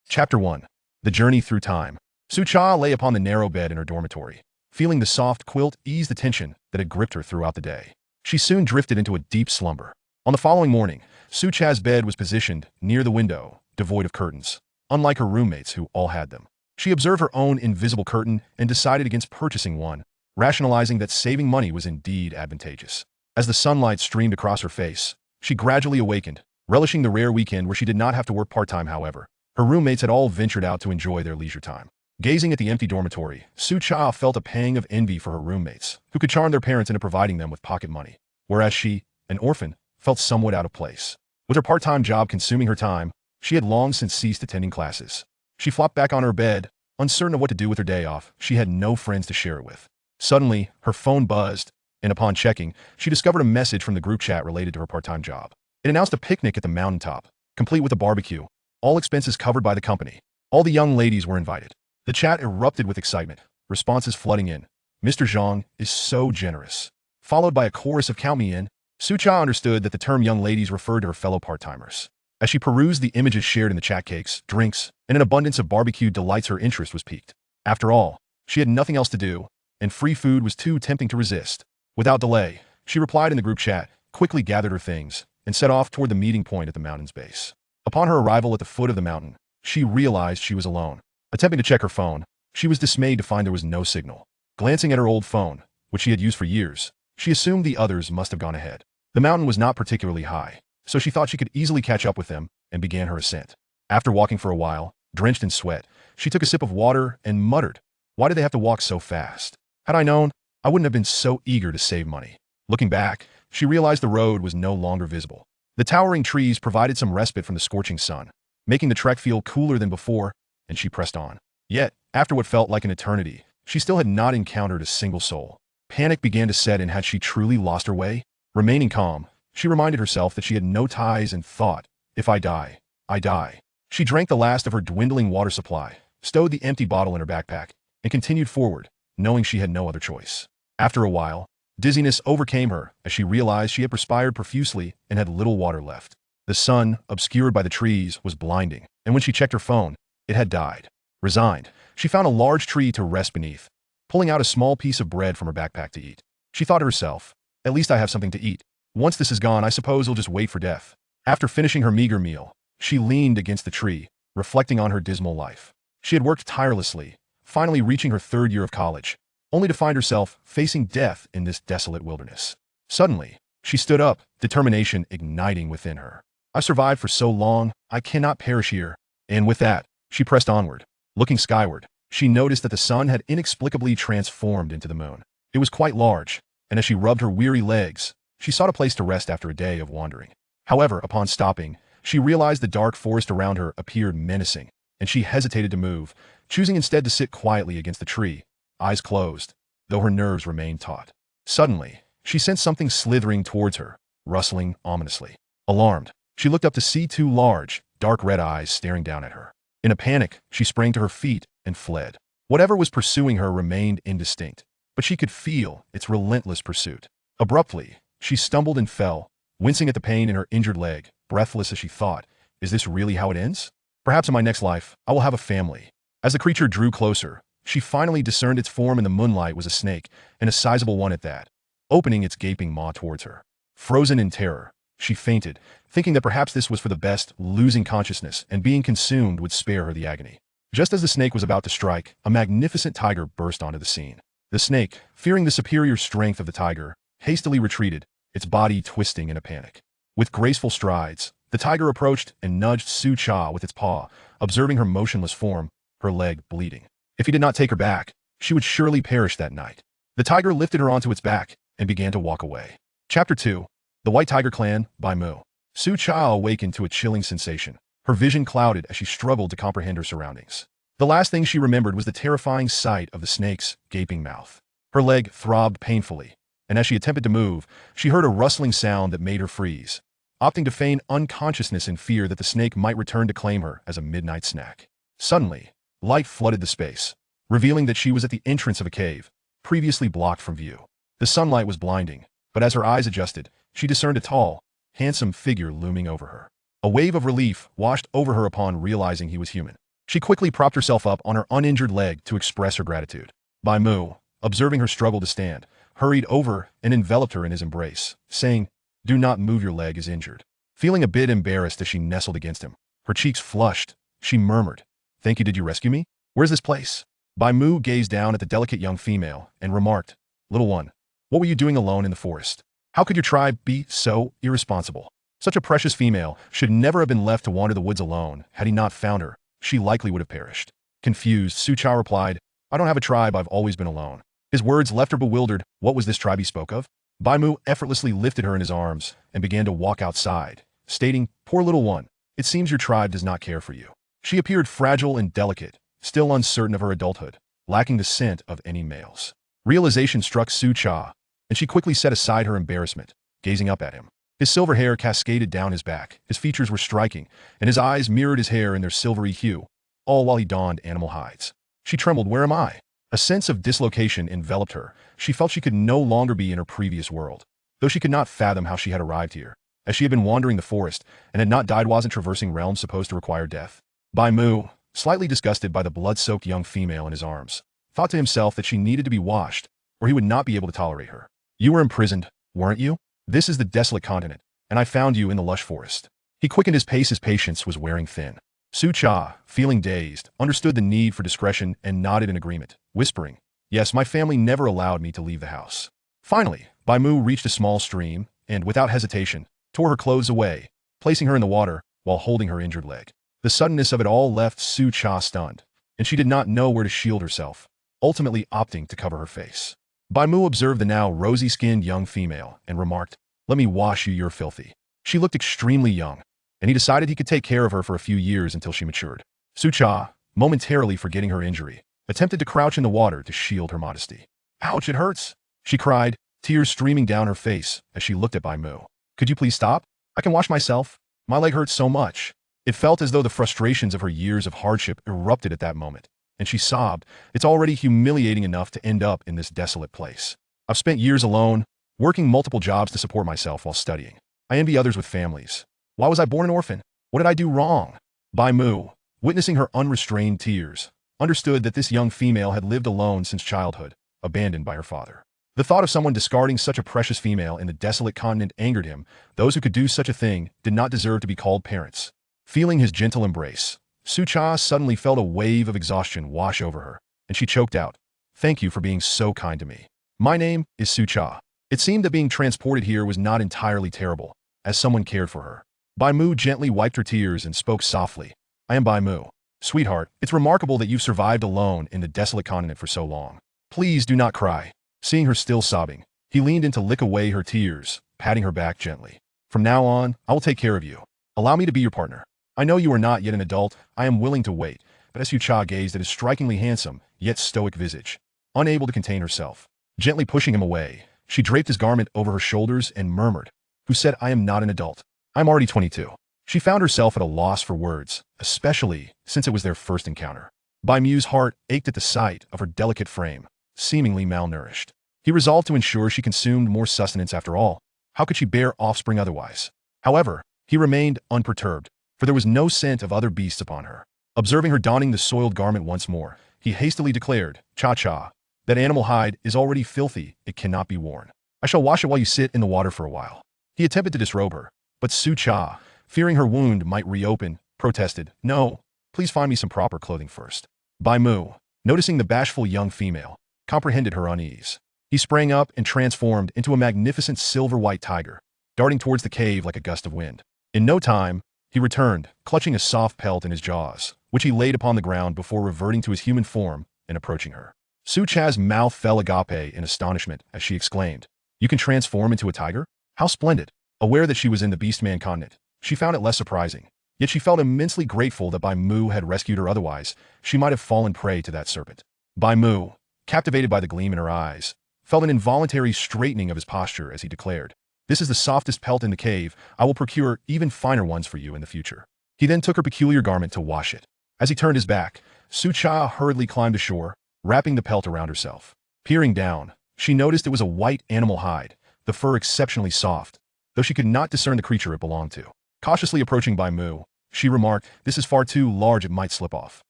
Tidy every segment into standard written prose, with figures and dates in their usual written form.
Chapter 1. The Journey Through Time. Su-cha lay upon the narrow bed in her dormitory, feeling the soft quilt ease the tension that had gripped her throughout the day. She soon drifted into a deep slumber. On the following morning, Su-cha's bed was positioned near the window, devoid of curtains, unlike her roommates who all had them. She observed her own invisible curtain and decided against purchasing one, rationalizing that saving money was indeed advantageous. As the sunlight streamed across her face, she gradually awakened, relishing the rare weekend where she did not have to work part-time. However, her roommates had all ventured out to enjoy their leisure time. Gazing at the empty dormitory, Su-cha felt a pang of envy for her roommates, who could charm their parents into providing them with pocket money, whereas she, an orphan, felt somewhat out of place. With her part-time job consuming her time, she had long since ceased attending classes. She flopped back on her bed, uncertain of what to do with her day off. She had no friends to share it with. Suddenly, her phone buzzed, and upon checking, she discovered a message from the group chat related to her part-time job. It announced a picnic at the mountaintop, complete with a barbecue, all expenses covered by the company. All the young ladies were invited. The chat erupted with excitement, responses flooding in. "Mr. Zhang is so generous," followed by a chorus of "Count me in." Su-cha understood that the term young ladies referred to her fellow part-timers. As she perused the images shared in the chat, cakes, drinks, and an abundance of barbecue delights, her interest was piqued. After all, she had nothing else to do, and free food was too tempting to resist. Without delay, she replied in the group chat, quickly gathered her things, and set off toward the meeting point at the mountain's base. Upon her arrival at the foot of the mountain, she realized she was alone. Attempting to check her phone, she was dismayed to find there was no signal. Glancing at her old phone, which she had used for years, she assumed the others must have gone ahead. The mountain was not particularly high, so she thought she could easily catch up with them and began her ascent. After walking for a while, drenched in sweat, she took a sip of water and muttered, "Why did they have to walk so fast? Had I known, I wouldn't have been so eager to save money." Looking back, she realized the road was no longer visible. The towering trees provided some respite from the scorching sun, making the trek feel cooler than before, and she pressed on. Yet, after what felt like an eternity, she still had not encountered a single soul. Panic began to set in. Had she truly lost her way? Remaining calm, she reminded herself that she had no ties and thought, "If I die, I die." She drank the last of her dwindling water supply, stowed the empty bottle in her backpack, and continued forward, knowing she had no other choice. After a while, dizziness overcame her as she realized she had perspired profusely and had little water left. The sun, obscured by the trees, was blinding, and when she checked her phone, it had died. Resigned, she found a large tree to rest beneath, pulling out a small piece of bread from her backpack to eat. She thought to herself, "At least I have something to eat. Once this is gone, I suppose I'll just wait for death." After finishing her meager meal, she leaned against the tree, reflecting on her dismal life. She had worked tirelessly, finally reaching her third year of college, only to find herself facing death in this desolate wilderness. Suddenly, she stood up, determination igniting within her. "I've survived for so long, I cannot perish here." And with that, she pressed onward. Looking skyward, she noticed that the sun had inexplicably transformed into the moon. It was quite large, and as she rubbed her weary legs, she sought a place to rest after a day of wandering. However, upon stopping, she realized the dark forest around her appeared menacing, and she hesitated to move, choosing instead to sit quietly against the tree, eyes closed, though her nerves remained taut. Suddenly, she sensed something slithering towards her, rustling ominously. Alarmed, she looked up to see two large, dark red eyes staring down at her. In a panic, she sprang to her feet and fled. Whatever was pursuing her remained indistinct, but she could feel its relentless pursuit. Abruptly, she stumbled and fell, wincing at the pain in her injured leg, breathless as she thought, "Is this really how it ends? Perhaps in my next life, I will have a family." As the creature drew closer, she finally discerned its form in the moonlight was a snake, and a sizable one at that, opening its gaping maw towards her. Frozen in terror, she fainted, thinking that perhaps this was for the best, losing consciousness and being consumed would spare her the agony. Just as the snake was about to strike, a magnificent tiger burst onto the scene. The snake, fearing the superior strength of the tiger, hastily retreated, its body twisting in a panic. With graceful strides, the tiger approached and nudged Su-cha with its paw, observing her motionless form, her leg bleeding. If he did not take her back, she would surely perish that night. The tiger lifted her onto its back and began to walk away. Chapter 2. The White Tiger Clan, by Mu. Su-cha awakened to a chilling sensation, her vision clouded as she struggled to comprehend her surroundings. The last thing she remembered was the terrifying sight of the snake's gaping mouth. Her leg throbbed painfully, and as she attempted to move, she heard a rustling sound that made her freeze, opting to feign unconsciousness in fear that the snake might return to claim her as a midnight snack. Suddenly, light flooded the space, revealing that she was at the entrance of a cave, previously blocked from view. The sunlight was blinding, but as her eyes adjusted, she discerned a tall, handsome figure looming over her. A wave of relief washed over her upon realizing he was human. She quickly propped herself up on her uninjured leg to express her gratitude. Bai Mu, observing her struggle to stand, hurried over and enveloped her in his embrace, saying, "Do not move, your leg is injured." Feeling a bit embarrassed as she nestled against him, her cheeks flushed, she murmured, "Thank you, did you rescue me? Where's this place?" Bai Mu gazed down at the delicate young female and remarked, "Little one, what were you doing alone in the forest? How could your tribe be so irresponsible? Such a precious female should never have been left to wander the woods alone. Had he not found her, she likely would have perished." Confused, Su Cha replied, "I don't have a tribe, I've always been alone." His words left her bewildered. What was this tribe he spoke of? Bai Mu effortlessly lifted her in his arms and began to walk outside, stating, "Poor little one, it seems your tribe does not care for you." She appeared fragile and delicate, still uncertain of her adulthood, lacking the scent of any males. Realization struck Su Cha, and she quickly set aside her embarrassment, gazing up at him. His silver hair cascaded down his back, his features were striking, and his eyes mirrored his hair in their silvery hue, all while he donned animal hides. She trembled, "Where am I?" A sense of dislocation enveloped her. She felt she could no longer be in her previous world, though she could not fathom how she had arrived here, as she had been wandering the forest and had not died wasn't traversing realms supposed to require death. Bai Mu, slightly disgusted by the blood-soaked young female in his arms, thought to himself that she needed to be washed, or he would not be able to tolerate her. "You were imprisoned, weren't you? This is the desolate continent, and I found you in the lush forest." He quickened his pace, his patience was wearing thin. Su Cha, feeling dazed, understood the need for discretion and nodded in agreement, whispering, "Yes, my family never allowed me to leave the house." Finally, Bai Mu reached a small stream and, without hesitation, tore her clothes away, placing her in the water while holding her injured leg. The suddenness of it all left Su Cha stunned, and she did not know where to shield herself, ultimately opting to cover her face. Bai Mu observed the now rosy-skinned young female and remarked, "Let me wash you, you're filthy." She looked extremely young, and he decided he could take care of her for a few years until she matured. Su Cha, momentarily forgetting her injury, attempted to crouch in the water to shield her modesty. "Ouch, it hurts," she cried, tears streaming down her face as she looked at Bai Mu. "Could you please stop? I can wash myself. My leg hurts so much." It felt as though the frustrations of her years of hardship erupted at that moment, and she sobbed, "It's already humiliating enough to end up in this desolate place. I've spent years alone, working multiple jobs to support myself while studying. I envy others with families. Why was I born an orphan? What did I do wrong?" Bai Mu, witnessing her unrestrained tears, understood that this young female had lived alone since childhood, abandoned by her father. The thought of someone discarding such a precious female in the desolate continent angered him. Those who could do such a thing did not deserve to be called parents. Feeling his gentle embrace, Su Cha suddenly felt a wave of exhaustion wash over her, and she choked out, "Thank you for being so kind to me. My name is Su Cha." It seemed that being transported here was not entirely terrible, as someone cared for her. Bai Mu gently wiped her tears and spoke softly, "I am Bai Mu. Sweetheart, it's remarkable that you've survived alone in the desolate continent for so long. Please do not cry." Seeing her still sobbing, he leaned in to lick away her tears, patting her back gently. "From now on, I will take care of you. Allow me to be your partner. I know you are not yet an adult, I am willing to wait." But as Su Cha gazed at his strikingly handsome, yet stoic visage, unable to contain herself, gently pushing him away, she draped his garment over her shoulders and murmured, "Who said I am not an adult? I'm already 22. She found herself at a loss for words, especially since it was their first encounter. Bai Mu's heart ached at the sight of her delicate frame, seemingly malnourished. He resolved to ensure she consumed more sustenance after all. How could she bear offspring otherwise? However, he remained unperturbed, for there was no scent of other beasts upon her. Observing her donning the soiled garment once more, he hastily declared, "Cha-cha, that animal hide is already filthy, it cannot be worn. I shall wash it while you sit in the water for a while." He attempted to disrobe her, but Su Cha, fearing her wound might reopen, protested, "No, please find me some proper clothing first." Bai Mu, noticing the bashful young female, comprehended her unease. He sprang up and transformed into a magnificent silver-white tiger, darting towards the cave like a gust of wind. In no time, he returned, clutching a soft pelt in his jaws, which he laid upon the ground before reverting to his human form and approaching her. Su Cha's mouth fell agape in astonishment as she exclaimed, "You can transform into a tiger? How splendid!" Aware that she was in the Beastman continent, she found it less surprising, yet she felt immensely grateful that Bai Mu had rescued her. Otherwise, she might have fallen prey to that serpent. Bai Mu, captivated by the gleam in her eyes, felt an involuntary straightening of his posture as he declared, "This is the softest pelt in the cave. I will procure even finer ones for you in the future." He then took her peculiar garment to wash it. As he turned his back, Su Cha hurriedly climbed ashore, wrapping the pelt around herself. Peering down, she noticed it was a white animal hide, the fur exceptionally soft, though she could not discern the creature it belonged to. Cautiously approaching Bai Mu, she remarked, "This is far too large, it might slip off."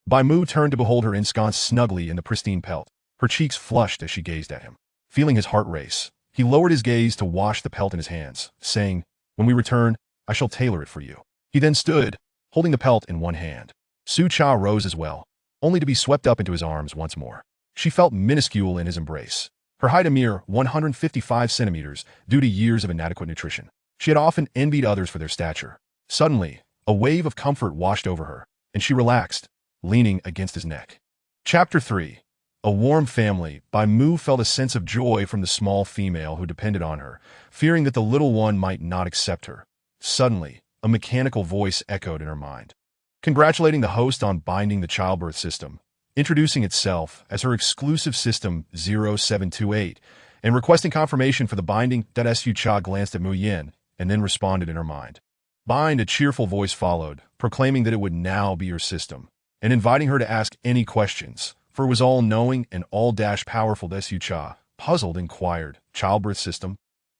Bai Mu turned to behold her ensconced snugly in the pristine pelt. Her cheeks flushed as she gazed at him. Feeling his heart race, he lowered his gaze to wash the pelt in his hands, saying, "When we return, I shall tailor it for you." He then stood, holding the pelt in one hand. Su Cha rose as well, only to be swept up into his arms once more. She felt minuscule in his embrace, her height a mere 155 centimeters due to years of inadequate nutrition. She had often envied others for their stature. Suddenly, a wave of comfort washed over her, and she relaxed, leaning against his neck. Chapter 3. A warm family. Bai Mu felt a sense of joy from the small female who depended on her, fearing that the little one might not accept her. Suddenly, a mechanical voice echoed in her mind, congratulating the host on binding the childbirth system, introducing itself as her exclusive system 0728, and requesting confirmation for the binding. Su Cha glanced at Mu Yin and then responded in her mind. Bind, a cheerful voice followed, proclaiming that it would now be her system, and inviting her to ask any questions, for it was all-knowing and all-powerful. Su Cha, puzzled, inquired, "Childbirth system?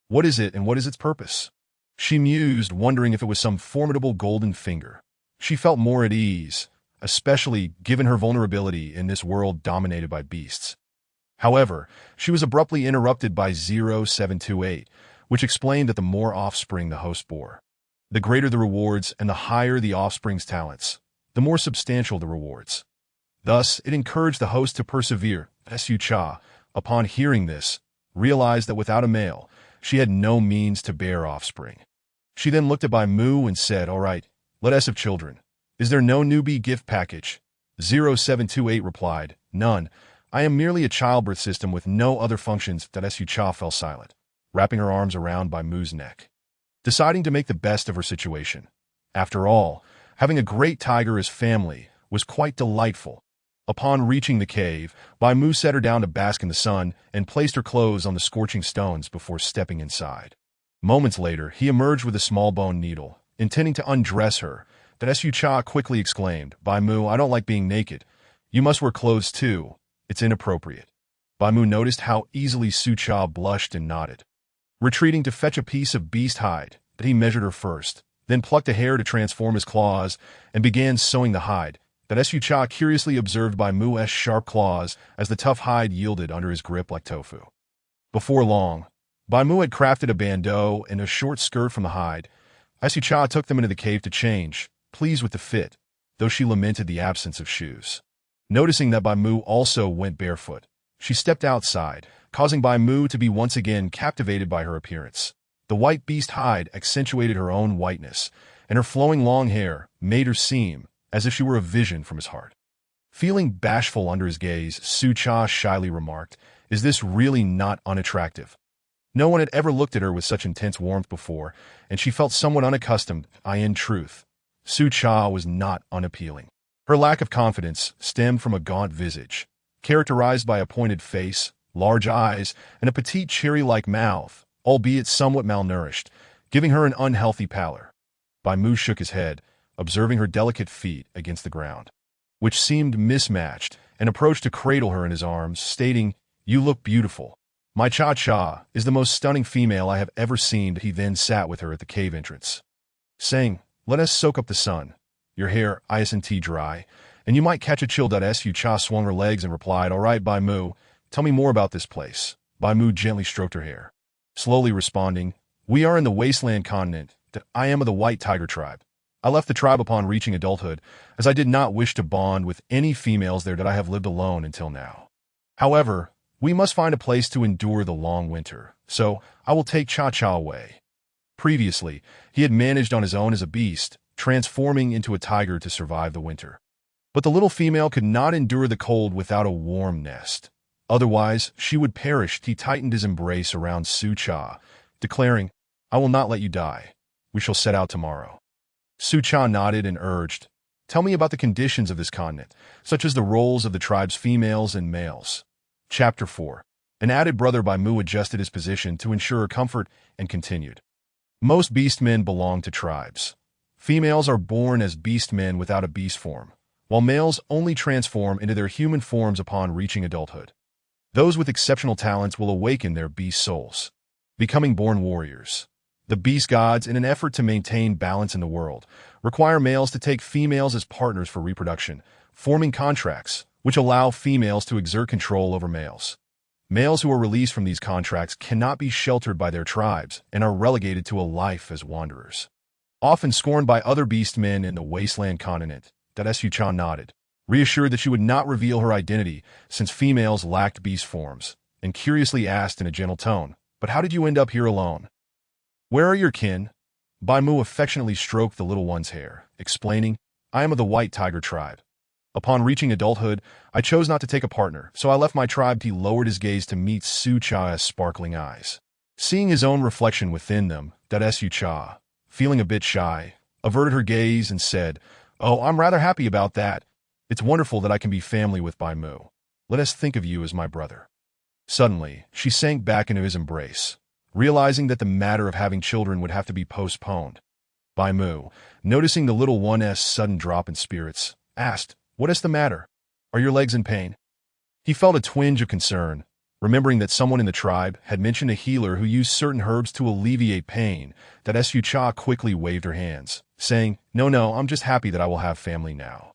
What is it and what is its purpose?" She mused, wondering if it was some formidable golden finger. She felt more at ease, especially given her vulnerability in this world dominated by beasts. However, she was abruptly interrupted by 0728, which explained that the more offspring the host bore, the greater the rewards, and the higher the offspring's talents, the more substantial the rewards. Thus, it encouraged the host to persevere. Su Cha, upon hearing this, realized that without a male, she had no means to bear offspring. She then looked at Bai Mu and said, "All right, let us have children. Is there no newbie gift package?" 0728 replied, "None. I am merely a childbirth system with no other functions." Su Cha fell silent, wrapping her arms around Bai Mu's neck, deciding to make the best of her situation. After all, having a great tiger as family was quite delightful. Upon reaching the cave, Bai Mu set her down to bask in the sun and placed her clothes on the scorching stones before stepping inside. Moments later, he emerged with a small bone needle, intending to undress her. Su Cha quickly exclaimed, "Bai Mu, I don't like being naked. You must wear clothes too. It's inappropriate." Bai Mu noticed how easily Su Cha blushed and nodded. Retreating to fetch a piece of beast hide, he measured her first, then plucked a hair to transform his claws, and began sewing the hide. Su Cha curiously observed Bai Mu's sharp claws as the tough hide yielded under his grip like tofu. Before long, Bai Mu had crafted a bandeau and a short skirt from the hide. Su Cha took them into the cave to change, pleased with the fit, though she lamented the absence of shoes. Noticing that Bai Mu also went barefoot, she stepped outside, causing Bai Mu to be once again captivated by her appearance. The white beast hide accentuated her own whiteness, and her flowing long hair made her seem as if she were a vision from his heart. Feeling bashful under his gaze, Su Cha shyly remarked, "Is this really not unattractive?" No one had ever looked at her with such intense warmth before, and she felt somewhat unaccustomed. In truth, Su Cha was not unappealing. Her lack of confidence stemmed from a gaunt visage, characterized by a pointed face, large eyes, and a petite cherry-like mouth, albeit somewhat malnourished, giving her an unhealthy pallor. Bai Mu shook his head, observing her delicate feet against the ground, which seemed mismatched, and approached to cradle her in his arms, stating, "You look beautiful. My Cha-Cha is the most stunning female I have ever seen." He then sat with her at the cave entrance, saying, "Let us soak up the sun. Your hair isn't dry, and you might catch a chill." Su Cha swung her legs and replied, "All right, Bai Mu, tell me more about this place." Bai Mu gently stroked her hair, slowly responding, "We are in the wasteland continent. I am of the White Tiger tribe. I left the tribe upon reaching adulthood, as I did not wish to bond with any females there. I have lived alone until now. However, we must find a place to endure the long winter, so I will take Cha-Cha away." Previously, he had managed on his own as a beast, transforming into a tiger to survive the winter. But the little female could not endure the cold without a warm nest. Otherwise, she would perish. He tightened his embrace around Su Cha, declaring, "I will not let you die. We shall set out tomorrow." Su Cha nodded and urged, "Tell me about the conditions of this continent, such as the roles of the tribe's females and males." Chapter 4. An added brother. Bai Mu adjusted his position to ensure her comfort and continued. Most beastmen belong to tribes. Females are born as beastmen without a beast form, while males only transform into their human forms upon reaching adulthood. Those with exceptional talents will awaken their beast souls, becoming born warriors. The beast gods, in an effort to maintain balance in the world, require males to take females as partners for reproduction, forming contracts, which allow females to exert control over males. Males who are released from these contracts cannot be sheltered by their tribes and are relegated to a life as wanderers. Often scorned by other beast men in the wasteland continent, Su-cha nodded, reassured that she would not reveal her identity since females lacked beast forms, and curiously asked in a gentle tone, "But how did you end up here alone? Where are your kin?" Mu affectionately stroked the little one's hair, explaining, "I am of the White Tiger tribe. Upon reaching adulthood, I chose not to take a partner, so I left my tribe." He lowered his gaze to meet Su-cha's sparkling eyes. Seeing his own reflection within them, Su-cha, feeling a bit shy, averted her gaze and said, "Oh, I'm rather happy about that. It's wonderful that I can be family with Mu. Let us think of you as my brother." Suddenly, she sank back into his embrace, realizing that the matter of having children would have to be postponed. Mu, noticing the little one's sudden drop in spirits, asked, "What is the matter? Are your legs in pain?" He felt a twinge of concern, remembering that someone in the tribe had mentioned a healer who used certain herbs to alleviate pain. Su-cha quickly waved her hands, saying, No, I'm just happy that I will have family now."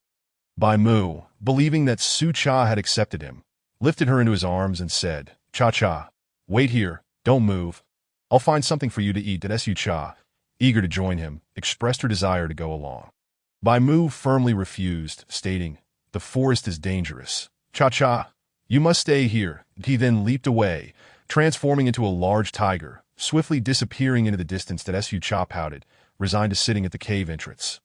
Mu, believing that Su-cha had accepted him, lifted her into his arms and said, "Cha-cha, wait here, don't move. I'll find something for you to eat." Su-cha, eager to join him, expressed her desire to go along. Mu firmly refused, stating, "The forest is dangerous. Cha-cha, you must stay here." He then leaped away, transforming into a large tiger, swiftly disappearing into the distance. Su-cha pouted, resigned to sitting at the cave entrance.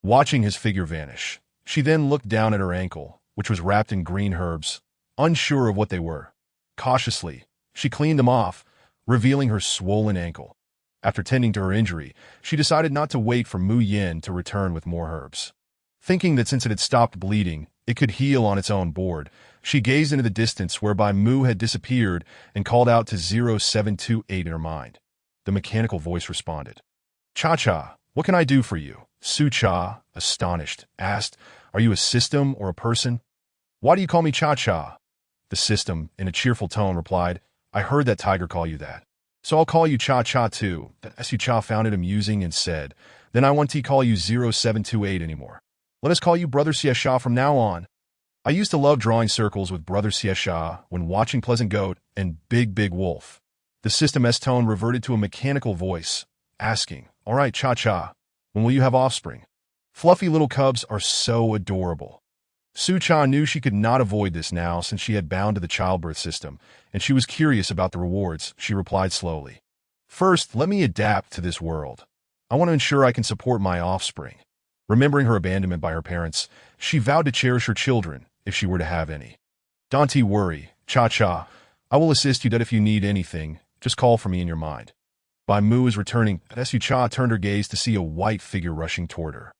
Watching his figure vanish, she then looked down at her ankle, which was wrapped in green herbs, unsure of what they were. Cautiously, she cleaned them off, revealing her swollen ankle. After tending to her injury, she decided not to wait for Mu Yin to return with more herbs. Thinking that since it had stopped bleeding, it could heal on its own board, she gazed into the distance whereby Mu had disappeared and called out to 0728 in her mind. The mechanical voice responded. "Cha-cha, what can I do for you?" Su-cha, astonished, asked, "Are you a system or a person? Why do you call me Cha-cha?" The system, in a cheerful tone, replied, "I heard that tiger call you that, so I'll call you Cha-cha too." Su-cha found it amusing and said, "Then I won't call you 0728 anymore. Let us call you Brother Siesha from now on. I used to love drawing circles with Brother Siesha when watching Pleasant Goat and Big Wolf." The system's tone reverted to a mechanical voice, asking, "All right, Cha-cha, when will you have offspring? Fluffy little cubs are so adorable." Su-cha knew she could not avoid this now since she had bound to the childbirth system, and she was curious about the rewards. She replied slowly, "First, let me adapt to this world. I want to ensure I can support my offspring." Remembering her abandonment by her parents, she vowed to cherish her children if she were to have any. "Don't worry, Cha-cha. I will assist you. If you need anything, just call for me in your mind." Mu is returning. Su-cha turned her gaze to see a white figure rushing toward her,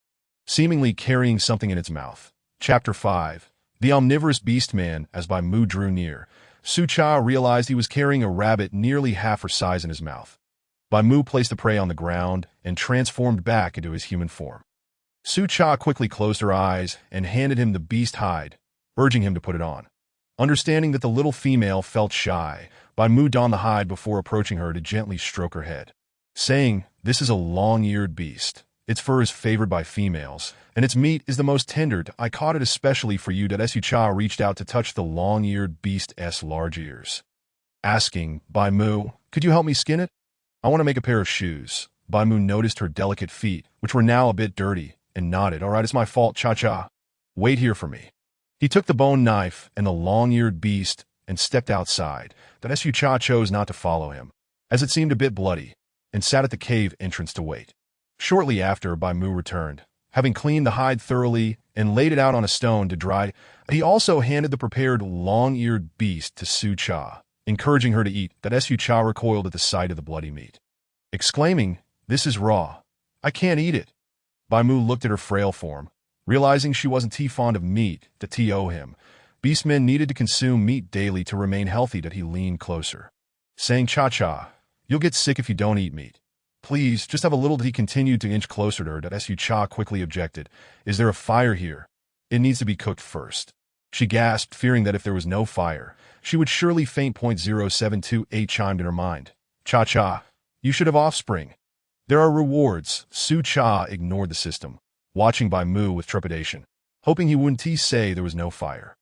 seemingly carrying something in its mouth. Chapter 5. The Omnivorous Beast Man. As Mu drew near, Su-cha realized he was carrying a rabbit nearly half her size in his mouth. Mu placed the prey on the ground and transformed back into his human form. Su-cha quickly closed her eyes and handed him the beast hide, urging him to put it on. Understanding that the little female felt shy, Mu donned the hide before approaching her to gently stroke her head, saying, "This is a long-eared beast. Its fur is favored by females, and its meat is the most tender. I caught it especially for you." Su-cha reached out to touch the long-eared beast's large ears, asking, "Mu, could you help me skin it? I want to make a pair of shoes." Mu noticed her delicate feet, which were now a bit dirty, and nodded. "All right, it's my fault, Cha-cha. Wait here for me." He took the bone knife and the long-eared beast and stepped outside. Su-cha chose not to follow him, as it seemed a bit bloody, and sat at the cave entrance to wait. Shortly after, Mu returned, having cleaned the hide thoroughly and laid it out on a stone to dry. He also handed the prepared long-eared beast to Su-cha, encouraging her to eat. Su-cha recoiled at the sight of the bloody meat, exclaiming, "This is raw. I can't eat it." Mu looked at her frail form, realizing she wasn't too fond of meat to to him. Beastmen needed to consume meat daily to remain healthy. He leaned closer, saying, "Cha-cha, you'll get sick if you don't eat meat. Please, just have a little." He continued to inch closer to her. Su-cha quickly objected, "Is there a fire here? It needs to be cooked first." She gasped, fearing that if there was no fire, she would surely faint. 0728 chimed in her mind. "Cha-cha, you should have offspring. There are rewards." Su-cha ignored the system, watching Mu with trepidation, hoping he wouldn't say there was no fire.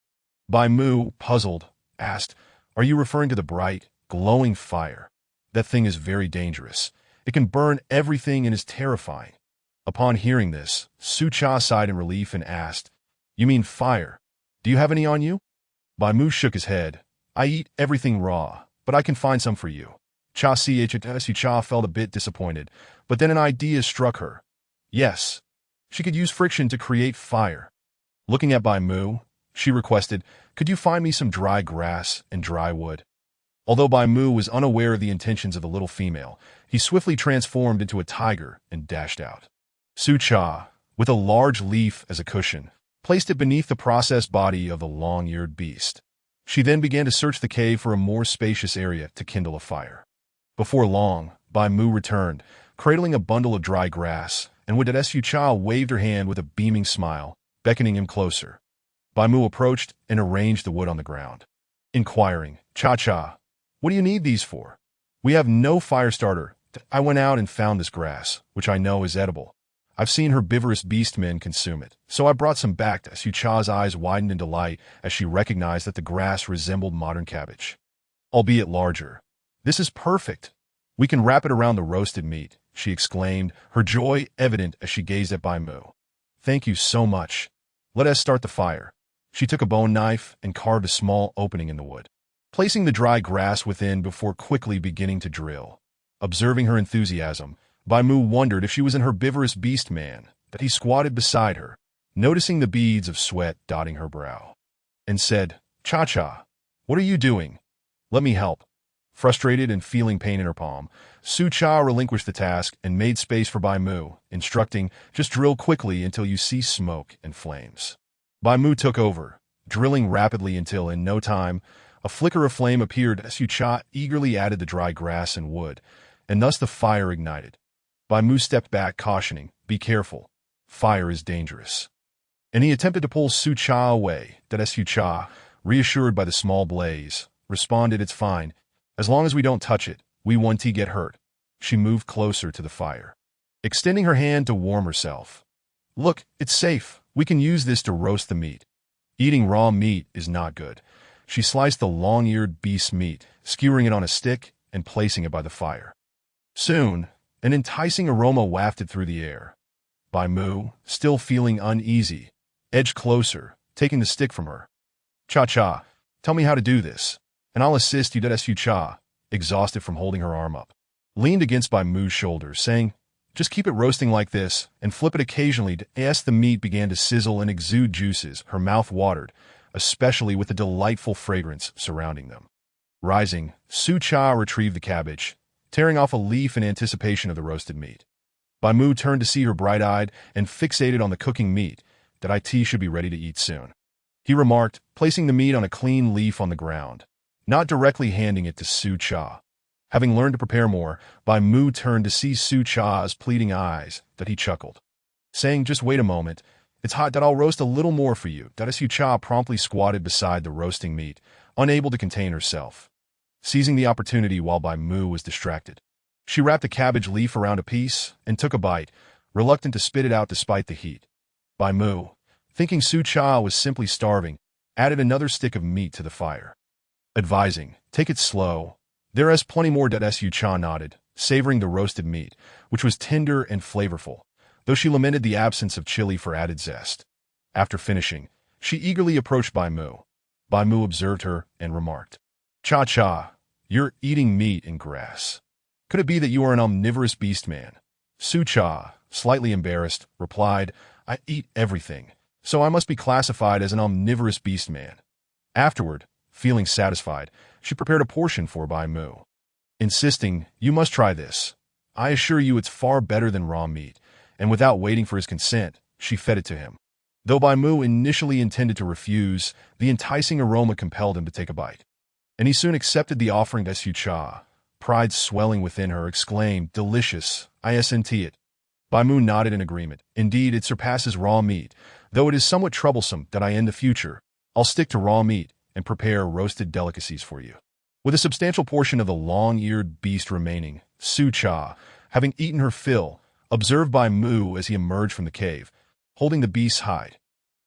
Bai Mu, puzzled, asked, "Are you referring to the bright, glowing fire? That thing is very dangerous. It can burn everything and is terrifying." Upon hearing this, Su Cha sighed in relief and asked, "You mean fire? Do you have any on you?" Bai Mu shook his head. "I eat everything raw, but I can find some for you." Su Cha felt a bit disappointed, but then an idea struck her. Yes, she could use friction to create fire. Looking at Bai Mu, she requested, "Could you find me some dry grass and dry wood?" Although Bai Mu was unaware of the intentions of the little female, he swiftly transformed into a tiger and dashed out. Su Cha, with a large leaf as a cushion, placed it beneath the processed body of the long-eared beast. She then began to search the cave for a more spacious area to kindle a fire. Before long, Bai Mu returned, cradling a bundle of dry grass, and with that Su Cha waved her hand with a beaming smile, beckoning him closer. Bai Mu approached and arranged the wood on the ground. Inquiring, "Cha-Cha, what do you need these for?" "We have no fire starter. I went out and found this grass, which I know is edible. I've seen herbivorous beastmen consume it, so I brought some back." Su Cha's eyes widened in delight as she recognized that the grass resembled modern cabbage, albeit larger. "This is perfect. We can wrap it around the roasted meat," she exclaimed, her joy evident as she gazed at Bai Mu. "Thank you so much. Let us start the fire." She took a bone knife and carved a small opening in the wood, placing the dry grass within before quickly beginning to drill. Observing her enthusiasm, Bai Mu wondered if she was an herbivorous beast man, that he squatted beside her, noticing the beads of sweat dotting her brow, and said, "Cha-Cha, what are you doing? Let me help." Frustrated and feeling pain in her palm, Su Cha relinquished the task and made space for Bai Mu, instructing, "Just drill quickly until you see smoke and flames." Bai Mu took over, drilling rapidly until, in no time, a flicker of flame appeared as Su Cha eagerly added the dry grass and wood, and thus the fire ignited. Bai Mu stepped back, cautioning, "Be careful. Fire is dangerous." And he attempted to pull Su Cha away, that Su Cha, reassured by the small blaze, responded, "It's fine. As long as we don't touch it, we won't get hurt." She moved closer to the fire, extending her hand to warm herself. "Look, it's safe. We can use this to roast the meat. Eating raw meat is not good." She sliced the long-eared beast's meat, skewering it on a stick and placing it by the fire. Soon, an enticing aroma wafted through the air. Bai Mu, still feeling uneasy, edged closer, taking the stick from her. "Cha-Cha, tell me how to do this, and I'll assist you." Su Cha, exhausted from holding her arm up, leaned against Bai Mu's shoulder, saying, "Just keep it roasting like this, and flip it occasionally." As the meat began to sizzle and exude juices, her mouth watered, especially with the delightful fragrance surrounding them. Rising, Su Cha retrieved the cabbage, tearing off a leaf in anticipation of the roasted meat. Bai Mu turned to see her bright-eyed and fixated on the cooking meat, that it should be ready to eat soon. He remarked, placing the meat on a clean leaf on the ground, not directly handing it to Su Cha. Having learned to prepare more, Bai Mu turned to see Su Cha's pleading eyes, that he chuckled, saying, "Just wait a moment. It's hot, that I'll roast a little more for you." Su Cha promptly squatted beside the roasting meat, unable to contain herself. Seizing the opportunity while Bai Mu was distracted, she wrapped a cabbage leaf around a piece and took a bite, reluctant to spit it out despite the heat. Bai Mu, thinking Su Cha was simply starving, added another stick of meat to the fire, advising, "Take it slow. There is plenty more." Su Cha nodded, savoring the roasted meat, which was tender and flavorful, though she lamented the absence of chili for added zest. After finishing, she eagerly approached Bai Mu. Bai Mu observed her and remarked, "Cha-Cha, you're eating meat and grass. Could it be that you are an omnivorous beast man?" Su Cha, slightly embarrassed, replied, "I eat everything, so I must be classified as an omnivorous beast man." Afterward, feeling satisfied, she prepared a portion for Bai Mu, insisting, "You must try this. I assure you it's far better than raw meat," and without waiting for his consent, she fed it to him. Though Bai Mu initially intended to refuse, the enticing aroma compelled him to take a bite, and he soon accepted the offering. Su Cha, pride swelling within her, exclaimed, "Delicious, isn't it?" Bai Mu nodded in agreement. "Indeed, it surpasses raw meat, though it is somewhat troublesome that in the future, I'll stick to raw meat and prepare roasted delicacies for you." With a substantial portion of the long-eared beast remaining, Su Cha, having eaten her fill, observed Bai Mu as he emerged from the cave, holding the beast's hide.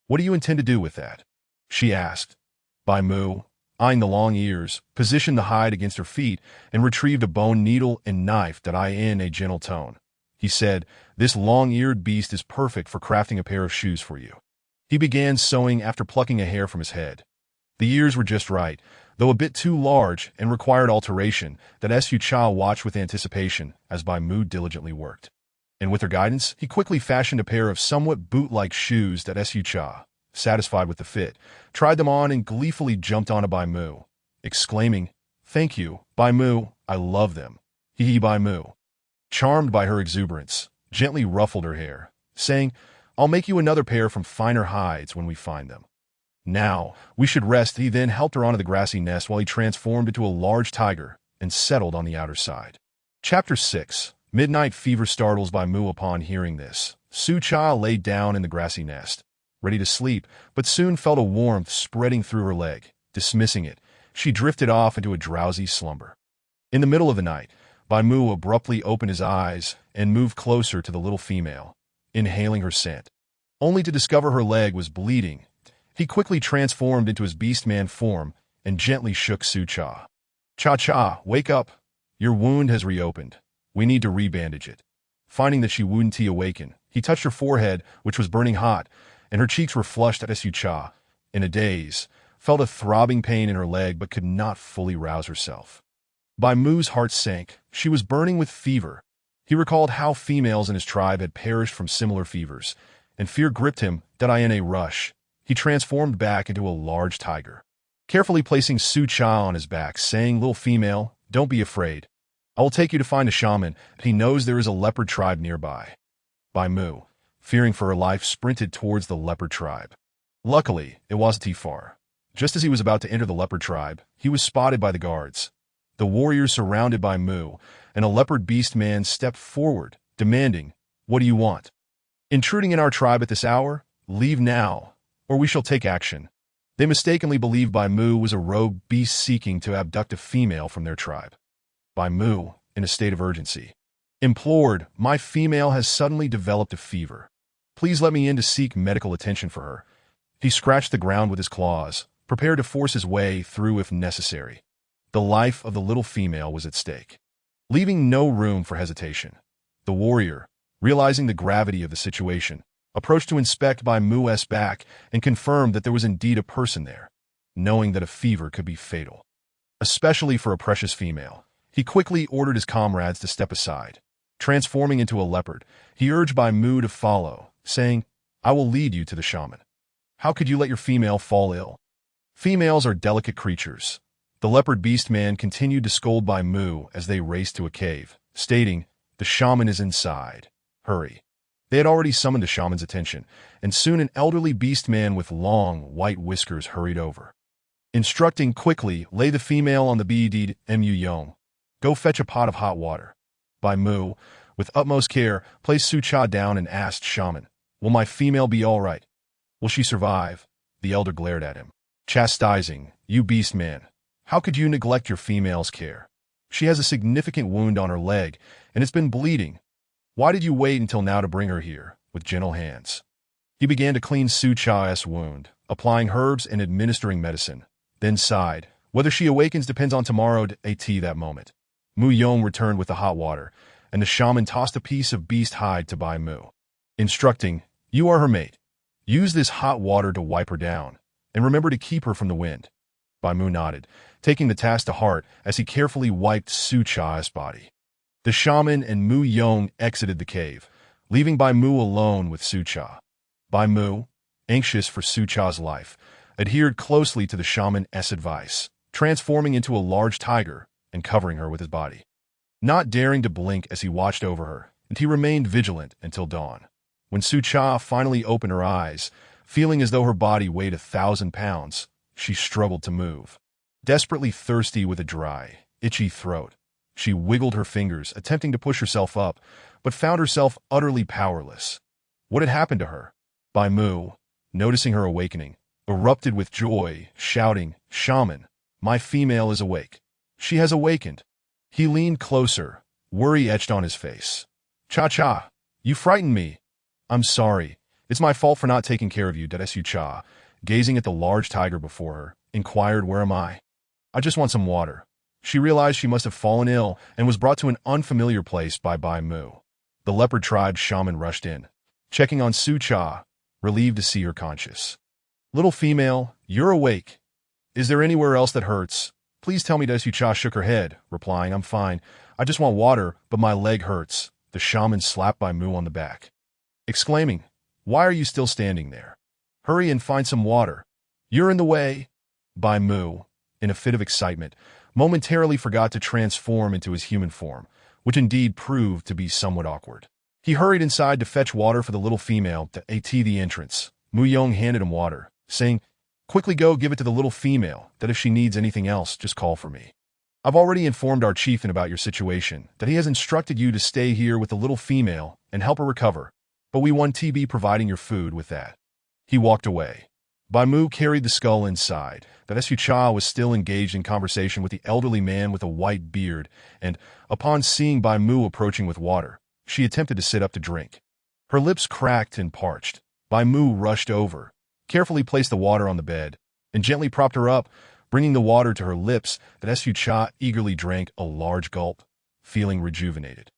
What do you intend to do with that? She asked. Bai Mu, eyeing the long ears, positioned the hide against her feet and retrieved a bone needle and knife that I in a gentle tone. He said, "This long-eared beast is perfect for crafting a pair of shoes for you." He began sewing after plucking a hair from his head. The ears were just right, though a bit too large and required alteration that Su Cha watched with anticipation as Bai Mu diligently worked. And with her guidance, he quickly fashioned a pair of somewhat boot-like shoes that Su Cha, satisfied with the fit, tried them on and gleefully jumped onto Bai Mu, exclaiming, "Thank you, Bai Mu, I love them." Hee Bai Mu, charmed by her exuberance, gently ruffled her hair, saying, "I'll make you another pair from finer hides when we find them. Now, we should rest." He then helped her onto the grassy nest while he transformed into a large tiger and settled on the outer side. Chapter 6. Midnight fever startles Bai Mu. Upon hearing this, Su Cha lay down in the grassy nest, ready to sleep, but soon felt a warmth spreading through her leg. Dismissing it, she drifted off into a drowsy slumber. In the middle of the night, Bai Mu abruptly opened his eyes and moved closer to the little female, inhaling her scent, only to discover her leg was bleeding. He quickly transformed into his beastman form and gently shook Su Cha. "Cha-cha, wake up. Your wound has reopened. We need to rebandage it." Finding that she wouldn't awaken, he touched her forehead, which was burning hot, and her cheeks were flushed at Su Cha. In a daze, felt a throbbing pain in her leg but could not fully rouse herself. Bai Mu's heart sank. She was burning with fever. He recalled how females in his tribe had perished from similar fevers, and fear gripped him that in a rush, he transformed back into a large tiger. Carefully placing Su Cha on his back, saying, "Little female, don't be afraid. I will take you to find a shaman. He knows there is a leopard tribe nearby." Bai Mu, fearing for her life, sprinted towards the leopard tribe. Luckily, it wasn't too far. Just as he was about to enter the leopard tribe, he was spotted by the guards. The warriors surrounded Bai Mu, and a leopard beast man stepped forward, demanding, "What do you want? Intruding in our tribe at this hour? Leave now, or we shall take action." They mistakenly believed Bai Mu was a rogue beast seeking to abduct a female from their tribe. Bai Mu, in a state of urgency, implored, "My female has suddenly developed a fever. Please let me in to seek medical attention for her." He scratched the ground with his claws, prepared to force his way through if necessary. The life of the little female was at stake. Leaving no room for hesitation, the warrior, realizing the gravity of the situation, approached to inspect Bai Mu's back and confirmed that there was indeed a person there, knowing that a fever could be fatal, especially for a precious female. He quickly ordered his comrades to step aside. Transforming into a leopard, he urged Bai Mu to follow, saying, "I will lead you to the shaman. How could you let your female fall ill? Females are delicate creatures." The leopard beast man continued to scold Bai Mu as they raced to a cave, stating, "The shaman is inside. Hurry." They had already summoned the shaman's attention, and soon an elderly beast man with long, white whiskers hurried over. Instructing quickly, "Lay the female on the bed, Mu Yong. Go fetch a pot of hot water." Bai Mu, with utmost care, placed Su Cha down and asked shaman, "Will my female be all right? Will she survive?" The elder glared at him, chastising, "You beast man, how could you neglect your female's care? She has a significant wound on her leg, and it's been bleeding. Why did you wait until now to bring her here?" With gentle hands, he began to clean Su Cha's wound, applying herbs and administering medicine, then sighed, "Whether she awakens depends on tomorrow at that moment." Mu Yong returned with the hot water, and the shaman tossed a piece of beast hide to Bai Mu, instructing, "You are her mate. Use this hot water to wipe her down, and remember to keep her from the wind." Bai Mu nodded, taking the task to heart as he carefully wiped Su Cha's body. The shaman and Mu Yong exited the cave, leaving Bai Mu alone with Su Cha. Bai Mu, anxious for Su Cha's life, adhered closely to the shaman's advice, transforming into a large tiger and covering her with his body, not daring to blink as he watched over her, and he remained vigilant until dawn. When Su Cha finally opened her eyes, feeling as though her body weighed 1,000 pounds, she struggled to move. Desperately thirsty with a dry, itchy throat, she wiggled her fingers, attempting to push herself up, but found herself utterly powerless. What had happened to her? Bai Mu, noticing her awakening, erupted with joy, shouting, "Shaman, my female is awake. She has awakened." He leaned closer, worry etched on his face. "Cha-cha, you frightened me." "I'm sorry. It's my fault for not taking care of you, Su Cha, gazing at the large tiger before her, inquired, "Where am I?" "I just want some water." She realized she must have fallen ill and was brought to an unfamiliar place by Bai Mu. The leopard tribe shaman rushed in, checking on Su Cha, relieved to see her conscious. "Little female, you're awake. Is there anywhere else that hurts? Please tell me." Su Cha shook her head, replying, "I'm fine. I just want water, but my leg hurts." The shaman slapped Bai Mu on the back, exclaiming, "Why are you still standing there? Hurry and find some water. You're in the way." Bai Mu, in a fit of excitement, momentarily forgot to transform into his human form, which indeed proved to be somewhat awkward. He hurried inside to fetch water for the little female at the entrance. Mu Yong handed him water, saying, "Quickly go give it to the little female, that if she needs anything else, just call for me. I've already informed our chieftain about your situation, that he has instructed you to stay here with the little female and help her recover, but we want to be providing your food with that." He walked away. Bai Mu carried the skull inside. Su Cha was still engaged in conversation with the elderly man with a white beard, and, upon seeing Bai Mu approaching with water, she attempted to sit up to drink. Her lips cracked and parched. Bai Mu rushed over, carefully placed the water on the bed, and gently propped her up, bringing the water to her lips. Su Cha eagerly drank a large gulp, feeling rejuvenated.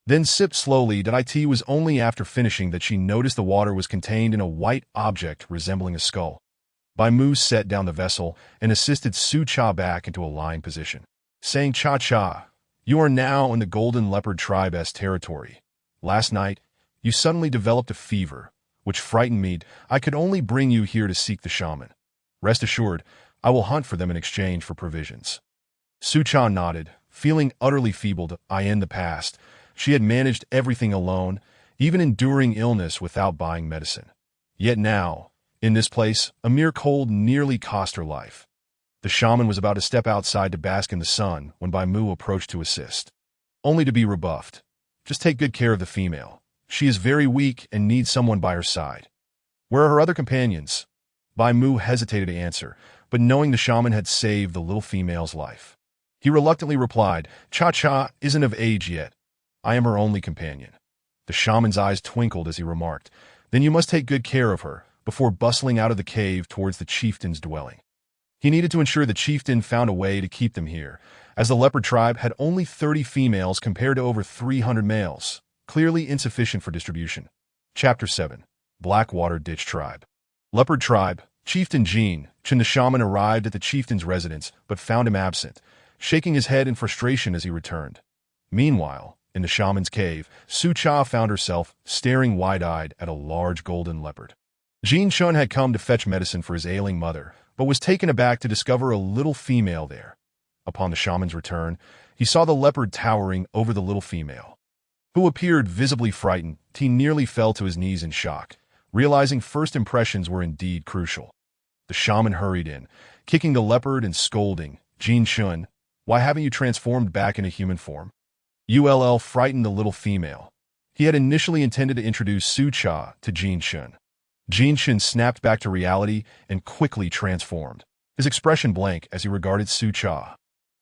Then sipped slowly. It was only after finishing that she noticed the water was contained in a white object resembling a skull. Bai Mu set down the vessel and assisted Su Cha back into a lying position, saying, "Cha, you are now in the Golden Leopard Tribe's territory. Last night, you suddenly developed a fever, which frightened me. I could only bring you here to seek the shaman. Rest assured, I will hunt for them in exchange for provisions." Su Cha nodded, feeling utterly feeble. In the past, she had managed everything alone, even enduring illness without buying medicine. Yet now, in this place, a mere cold nearly cost her life. The shaman was about to step outside to bask in the sun when Bai Mu approached to assist, only to be rebuffed. "Just take good care of the female. She is very weak and needs someone by her side." "Where are her other companions?" Bai Mu hesitated to answer, but knowing the shaman had saved the little female's life, he reluctantly replied, Cha isn't of age yet. I am her only companion." The shaman's eyes twinkled as he remarked, "Then you must take good care of her," before bustling out of the cave towards the chieftain's dwelling. He needed to ensure the chieftain found a way to keep them here, as the leopard tribe had only 30 females compared to over 300 males, clearly insufficient for distribution. Chapter 7. Blackwater Ditch Tribe. Leopard Tribe. Chieftain Jin Chen. The shaman arrived at the chieftain's residence, but found him absent, shaking his head in frustration as he returned. Meanwhile, in the shaman's cave, Su Cha found herself staring wide-eyed at a large golden leopard. Jin Chen had come to fetch medicine for his ailing mother, but was taken aback to discover a little female there. Upon the shaman's return, he saw the leopard towering over the little female, who appeared visibly frightened. He nearly fell to his knees in shock, realizing first impressions were indeed crucial. The shaman hurried in, kicking the leopard and scolding, "Jin Chen, why haven't you transformed back into human form?" ULL frightened the little female. He had initially intended to introduce Su Cha to Jin Chen. Jin Chen snapped back to reality and quickly transformed, his expression blank as he regarded Su Cha.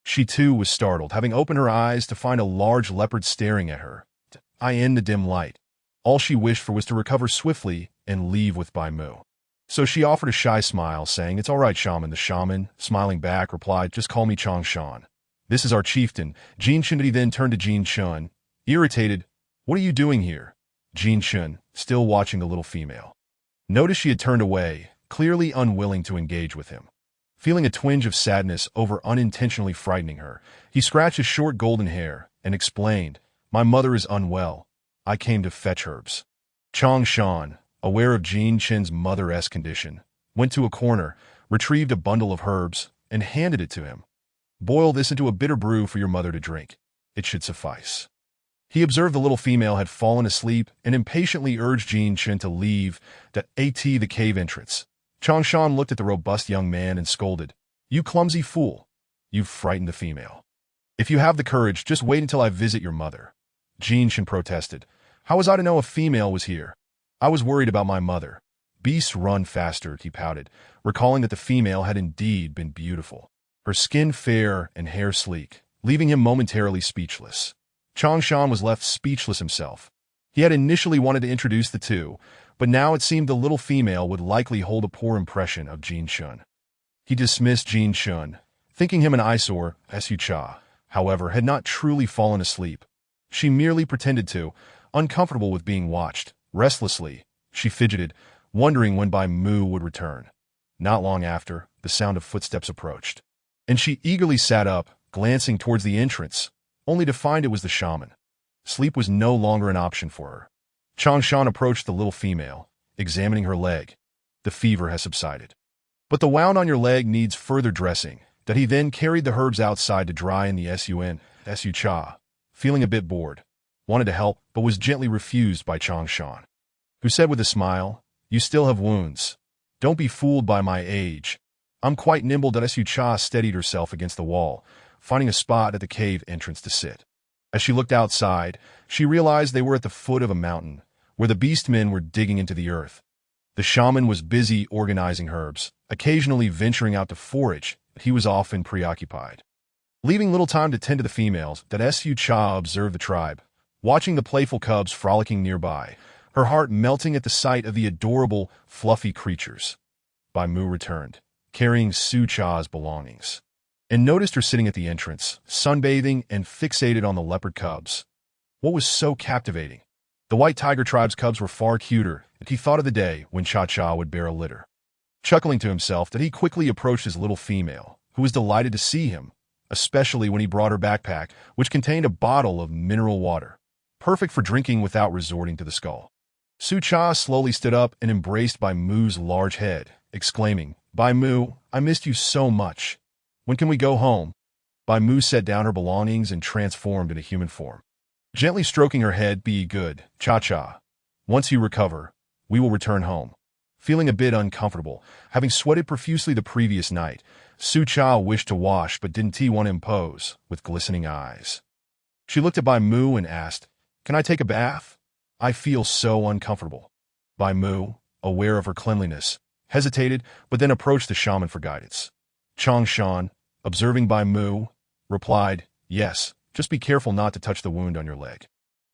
She too was startled, having opened her eyes to find a large leopard staring at her. In the dim light, all she wished for was to recover swiftly and leave with Bai Mu. So she offered a shy smile, saying, "It's all right, shaman." The shaman, smiling back, replied, "Just call me Chang Shan. This is our chieftain." Jin Chen then turned to Jin Chen, irritated, "What are you doing here?" Jin Chen, still watching the little female, noticed she had turned away, clearly unwilling to engage with him. Feeling a twinge of sadness over unintentionally frightening her, he scratched his short golden hair and explained, "My mother is unwell. I came to fetch herbs." Chang Shan, aware of Jin Chen's mother-esque condition, went to a corner, retrieved a bundle of herbs, and handed it to him. "Boil this into a bitter brew for your mother to drink. It should suffice." He observed the little female had fallen asleep and impatiently urged Jin Chen to leave the cave entrance. Chang Shan looked at the robust young man and scolded, "You clumsy fool. You've frightened the female. If you have the courage, just wait until I visit your mother." Jin Chen protested, "How was I to know a female was here? I was worried about my mother." "Beasts run faster," he pouted, recalling that the female had indeed been beautiful, her skin fair and hair sleek, leaving him momentarily speechless. Chang Shan was left speechless himself. He had initially wanted to introduce the two, but now it seemed the little female would likely hold a poor impression of Jin Shun. He dismissed Jin Shun, thinking him an eyesore. Su Cha, however, had not truly fallen asleep. She merely pretended to, uncomfortable with being watched. Restlessly, she fidgeted, wondering when Bai Mu would return. Not long after, the sound of footsteps approached, and she eagerly sat up, glancing towards the entrance, only to find it was the shaman. Sleep was no longer an option for her. Changshan approached the little female, examining her leg. The fever has subsided, but the wound on your leg needs further dressing. That he then carried the herbs outside to dry in the sun. Su Cha, feeling a bit bored, wanted to help, but was gently refused by Changshan, who said with a smile, "You still have wounds. Don't be fooled by my age. I'm quite nimble." Su Cha steadied herself against the wall, finding a spot at the cave entrance to sit. As she looked outside, she realized they were at the foot of a mountain, where the beastmen were digging into the earth. The shaman was busy organizing herbs, occasionally venturing out to forage, but he was often preoccupied, leaving little time to tend to the females. Su Cha observed the tribe, watching the playful cubs frolicking nearby, her heart melting at the sight of the adorable, fluffy creatures. Bai Mu returned, carrying Su Cha's belongings, and noticed her sitting at the entrance, sunbathing and fixated on the leopard cubs. What was so captivating? The white tiger tribe's cubs were far cuter, and he thought of the day when Cha-Cha would bear a litter. Chuckling to himself, that he quickly approached his little female, who was delighted to see him, especially when he brought her backpack, which contained a bottle of mineral water, perfect for drinking without resorting to the skull. Su Cha slowly stood up and embraced Bai Mu's large head, exclaiming, "Bai Mu, I missed you so much. When can we go home?" Bai Mu set down her belongings and transformed into human form, gently stroking her head. "Be good, Cha-Cha. Once you recover, we will return home." Feeling a bit uncomfortable, having sweated profusely the previous night, Su Cha wished to wash but didn't want to impose, with glistening eyes. She looked at Bai Mu and asked, "Can I take a bath? I feel so uncomfortable." Bai Mu, aware of her cleanliness, hesitated, but then approached the shaman for guidance. Changshan, observing Bai Mu, replied, "Yes, just be careful not to touch the wound on your leg."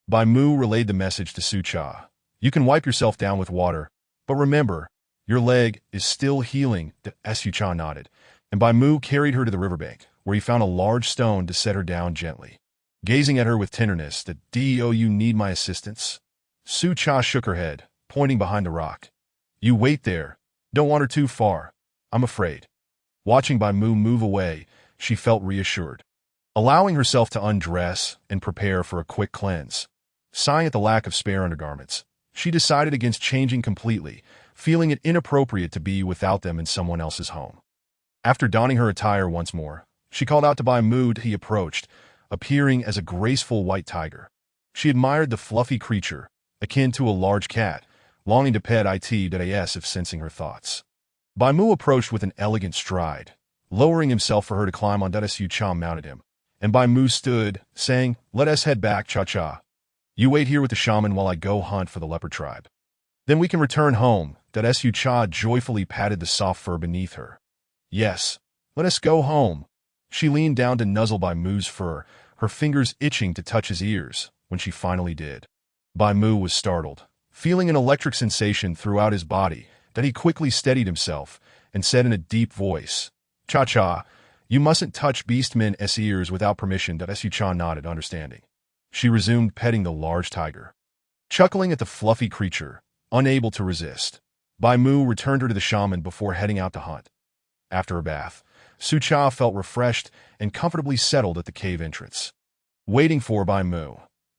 Bai Mu relayed the message to Su Cha. "You can wipe yourself down with water, but remember, your leg is still healing." Su Cha nodded, and Bai Mu carried her to the riverbank, where he found a large stone to set her down gently. Gazing at her with tenderness, "Do you need my assistance?" Su Cha shook her head, pointing behind the rock. "You wait there. Don't wander too far. I'm afraid." Watching Bai Mu move away, she felt reassured, allowing herself to undress and prepare for a quick cleanse. Sighing at the lack of spare undergarments, she decided against changing completely, feeling it inappropriate to be without them in someone else's home. After donning her attire once more, she called out to Bai Mu. He approached, appearing as a graceful white tiger. She admired the fluffy creature, akin to a large cat, longing to pet it if sensing her thoughts. Bai Mu approached with an elegant stride, lowering himself for her to climb on. Su Cha mounted him, and Bai Mu stood, saying, "Let us head back, Cha-Cha. You wait here with the shaman while I go hunt for the leopard tribe. Then we can return home." Su Cha joyfully patted the soft fur beneath her. "Yes, let us go home." She leaned down to nuzzle Bai Mu's fur, her fingers itching to touch his ears, when she finally did. Bai Mu was startled, feeling an electric sensation throughout his body. That he quickly steadied himself and said in a deep voice, "Cha-Cha, you mustn't touch beastmen's ears without permission." Su Cha nodded, understanding. She resumed petting the large tiger, chuckling at the fluffy creature, unable to resist. Bai Mu returned her to the shaman before heading out to hunt. After a bath, Su Cha felt refreshed and comfortably settled at the cave entrance, waiting for Bai Mu.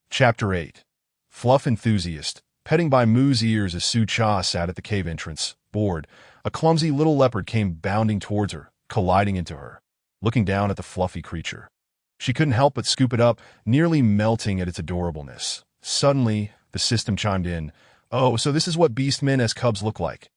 Chapter 8. Fluff Enthusiast. Petting Bai Mu's ears as Su Cha sat at the cave entrance, bored, a clumsy little leopard came bounding towards her, colliding into her. Looking down at the fluffy creature, she couldn't help but scoop it up, nearly melting at its adorableness. Suddenly, the system chimed in. "Oh, so this is what beastmen as cubs look like.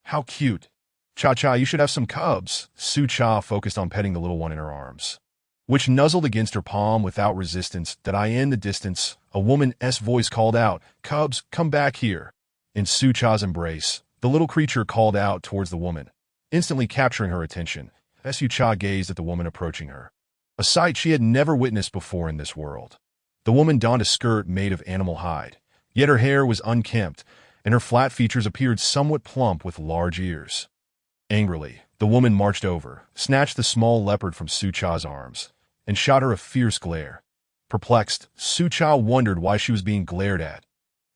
How cute. Cha-Cha, you should have some cubs." Su Cha focused on petting the little one in her arms, which nuzzled against her palm without resistance. In the distance, a woman's voice called out, "Cubs, come back here." In Su Cha's embrace, the little creature called out towards the woman, instantly capturing her attention. Su Cha gazed at the woman approaching her, a sight she had never witnessed before in this world. The woman donned a skirt made of animal hide, Yet her hair was unkempt, and her flat features appeared somewhat plump with large ears. Angrily, the woman marched over, snatched the small leopard from Sucha's arms, and shot her a fierce glare. Perplexed, Sucha wondered why she was being glared at.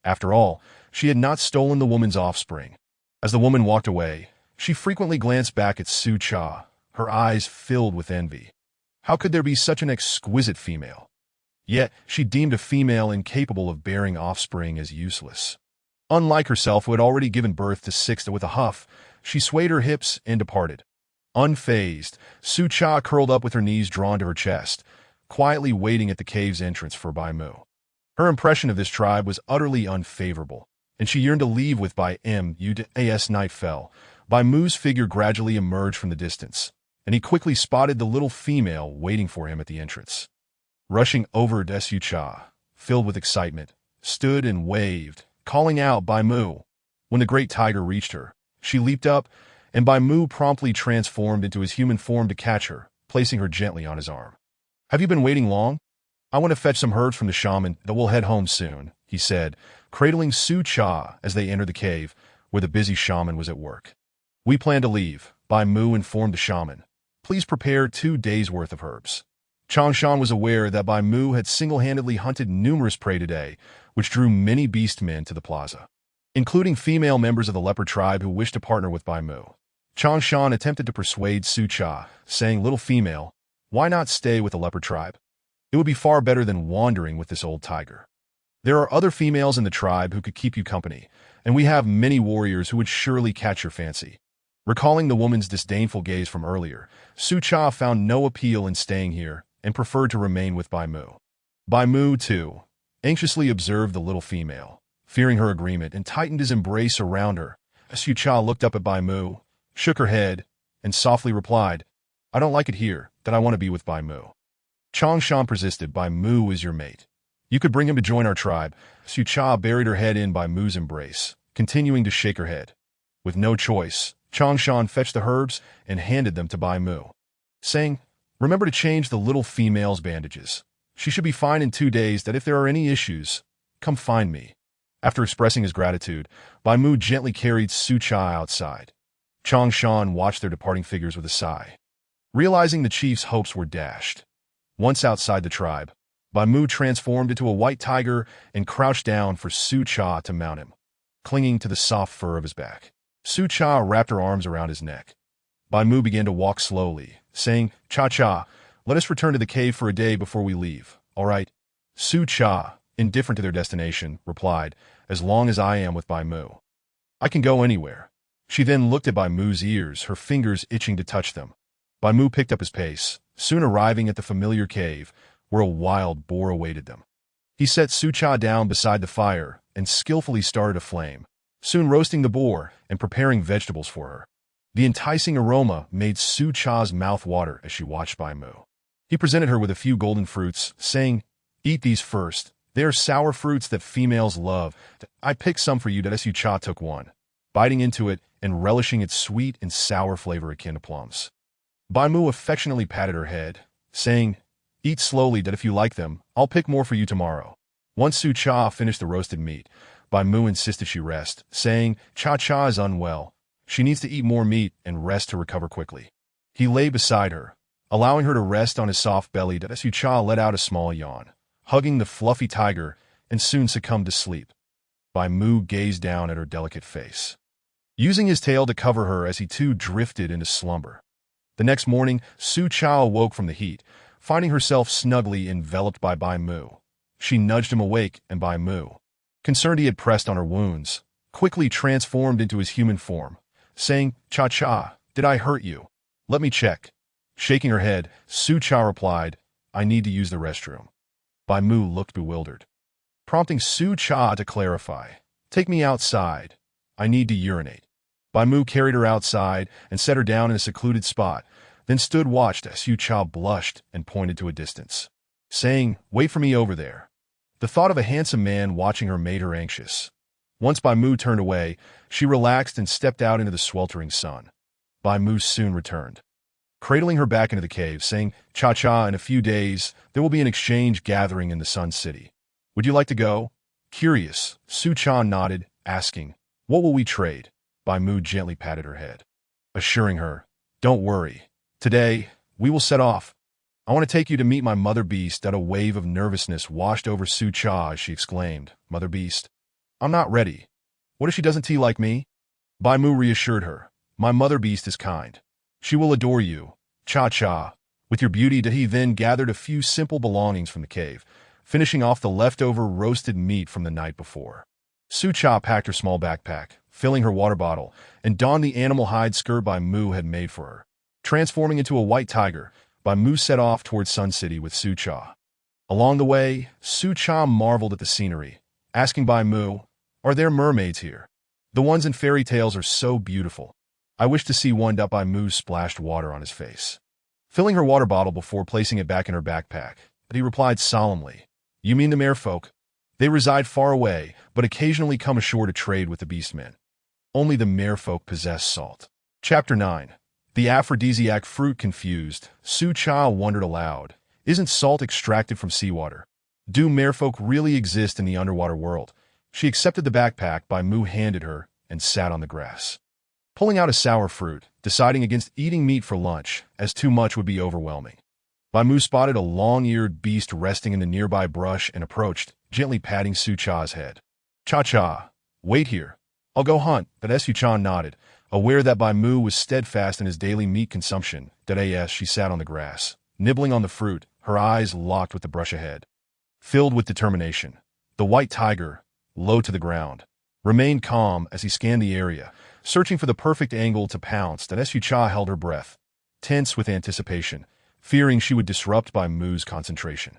After all, she had not stolen the woman's offspring. As the woman walked away, she frequently glanced back at Sucha, her eyes filled with envy. How could there be such an exquisite female? Yet, she deemed a female incapable of bearing offspring as useless. Unlike herself, who had already given birth to six with a huff, she swayed her hips and departed. Unfazed, Sucha curled up with her knees drawn to her chest, quietly waiting at the cave's entrance for Bai Mu. Her impression of this tribe was utterly unfavorable, and she yearned to leave with Bai Mu. As night fell, Bai Mu's figure gradually emerged from the distance, and he quickly spotted the little female waiting for him at the entrance. Rushing over, Sucha, filled with excitement, stood and waved, calling out Bai Mu. When the great tiger reached her, she leaped up, and Bai Mu promptly transformed into his human form to catch her, placing her gently on his arm. "Have you been waiting long? I want to fetch some herbs from the shaman, that we'll head home soon," he said, cradling Sucha as they entered the cave, where the busy shaman was at work. "We plan to leave," Bai Mu informed the shaman. "Please prepare 2 days' worth of herbs." Changshan was aware that Bai Mu had single-handedly hunted numerous prey today, which drew many beast men to the plaza, including female members of the leopard tribe who wished to partner with Bai Mu. Changshan attempted to persuade Sucha, saying, "Little female, why not stay with the leopard tribe? It would be far better than wandering with this old tiger. There are other females in the tribe who could keep you company, and we have many warriors who would surely catch your fancy." Recalling the woman's disdainful gaze from earlier, Sucha found no appeal in staying here and preferred to remain with Bai Mu. Bai Mu, too, anxiously observed the little female, fearing her agreement, and tightened his embrace around her. Sucha looked up at Bai Mu, shook her head, and softly replied, "I don't like it here, that I want to be with Bai Mu." Changshan persisted, "Bai Mu is your mate. You could bring him to join our tribe." Sucha buried her head in Bai Mu's embrace, continuing to shake her head. With no choice, Changshan fetched the herbs and handed them to Bai Mu, saying, "Remember to change the little female's bandages. She should be fine in 2 days, that if there are any issues, come find me." After expressing his gratitude, Bai Mu gently carried Sucha outside. Changshan watched their departing figures with a sigh. Realizing the chief's hopes were dashed. Once outside the tribe, Bai Mu transformed into a white tiger and crouched down for Sucha to mount him, clinging to the soft fur of his back. Sucha wrapped her arms around his neck. Bai Mu began to walk slowly, saying, "Cha-cha, let us return to the cave for a day before we leave, all right?" Sucha, indifferent to their destination, replied, "As long as I am with Bai Mu, I can go anywhere." She then looked at Bai Mu's ears, her fingers itching to touch them. Bai Mu picked up his pace, soon arriving at the familiar cave, where a wild boar awaited them. He set Sucha down beside the fire and skillfully started a flame, soon roasting the boar and preparing vegetables for her. The enticing aroma made Sucha's mouth water as she watched Bai Mu. He presented her with a few golden fruits, saying, "Eat these first. They are sour fruits that females love. I picked some for you." Sucha took one, biting into it and relishing its sweet and sour flavor akin to plums. Bai Mu affectionately patted her head, saying, "Eat slowly, that if you like them, I'll pick more for you tomorrow." Once Sucha finished the roasted meat, Bai Mu insisted she rest, saying, "Cha-cha is unwell. She needs to eat more meat and rest to recover quickly." He lay beside her, allowing her to rest on his soft belly. Sucha let out a small yawn, hugging the fluffy tiger, and soon succumbed to sleep. Bai Mu gazed down at her delicate face, using his tail to cover her as he too drifted into slumber. The next morning, Sucha awoke from the heat, finding herself snugly enveloped by Bai Mu. She nudged him awake, and Bai Mu, concerned he had pressed on her wounds, quickly transformed into his human form, saying, "Cha-cha, did I hurt you? Let me check." Shaking her head, Sucha replied, "I need to use the restroom." Bai Mu looked bewildered, prompting Sucha to clarify, "Take me outside. I need to urinate." Bai Mu carried her outside and set her down in a secluded spot, then stood watched as Sucha blushed and pointed to a distance, saying, "Wait for me over there." The thought of a handsome man watching her made her anxious. Once Bai Mu turned away, she relaxed and stepped out into the sweltering sun. Bai Mu soon returned, cradling her back into the cave, saying, "Cha-cha, in a few days, there will be an exchange gathering in the Sun City. Would you like to go?" Curious, Su-cha nodded, asking, "What will we trade?" Bai Mu gently patted her head, assuring her, "Don't worry. Today, we will set off. I want to take you to meet my mother beast." A wave of nervousness washed over Su-cha as she exclaimed, "Mother beast? I'm not ready. What if she doesn't tea like me?" Bai Mu reassured her, "My mother beast is kind. She will adore you. Cha-cha. With your beauty." He then gathered a few simple belongings from the cave, finishing off the leftover roasted meat from the night before. Su-cha packed her small backpack, filling her water bottle, and donned the animal hide skirt Bai Mu had made for her. Transforming into a white tiger, Bai Mu set off towards Sun City with Su-cha. Along the way, Su-cha marveled at the scenery, asking Bai Mu, "Are there mermaids here? The ones in fairy tales are so beautiful. I wish to see one." Bai Mu splashed water on his face, filling her water bottle before placing it back in her backpack. But he replied solemnly, "You mean the merfolk? They reside far away, but occasionally come ashore to trade with the beastmen. Only the merfolk possess salt." Chapter 9. The aphrodisiac fruit. Confused, Su-cha wondered aloud, "Isn't salt extracted from seawater? Do merfolk really exist in the underwater world?" She accepted the backpack Bai Mu handed her and sat on the grass, pulling out a sour fruit, deciding against eating meat for lunch, as too much would be overwhelming. Bai Mu spotted a long-eared beast resting in the nearby brush and approached, gently patting Su-cha's head. "Cha-cha, wait here. I'll go hunt." That Su-cha nodded, aware that Bai Mu was steadfast in his daily meat consumption. As she sat on the grass, nibbling on the fruit, her eyes locked with the brush ahead. Filled with determination, the white tiger, low to the ground, remained calm as he scanned the area, searching for the perfect angle to pounce. Su-cha held her breath, tense with anticipation, fearing she would disrupt Bai Mu's concentration.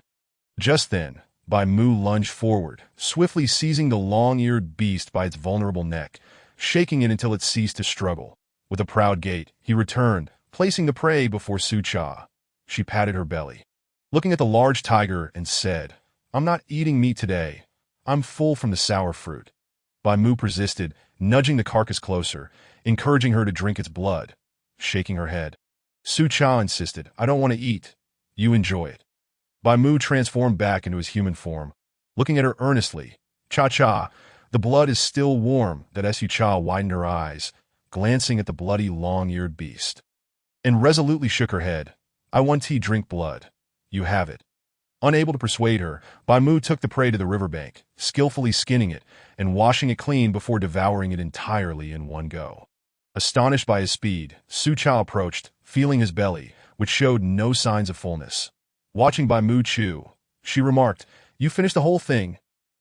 Just then, Bai Mu lunged forward, swiftly seizing the long-eared beast by its vulnerable neck, shaking it until it ceased to struggle. With a proud gait, he returned, placing the prey before Su-cha. She patted her belly, looking at the large tiger, and said, "I'm not eating meat today. I'm full from the sour fruit." Bai Mu persisted, nudging the carcass closer, encouraging her to drink its blood. Shaking her head, Su-cha insisted, "I don't want to eat. You enjoy it." Bai Mu transformed back into his human form, looking at her earnestly. "Cha-cha, the blood is still warm." Su-cha widened her eyes, glancing at the bloody long-eared beast, and resolutely shook her head. "I want tea, drink blood. You have it." Unable to persuade her, Bai Mu took the prey to the riverbank, skillfully skinning it and washing it clean before devouring it entirely in one go. Astonished by his speed, Su-cha approached, feeling his belly, which showed no signs of fullness. Watching Bai Mu chew, she remarked, "You finished the whole thing?"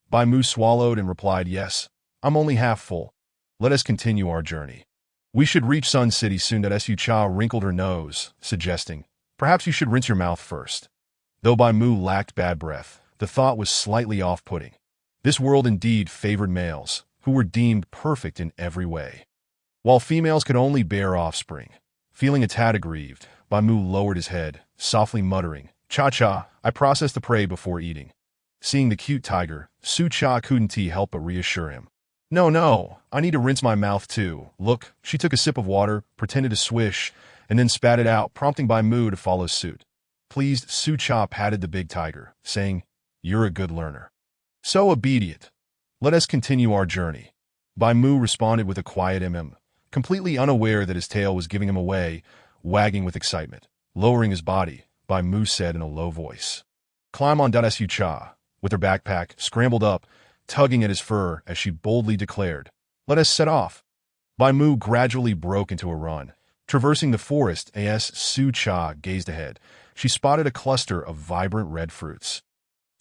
Bai Mu swallowed and replied, "Yes, I'm only half full. Let us continue our journey. We should reach Sun City soon." Su-cha wrinkled her nose, suggesting, "Perhaps you should rinse your mouth first." Though Bai Mu lacked bad breath, the thought was slightly off-putting. This world indeed favored males, who were deemed perfect in every way, while females could only bear offspring. Feeling a tad aggrieved, Bai Mu lowered his head, softly muttering, "Cha-cha, I process the prey before eating." Seeing the cute tiger, Su-cha couldn't help but reassure him. No, I need to rinse my mouth too. Look." She took a sip of water, pretended to swish, and then spat it out, prompting Bai Mu to follow suit. Pleased, Su-cha patted the big tiger, saying, "You're a good learner. So obedient. Let us continue our journey." Bai Mu responded with a quiet completely unaware that his tail was giving him away, wagging with excitement. Lowering his body, Bai Mu said in a low voice, "Climb on." Su-cha, with her backpack, scrambled up, tugging at his fur as she boldly declared, "Let us set off." Bai Mu gradually broke into a run, traversing the forest as Su-cha gazed ahead. She spotted a cluster of vibrant red fruits.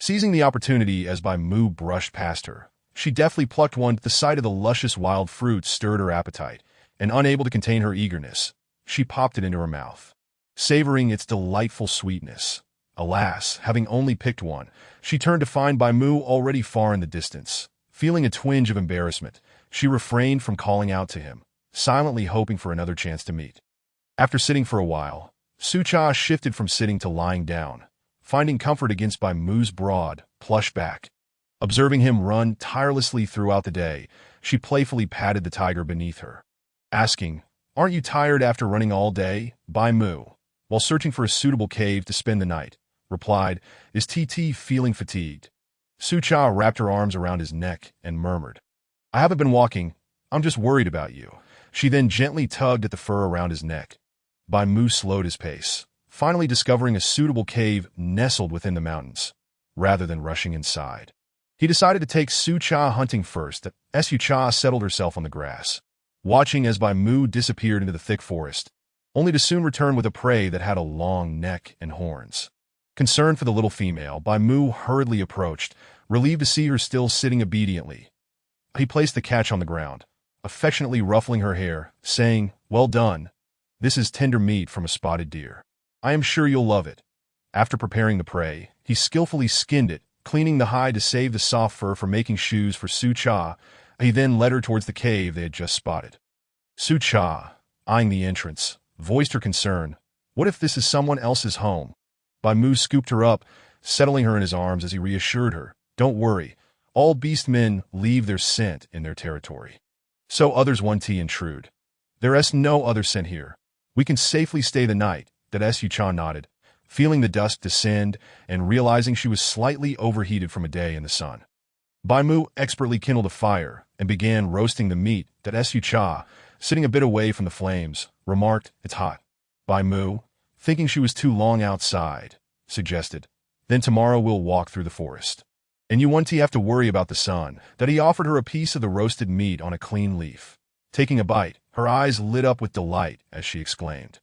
Seizing the opportunity as Bai Mu brushed past her, she deftly plucked one. The sight of the luscious wild fruit stirred her appetite, and unable to contain her eagerness, she popped it into her mouth, savoring its delightful sweetness. Alas, having only picked one, she turned to find Bai Mu already far in the distance. Feeling a twinge of embarrassment, she refrained from calling out to him, silently hoping for another chance to meet. After sitting for a while, Su-cha shifted from sitting to lying down, finding comfort against Bai Mu's broad, plush back. Observing him run tirelessly throughout the day, she playfully patted the tiger beneath her, asking, "Aren't you tired after running all day?" Bai Mu, while searching for a suitable cave to spend the night, replied, "Is TT feeling fatigued?" Su Cha wrapped her arms around his neck and murmured, I haven't been walking. I'm just worried about you. She then gently tugged at the fur around his neck. Bai Mu slowed his pace, finally discovering a suitable cave nestled within the mountains, rather than rushing inside. He decided to take Su Cha hunting first. Su Cha settled herself on the grass, watching as Bai Mu disappeared into the thick forest, only to soon return with a prey that had a long neck and horns. Concerned for the little female, Bai Mu hurriedly approached, relieved to see her still sitting obediently. He placed the catch on the ground, affectionately ruffling her hair, saying, Well done. This is tender meat from a spotted deer. I am sure you'll love it. After preparing the prey, he skillfully skinned it, cleaning the hide to save the soft fur for making shoes for Su Cha. He then led her towards the cave they had just spotted. Su Cha, eyeing the entrance, voiced her concern. What if this is someone else's home? Bai Mu scooped her up, settling her in his arms as he reassured her, Don't worry, all beastmen leave their scent in their territory. So others won't intrude. There is no other scent here. We can safely stay the night, Su Cha nodded, feeling the dusk descend and realizing she was slightly overheated from a day in the sun. Bai Mu expertly kindled a fire and began roasting the meat. Su Cha, sitting a bit away from the flames, remarked, It's hot. Bai Mu, thinking she was too long outside, suggested, Then tomorrow we'll walk through the forest. And you won't have to worry about the sun. He offered her a piece of the roasted meat on a clean leaf. Taking a bite, her eyes lit up with delight as she exclaimed,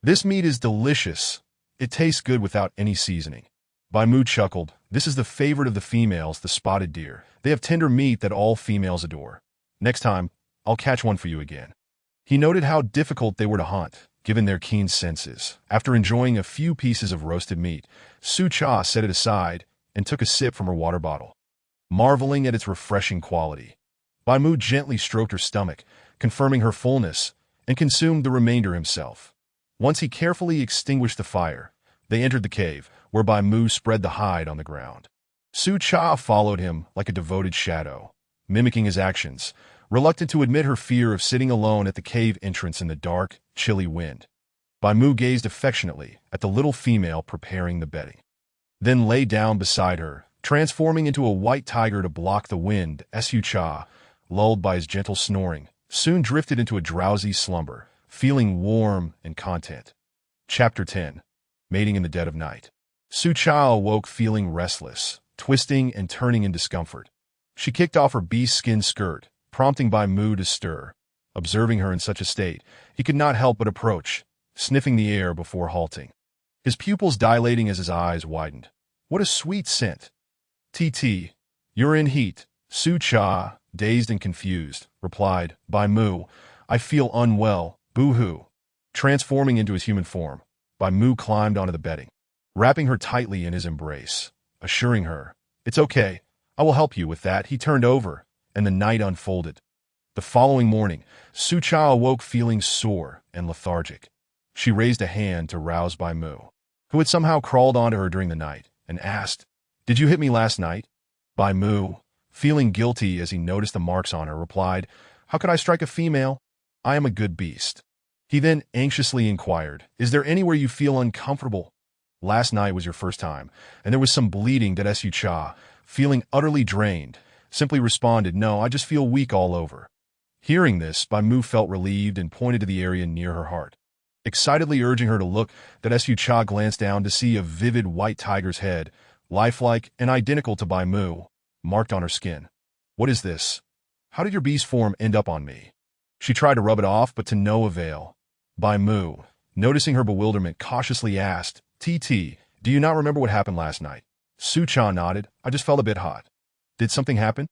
This meat is delicious. It tastes good without any seasoning. Bai Mu chuckled. This is the favorite of the females, the spotted deer. They have tender meat that all females adore. Next time, I'll catch one for you again. He noted how difficult they were to hunt, given their keen senses. After enjoying a few pieces of roasted meat, Su Cha set it aside and took a sip from her water bottle, marveling at its refreshing quality. Bai Mu gently stroked her stomach, confirming her fullness, and consumed the remainder himself. Once he carefully extinguished the fire, they entered the cave, where Bai Mu spread the hide on the ground. Su Cha followed him like a devoted shadow, mimicking his actions, reluctant to admit her fear of sitting alone at the cave entrance in the dark, chilly wind. Bai Mu gazed affectionately at the little female preparing the bedding, then lay down beside her, transforming into a white tiger to block the wind. Su Cha, lulled by his gentle snoring, soon drifted into a drowsy slumber, feeling warm and content. Chapter 10. Mating in the Dead of Night. Su Cha awoke feeling restless, twisting and turning in discomfort. She kicked off her beast-skin skirt, prompting Bai Mu to stir. Observing her in such a state, he could not help but approach, sniffing the air before halting, his pupils dilating as his eyes widened. What a sweet scent! TT, you're in heat. Su Cha, dazed and confused, replied, Bai Mu, I feel unwell, boo-hoo. Transforming into his human form, Bai Mu climbed onto the bedding, wrapping her tightly in his embrace, assuring her, It's okay, I will help you with that. He turned over, and the night unfolded. The following morning, Su Cha awoke feeling sore and lethargic. She raised a hand to rouse Bai Mu, who had somehow crawled onto her during the night, and asked, Did you hit me last night? Bai Mu, feeling guilty as he noticed the marks on her, replied, How could I strike a female? I am a good beast. He then anxiously inquired, Is there anywhere you feel uncomfortable? Last night was your first time, and there was some bleeding. Su Cha, feeling utterly drained, simply responded, No, I just feel weak all over. Hearing this, Bai Mu felt relieved and pointed to the area near her heart, excitedly urging her to look. Su Cha glanced down to see a vivid white tiger's head, lifelike and identical to Bai Mu, marked on her skin. What is this? How did your beast form end up on me? She tried to rub it off, but to no avail. Bai Mu, noticing her bewilderment, cautiously asked, TT, do you not remember what happened last night? Su Cha nodded. I just felt a bit hot. Did something happen?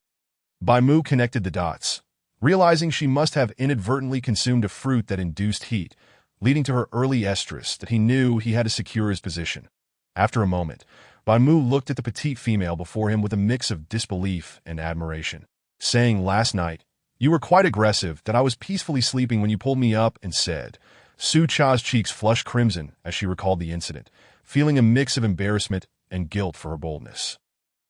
Bai Mu connected the dots, realizing she must have inadvertently consumed a fruit that induced heat, leading to her early estrus. That he knew he had to secure his position. After a moment, Bai Mu looked at the petite female before him with a mix of disbelief and admiration, saying, Last night, you were quite aggressive. That I was peacefully sleeping when you pulled me up and said. Su Cha's cheeks flushed crimson as she recalled the incident, feeling a mix of embarrassment and guilt for her boldness.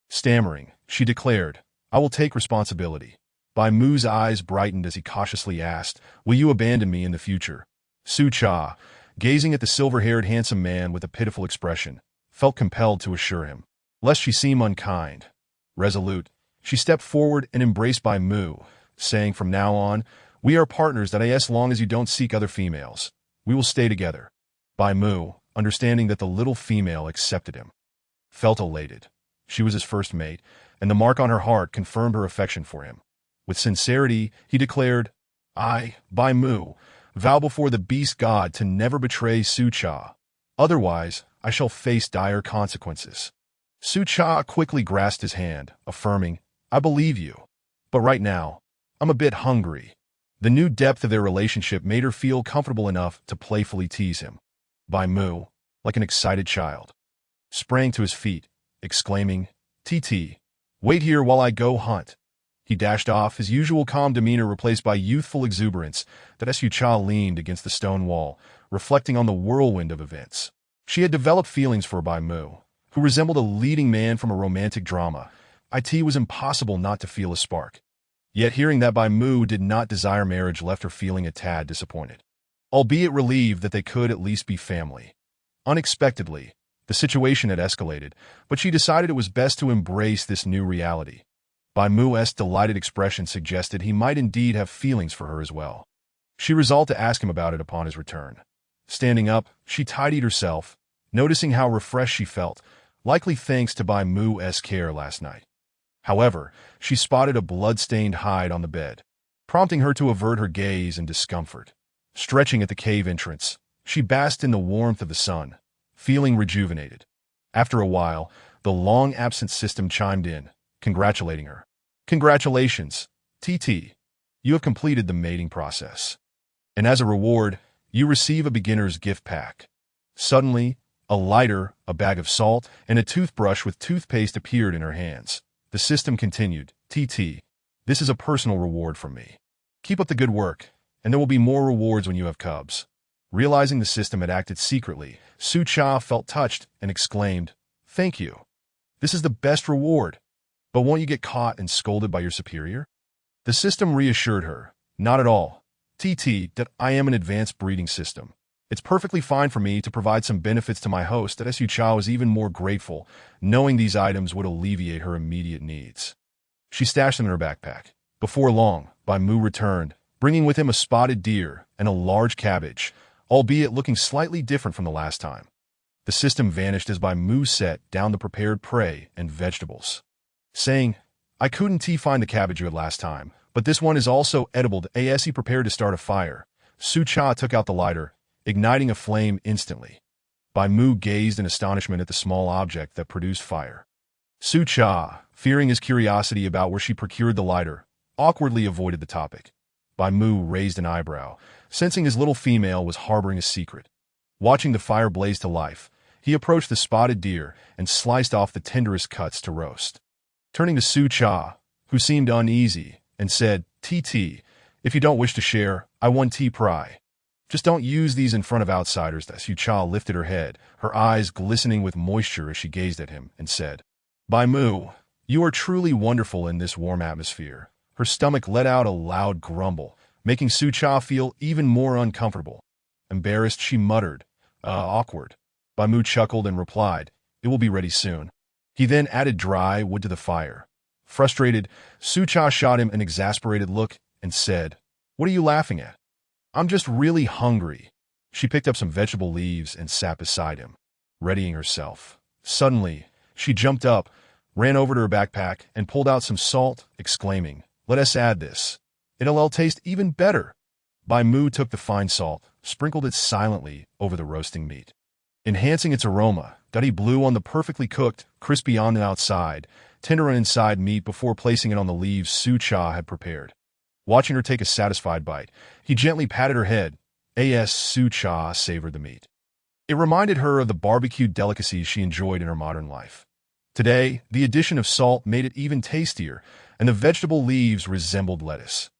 Stammering, she declared, I will take responsibility. Bai Mu's eyes brightened as he cautiously asked, Will you abandon me in the future? Su Cha, gazing at the silver-haired handsome man with a pitiful expression, felt compelled to assure him, lest she seem unkind. Resolute, she stepped forward and embraced Bai Mu, saying, "From now on, we are partners that as long as you don't seek other females, we will stay together." Bai Mu, understanding that the little female accepted him, felt elated. She was his first mate, and the mark on her heart confirmed her affection for him. With sincerity, he declared, "I, Bai Mu, vow before the beast god to never betray Su Cha. Otherwise, I shall face dire consequences." Su Cha quickly grasped his hand, affirming, "I believe you. But right now, I'm a bit hungry." The new depth of their relationship made her feel comfortable enough to playfully tease him. Bai Mu, like an excited child, sprang to his feet, exclaiming, "TT, wait here while I go hunt." He dashed off, his usual calm demeanor replaced by youthful exuberance that as Su Cha leaned against the stone wall, reflecting on the whirlwind of events. She had developed feelings for Bai Mu, who resembled a leading man from a romantic drama. It was impossible not to feel a spark. Yet hearing that Bai Mu did not desire marriage left her feeling a tad disappointed, albeit relieved that they could at least be family. Unexpectedly, the situation had escalated, but she decided it was best to embrace this new reality. Bai Mu's delighted expression suggested he might indeed have feelings for her as well. She resolved to ask him about it upon his return. Standing up, she tidied herself, noticing how refreshed she felt, likely thanks to Bai Mu's care last night. However, she spotted a blood-stained hide on the bed, prompting her to avert her gaze in discomfort. Stretching at the cave entrance, she basked in the warmth of the sun, feeling rejuvenated. After a while, the long-absent system chimed in, congratulating her. "Congratulations, TT. You have completed the mating process. And as a reward, you receive a beginner's gift pack." Suddenly, a lighter, a bag of salt, and a toothbrush with toothpaste appeared in her hands. The system continued, "TT, this is a personal reward from me. Keep up the good work, and there will be more rewards when you have cubs." Realizing the system had acted secretly, Su Cha felt touched and exclaimed, "Thank you. This is the best reward. But won't you get caught and scolded by your superior?" The system reassured her, "Not at all. TT, that I am an advanced breeding system. It's perfectly fine for me to provide some benefits to my host." That Su Cha was even more grateful, knowing these items would alleviate her immediate needs. She stashed them in her backpack. Before long, Bai Mu returned, bringing with him a spotted deer and a large cabbage, albeit looking slightly different from the last time. The system vanished as Bai Mu set down the prepared prey and vegetables, saying, "I couldn't find the cabbage you had last time, but this one is also edible." As he prepared to start a fire, Su Cha took out the lighter, igniting a flame instantly. Bai Mu gazed in astonishment at the small object that produced fire. Su Cha, fearing his curiosity about where she procured the lighter, awkwardly avoided the topic. Bai Mu raised an eyebrow, sensing his little female was harboring a secret. Watching the fire blaze to life, he approached the spotted deer and sliced off the tenderest cuts to roast. Turning to Su Cha, who seemed uneasy, and said, "TT, if you don't wish to share, I want tea pry. Just don't use these in front of outsiders." Su Cha lifted her head, her eyes glistening with moisture as she gazed at him, and said, "Bai Mu, you are truly wonderful in this warm atmosphere." Her stomach let out a loud grumble, making Su Cha feel even more uncomfortable. Embarrassed, she muttered, "Awkward." Bai Mu chuckled and replied, "It will be ready soon." He then added dry wood to the fire. Frustrated, Su Cha shot him an exasperated look and said, "What are you laughing at? I'm just really hungry." She picked up some vegetable leaves and sat beside him, readying herself. Suddenly, she jumped up, ran over to her backpack, and pulled out some salt, exclaiming, "Let us add this. It'll taste even better." Bai Mu took the fine salt, sprinkled it silently over the roasting meat, enhancing its aroma. He blew on the perfectly cooked, crispy on the outside, tender on inside meat before placing it on the leaves Su Cha had prepared. Watching her take a satisfied bite, he gently patted her head. As Su Cha savored the meat, it reminded her of the barbecued delicacies she enjoyed in her modern life. Today, the addition of salt made it even tastier, and the vegetable leaves resembled lettuce.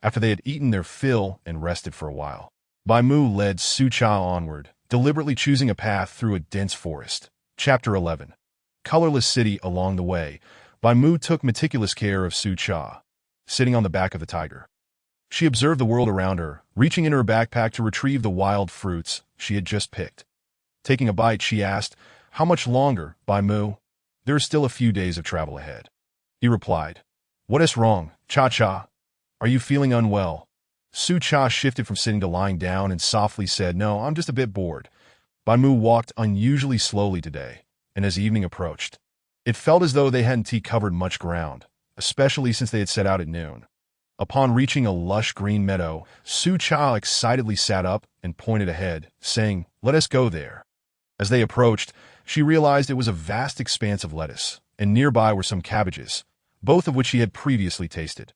After they had eaten their fill and rested for a while, Bai Mu led Su Cha onward, deliberately choosing a path through a dense forest. Chapter 11. Colorless City. Along the way, Bai Mu took meticulous care of Su Cha. Sitting on the back of the tiger, she observed the world around her, reaching into her backpack to retrieve the wild fruits she had just picked. Taking a bite, she asked, "How much longer, Bai Mu?" "There are still a few days of travel ahead. he replied. What is wrong, Cha-Cha? Are you feeling unwell? Su-Cha shifted from sitting to lying down and softly said, No, I'm just a bit bored. Bai Mu walked unusually slowly today, and as evening approached, it felt as though they hadn't covered much ground, especially since they had set out at noon. Upon reaching a lush green meadow, Su-Cha excitedly sat up and pointed ahead, saying, Let us go there. As they approached, she realized it was a vast expanse of lettuce, and nearby were some cabbages, both of which she had previously tasted.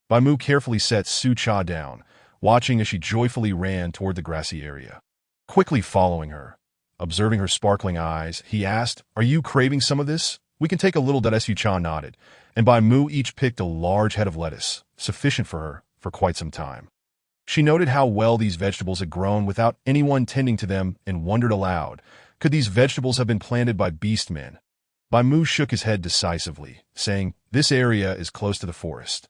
Bai Mu carefully set Su-Cha down, watching as she joyfully ran toward the grassy area. Quickly following her, observing her sparkling eyes, he asked, Are you craving some of this? We can take a little. Su-Cha nodded, and Bai Mu each picked a large head of lettuce, sufficient for her for quite some time. She noted how well these vegetables had grown without anyone tending to them and wondered aloud, could these vegetables have been planted by beastmen? Bai Mu shook his head decisively, saying, This area is close to the forest,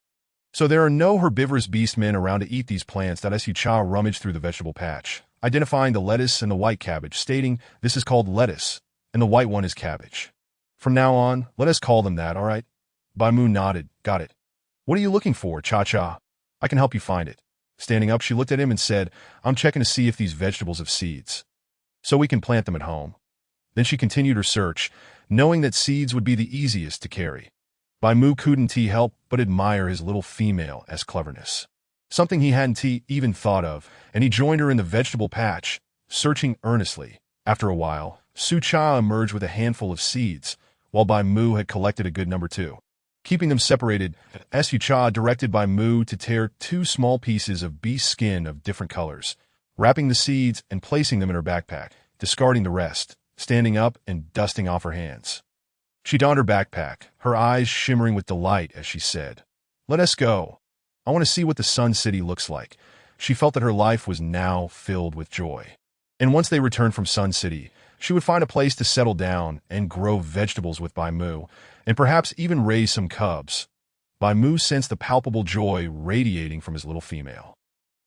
so there are no herbivorous beastmen around to eat these plants. Su-Cha rummaged through the vegetable patch, identifying the lettuce and the white cabbage, stating, This is called lettuce, and the white one is cabbage. From now on, let us call them that, all right? Bai Mu nodded. Got it. What are you looking for, Cha-Cha? I can help you find it. Standing up, she looked at him and said, I'm checking to see if these vegetables have seeds, so we can plant them at home. Then she continued her search, knowing that seeds would be the easiest to carry. Bai Mu couldn't help but admire his little female's cleverness, something he hadn't even thought of, and he joined her in the vegetable patch, searching earnestly. After a while, Su-Cha emerged with a handful of seeds, while Bai Mu had collected a good number too. Keeping them separated, Su-Cha directed Bai Mu to tear 2 small pieces of beast skin of different colors, wrapping the seeds and placing them in her backpack, discarding the rest, standing up and dusting off her hands. She donned her backpack, her eyes shimmering with delight as she said, Let us go. I want to see what the Sun City looks like. She felt that her life was now filled with joy. And once they returned from Sun City, she would find a place to settle down and grow vegetables with Bai Mu, and perhaps even raise some cubs. Bai Mu sensed the palpable joy radiating from his little female.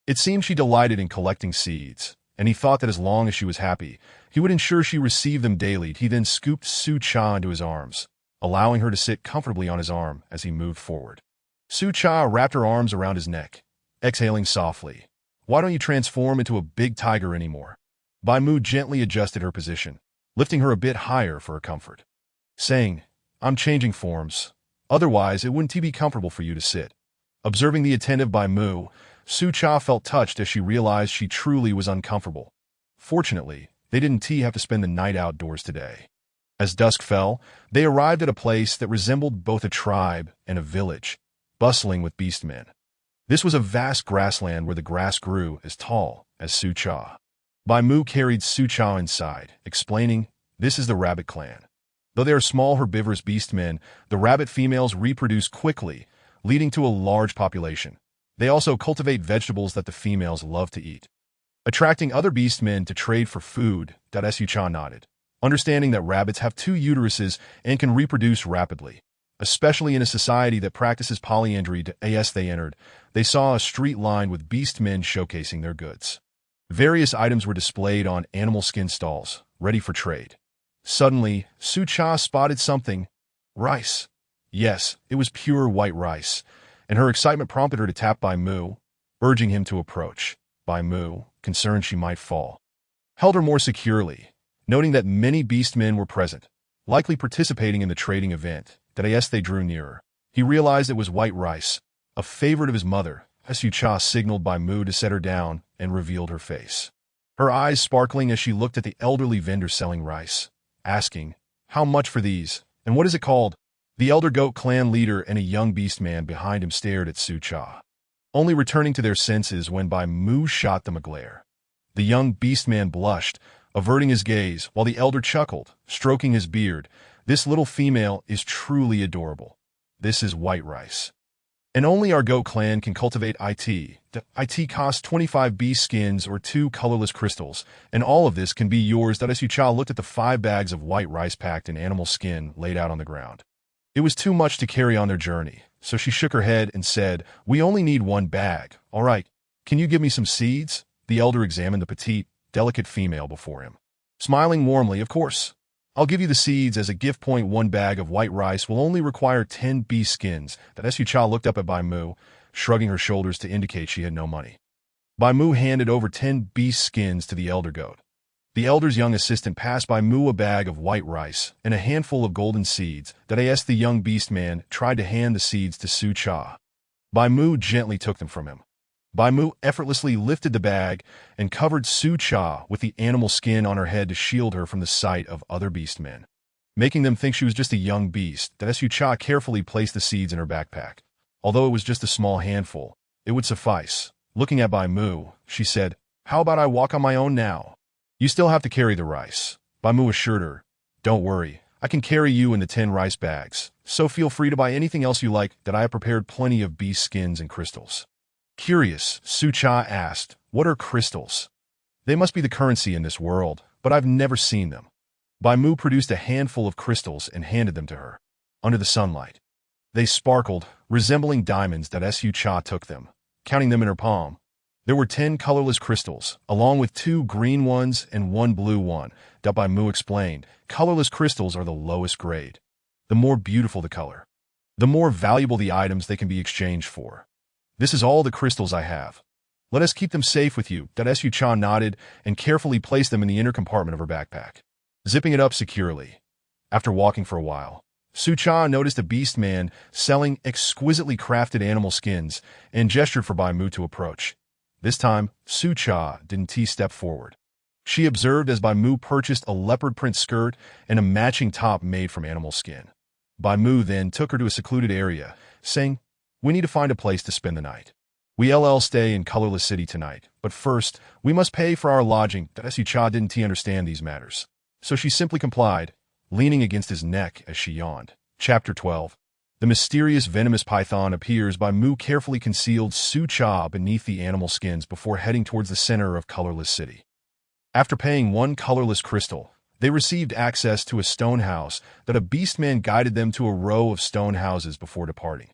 It seemed she delighted in collecting seeds, and he thought that as long as she was happy, he would ensure she received them daily. He then scooped Su-Cha into his arms, allowing her to sit comfortably on his arm as he moved forward. Su-Cha wrapped her arms around his neck, exhaling softly. Why don't you transform into a big tiger anymore? Bai Mu gently adjusted her position, lifting her a bit higher for her comfort, saying, I'm changing forms. Otherwise, it wouldn't be comfortable for you to sit. Observing the attentive Bai Mu, Su-Cha felt touched as she realized she truly was uncomfortable. Fortunately, they didn't have to spend the night outdoors today. As dusk fell, they arrived at a place that resembled both a tribe and a village, bustling with beastmen. This was a vast grassland where the grass grew as tall as Su-Cha. Bai Mu carried Su-Cha inside, explaining, This is the rabbit clan. Though they are small herbivorous beastmen, the rabbit females reproduce quickly, leading to a large population. They also cultivate vegetables that the females love to eat, attracting other beastmen to trade for food. Su-Cha nodded, understanding that rabbits have 2 uteruses and can reproduce rapidly, especially in a society that practices polyandry. As they entered, they saw a street lined with beastmen showcasing their goods. Various items were displayed on animal skin stalls, ready for trade. Suddenly, Su-Cha spotted something. Rice. Yes, it was pure white rice, and her excitement prompted her to tap Bai Mu, urging him to approach. Bai Mu, concerned she might fall, held her more securely, noting that many beastmen were present, likely participating in the trading event. As they drew nearer, he realized it was white rice, a favorite of his mother. Su-Cha signaled Bai Mu to set her down and revealed her face, her eyes sparkling as she looked at the elderly vendor selling rice, asking, How much for these, and what is it called? The elder goat clan leader and a young beastman behind him stared at Su-Cha, only returning to their senses when Bai Mu shot them a glare. The young beastman blushed, averting his gaze, while the elder chuckled, stroking his beard. This little female is truly adorable. This is white rice, and only our goat clan can cultivate it. The it costs 25 beast skins or 2 colorless crystals, and all of this can be yours. Su-Cha looked at the 5 bags of white rice packed in animal skin laid out on the ground. It was too much to carry on their journey, so she shook her head and said, We only need 1 bag. All right, can you give me some seeds? The elder examined the petite, delicate female before him, smiling warmly. Of course. I'll give you the seeds as a gift. Point one bag of white rice will only require 10 beast skins. That Su Cha looked up at Bai Mu, shrugging her shoulders to indicate she had no money. Bai Mu handed over 10 beast skins to the elder goat. The elder's young assistant passed Bai Mu a bag of white rice and a handful of golden seeds. That as the young beast man tried to hand the seeds to Su Cha, Bai Mu gently took them from him. Bai Mu effortlessly lifted the bag and covered Su Cha with the animal skin on her head to shield her from the sight of other beast men, making them think she was just a young beast. That Su Cha carefully placed the seeds in her backpack. Although it was just a small handful, it would suffice. Looking at Bai Mu, she said, "How about I walk on my own now? You still have to carry the rice." Bai Mu assured her, "Don't worry, I can carry you in the 10 rice bags, so feel free to buy anything else you like. That I have prepared plenty of beast skins and crystals." Curious, Su Cha asked, "What are crystals?" "They must be the currency in this world, but I've never seen them." Bai Mu produced a handful of crystals and handed them to her. Under the sunlight, they sparkled, resembling diamonds. That Su Cha took them, counting them in her palm. There were 10 colorless crystals, along with 2 green ones and 1 blue one. Bai Mu explained, "Colorless crystals are the lowest grade. The more beautiful the color, the more valuable the items they can be exchanged for. This is all the crystals I have. Let us keep them safe with you." Su Cha nodded and carefully placed them in the inner compartment of her backpack, zipping it up securely. After walking for a while, Su Cha noticed a beast man selling exquisitely crafted animal skins and gestured for Bai Mu to approach. This time, Su Cha didn't step forward. She observed as Bai Mu purchased a leopard print skirt and a matching top made from animal skin. Bai Mu then took her to a secluded area, saying, "We need to find a place to spend the night. We'll stay in Colorless City tonight, but first, we must pay for our lodging." Su Cha didn't understand these matters, so she simply complied, leaning against his neck as she yawned. Chapter 12. The mysterious venomous python appears. Bai Mu carefully concealed Su Cha beneath the animal skins before heading towards the center of Colorless City. After paying 1 colorless crystal, they received access to a stone house. That a beast man guided them to a row of stone houses before departing.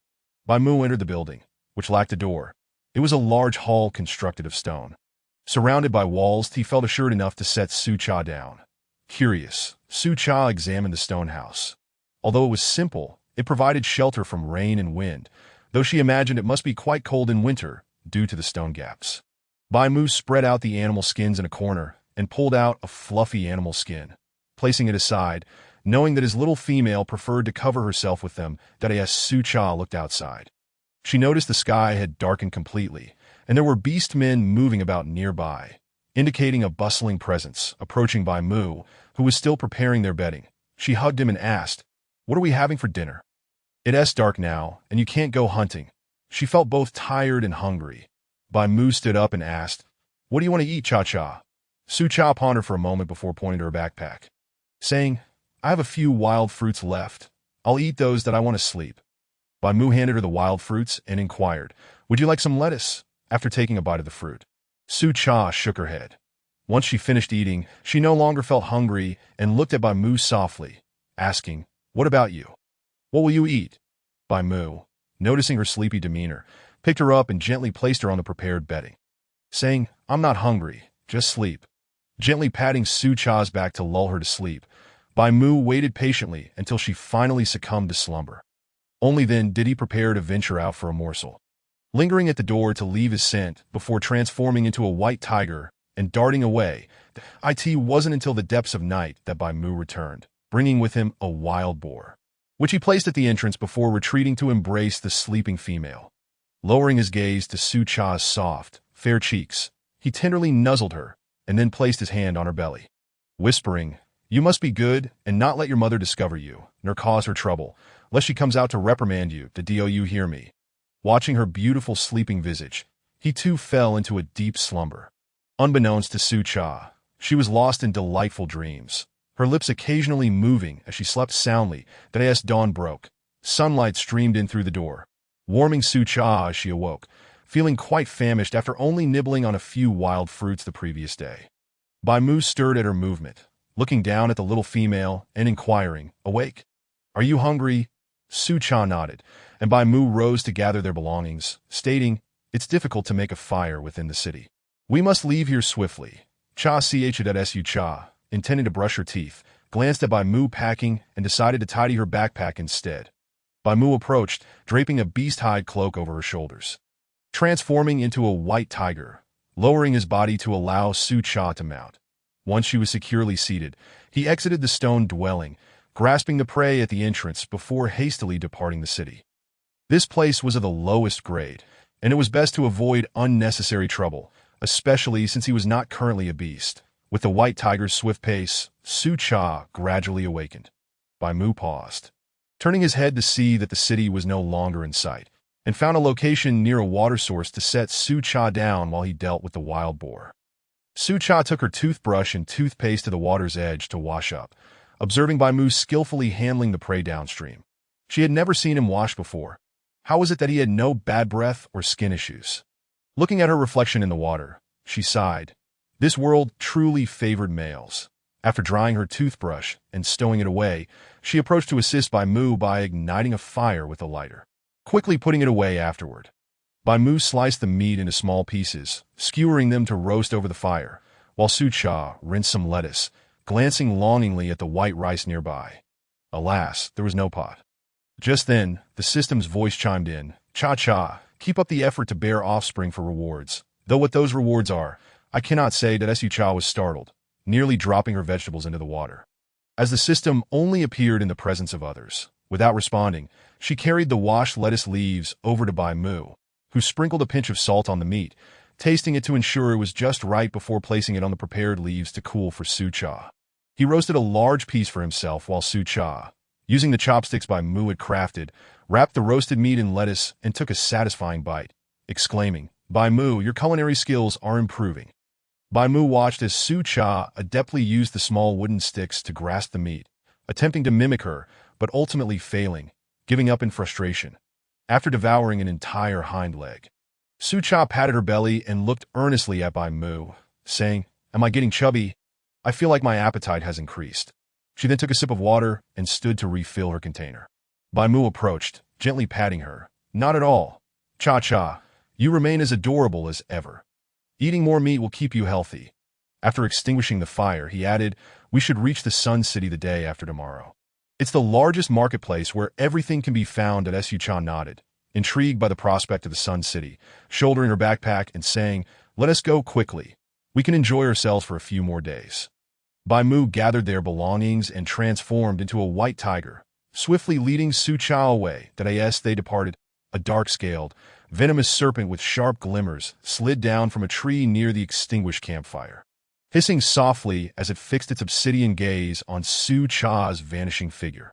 Bai Mu entered the building, which lacked a door. It was a large hall constructed of stone. Surrounded by walls, he felt assured enough to set Su Cha down. Curious, Su Cha examined the stone house. Although it was simple, it provided shelter from rain and wind, though she imagined it must be quite cold in winter due to the stone gaps. Bai Mu spread out the animal skins in a corner and pulled out a fluffy animal skin, placing it aside, knowing that his little female preferred to cover herself with them. As Su Cha looked outside, she noticed the sky had darkened completely, and there were beast men moving about nearby, indicating a bustling presence. Approaching Bai Mu, who was still preparing their bedding, she hugged him and asked, "What are we having for dinner? It's dark now, and you can't go hunting." She felt both tired and hungry. Bai Mu stood up and asked, "What do you want to eat, Cha-Cha?" Su Cha pondered for a moment before pointing to her backpack, saying, "I have a few wild fruits left. I'll eat those. That I want to sleep." Bai Mu handed her the wild fruits and inquired, "Would you like some lettuce?" After taking a bite of the fruit, Su Cha shook her head. Once she finished eating, she no longer felt hungry and looked at Bai Mu softly, asking, "What about you? What will you eat?" Bai Mu, noticing her sleepy demeanor, picked her up and gently placed her on the prepared bedding, saying, "I'm not hungry, just sleep." Gently patting Su Cha's back to lull her to sleep, Bai Mu waited patiently until she finally succumbed to slumber. Only then did he prepare to venture out for a morsel, lingering at the door to leave his scent before transforming into a white tiger and darting away. It wasn't until the depths of night that Bai Mu returned, bringing with him a wild boar, which he placed at the entrance before retreating to embrace the sleeping female. Lowering his gaze to Su Cha's soft, fair cheeks, he tenderly nuzzled her and then placed his hand on her belly, whispering, "You must be good and not let your mother discover you, nor cause her trouble, lest she comes out to reprimand you. Do you hear me?" Watching her beautiful sleeping visage, he too fell into a deep slumber. Unbeknownst to Su Cha, she was lost in delightful dreams, her lips occasionally moving as she slept soundly. As dawn broke, sunlight streamed in through the door, warming Su Cha as she awoke, feeling quite famished after only nibbling on a few wild fruits the previous day. Bai Mu stirred at her movement, looking down at the little female and inquiring, "Awake? Are you hungry?" Su Cha nodded, and Bai Mu rose to gather their belongings, stating, "It's difficult to make a fire within the city. We must leave here swiftly." Cha Chu Cha, intending to brush her teeth, glanced at Bai Mu packing, and decided to tidy her backpack instead. Bai Mu approached, draping a beast-hide cloak over her shoulders. Transforming into a white tiger, lowering his body to allow Su Cha to mount. Once she was securely seated, he exited the stone dwelling, grasping the prey at the entrance before hastily departing the city. This place was of the lowest grade, and it was best to avoid unnecessary trouble, especially since he was not currently a beast. With the white tiger's swift pace, Su Cha gradually awakened. Bai Mu paused, turning his head to see that the city was no longer in sight, and found a location near a water source to set Su Cha down while he dealt with the wild boar. Su Cha took her toothbrush and toothpaste to the water's edge to wash up, observing Bai Mu skillfully handling the prey downstream. She had never seen him wash before. How was it that he had no bad breath or skin issues? Looking at her reflection in the water, she sighed. This world truly favored males. After drying her toothbrush and stowing it away, she approached to assist Bai Mu by igniting a fire with a lighter, quickly putting it away afterward. Bai Mu sliced the meat into small pieces, skewering them to roast over the fire, while Su Cha rinsed some lettuce, glancing longingly at the white rice nearby. Alas, there was no pot. Just then, the system's voice chimed in. Cha-cha, keep up the effort to bear offspring for rewards. Though what those rewards are, I cannot say that Su Cha was startled, nearly dropping her vegetables into the water. As the system only appeared in the presence of others, without responding, she carried the washed lettuce leaves over to Bai Mu, who sprinkled a pinch of salt on the meat, tasting it to ensure it was just right before placing it on the prepared leaves to cool for Su Cha. He roasted a large piece for himself while Su Cha, using the chopsticks Bai Mu had crafted, wrapped the roasted meat in lettuce and took a satisfying bite, exclaiming, Bai Mu, your culinary skills are improving. Bai Mu watched as Su Cha adeptly used the small wooden sticks to grasp the meat, attempting to mimic her, but ultimately failing, giving up in frustration. After devouring an entire hind leg, Su Cha patted her belly and looked earnestly at Bai Mu, saying, Am I getting chubby? I feel like my appetite has increased. She then took a sip of water and stood to refill her container. Bai Mu approached, gently patting her. Not at all. Cha-cha, you remain as adorable as ever. Eating more meat will keep you healthy. After extinguishing the fire, he added, We should reach the Sun City the day after tomorrow. It's the largest marketplace where everything can be found at Su Cha nodded, intrigued by the prospect of the Sun City, shouldering her backpack and saying, Let us go quickly. We can enjoy ourselves for a few more days. Bai Mu gathered their belongings and transformed into a white tiger, swiftly leading Su Cha away. As they departed, a dark-scaled, venomous serpent with sharp glimmers slid down from a tree near the extinguished campfire, hissing softly as it fixed its obsidian gaze on Su Cha's vanishing figure.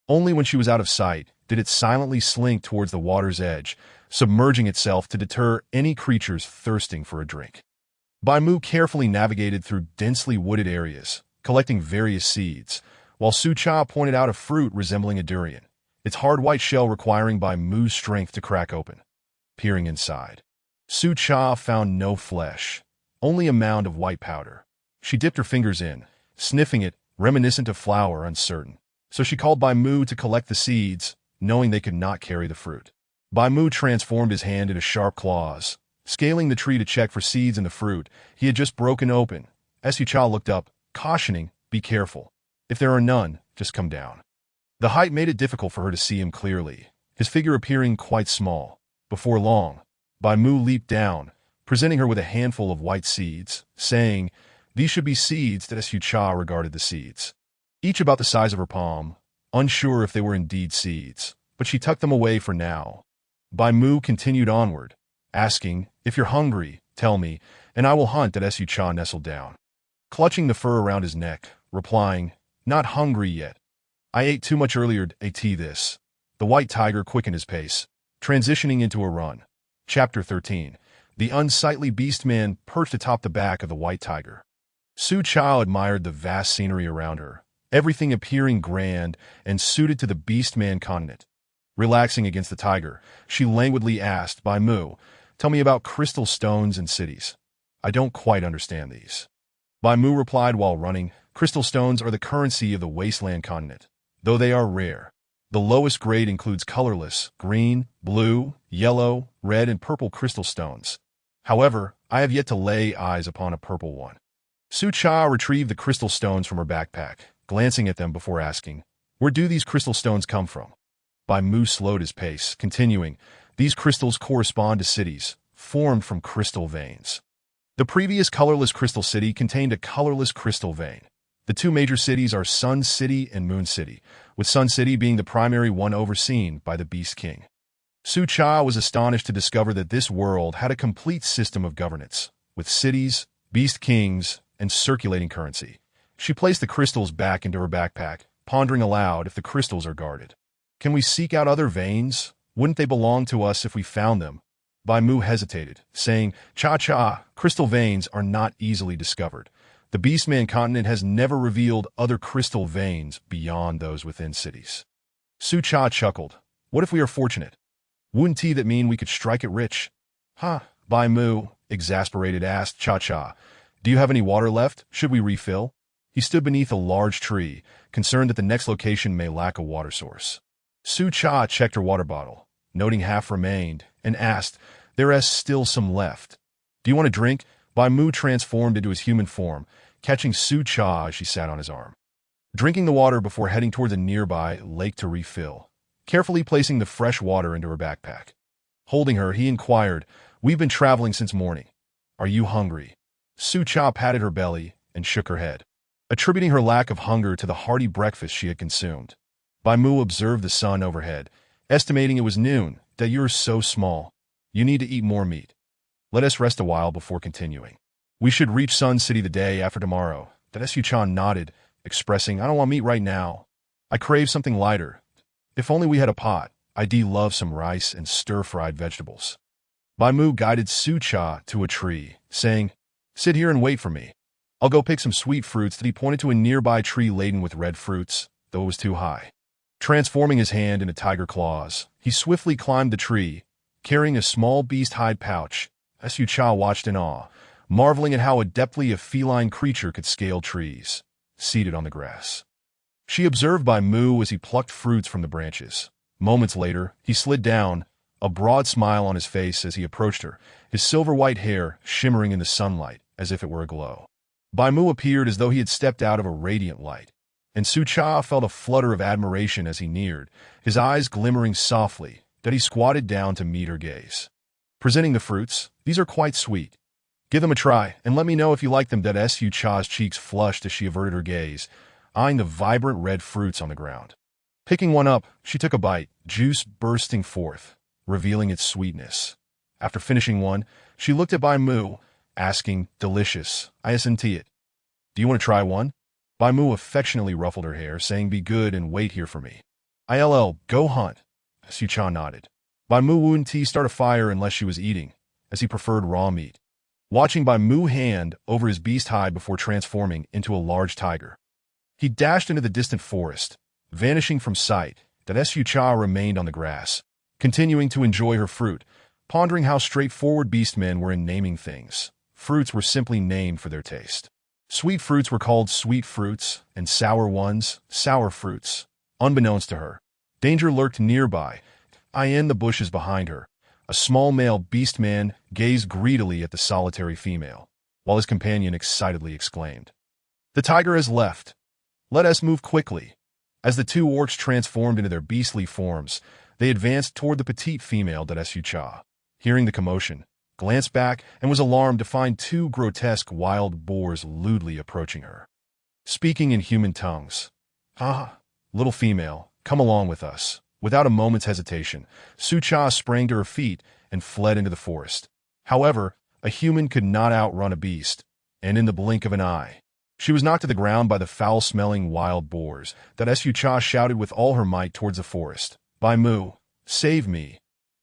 Only when she was out of sight did it silently slink towards the water's edge, submerging itself to deter any creatures thirsting for a drink. Bai Mu carefully navigated through densely wooded areas, collecting various seeds, while Su Cha pointed out a fruit resembling a durian, its hard white shell requiring Bai Mu's strength to crack open. Peering inside, Su Cha found no flesh, only a mound of white powder. She dipped her fingers in, sniffing it, reminiscent of flour, uncertain. So she called Bai Mu to collect the seeds, knowing they could not carry the fruit. Bai Mu transformed his hand into sharp claws, scaling the tree to check for seeds in the fruit he had just broken open. Su Cha looked up, cautioning, Be careful. If there are none, just come down. The height made it difficult for her to see him clearly, his figure appearing quite small. Before long, Bai Mu leaped down, presenting her with a handful of white seeds, saying, These should be seeds. Su Cha regarded the seeds, each about the size of her palm, unsure if they were indeed seeds, but she tucked them away for now. Bai Mu continued onward, asking, If you're hungry, tell me, and I will hunt. Su Cha nestled down, clutching the fur around his neck, replying, Not hungry yet. I ate too much earlier. This. The white tiger quickened his pace, transitioning into a run. Chapter 13. The unsightly beastman perched atop the back of the white tiger. Su Cha admired the vast scenery around her, everything appearing grand and suited to the beastman continent. Relaxing against the tiger, she languidly asked, Bai Mu, tell me about crystal stones and cities. I don't quite understand these. Bai Mu replied while running, Crystal stones are the currency of the wasteland continent, though they are rare. The lowest grade includes colorless, green, blue, yellow, red, and purple crystal stones. However, I have yet to lay eyes upon a purple one. Su Cha retrieved the crystal stones from her backpack, glancing at them before asking, "Where do these crystal stones come from?" Bai Mu slowed his pace, continuing, "These crystals correspond to cities, formed from crystal veins." The previous colorless crystal city contained a colorless crystal vein. The two major cities are Sun City and Moon City, with Sun City being the primary one overseen by the Beast King. Su Cha was astonished to discover that this world had a complete system of governance, with cities, Beast Kings, and circulating currency. She placed the crystals back into her backpack, pondering aloud if the crystals are guarded. "Can we seek out other veins? Wouldn't they belong to us if we found them?" Bai Mu hesitated, saying, "Cha-cha, crystal veins are not easily discovered. The Beastman continent has never revealed other crystal veins beyond those within cities." Su Cha chuckled. "What if we are fortunate? Wouldn't that mean we could strike it rich?" "Huh?" Bai Mu, exasperated, asked Cha-cha, "Do you have any water left? Should we refill?" He stood beneath a large tree, concerned that the next location may lack a water source. Su Cha checked her water bottle, noting half remained, and asked, "There's still some left. Do you want a drink?" Bai Mu transformed into his human form, catching Su Cha as she sat on his arm. Drinking the water before heading toward the nearby lake to refill, carefully placing the fresh water into her backpack. Holding her, he inquired, "We've been traveling since morning. Are you hungry?" Su Cha patted her belly and shook her head, attributing her lack of hunger to the hearty breakfast she had consumed. Bai Mu observed the sun overhead, estimating it was noon. "That you're so small. You need to eat more meat. Let us rest a while before continuing. We should reach Sun City the day after tomorrow." That Su-chan nodded, expressing, "I don't want meat right now. I crave something lighter. If only we had a pot. I'd love some rice and stir-fried vegetables." Bai Mu guided Su-cha to a tree, saying, "Sit here and wait for me. I'll go pick some sweet fruits." That he pointed to a nearby tree laden with red fruits, though it was too high. Transforming his hand into tiger claws, he swiftly climbed the tree, carrying a small beast hide pouch. Su-cha watched in awe, marveling at how adeptly a feline creature could scale trees, seated on the grass. She observed Bai Mu as he plucked fruits from the branches. Moments later, he slid down, a broad smile on his face as he approached her, his silver-white hair shimmering in the sunlight as if it were aglow. Bai Mu appeared as though he had stepped out of a radiant light, and Su-cha felt a flutter of admiration as he neared, his eyes glimmering softly. That he squatted down to meet her gaze. Presenting the fruits, "These are quite sweet. Give them a try, and let me know if you like them." That Su-cha's cheeks flushed as she averted her gaze, eyeing the vibrant red fruits on the ground. Picking one up, she took a bite, juice bursting forth, revealing its sweetness. After finishing one, she looked at Bai Mu, asking, "Delicious, isn't it? Do you want to try one?" Bai Mu affectionately ruffled her hair, saying, "Be good and wait here for me. I'll go hunt." Su-cha nodded. Bai Mu wouldn't start a fire unless she was eating, as he preferred raw meat. Watching Bai Mu hand over his beast hide before transforming into a large tiger, he dashed into the distant forest, vanishing from sight. That Su-cha remained on the grass, continuing to enjoy her fruit, pondering how straightforward beastmen were in naming things. Fruits were simply named for their taste. Sweet fruits were called sweet fruits, and sour ones, sour fruits. Unbeknownst to her, danger lurked nearby. In the bushes behind her, a small male beastman gazed greedily at the solitary female, while his companion excitedly exclaimed, "The tiger has left. Let us move quickly." As the two orcs transformed into their beastly forms, they advanced toward the petite female that Su-cha, hearing the commotion, glanced back and was alarmed to find two grotesque wild boars lewdly approaching her. Speaking in human tongues, "Ah, little female, come along with us." Without a moment's hesitation, Su-cha sprang to her feet and fled into the forest. However, a human could not outrun a beast, and in the blink of an eye, she was knocked to the ground by the foul-smelling wild boars. That Su-cha shouted with all her might towards the forest, "Bai Mu, save me!"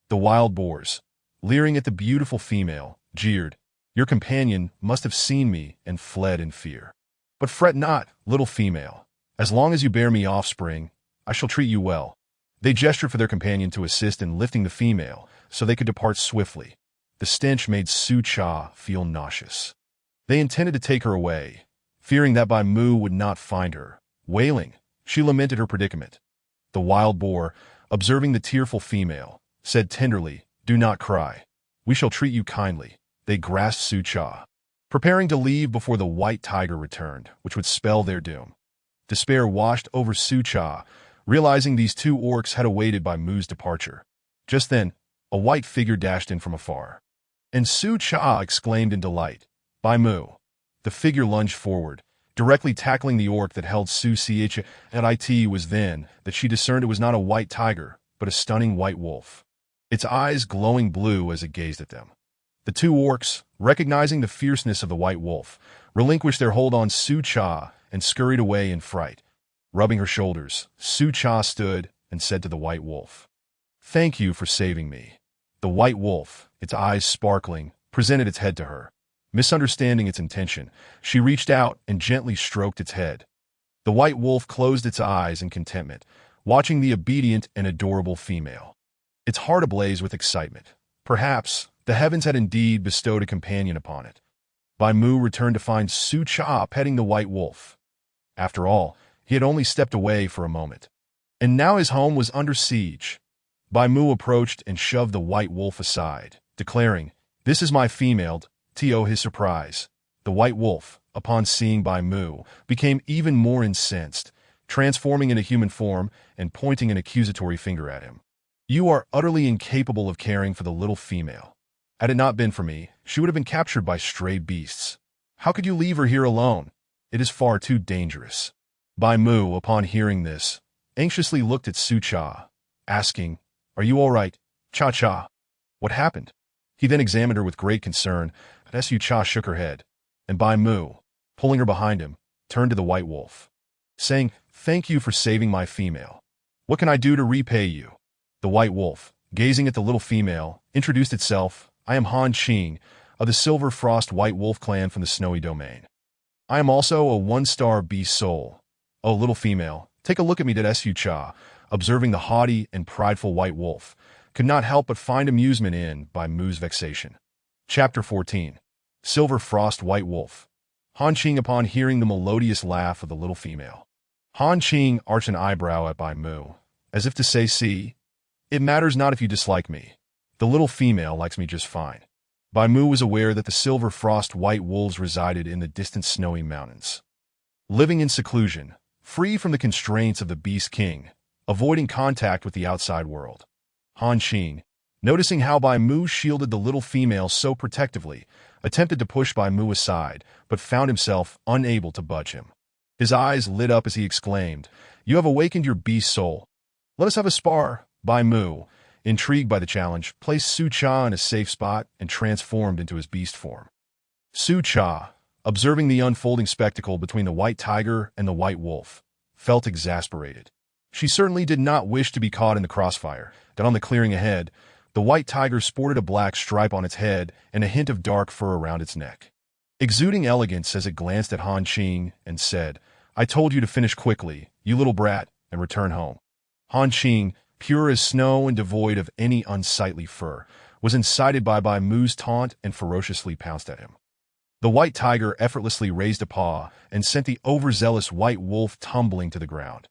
The wild boars, leering at the beautiful female, jeered, "Your companion must have seen me and fled in fear. But fret not, little female. As long as you bear me offspring, I shall treat you well." They gestured for their companion to assist in lifting the female so they could depart swiftly. The stench made Su-cha feel nauseous. They intended to take her away, fearing that Bai Mu would not find her. Wailing, she lamented her predicament. The wild boar, observing the tearful female, said tenderly, "Do not cry. We shall treat you kindly." They grasped Su-cha, preparing to leave before the white tiger returned, which would spell their doom. Despair washed over Sucha, realizing these two orcs had awaited Bai Mu's departure. Just then, a white figure dashed in from afar. And Sucha exclaimed in delight, "Bai Mu!" The figure lunged forward, directly tackling the orc that held Su Ch. It was then that she discerned it was not a white tiger, but a stunning white wolf. Its eyes glowing blue as it gazed at them. The two orcs, recognizing the fierceness of the white wolf, relinquished their hold on Sucha and scurried away in fright. Rubbing her shoulders, Sucha stood and said to the white wolf, "Thank you for saving me." The white wolf, its eyes sparkling, presented its head to her. Misunderstanding its intention, she reached out and gently stroked its head. The white wolf closed its eyes in contentment, watching the obedient and adorable female. Its heart ablaze with excitement. Perhaps the heavens had indeed bestowed a companion upon it. Bai Mu returned to find Sucha petting the white wolf. After all, he had only stepped away for a moment. And now his home was under siege. Bai Mu approached and shoved the white wolf aside, declaring, "This is my female." To his surprise, the white wolf, upon seeing Bai Mu, became even more incensed, transforming into human form and pointing an accusatory finger at him. "You are utterly incapable of caring for the little female. Had it not been for me, she would have been captured by stray beasts. How could you leave her here alone? It is far too dangerous." Bai Mu, upon hearing this, anxiously looked at Sucha, asking, "Are you all right, Cha-Cha? What happened?" He then examined her with great concern, but Sucha shook her head, and Bai Mu, pulling her behind him, turned to the white wolf, saying, "Thank you for saving my female. What can I do to repay you?" The white wolf, gazing at the little female, introduced itself. "I am Han Qing, of the Silver Frost White Wolf clan from the Snowy Domain. I am also a one-star beast soul." "Oh, little female, take a look at me," did Sucha, observing the haughty and prideful white wolf, could not help but find amusement in Bai Mu's vexation. Chapter 14. Silver Frost White Wolf. Han Qing, upon hearing the melodious laugh of the little female. Han Qing arched an eyebrow at Bai Mu, as if to say, "See, it matters not if you dislike me. The little female likes me just fine." Bai Mu was aware that the Silver Frost White Wolves resided in the distant snowy mountains. Living in seclusion, free from the constraints of the Beast King, avoiding contact with the outside world. Han Qing, noticing how Bai Mu shielded the little female so protectively, attempted to push Bai Mu aside, but found himself unable to budge him. His eyes lit up as he exclaimed, "You have awakened your beast soul. Let us have a spar." Bai Mu, intrigued by the challenge, placed Sucha in a safe spot and transformed into his beast form. Sucha, observing the unfolding spectacle between the white tiger and the white wolf, felt exasperated. She certainly did not wish to be caught in the crossfire. Down on the clearing ahead, the white tiger sported a black stripe on its head and a hint of dark fur around its neck. Exuding elegance as it glanced at Han Qing and said, "I told you to finish quickly, you little brat, and return home." Han Qing, pure as snow and devoid of any unsightly fur, was incited by Bai Mu's taunt and ferociously pounced at him. The white tiger effortlessly raised a paw and sent the overzealous white wolf tumbling to the ground.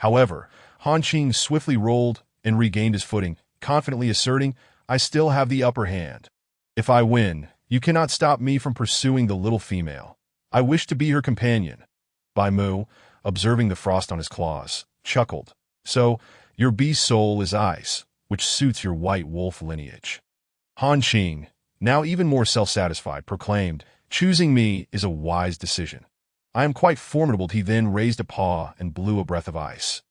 However, Han Qing swiftly rolled and regained his footing, confidently asserting, "I still have the upper hand. If I win, you cannot stop me from pursuing the little female. I wish to be her companion." Bai Mu, observing the frost on his claws, chuckled, "So, your beast soul is ice, which suits your white wolf lineage." Han Qing, now even more self-satisfied, proclaimed, "Choosing me is a wise decision. I am quite formidable." He then raised a paw and blew a breath of ice.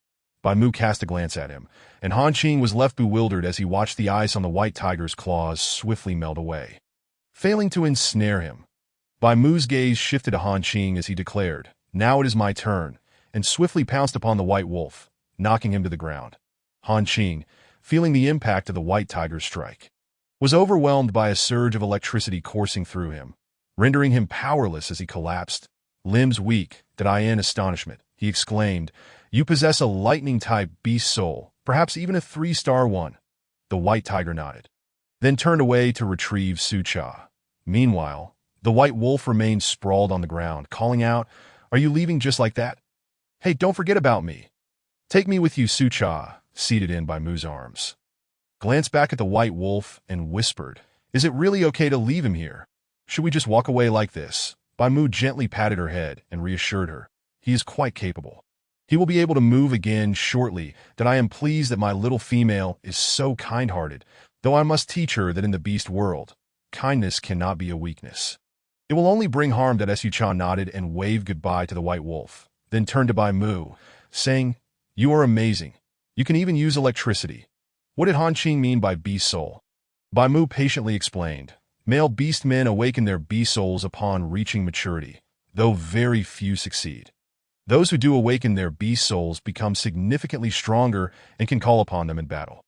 Bai Mu cast a glance at him, and Han Qing was left bewildered as he watched the ice on the white tiger's claws swiftly melt away. Failing to ensnare him, Bai Mu's gaze shifted to Han Qing as he declared, "Now it is my turn," and swiftly pounced upon the white wolf, knocking him to the ground. Han Qing, feeling the impact of the white tiger's strike, was overwhelmed by a surge of electricity coursing through him, rendering him powerless as he collapsed, limbs weak. In astonishment, he exclaimed, "You possess a lightning-type beast soul, perhaps even a 3-star one." The white tiger nodded, then turned away to retrieve Sucha. Meanwhile, the white wolf remained sprawled on the ground, calling out, "Are you leaving just like that? Hey, don't forget about me. Take me with you." Sucha, seated in Bai Mu's arms, glanced back at the white wolf and whispered, "Is it really okay to leave him here? Should we just walk away like this?" Bai Mu gently patted her head and reassured her, "He is quite capable." He will be able to move again shortly, that I am pleased that my little female is so kind-hearted, though I must teach her that in the beast world, kindness cannot be a weakness. It will only bring harm. That Su-chan nodded and waved goodbye to the white wolf, then turned to Bai Mu, saying, "You are amazing. You can even use electricity." What did Han Qing mean by beast soul? Bai Mu patiently explained, "Male beast men awaken their beast souls upon reaching maturity, though very few succeed. Those who do awaken their beast souls become significantly stronger and can call upon them in battle.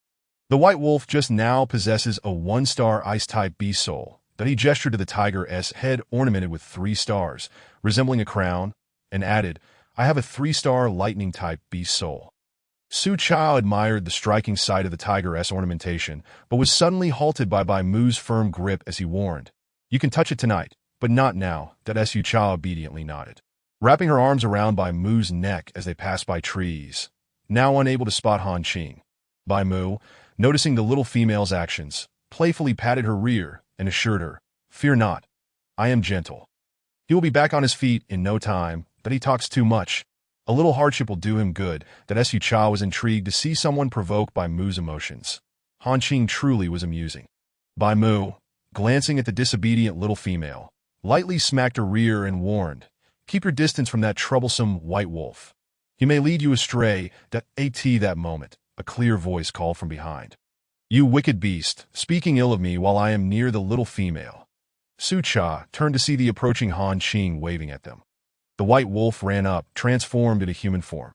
The white wolf just now possesses a 1-star ice-type beast soul." Then he gestured to the tiger's head ornamented with 3 stars, resembling a crown, and added, "I have a 3-star lightning-type beast soul." Su Chao admired the striking sight of the tiger's ornamentation, but was suddenly halted by Bai Mu's firm grip as he warned, "You can touch it tonight, but not now." That Su Chao obediently nodded, wrapping her arms around Bai Mu's neck as they passed by trees, now unable to spot Han Qing. Bai Mu, noticing the little female's actions, playfully patted her rear and assured her, "Fear not, I am gentle. He will be back on his feet in no time, that he talks too much. A little hardship will do him good." That Su Chao was intrigued to see someone provoked by Mu's emotions. Han Qing truly was amusing. Bai Mu, glancing at the disobedient little female, lightly smacked her rear and warned, "Keep your distance from that troublesome white wolf. He may lead you astray." That moment, a clear voice called from behind, "You wicked beast, speaking ill of me while I am near the little female." Su Cha turned to see the approaching Han Qing waving at them. The white wolf ran up, transformed into human form,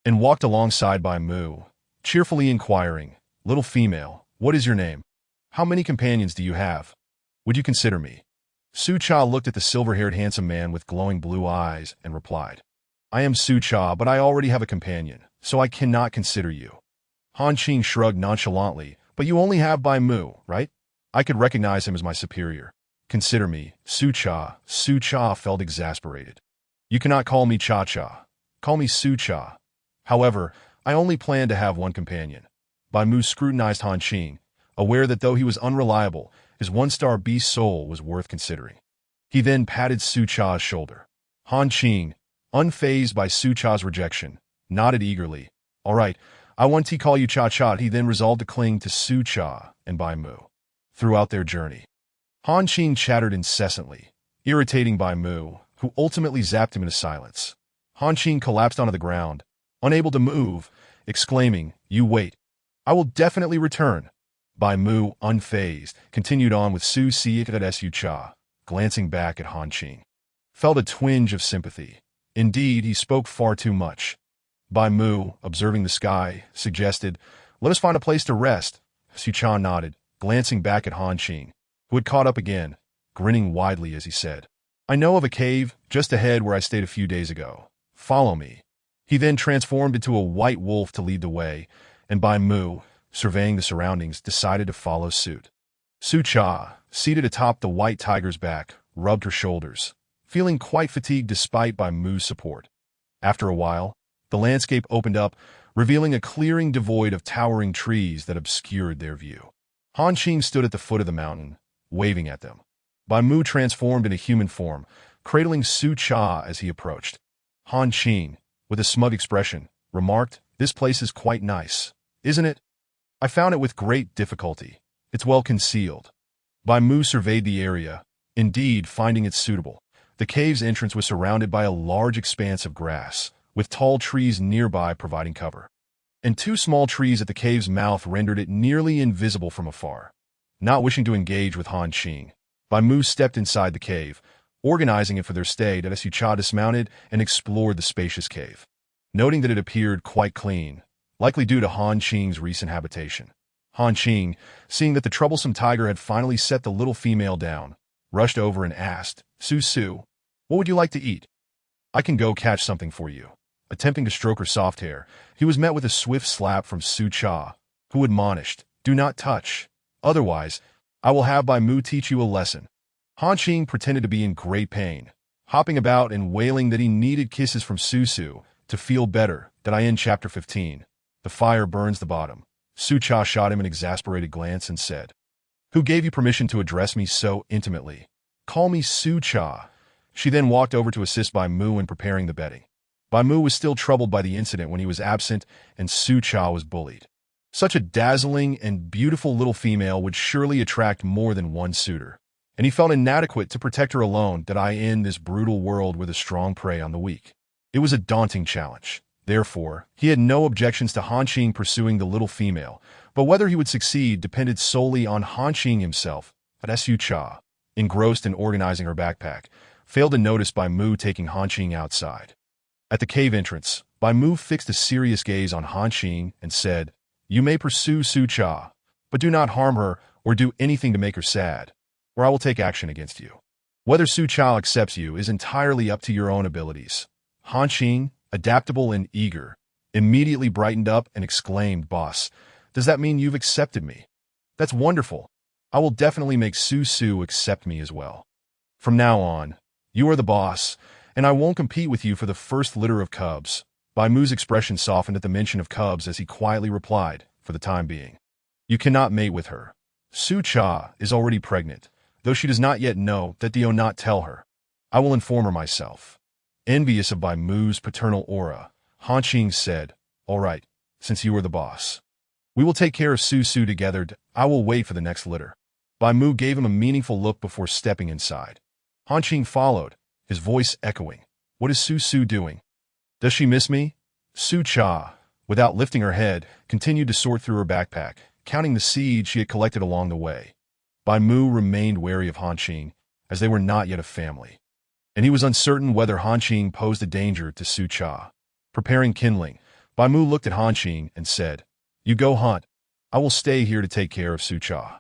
and walked alongside Bai Mu, cheerfully inquiring, "Little female, what is your name? How many companions do you have? Would you consider me?" Su Cha looked at the silver-haired handsome man with glowing blue eyes and replied, "I am Su Cha, but I already have a companion, so I cannot consider you." Han Qing shrugged nonchalantly, "But you only have Bai Mu, right? I could recognize him as my superior. Consider me, Su Cha." Su Cha felt exasperated. "You cannot call me Cha Cha. Call me Su Cha. However, I only plan to have one companion." Bai Mu scrutinized Han Qing, aware that though he was unreliable, his 1-star beast soul was worth considering. He then patted Su Cha's shoulder. Han Qing, unfazed by Su Cha's rejection, nodded eagerly. "All right, I want to call you Cha Cha." He then resolved to cling to Su Cha and Bai Mu throughout their journey. Han Qing chattered incessantly, irritating Bai Mu, who ultimately zapped him into silence. Han Qing collapsed onto the ground, unable to move, exclaiming, "You wait. I will definitely return." Bai Mu, unfazed, continued on with Su Cha, glancing back at Han Qing, felt a twinge of sympathy. Indeed, he spoke far too much. Bai Mu, observing the sky, suggested, "Let us find a place to rest." Su Cha nodded, glancing back at Han Qing, who had caught up again, grinning widely as he said, "I know of a cave just ahead where I stayed a few days ago. Follow me." He then transformed into a white wolf to lead the way, and Bai Mu, surveying the surroundings, decided to follow suit. Su Cha, seated atop the white tiger's back, rubbed her shoulders, feeling quite fatigued despite Bai Mu's support. After a while, the landscape opened up, revealing a clearing devoid of towering trees that obscured their view. Han Qing stood at the foot of the mountain, waving at them. Bai Mu transformed into human form, cradling Su Cha as he approached. Han Qing, with a smug expression, remarked, "This place is quite nice, isn't it? I found it with great difficulty. It's well concealed." Bai Mu surveyed the area, indeed finding it suitable. The cave's entrance was surrounded by a large expanse of grass, with tall trees nearby providing cover. And 2 small trees at the cave's mouth rendered it nearly invisible from afar. Not wishing to engage with Han Qing, Bai Mu stepped inside the cave, organizing it for their stay. That Su Cha dismounted and explored the spacious cave, noting that it appeared quite clean, likely due to Han Qing's recent habitation. Han Qing, seeing that the troublesome tiger had finally set the little female down, rushed over and asked, Su, what would you like to eat? I can go catch something for you." Attempting to stroke her soft hair, he was met with a swift slap from Su Cha, who admonished, "Do not touch. Otherwise, I will have Bai Mu teach you a lesson." Han Qing pretended to be in great pain, hopping about and wailing that he needed kisses from Su to feel better. That I end Chapter 15. The fire burns the bottom. Su Cha shot him an exasperated glance and said, "Who gave you permission to address me so intimately? Call me Su Cha." She then walked over to assist Bai Mu in preparing the bedding. Bai Mu was still troubled by the incident when he was absent and Su Cha was bullied. Such a dazzling and beautiful little female would surely attract more than one suitor, and he felt inadequate to protect her alone that I in this brutal world where the strong prey on the weak. It was a daunting challenge. Therefore, he had no objections to Han Qing pursuing the little female, but whether he would succeed depended solely on Han Qing himself. But Su Cha, engrossed in organizing her backpack, failed to notice Bai Mu taking Han Qing outside. At the cave entrance, Bai Mu fixed a serious gaze on Han Qing and said, "You may pursue Su Cha, but do not harm her or do anything to make her sad, or I will take action against you. Whether Su Cha accepts you is entirely up to your own abilities." Han Qing, adaptable and eager, immediately brightened up and exclaimed, "Boss, does that mean you've accepted me? That's wonderful. I will definitely make Su accept me as well. From now on, you are the boss, and I won't compete with you for the first litter of cubs." Bai Mu's expression softened at the mention of cubs as he quietly replied, "For the time being, you cannot mate with her. Su Cha is already pregnant, though she does not yet know that do not tell her. I will inform her myself." Envious of Bai Mu's paternal aura, Han Qing said, "All right, since you are the boss, we will take care of Su together. I will wait for the next litter." Bai Mu gave him a meaningful look before stepping inside. Han Qing followed, his voice echoing, "What is Su doing? Does she miss me?" Su Cha, without lifting her head, continued to sort through her backpack, counting the seeds she had collected along the way. Bai Mu remained wary of Han Qing, as they were not yet a family, and he was uncertain whether Han Qing posed a danger to Su Cha. Preparing kindling, Bai Mu looked at Han Qing and said, "You go hunt. I will stay here to take care of Su Cha."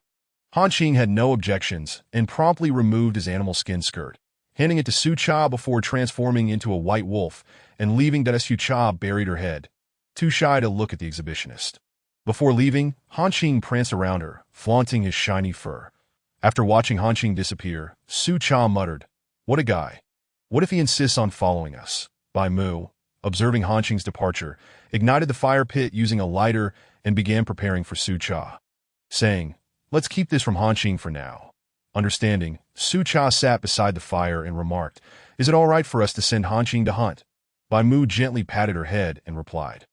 Han Qing had no objections and promptly removed his animal skin skirt, handing it to Su Cha before transforming into a white wolf and leaving that Su Cha buried her head, too shy to look at the exhibitionist. Before leaving, Han Qing pranced around her, flaunting his shiny fur. After watching Han Qing disappear, Su Cha muttered, "What a guy. What if he insists on following us?" Bai Mu, observing Han Qing's departure, ignited the fire pit using a lighter and began preparing for Su Cha, saying, "Let's keep this from Han Qing for now." Understanding, Su Cha sat beside the fire and remarked, "Is it all right for us to send Han Qing to hunt?" Bai Mu gently patted her head and replied,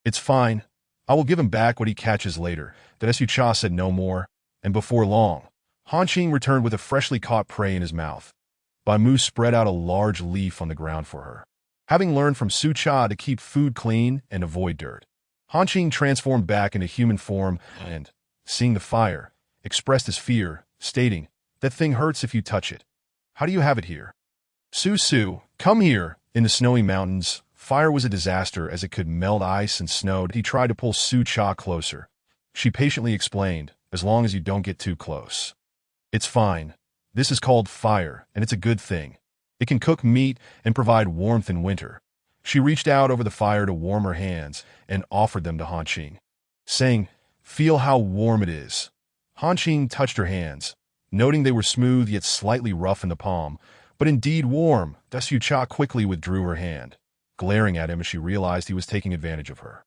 "It's fine. I will give him back what he catches later." That Su Cha said no more, and before long, Han Qing returned with a freshly caught prey in his mouth. Bai Mu spread out a large leaf on the ground for her. Having learned from Su Cha to keep food clean and avoid dirt, Han Qing transformed back into human form and, seeing the fire, expressed his fear, stating, "That thing hurts if you touch it. How do you have it here?" Su, come here." In the snowy mountains, fire was a disaster as it could melt ice and snow. He tried to pull Su Cha closer. She patiently explained, "As long as you don't get too close. It's fine. This is called fire, and it's a good thing. It can cook meat and provide warmth in winter." She reached out over the fire to warm her hands and offered them to Han Qing, saying, "Feel how warm it is." Han Qing touched her hands, noting they were smooth yet slightly rough in the palm, but indeed warm. Su Cha quickly withdrew her hand, glaring at him as she realized he was taking advantage of her.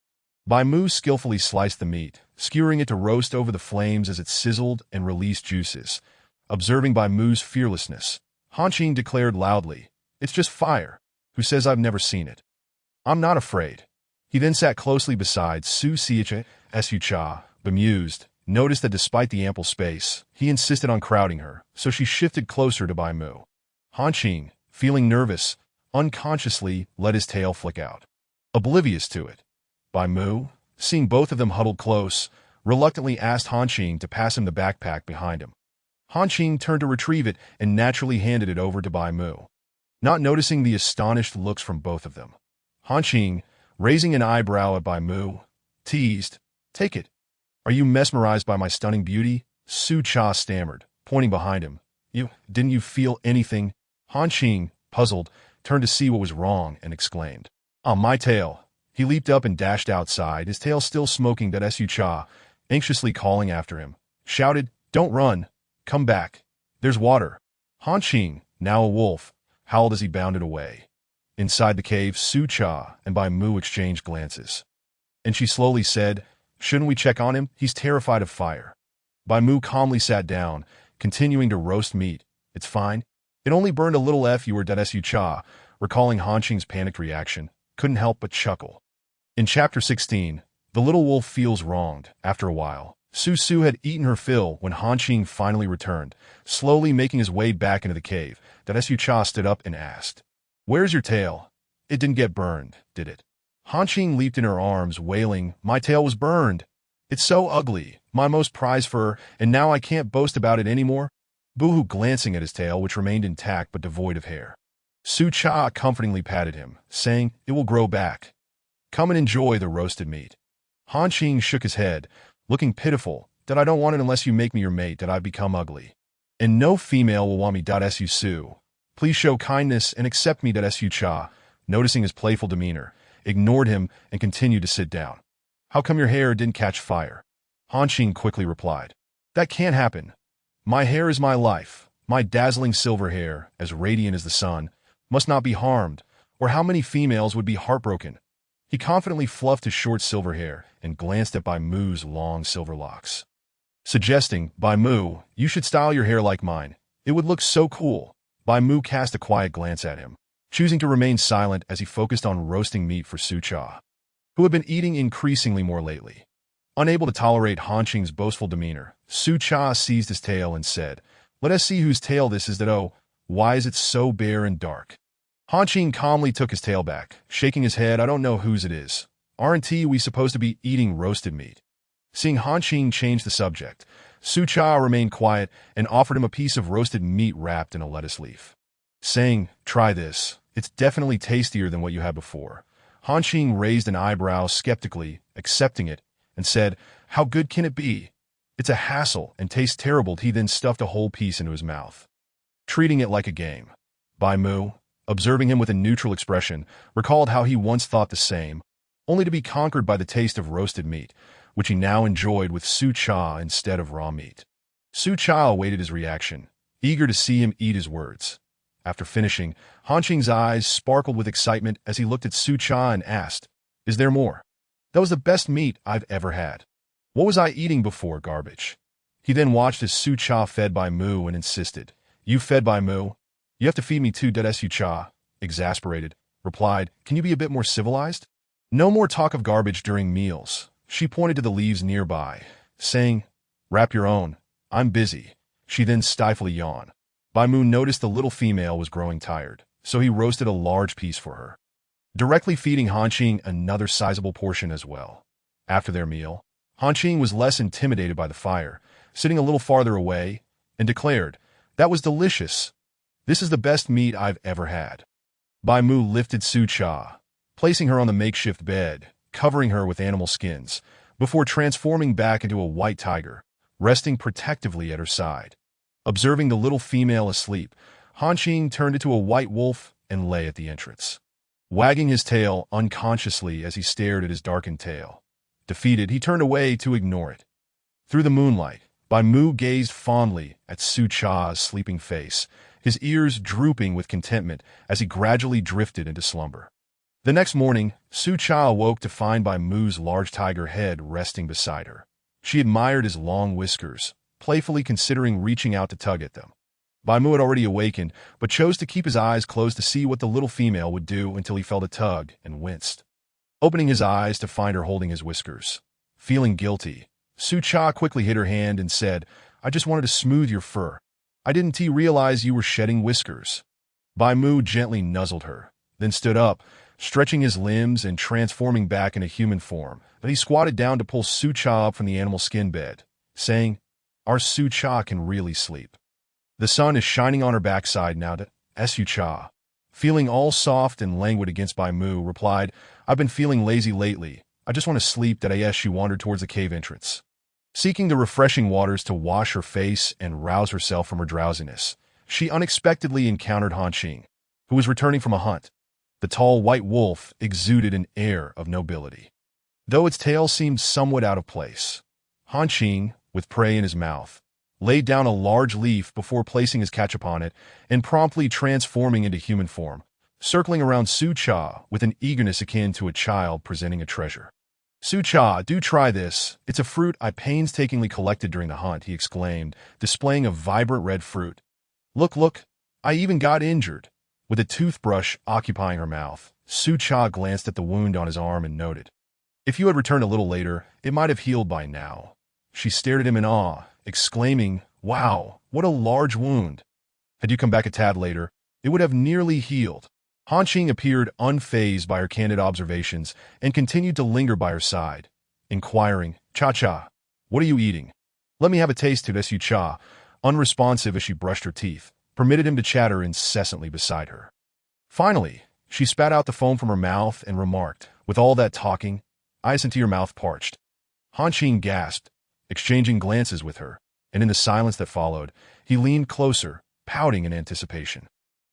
Bai Mu skillfully sliced the meat, skewering it to roast over the flames as it sizzled and released juices. Observing Bai Mu's fearlessness, Han Qing declared loudly, "It's just fire. Who says I've never seen it? I'm not afraid." He then sat closely beside Su Cha, bemused, noticed that despite the ample space, he insisted on crowding her, so she shifted closer to Bai Mu. Han Qing, feeling nervous, unconsciously let his tail flick out. Oblivious to it, Bai Mu, seeing both of them huddled close, reluctantly asked Han Qing to pass him the backpack behind him. Han Qing turned to retrieve it and naturally handed it over to Bai Mu. Not noticing the astonished looks from both of them, Han Qing, raising an eyebrow at Bai Mu, teased, "Take it. Are you mesmerized by my stunning beauty?" Su Cha stammered, pointing behind him. Didn't you feel anything?" Han Qing, puzzled, turned to see what was wrong and exclaimed, "On my tail." He leaped up and dashed outside, his tail still smoking. Su Cha, anxiously calling after him, shouted, "Don't run. Come back. There's water." Han Qing, now a wolf, howled as he bounded away. Inside the cave, Su Cha and Bai Mu exchanged glances, and she slowly said, "Shouldn't we check on him? He's terrified of fire." Bai Mu calmly sat down, continuing to roast meat. "It's fine. It only burned a little. You were dead." Su Cha, recalling Han Qing's panicked reaction, couldn't help but chuckle. In Chapter 16, the little wolf feels wronged. After a while, Su had eaten her fill when Han Qing finally returned, slowly making his way back into the cave. Su Cha stood up and asked, "Where's your tail? It didn't get burned, did it?" Han Qing leaped in her arms, wailing, "My tail was burned. It's so ugly, my most prized fur, and now I can't boast about it anymore." Boohoo glancing at his tail, which remained intact but devoid of hair. Su Cha comfortingly patted him, saying, "It will grow back. Come and enjoy the roasted meat." Han Qing shook his head, looking pitiful. "That I don't want it unless you make me your mate, that I've become ugly. And no female will want me. Su. Please show kindness and accept me." Su Cha, noticing his playful demeanor, ignored him and continued to sit down. "How come your hair didn't catch fire?" Han Qing quickly replied, "That can't happen. My hair is my life. My dazzling silver hair, as radiant as the sun, must not be harmed, or how many females would be heartbroken." He confidently fluffed his short silver hair and glanced at Bai Mu's long silver locks, suggesting, "Bai Mu, you should style your hair like mine. It would look so cool." Bai Mu cast a quiet glance at him, choosing to remain silent as he focused on roasting meat for Su Cha, who had been eating increasingly more lately. Unable to tolerate Han Qing's boastful demeanor, Su Cha seized his tail and said, "Let us see whose tail this is. Why is it so bare and dark?" Han Qing calmly took his tail back, shaking his head. "I don't know whose it is. Aren't we supposed to be eating roasted meat?" Seeing Han Qing change the subject, Su Cha remained quiet and offered him a piece of roasted meat wrapped in a lettuce leaf, saying, "Try this. It's definitely tastier than what you had before." Han Qing raised an eyebrow skeptically, accepting it, and said, "How good can it be? It's a hassle and tastes terrible." He then stuffed a whole piece into his mouth, treating it like a game. Bai Mu, observing him with a neutral expression, recalled how he once thought the same, only to be conquered by the taste of roasted meat, which he now enjoyed with Su Cha instead of raw meat. Su Cha awaited his reaction, eager to see him eat his words. After finishing, Han Qing's eyes sparkled with excitement as he looked at Su Cha and asked, "Is there more?" "That was the best meat I've ever had. What was I eating before? Garbage." He then watched as Su Cha fed Bai Mu and insisted, "You fed Bai Mu? You have to feed me too." Su Cha, exasperated, replied, "Can you be a bit more civilized? No more talk of garbage during meals." She pointed to the leaves nearby, saying, "Wrap your own. I'm busy." She then stifled a yawn. Bai Mu noticed the little female was growing tired, so he roasted a large piece for her, directly feeding Han Qing another sizable portion as well. After their meal, Han Qing was less intimidated by the fire, sitting a little farther away, and declared, "That was delicious. This is the best meat I've ever had." Bai Mu lifted Su Cha, placing her on the makeshift bed, covering her with animal skins, before transforming back into a white tiger, resting protectively at her side. Observing the little female asleep, Han Qing turned into a white wolf and lay at the entrance, wagging his tail unconsciously as he stared at his darkened tail. Defeated, he turned away to ignore it. Through the moonlight, Bai Mu gazed fondly at Su Cha's sleeping face, his ears drooping with contentment as he gradually drifted into slumber. The next morning, Su Cha awoke to find Bai Mu's large tiger head resting beside her. She admired his long whiskers, playfully considering reaching out to tug at them. Bai Mu had already awakened, but chose to keep his eyes closed to see what the little female would do until he felt a tug and winced, opening his eyes to find her holding his whiskers. Feeling guilty, Su Cha quickly hid her hand and said, "I just wanted to smooth your fur. I didn't realize you were shedding whiskers." Bai Mu gently nuzzled her, then stood up, stretching his limbs and transforming back into human form. But he squatted down to pull Su Cha up from the animal skin bed, saying, "Our Su Cha can really sleep. The sun is shining on her backside now." Su Cha, feeling all soft and languid against Bai Mu, replied, "I've been feeling lazy lately. I just want to sleep." She wandered towards the cave entrance, seeking the refreshing waters to wash her face and rouse herself from her drowsiness. She unexpectedly encountered Han Qing, who was returning from a hunt. The tall white wolf exuded an air of nobility, though its tail seemed somewhat out of place. Han Qing, with prey in his mouth, laid down a large leaf before placing his catch upon it and promptly transforming into human form, circling around Su Cha with an eagerness akin to a child presenting a treasure. "Su Cha, do try this. It's a fruit I painstakingly collected during the hunt," he exclaimed, displaying a vibrant red fruit. Look, I even got injured." With a toothbrush occupying her mouth, Su Cha glanced at the wound on his arm and noted, "If you had returned a little later, it might have healed by now." She stared at him in awe, exclaiming, "Wow, what a large wound. Had you come back a tad later, it would have nearly healed." Han Qing appeared unfazed by her candid observations and continued to linger by her side, inquiring, "Cha-cha, what are you eating? Let me have a taste." To Su Cha, unresponsive as she brushed her teeth, permitted him to chatter incessantly beside her. Finally, she spat out the foam from her mouth and remarked, "With all that talking, ice into your mouth parched." Han Qing gasped, exchanging glances with her, and in the silence that followed, he leaned closer, pouting in anticipation.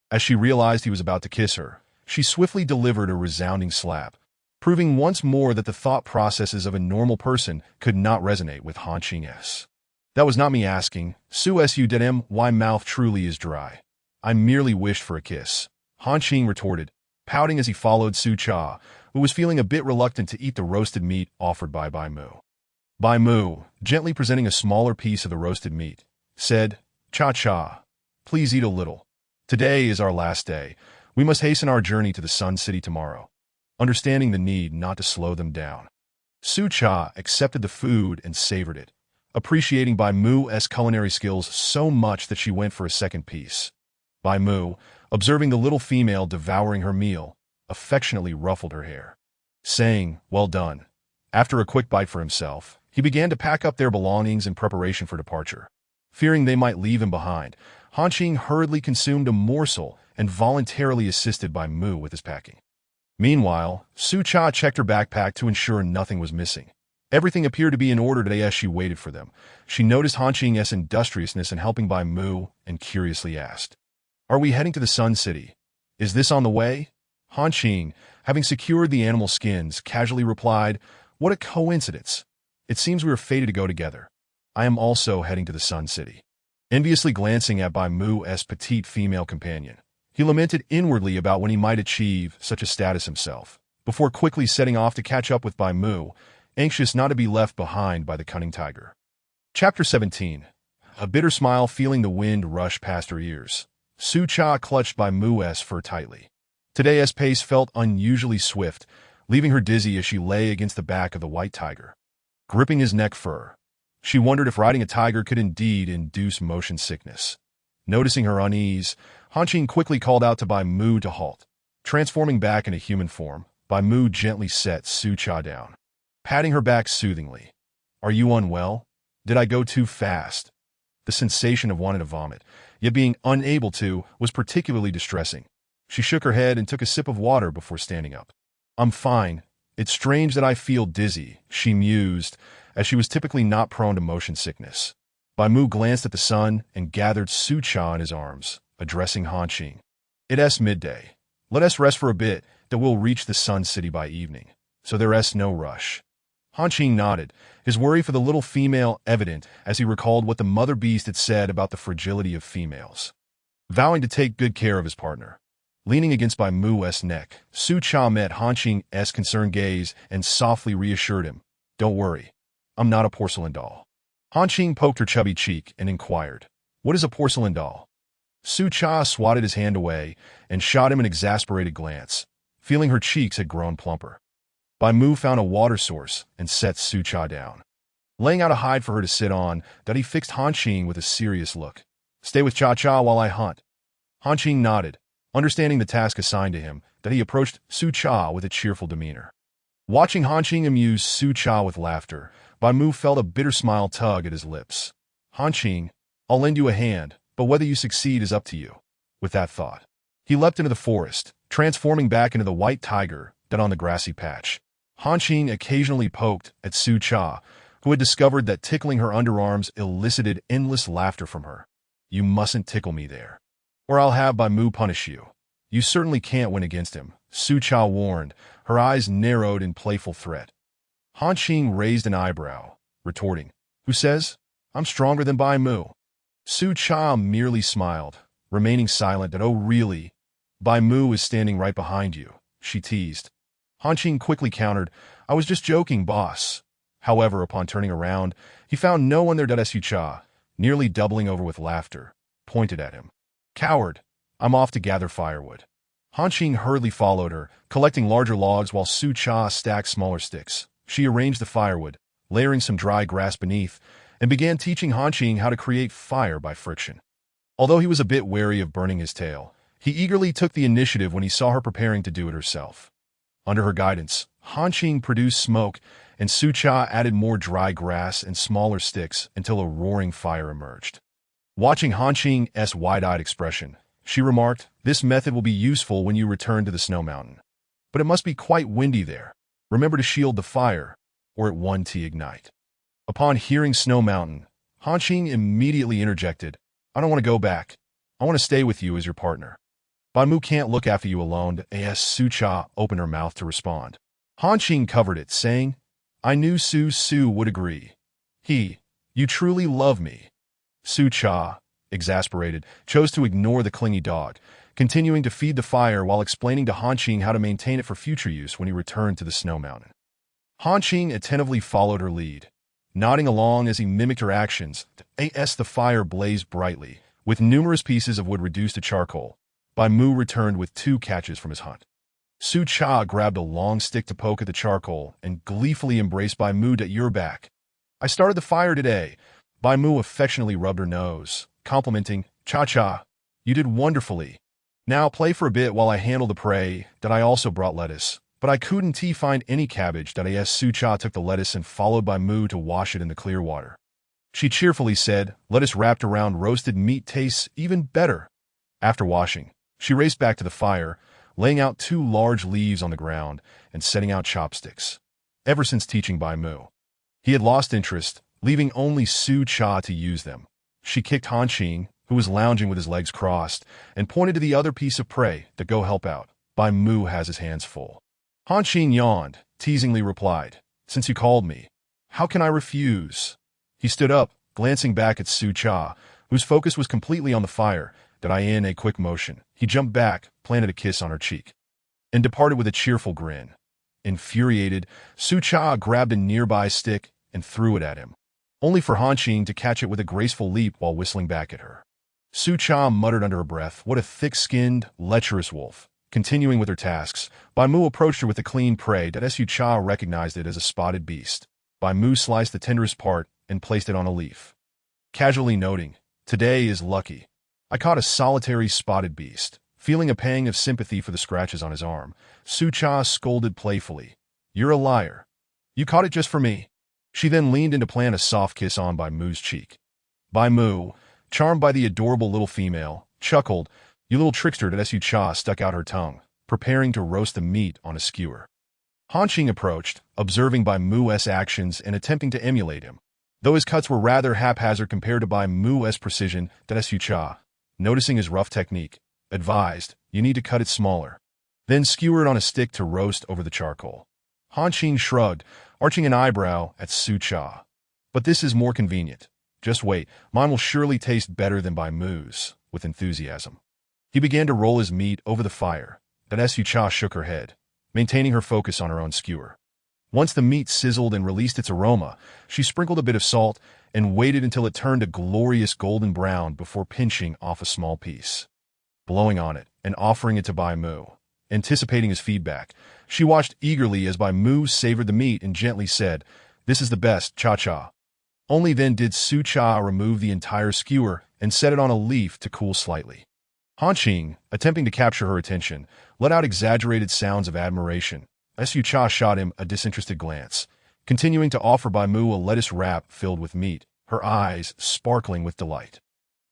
As she realized he was about to kiss her, she swiftly delivered a resounding slap, proving once more that the thought processes of a normal person could not resonate with Han Qing's. "That was not me asking. Su did why mouth truly is dry. I merely wished for a kiss," Han Qing retorted, pouting as he followed Su Cha, who was feeling a bit reluctant to eat the roasted meat offered by Bai Mu. Bai Mu, gently presenting a smaller piece of the roasted meat, said, "Cha-cha, please eat a little. Today is our last day. We must hasten our journey to the Sun City tomorrow," understanding the need not to slow them down. Su Cha accepted the food and savored it, appreciating Bai Mu's culinary skills so much that she went for a second piece. Bai Mu, observing the little female devouring her meal, affectionately ruffled her hair, saying, "Well done." After a quick bite for himself, he began to pack up their belongings in preparation for departure. Fearing they might leave him behind, Han Qing hurriedly consumed a morsel and voluntarily assisted Bai Mu with his packing. Meanwhile, Su Cha checked her backpack to ensure nothing was missing. Everything appeared to be in order today as she waited for them. She noticed Han Qing's industriousness in helping Bai Mu and curiously asked, "Are we heading to the Sun City? Is this on the way?" Han Qing, having secured the animal skins, casually replied, "What a coincidence. It seems we are fated to go together. I am also heading to the Sun City." Enviously glancing at Bai Mu's petite female companion, he lamented inwardly about when he might achieve such a status himself, before quickly setting off to catch up with Bai Mu, anxious not to be left behind by the cunning tiger. Chapter 17. A bitter smile feeling the wind rush past her ears, Su Cha clutched Bai Mu's fur tightly. Today's pace felt unusually swift, leaving her dizzy as she lay against the back of the white tiger. Gripping his neck fur, she wondered if riding a tiger could indeed induce motion sickness. Noticing her unease, Han Qing quickly called out to Bai Mu to halt. Transforming back into human form, Bai Mu gently set Su Cha down, patting her back soothingly. "Are you unwell? Did I go too fast?" The sensation of wanting to vomit, yet being unable to, was particularly distressing. She shook her head and took a sip of water before standing up. "I'm fine. It's strange that I feel dizzy," she mused, as she was typically not prone to motion sickness. Bai Mu glanced at the sun and gathered Su Cha in his arms, addressing Han Qing. "It's midday. Let us rest for a bit, that we'll reach the Sun City by evening, so there's no rush." Han Qing nodded, his worry for the little female evident as he recalled what the mother beast had said about the fragility of females. Vowing to take good care of his partner, leaning against Bai Mu's neck, Su Cha met Han Qing's concerned gaze and softly reassured him, "Don't worry. I'm not a porcelain doll." Han Qing poked her chubby cheek and inquired, "What is a porcelain doll?" Su Cha swatted his hand away and shot him an exasperated glance, feeling her cheeks had grown plumper. Bai Mu found a water source and set Su Cha down. Laying out a hide for her to sit on, that he fixed Han Qing with a serious look. "Stay with Cha-cha while I hunt." Han Qing nodded, understanding the task assigned to him, that he approached Su Cha with a cheerful demeanor. Watching Han Qing amuse Su Cha with laughter, Bai Mu felt a bitter smile tug at his lips. "Han Qing, I'll lend you a hand, but whether you succeed is up to you." With that thought, he leapt into the forest, transforming back into the white tiger that on the grassy patch. Han Qing occasionally poked at Su Cha, who had discovered that tickling her underarms elicited endless laughter from her. "You mustn't tickle me there, or I'll have Bai Mu punish you. You certainly can't win against him," Su Cha warned, her eyes narrowed in playful threat. Han Qing raised an eyebrow, retorting, "Who says? I'm stronger than Bai Mu." Su Cha merely smiled, remaining silent that, "Oh really? Bai Mu is standing right behind you," she teased. Han Qing quickly countered, "I was just joking, boss." However, upon turning around, he found no one there that Su Cha, nearly doubling over with laughter, pointed at him. "Coward, I'm off to gather firewood." Han Qing hurriedly followed her, collecting larger logs while Su Cha stacked smaller sticks. She arranged the firewood, layering some dry grass beneath, and began teaching Han Qing how to create fire by friction. Although he was a bit wary of burning his tail, he eagerly took the initiative when he saw her preparing to do it herself. Under her guidance, Han Qing produced smoke, and Su Cha added more dry grass and smaller sticks until a roaring fire emerged. Watching Han Qing's wide-eyed expression, she remarked, "This method will be useful when you return to the snow mountain. But it must be quite windy there. Remember to shield the fire, or it won't ignite." Upon hearing Snow Mountain, Han Qing immediately interjected, "I don't want to go back. I want to stay with you as your partner. Bai Mu can't look after you alone." As Su Cha opened her mouth to respond, Han Qing covered it, saying, "I knew Su would agree. You truly love me." Su Cha, exasperated, chose to ignore the clingy dog, continuing to feed the fire while explaining to Han Qing how to maintain it for future use when he returned to the snow mountain. Han Qing attentively followed her lead, nodding along as he mimicked her actions. As the fire blazed brightly, with numerous pieces of wood reduced to charcoal, Bai Mu returned with 2 catches from his hunt. Su Cha grabbed a long stick to poke at the charcoal and gleefully embraced Bai Mu. "You're back. I started the fire today." Bai Mu affectionately rubbed her nose, complimenting, "Cha-cha, you did wonderfully. Now play for a bit while I handle the prey." I also brought lettuce, but I couldn't find any cabbage. As Su Cha took the lettuce and followed Bai Mu to wash it in the clear water. She cheerfully said, "Lettuce wrapped around roasted meat tastes even better." After washing, she raced back to the fire, laying out 2 large leaves on the ground and setting out chopsticks. Ever since teaching Bai Mu, he had lost interest, leaving only Su Cha to use them. She kicked Han Qing, who was lounging with his legs crossed, and pointed to the other piece of prey. "Go help out. Bai Mu has his hands full." Han Qing yawned, teasingly replied, "Since you called me, how can I refuse?" He stood up, glancing back at Su Cha, whose focus was completely on the fire. In a quick motion, he jumped back, planted a kiss on her cheek, and departed with a cheerful grin. Infuriated, Su Cha grabbed a nearby stick and threw it at him, only for Han Qing to catch it with a graceful leap while whistling back at her. Su Cha muttered under her breath, "What a thick-skinned, lecherous wolf." Continuing with her tasks, Bai Mu approached her with the clean prey. Su Cha recognized it as a spotted beast. Bai Mu sliced the tenderest part and placed it on a leaf, casually noting, "Today is lucky. I caught a solitary spotted beast." Feeling a pang of sympathy for the scratches on his arm, Su Cha scolded playfully, "You're a liar. You caught it just for me." She then leaned in to plant a soft kiss on Bai Mu's cheek. Bai Mu, charmed by the adorable little female, chuckled, "You little trickster." Su Cha stuck out her tongue, preparing to roast the meat on a skewer. Han Qing approached, observing Bai Mu's actions and attempting to emulate him, though his cuts were rather haphazard compared to Bai Mu's precision. Su Cha, noticing his rough technique, advised, "You need to cut it smaller. Then skewer it on a stick to roast over the charcoal." Han Qing shrugged, arching an eyebrow at Su Cha. "But this is more convenient. Just wait, mine will surely taste better than Bai Mu's," with enthusiasm. He began to roll his meat over the fire, but Su Cha shook her head, maintaining her focus on her own skewer. Once the meat sizzled and released its aroma, she sprinkled a bit of salt and waited until it turned a glorious golden brown before pinching off a small piece. Blowing on it and offering it to Bai Mu, anticipating his feedback, she watched eagerly as Bai Mu savored the meat and gently said, "This is the best, Cha-cha." Only then did Su Cha remove the entire skewer and set it on a leaf to cool slightly. Han Qing, attempting to capture her attention, let out exaggerated sounds of admiration. Su Cha shot him a disinterested glance, continuing to offer Bai Mu a lettuce wrap filled with meat, her eyes sparkling with delight.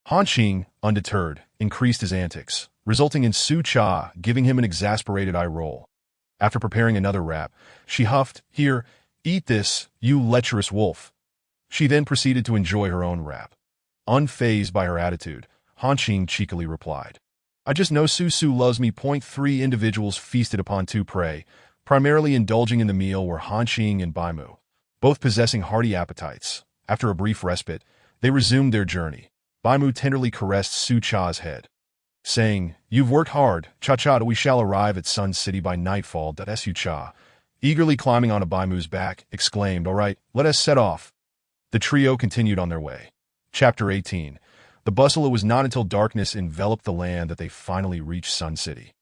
Han Qing, undeterred, increased his antics, resulting in Su Cha giving him an exasperated eye roll. After preparing another wrap, she huffed, "Here, eat this, you lecherous wolf." She then proceeded to enjoy her own wrap. Unfazed by her attitude, Han Qing cheekily replied, "I just know Su loves me." 3 individuals feasted upon 2 prey, primarily indulging in the meal were Han Qing and Bai Mu, both possessing hearty appetites. After a brief respite, they resumed their journey. Bai Mu tenderly caressed Su Cha's head, saying, "You've worked hard, Cha-cha. We shall arrive at Sun City by nightfall." Su Cha, eagerly climbing onto Bai Mu's back, exclaimed, "All right, let us set off." The trio continued on their way. Chapter 18. The bustle. It was not until darkness enveloped the land that they finally reached Sun City.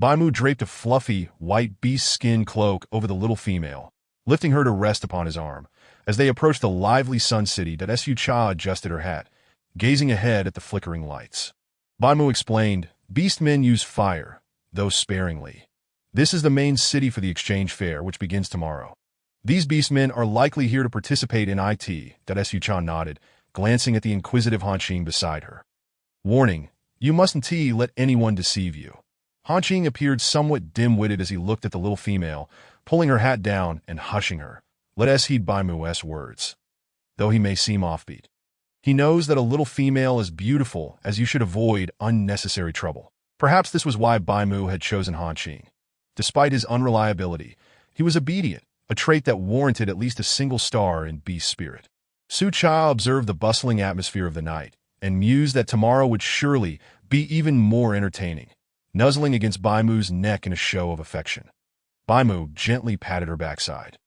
Baimu draped a fluffy, white beast skin cloak over the little female, lifting her to rest upon his arm. As they approached the lively sun city, Su Cha adjusted her hat, gazing ahead at the flickering lights. Baimu explained, "Beastmen use fire, though sparingly. This is the main city for the exchange fair, which begins tomorrow. These beastmen are likely here to participate in it." Su Cha nodded, glancing at the inquisitive Han Qing beside her. "Warning, you mustn't let anyone deceive you." Han Qing appeared somewhat dim-witted as he looked at the little female, pulling her hat down and hushing her. Let us heed Baimu's words. Though he may seem offbeat, he knows that a little female is beautiful, as you should avoid unnecessary trouble. Perhaps this was why Baimu had chosen Han Qing. Despite his unreliability, he was obedient, a trait that warranted at least a single star in beast spirit. Su Cha observed the bustling atmosphere of the night, and mused that tomorrow would surely be even more entertaining, nuzzling against Baimu's neck in a show of affection. Baimu gently patted her backside,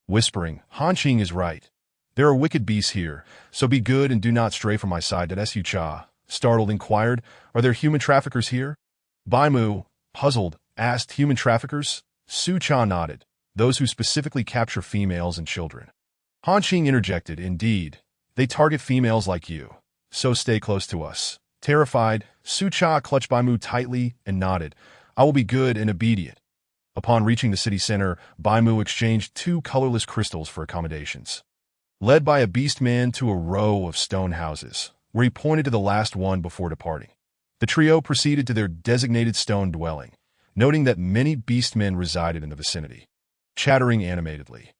whispering, "Han Qing is right. There are wicked beasts here, so be good and do not stray from my side." Su Cha, startled, inquired, "Are there human traffickers here?" Baimu, puzzled, asked, "Human traffickers?" Su Cha nodded, "Those who specifically capture females and children." Han Qing interjected, "Indeed, they target females like you, so stay close to us." Terrified, Su Cha clutched Baimu tightly and nodded, "I will be good and obedient." Upon reaching the city center, Baimu exchanged 2 colorless crystals for accommodations. Led by a beast man to a row of stone houses, where he pointed to the last one before departing. The trio proceeded to their designated stone dwelling, noting that many beastmen resided in the vicinity. Chattering animatedly,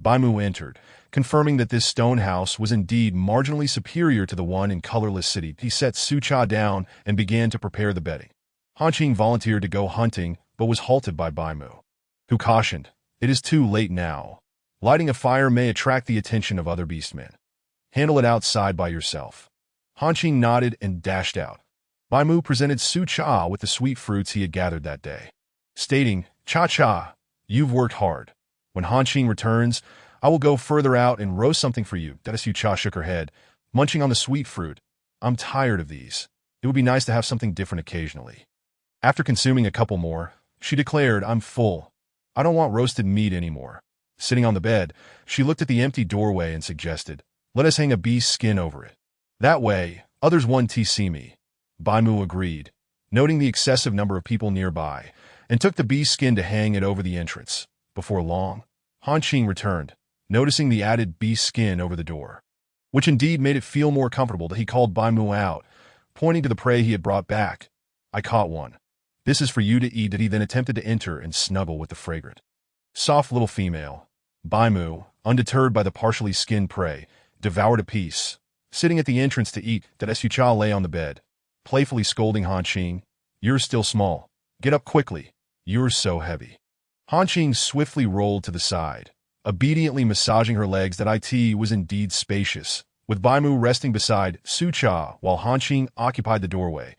Baimu entered, confirming that this stone house was indeed marginally superior to the one in Colorless City. He set Su Cha down and began to prepare the bedding. Han Qing volunteered to go hunting, but was halted by Baimu, who cautioned, "It is too late now. Lighting a fire may attract the attention of other beastmen. Handle it outside by yourself." Han Qing nodded and dashed out. Baimu presented Su Cha with the sweet fruits he had gathered that day, stating, "Cha, you've worked hard. When Han Qing returns, I will go further out and roast something for you." Su Cha shook her head, munching on the sweet fruit. "I'm tired of these. It would be nice to have something different occasionally." After consuming a couple more, she declared, "I'm full. I don't want roasted meat anymore." Sitting on the bed, she looked at the empty doorway and suggested, "Let us hang a beast skin over it. That way, others won't see me." Baimu agreed, noting the excessive number of people nearby, and took the beast skin to hang it over the entrance. Before long, Han Qing returned, noticing the added beast skin over the door, which indeed made it feel more comfortable. That he called Baimu out, pointing to the prey he had brought back. "I caught one. This is for you to eat." He then attempted to enter and snuggle with the fragrant, soft little female. Baimu, undeterred by the partially skinned prey, devoured a piece. Sitting at the entrance to eat, Su Cha lay on the bed, playfully scolding Han Qing, "You're still small. Get up quickly. You're so heavy." Han Qing swiftly rolled to the side, obediently massaging her legs. It was indeed spacious, with Baimu resting beside Su Cha while Han Qing occupied the doorway.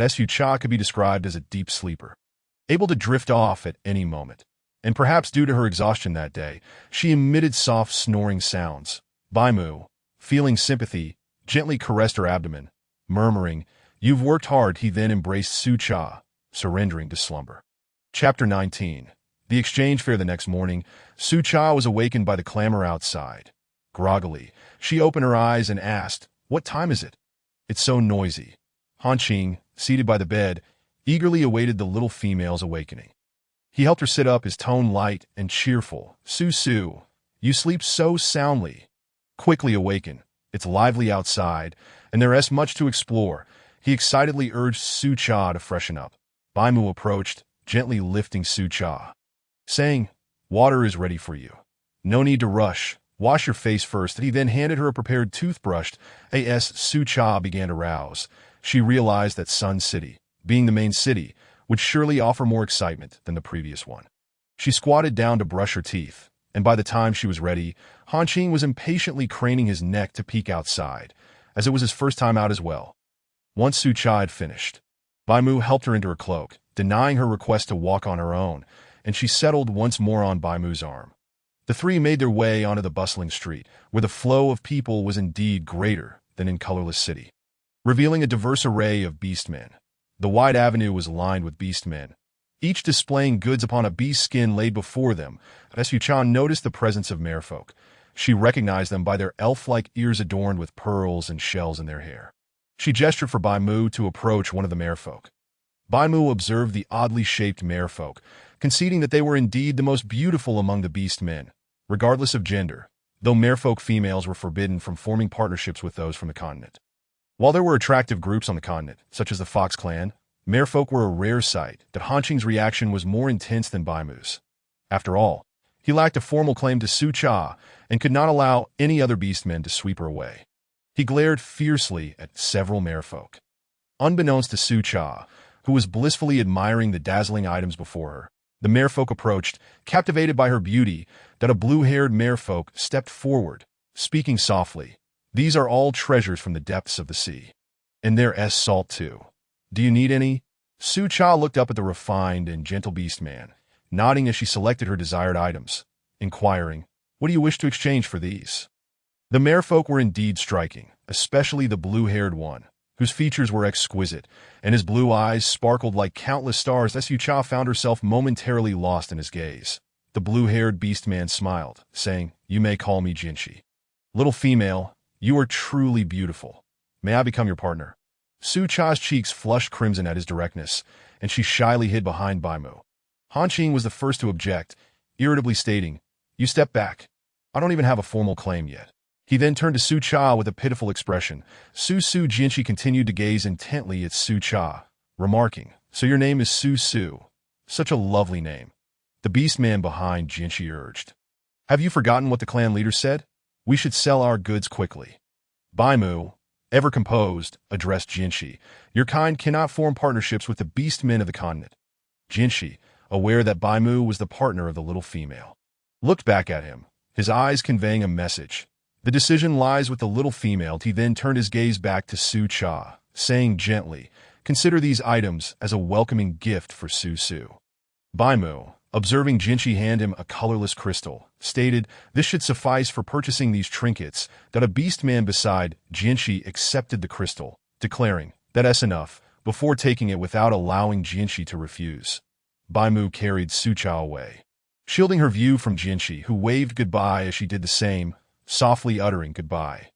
Su Cha could be described as a deep sleeper, able to drift off at any moment. And perhaps due to her exhaustion that day, she emitted soft snoring sounds. Baimu, feeling sympathy, gently caressed her abdomen, murmuring, "You've worked hard." He then embraced Su Cha, surrendering to slumber. Chapter 19. The exchange fair. The next morning, Su Cha was awakened by the clamor outside. Groggily, she opened her eyes and asked, "What time is it?" "It's so noisy." Han Qing, seated by the bed, eagerly awaited the little female's awakening. He helped her sit up, his tone light and cheerful. Su, you sleep so soundly. Quickly awaken. It's lively outside, and there is much to explore." He excitedly urged Su Cha to freshen up. Baimu approached, gently lifting Su Cha, saying, "Water is ready for you. No need to rush. Wash your face first." He then handed her a prepared toothbrush. As Su Cha began to rouse, she realized that Sun City, being the main city, would surely offer more excitement than the previous one. She squatted down to brush her teeth, and by the time she was ready, Han Qing was impatiently craning his neck to peek outside, as it was his first time out as well. Once Su Cha had finished, Baimu helped her into her cloak, denying her request to walk on her own, and she settled once more on Baimu's arm. The three made their way onto the bustling street, where the flow of people was indeed greater than in Colorless City, revealing a diverse array of beastmen. The wide avenue was lined with beastmen, each displaying goods upon a beast skin laid before them. As Su-chan noticed the presence of merfolk, she recognized them by their elf-like ears adorned with pearls and shells in their hair. She gestured for Bai Mu to approach one of the merfolk. Bai Mu observed the oddly shaped merfolk, conceding that they were indeed the most beautiful among the beast men, regardless of gender, though merfolk females were forbidden from forming partnerships with those from the continent. While there were attractive groups on the continent, such as the Fox clan, merfolk were a rare sight. That Han Qing's reaction was more intense than Bai Mu's. After all, he lacked a formal claim to Su-cha and could not allow any other beastmen to sweep her away. He glared fiercely at several merfolk. Unbeknownst to Su-cha, who was blissfully admiring the dazzling items before her, the merfolk approached, captivated by her beauty. That a blue-haired merfolk stepped forward, speaking softly. These are all treasures from the depths of the sea. And there's salt too. Do you need any? Su-cha looked up at the refined and gentle beastman, nodding as she selected her desired items, inquiring, what do you wish to exchange for these? The merfolk were indeed striking, especially the blue-haired one, whose features were exquisite, and his blue eyes sparkled like countless stars. Su-cha found herself momentarily lost in his gaze. The blue-haired beastman smiled, saying, you may call me Jinshi. Little female, you are truly beautiful. May I become your partner? Su-cha's cheeks flushed crimson at his directness, and she shyly hid behind Bai Mu. Han Qing was the first to object, irritably stating, you step back. I don't even have a formal claim yet. He then turned to Su-cha with a pitiful expression. Su-su Jinshi continued to gaze intently at Su-cha, remarking, so your name is Su-su. Such a lovely name. The beastman behind Jinshi urged. Have you forgotten what the clan leader said? We should sell our goods quickly. Bai Mu, ever composed, addressed Jinshi. Your kind cannot form partnerships with the beastmen of the continent. Jinshi, aware that Bai Mu was the partner of the little female, looked back at him, his eyes conveying a message. The decision lies with the little female. He then turned his gaze back to Su-cha, saying gently, consider these items as a welcoming gift for Su-su. Bai Mu, observing Jinshi hand him a colorless crystal, stated this should suffice for purchasing these trinkets. That a beastman beside Jinshi accepted the crystal, declaring, that's enough, before taking it without allowing Jinshi to refuse. Bai Mu carried Su-cha away, shielding her view from Jinshi, who waved goodbye as she did the same, softly uttering goodbye.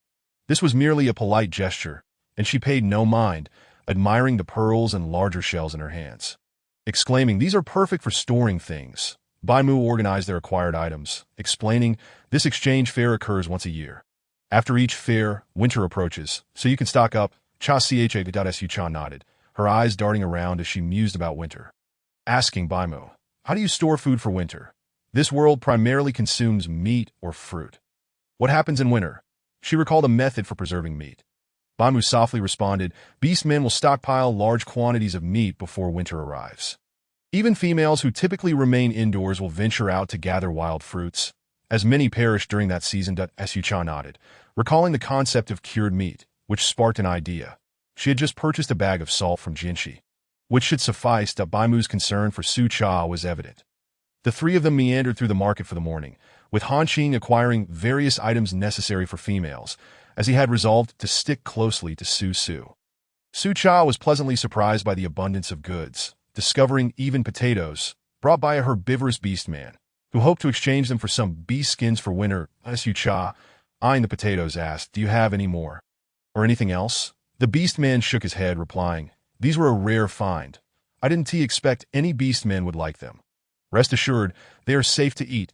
This was merely a polite gesture, and she paid no mind, admiring the pearls and larger shells in her hands. Exclaiming, these are perfect for storing things. Bai Mu organized their acquired items, explaining, this exchange fair occurs once a year. After each fair, winter approaches, so you can stock up. Su-cha nodded, her eyes darting around as she mused about winter. Asking Bai Mu, how do you store food for winter? This world primarily consumes meat or fruit. What happens in winter? She recalled a method for preserving meat. Bai Mu softly responded, beastmen will stockpile large quantities of meat before winter arrives. Even females who typically remain indoors will venture out to gather wild fruits, as many perish during that season. Su-cha nodded, recalling the concept of cured meat, which sparked an idea. She had just purchased a bag of salt from Jinshi, which should suffice. Bai Mu's concern for Su-cha was evident. The three of them meandered through the market for the morning, with Han Qing acquiring various items necessary for females, as he had resolved to stick closely to Su-su. Su-cha was pleasantly surprised by the abundance of goods, discovering even potatoes, brought by a herbivorous beastman, who hoped to exchange them for some beast skins for winter. Su-cha, eyeing the potatoes, asked, do you have any more? Or anything else? The beastman shook his head, replying, these were a rare find. I didn't expect any beastmen would like them. Rest assured, they are safe to eat.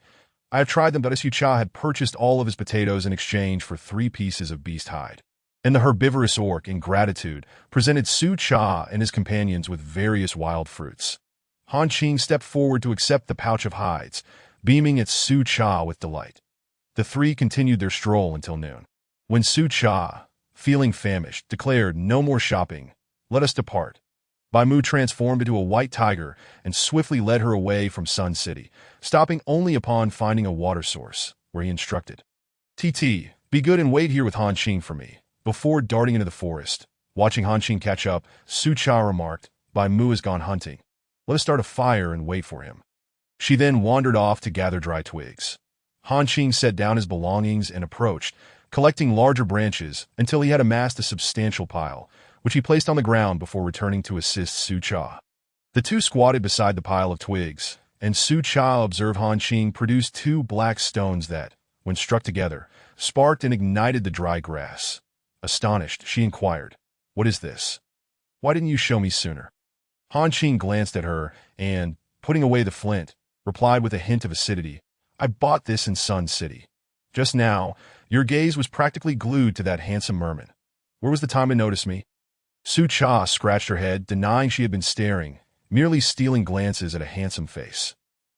I have tried them. Su-cha had purchased all of his potatoes in exchange for 3 pieces of beast hide. And the herbivorous orc, in gratitude, presented Su-cha and his companions with various wild fruits. Han Qing stepped forward to accept the pouch of hides, beaming at Su-cha with delight. The three continued their stroll until noon, when Su-cha, feeling famished, declared, no more shopping. Let us depart. Bai Mu transformed into a white tiger and swiftly led her away from Sun City, stopping only upon finding a water source, where he instructed, TT, be good and wait here with Han Qing for me. Before darting into the forest, watching Han Qing catch up, Su-cha remarked, Bai Mu has gone hunting. Let us start a fire and wait for him. She then wandered off to gather dry twigs. Han Qing set down his belongings and approached, collecting larger branches until he had amassed a substantial pile, which he placed on the ground before returning to assist Su-cha. The two squatted beside the pile of twigs, and Su Cha observed Han Qing produce two black stones that, when struck together, sparked and ignited the dry grass. Astonished, she inquired, "What is this? Why didn't you show me sooner?" Han Qing glanced at her and, putting away the flint, replied with a hint of acidity, "I bought this in Sun City. Just now, your gaze was practically glued to that handsome merman. Where was the time to notice me?" Su Cha scratched her head, denying she had been staring, merely stealing glances at a handsome face.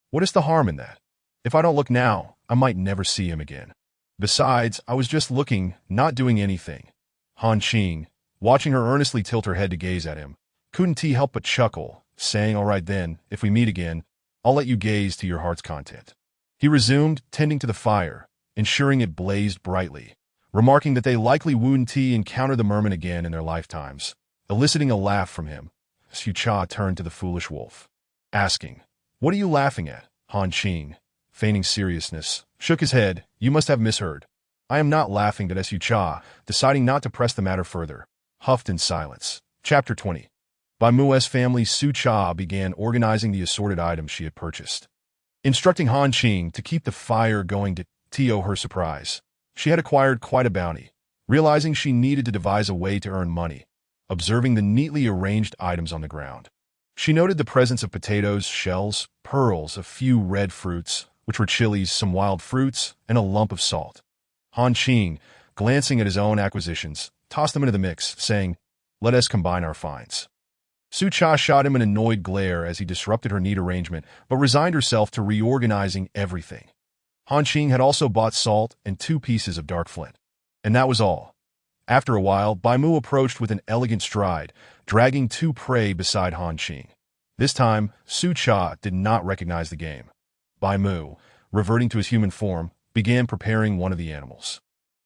"What is the harm in that? If I don't look now, I might never see him again. Besides, I was just looking, not doing anything." Han Qing, watching her earnestly tilt her head to gaze at him, couldn't he help but chuckle, saying, "All right then, if we meet again, I'll let you gaze to your heart's content." He resumed, tending to the fire, ensuring it blazed brightly, remarking that they likely wouldn't encounter the merman again in their lifetimes, eliciting a laugh from him. Su Cha turned to the foolish wolf, asking, "What are you laughing at?" Han Qing, feigning seriousness, shook his head. "You must have misheard. I am not laughing at Su Cha," deciding not to press the matter further, huffed in silence. Chapter 20. By Mu's family, Su Cha began organizing the assorted items she had purchased, instructing Han Qing to keep the fire going. To her surprise, she had acquired quite a bounty, realizing she needed to devise a way to earn money. Observing the neatly arranged items on the ground, she noted the presence of potatoes, shells, pearls, a few red fruits, which were chilies, some wild fruits, and a lump of salt. Han Qing, glancing at his own acquisitions, tossed them into the mix, saying, "Let us combine our finds." Su Cha shot him an annoyed glare as he disrupted her neat arrangement, but resigned herself to reorganizing everything. Han Qing had also bought salt and 2 pieces of dark flint. And that was all. After a while, Bai Mu approached with an elegant stride, dragging 2 prey beside Han Qing. This time, Su Cha did not recognize the game. Bai Mu, reverting to his human form, began preparing one of the animals.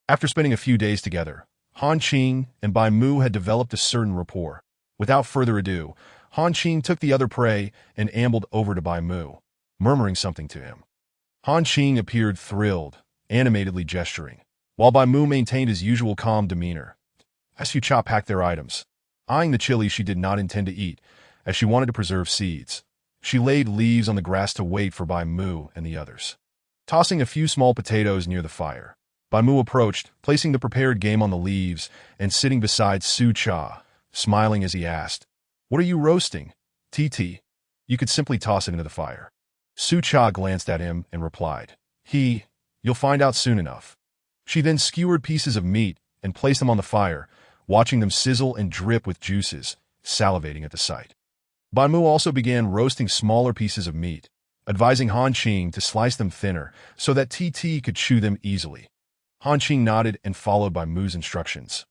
After spending a few days together, Han Qing and Bai Mu had developed a certain rapport. Without further ado, Han Qing took the other prey and ambled over to Bai Mu, murmuring something to him. Han Qing appeared thrilled, animatedly gesturing, while Bai Mu maintained his usual calm demeanor. As Su Cha packed their items, eyeing the chili she did not intend to eat, as she wanted to preserve seeds, she laid leaves on the grass to wait for Bai Mu and the others. Tossing a few small potatoes near the fire, Bai Mu approached, placing the prepared game on the leaves and sitting beside Su Cha, smiling as he asked, "What are you roasting, TT? You could simply toss it into the fire." Su Cha glanced at him and replied, "You'll find out soon enough." She then skewered pieces of meat and placed them on the fire, watching them sizzle and drip with juices, salivating at the sight. Bai Mu also began roasting smaller pieces of meat, advising Han Qing to slice them thinner so that TT could chew them easily. Han Qing nodded and followed Bai Mu's instructions.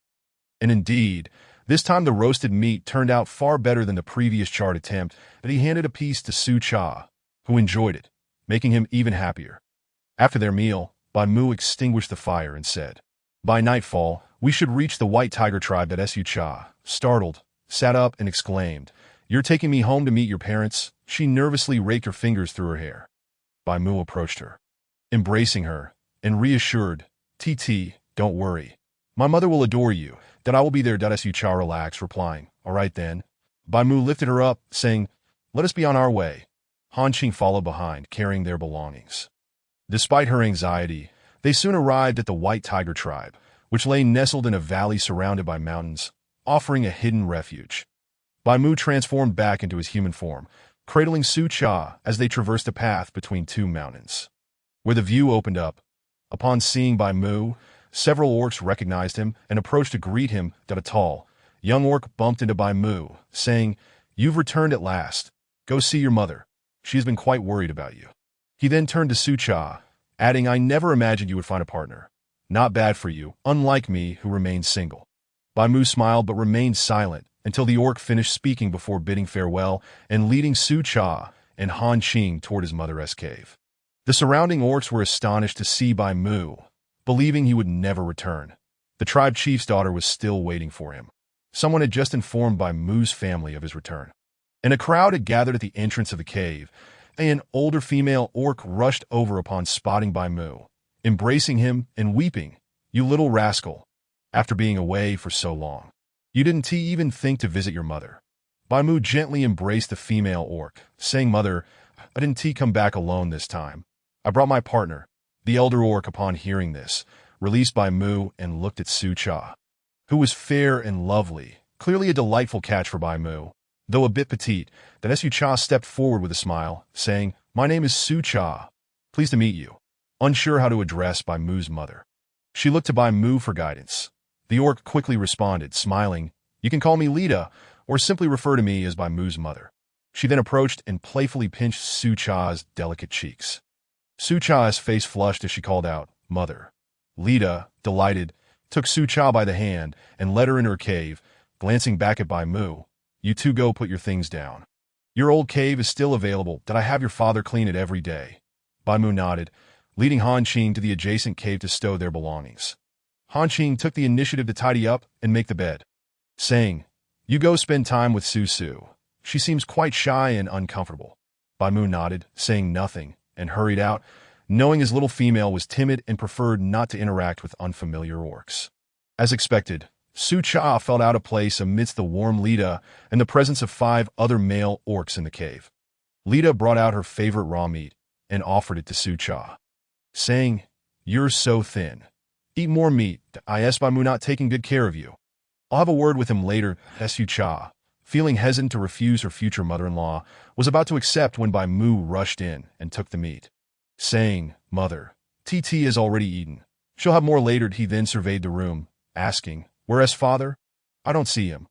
And indeed, this time the roasted meat turned out far better than the previous charred attempt, but he handed a piece to Su Cha, who enjoyed it, making him even happier. After their meal, Bai Mu extinguished the fire and said, "By nightfall, we should reach the White Tiger tribe." That Su Cha, startled, sat up and exclaimed, "You're taking me home to meet your parents?" She nervously raked her fingers through her hair. Bai Mu approached her, embracing her, and reassured, "TT, don't worry. My mother will adore you, that I will be there." Su Cha relaxed, replying, "All right then." Bai Mu lifted her up, saying, "Let us be on our way." Han Qing followed behind, carrying their belongings. Despite her anxiety, they soon arrived at the White Tiger tribe, which lay nestled in a valley surrounded by mountains, offering a hidden refuge. Bai Mu transformed back into his human form, cradling Su Cha as they traversed a path between 2 mountains. Where the view opened up, upon seeing Bai Mu, several orcs recognized him and approached to greet him. A tall, young orc bumped into Bai Mu, saying, "You've returned at last. Go see your mother. She has been quite worried about you." He then turned to Su Cha, adding, "I never imagined you would find a partner. Not bad for you, unlike me, who remained single." Bai Mu smiled but remained silent until the orc finished speaking before bidding farewell and leading Su Cha and Han Qing toward his mother's cave. The surrounding orcs were astonished to see Bai Mu, believing he would never return. The tribe chief's daughter was still waiting for him. Someone had just informed Bai Mu's family of his return, and a crowd had gathered at the entrance of the cave. An older female orc rushed over upon spotting Bai Mu, embracing him and weeping, "You little rascal. After being away for so long, you didn't even think to visit your mother. Bai Mu gently embraced the female orc, saying, "Mother, I didn't come back alone this time. I brought my partner." The elder orc, upon hearing this, released Bai Mu and looked at Su Cha, who was fair and lovely, clearly a delightful catch for Bai Mu. Though a bit petite, that Su Cha stepped forward with a smile, saying, "My name is Su Cha. Pleased to meet you." Unsure how to address Bai Mu's mother, she looked to Bai Mu for guidance. The orc quickly responded, smiling, "You can call me Lita, or simply refer to me as Bai Mu's mother." She then approached and playfully pinched Su Cha's delicate cheeks. Su Cha's face flushed as she called out, "Mother." Lita, delighted, took Su Cha by the hand and led her into her cave, glancing back at Bai Mu. "You two go put your things down. Your old cave is still available. Did I have your father clean it every day?" Bai Mu nodded, leading Han Qing to the adjacent cave to stow their belongings. Han Qing took the initiative to tidy up and make the bed, saying, "You go spend time with Su Su. She seems quite shy and uncomfortable." Bai Mu nodded, saying nothing, and hurried out, knowing his little female was timid and preferred not to interact with unfamiliar orcs. As expected, Su Cha felt out of place amidst the warm Lita and the presence of 5 other male orcs in the cave. Lita brought out her favorite raw meat and offered it to Su Cha, saying, "You're so thin. Eat more meat. Is Bai Mu not taking good care of you? I'll have a word with him later." Su Cha, feeling hesitant to refuse her future mother-in-law, was about to accept when Bai Mu rushed in and took the meat, saying, "Mother, TT has already eaten. She'll have more later." He then surveyed the room, asking, "Where's father? I don't see him."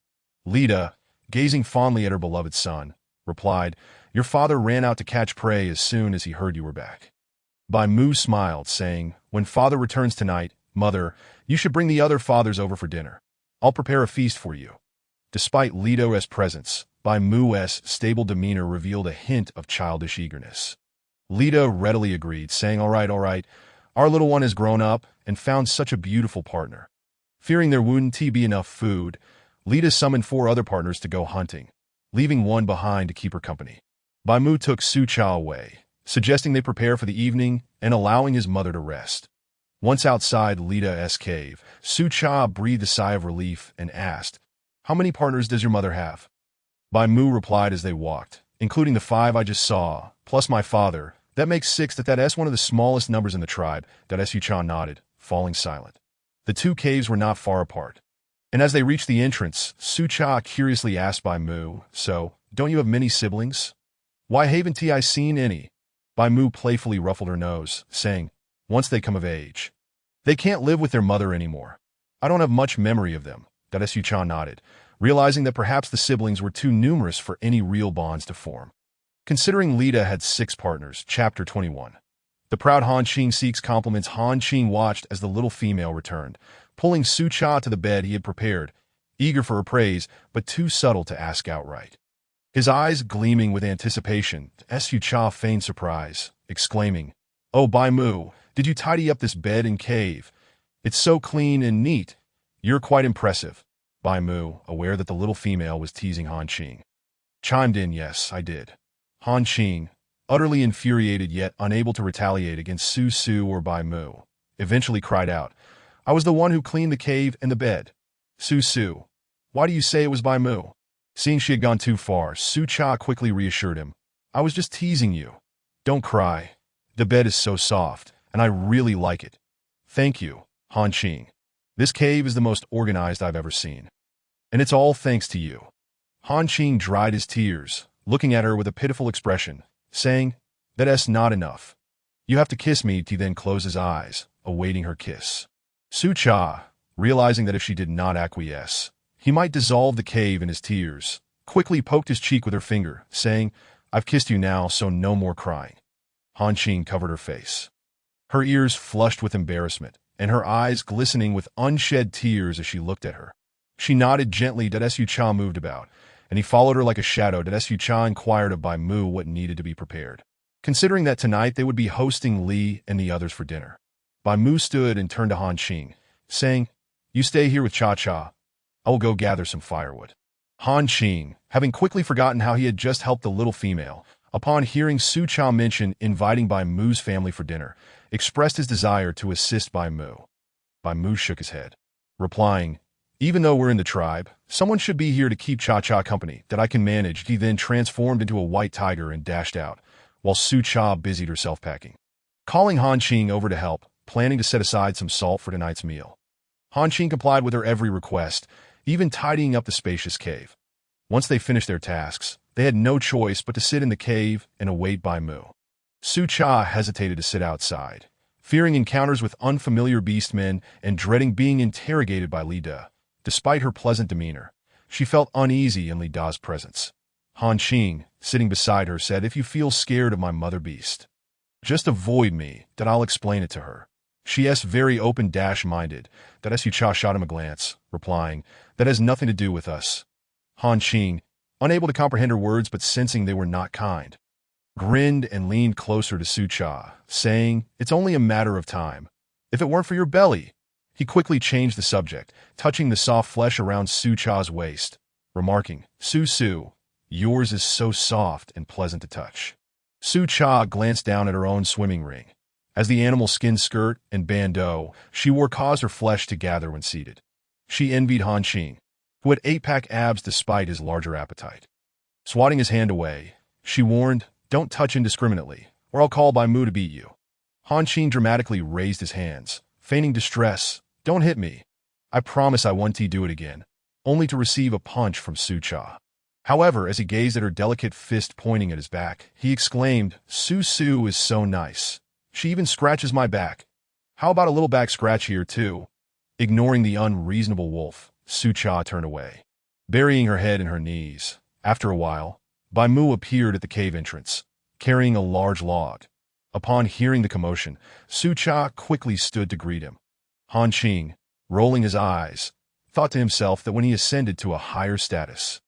Lita, gazing fondly at her beloved son, replied, "Your father ran out to catch prey as soon as he heard you were back." Bai Mu smiled, saying, "When father returns tonight, mother, you should bring the other fathers over for dinner. I'll prepare a feast for you." Despite Lita's presence, Bai Mu's stable demeanor revealed a hint of childish eagerness. Lita readily agreed, saying, all right, our little one has grown up and found such a beautiful partner." Fearing there wouldn't be enough food, Lita summoned 4 other partners to go hunting, leaving one behind to keep her company. Bai Mu took Su Cha away, suggesting they prepare for the evening and allowing his mother to rest. Once outside Lita's cave, Su Cha breathed a sigh of relief and asked, "How many partners does your mother have?" Bai Mu replied as they walked, "Including the 5 I just saw, plus my father. That makes 6. That's one of the smallest numbers in the tribe." Su Cha nodded, falling silent. The 2 caves were not far apart, and as they reached the entrance, Su Cha curiously asked Bai Mu, "So, don't you have many siblings?" "Why haven't I seen any?" Bai Mu playfully ruffled her nose, saying, "Once they come of age, they can't live with their mother anymore. I don't have much memory of them." Su Cha nodded, realizing that perhaps the siblings were too numerous for any real bonds to form. Considering Lita had 6 partners, Chapter 21. The proud Han Qing seeks compliments. Han Qing watched as the little female returned, pulling Su Cha to the bed he had prepared, eager for her praise, but too subtle to ask outright. His eyes gleaming with anticipation, Su Cha feigned surprise, exclaiming, "Oh, Bai Mu, did you tidy up this bed and cave? It's so clean and neat. You're quite impressive." Bai Mu, aware that the little female was teasing Han Qing, chimed in, "Yes, I did." Han Qing, utterly infuriated yet unable to retaliate against Su Su or Bai Mu, eventually cried out, "I was the one who cleaned the cave and the bed." "Su Su, why do you say it was Bai Mu?" Seeing she had gone too far, Su Cha quickly reassured him, "I was just teasing you. Don't cry. The bed is so soft, and I really like it." "Thank you, Han Qing. This cave is the most organized I've ever seen. And it's all thanks to you." Han Qing dried his tears, looking at her with a pitiful expression, saying, "That's not enough. You have to kiss me." He then closed his eyes, awaiting her kiss. Su Cha, realizing that if she did not acquiesce, he might dissolve the cave in his tears, quickly poked his cheek with her finger, saying, "I've kissed you now, so no more crying." Han Qing covered her face, her ears flushed with embarrassment, and her eyes glistening with unshed tears as she looked at her. She nodded gently. Su Cha moved about, and he followed her like a shadow. Su Cha inquired of Bai Mu what needed to be prepared, considering that tonight they would be hosting Li and the others for dinner. Bai Mu stood and turned to Han Qing, saying, "You stay here with Cha Cha. I will go gather some firewood." Han Qing, having quickly forgotten how he had just helped the little female, upon hearing Su Cha mention inviting Bai Mu's family for dinner, expressed his desire to assist Bai Mu. Bai Mu shook his head, replying, Even though we're in the tribe, someone should be here to keep Cha-Cha company that I can manage. He then transformed into a white tiger and dashed out, while Su-Cha busied herself packing. Calling Han Qing over to help, planning to set aside some salt for tonight's meal. Han Qing complied with her every request, even tidying up the spacious cave. Once they finished their tasks, they had no choice but to sit in the cave and await Bai Mu. Su-Cha hesitated to sit outside, fearing encounters with unfamiliar beastmen and dreading being interrogated by Li De. Despite her pleasant demeanor, she felt uneasy in Li Da's presence. Han Qing, sitting beside her, said, "If you feel scared of my mother beast, just avoid me, that I'll explain it to her." She is very open-minded, that Su-Cha shot him a glance, replying, "That has nothing to do with us." Han Qing, unable to comprehend her words but sensing they were not kind, grinned and leaned closer to Su-Cha, saying, "It's only a matter of time. If it weren't for your belly." He quickly changed the subject, touching the soft flesh around Su-Cha's waist, remarking, "Su-Su, yours is so soft and pleasant to touch." Su-Cha glanced down at her own swimming ring. As the animal skin skirt and bandeau she wore caused her flesh to gather when seated. She envied Han Qing, who had 8-pack abs despite his larger appetite. Swatting his hand away, she warned, "Don't touch indiscriminately, or I'll call Bai Mu to beat you." Han Qing dramatically raised his hands, feigning distress. "Don't hit me. I promise I won't do it again," only to receive a punch from Su-Cha. However, as he gazed at her delicate fist pointing at his back, he exclaimed, "Su-Su is so nice. She even scratches my back. How about a little back scratch here too?" Ignoring the unreasonable wolf, Su-Cha turned away, burying her head in her knees. After a while, Bai Mu appeared at the cave entrance, carrying a large log. Upon hearing the commotion, Su-Cha quickly stood to greet him. Han Qing, rolling his eyes, thought to himself that when he ascended to a higher status,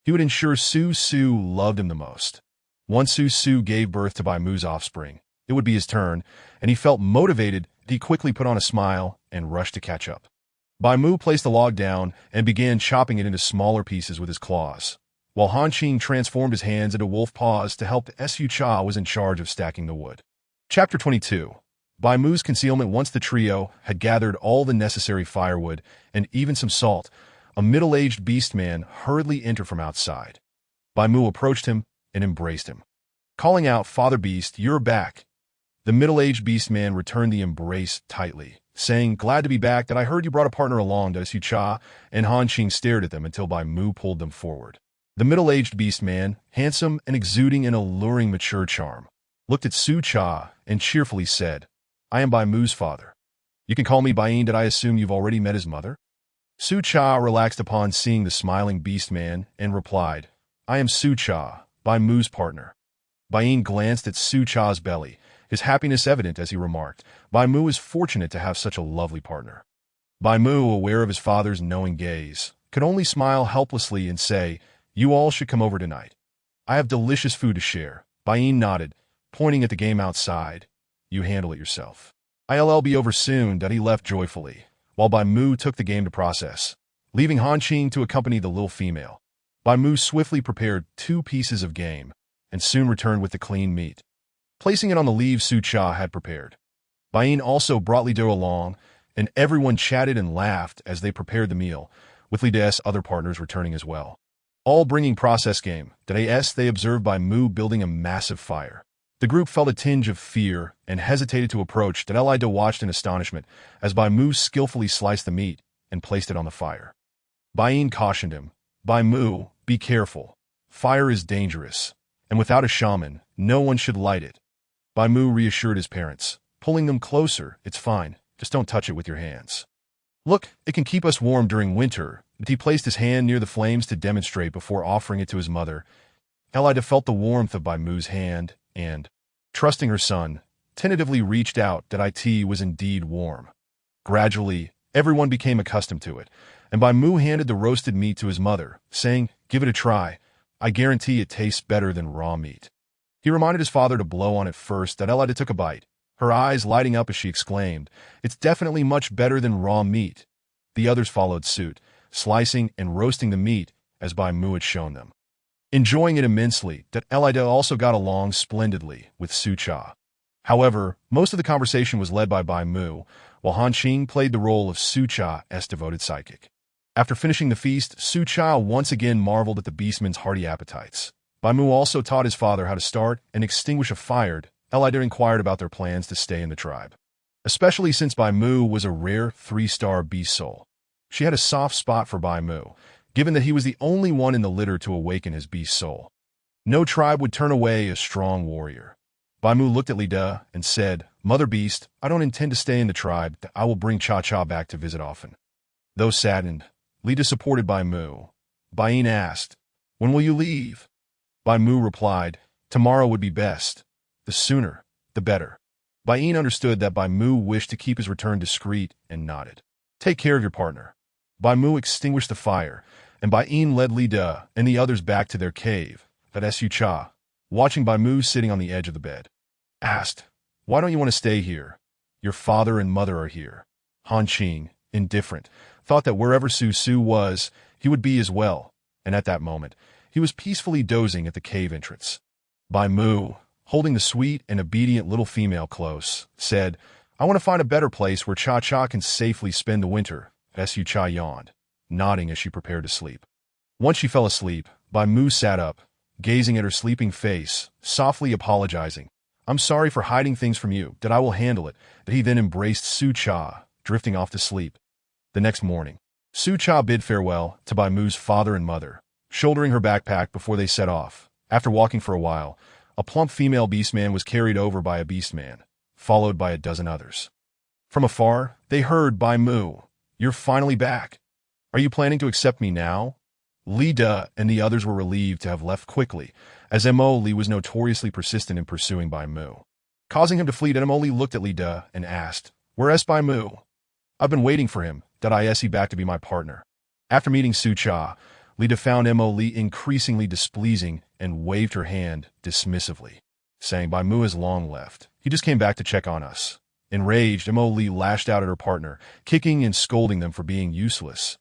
he would ensure Su-Su loved him the most. Once Su-Su gave birth to Bai Mu's offspring, it would be his turn, and he felt motivated. He quickly put on a smile and rushed to catch up. Bai Mu placed the log down and began chopping it into smaller pieces with his claws, while Han Qing transformed his hands into wolf paws to help. Su-Cha was in charge of stacking the wood. Chapter 22. Bai Mu's concealment. Once the trio had gathered all the necessary firewood and even some salt, a middle-aged beast man hurriedly entered from outside. Bai Mu approached him and embraced him, calling out, "Father Beast, you're back." The middle-aged beast man returned the embrace tightly, saying, "Glad to be back. That I heard you brought a partner along." Su-Cha and Han Qing stared at them until Bai Mu pulled them forward. The middle-aged beast man, handsome and exuding an alluring mature charm, looked at Su-Cha and cheerfully said, "I am Bai Mu's father. You can call me Baiyin. Did I assume you've already met his mother?" Su-Cha relaxed upon seeing the smiling beast man and replied, "I am Su-Cha, Bai Mu's partner." Baiyin glanced at Su-Cha's belly, his happiness evident as he remarked, "Bai Mu is fortunate to have such a lovely partner." Bai Mu, aware of his father's knowing gaze, could only smile helplessly and say, "You all should come over tonight. I have delicious food to share." Baiyin nodded, pointing at the game outside. "You handle it yourself. I'll be over soon." He left joyfully, while Bai Mu took the game to process, leaving Han Qing to accompany the little female. Bai Mu swiftly prepared 2 pieces of game, and soon returned with the clean meat, placing it on the leaves Su-Cha had prepared. Baiyin also brought Li De along, and everyone chatted and laughed as they prepared the meal, with Li De's other partners returning as well. All bringing process game. They observed Bai Mu building a massive fire. The group felt a tinge of fear and hesitated to approach. Li De watched in astonishment as Bai Mu skillfully sliced the meat and placed it on the fire. Baiyin cautioned him, "Bai Mu, be careful. Fire is dangerous, and without a shaman, no one should light it." Bai Mu reassured his parents, pulling them closer. "It's fine, just don't touch it with your hands. Look, it can keep us warm during winter." He placed his hand near the flames to demonstrate before offering it to his mother. Li De felt the warmth of Bai Mu's hand and, trusting her son, tentatively reached out. It was indeed warm. Gradually, everyone became accustomed to it, and Bai Mu handed the roasted meat to his mother, saying, "Give it a try. I guarantee it tastes better than raw meat." He reminded his father to blow on it first. Li De took a bite, her eyes lighting up as she exclaimed, "It's definitely much better than raw meat." The others followed suit, slicing and roasting the meat as Bai Mu had shown them, enjoying it immensely. Li De also got along splendidly with Su-Cha. However, most of the conversation was led by Bai Mu, while Han Qing played the role of Su-Cha's devoted sidekick. After finishing the feast, Su Cha once again marveled at the beastmen's hearty appetites. Bai Mu also taught his father how to start and extinguish a fire. Elida inquired about their plans to stay in the tribe, especially since Bai Mu was a rare 3-star beast soul. She had a soft spot for Bai Mu, given that he was the only one in the litter to awaken his beast soul. No tribe would turn away a strong warrior. Bai Mu looked at Lida and said, "Mother Beast, I don't intend to stay in the tribe. I will bring Cha-Cha back to visit often." Though saddened, Lida supported Bai Mu. Bain asked, "When will you leave?" Bai Mu replied, "Tomorrow would be best. The sooner, the better." Bain understood that Bai Mu wished to keep his return discreet and nodded. "Take care of your partner." Bai Mu extinguished the fire, and Bain led Lida and the others back to their cave. But Su Cha, watching Bai Mu sitting on the edge of the bed, asked, "Why don't you want to stay here? Your father and mother are here." Han Qing, indifferent, thought that wherever Su Su was, he would be as well, and at that moment, he was peacefully dozing at the cave entrance. Bai Mu, holding the sweet and obedient little female close, said, "I want to find a better place where Cha-Cha can safely spend the winter." Su Cha yawned, nodding as she prepared to sleep. Once she fell asleep, Bai Mu sat up, gazing at her sleeping face, softly apologizing. "I'm sorry for hiding things from you, that I will handle it." He then embraced Su Cha, drifting off to sleep. The next morning, Su Cha bid farewell to Bai Mu's father and mother, shouldering her backpack before they set off. After walking for a while, a plump female beastman was carried over by a beastman, followed by a dozen others. From afar, they heard Bai Mu, "You're finally back. Are you planning to accept me now?" Lida and the others were relieved to have left quickly, as Mo Li was notoriously persistent in pursuing Bai Mu, causing him to flee. Mo Li looked at Lida and asked, "Where's Bai Mu? I've been waiting for him. Is he back to be my partner?" After meeting Su Cha, Lida found Mo Li increasingly displeasing and waved her hand dismissively, saying, "Bai Mu has long left. He just came back to check on us." Enraged, Mo Li lashed out at her partner, kicking and scolding them for being useless.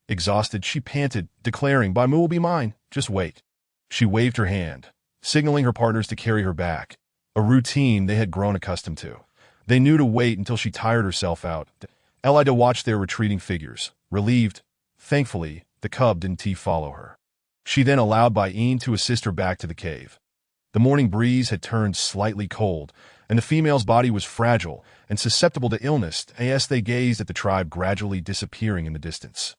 Exhausted, she panted, declaring, "Bai Mu will be mine. Just wait." She waved her hand, signaling her partners to carry her back, a routine they had grown accustomed to. They knew to wait until she tired herself out. Elida watched their retreating figures, relieved. Thankfully, the cub didn't follow her. She then allowed Bain to assist her back to the cave. The morning breeze had turned slightly cold, and the female's body was fragile and susceptible to illness as they gazed at the tribe gradually disappearing in the distance.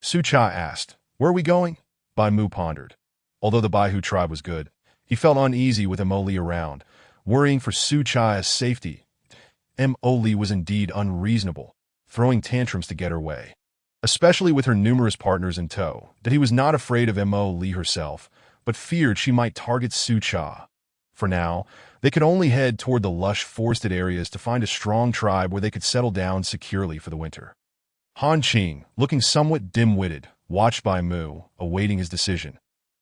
Su Cha asked, "Where are we going?" Bai Mu pondered. Although the Baihu tribe was good, he felt uneasy with Mo Li around, worrying for Su Cha's safety. Mo Li was indeed unreasonable, throwing tantrums to get her way, especially with her numerous partners in tow, that he was not afraid of Mo Li herself, but feared she might target Su Cha. For now, they could only head toward the lush forested areas to find a strong tribe where they could settle down securely for the winter. Han Qing, looking somewhat dim-witted, watched Bai Mu, awaiting his decision.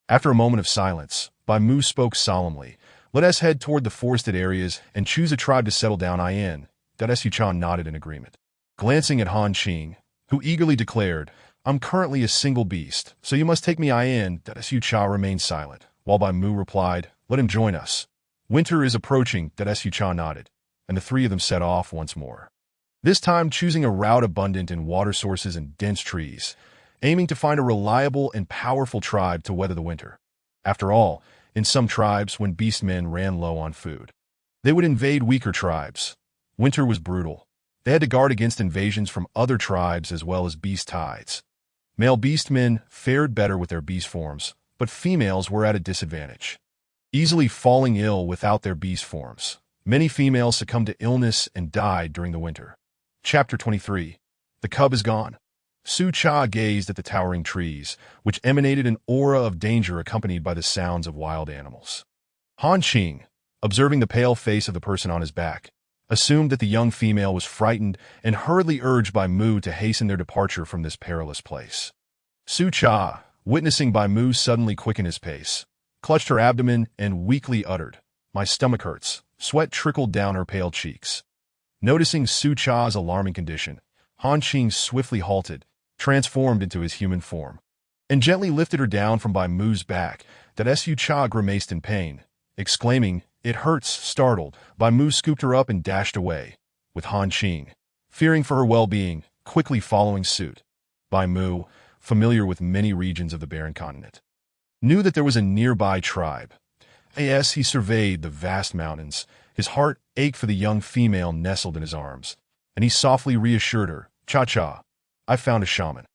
After a moment of silence, Bai Mu spoke solemnly, "Let us head toward the forested areas and choose a tribe to settle down in." Su Cha nodded in agreement. Glancing at Han Qing, who eagerly declared, "I'm currently a single beast, so you must take me in." Su Cha remained silent, while Bai Mu replied, "Let him join us." "Winter is approaching." Su Cha nodded, and the three of them set off once more. This time choosing a route abundant in water sources and dense trees, aiming to find a reliable and powerful tribe to weather the winter. After all, in some tribes, when beastmen ran low on food, they would invade weaker tribes. Winter was brutal. They had to guard against invasions from other tribes as well as beast tides. Male beastmen fared better with their beast forms, but females were at a disadvantage, easily falling ill without their beast forms. Many females succumbed to illness and died during the winter. Chapter 23. The cub is gone. Su Cha gazed at the towering trees, which emanated an aura of danger accompanied by the sounds of wild animals. Han Qing, observing the pale face of the person on his back, assumed that the young female was frightened and hurriedly urged Bai Mu to hasten their departure from this perilous place. Su Cha, witnessing Bai Mu suddenly quicken his pace, clutched her abdomen and weakly uttered, "My stomach hurts." Sweat trickled down her pale cheeks. Noticing Su Cha's alarming condition, Han Qing swiftly halted, transformed into his human form, and gently lifted her down from Bai Mu's back. Su Cha grimaced in pain, exclaiming, "It hurts." Startled, Bai Mu scooped her up and dashed away, with Han Qing, fearing for her well-being, quickly following suit. Bai Mu, familiar with many regions of the barren continent. Knew that there was a nearby tribe. As he surveyed the vast mountains, his heart ached for the young female nestled in his arms, and he softly reassured her, "Cha-cha, I found a shaman.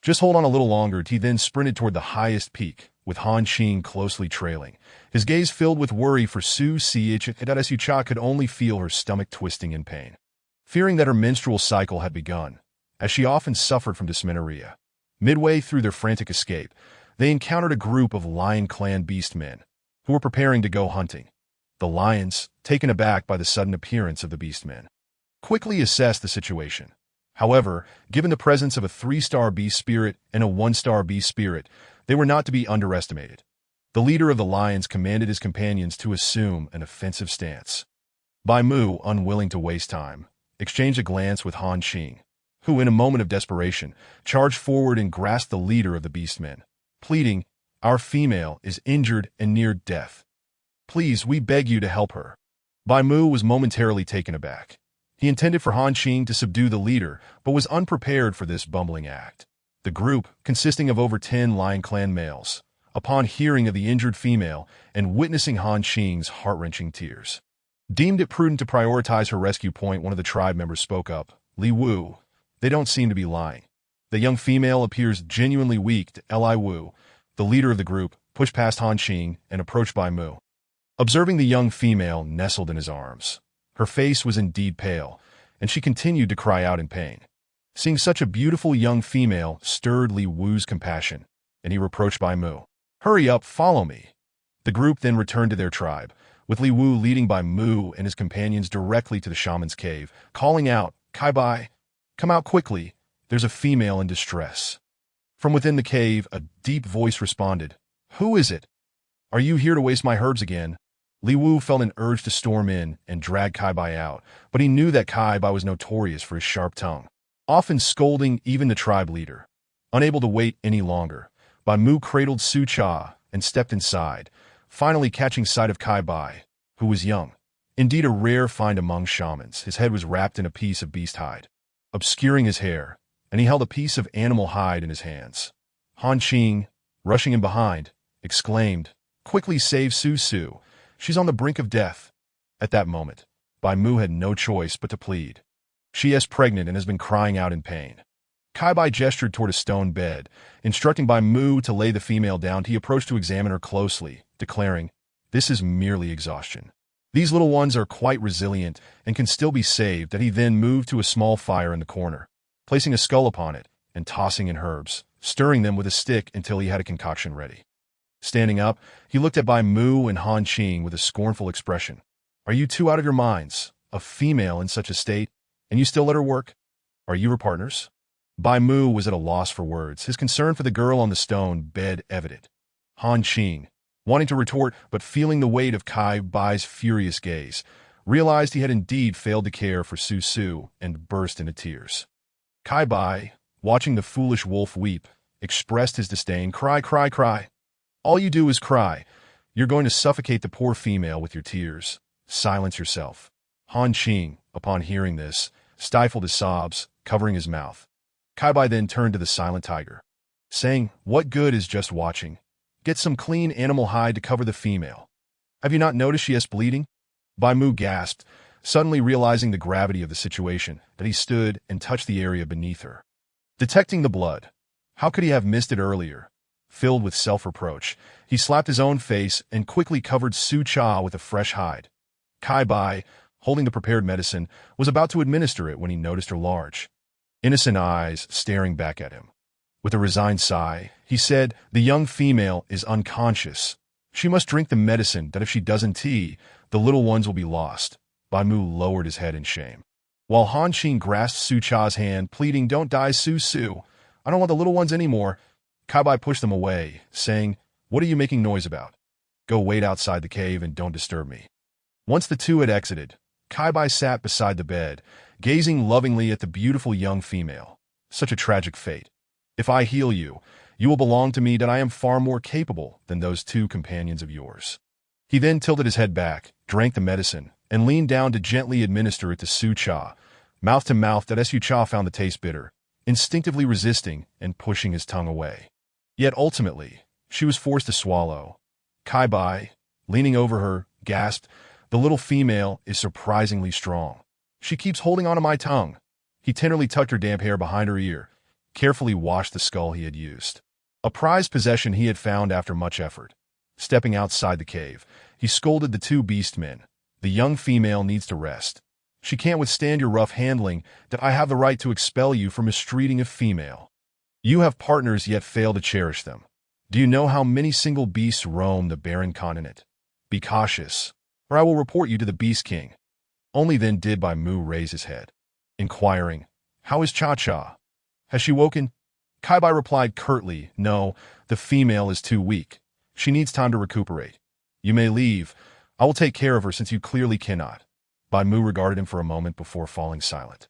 Just hold on a little longer." He then sprinted toward the highest peak, with Han Qing closely trailing, his gaze filled with worry for Su Cha could only feel her stomach twisting in pain. Fearing that her menstrual cycle had begun, as she often suffered from dysmenorrhea. Midway through their frantic escape, they encountered a group of Lion Clan beastmen who were preparing to go hunting. The lions, taken aback by the sudden appearance of the beastmen, quickly assessed the situation. However, given the presence of a 3-star beast spirit and a 1-star beast spirit, they were not to be underestimated. The leader of the lions commanded his companions to assume an offensive stance. Bai Mu, unwilling to waste time, exchanged a glance with Han Qing, who, in a moment of desperation, charged forward and grasped the leader of the beastmen, pleading, "Our female is injured and near death. Please, we beg you to help her." Bai Mu was momentarily taken aback. He intended for Han Qing to subdue the leader, but was unprepared for this bumbling act. The group, consisting of over 10 Lion Clan males, upon hearing of the injured female and witnessing Han Qing's heart-wrenching tears, deemed it prudent to prioritize her rescue point. One of the tribe members spoke up, "Li Wu, they don't seem to be lying. The young female appears genuinely weak." Li Wu, the leader of the group, pushed past Han Qing and approached Bai Mu. Observing the young female nestled in his arms, her face was indeed pale, and she continued to cry out in pain. Seeing such a beautiful young female stirred Li Wu's compassion, and he reproached Bai Mu. "Hurry up, follow me." The group then returned to their tribe, with Li Wu leading Bai Mu and his companions directly to the shaman's cave, calling out, "Kai Bai, come out quickly, there's a female in distress." From within the cave, a deep voice responded, "Who is it? Are you here to waste my herbs again?" Li Wu felt an urge to storm in and drag Kai Bai out, but he knew that Kai Bai was notorious for his sharp tongue, often scolding even the tribe leader. Unable to wait any longer, Bai Mu cradled Su Cha and stepped inside, finally catching sight of Kai Bai, who was young. Indeed a rare find among shamans. His head was wrapped in a piece of beast hide, obscuring his hair, and he held a piece of animal hide in his hands. Han Qing, rushing in behind, exclaimed, "Quickly save Su Su. She's on the brink of death." At that moment, Bai Mu had no choice but to plead. "She is pregnant and has been crying out in pain." Kai Bai gestured toward a stone bed, instructing Bai Mu to lay the female down. He approached to examine her closely, declaring, "This is merely exhaustion. These little ones are quite resilient and can still be saved." That he then moved to a small fire in the corner, placing a skull upon it and tossing in herbs, stirring them with a stick until he had a concoction ready. Standing up, he looked at Bai Mu and Han Qing with a scornful expression. "Are you two out of your minds? A female in such a state, and you still let her work? Are you her partners?" Bai Mu was at a loss for words, his concern for the girl on the stone bed evident. Han Qing, wanting to retort but feeling the weight of Kai Bai's furious gaze, realized he had indeed failed to care for Su Su and burst into tears. Kai Bai, watching the foolish wolf weep, expressed his disdain. "Cry, cry, cry. All you do is cry. You're going to suffocate the poor female with your tears. Silence yourself." Han Qing, upon hearing this, stifled his sobs, covering his mouth. Kai Bai then turned to the silent tiger, saying, "What good is just watching? Get some clean animal hide to cover the female. Have you not noticed she is bleeding?" Bai Mu gasped, suddenly realizing the gravity of the situation, that he stood and touched the area beneath her. Detecting the blood, how could he have missed it earlier? Filled with self-reproach, he slapped his own face and quickly covered Su Cha with a fresh hide. Kai Bai, holding the prepared medicine, was about to administer it when he noticed her large, innocent eyes staring back at him. With a resigned sigh, he said, "The young female is unconscious. She must drink the medicine, that if she doesn't, the little ones will be lost." Bai Mu lowered his head in shame, while Han Qing grasped Su Cha's hand, pleading, "Don't die, Su Su. I don't want the little ones anymore." Kai Bai pushed them away, saying, "What are you making noise about? Go wait outside the cave and don't disturb me." Once the two had exited, Kai Bai sat beside the bed, gazing lovingly at the beautiful young female. Such a tragic fate. "If I heal you, you will belong to me, that I am far more capable than those two companions of yours." He then tilted his head back, drank the medicine, and leaned down to gently administer it to Su Cha, mouth to mouth. That Su Cha found the taste bitter, instinctively resisting and pushing his tongue away. Yet ultimately, she was forced to swallow. Kai Bai, leaning over her, gasped, "The little female is surprisingly strong. She keeps holding onto my tongue." He tenderly tucked her damp hair behind her ear, carefully washed the skull he had used. A prized possession he had found after much effort. Stepping outside the cave, he scolded the two beastmen. "The young female needs to rest. She can't withstand your rough handling, that I have the right to expel you for mistreating a female. You have partners yet fail to cherish them. Do you know how many single beasts roam the barren continent? Be cautious, or I will report you to the Beast King." Only then did Bai Mu raise his head, inquiring, "How is Cha-Cha? Has she woken?" Kai Bai replied curtly, "No, the female is too weak. She needs time to recuperate. You may leave. I will take care of her since you clearly cannot." Bai Mu regarded him for a moment before falling silent,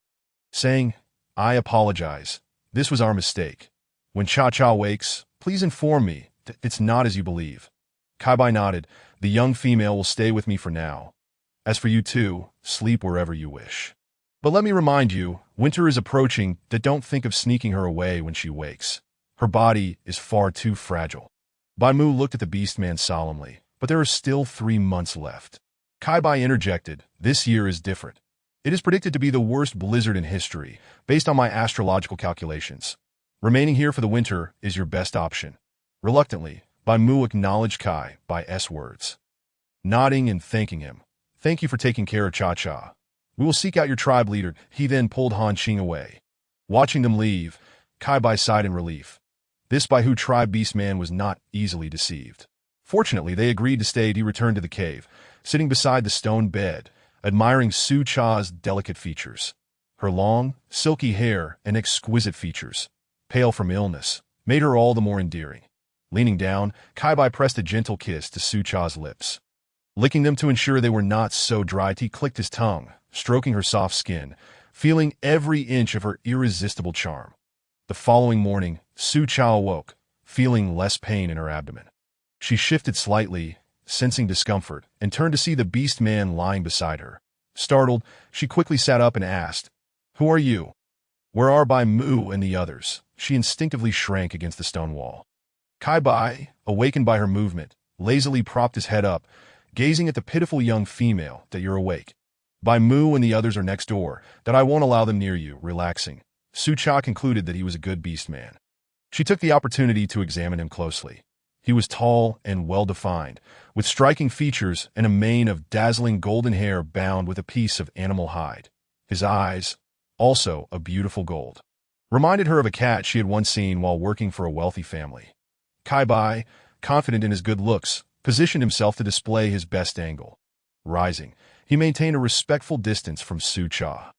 saying, "I apologize. This was our mistake. When Cha-Cha wakes, please inform me that it's not as you believe." Kai Bai nodded. "The young female will stay with me for now. As for you two, sleep wherever you wish. But let me remind you, winter is approaching, that don't think of sneaking her away when she wakes. Her body is far too fragile." Bai Mu looked at the beastman solemnly, "But there are still 3 months left." Kai Bai interjected, "This year is different. It is predicted to be the worst blizzard in history, based on my astrological calculations. Remaining here for the winter is your best option." Reluctantly, Bai Mu acknowledged Kai Bai's words. Nodding and thanking him, "Thank you for taking care of Cha-Cha. We will seek out your tribe leader." He then pulled Han Qing away. Watching them leave, Kai Bai sighed in relief. This Baihu tribe beastman was not easily deceived. Fortunately, they agreed to stay. He returned to the cave, sitting beside the stone bed, admiring Su Cha's delicate features. Her long, silky hair and exquisite features, pale from illness, made her all the more endearing. Leaning down, Kai Bai pressed a gentle kiss to Su Cha's lips. Licking them to ensure they were not so dry, he clicked his tongue, stroking her soft skin, feeling every inch of her irresistible charm. The following morning, Su Cha awoke, feeling less pain in her abdomen. She shifted slightly, sensing discomfort, and turned to see the beast man lying beside her. Startled, she quickly sat up and asked, "Who are you? Where are Bai Mu and the others?" She instinctively shrank against the stone wall. Kai Bai, awakened by her movement, lazily propped his head up, gazing at the pitiful young female. "That you're awake. Bai Mu and the others are next door, that I won't allow them near you." Relaxing, Su Cha concluded that he was a good beast man. She took the opportunity to examine him closely. He was tall and well-defined, with striking features and a mane of dazzling golden hair bound with a piece of animal hide. His eyes, also a beautiful gold, reminded her of a cat she had once seen while working for a wealthy family. Kai Bai, confident in his good looks, positioned himself to display his best angle. Rising, he maintained a respectful distance from Su Cha.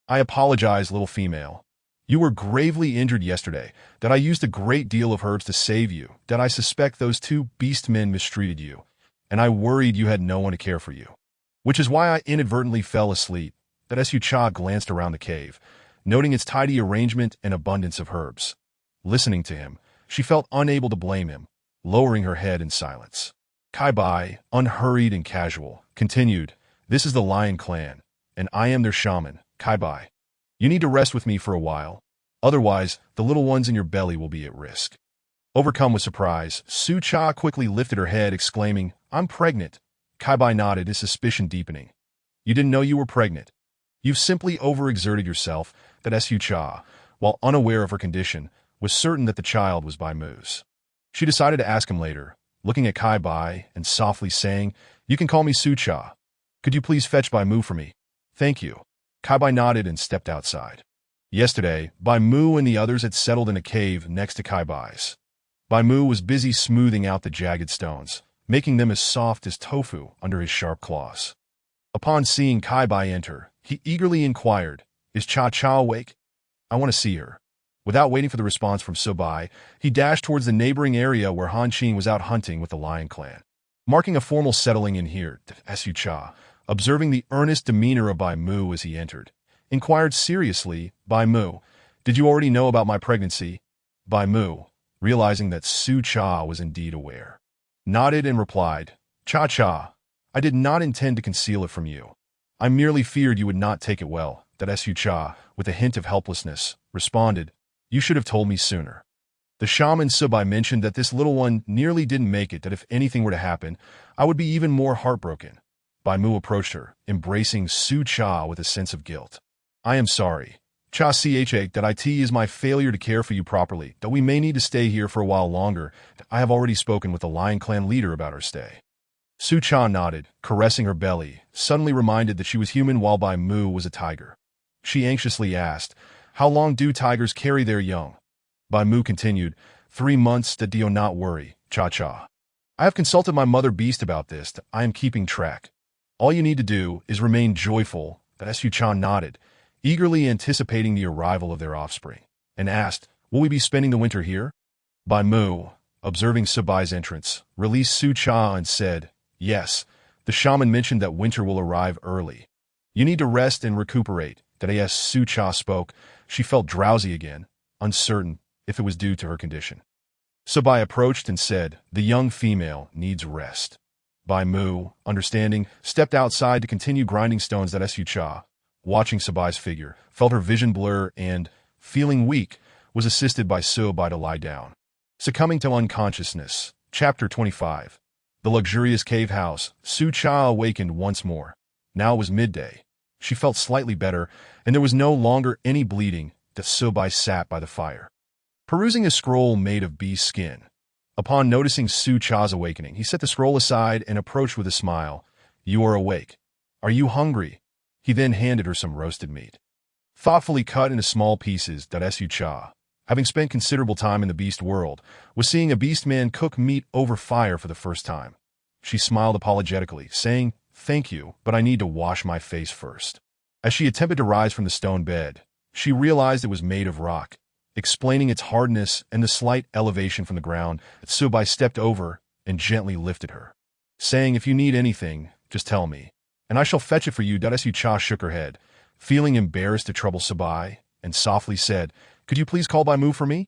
"I apologize, little female. You were gravely injured yesterday, that I used a great deal of herbs to save you, that I suspect those two beast men mistreated you, and I worried you had no one to care for you. Which is why I inadvertently fell asleep." That Su Cha glanced around the cave, noting its tidy arrangement and abundance of herbs. Listening to him, she felt unable to blame him, lowering her head in silence. Kai Bai, unhurried and casual, continued, "This is the Lion Clan, and I am their shaman, Kai Bai. You need to rest with me for a while. Otherwise, the little ones in your belly will be at risk." Overcome with surprise, Su Cha quickly lifted her head, exclaiming, "I'm pregnant." Kai Bai nodded, his suspicion deepening. "You didn't know you were pregnant. You've simply overexerted yourself." That Su Cha, while unaware of her condition, was certain that the child was Bai Mu's. She decided to ask him later, looking at Kai Bai and softly saying, "You can call me Su Cha. Could you please fetch Bai Mu for me?" "Thank you." Kai Bai nodded and stepped outside. Yesterday, Bai Mu and the others had settled in a cave next to Kai Bai's. Bai Mu was busy smoothing out the jagged stones, making them as soft as tofu under his sharp claws. Upon seeing Kai Bai enter, he eagerly inquired, "Is Cha-Cha awake? I want to see her." Without waiting for the response from Su Bai, he dashed towards the neighboring area where Han Qing was out hunting with the Lion Clan. Marking a formal settling in here, Su Cha, observing the earnest demeanor of Bai Mu as he entered, inquired seriously, "Bai Mu, did you already know about my pregnancy?" Bai Mu, realizing that Su Cha was indeed aware, nodded and replied, "Cha-Cha, I did not intend to conceal it from you. I merely feared you would not take it well." That Su Cha, with a hint of helplessness, responded, You should have told me sooner. The shaman Subai mentioned that this little one nearly didn't make it, that if anything were to happen, I would be even more heartbroken. Bai Mu approached her, embracing Su Cha with a sense of guilt. I am sorry. Cha Cha that it is my failure to care for you properly, that we may need to stay here for a while longer. I have already spoken with the Lion Clan leader about our stay. Su Cha nodded, caressing her belly, suddenly reminded that she was human while Bai Mu was a tiger. She anxiously asked, how long do tigers carry their young? Bai Mu continued, 3 months, that do not worry, Cha Cha. I have consulted my mother beast about this, I am keeping track. All you need to do is remain joyful. That Su Cha nodded, eagerly anticipating the arrival of their offspring, and asked, will we be spending the winter here? Bai Mu, observing Subai's entrance, released Su Cha and said, yes, the shaman mentioned that winter will arrive early. You need to rest and recuperate. That as Su Cha spoke, she felt drowsy again, uncertain if it was due to her condition. Subai approached and said, the young female needs rest. Bai Mu, understanding, stepped outside to continue grinding stones. That Su Cha, watching Subai's figure, felt her vision blur and, feeling weak, was assisted by Subai to lie down. Succumbing to unconsciousness. Chapter 25. The luxurious cave house. Su Cha awakened once more. Now it was midday. She felt slightly better, and there was no longer any bleeding. That Subai sat by the fire, perusing a scroll made of bee skin. Upon noticing Su Cha's awakening, he set the scroll aside and approached with a smile. You are awake. Are you hungry? He then handed her some roasted meat, thoughtfully cut into small pieces. That Su Cha, having spent considerable time in the beast world, was seeing a beast man cook meat over fire for the first time. She smiled apologetically, saying, thank you, but I need to wash my face first. As she attempted to rise from the stone bed, she realized it was made of rock. Explaining its hardness and the slight elevation from the ground, Subai stepped over and gently lifted her, saying, if you need anything, just tell me, and I shall fetch it for you. Su Cha shook her head, feeling embarrassed to trouble Subai, and softly said, could you please call Bai Mu for me?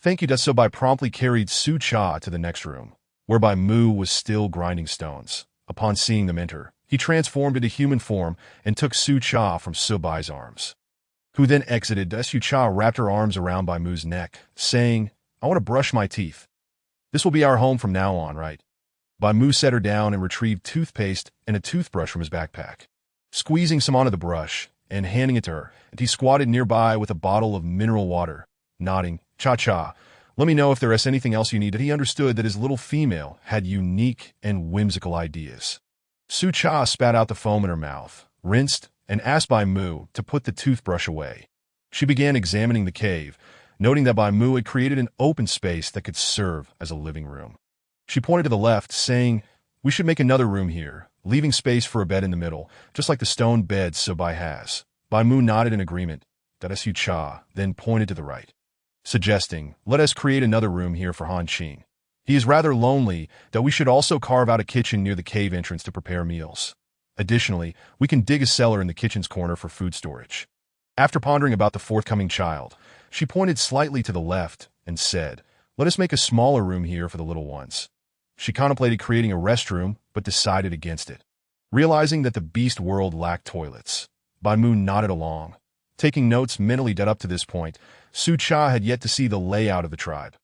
Thank you. Subai promptly carried Su Cha to the next room, where Bai Mu was still grinding stones. Upon seeing them enter, he transformed into human form and took Su Cha from Subai's arms, who then exited. Su Cha wrapped her arms around Bai Mu's neck, saying, I want to brush my teeth. This will be our home from now on, right? Bai Mu set her down and retrieved toothpaste and a toothbrush from his backpack, squeezing some onto the brush and handing it to her, and he squatted nearby with a bottle of mineral water, nodding, Cha Cha, let me know if there is anything else you need. That he understood that his little female had unique and whimsical ideas. Su Cha spat out the foam in her mouth, rinsed, and asked Bai Mu to put the toothbrush away. She began examining the cave, noting that Bai Mu had created an open space that could serve as a living room. She pointed to the left, saying, we should make another room here, leaving space for a bed in the middle, just like the stone bed Subai has. Bai Mu nodded in agreement. That Su Cha then pointed to the right, suggesting, let us create another room here for Han Qing. He is rather lonely, that we should also carve out a kitchen near the cave entrance to prepare meals. Additionally, we can dig a cellar in the kitchen's corner for food storage. After pondering about the forthcoming child, she pointed slightly to the left and said, let us make a smaller room here for the little ones. She contemplated creating a restroom, but decided against it, realizing that the beast world lacked toilets. Bai Mu nodded along, taking notes mentally that up to this point, Su Cha had yet to see the layout of the tribe.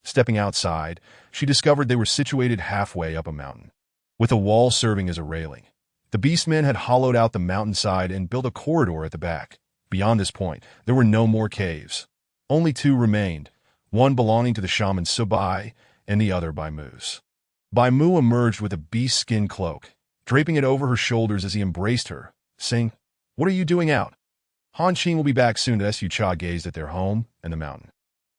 Stepping outside, she discovered they were situated halfway up a mountain, with a wall serving as a railing. The beastmen had hollowed out the mountainside and built a corridor at the back. Beyond this point, there were no more caves. Only 2 remained, one belonging to the shaman Subai and the other Bai Mu's. Bai Mu emerged with a beast skin cloak, draping it over her shoulders as he embraced her, saying, what are you doing out? Han Qing will be back soon. Su Cha gazed at their home and the mountain.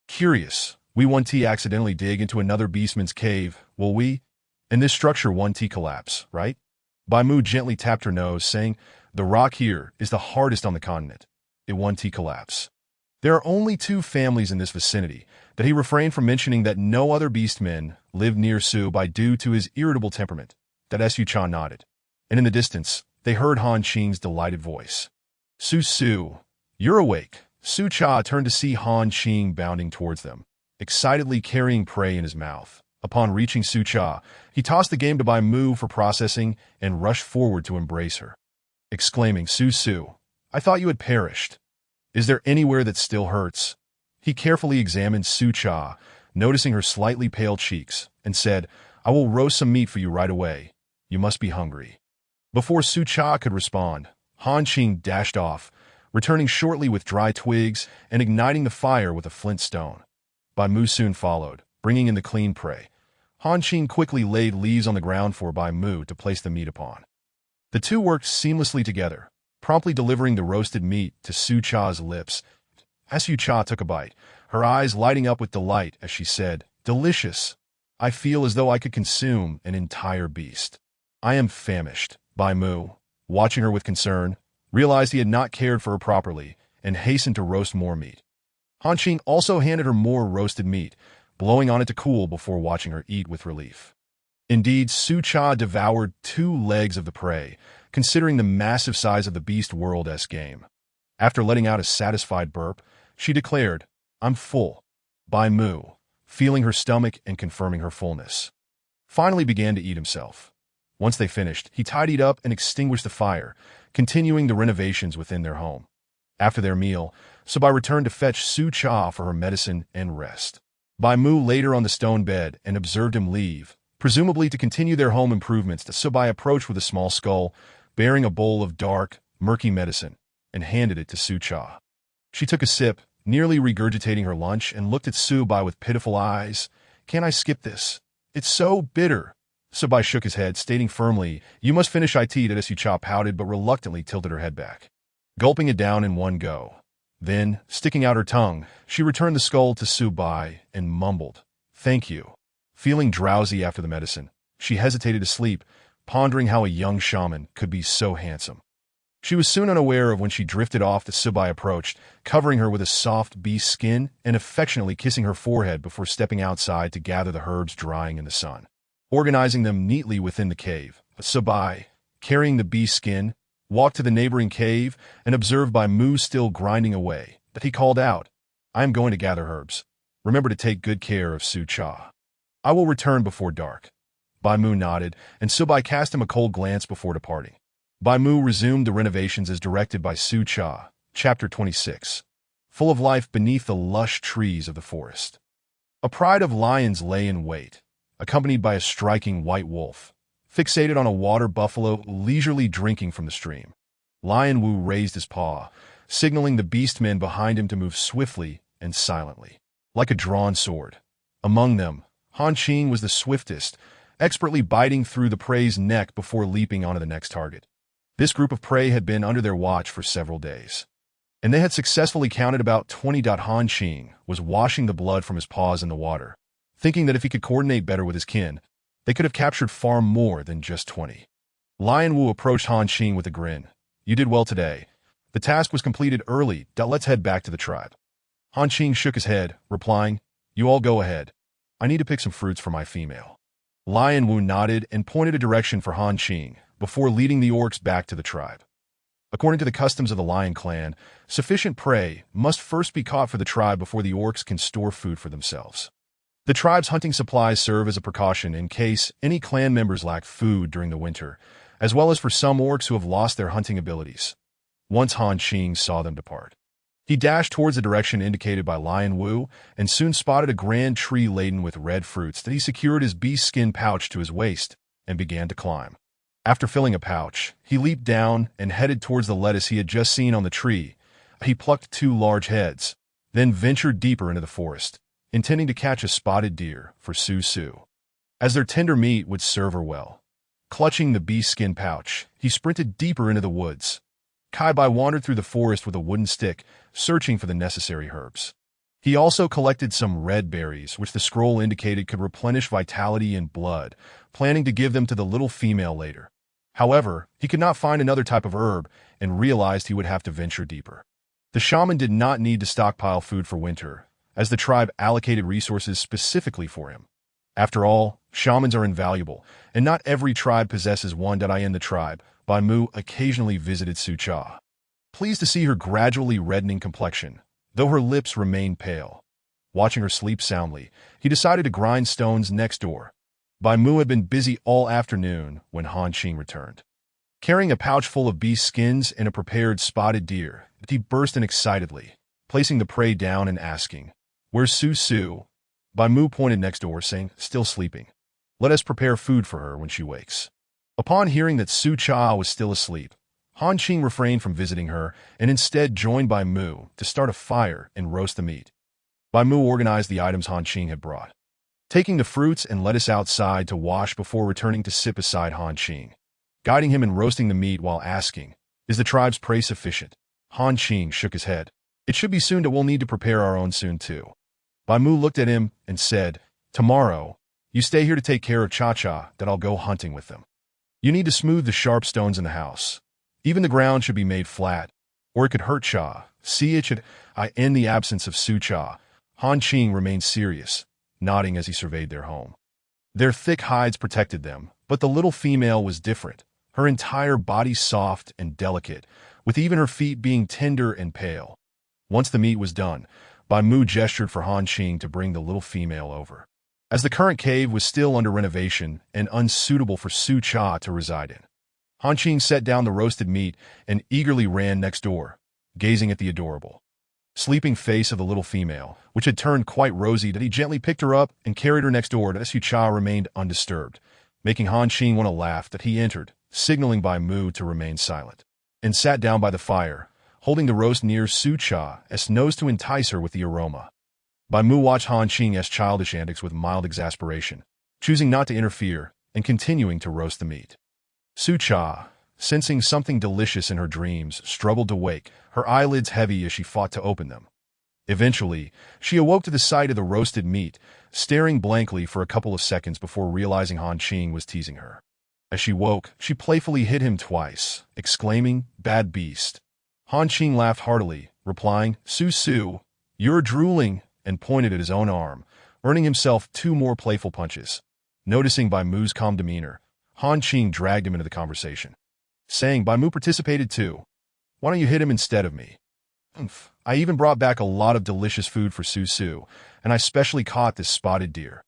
Curious, we 1T accidentally dig into another beastman's cave, will we? In this structure 1T collapse, right? Bai Mu gently tapped her nose, saying, the rock here is the hardest on the continent. It 1T collapse. There are only 2 families in this vicinity. That he refrained from mentioning that no other beastmen lived near Subai due to his irritable temperament. That Su Cha nodded, and in the distance, they heard Han Qing's delighted voice. Su, you're awake. Su Cha turned to see Han Qing bounding towards them, excitedly carrying prey in his mouth. Upon reaching Su Cha, he tossed the game to Bai Mu for processing and rushed forward to embrace her, exclaiming, Su, I thought you had perished. Is there anywhere that still hurts? He carefully examined Su Cha, noticing her slightly pale cheeks, and said, "I will roast some meat for you right away. You must be hungry." Before Su Cha could respond, Han Qing dashed off, returning shortly with dry twigs and igniting the fire with a flint stone. Bai Mu soon followed, bringing in the clean prey. Han Qing quickly laid leaves on the ground for Bai Mu to place the meat upon. The two worked seamlessly together, promptly delivering the roasted meat to Su Cha's lips. As Su Cha took a bite, her eyes lighting up with delight as she said, "Delicious. I feel as though I could consume an entire beast." "I am famished." Bai Mu, watching her with concern, realized he had not cared for her properly and hastened to roast more meat. Han Qing also handed her more roasted meat, blowing on it to cool before watching her eat with relief. Indeed, Su Cha devoured 2 legs of the prey, considering the massive size of the beast world-esque game. After letting out a satisfied burp, she declared, "I'm full." Bai Mu, feeling her stomach and confirming her fullness, finally began to eat himself. Once they finished, he tidied up and extinguished the fire, continuing the renovations within their home. After their meal, Sabai returned to fetch Su Cha for her medicine and rest. Bai Mu laid her on the stone bed and observed him leave, presumably to continue their home improvements. Sabai approached with a small skull, bearing a bowl of dark, murky medicine, and handed it to Su Cha. She took a sip, nearly regurgitating her lunch, and looked at Subai with pitiful eyes. "Can't I skip this? It's so bitter." Subai shook his head, stating firmly, "You must finish it." Su Cha pouted but reluctantly tilted her head back, gulping it down in one go. Then, sticking out her tongue, she returned the skull to Subai and mumbled, "Thank you." Feeling drowsy after the medicine, she hesitated to sleep, pondering how a young shaman could be so handsome. She was soon unaware of when she drifted off. The Subai approached, covering her with a soft beast skin and affectionately kissing her forehead before stepping outside to gather the herbs drying in the sun. Organizing them neatly within the cave, Subai, carrying the beast skin, walked to the neighboring cave and observed Bai Mu still grinding away. But he called out, "I am going to gather herbs. Remember to take good care of Su Cha. I will return before dark." Bai Mu nodded, and Subai cast him a cold glance before departing. Bai Mu resumed the renovations as directed by Su Cha. Chapter 26. Full of life beneath the lush trees of the forest. A pride of lions lay in wait, accompanied by a striking white wolf, fixated on a water buffalo leisurely drinking from the stream. Lion Wu raised his paw, signaling the beastmen behind him to move swiftly and silently, like a drawn sword. Among them, Han Qing was the swiftest, expertly biting through the prey's neck before leaping onto the next target. This group of prey had been under their watch for several days, and they had successfully counted about 20. Han Qing was washing the blood from his paws in the water, thinking that if he could coordinate better with his kin, they could have captured far more than just 20. Lion Wu approached Han Qing with a grin. "You did well today. The task was completed early. Let's head back to the tribe." Han Qing shook his head, replying, "You all go ahead. I need to pick some fruits for my female." Lion Wu nodded and pointed a direction for Han Qing before leading the orcs back to the tribe. According to the customs of the Lion clan, sufficient prey must first be caught for the tribe before the orcs can store food for themselves. The tribe's hunting supplies serve as a precaution in case any clan members lack food during the winter, as well as for some orcs who have lost their hunting abilities. Once Han Qing saw them depart, he dashed towards the direction indicated by Lion Wu and soon spotted a grand tree laden with red fruits that he secured his beast skin pouch to his waist and began to climb. After filling a pouch, he leaped down and headed towards the lettuce he had just seen on the tree. He plucked 2 large heads, then ventured deeper into the forest, intending to catch a spotted deer for Su Su, as their tender meat would serve her well. Clutching the beast skin pouch, he sprinted deeper into the woods. Kai Bai wandered through the forest with a wooden stick, searching for the necessary herbs. He also collected some red berries, which the scroll indicated could replenish vitality and blood, planning to give them to the little female later. However, he could not find another type of herb and realized he would have to venture deeper. The shaman did not need to stockpile food for winter, as the tribe allocated resources specifically for him. After all, shamans are invaluable, and not every tribe possesses one. In the tribe, Bai Mu occasionally visited Su Cha, pleased to see her gradually reddening complexion, though her lips remained pale. Watching her sleep soundly, he decided to grind stones next door. Bai Mu had been busy all afternoon when Han Qing returned. Carrying a pouch full of beast skins and a prepared spotted deer, he burst in excitedly, placing the prey down and asking, "Where's Su Su?" Bai Mu pointed next door, saying, "Still sleeping. Let us prepare food for her when she wakes." Upon hearing that Su Cha was still asleep, Han Qing refrained from visiting her and instead joined Bai Mu to start a fire and roast the meat. Bai Mu organized the items Han Qing had brought, taking the fruits and lettuce outside to wash before returning to sit beside Han Qing, guiding him in roasting the meat while asking, "Is the tribe's prey sufficient?" Han Qing shook his head. "It should be soon, that we'll need to prepare our own soon too." Bai Mu looked at him and said, "Tomorrow, you stay here to take care of Cha-Cha, that I'll go hunting with them. You need to smooth the sharp stones in the house. Even the ground should be made flat, or it could hurt Cha. See, it should." In the absence of Su Cha, Han Qing remained serious, nodding as he surveyed their home. Their thick hides protected them, but the little female was different, her entire body soft and delicate, with even her feet being tender and pale. Once the meat was done, Bai Mu gestured for Han Qing to bring the little female over, as the current cave was still under renovation and unsuitable for Su Cha to reside in. Han Qing set down the roasted meat and eagerly ran next door, gazing at the adorable, sleeping face of the little female, which had turned quite rosy. That he gently picked her up and carried her next door. Su Cha remained undisturbed, making Han Qing want to laugh. That he entered, signaling Bai Mu to remain silent, and sat down by the fire, holding the roast near Su Cha's nose to entice her with the aroma. Bai Mu watched Han Qing's childish antics with mild exasperation, choosing not to interfere and continuing to roast the meat. Su Cha, sensing something delicious in her dreams, struggled to wake, her eyelids heavy as she fought to open them. Eventually, she awoke to the sight of the roasted meat, staring blankly for a couple of seconds before realizing Han Qing was teasing her. As she woke, she playfully hit him twice, exclaiming, "Bad beast." Han Qing laughed heartily, replying, "Su Su, you're drooling," and pointed at his own arm, earning himself 2 more playful punches. Noticing Bai Mu's calm demeanor, Han Qing dragged him into the conversation, saying, "Bai Mu participated too. Why don't you hit him instead of me? I even brought back a lot of delicious food for Su Su, and I specially caught this spotted deer."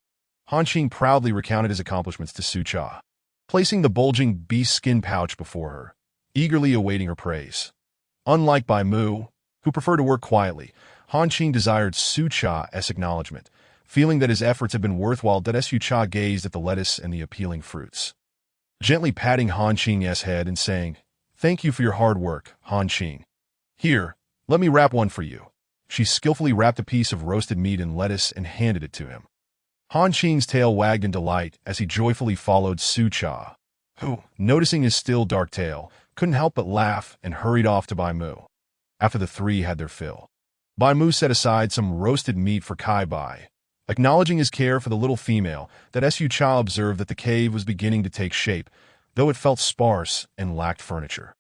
Han Qing proudly recounted his accomplishments to Su Cha, placing the bulging beast skin pouch before her, eagerly awaiting her praise. Unlike Bai Mu, who preferred to work quietly, Han Qing desired Su Cha's acknowledgement, feeling that his efforts had been worthwhile. Su Cha gazed at the lettuce and the appealing fruits, gently patting Han Qing's head and saying, "Thank you for your hard work, Han Qing. Here, let me wrap one for you." She skillfully wrapped a piece of roasted meat in lettuce and handed it to him. Han Qing's tail wagged in delight as he joyfully followed Su Cha, who, noticing his still dark tail, couldn't help but laugh and hurried off to Bai Mu. After the 3 had their fill, Bai Mu set aside some roasted meat for Kai Bai. Acknowledging his care for the little female, that Su Cha observed that the cave was beginning to take shape, though it felt sparse and lacked furniture.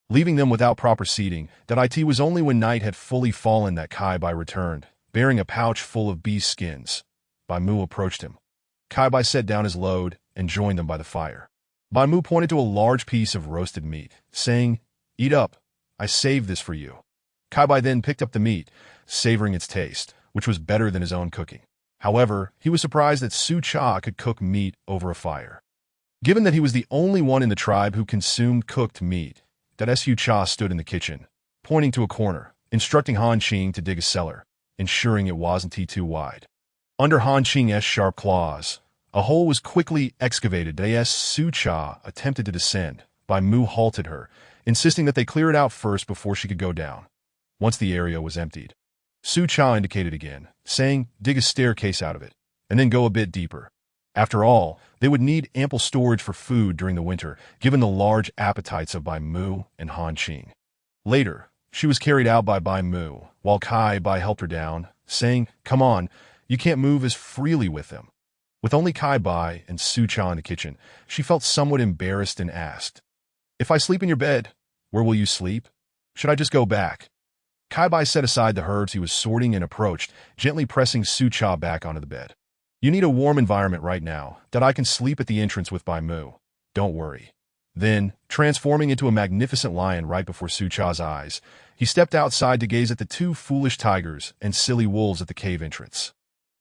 Leaving them without proper seating, it was only when night had fully fallen that Kai Bai returned, bearing a pouch full of beast skins. Bai Mu approached him. Kai Bai set down his load and joined them by the fire. Bai Mu pointed to a large piece of roasted meat, saying, "Eat up, I saved this for you." Kai Bai then picked up the meat, savoring its taste, which was better than his own cooking. However, he was surprised that Su Cha could cook meat over a fire. Given that he was the only one in the tribe who consumed cooked meat, Su Cha stood in the kitchen, pointing to a corner, instructing Han Qing to dig a cellar, ensuring it wasn't too wide. Under Han Qing's sharp claws, a hole was quickly excavated. As Su Cha attempted to descend, Bai Mu halted her, insisting that they clear it out first before she could go down. Once the area was emptied, Su Cha indicated again, saying, "Dig a staircase out of it, and then go a bit deeper." After all, they would need ample storage for food during the winter, given the large appetites of Bai Mu and Han Qing. Later, she was carried out by Bai Mu, while Kai Bai helped her down, saying, "Come on, you can't move as freely with them." With only Kai Bai and Su Cha in the kitchen, she felt somewhat embarrassed and asked, "If I sleep in your bed, where will you sleep? Should I just go back?" Kai Bai set aside the herbs he was sorting and approached, gently pressing Su Cha back onto the bed. "You need a warm environment right now, that I can sleep at the entrance with Bai Mu. Don't worry." Then, transforming into a magnificent lion right before Su Cha's eyes, he stepped outside to gaze at the 2 foolish tigers and silly wolves at the cave entrance.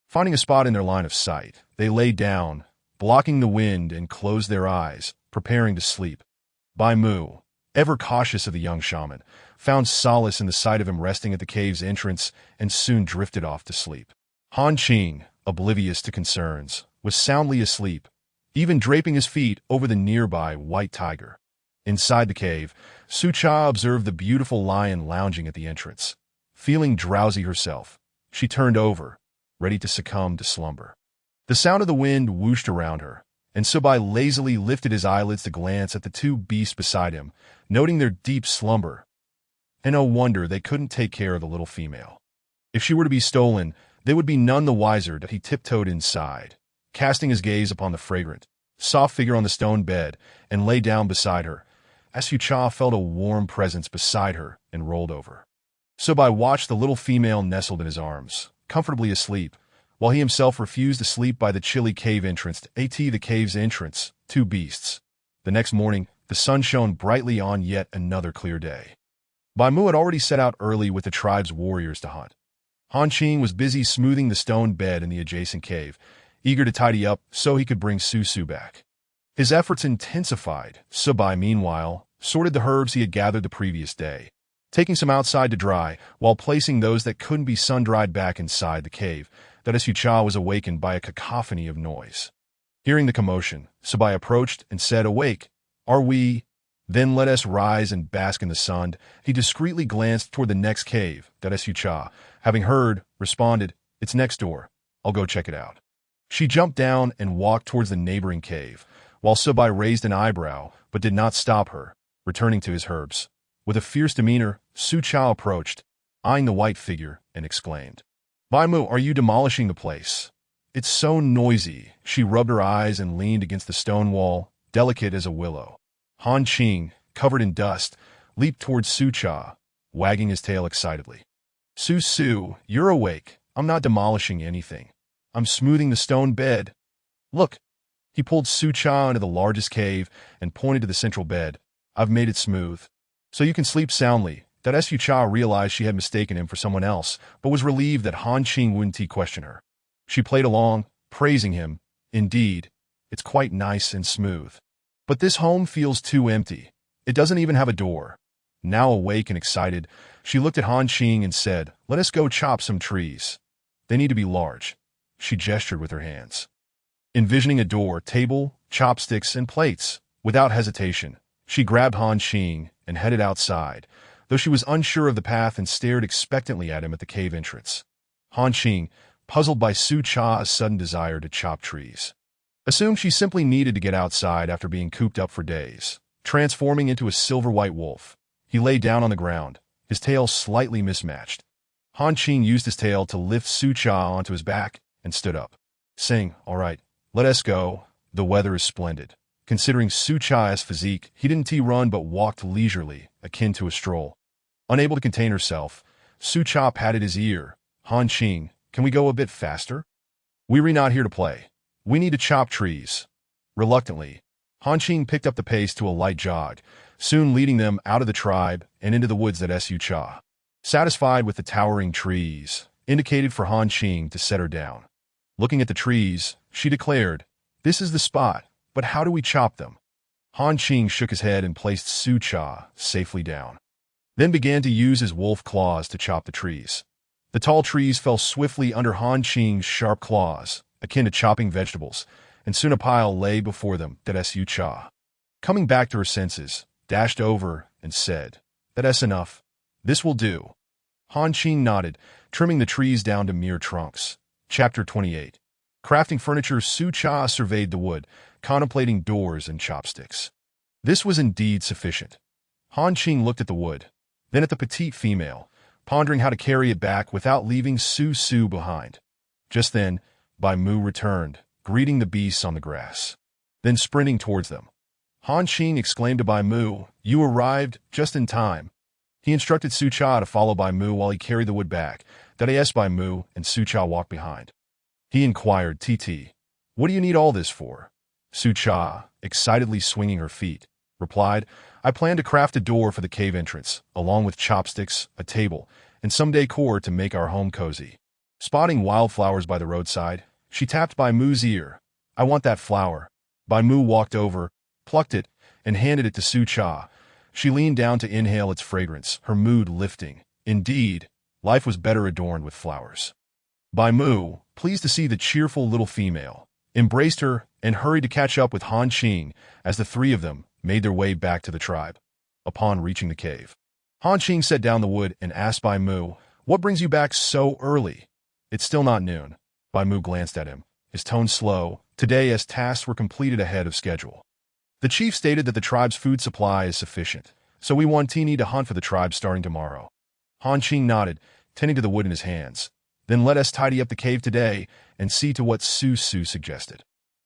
Finding a spot in their line of sight, they lay down, blocking the wind, and closed their eyes, preparing to sleep. Bai Mu, ever cautious of the young shaman, found solace in the sight of him resting at the cave's entrance and soon drifted off to sleep. Han Qing, oblivious to concerns, was soundly asleep, even draping his feet over the nearby white tiger. Inside the cave, Su Cha observed the beautiful lion lounging at the entrance. Feeling drowsy herself, she turned over, ready to succumb to slumber. The sound of the wind whooshed around her, and Subai lazily lifted his eyelids to glance at the two beasts beside him, noting their deep slumber. And no wonder they couldn't take care of the little female. If she were to be stolen, they would be none the wiser that he tiptoed inside, casting his gaze upon the fragrant, soft figure on the stone bed, and lay down beside her. Su Cha felt a warm presence beside her and rolled over. Subai watched the little female nestled in his arms, comfortably asleep, while he himself refused to sleep by the chilly cave entrance. The cave's entrance, two beasts. The next morning, the sun shone brightly on yet another clear day. Bai Mu had already set out early with the tribe's warriors to hunt. Han Qing was busy smoothing the stone bed in the adjacent cave, eager to tidy up so he could bring Su Su back. His efforts intensified. Subai, meanwhile, sorted the herbs he had gathered the previous day, taking some outside to dry while placing those that couldn't be sun-dried back inside the cave. That Su Cha was awakened by a cacophony of noise. Hearing the commotion, Subai approached and said, "Awake, are we? Then let us rise and bask in the sun." He discreetly glanced toward the next cave. That Su Cha, having heard, responded, "It's next door. I'll go check it out." She jumped down and walked towards the neighboring cave, while Subai raised an eyebrow but did not stop her, returning to his herbs. With a fierce demeanor, Su Cha approached, eyeing the white figure, and exclaimed, "Bai Mu, are you demolishing the place? It's so noisy." She rubbed her eyes and leaned against the stone wall, delicate as a willow. Han Qing, covered in dust, leaped towards Su Cha, wagging his tail excitedly. "Su Su, you're awake. I'm not demolishing anything. I'm smoothing the stone bed. Look." He pulled Su Cha into the largest cave and pointed to the central bed. "I've made it smooth, so you can sleep soundly." That Su Cha realized she had mistaken him for someone else, but was relieved that Han Qing wouldn't question her. She played along, praising him. "Indeed, it's quite nice and smooth. But this home feels too empty. It doesn't even have a door." Now awake and excited, she looked at Han Qing and said, "Let us go chop some trees. They need to be large." She gestured with her hands, envisioning a door, table, chopsticks, and plates. Without hesitation, she grabbed Han Qing and headed outside, though she was unsure of the path and stared expectantly at him at the cave entrance. Han Qing, puzzled by Su Cha's sudden desire to chop trees, assumed she simply needed to get outside after being cooped up for days. Transforming into a silver-white wolf, he lay down on the ground, his tail slightly mismatched. Han Qing used his tail to lift Su Cha onto his back and stood up, saying, "All right, let us go. The weather is splendid." Considering Su Cha's physique, he didn't run but walked leisurely, akin to a stroll. Unable to contain herself, Su Cha patted his ear. "Han Qing, can we go a bit faster? We're not here to play. We need to chop trees." Reluctantly, Han Qing picked up the pace to a light jog, soon leading them out of the tribe and into the woods. That Su Cha, satisfied with the towering trees, indicated for Han Qing to set her down. Looking at the trees, she declared, "This is the spot, but how do we chop them?" Han Qing shook his head and placed Su Cha safely down, then began to use his wolf claws to chop the trees. The tall trees fell swiftly under Han Qing's sharp claws, akin to chopping vegetables, and soon a pile lay before them. That Su Cha, coming back to her senses, dashed over and said, "That's enough. This will do." Han Qing nodded, trimming the trees down to mere trunks. Chapter 28. Crafting furniture. Su Cha surveyed the wood, contemplating doors and chopsticks. This was indeed sufficient. Han Qing looked at the wood, then at the petite female, pondering how to carry it back without leaving Su Su behind. Just then, Bai Mu returned, greeting the beasts on the grass, then sprinting towards them. Han Qing exclaimed to Bai Mu, "You arrived just in time." He instructed Su Cha to follow Bai Mu while he carried the wood back. That Bai Mu and Su Cha walked behind. He inquired, "TT, what do you need all this for?" Su Cha, excitedly swinging her feet, replied, "I plan to craft a door for the cave entrance, along with chopsticks, a table, and some decor to make our home cozy." Spotting wildflowers by the roadside, she tapped Bai Mu's ear. "I want that flower." Bai Mu walked over, plucked it, and handed it to Su Cha. She leaned down to inhale its fragrance, her mood lifting. Indeed, life was better adorned with flowers. Bai Mu, pleased to see the cheerful little female, embraced her and hurried to catch up with Han Qing as the three of them made their way back to the tribe. Upon reaching the cave, Han Qing set down the wood and asked Bai Mu, "What brings you back so early?" "It's still not noon." Bai Mu glanced at him, his tone slow, today as tasks were completed ahead of schedule. "The chief stated that the tribe's food supply is sufficient, so we want Tini to hunt for the tribe starting tomorrow." Han Qing nodded, tending to the wood in his hands. "Then let us tidy up the cave today and see to what Su Su suggested."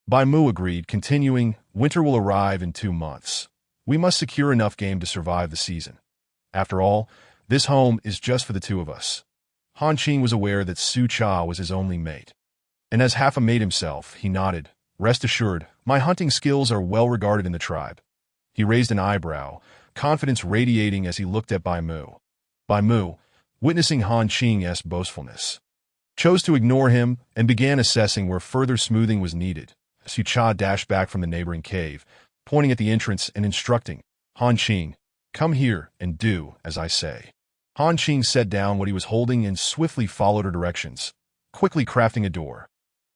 Bai Mu agreed, continuing, "Winter will arrive in 2 months. We must secure enough game to survive the season. After all, this home is just for the two of us." Han Qing was aware that Su Cha was his only mate. And as half a mate himself, he nodded, "Rest assured, my hunting skills are well regarded in the tribe." He raised an eyebrow, confidence radiating as he looked at Bai Mu. Bai Mu, witnessing Han Qing's boastfulness, chose to ignore him and began assessing where further smoothing was needed. Su Cha dashed back from the neighboring cave, pointing at the entrance and instructing, "Han Qing, come here and do as I say." Han Qing set down what he was holding and swiftly followed her directions, quickly crafting a door.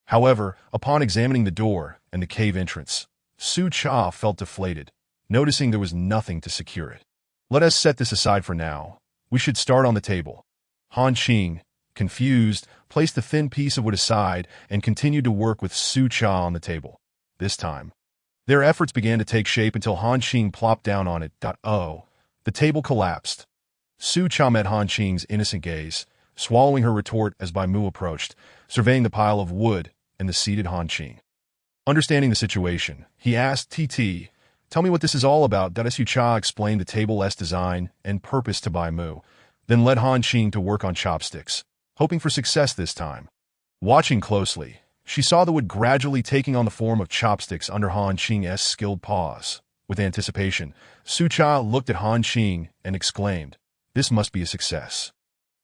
However, upon examining the door and the cave entrance, Su Cha felt deflated, noticing there was nothing to secure it. "Let us set this aside for now. We should start on the table." Han Qing, confused, placed the thin piece of wood aside and continued to work with Su Cha on the table. This time, their efforts began to take shape until Han Qing plopped down on it. Oh, the table collapsed. Su Cha met Han Qing's innocent gaze, swallowing her retort as Bai Mu approached, surveying the pile of wood and the seated Han Qing. Understanding the situation, he asked, "TT, tell me what this is all about." Su Cha explained the table's design and purpose to Bai Mu, then led Han Qing to work on chopsticks, hoping for success this time. Watching closely, she saw the wood gradually taking on the form of chopsticks under Han Qing's skilled paws. With anticipation, Su Cha looked at Han Qing and exclaimed, "This must be a success."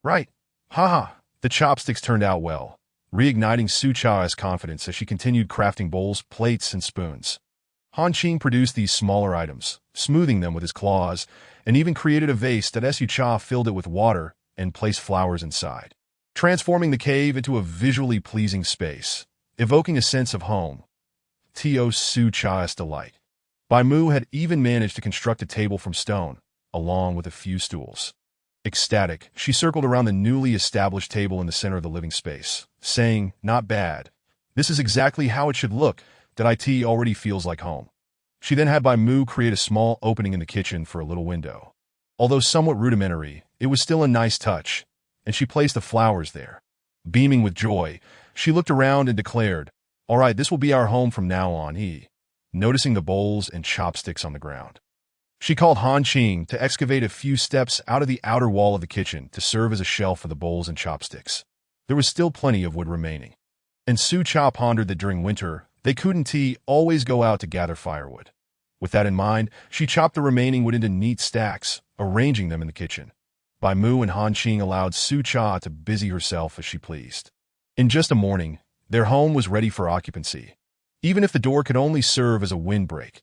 "Right. Haha." The chopsticks turned out well, reigniting Su Cha's confidence as she continued crafting bowls, plates, and spoons. Han Qing produced these smaller items, smoothing them with his claws, and even created a vase that Su Cha filled it with water and placed flowers inside, transforming the cave into a visually pleasing space, evoking a sense of home. To Su Cha's delight, Bai Mu had even managed to construct a table from stone, along with a few stools. Ecstatic, she circled around the newly established table in the center of the living space, saying, "Not bad. This is exactly how it should look. It already feels like home." She then had Bai Mu create a small opening in the kitchen for a little window. Although somewhat rudimentary, it was still a nice touch, and she placed the flowers there. Beaming with joy, she looked around and declared, "All right, this will be our home from now on." Noticing the bowls and chopsticks on the ground, she called Han Qing to excavate a few steps out of the outer wall of the kitchen to serve as a shelf for the bowls and chopsticks. There was still plenty of wood remaining, and Su Cha pondered that during winter, they couldn't always go out to gather firewood. With that in mind, she chopped the remaining wood into neat stacks, arranging them in the kitchen. Bai Mu and Han Qing allowed Su Cha to busy herself as she pleased. In just a morning, their home was ready for occupancy, even if the door could only serve as a windbreak.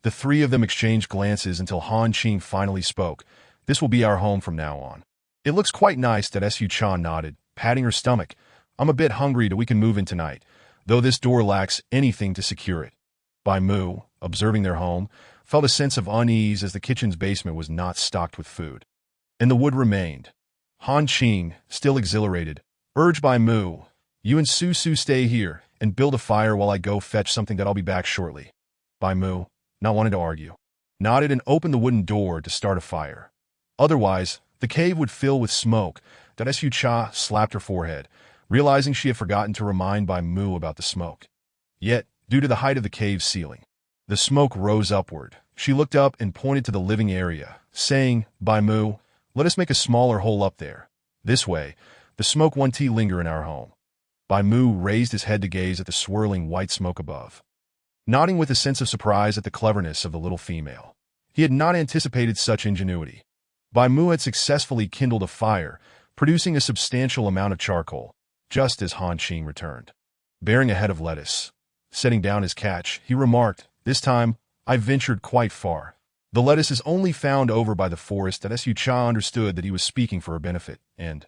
The three of them exchanged glances until Han Qing finally spoke. "This will be our home from now on." "It looks quite nice." Su Cha nodded, patting her stomach. "I'm a bit hungry. We can move in tonight, though this door lacks anything to secure it." Bai Mu, observing their home, felt a sense of unease as the kitchen's basement was not stocked with food, and the wood remained. Han Qing, still exhilarated, urged Bai Mu, "You and Su Su stay here and build a fire while I go fetch something that I'll be back shortly." Bai Mu, not wanting to argue, nodded and opened the wooden door to start a fire. Otherwise, the cave would fill with smoke. Su Cha slapped her forehead, realizing she had forgotten to remind Bai Mu about the smoke. Yet, due to the height of the cave's ceiling, the smoke rose upward. She looked up and pointed to the living area, saying, "Bai Mu, let us make a smaller hole up there. This way, the smoke won't linger in our home." Bai Mu raised his head to gaze at the swirling white smoke above, nodding with a sense of surprise at the cleverness of the little female. He had not anticipated such ingenuity. Bai Mu had successfully kindled a fire, producing a substantial amount of charcoal, just as Han Qing returned, bearing a head of lettuce. Setting down his catch, he remarked, "This time, I ventured quite far. The lettuce is only found over by the forest." Su Cha understood that he was speaking for her benefit, and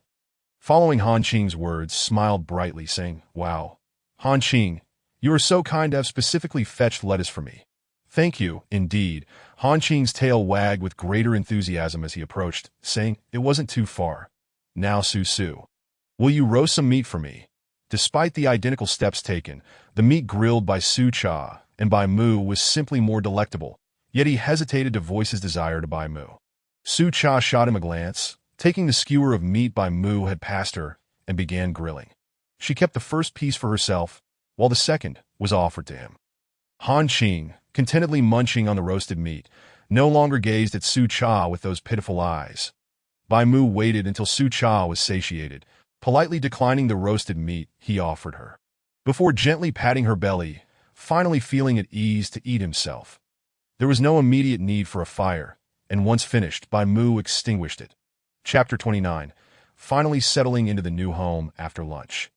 Following Han Qing's words, smiled brightly, saying, "Wow, Han Qing, you are so kind to have specifically fetched lettuce for me." "Thank you, indeed." Han Qing's tail wagged with greater enthusiasm as he approached, saying, "It wasn't too far. Now, Su, will you roast some meat for me?" Despite the identical steps taken, the meat grilled by Su Cha and by Mu was simply more delectable, yet he hesitated to voice his desire to buy Mu. Su Cha shot him a glance, taking the skewer of meat by Mu had passed her, and began grilling. She kept the first piece for herself, while the second was offered to him. Han Qing, contentedly munching on the roasted meat, no longer gazed at Su Cha with those pitiful eyes. Bai Mu waited until Su Cha was satiated, politely declining the roasted meat he offered her, before gently patting her belly, finally feeling at ease to eat himself. There was no immediate need for a fire, and once finished, Bai Mu extinguished it. Chapter 29. Finally settling into the new home after lunch.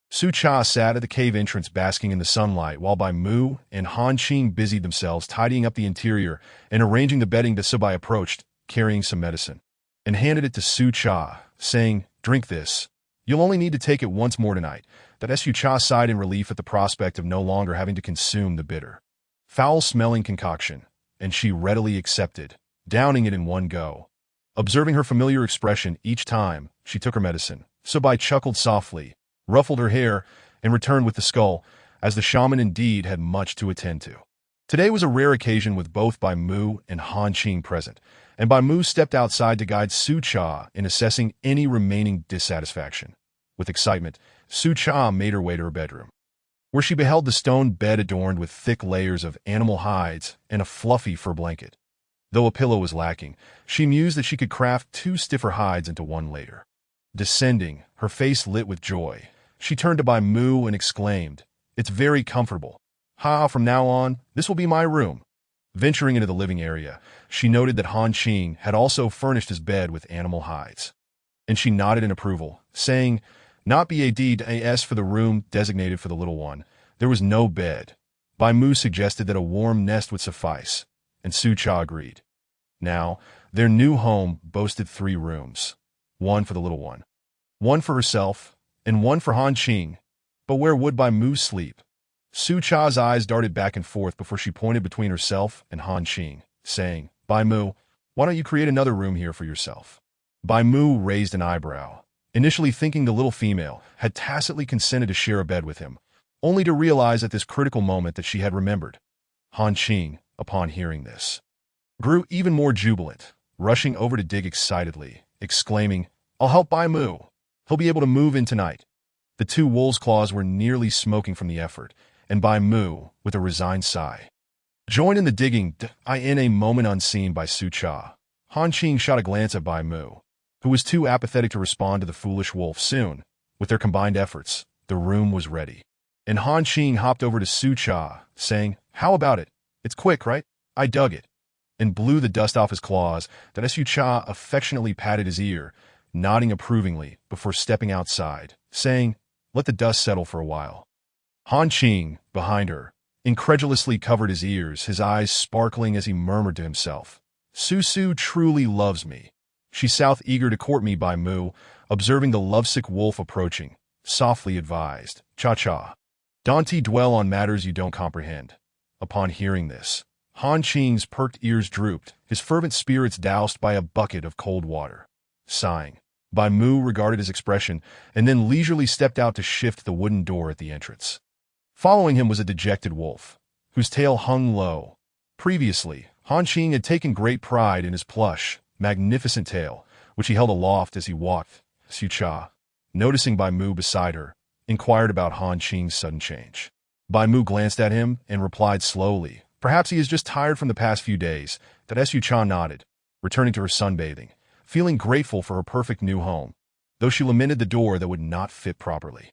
Su Cha sat at the cave entrance basking in the sunlight while Bai Mu and Han Qing busied themselves tidying up the interior and arranging the bedding. To Bai approached, carrying some medicine, and handed it to Su Cha, saying, "Drink this. You'll only need to take it once more tonight." That Su Cha sighed in relief at the prospect of no longer having to consume the bitter, foul-smelling concoction, and she readily accepted, downing it in one go. Observing her familiar expression each time she took her medicine, Bai chuckled softly, ruffled her hair, and returned with the skull, as the shaman indeed had much to attend to. Today was a rare occasion with both Bai Mu and Han Qing present, and Bai Mu stepped outside to guide Su Cha in assessing any remaining dissatisfaction. With excitement, Su Cha made her way to her bedroom, where she beheld the stone bed adorned with thick layers of animal hides and a fluffy fur blanket. Though a pillow was lacking, she mused that she could craft 2 stiffer hides into one later. Descending, her face lit with joy, she turned to Bai Mu and exclaimed, "It's very comfortable. From now on, this will be my room." Venturing into the living area, she noted that Han Qing had also furnished his bed with animal hides, and she nodded in approval, saying, "Not BADAS for the room designated for the little one. There was no bed." Bai Mu suggested that a warm nest would suffice, and Su Cha agreed. Now, their new home boasted 3 rooms, one for the little one, one for herself, and one for Han Qing. But where would Bai Mu sleep? Su Cha's eyes darted back and forth before she pointed between herself and Han Qing, saying, "Bai Mu, why don't you create another room here for yourself?" Bai Mu raised an eyebrow, initially thinking the little female had tacitly consented to share a bed with him, only to realize at this critical moment that she had remembered. Han Qing, upon hearing this, grew even more jubilant, rushing over to dig excitedly, exclaiming, "I'll help Bai Mu. He'll be able to move in tonight." The 2 wolves' claws were nearly smoking from the effort, and Bai Mu, with a resigned sigh, joined in the digging. In a moment unseen by Su Cha, Han Qing shot a glance at Bai Mu, who was too apathetic to respond to the foolish wolf. Soon, with their combined efforts, the room was ready, and Han Qing hopped over to Su Cha, saying, "How about it? It's quick, right? I dug it," and blew the dust off his claws. That Su Cha affectionately patted his ear, nodding approvingly before stepping outside, saying, "Let the dust settle for a while." Han Qing, behind her, incredulously covered his ears, his eyes sparkling as he murmured to himself, "Su truly loves me. She's south eager to court me." Bai Mu, observing the lovesick wolf approaching, softly advised, "Cha-cha. Don't dwell on matters you don't comprehend." Upon hearing this, Han Qing's perked ears drooped, his fervent spirits doused by a bucket of cold water. Sighing, Bai Mu regarded his expression and then leisurely stepped out to shift the wooden door at the entrance. Following him was a dejected wolf, whose tail hung low. Previously, Han Qing had taken great pride in his plush, magnificent tail, which he held aloft as he walked. Su Cha, noticing Bai Mu beside her, inquired about Han Qing's sudden change. Bai Mu glanced at him and replied slowly, "Perhaps he is just tired from the past few days." That Su Cha nodded, returning to her sunbathing, feeling grateful for her perfect new home, though she lamented the door that would not fit properly.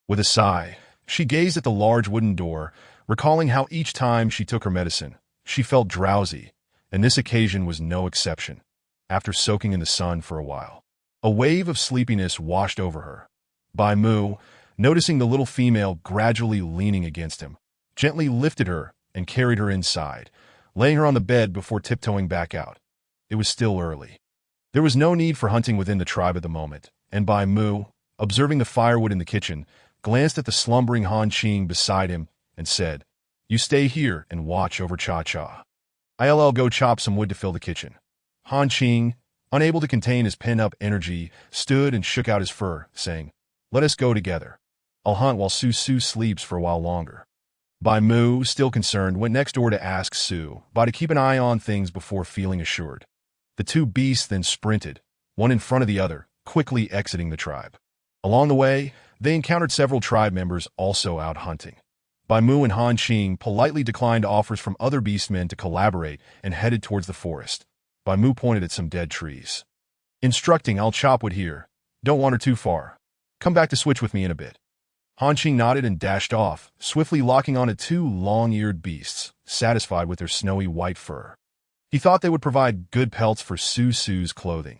With a sigh, she gazed at the large wooden door, recalling how each time she took her medicine, she felt drowsy, and this occasion was no exception. After soaking in the sun for a while, a wave of sleepiness washed over her. Bai Mu, noticing the little female gradually leaning against him, gently lifted her and carried her inside, laying her on the bed before tiptoeing back out. It was still early. There was no need for hunting within the tribe at the moment, and Bai Mu, observing the firewood in the kitchen, glanced at the slumbering Han Qing beside him and said, "You stay here and watch over Cha-Cha. I'll go chop some wood to fill the kitchen." Han Qing, unable to contain his pent-up energy, stood and shook out his fur, saying, "Let us go together. I'll hunt while Su sleeps for a while longer." Bai Mu, still concerned, went next door to ask Su to keep an eye on things before feeling assured. The two beasts then sprinted, one in front of the other, quickly exiting the tribe. Along the way, they encountered several tribe members also out hunting. Bai Mu and Han Qing politely declined offers from other beastmen to collaborate and headed towards the forest. Bai Mu pointed at some dead trees, instructing, "I'll chop wood here. Don't wander too far. Come back to switch with me in a bit." Han Qing nodded and dashed off, swiftly locking onto two long-eared beasts, satisfied with their snowy white fur. He thought they would provide good pelts for Su's clothing.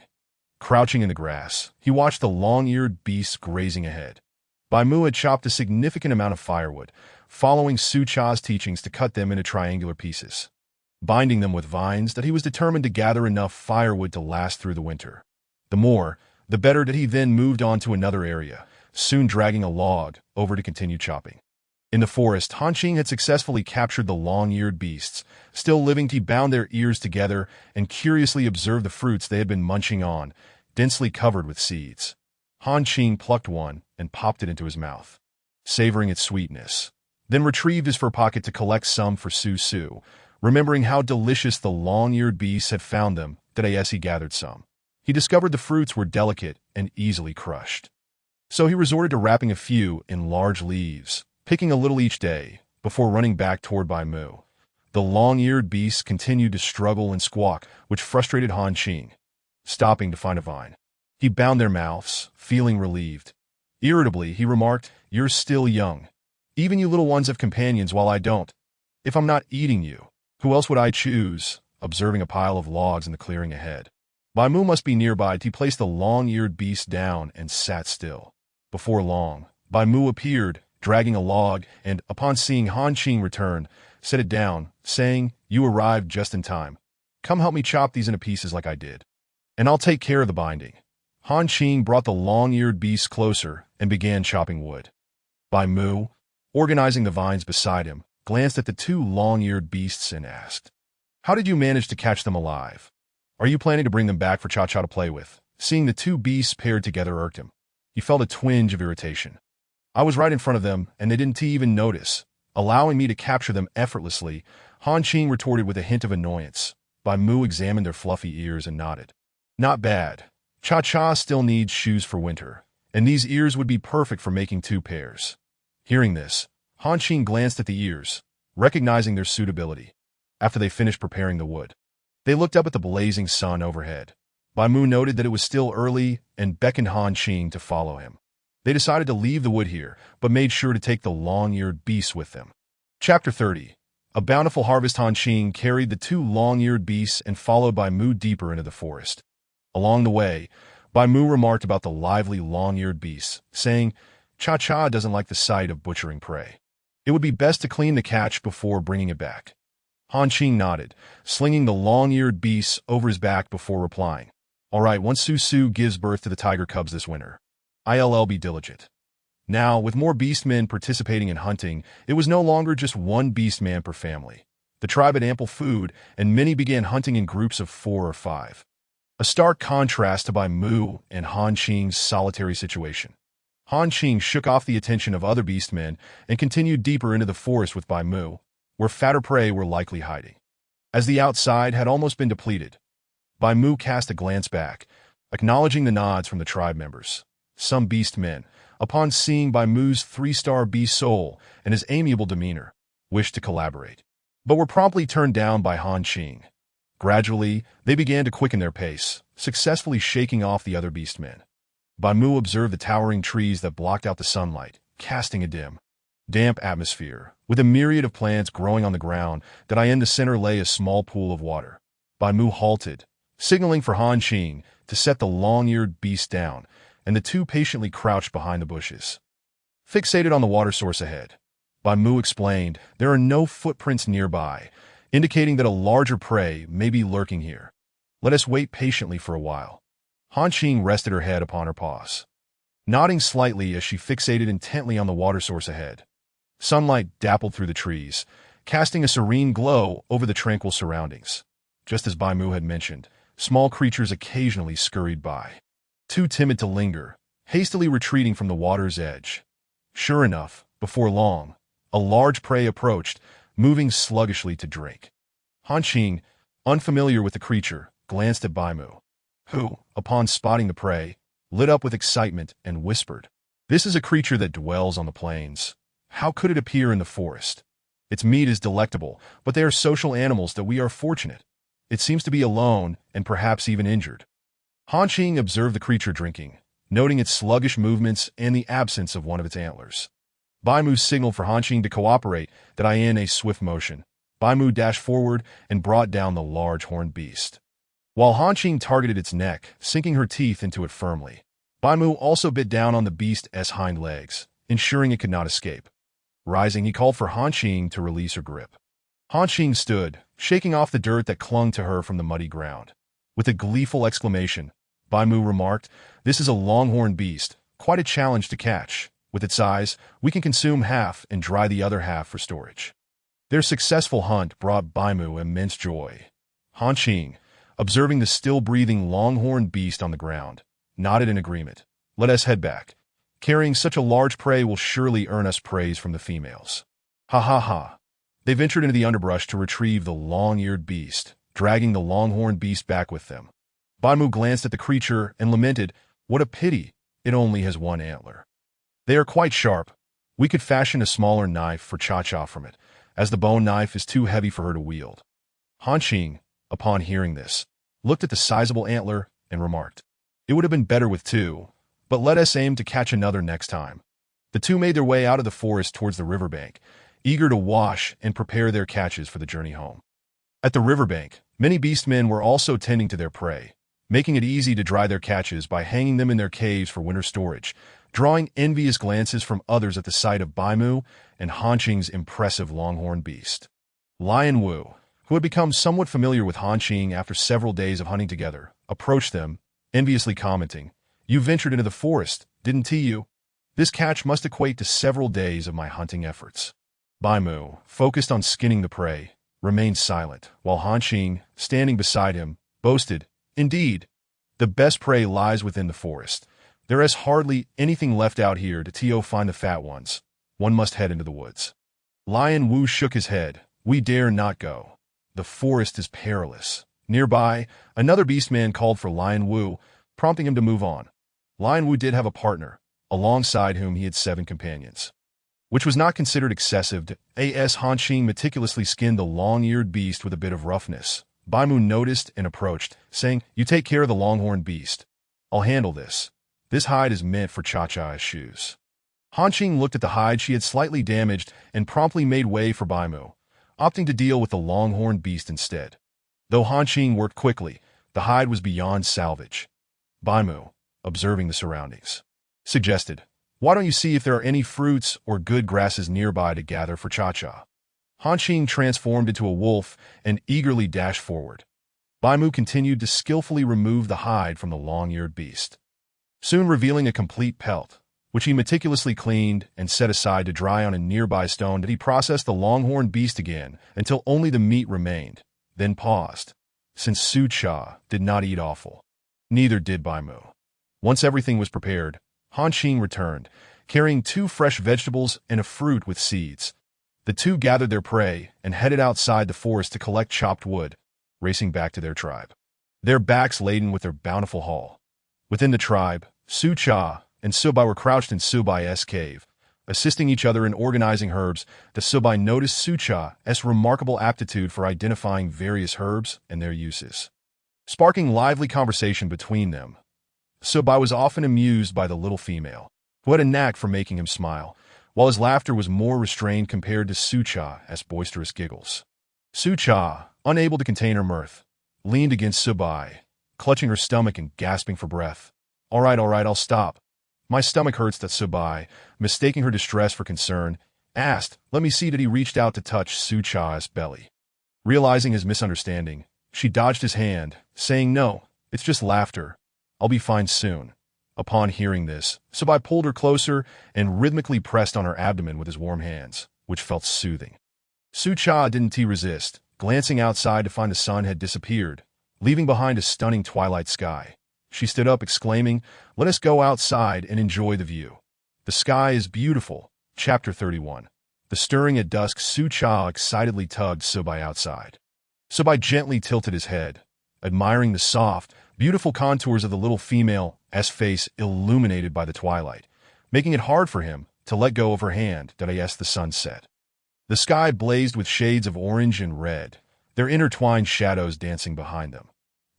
Crouching in the grass, he watched the long-eared beasts grazing ahead. Bai Mu had chopped a significant amount of firewood, following Su Cha's teachings to cut them into triangular pieces, binding them with vines that he was determined to gather enough firewood to last through the winter. The more, the better that he then moved on to another area, soon dragging a log over to continue chopping. In the forest, Han Qing had successfully captured the long-eared beasts. Still living, he bound their ears together and curiously observed the fruits they had been munching on, densely covered with seeds. Han Qing plucked one and popped it into his mouth, savoring its sweetness, then retrieved his fur pocket to collect some for Su, remembering how delicious the long-eared beasts had found them. That as he gathered some, he discovered the fruits were delicate and easily crushed. So he resorted to wrapping a few in large leaves, picking a little each day, before running back toward Bai Mu. The long-eared beasts continued to struggle and squawk, which frustrated Han Qing. Stopping to find a vine, he bound their mouths, feeling relieved. Irritably, he remarked, "You're still young. Even you little ones have companions while I don't. If I'm not eating you, who else would I choose?" Observing a pile of logs in the clearing ahead, Bai Mu must be nearby. He placed the long-eared beast down and sat still. Before long, Bai Mu appeared, dragging a log, and, upon seeing Han Qing return, set it down, saying, "You arrived just in time. Come help me chop these into pieces like I did, and I'll take care of the binding." Han Qing brought the long-eared beasts closer and began chopping wood. Bai Mu, organizing the vines beside him, glanced at the two long-eared beasts and asked, "How did you manage to catch them alive? Are you planning to bring them back for Cha-Cha to play with?" Seeing the two beasts paired together irked him. He felt a twinge of irritation. "I was right in front of them, and they didn't even notice, allowing me to capture them effortlessly," Han Qing retorted with a hint of annoyance. Bai Mu examined their fluffy ears and nodded. "Not bad. Cha-Cha still needs shoes for winter, and these ears would be perfect for making two pairs." Hearing this, Han Qing glanced at the ears, recognizing their suitability. After they finished preparing the wood, they looked up at the blazing sun overhead. Bai Mu noted that it was still early and beckoned Han Qing to follow him. They decided to leave the wood here, but made sure to take the long-eared beasts with them. Chapter 30. A bountiful harvest. Han Qing carried the two long-eared beasts and followed Bai Mu deeper into the forest. Along the way, Bai Mu remarked about the lively long-eared beasts, saying, "Cha-Cha doesn't like the sight of butchering prey. It would be best to clean the catch before bringing it back." Han Qing nodded, slinging the long-eared beasts over his back before replying, "All right, once Su gives birth to the tiger cubs this winter, I'll be diligent." Now, with more beastmen participating in hunting, it was no longer just one beastman per family. The tribe had ample food, and many began hunting in groups of 4 or 5. A stark contrast to Bai Mu and Han Qing's solitary situation. Han Qing shook off the attention of other beastmen and continued deeper into the forest with Bai Mu, where fatter prey were likely hiding. As the outside had almost been depleted, Bai Mu cast a glance back, acknowledging the nods from the tribe members. Some beastmen, upon seeing Bai Mu's 3-star beast soul and his amiable demeanor, wished to collaborate, but were promptly turned down by Han Qing. Gradually, they began to quicken their pace, successfully shaking off the other beastmen. Bai Mu observed the towering trees that blocked out the sunlight, casting a dim, damp atmosphere, with a myriad of plants growing on the ground. That in the center lay a small pool of water. Bai Mu halted, signaling for Han Qing to set the long-eared beast down, and the two patiently crouched behind the bushes, fixated on the water source ahead. Bai Mu explained, "There are no footprints nearby, indicating that a larger prey may be lurking here. Let us wait patiently for a while." Han Qing rested her head upon her paws, nodding slightly as she fixated intently on the water source ahead. Sunlight dappled through the trees, casting a serene glow over the tranquil surroundings. Just as Bai Mu had mentioned, small creatures occasionally scurried by, too timid to linger, hastily retreating from the water's edge. Sure enough, before long, a large prey approached, moving sluggishly to drink. Han Qing, unfamiliar with the creature, glanced at Bai Mu, who, upon spotting the prey, lit up with excitement and whispered, "This is a creature that dwells on the plains. How could it appear in the forest? Its meat is delectable, but they are social animals that we are fortunate. It seems to be alone and perhaps even injured." Han Qing observed the creature drinking, noting its sluggish movements and the absence of one of its antlers. Bai Mu signaled for Han Qing to cooperate, that I in a swift motion. Bai Mu dashed forward and brought down the large horned beast. While Han Qing targeted its neck, sinking her teeth into it firmly, Bai Mu also bit down on the beast's hind legs, ensuring it could not escape. Rising, he called for Han Qing to release her grip. Han Qing stood, shaking off the dirt that clung to her from the muddy ground. With a gleeful exclamation, Bai Mu remarked, "This is a longhorn beast, quite a challenge to catch. With its size, we can consume half and dry the other half for storage." Their successful hunt brought Bai Mu immense joy. Han Qing, observing the still-breathing longhorn beast on the ground, nodded in agreement. "Let us head back. Carrying such a large prey will surely earn us praise from the females." Ha ha ha. They ventured into the underbrush to retrieve the long-eared beast, dragging the longhorn beast back with them. Bai Mu glanced at the creature and lamented, "What a pity, it only has one antler. They are quite sharp. We could fashion a smaller knife for Cha-Cha from it, as the bone knife is too heavy for her to wield." Han Qing, upon hearing this, looked at the sizable antler and remarked, "It would have been better with two, but let us aim to catch another next time." The two made their way out of the forest towards the riverbank, eager to wash and prepare their catches for the journey home. At the riverbank, many beastmen were also tending to their prey, making it easy to dry their catches by hanging them in their caves for winter storage, drawing envious glances from others at the sight of Bai Mu and Han Qing's impressive longhorn beast. Lion Wu, who had become somewhat familiar with Han Qing after several days of hunting together, approached them, enviously commenting, "You ventured into the forest, didn't you? This catch must equate to several days of my hunting efforts." Bai Mu, focused on skinning the prey, remained silent, while Han Qing, standing beside him, boasted, "Indeed, the best prey lies within the forest. There is hardly anything left out here to find the fat ones. One must head into the woods." Lion Wu shook his head. "We dare not go. The forest is perilous." Nearby, another beastman called for Lion Wu, prompting him to move on. Lion Wu did have a partner, alongside whom he had 7 companions, which was not considered excessive. As Han Qing meticulously skinned the long-eared beast with a bit of roughness, Bai Mu noticed and approached, saying, "You take care of the longhorn beast. I'll handle this. This hide is meant for Cha-Cha as shoes." Han Qing looked at the hide she had slightly damaged and promptly made way for Bai Mu, opting to deal with the longhorn beast instead. Though Han Qing worked quickly, the hide was beyond salvage. Bai Mu, observing the surroundings, suggested, "Why don't you see if there are any fruits or good grasses nearby to gather for Cha-Cha?" Han Qing transformed into a wolf and eagerly dashed forward. Bai Mu continued to skillfully remove the hide from the long-eared beast, soon revealing a complete pelt, which he meticulously cleaned and set aside to dry on a nearby stone. That he processed the longhorn beast again until only the meat remained, then paused, since Su Cha did not eat offal. Neither did Bai Mu. Once everything was prepared, Han Qing returned, carrying 2 fresh vegetables and a fruit with seeds. The two gathered their prey and headed outside the forest to collect chopped wood, racing back to their tribe, their backs laden with their bountiful haul. Within the tribe, Su Cha and Subai were crouched in Subai's cave, assisting each other in organizing herbs. The Subai noticed Su Cha's remarkable aptitude for identifying various herbs and their uses, sparking lively conversation between them. Subai was often amused by the little female, who had a knack for making him smile, while his laughter was more restrained compared to Su Cha's boisterous giggles. Su Cha, unable to contain her mirth, leaned against Subai, clutching her stomach and gasping for breath. All right, I'll stop. My stomach hurts." That Subai, mistaking her distress for concern, asked, "Let me see." That he reached out to touch Su Cha's belly. Realizing his misunderstanding, she dodged his hand, saying, "No, it's just laughter. I'll be fine soon. Upon hearing this, Sabai pulled her closer and rhythmically pressed on her abdomen with his warm hands, which felt soothing. Sucha didn't resist, glancing outside to find the sun had disappeared, leaving behind a stunning twilight sky. She stood up, exclaiming, "Let us go outside and enjoy the view. The sky is beautiful." Chapter 31. The stirring at dusk, Sucha excitedly tugged Sabai outside. Sabai gently tilted his head, admiring the soft, beautiful contours of the little female's face illuminated by the twilight, making it hard for him to let go of her hand as the sun set. The sky blazed with shades of orange and red, their intertwined shadows dancing behind them.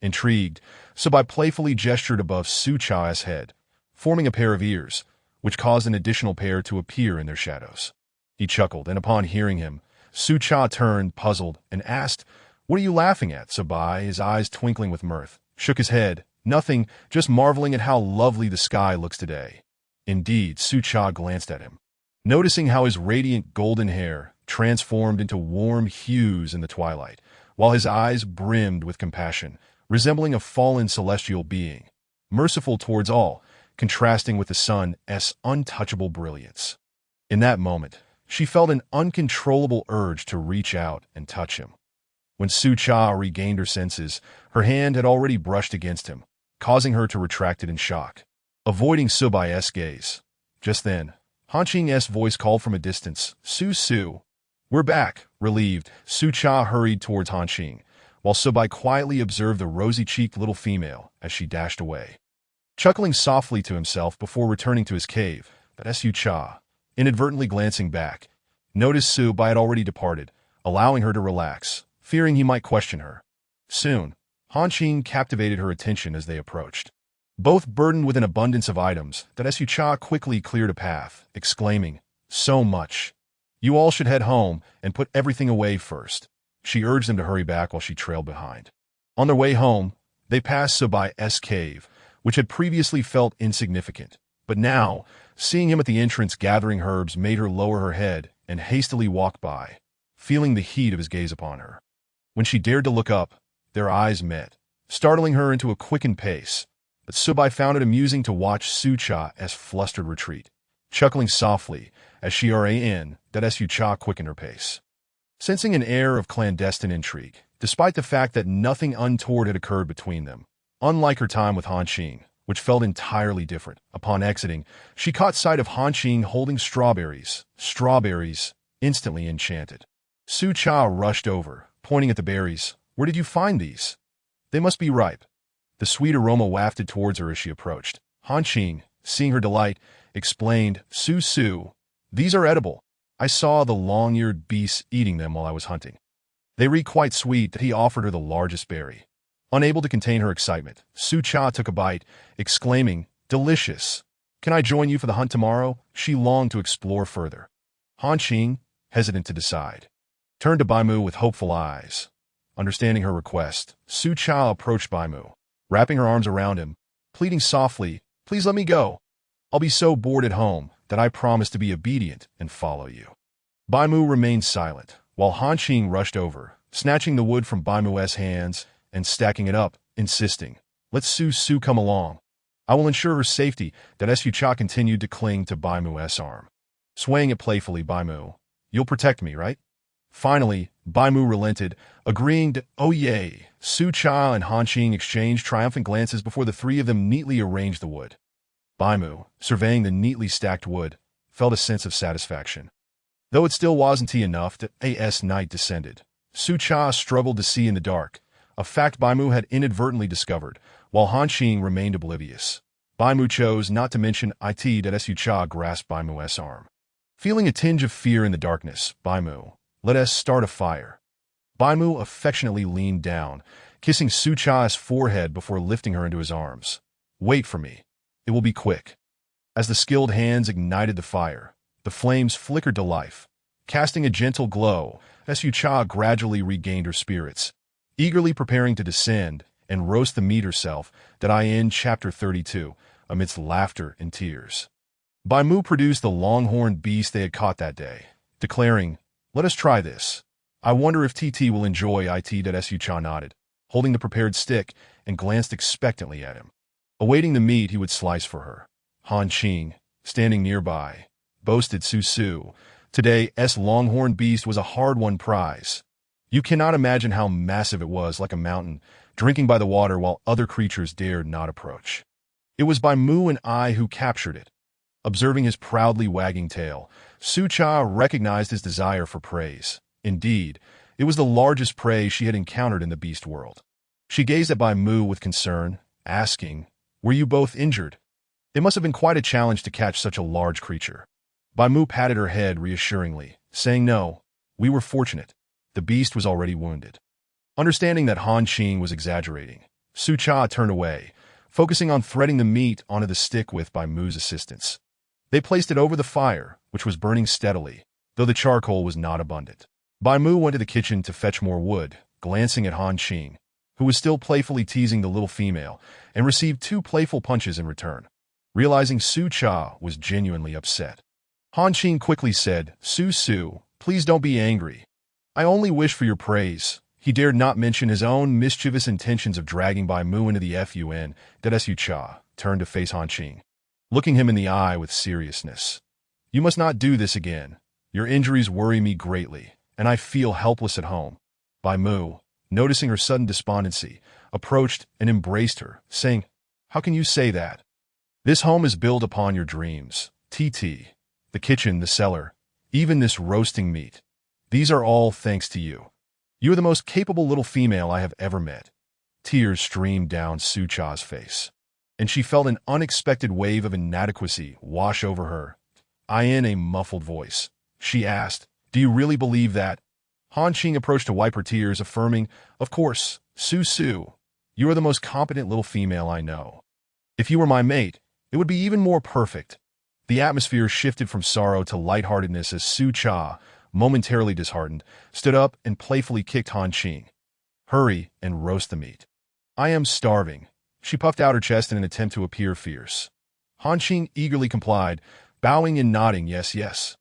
Intrigued, Sabai playfully gestured above Sucha's head, forming a pair of ears, which caused an additional pair to appear in their shadows. He chuckled, and upon hearing him, Sucha turned, puzzled, and asked, "What are you laughing at?" Sabai, his eyes twinkling with mirth, shook his head. "Nothing, just marveling at how lovely the sky looks today." Indeed, Sucha glanced at him, noticing how his radiant golden hair transformed into warm hues in the twilight, while his eyes brimmed with compassion, resembling a fallen celestial being, merciful towards all, contrasting with the sun's untouchable brilliance. In that moment, she felt an uncontrollable urge to reach out and touch him. When Sucha regained her senses, her hand had already brushed against him, causing her to retract it in shock, avoiding Subai's gaze. Just then, Hanqing's voice called from a distance, "Su. We're back." Relieved, Sucha hurried towards Hanqing, while Subai quietly observed the rosy-cheeked little female as she dashed away. Chuckling softly to himself before returning to his cave, Sucha, inadvertently glancing back, noticed Subai had already departed, allowing her to relax, fearing he might question her. Soon, Hanqing captivated her attention as they approached. Both burdened with an abundance of items, Sucha quickly cleared a path, exclaiming, "So much. You all should head home and put everything away first." She urged them to hurry back while she trailed behind. On their way home, they passed Subai's cave, which had previously felt insignificant, but now, seeing him at the entrance gathering herbs made her lower her head and hastily walk by, feeling the heat of his gaze upon her. When she dared to look up, their eyes met, startling her into a quickened pace, but Subai found it amusing to watch Sucha's flustered retreat, chuckling softly as she ran, Sucha quickened her pace. Sensing an air of clandestine intrigue, despite the fact that nothing untoward had occurred between them, unlike her time with Hanqing, which felt entirely different, upon exiting, she caught sight of Hanqing holding strawberries, instantly enchanted. Sucha rushed over, pointing at the berries. "Where did you find these? They must be ripe." The sweet aroma wafted towards her as she approached. Hanqing, seeing her delight, explained, "Su, these are edible. I saw the long-eared beasts eating them while I was hunting. They were quite sweet." He offered her the largest berry. Unable to contain her excitement, Sucha took a bite, exclaiming, "Delicious. Can I join you for the hunt tomorrow?" She longed to explore further. Hanqing, hesitant to decide, turned to Baimu with hopeful eyes. Understanding her request, Sucha approached Baimu, wrapping her arms around him, pleading softly, "Please let me go. I'll be so bored at home that I promise to be obedient and follow you." Baimu remained silent, while Hanqing rushed over, snatching the wood from Baimu's hands and stacking it up, insisting, "Let Su come along. I will ensure her safety." Sucha continued to cling to Baimu's arm, swaying it playfully. "Baimu, you'll protect me, right?" Finally, Baimu relented, agreeing to, "Oh yay." Sucha and Hanqing exchanged triumphant glances before the three of them neatly arranged the wood. Baimu, surveying the neatly stacked wood, felt a sense of satisfaction. Though it still wasn't enough, as night descended. Sucha struggled to see in the dark, a fact Baimu had inadvertently discovered, while Hanqing remained oblivious. Baimu chose not to mention it. Sucha grasped Baimu's arm. Feeling a tinge of fear in the darkness, "Baimu, let us start a fire." Baimu affectionately leaned down, kissing Sucha's forehead before lifting her into his arms. "Wait for me. It will be quick." As the skilled hands ignited the fire, the flames flickered to life, casting a gentle glow. Sucha gradually regained her spirits, eagerly preparing to descend and roast the meat herself. Chapter 32, amidst laughter and tears. Baimu produced the longhorned beast they had caught that day, declaring, "Let us try this. I wonder if TT will enjoy it." Sucha nodded, holding the prepared stick, and glanced expectantly at him. awaiting the meat he would slice for her. Han Qing, standing nearby, boasted Su Su. Today's longhorn beast was a hard-won prize. You cannot imagine how massive it was, like a mountain, drinking by the water while other creatures dared not approach. It was Bai Mu and I who captured it. Observing his proudly wagging tail, Su Cha recognized his desire for praise. Indeed, it was the largest prey she had encountered in the beast world. She gazed at Bai Mu with concern, asking, "Were you both injured?" It must have been quite a challenge to catch such a large creature. Bai Mu patted her head reassuringly, saying no, we were fortunate. The beast was already wounded. Understanding that Han Qing was exaggerating, Su Cha turned away, focusing on threading the meat onto the stick with Bai Mu's assistance. They placed it over the fire, which was burning steadily, though the charcoal was not abundant. Bai Mu went to the kitchen to fetch more wood, glancing at Han Qing, who was still playfully teasing the little female, and received 2 playful punches in return. Realizing Su Cha was genuinely upset, Han Qing quickly said, "Su Su, please don't be angry. I only wish for your praise." He dared not mention his own mischievous intentions of dragging Bai Mu into the fun. That Su Cha turned to face Han Qing, looking him in the eye with seriousness. "You must not do this again. Your injuries worry me greatly, and I feel helpless at home." Bai Mu, noticing her sudden despondency, approached and embraced her, saying, "How can you say that? This home is built upon your dreams. TT, the kitchen, the cellar, even this roasting meat. These are all thanks to you. You are the most capable little female I have ever met." Tears streamed down Su Cha's face, and she felt an unexpected wave of inadequacy wash over her. In a muffled voice, she asked, "Do you really believe that?" Han Qing approached to wipe her tears, affirming, "Of course, Su Su. You are the most competent little female I know. If you were my mate, it would be even more perfect." The atmosphere shifted from sorrow to lightheartedness as Su Cha, momentarily disheartened, stood up and playfully kicked Han Qing. "Hurry and roast the meat. I am starving." She puffed out her chest in an attempt to appear fierce. Han Qing eagerly complied, bowing and nodding, "Yes, yes.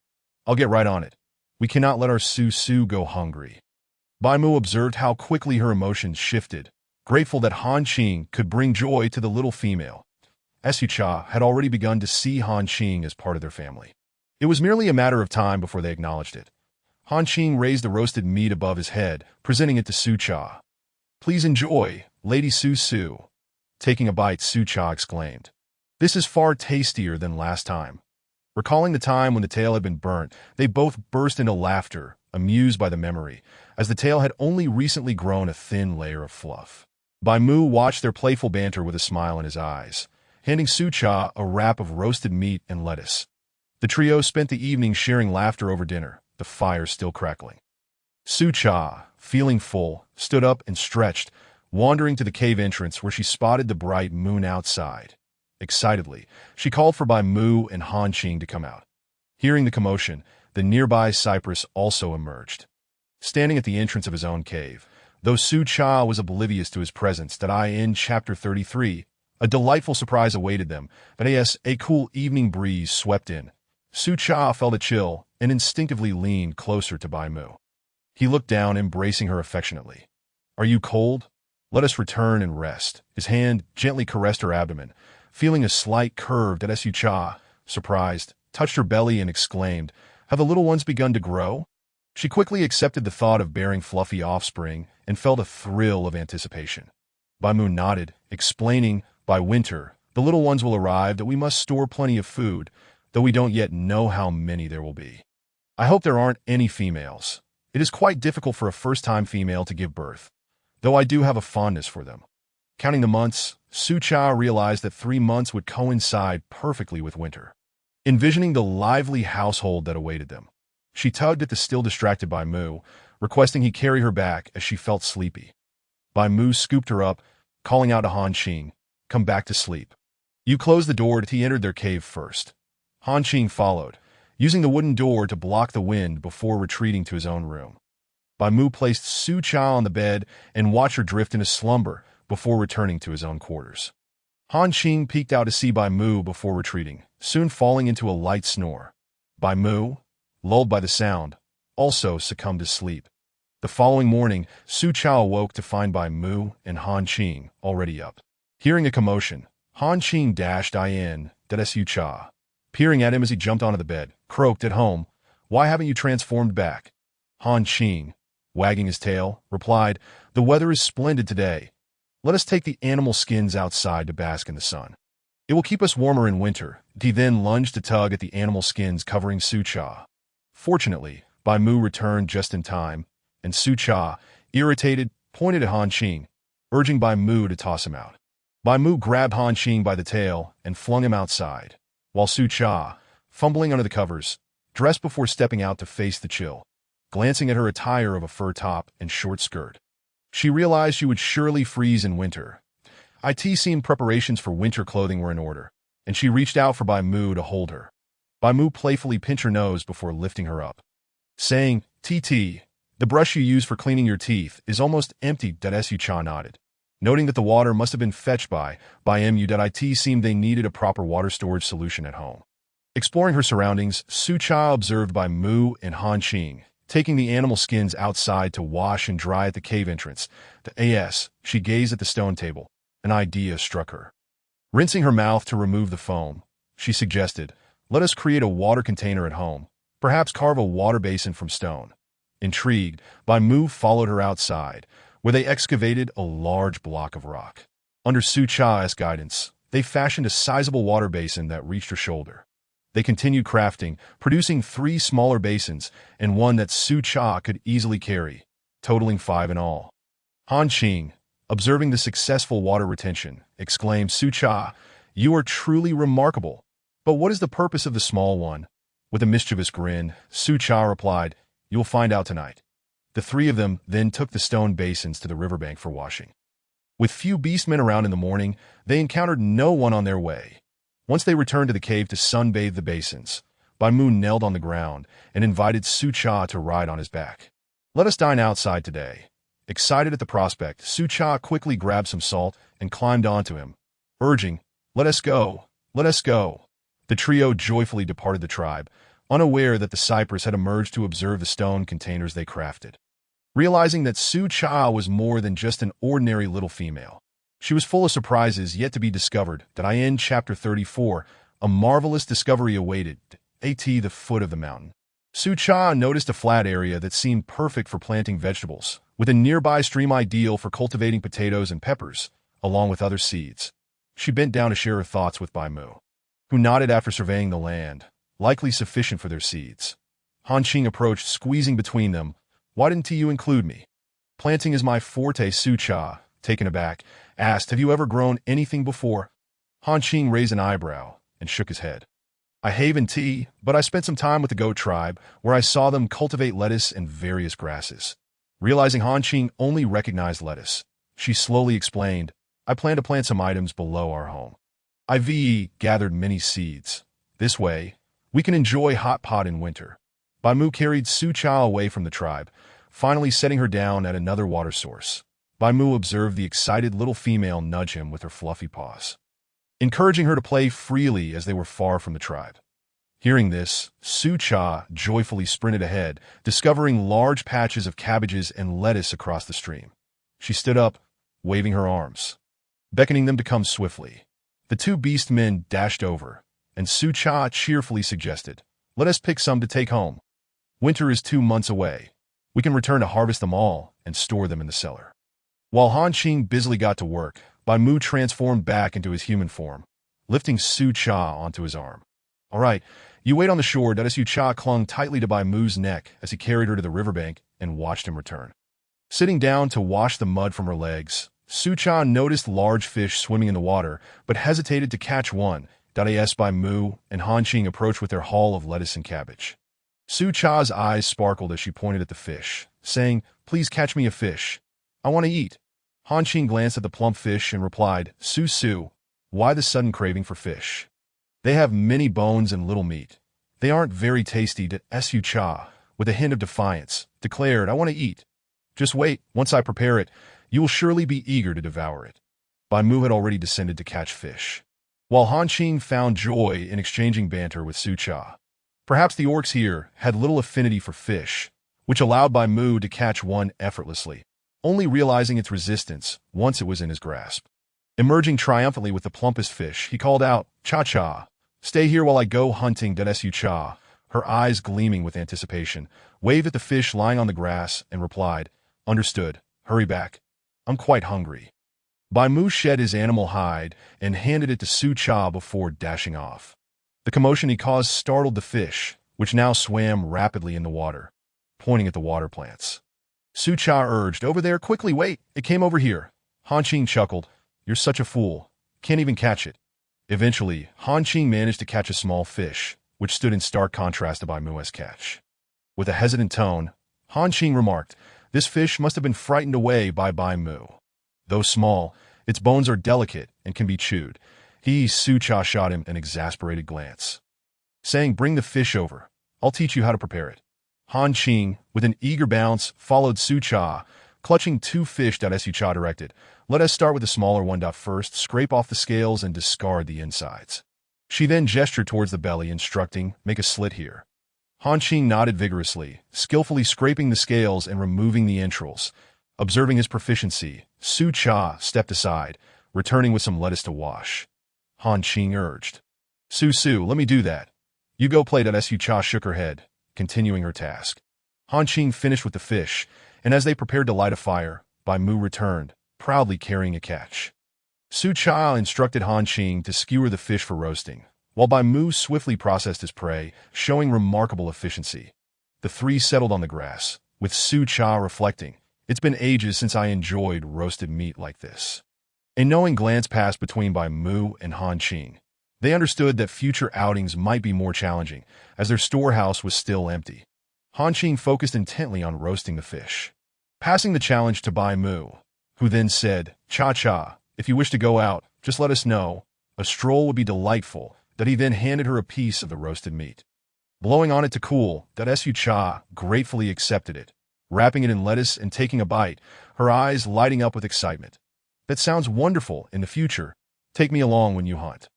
I'll get right on it. We cannot let our Su Su go hungry." Bai Mu observed how quickly her emotions shifted, grateful that Han Qing could bring joy to the little female. Su Cha had already begun to see Han Qing as part of their family. It was merely a matter of time before they acknowledged it. Han Qing raised the roasted meat above his head, presenting it to Su Cha. "Please enjoy, Lady Su Su." Taking a bite, Su Cha exclaimed, "This is far tastier than last time." Recalling the time when the tail had been burnt, they both burst into laughter, amused by the memory, as the tail had only recently grown a thin layer of fluff. Bai Mu watched their playful banter with a smile in his eyes, handing Su Cha a wrap of roasted meat and lettuce. The trio spent the evening sharing laughter over dinner, the fire still crackling. Su Cha, feeling full, stood up and stretched, wandering to the cave entrance where she spotted the bright moon outside. Excitedly, she called for Bai Mu and Han Qing to come out. Hearing the commotion, the nearby cypress also emerged. Standing at the entrance of his own cave, though Su Cha was oblivious to his presence, in Chapter 33, a delightful surprise awaited them. A cool evening breeze swept in. Su Cha felt a chill and instinctively leaned closer to Bai Mu. He looked down, embracing her affectionately. "Are you cold? Let us return and rest." His hand gently caressed her abdomen, feeling a slight curve. Su Cha, surprised, touched her belly and exclaimed, "Have the little ones begun to grow?" She quickly accepted the thought of bearing fluffy offspring and felt a thrill of anticipation. Bai Mu nodded, explaining, "By winter, the little ones will arrive, that we must store plenty of food, though we don't yet know how many there will be. I hope there aren't any females. It is quite difficult for a first-time female to give birth, though I do have a fondness for them." Counting the months, Su Cha realized that 3 months would coincide perfectly with winter. Envisioning the lively household that awaited them, she tugged at the still distracted Bai Mu, requesting he carry her back as she felt sleepy. Bai Mu scooped her up, calling out to Han Qing, "Come back to sleep." You closed the door. He entered their cave first. Han Qing followed, using the wooden door to block the wind before retreating to his own room. Bai Mu placed Su Cha on the bed and watched her drift into slumber before returning to his own quarters. Han Qing peeked out to see Bai Mu before retreating, soon falling into a light snore. Bai Mu, lulled by the sound, also succumbed to sleep. The following morning, Su Cha awoke to find Bai Mu and Han Qing already up. Hearing a commotion, Han Qing dashed in, Su Cha. Peering at him as he jumped onto the bed, croaked at home, "Why haven't you transformed back?" Han Qing, wagging his tail, replied, "The weather is splendid today. Let us take the animal skins outside to bask in the sun. It will keep us warmer in winter." He then lunged to tug at the animal skins covering Su Cha. Fortunately, Bai Mu returned just in time, and Su Cha, irritated, pointed at Han Qing, urging Bai Mu to toss him out. Bai Mu grabbed Han Qing by the tail and flung him outside, while Su Cha, fumbling under the covers, dressed before stepping out to face the chill, glancing at her attire of a fur top and short skirt. She realized she would surely freeze in winter. It seemed preparations for winter clothing were in order, and she reached out for Bai Mu to hold her. Bai Mu playfully pinched her nose before lifting her up, saying, "TT, the brush you use for cleaning your teeth is almost empty." Su Cha nodded, noting that the water must have been fetched by Mu. It seemed they needed a proper water storage solution at home. Exploring her surroundings, Su Cha observed Bai Mu and Han Qing taking the animal skins outside to wash and dry at the cave entrance. She gazed at the stone table. An idea struck her. Rinsing her mouth to remove the foam, she suggested, "Let us create a water container at home, perhaps carve a water basin from stone." Intrigued, Bai Mu followed her outside, where they excavated a large block of rock. Under Su Cha's guidance, they fashioned a sizable water basin that reached her shoulder. They continued crafting, producing 3 smaller basins and one that Su Cha could easily carry, totaling 5 in all. Han Qing, observing the successful water retention, exclaimed, "Su Cha, you are truly remarkable. But what is the purpose of the small one?" With a mischievous grin, Su Cha replied, "You'll find out tonight." The 3 of them then took the stone basins to the riverbank for washing. With few beastmen around in the morning, they encountered no one on their way. Once they returned to the cave to sunbathe the basins, Bai Mu knelt on the ground and invited Su Cha to ride on his back. "Let us dine outside today." Excited at the prospect, Su Cha quickly grabbed some salt and climbed onto him, urging, "Let us go, let us go." The trio joyfully departed the tribe, unaware that the cypress had emerged to observe the stone containers they crafted. Realizing that Su Cha was more than just an ordinary little female, she was full of surprises yet to be discovered. In Chapter 34, a marvelous discovery awaited. The foot of the mountain. Su Cha noticed a flat area that seemed perfect for planting vegetables, with a nearby stream ideal for cultivating potatoes and peppers, along with other seeds. She bent down to share her thoughts with Bai Mu, who nodded after surveying the land, likely sufficient for their seeds. Han Qing approached, squeezing between them. "Why didn't you include me? Planting is my forte." Su Cha, taken aback, asked, "Have you ever grown anything before?" Han Qing raised an eyebrow and shook his head. "I haven't, but I spent some time with the goat tribe, where I saw them cultivate lettuce and various grasses." Realizing Han Qing only recognized lettuce, she slowly explained, "I plan to plant some items below our home. I've gathered many seeds. This way, we can enjoy hot pot in winter." Bai Mu carried Su Cha away from the tribe, finally setting her down at another water source. Bai Mu observed the excited little female nudge him with her fluffy paws, encouraging her to play freely as they were far from the tribe. Hearing this, Su Cha joyfully sprinted ahead, discovering large patches of cabbages and lettuce across the stream. She stood up, waving her arms, beckoning them to come swiftly. The 2 beast men dashed over, and Su Cha cheerfully suggested, "Let us pick some to take home. Winter is 2 months away. We can return to harvest them all and store them in the cellar." While Han Qing busily got to work, Bai Mu transformed back into his human form, lifting Su Cha onto his arm. "All right, you wait on the shore." Su Cha clung tightly to Bai Mu's neck as he carried her to the riverbank and watched him return. Sitting down to wash the mud from her legs, Su Cha noticed large fish swimming in the water, but hesitated to catch one. Bai Mu and Han Qing approached with their haul of lettuce and cabbage. Su Cha's eyes sparkled as she pointed at the fish, saying, "Please catch me a fish. I want to eat." Han Qing glanced at the plump fish and replied, Su, why the sudden craving for fish? They have many bones and little meat. They aren't very tasty." Su Cha, with a hint of defiance, declared, "I want to eat. Just wait, once I prepare it, you will surely be eager to devour it." Bai Mu had already descended to catch fish, while Han Qing found joy in exchanging banter with Su Cha. Perhaps the orcs here had little affinity for fish, which allowed Bai Mu to catch one effortlessly, only realizing its resistance once it was in his grasp. Emerging triumphantly with the plumpest fish, he called out, "Cha-cha, stay here while I go hunting." Su Cha, her eyes gleaming with anticipation, waved at the fish lying on the grass and replied, "Understood. Hurry back. I'm quite hungry." Bai Mu shed his animal hide and handed it to Su Cha before dashing off. The commotion he caused startled the fish, which now swam rapidly in the water, pointing at the water plants. Su Cha urged, "Over there, quickly, wait, it came over here." Han Qing chuckled, "You're such a fool. Can't even catch it." Eventually, Han Qing managed to catch a small fish, which stood in stark contrast to Bai Mu's catch. With a hesitant tone, Han Qing remarked, "This fish must have been frightened away by Bai Mu. Though small, its bones are delicate and can be chewed." Su Cha shot him an exasperated glance, saying, "Bring the fish over. I'll teach you how to prepare it." Han Qing, with an eager bounce, followed Su Cha, clutching 2 fish. Su Cha directed, "Let us start with the smaller one. First, scrape off the scales and discard the insides." She then gestured towards the belly, instructing, "Make a slit here." Han Qing nodded vigorously, skillfully scraping the scales and removing the entrails. Observing his proficiency, Su Cha stepped aside, returning with some lettuce to wash. Han Qing urged, Su, let me do that. You go play." Su Cha shook her head, continuing her task. Han Qing finished with the fish, and as they prepared to light a fire, Bai Mu returned, proudly carrying a catch. Su Cha instructed Han Qing to skewer the fish for roasting, while Bai Mu swiftly processed his prey, showing remarkable efficiency. The 3 settled on the grass, with Su Cha reflecting, "It's been ages since I enjoyed roasted meat like this." A knowing glance passed between Bai Mu and Han Qing. They understood that future outings might be more challenging, as their storehouse was still empty. Han Qing focused intently on roasting the fish, passing the challenge to Bai Mu, who then said, "Cha-cha, if you wish to go out, just let us know. A stroll would be delightful." He then handed her a piece of the roasted meat. Blowing on it to cool, Su Cha gratefully accepted it, wrapping it in lettuce and taking a bite, her eyes lighting up with excitement. "That sounds wonderful. In the future, take me along when you hunt."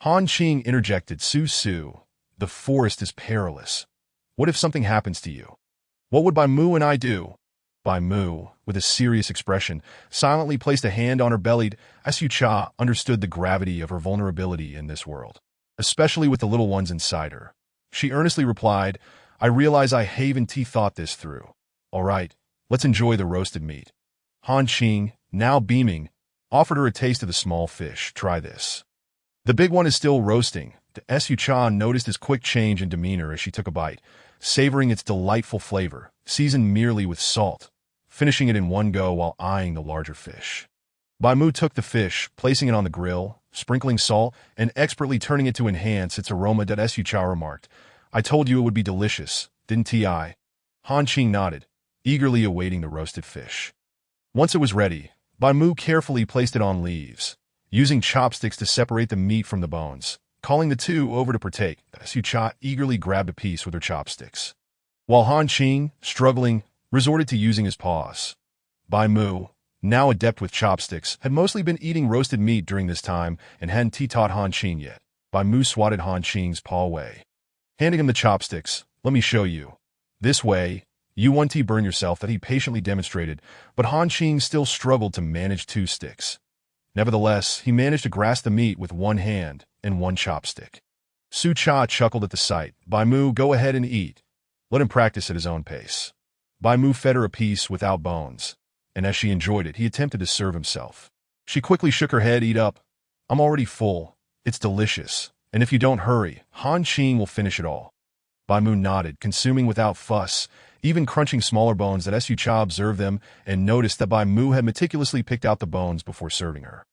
Han Qing interjected, Su, the forest is perilous. What if something happens to you? What would Bai Mu and I do?" Bai Mu, with a serious expression, silently placed a hand on her belly. Su Cha understood the gravity of her vulnerability in this world, especially with the little ones inside her. She earnestly replied, "I realize I haven't thought this through. All right, let's enjoy the roasted meat." Han Qing, now beaming, offered her a taste of the small fish. "Try this." "The big one is still roasting." Su Cha noticed his quick change in demeanor as she took a bite, savoring its delightful flavor, seasoned merely with salt, finishing it in one go while eyeing the larger fish. Bai Mu took the fish, placing it on the grill, sprinkling salt, and expertly turning it to enhance its aroma. Su Cha remarked, "I told you it would be delicious, didn't I?" Han Qing nodded, eagerly awaiting the roasted fish. Once it was ready, Bai Mu carefully placed it on leaves, using chopsticks to separate the meat from the bones. Calling the 2 over to partake, Su Cha eagerly grabbed a piece with her chopsticks, while Han Qing, struggling, resorted to using his paws. Bai Mu, now adept with chopsticks, had mostly been eating roasted meat during this time and hadn't taught Han Qing yet. Bai Mu swatted Han Qing's paw away, handing him the chopsticks. "Let me show you. This way, you won't burn yourself." He patiently demonstrated, but Han Qing still struggled to manage 2 sticks. Nevertheless, he managed to grasp the meat with one hand and one chopstick. Su Cha chuckled at the sight. "Bai Mu, go ahead and eat. Let him practice at his own pace." Bai Mu fed her a piece without bones, and as she enjoyed it, he attempted to serve himself. She quickly shook her head. "Eat up. I'm already full. It's delicious, and if you don't hurry, Han Qing will finish it all." Bai Mu nodded, consuming without fuss, even crunching smaller bones. Su Cha observed them and noticed that Bai Mu had meticulously picked out the bones before serving her.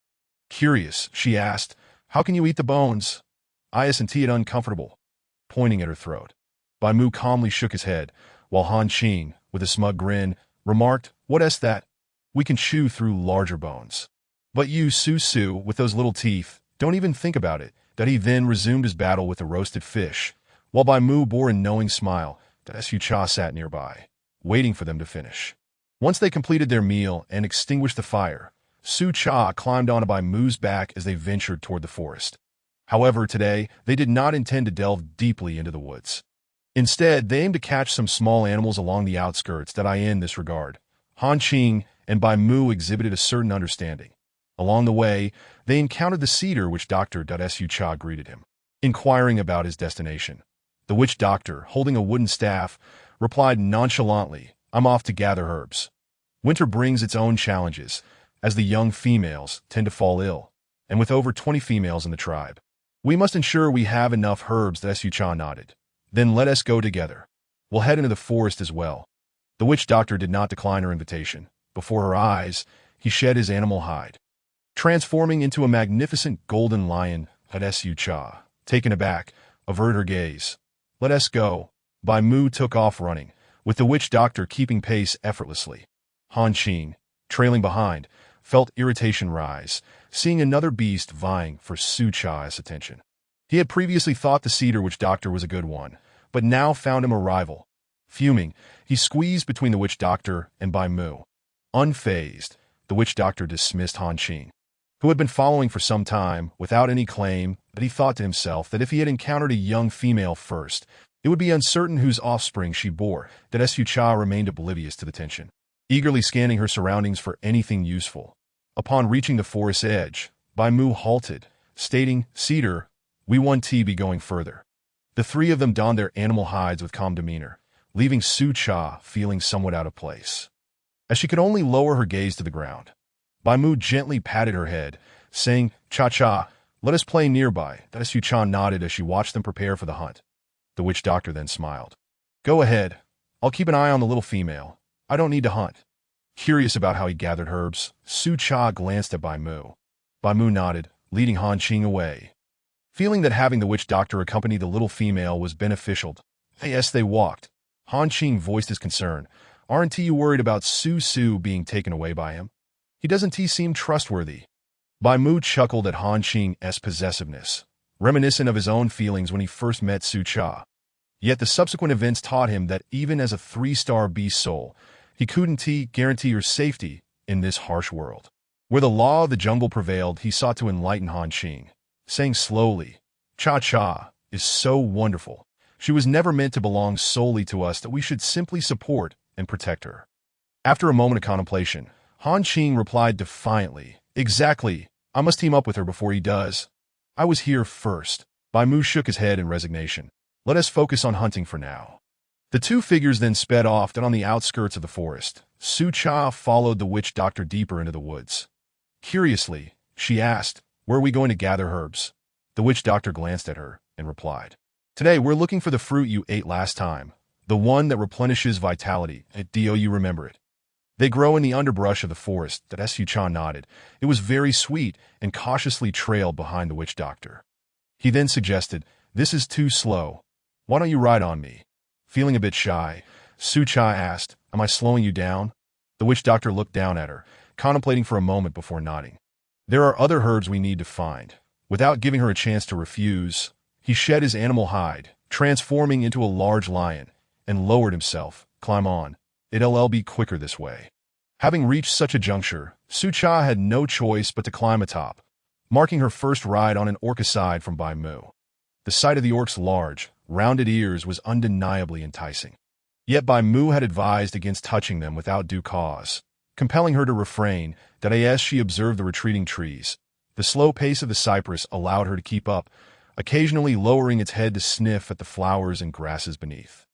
Curious, she asked, "How can you eat the bones?" "Isn't it uncomfortable?" pointing at her throat. Bai Mu calmly shook his head, while Han Qing, with a smug grin, remarked, "What's that? We can chew through larger bones. But you, Su, with those little teeth, don't even think about it." He then resumed his battle with the roasted fish, while Bai Mu bore a knowing smile. Su Cha sat nearby, waiting for them to finish. Once they completed their meal and extinguished the fire, Su Cha climbed onto Bai Mu's back as they ventured toward the forest. However, today, they did not intend to delve deeply into the woods. Instead, they aimed to catch some small animals along the outskirts. In this regard, Han Qing and Bai Mu exhibited a certain understanding. Along the way, they encountered the cedar which Dr. Su Cha greeted him, inquiring about his destination. The witch doctor, holding a wooden staff, replied nonchalantly, "I'm off to gather herbs. Winter brings its own challenges, as the young females tend to fall ill, and with over 20 females in the tribe, we must ensure we have enough herbs." Su Cha nodded. "Then let us go together. We'll head into the forest as well." The witch doctor did not decline her invitation. Before her eyes, he shed his animal hide, transforming into a magnificent golden lion. Su Cha, taken aback, averted her gaze. "Let us go." Bai Mu took off running, with the witch doctor keeping pace effortlessly. Han Qing, trailing behind, felt irritation rise, seeing another beast vying for Su Cha's attention. He had previously thought the cedar witch doctor was a good one, but now found him a rival. Fuming, he squeezed between the witch doctor and Bai Mu. Unfazed, the witch doctor dismissed Han Qing, who had been following for some time without any claim, but he thought to himself that if he had encountered a young female first, it would be uncertain whose offspring she bore. That Su Cha remained oblivious to the tension, eagerly scanning her surroundings for anything useful. Upon reaching the forest's edge, Bai Mu halted, stating, "Cedar, we want to be going further." The three of them donned their animal hides with calm demeanor, leaving Su Cha feeling somewhat out of place. As she could only lower her gaze to the ground, Bai Mu gently patted her head, saying, "Cha-cha, let us play nearby." That Su Cha nodded as she watched them prepare for the hunt. The witch doctor then smiled. "Go ahead. I'll keep an eye on the little female. I don't need to hunt." Curious about how he gathered herbs, Su Cha glanced at Bai Mu. Bai Mu nodded, leading Han Qing away. Feeling that having the witch doctor accompany the little female was beneficial, as they walked, Han Qing voiced his concern. "Aren't you worried about Su being taken away by him? He doesn't seem trustworthy." Bai Mu chuckled at Han Qing's possessiveness, reminiscent of his own feelings when he first met Su Cha. Yet the subsequent events taught him that even as a 3-star beast soul, he couldn't guarantee her safety in this harsh world. Where the law of the jungle prevailed, he sought to enlighten Han Qing, saying slowly, "Cha-cha is so wonderful. She was never meant to belong solely to us, that we should simply support and protect her." After a moment of contemplation, Han Qing replied defiantly, "Exactly. I must team up with her before he does. I was here first." Bai Mu shook his head in resignation. "Let us focus on hunting for now." The two figures then sped off, and on the outskirts of the forest, Su Cha followed the witch doctor deeper into the woods. Curiously, she asked, "Where are we going to gather herbs?" The witch doctor glanced at her and replied, "Today we're looking for the fruit you ate last time, the one that replenishes vitality. Do you remember it? They grow in the underbrush of the forest." That Su Cha nodded. It was very sweet and cautiously trailed behind the witch doctor. He then suggested, "This is too slow. Why don't you ride on me?" Feeling a bit shy, Su Cha asked, "Am I slowing you down?" The witch doctor looked down at her, contemplating for a moment before nodding. "There are other herbs we need to find." Without giving her a chance to refuse, he shed his animal hide, transforming into a large lion, and lowered himself. "Climb on. It'll be quicker this way." Having reached such a juncture, Su Cha had no choice but to climb atop, marking her first ride on an orcicide from Bai Mu. The sight of the orc's large, rounded ears was undeniably enticing. Yet Bai Mu had advised against touching them without due cause, compelling her to refrain. That as she observed the retreating trees, the slow pace of the cypress allowed her to keep up, occasionally lowering its head to sniff at the flowers and grasses beneath.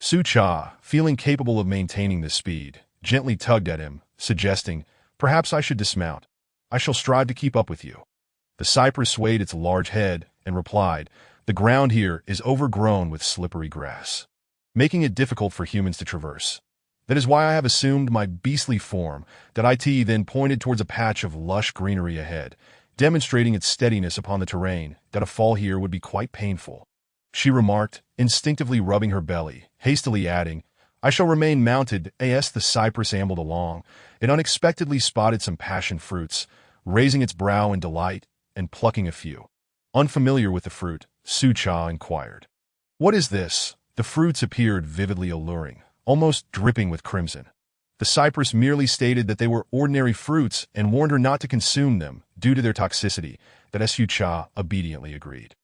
Su Cha, feeling capable of maintaining this speed, gently tugged at him, suggesting, "Perhaps I should dismount. I shall strive to keep up with you." The cypress swayed its large head and replied, "The ground here is overgrown with slippery grass, making it difficult for humans to traverse. That is why I have assumed my beastly form." That IT then pointed towards a patch of lush greenery ahead, demonstrating its steadiness upon the terrain. That a fall here would be quite painful, she remarked, instinctively rubbing her belly, hastily adding, "I shall remain mounted." As the cypress ambled along, it unexpectedly spotted some passion fruits, raising its brow in delight and plucking a few. Unfamiliar with the fruit, Su Cha inquired, "What is this?" The fruits appeared vividly alluring, almost dripping with crimson. The cypress merely stated that they were ordinary fruits and warned her not to consume them due to their toxicity. That Su Cha obediently agreed,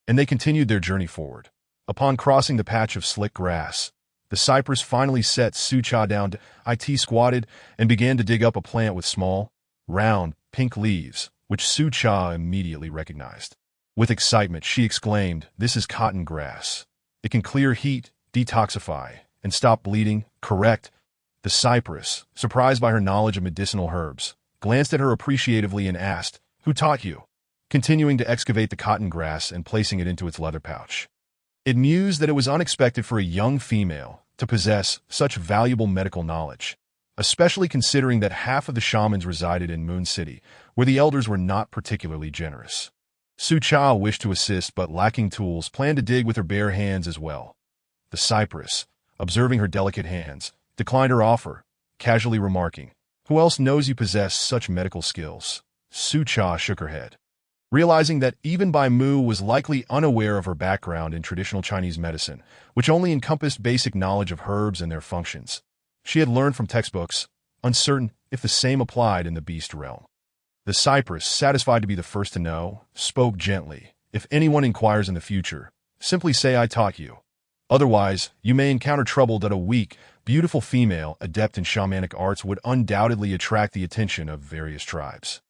and they continued their journey forward. Upon crossing the patch of slick grass, the cypress finally set Su Cha down. IT squatted and began to dig up a plant with small, round, pink leaves, which Su Cha immediately recognized. With excitement, she exclaimed, "This is cotton grass. It can clear heat, detoxify, and stop bleeding." "Correct." The cypress, surprised by her knowledge of medicinal herbs, glanced at her appreciatively and asked, "Who taught you?" Continuing to excavate the cotton grass and placing it into its leather pouch. It mused that it was unexpected for a young female to possess such valuable medical knowledge, especially considering that half of the shamans resided in Moon City, where the elders were not particularly generous. Su Cha wished to assist, but lacking tools, planned to dig with her bare hands as well. The cypress, observing her delicate hands, declined her offer, casually remarking, "Who else knows you possess such medical skills?" Su Cha shook her head. Realizing that even Bai Mu was likely unaware of her background in traditional Chinese medicine, which only encompassed basic knowledge of herbs and their functions, she had learned from textbooks, uncertain if the same applied in the beast realm. The cypress, satisfied to be the first to know, spoke gently. "If anyone inquires in the future, simply say I taught you. Otherwise, you may encounter trouble that a weak, beautiful female adept in shamanic arts would undoubtedly attract the attention of various tribes."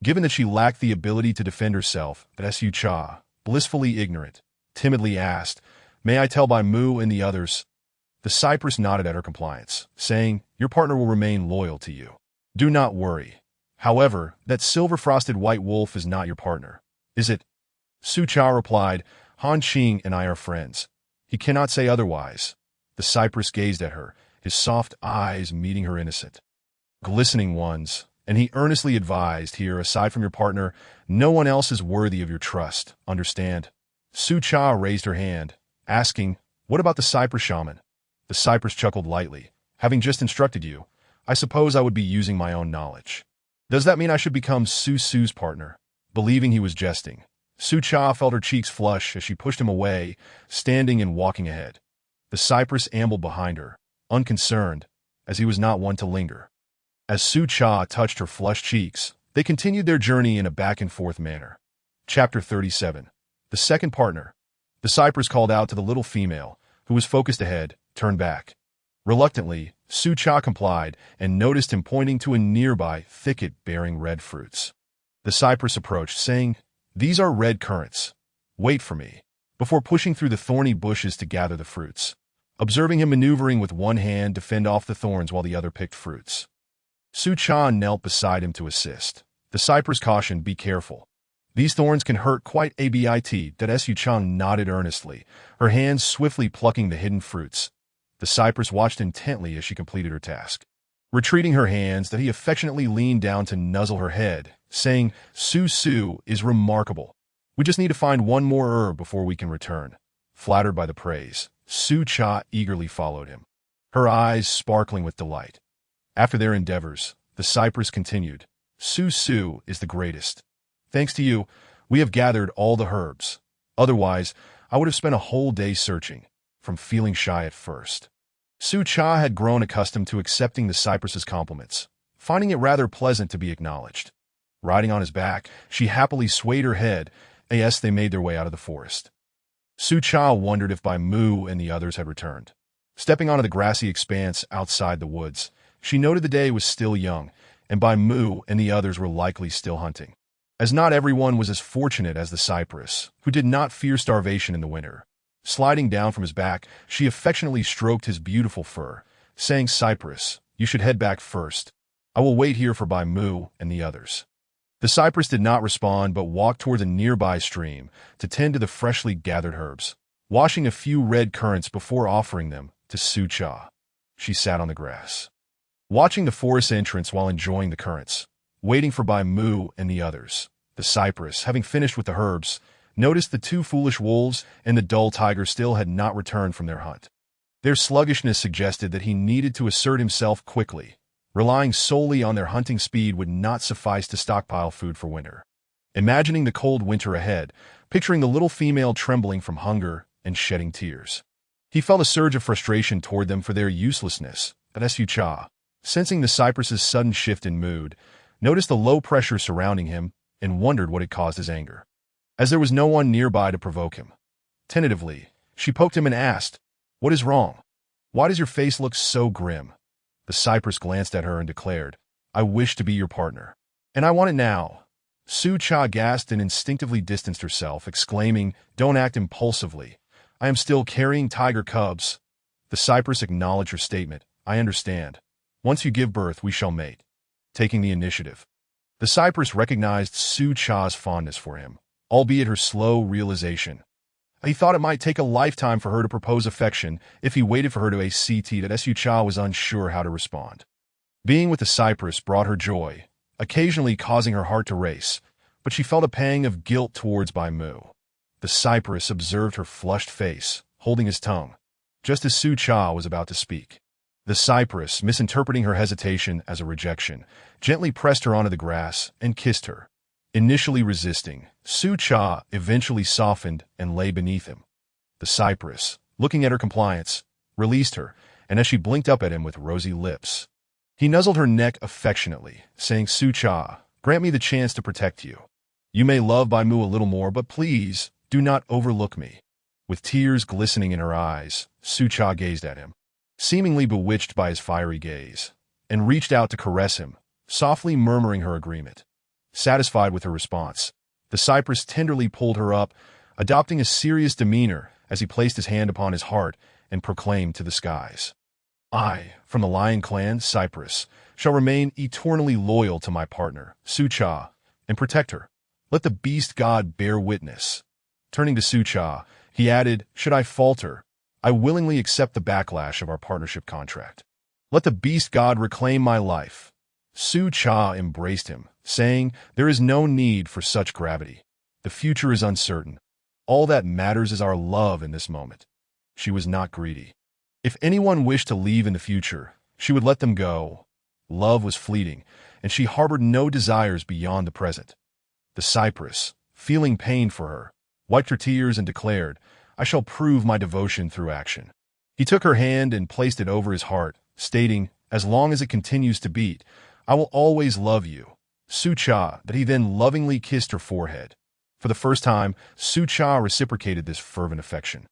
Given that she lacked the ability to defend herself, that Su Cha, blissfully ignorant, timidly asked, "May I tell Bai Mu and the others?" The cypress nodded at her compliance, saying, "Your partner will remain loyal to you. Do not worry. However, that silver-frosted white wolf is not your partner, is it?" Su Cha replied, "Han Qing and I are friends. He cannot say otherwise." The cypress gazed at her, his soft eyes meeting her innocent, glistening ones, and he earnestly advised, "Here, aside from your partner, no one else is worthy of your trust, understand?" Su Cha raised her hand, asking, "What about the cypress shaman?" The cypress chuckled lightly. "Having just instructed you, I suppose I would be using my own knowledge. Does that mean I should become Su's partner?" Believing he was jesting, Su Cha felt her cheeks flush as she pushed him away, standing and walking ahead. The cypress ambled behind her, unconcerned, as he was not one to linger. As Su Cha touched her flushed cheeks, they continued their journey in a back-and-forth manner. Chapter 37. The second partner. The cypress called out to the little female, who was focused ahead, "Turn back." Reluctantly, Su Cha complied and noticed him pointing to a nearby thicket bearing red fruits. The cypress approached, saying, "These are red currants. Wait for me," before pushing through the thorny bushes to gather the fruits. Observing him maneuvering with one hand to fend off the thorns while the other picked fruits, Su Cha knelt beside him to assist. The cypress cautioned, "Be careful. These thorns can hurt quite a bit." That Su Cha nodded earnestly, her hands swiftly plucking the hidden fruits. The cypress watched intently as she completed her task. Retreating her hands, that he affectionately leaned down to nuzzle her head, saying, Su is remarkable. We just need to find one more herb before we can return." Flattered by the praise, Su Cha eagerly followed him, her eyes sparkling with delight. After their endeavors, the cypress continued, Su is the greatest. Thanks to you, we have gathered all the herbs. Otherwise, I would have spent a whole day searching." From feeling shy at first, Su Cha had grown accustomed to accepting the cypress's compliments, finding it rather pleasant to be acknowledged. Riding on his back, she happily swayed her head as they made their way out of the forest. Su Cha wondered if Bai Mu and the others had returned. Stepping onto the grassy expanse outside the woods, she noted the day was still young, and Bai Mu and the others were likely still hunting. As not everyone was as fortunate as the cypress, who did not fear starvation in the winter. Sliding down from his back, she affectionately stroked his beautiful fur, saying, "Cypress, you should head back first. I will wait here for Bai Mu and the others." The cypress did not respond but walked toward a nearby stream to tend to the freshly gathered herbs, washing a few red currants before offering them to Su Cha. She sat on the grass, watching the forest entrance while enjoying the currants, waiting for Bai Mu and the others. The cypress, having finished with the herbs, noticed the two foolish wolves and the dull tiger still had not returned from their hunt. Their sluggishness suggested that he needed to assert himself quickly. Relying solely on their hunting speed would not suffice to stockpile food for winter. Imagining the cold winter ahead, picturing the little female trembling from hunger and shedding tears, he felt a surge of frustration toward them for their uselessness. But Su Cha, sensing the cypress's sudden shift in mood, noticed the low pressure surrounding him and wondered what had caused his anger. As there was no one nearby to provoke him, tentatively, she poked him and asked, "What is wrong? Why does your face look so grim?" The cypress glanced at her and declared, "I wish to be your partner." And I want it now. Su Cha gasped and instinctively distanced herself, exclaiming, "Don't act impulsively. I am still carrying tiger cubs." The cypress acknowledged her statement. "I understand. Once you give birth, we shall mate." Taking the initiative. The cypress recognized Su Cha's fondness for him, albeit her slow realization. He thought it might take a lifetime for her to propose affection if he waited for her to ACT that Su Cha was unsure how to respond. Being with the cypress brought her joy, occasionally causing her heart to race, but she felt a pang of guilt towards Bai Mu. The cypress observed her flushed face, holding his tongue, just as Su Cha was about to speak. The cypress, misinterpreting her hesitation as a rejection, gently pressed her onto the grass and kissed her. Initially resisting, Su Cha eventually softened and lay beneath him. The cypress, looking at her compliance, released her, and as she blinked up at him with rosy lips, he nuzzled her neck affectionately, saying, "Su Cha, grant me the chance to protect you. You may love Bai Mu a little more, but please, do not overlook me." With tears glistening in her eyes, Su Cha gazed at him, seemingly bewitched by his fiery gaze, and reached out to caress him, softly murmuring her agreement. Satisfied with her response, the cypress tenderly pulled her up, adopting a serious demeanor as he placed his hand upon his heart and proclaimed to the skies, "I, from the Lion Clan, Cypress, shall remain eternally loyal to my partner, Su Cha, and protect her. Let the beast god bear witness." Turning to Su Cha, he added, "Should I falter, I willingly accept the backlash of our partnership contract. Let the beast god reclaim my life." Su Cha embraced him, saying, "There is no need for such gravity. The future is uncertain. All that matters is our love in this moment." She was not greedy. If anyone wished to leave in the future, she would let them go. Love was fleeting, and she harbored no desires beyond the present. The cypress, feeling pain for her, wiped her tears and declared, "I shall prove my devotion through action." He took her hand and placed it over his heart, stating, "As long as it continues to beat, I will always love you, Su Cha." That he then lovingly kissed her forehead. For the first time, Su Cha reciprocated this fervent affection,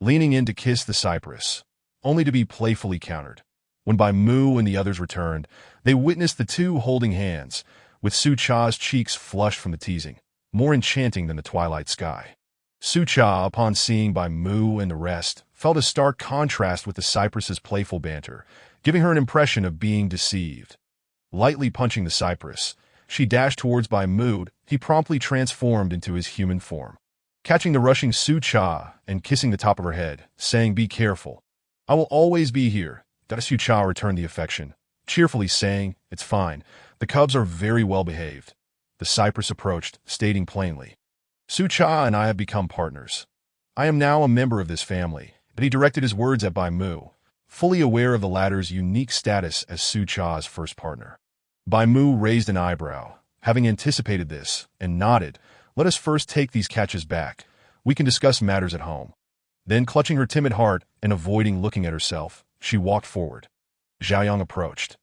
leaning in to kiss the cypress, only to be playfully countered. When Bai Mu and the others returned, they witnessed the two holding hands, with Su Cha's cheeks flushed from the teasing, more enchanting than the twilight sky. Su Cha, upon seeing Bai Mu and the rest, felt a stark contrast with the cypress's playful banter, giving her an impression of being deceived. Lightly punching the cypress, she dashed towards Bai Mu. He promptly transformed into his human form, catching the rushing Su Cha and kissing the top of her head, saying, "Be careful. I will always be here." Su Cha returned the affection, cheerfully saying, "It's fine. The cubs are very well behaved." The cypress approached, stating plainly, "Su Cha and I have become partners. I am now a member of this family." But he directed his words at Bai Mu, fully aware of the latter's unique status as Su Cha's first partner. Bai Mu raised an eyebrow, having anticipated this, and nodded. "Let us first take these catches back. We can discuss matters at home." Then, clutching her timid heart and avoiding looking at herself, she walked forward. Xiaoyang approached,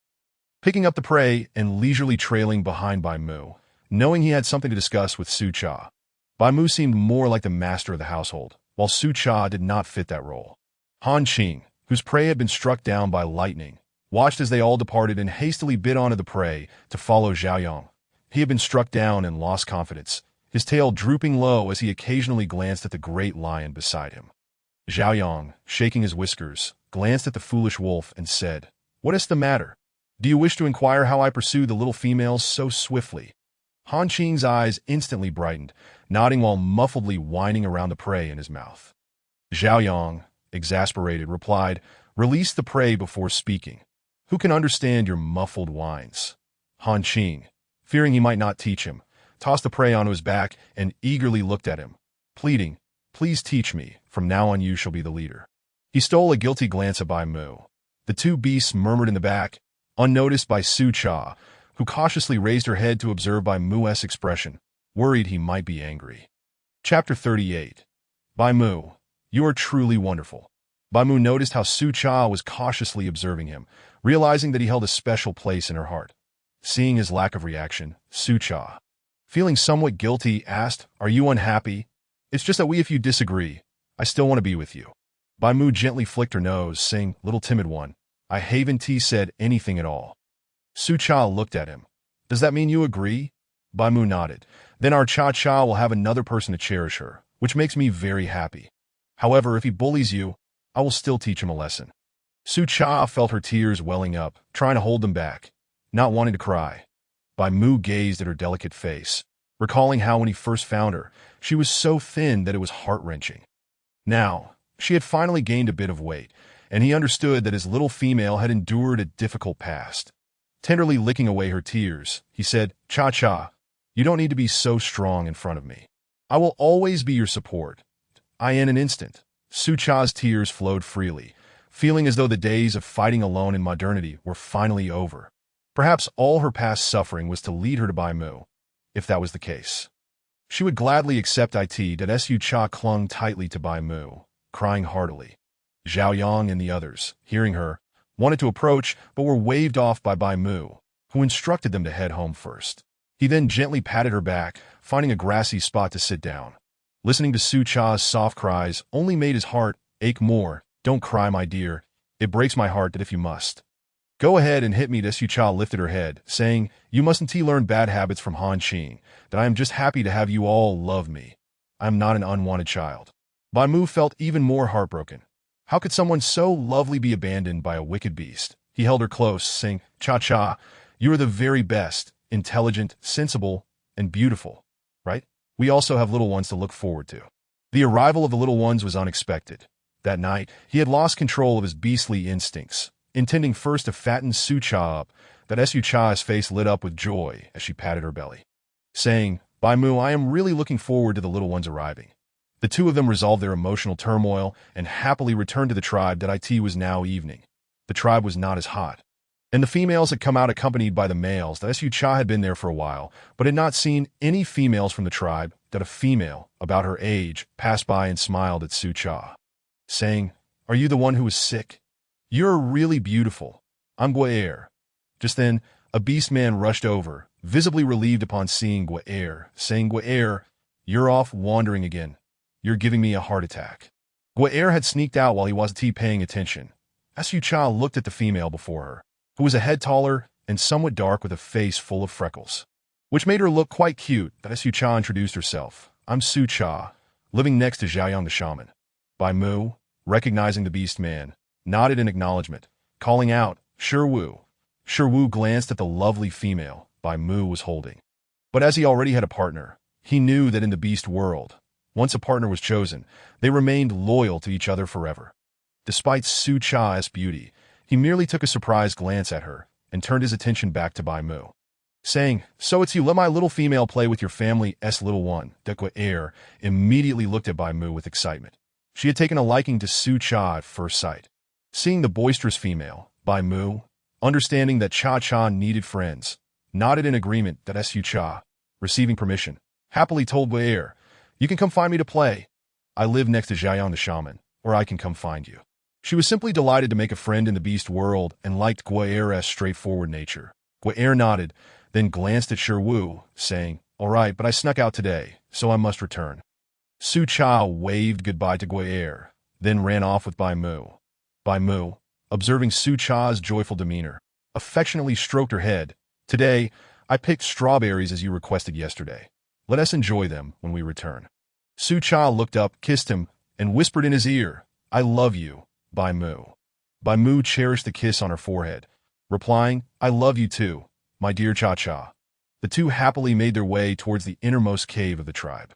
picking up the prey and leisurely trailing behind Bai Mu, knowing he had something to discuss with Su Cha. Bai Mu seemed more like the master of the household, while Su Cha did not fit that role. Han Qing, whose prey had been struck down by lightning, watched as they all departed and hastily bit onto the prey to follow Xiaoyang. He had been struck down and lost confidence, his tail drooping low as he occasionally glanced at the great lion beside him. Xiaoyang, shaking his whiskers, glanced at the foolish wolf and said, "What is the matter? Do you wish to inquire how I pursue the little females so swiftly?" Han Qing's eyes instantly brightened, nodding while muffledly whining around the prey in his mouth. Xiaoyang, exasperated, replied, "Release the prey before speaking. Who can understand your muffled whines?" Han Qing, fearing he might not teach him, tossed the prey onto his back and eagerly looked at him, pleading, "Please teach me. From now on you shall be the leader." He stole a guilty glance at Bai Mu. The two beasts murmured in the back, unnoticed by Su Cha, who cautiously raised her head to observe Bai Mu's expression, worried he might be angry. Chapter 38. Bai Mu, you are truly wonderful. Bai Mu noticed how Su Cha was cautiously observing him, realizing that he held a special place in her heart. Seeing his lack of reaction, Su Cha, feeling somewhat guilty, asked, "Are you unhappy?" "It's just that if you disagree, I still want to be with you." Bai Mu gently flicked her nose, saying, "Little timid one, I haven't said anything at all." Su Cha looked at him, Does that mean you agree? Bai Mu nodded. Then our Cha-Cha will have another person to cherish her, which makes me very happy. However, if he bullies you, I will still teach him a lesson. Su-Cha felt her tears welling up, trying to hold them back, not wanting to cry. Bai Mu gazed at her delicate face, recalling how when he first found her, she was so thin that it was heart-wrenching. Now, she had finally gained a bit of weight, and he understood that his little female had endured a difficult past. Tenderly licking away her tears, he said, Cha-Cha, you don't need to be so strong in front of me. I will always be your support. In an instant, Su-Cha's tears flowed freely, feeling as though the days of fighting alone in modernity were finally over. Perhaps all her past suffering was to lead her to Bai Mu. If that was the case, she would gladly accept it. That Su-Cha clung tightly to Bai Mu, crying heartily. Zhao Yang and the others, hearing her, wanted to approach but were waved off by Bai Mu, who instructed them to head home first. He then gently patted her back, finding a grassy spot to sit down. Listening to Su-Cha's soft cries only made his heart ache more. Don't cry, my dear. It breaks my heart that if you must. Go ahead and hit me. Su-Cha lifted her head, saying, You mustn't learn bad habits from Han Qing, that I am just happy to have you all love me. I am not an unwanted child. Bai Mu felt even more heartbroken. How could someone so lovely be abandoned by a wicked beast? He held her close, saying, Cha-Cha, you are the very best, intelligent, sensible, and beautiful, right? We also have little ones to look forward to. The arrival of the little ones was unexpected. That night, he had lost control of his beastly instincts, intending first to fatten Su-Cha up. That Su-Cha's face lit up with joy as she patted her belly, saying, Bai Mu, I am really looking forward to the little ones arriving. The two of them resolved their emotional turmoil and happily returned to the tribe. That it was now evening. The tribe was not as hot, and the females had come out accompanied by the males. That Su-Cha had been there for a while, but had not seen any females from the tribe. That a female, about her age, passed by and smiled at Su-Cha, saying, Are you the one who was sick? You're really beautiful. I'm Guaer. Just then, a beast man rushed over, visibly relieved upon seeing Guaer, saying, Guaer, you're off wandering again. You're giving me a heart attack. Guaer had sneaked out while he wasn't paying attention. Su-Cha looked at the female before her, who was a head taller and somewhat dark with a face full of freckles, which made her look quite cute. That Su-Cha introduced herself. I'm Su-Cha, living next to Zhao Yang the shaman. Bai Mu, recognizing the beast man, nodded in acknowledgement, calling out, Shi-Wu. Shi-Wu glanced at the lovely female Bai Mu was holding. But as he already had a partner, he knew that in the beast world, once a partner was chosen, they remained loyal to each other forever. Despite Su-Cha's beauty, he merely took a surprised glance at her and turned his attention back to Bai Mu, saying, So it's you, let my little female play with your family's little one. Guaer immediately looked at Bai Mu with excitement. She had taken a liking to Su-Cha at first sight. Seeing the boisterous female, Bai Mu, understanding that Cha-Cha needed friends, nodded in agreement. That Su-Cha, receiving permission, happily told Guaer, You can come find me to play. I live next to Zhao Yang the shaman, or I can come find you. She was simply delighted to make a friend in the beast world and liked Guaer's straightforward nature. Guaer nodded, then glanced at Shi-Wu, saying, All right, but I snuck out today, so I must return. Su-Cha waved goodbye to Guaer, then ran off with Bai Mu. Bai Mu, observing Su-Cha's joyful demeanor, affectionately stroked her head. Today, I picked strawberries as you requested yesterday. Let us enjoy them when we return. Su-Cha looked up, kissed him, and whispered in his ear, I love you, Bai Mu. Bai Mu cherished the kiss on her forehead, replying, I love you too, my dear Cha-Cha. The two happily made their way towards the innermost cave of the tribe.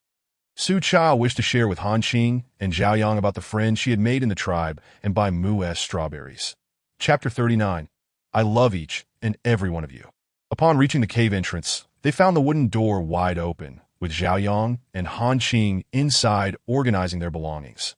Su-Cha wished to share with Han Qing and Zhao Yang about the friends she had made in the tribe and Bai Mu's strawberries. Chapter 39. I love each and every one of you. Upon reaching the cave entrance, they found the wooden door wide open, with Zhao Yang and Han Qing inside organizing their belongings.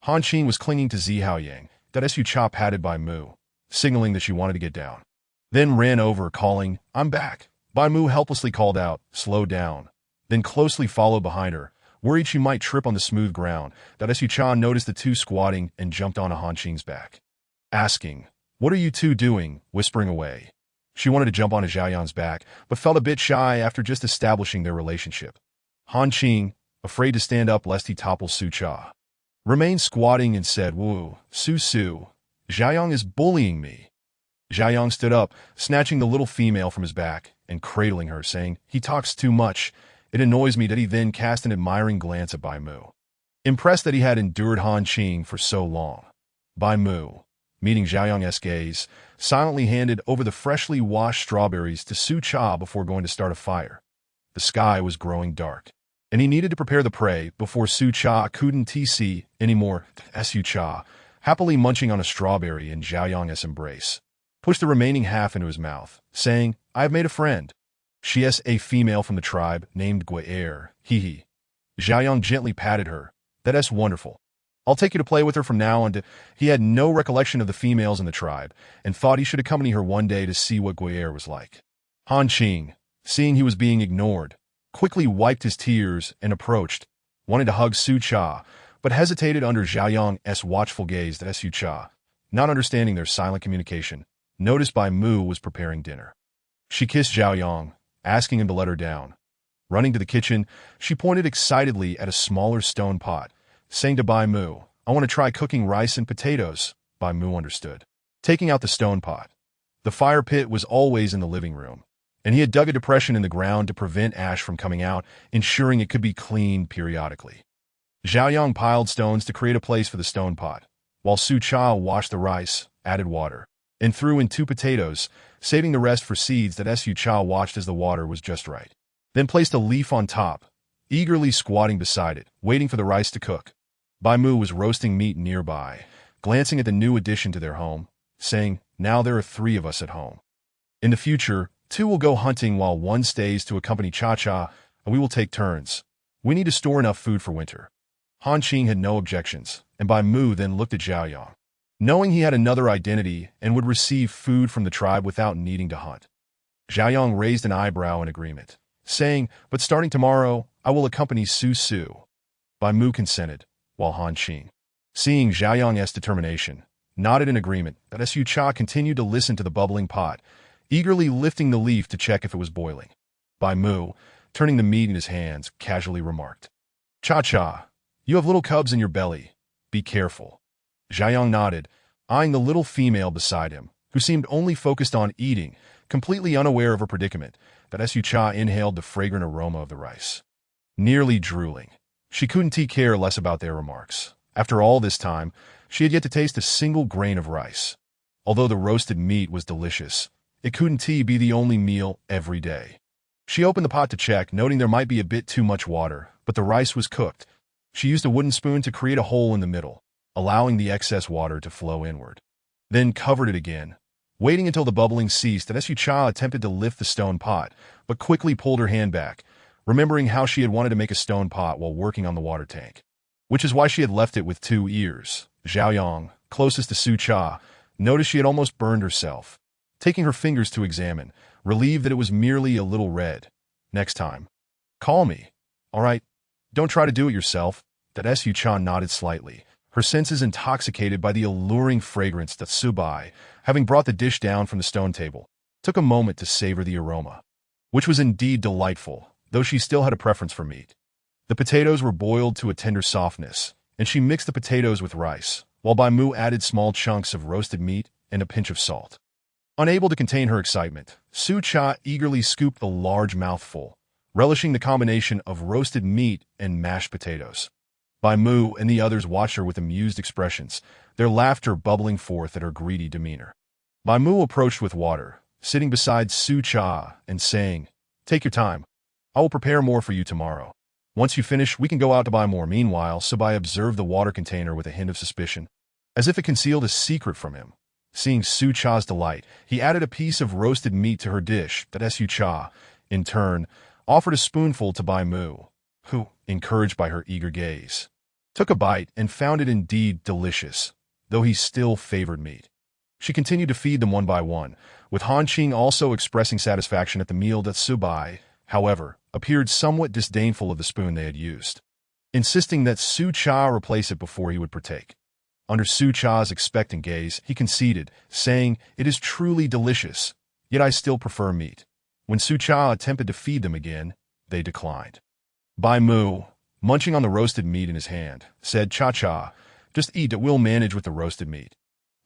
Han Qing was clinging to Zihao Yang. That Su-Cha patted Bai Mu, signaling that she wanted to get down. Then ran over, calling, I'm back. Bai Mu helplessly called out, slow down, then closely followed behind her, worried she might trip on the smooth ground. That Su-Cha noticed the two squatting and jumped onto Han Qing's back, asking, What are you two doing? Whispering away. She wanted to jump onto Zhao Yang's back, but felt a bit shy after just establishing their relationship. Han Qing, afraid to stand up lest he topple Su-Cha, remained squatting and said, Woo, Su-Su, Zhao Yang is bullying me. Zhao Yang stood up, snatching the little female from his back, and cradling her, saying, "He talks too much. It annoys me." That he then cast an admiring glance at Bai Mu. Impressed that he had endured Han Qing for so long, Bai Mu, meeting Xiaoyang's gaze, silently handed over the freshly washed strawberries to Su Cha before going to start a fire. The sky was growing dark, and he needed to prepare the prey before Su Cha couldn't see anymore. Su Cha, happily munching on a strawberry in Xiaoyang's embrace, pushed the remaining half into his mouth, saying, "I have made a friend. She is a female from the tribe named Gui'er. Hee. Xiaoyang gently patted her. "That's wonderful. I'll take you to play with her from now on." He had no recollection of the females in the tribe, and thought he should accompany her one day to see what Gui'er was like. Han Qing, seeing he was being ignored, quickly wiped his tears and approached, wanting to hug Su Cha, but hesitated under Xiaoyang's watchful gaze. That Su Cha, not understanding their silent communication, noticed Bai Mu was preparing dinner. She kissed Xiaoyang, asking him to let her down. Running to the kitchen, she pointed excitedly at a smaller stone pot, saying to Bai Mu, "I want to try cooking rice and potatoes." Bai Mu understood. Taking out the stone pot. The fire pit was always in the living room, and he had dug a depression in the ground to prevent ash from coming out, ensuring it could be cleaned periodically. Xiaoyang piled stones to create a place for the stone pot, while Su Cha washed the rice, added water, and threw in 2 potatoes, saving the rest for seeds. That Su Cha watched as the water was just right, then placed a leaf on top, eagerly squatting beside it, waiting for the rice to cook. Bai Mu was roasting meat nearby, glancing at the new addition to their home, saying, "Now there are 3 of us at home. In the future, 2 will go hunting while 1 stays to accompany Cha-Cha, and we will take turns. We need to store enough food for winter." Han Qing had no objections, and Bai Mu then looked at Xiaoyang, knowing he had another identity and would receive food from the tribe without needing to hunt. Xiaoyang raised an eyebrow in agreement, saying, "But starting tomorrow, I will accompany Su Su." Bai Mu consented, while Han Qing, seeing Xiaoyang's determination, nodded in agreement. That Su Cha continued to listen to the bubbling pot, eagerly lifting the leaf to check if it was boiling. Bai Mu, turning the meat in his hands, casually remarked, "Cha-Cha, you have little cubs in your belly. Be careful." Xiaoyang nodded, eyeing the little female beside him, who seemed only focused on eating, completely unaware of her predicament. That Su Cha inhaled the fragrant aroma of the rice, nearly drooling. She couldn't care less about their remarks. After all this time, she had yet to taste a single grain of rice. Although the roasted meat was delicious, it couldn't be the only meal every day. She opened the pot to check, noting there might be a bit too much water, but the rice was cooked. She used a wooden spoon to create a hole in the middle, allowing the excess water to flow inward. Then covered it again, waiting until the bubbling ceased. That Su Cha attempted to lift the stone pot, but quickly pulled her hand back, remembering how she had wanted to make a stone pot while working on the water tank, which is why she had left it with 2 ears. Xiaoyang, closest to Su Cha, noticed she had almost burned herself. Taking her fingers to examine, relieved that it was merely a little red. "Next time, call me. All right? Don't try to do it yourself." That Su Cha nodded slightly, her senses intoxicated by the alluring fragrance that Subai, having brought the dish down from the stone table, took a moment to savor the aroma, which was indeed delightful, though she still had a preference for meat. The potatoes were boiled to a tender softness, and she mixed the potatoes with rice, while Bai Mu added small chunks of roasted meat and a pinch of salt. Unable to contain her excitement, Su Cha eagerly scooped a large mouthful, relishing the combination of roasted meat and mashed potatoes. Bai Mu and the others watched her with amused expressions, their laughter bubbling forth at her greedy demeanor. Bai Mu approached with water, sitting beside Su Cha and saying, "Take your time. I will prepare more for you tomorrow. Once you finish, we can go out to buy more." Meanwhile, Subai observed the water container with a hint of suspicion, as if it concealed a secret from him. Seeing Su Cha's delight, he added a piece of roasted meat to her dish. That Su Cha, in turn, offered a spoonful to Bai Mu, who, encouraged by her eager gaze, took a bite and found it indeed delicious, though he still favored meat. She continued to feed them one by one, with Han Qing also expressing satisfaction at the meal. That Subai, however, appeared somewhat disdainful of the spoon they had used, insisting that Su Cha replace it before he would partake. Under Su Cha's expectant gaze, he conceded, saying, "It is truly delicious, yet I still prefer meat." When Su Cha attempted to feed them again, they declined. Bai Mu, munching on the roasted meat in his hand, said, "Cha-Cha, just eat it, we'll manage with the roasted meat."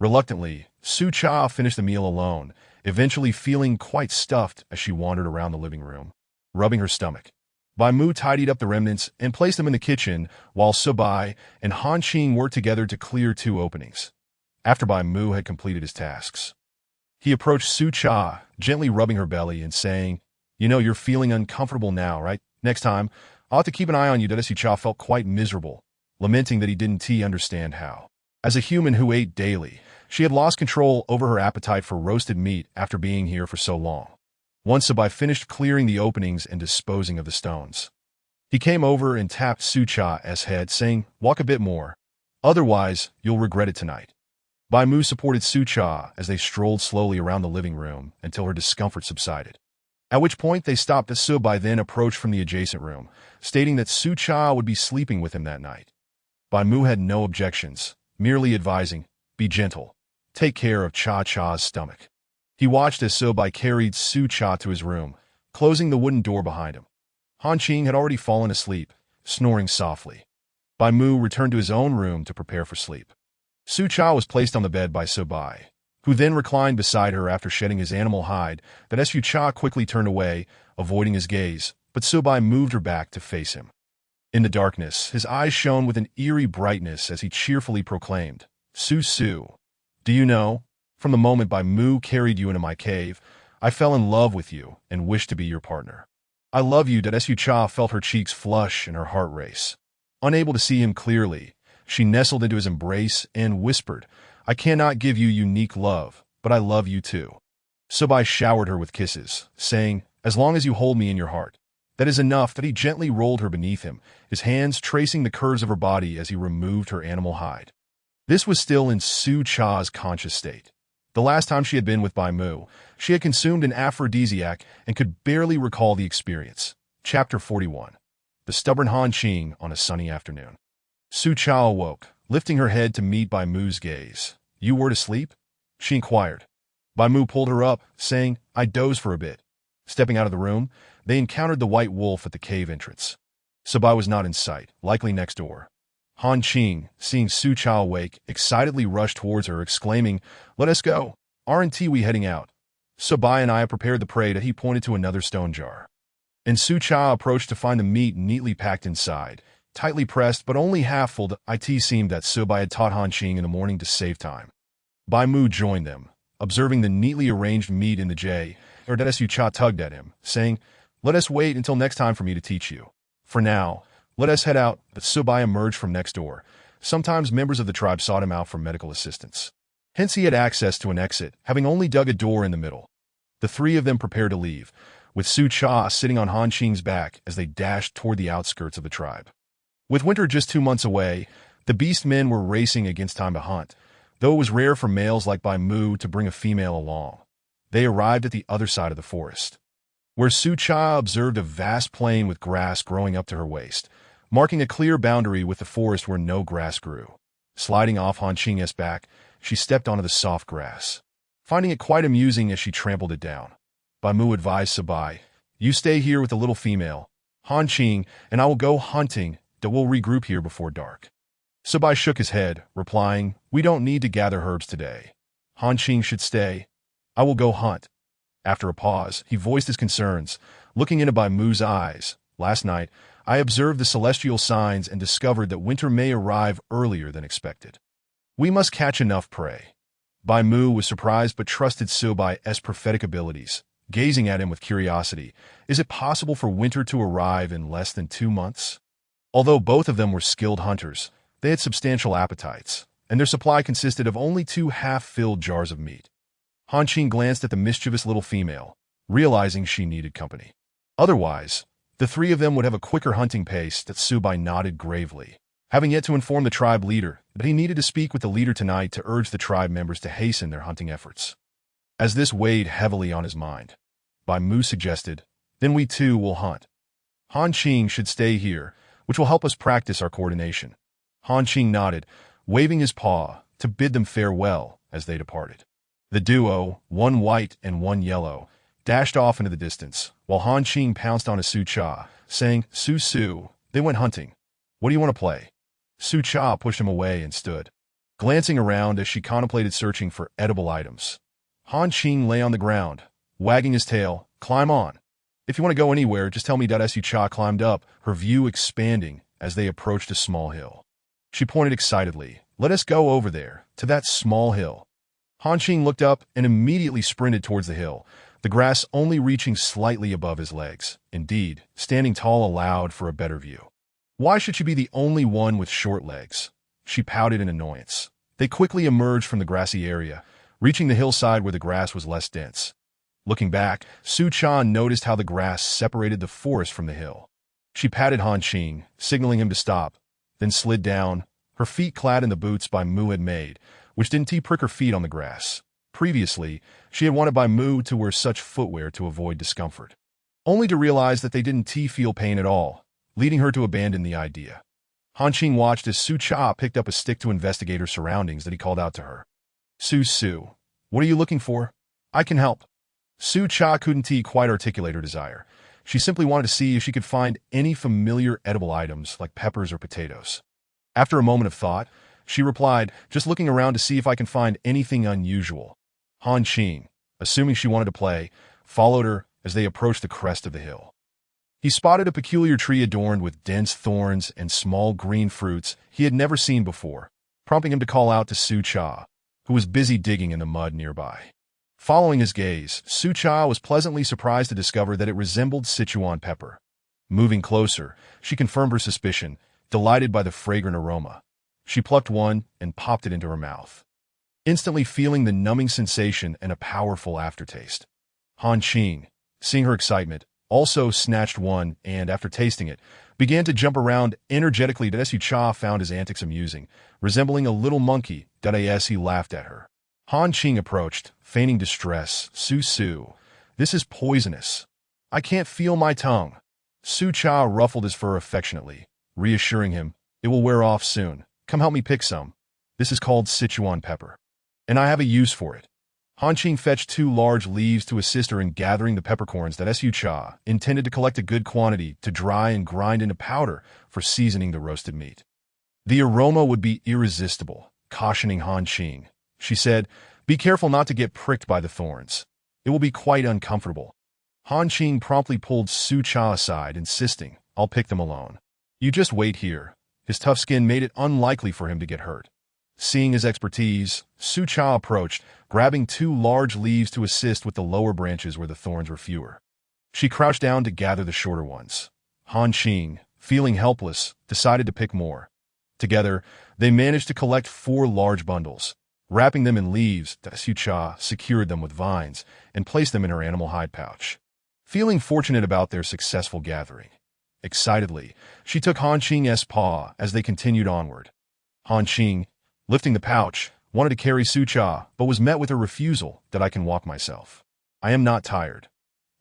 Reluctantly, Su Cha finished the meal alone, eventually feeling quite stuffed as she wandered around the living room, rubbing her stomach. Bai Mu tidied up the remnants and placed them in the kitchen, while Subai and Han Qing worked together to clear 2 openings. After Bai Mu had completed his tasks, he approached Su Cha, gently rubbing her belly and saying, "You know, you're feeling uncomfortable now, right? Next time, I'll have to keep an eye on you." Su Cha felt quite miserable, lamenting that he didn't understand how. As a human who ate daily, she had lost control over her appetite for roasted meat after being here for so long. Once Subai finished clearing the openings and disposing of the stones, he came over and tapped Su Cha's head, saying, "Walk a bit more. Otherwise, you'll regret it tonight." Bai Mu supported Su Cha as they strolled slowly around the living room until her discomfort subsided, at which point they stopped as Subai then approached from the adjacent room, stating that Su Cha would be sleeping with him that night. Bai Mu had no objections, merely advising, "Be gentle. Take care of Cha's stomach." He watched as Subai carried Su Cha to his room, closing the wooden door behind him. Han Qing had already fallen asleep, snoring softly. Bai Mu returned to his own room to prepare for sleep. Su Cha was placed on the bed by Subai, who then reclined beside her after shedding his animal hide. That Su Cha quickly turned away, avoiding his gaze, but Subai moved her back to face him. In the darkness, his eyes shone with an eerie brightness as he cheerfully proclaimed, Su, do you know, from the moment Bai Mu carried you into my cave, I fell in love with you and wished to be your partner. I love you." Su Cha felt her cheeks flush and her heart race. Unable to see him clearly, she nestled into his embrace and whispered, "I cannot give you unique love, but I love you too." Subai showered her with kisses, saying, "As long as you hold me in your heart, that is enough." That he gently rolled her beneath him, his hands tracing the curves of her body as he removed her animal hide. This was still in Su Cha's conscious state. The last time she had been with Bai Mu, she had consumed an aphrodisiac and could barely recall the experience. Chapter 41. The Stubborn Han Qing on a Sunny Afternoon. Su Cha awoke, lifting her head to meet Bai Mu's gaze. "You were to sleep?" she inquired. Bai Mu pulled her up, saying, "I dozed for a bit." Stepping out of the room, they encountered the white wolf at the cave entrance. Subai was not in sight, likely next door. Han Qing, seeing Su Cha awake, excitedly rushed towards her, exclaiming, "Let us go. Aren't we heading out?" Subai and I have prepared the prey. That he pointed to another stone jar. And Su Cha approached to find the meat neatly packed inside, tightly pressed but only half full. It seemed that Subai had taught Han Qing in the morning to save time. Bai Mu joined them, observing the neatly arranged meat in the jar. Su Cha tugged at him, saying, "Let us wait until next time for me to teach you. For now, let us head out." But Subai emerged from next door. Sometimes members of the tribe sought him out for medical assistance. Hence he had access to an exit, having only dug a door in the middle. The 3 of them prepared to leave, with Su Cha sitting on Han Qing's back as they dashed toward the outskirts of the tribe. With winter just 2 months away, the beast men were racing against time to hunt, though it was rare for males like Bai Mu to bring a female along. They arrived at the other side of the forest, where Su Cha observed a vast plain with grass growing up to her waist, marking a clear boundary with the forest where no grass grew. Sliding off Han Qing's back, she stepped onto the soft grass, finding it quite amusing as she trampled it down. Bai Mu advised Subai, "You stay here with the little female, Han Qing, and I will go hunting. We'll regroup here before dark." Subai shook his head, replying, "We don't need to gather herbs today. Han Qing should stay. I will go hunt." After a pause, he voiced his concerns, looking into Bai Mu's eyes. "Last night, I observed the celestial signs and discovered that winter may arrive earlier than expected. We must catch enough prey." Bai Mu was surprised but trusted Subai's prophetic abilities, gazing at him with curiosity. Is it possible for winter to arrive in less than 2 months? Although both of them were skilled hunters, they had substantial appetites, and their supply consisted of only 2 half-filled jars of meat. Han Qing glanced at the mischievous little female, realizing she needed company. Otherwise, the 3 of them would have a quicker hunting pace. That Subai nodded gravely, having yet to inform the tribe leader that he needed to speak with the leader tonight to urge the tribe members to hasten their hunting efforts. As this weighed heavily on his mind, Bai Mu suggested, "Then we too will hunt. Han Qing should stay here, which will help us practice our coordination." Han Qing nodded, waving his paw to bid them farewell as they departed. The duo, one white and one yellow, dashed off into the distance, while Han Qing pounced on Su Cha, saying, Su, they went hunting. What do you want to play?" Su Cha pushed him away and stood, glancing around as she contemplated searching for edible items. Han Qing lay on the ground, wagging his tail. Climb on. If you want to go anywhere, just tell me. Su Cha climbed up, her view expanding as they approached a small hill. She pointed excitedly. Let us go over there, to that small hill. Han Qing looked up and immediately sprinted towards the hill, the grass only reaching slightly above his legs. Indeed, standing tall allowed for a better view. Why should she be the only one with short legs? She pouted in annoyance. They quickly emerged from the grassy area, reaching the hillside where the grass was less dense. Looking back, Su Cha noticed how the grass separated the forest from the hill. She patted Han Qing, signaling him to stop, then slid down, her feet clad in the boots Bai Mu had made, which didn't prick her feet on the grass. Previously, she had wanted Bai Mu to wear such footwear to avoid discomfort, only to realize that they didn't feel pain at all, leading her to abandon the idea. Han Qing watched as Su Cha picked up a stick to investigate her surroundings that he called out to her. Su, what are you looking for? I can help. Su Cha couldn't quite articulate her desire. She simply wanted to see if she could find any familiar edible items like peppers or potatoes. After a moment of thought, she replied, just looking around to see if I can find anything unusual. Han Qing, assuming she wanted to play, followed her as they approached the crest of the hill. He spotted a peculiar tree adorned with dense thorns and small green fruits he had never seen before, prompting him to call out to Su Cha, who was busy digging in the mud nearby. Following his gaze, Su Cha was pleasantly surprised to discover that it resembled Sichuan pepper. Moving closer, she confirmed her suspicion, delighted by the fragrant aroma. She plucked one and popped it into her mouth, instantly feeling the numbing sensation and a powerful aftertaste. Han Qing, seeing her excitement, also snatched one and, after tasting it, began to jump around energetically. Su Cha found his antics amusing, resembling a little monkey. As he laughed at her. Han Qing approached, feigning distress. Su, this is poisonous. I can't feel my tongue. Su Cha ruffled his fur affectionately, reassuring him, it will wear off soon. Come help me pick some. This is called Sichuan pepper, and I have a use for it. Han Qing fetched 2 large leaves to assist her in gathering the peppercorns that Su Cha intended to collect a good quantity to dry and grind into powder for seasoning the roasted meat. The aroma would be irresistible, cautioning Han Qing. She said, be careful not to get pricked by the thorns. It will be quite uncomfortable. Han Qing promptly pulled Su Cha aside, insisting, I'll pick them alone. You just wait here. His tough skin made it unlikely for him to get hurt. Seeing his expertise, Su Cha approached, grabbing 2 large leaves to assist with the lower branches where the thorns were fewer. She crouched down to gather the shorter ones. Han Qing, feeling helpless, decided to pick more. Together, they managed to collect 4 large bundles. Wrapping them in leaves, Su Cha secured them with vines and placed them in her animal hide pouch. Feeling fortunate about their successful gathering, excitedly, she took Han Qing's paw as they continued onward. Han Qing, lifting the pouch, wanted to carry Su Cha, but was met with a refusal. I can walk myself. I am not tired.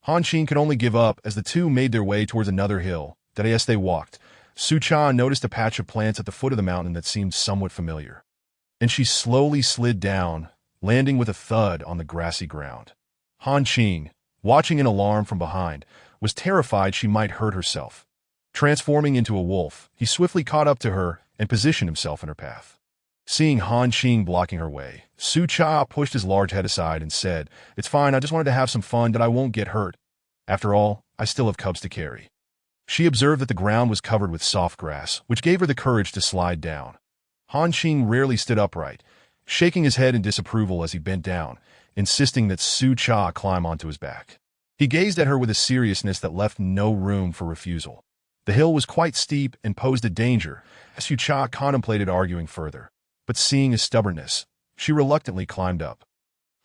Han Qing could only give up as the two made their way towards another hill. As they walked, Su Cha noticed a patch of plants at the foot of the mountain that seemed somewhat familiar, and she slowly slid down, landing with a thud on the grassy ground. Han Qing, watching in alarm from behind, was terrified she might hurt herself. Transforming into a wolf, he swiftly caught up to her and positioned himself in her path. Seeing Han Qing blocking her way, Su Cha pushed his large head aside and said, It's fine, I just wanted to have some fun, I won't get hurt. After all, I still have cubs to carry. She observed that the ground was covered with soft grass, which gave her the courage to slide down. Han Qing rarely stood upright, shaking his head in disapproval as he bent down, insisting that Su Cha climb onto his back. He gazed at her with a seriousness that left no room for refusal. The hill was quite steep and posed a danger, as Su Cha contemplated arguing further. But seeing his stubbornness, she reluctantly climbed up.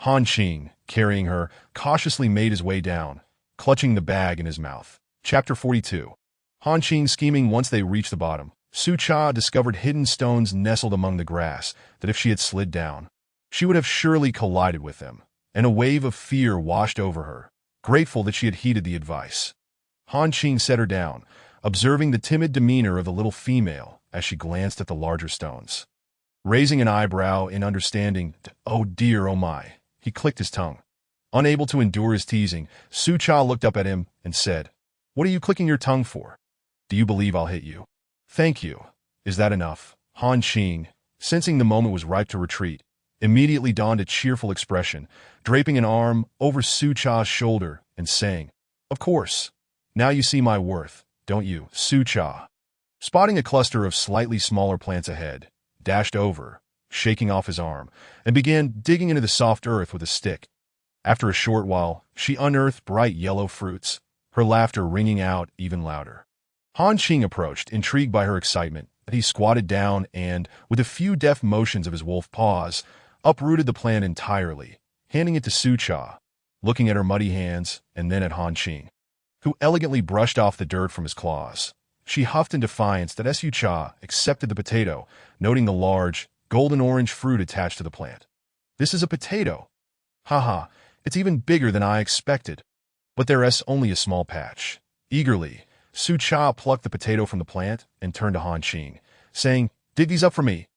Han Qing, carrying her, cautiously made his way down, clutching the bag in his mouth. Chapter 42. Han Qing scheming. Once they reached the bottom, Su Cha discovered hidden stones nestled among the grass that if she had slid down, she would have surely collided with them, and a wave of fear washed over her, grateful that she had heeded the advice. Han Qing set her down, observing the timid demeanor of the little female as she glanced at the larger stones. Raising an eyebrow in understanding, oh dear, oh my, he clicked his tongue. Unable to endure his teasing, Su Cha looked up at him and said, What are you clicking your tongue for? Do you believe I'll hit you? Thank you. Is that enough? Han Qing, sensing the moment was ripe to retreat, immediately donned a cheerful expression, draping an arm over Sucha's shoulder and saying, "Of course. Now you see my worth, don't you, Sucha?" Spotting a cluster of slightly smaller plants ahead, dashed over, shaking off his arm, and began digging into the soft earth with a stick. After a short while, she unearthed bright yellow fruits, her laughter ringing out even louder. Han Qing approached, intrigued by her excitement. He squatted down and, with a few deft motions of his wolf paws, uprooted the plant entirely, handing it to Sucha, looking at her muddy hands and then at Han Qing, who elegantly brushed off the dirt from his claws. She huffed in defiance that Sucha accepted the potato, noting the large, golden-orange fruit attached to the plant. "This is a potato. Haha, it's even bigger than I expected." But there's only a small patch. Eagerly, Sucha plucked the potato from the plant and turned to Han Qing, saying, "Dig these up for me.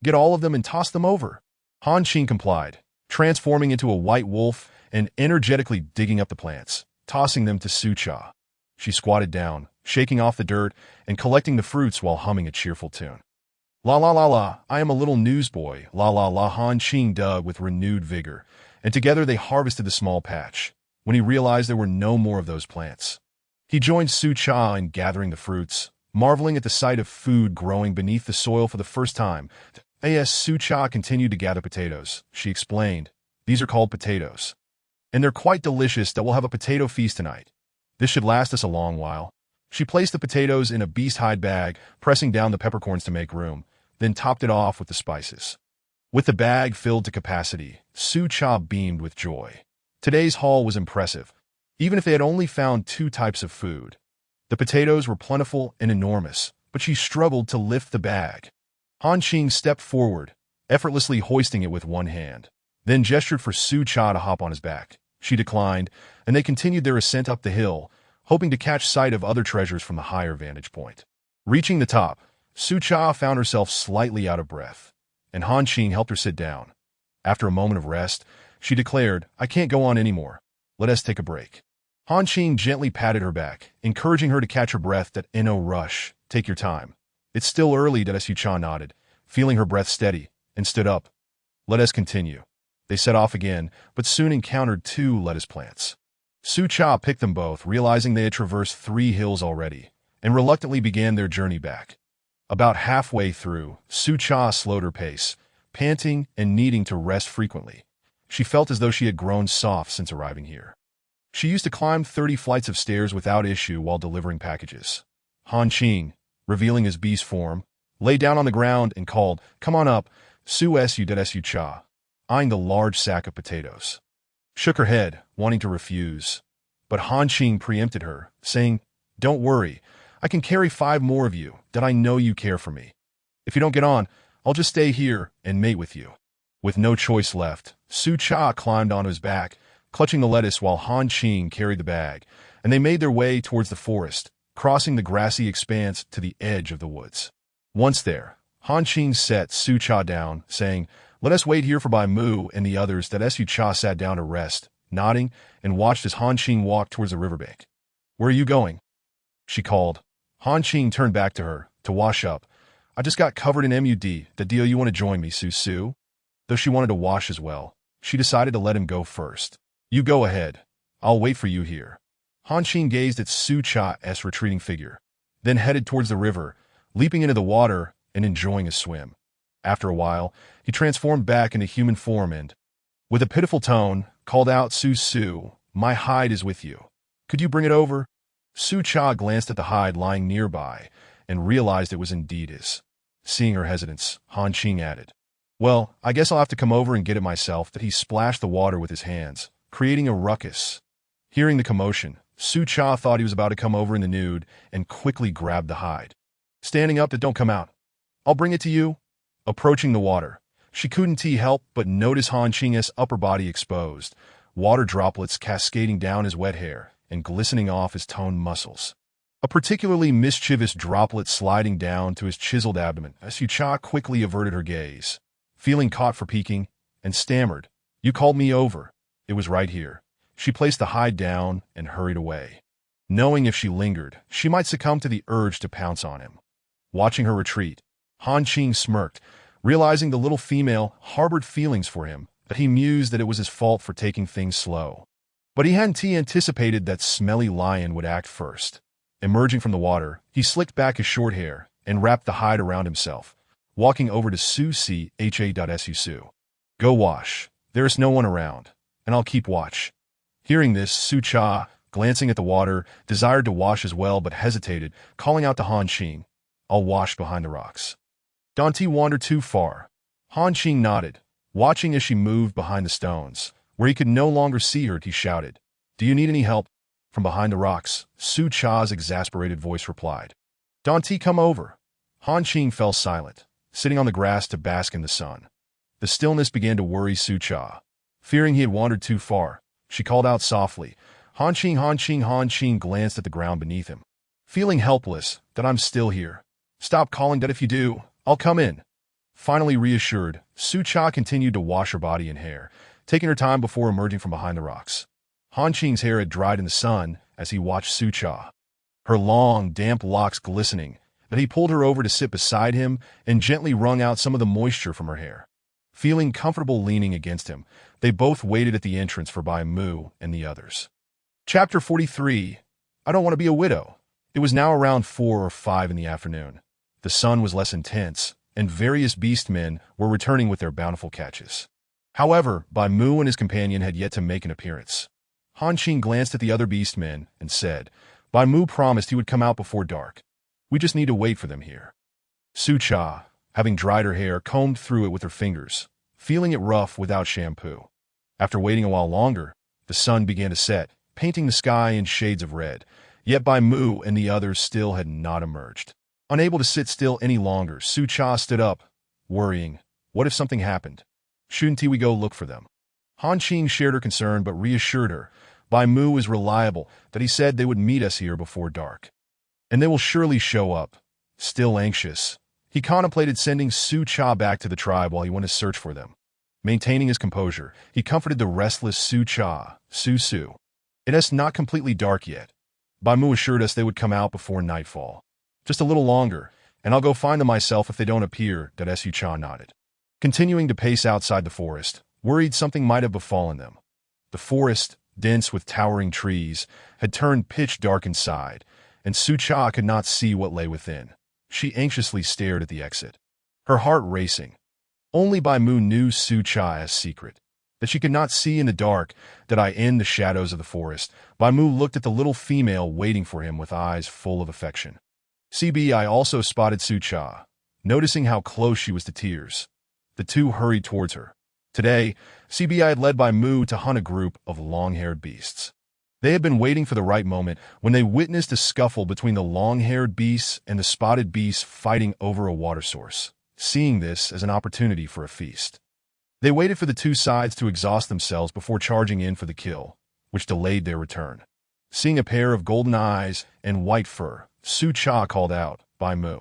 Get all of them and toss them over." Han Qing complied, transforming into a white wolf and energetically digging up the plants, tossing them to Sucha. She squatted down, shaking off the dirt and collecting the fruits while humming a cheerful tune. "La la la la, I am a little newsboy, la la la." Han Qing dug with renewed vigor, and together they harvested the small patch. When he realized there were no more of those plants, he joined Sucha in gathering the fruits, marveling at the sight of food growing beneath the soil for the first time. As Sucha continued to gather potatoes, she explained, "These are called potatoes, and they're quite delicious. That we'll have a potato feast tonight. This should last us a long while." She placed the potatoes in a beast hide bag, pressing down the peppercorns to make room, then topped it off with the spices. With the bag filled to capacity, Sucha beamed with joy. Today's haul was impressive, even if they had only found 2 types of food. The potatoes were plentiful and enormous, but she struggled to lift the bag. Han Qing stepped forward, effortlessly hoisting it with one hand, then gestured for Sucha to hop on his back. She declined, and they continued their ascent up the hill, hoping to catch sight of other treasures from the higher vantage point. Reaching the top, Sucha found herself slightly out of breath, and Han Qing helped her sit down. After a moment of rest, she declared, "I can't go on anymore. Let us take a break." Han Qing gently patted her back, encouraging her to catch her breath. "No rush. Take your time. It's still early." Sucha nodded, feeling her breath steady, and stood up. "Let us continue." They set off again, but soon encountered 2 lettuce plants. Sucha picked them both, realizing they had traversed 3 hills already, and reluctantly began their journey back. About halfway through, Sucha slowed her pace, panting and needing to rest frequently. She felt as though she had grown soft since arriving here. She used to climb 30 flights of stairs without issue while delivering packages. Han Qing, revealing his beast form, lay down on the ground and called, "Come on up, Sucha," eyeing the large sack of potatoes. Shook her head, wanting to refuse, but Han Qing preempted her, saying, "Don't worry, I can carry 5 more of you. I know you care for me. If you don't get on, I'll just stay here and mate with you." With no choice left, Sucha climbed onto his back, clutching the lettuce while Han Qing carried the bag, and they made their way towards the forest, crossing the grassy expanse to the edge of the woods. Once there, Han Qing set Sucha down, saying, "Let us wait here for Bai Mu and the others." Sucha sat down to rest, nodding, and watched as Han Qing walked towards the riverbank. "Where are you going?" she called. Han Qing turned back to her, "To wash up. I just got covered in mud. Do you want to join me, Su?" Though she wanted to wash as well, she decided to let him go first. "You go ahead. I'll wait for you here." Han Qing gazed at Sucha's retreating figure, then headed towards the river, leaping into the water and enjoying a swim. After a while, he transformed back into human form and, with a pitiful tone, called out, "Su, my hide is with you. Could you bring it over?" Sucha glanced at the hide lying nearby and realized it was indeed his. Seeing her hesitance, Han Qing added, "Well, I guess I'll have to come over and get it myself." He splashed the water with his hands, creating a ruckus. Hearing the commotion, Sucha thought he was about to come over in the nude and quickly grabbed the hide. Standing up, "Don't come out. I'll bring it to you." Approaching the water, she couldn't help but notice Han Qing's upper body exposed, water droplets cascading down his wet hair and glistening off his toned muscles. A particularly mischievous droplet sliding down to his chiseled abdomen. Sucha quickly averted her gaze, feeling caught for peeking, and stammered, "You called me over. It was right here." She placed the hide down and hurried away, knowing if she lingered, she might succumb to the urge to pounce on him. Watching her retreat, Han Qing smirked, Realizing the little female harbored feelings for him, that he mused that it was his fault for taking things slow. But he hadn't anticipated that smelly lion would act first. Emerging from the water, he slicked back his short hair and wrapped the hide around himself, walking over to Su. Go wash. There is no one around, and I'll keep watch. Hearing this, Su-cha, glancing at the water, desired to wash as well but hesitated, calling out to Han Qing, I'll wash behind the rocks. Don't wander too far. Han Qing nodded, watching as she moved behind the stones. Where he could no longer see her, he shouted, Do you need any help? From behind the rocks, Su-cha's exasperated voice replied. Don't come over. Han Qing fell silent, sitting on the grass to bask in the sun. The stillness began to worry Su-cha. Fearing he had wandered too far, she called out softly, Han Qing, Han Qing. Han Qing glanced at the ground beneath him. Feeling helpless, that I'm still here. Stop calling that if you do, I'll come in. Finally reassured, Su-cha continued to wash her body and hair, taking her time before emerging from behind the rocks. Han Qing's hair had dried in the sun as he watched Su-cha. Her long, damp locks glistening, that he pulled her over to sit beside him and gently wrung out some of the moisture from her hair. Feeling comfortable leaning against him, they both waited at the entrance for Bai Mu and the others. Chapter 43. I don't want to be a widow. It was now around 4 or 5 in the afternoon. The sun was less intense, and various beastmen were returning with their bountiful catches. However, Bai Mu and his companion had yet to make an appearance. Han Qing glanced at the other beastmen and said, Bai Mu promised he would come out before dark. We just need to wait for them here. Su-cha, having dried her hair, combed through it with her fingers, feeling it rough without shampoo. After waiting a while longer, the sun began to set, painting the sky in shades of red, yet Bai Mu and the others still had not emerged. Unable to sit still any longer, Su-cha stood up, worrying, what if something happened? Shouldn't we go look for them? Han Qing shared her concern but reassured her. Bai Mu was reliable, that he said they would meet us here before dark. And they will surely show up. Still anxious, he contemplated sending Su-cha back to the tribe while he went to search for them. Maintaining his composure, he comforted the restless Su-cha, Su. It is not completely dark yet. Bai Mu assured us they would come out before nightfall. Just a little longer, and I'll go find them myself if they don't appear, that Su-cha nodded. Continuing to pace outside the forest, worried something might have befallen them. The forest, dense with towering trees, had turned pitch dark inside, and Su-cha could not see what lay within. She anxiously stared at the exit, her heart racing. Only Bai Mu knew Su-cha's secret, that she could not see in the dark, in the shadows of the forest. Bai Mu looked at the little female waiting for him with eyes full of affection. CBI also spotted Su-cha, noticing how close she was to tears. The two hurried towards her. Today, CBI had led Bai Mu to hunt a group of long-haired beasts. They had been waiting for the right moment when they witnessed a scuffle between the long-haired beasts and the spotted beasts fighting over a water source, seeing this as an opportunity for a feast. They waited for the two sides to exhaust themselves before charging in for the kill, which delayed their return. Seeing a pair of golden eyes and white fur, Su-cha called out, Bai Mu.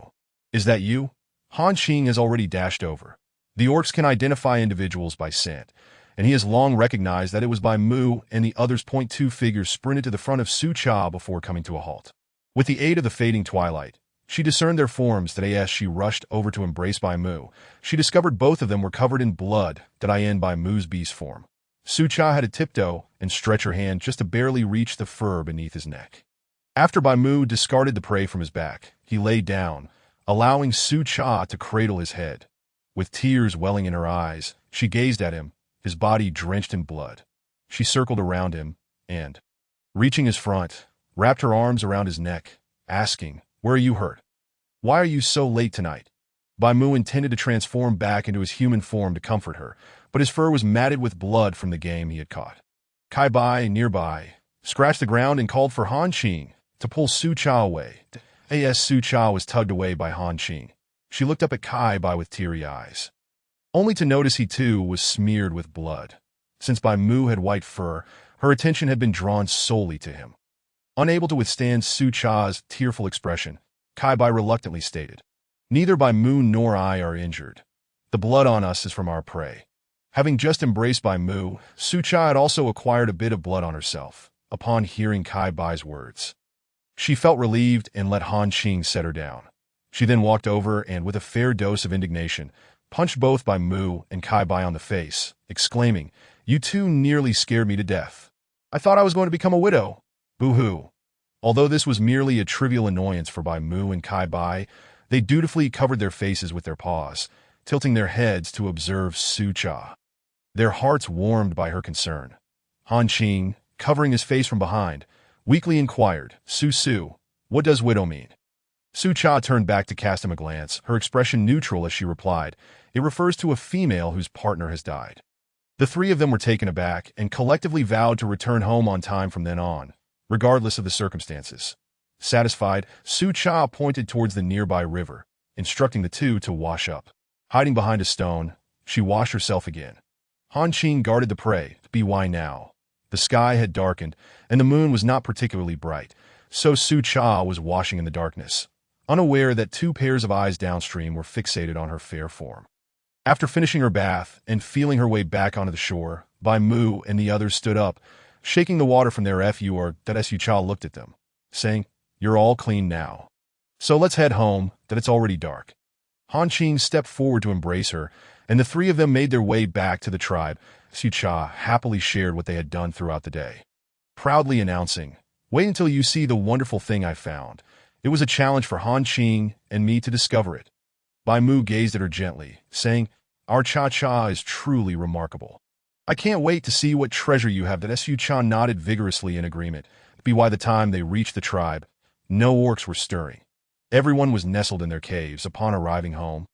Is that you? Han Qing has already dashed over. The orcs can identify individuals by scent, and he has long recognized that it was Bai Mu and the others. Two figures sprinted to the front of Su-cha before coming to a halt. With the aid of the fading twilight, she discerned their forms that as she rushed over to embrace Bai Mu, she discovered both of them were covered in blood in Bai Mu's beast form. Su-cha had to tiptoe and stretch her hand just to barely reach the fur beneath his neck. After Bai Mu discarded the prey from his back, he lay down, allowing Su-cha to cradle his head. With tears welling in her eyes, she gazed at him, his body drenched in blood. She circled around him and, reaching his front, wrapped her arms around his neck, asking, Where are you hurt? Why are you so late tonight? Bai Mu intended to transform back into his human form to comfort her, but his fur was matted with blood from the game he had caught. Kai Bai, nearby, scratched the ground and called for Han Qing to pull Su-cha away. As Su-cha was tugged away by Han Qing, she looked up at Kai Bai with teary eyes, only to notice he too was smeared with blood. Since Bai Mu had white fur, her attention had been drawn solely to him. Unable to withstand Su-cha's tearful expression, Kai Bai reluctantly stated, Neither Bai Mu nor I are injured. The blood on us is from our prey. Having just embraced Bai Mu, Su-cha had also acquired a bit of blood on herself, upon hearing Kai Bai's words. She felt relieved and let Han Qing set her down. She then walked over and, with a fair dose of indignation, punched both by Mu and Kai Bai on the face, exclaiming, "You two nearly scared me to death. I thought I was going to become a widow. Boo-hoo." Although this was merely a trivial annoyance for Bai Mu and Kai Bai, they dutifully covered their faces with their paws, tilting their heads to observe Su Cha. Their hearts warmed by her concern. Han Qing, covering his face from behind, weakly inquired, Su, what does widow mean?" Su Cha turned back to cast him a glance, her expression neutral as she replied, "It refers to a female whose partner has died." The three of them were taken aback and collectively vowed to return home on time from then on, regardless of the circumstances. Satisfied, Su Cha pointed towards the nearby river, instructing the two to wash up. Hiding behind a stone, she washed herself again. Han Qing guarded the prey, by now. The sky had darkened, and the moon was not particularly bright, so Su Cha was washing in the darkness, unaware that two pairs of eyes downstream were fixated on her fair form. After finishing her bath and feeling her way back onto the shore, Bai Mu and the others stood up, shaking the water from their Su Cha looked at them, saying, "You're all clean now. So let's head home, that it's already dark." Han Qing stepped forward to embrace her, and the three of them made their way back to the tribe. Su Cha happily shared what they had done throughout the day, proudly announcing, "Wait until you see the wonderful thing I found." It was a challenge for Han Qing and me to discover it. Bai Mu gazed at her gently, saying, "Our cha-cha is truly remarkable. I can't wait to see what treasure you have." That Su Cha nodded vigorously in agreement. By the time they reached the tribe, no orcs were stirring. Everyone was nestled in their caves upon arriving home.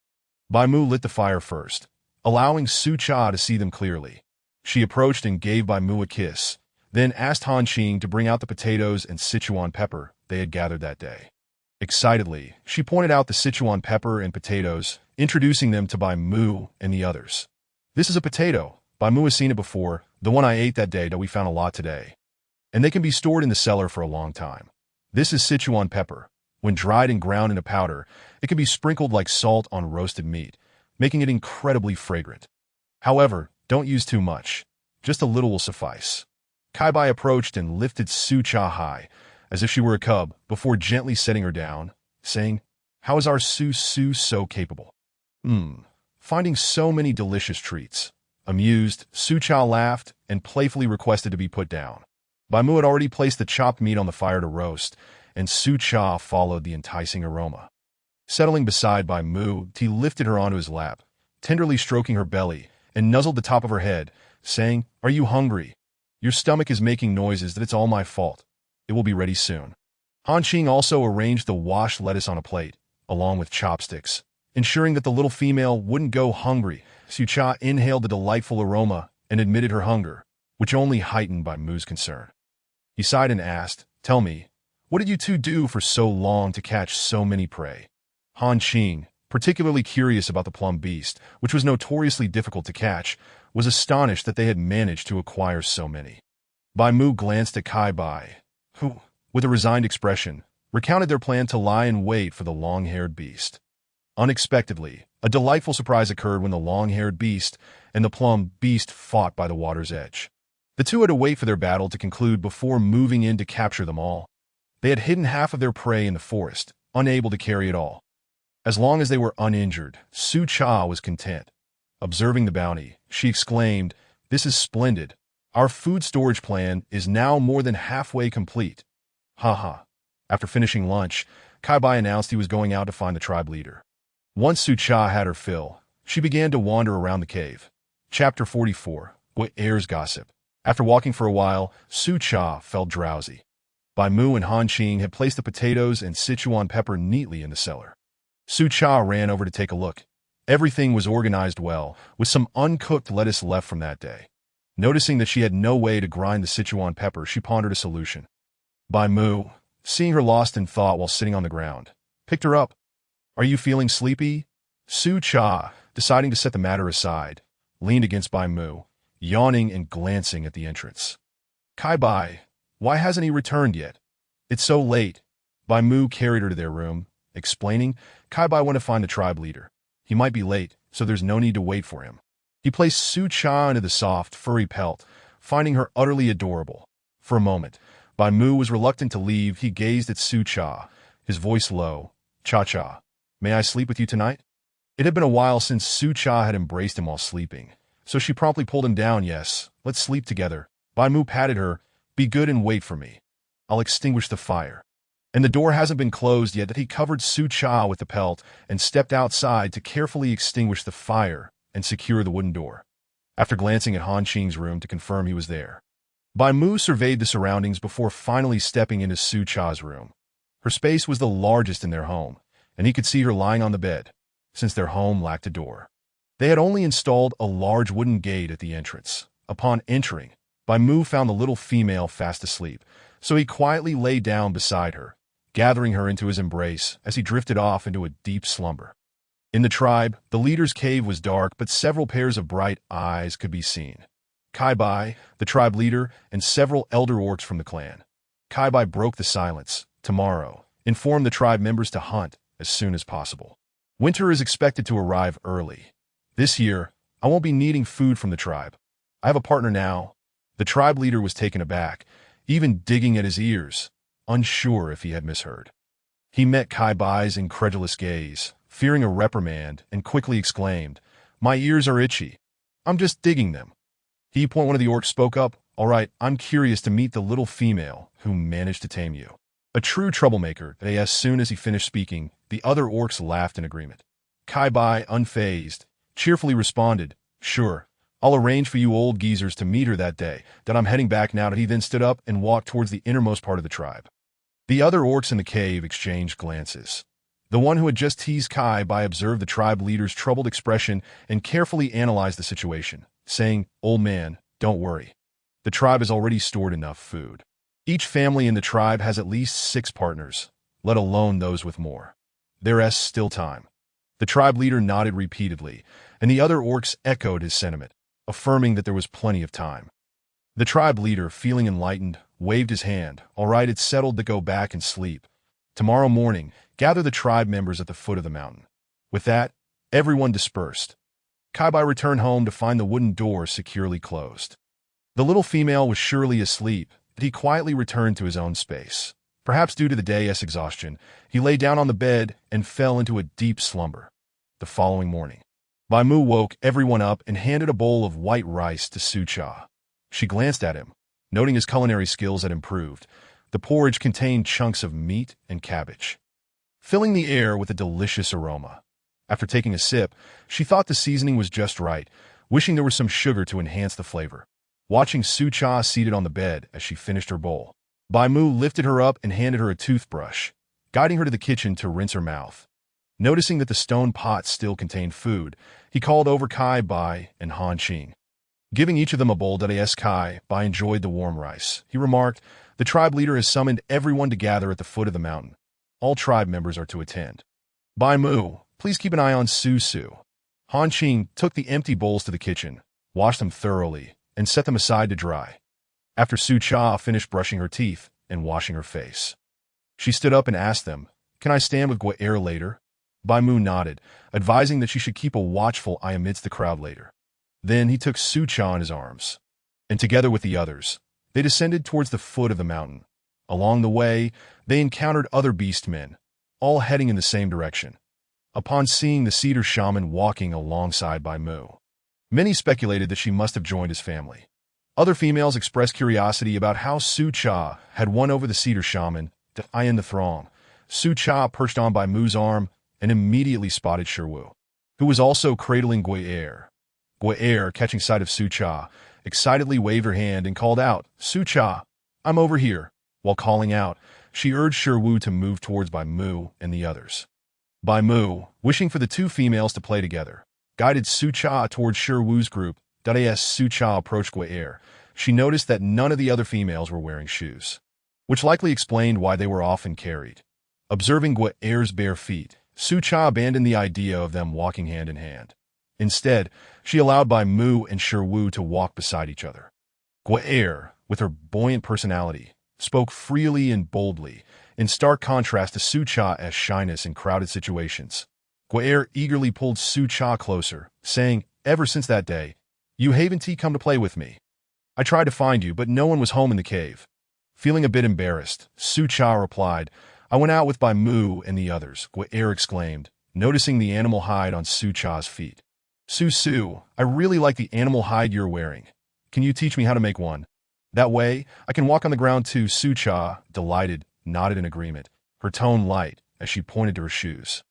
Bai Mu lit the fire first, allowing Su Cha to see them clearly. She approached and gave Bai Mu a kiss, then asked Han Qing to bring out the potatoes and Sichuan pepper they had gathered that day. Excitedly, she pointed out the Sichuan pepper and potatoes, introducing them to Bai Mu and the others. "This is a potato. Bai Mu has seen it before, the one I ate that day that we found a lot today. And they can be stored in the cellar for a long time. This is Sichuan pepper. When dried and ground into powder, it can be sprinkled like salt on roasted meat, making it incredibly fragrant. However, don't use too much. Just a little will suffice." Kai Bai approached and lifted Su Cha high, as if she were a cub, before gently setting her down, saying, "How is our Su so capable?" Finding so many delicious treats. Amused, Su Cha laughed and playfully requested to be put down. Bai Mu had already placed the chopped meat on the fire to roast, and Su Cha followed the enticing aroma. Settling beside Bai Mu, he lifted her onto his lap, tenderly stroking her belly, and nuzzled the top of her head, saying, "Are you hungry? Your stomach is making noises that it's all my fault. It will be ready soon." Han Qing also arranged the washed lettuce on a plate, along with chopsticks, ensuring that the little female wouldn't go hungry. Su Cha inhaled the delightful aroma and admitted her hunger, which only heightened Bai Mu's concern. He sighed and asked, "Tell me, what did you two do for so long to catch so many prey?" Han Qing, particularly curious about the plum beast, which was notoriously difficult to catch, was astonished that they had managed to acquire so many. Bai Mu glanced at Kai Bai, who, with a resigned expression, recounted their plan to lie in wait for the long-haired beast. Unexpectedly, a delightful surprise occurred when the long-haired beast and the plum beast fought by the water's edge. The two had to wait for their battle to conclude before moving in to capture them all. They had hidden half of their prey in the forest, unable to carry it all. As long as they were uninjured, Su Cha was content. Observing the bounty, she exclaimed, "This is splendid. Our food storage plan is now more than halfway complete." Ha. After finishing lunch, Kai Bai announced he was going out to find the tribe leader. Once Su Cha had her fill, she began to wander around the cave. Chapter 44, What Heirs Gossip. After walking for a while, Su Cha felt drowsy. Bai Mu and Han Qing had placed the potatoes and Sichuan pepper neatly in the cellar. Su Cha ran over to take a look. Everything was organized well, with some uncooked lettuce left from that day. Noticing that she had no way to grind the Sichuan pepper, she pondered a solution. Bai Mu, seeing her lost in thought while sitting on the ground, picked her up. "Are you feeling sleepy?" Su Cha, deciding to set the matter aside, leaned against Bai Mu, yawning and glancing at the entrance. "Kai Bai, why hasn't he returned yet? It's so late." Bai Mu carried her to their room, explaining, "Kai Bai went to find the tribe leader. He might be late, so there's no need to wait for him." He placed Su Cha into the soft, furry pelt, finding her utterly adorable. For a moment, Bai Mu was reluctant to leave. He gazed at Su Cha, his voice low. "Cha-cha, may I sleep with you tonight?" It had been a while since Su Cha had embraced him while sleeping, so she promptly pulled him down. Yes, let's sleep together. Bai Mu patted her. Be good and wait for me. I'll extinguish the fire. And the door hasn't been closed yet that he covered Su Cha with the pelt and stepped outside to carefully extinguish the fire and secure the wooden door. After glancing at Han Qing's room to confirm he was there, Bai Mu surveyed the surroundings before finally stepping into Su Cha's room. Her space was the largest in their home, and he could see her lying on the bed, since their home lacked a door. They had only installed a large wooden gate at the entrance. Upon entering, Bai Mu found the little female fast asleep, so he quietly lay down beside her, gathering her into his embrace as he drifted off into a deep slumber. In the tribe, the leader's cave was dark, but several pairs of bright eyes could be seen. Kai Bai, the tribe leader, and several elder orcs from the clan. Kai Bai broke the silence. Tomorrow, inform the tribe members to hunt as soon as possible. Winter is expected to arrive early. This year, I won't be needing food from the tribe. I have a partner now. The tribe leader was taken aback, even digging at his ears, unsure if he had misheard. He met Kai Bai's incredulous gaze, fearing a reprimand, and quickly exclaimed, My ears are itchy. I'm just digging them. One of the orcs spoke up, All right, I'm curious to meet the little female who managed to tame you. A true troublemaker, as soon as he finished speaking, the other orcs laughed in agreement. Kai Bai, unfazed, cheerfully responded, Sure, I'll arrange for you old geezers to meet her that day, that I'm heading back now. He then stood up and walked towards the innermost part of the tribe. The other orcs in the cave exchanged glances. The one who had just teased Kai Bai observed the tribe leader's troubled expression and carefully analyzed the situation, saying, Old man, don't worry. The tribe has already stored enough food. Each family in the tribe has at least 6 partners, let alone those with more. There's still time. The tribe leader nodded repeatedly, and the other orcs echoed his sentiment, affirming that there was plenty of time. The tribe leader, feeling enlightened, waved his hand. All right, it's settled to go back and sleep. Tomorrow morning, gather the tribe members at the foot of the mountain. With that, everyone dispersed. Kai Bai returned home to find the wooden door securely closed. The little female was surely asleep, but he quietly returned to his own space. Perhaps due to the day's exhaustion, he lay down on the bed and fell into a deep slumber. The following morning, Bai Mu woke everyone up and handed a bowl of white rice to Su Cha. She glanced at him, noting his culinary skills had improved. The porridge contained chunks of meat and cabbage, filling the air with a delicious aroma. After taking a sip, she thought the seasoning was just right, wishing there was some sugar to enhance the flavor. Watching Su Cha seated on the bed as she finished her bowl, Bai Mu lifted her up and handed her a toothbrush, guiding her to the kitchen to rinse her mouth. Noticing that the stone pot still contained food, he called over Kai Bai and Han Qing. Giving each of them a bowl, Kai Bai enjoyed the warm rice. He remarked, The tribe leader has summoned everyone to gather at the foot of the mountain. All tribe members are to attend. Bai Mu, please keep an eye on Su. Han Qing took the empty bowls to the kitchen, washed them thoroughly, and set them aside to dry. After Su Cha finished brushing her teeth and washing her face, she stood up and asked them, Can I stand with Guaer later? Bai Mu nodded, advising that she should keep a watchful eye amidst the crowd later. Then he took Su Cha in his arms, and together with the others, they descended towards the foot of the mountain. Along the way, they encountered other beast men, all heading in the same direction. Upon seeing the cedar shaman walking alongside Bai Mu, many speculated that she must have joined his family. Other females expressed curiosity about how Su Cha had won over the cedar shaman to eye in the throng. Su Cha perched on Bai Mu's arm and immediately spotted Shiwu, who was also cradling Guaer. Guaer, catching sight of Su Cha, excitedly waved her hand and called out, Su Cha, I'm over here. While calling out, she urged Shiwu to move towards Bai Mu and the others. Bai Mu, wishing for the 2 females to play together, guided Su Cha towards Shiwu's group. As Su Cha approached Guaer, she noticed that none of the other females were wearing shoes, which likely explained why they were often carried. Observing Guaer's bare feet, Su Cha abandoned the idea of them walking hand in hand. Instead, she allowed Bai Mu and Shiwu to walk beside each other. Guaer, with her buoyant personality, spoke freely and boldly, in stark contrast to Su Cha's shyness in crowded situations. Guaer eagerly pulled Su Cha closer, saying, Ever since that day, you haven't come to play with me. I tried to find you, but no one was home in the cave. Feeling a bit embarrassed, Su Cha replied, I went out with Bai Mu and the others. Guaer exclaimed, noticing the animal hide on Su Cha's feet. Su, I really like the animal hide you're wearing. Can you teach me how to make one? That way, I can walk on the ground too. Su Cha, delighted, nodded in agreement, her tone light as she pointed to her shoes.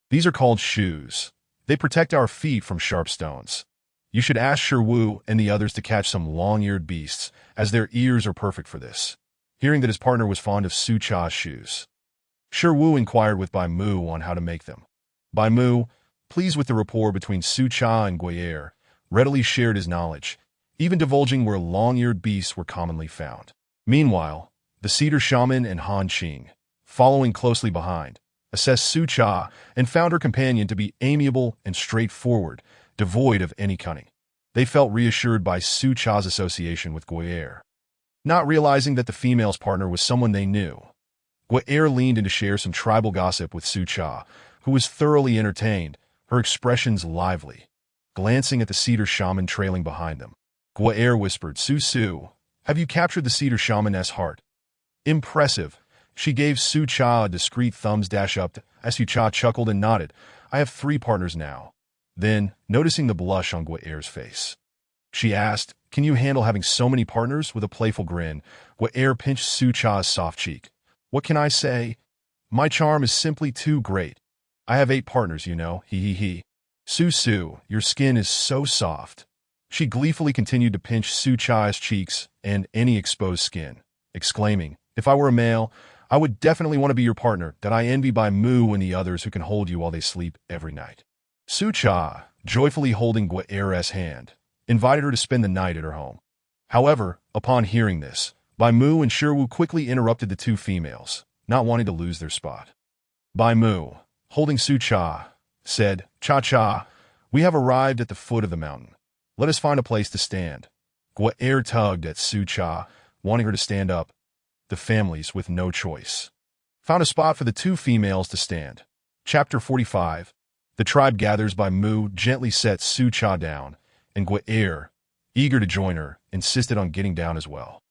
These are called shoes. They protect our feet from sharp stones. You should ask Sherwu and the others to catch some long-eared beasts, as their ears are perfect for this. Hearing that his partner was fond of Su Cha's shoes, Sherwu inquired with Bai Mu on how to make them. Bai Mu, pleased with the rapport between Su Cha and Gui'er, readily shared his knowledge, even divulging where long-eared beasts were commonly found. Meanwhile, the cedar shaman and Han Qing, following closely behind, assessed Su Cha and found her companion to be amiable and straightforward, devoid of any cunning. They felt reassured by Su Cha's association with Gui'er. Not realizing that the female's partner was someone they knew, Gui'er leaned in to share some tribal gossip with Su Cha, who was thoroughly entertained, her expressions lively. Glancing at the cedar shaman trailing behind them, Gui'er whispered, Su, have you captured the cedar shaman's heart? Impressive. She gave Su Cha a discreet thumbs up. Su Cha chuckled and nodded. I have 3 partners now. Then, noticing the blush on Gui'er's face, she asked, can you handle having so many partners? With a playful grin, Gui'er pinched Su Cha's soft cheek. What can I say? My charm is simply too great. I have 8 partners, you know, he. Su, your skin is so soft. She gleefully continued to pinch Su Cha's cheeks and any exposed skin, exclaiming, if I were a male, I would definitely want to be your partner, that I envy Bai Mu and the others who can hold you while they sleep every night. Su Cha, joyfully holding Gui'er's hand, invited her to spend the night at her home. However, upon hearing this, Bai Mu and Sherwu quickly interrupted the 2 females, not wanting to lose their spot. Bai Mu, holding Su Cha, said, Cha, we have arrived at the foot of the mountain. Let us find a place to stand. Gui'er tugged at Su Cha, wanting her to stand up. The families, with no choice, found a spot for the 2 females to stand. Chapter 45. The tribe gathers. Bai Mu gently set Su Cha down, and Gui'er, eager to join her, insisted on getting down as well.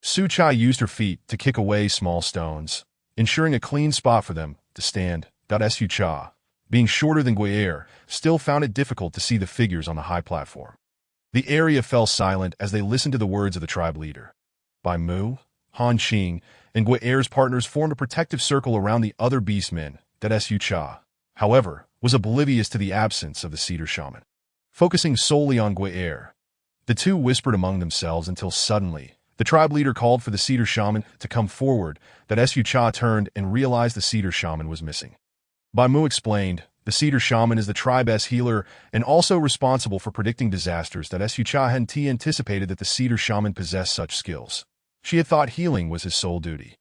Su Cha used her feet to kick away small stones, ensuring a clean spot for them to stand. Su Cha, being shorter than Gui'er, still found it difficult to see the figures on the high platform. The area fell silent as they listened to the words of the tribe leader. Bai Mu, Han Qing, and Gui'er's partners formed a protective circle around the other beastmen. Su Cha, however, was oblivious to the absence of the cedar shaman. Focusing solely on Gui'er, the 2 whispered among themselves until suddenly, the tribe leader called for the cedar shaman to come forward. Su Cha turned and realized the cedar shaman was missing. Bai Mu explained, the cedar shaman is the tribe's healer and also responsible for predicting disasters. Su Cha hadn't anticipated that the cedar shaman possessed such skills. She had thought healing was his sole duty.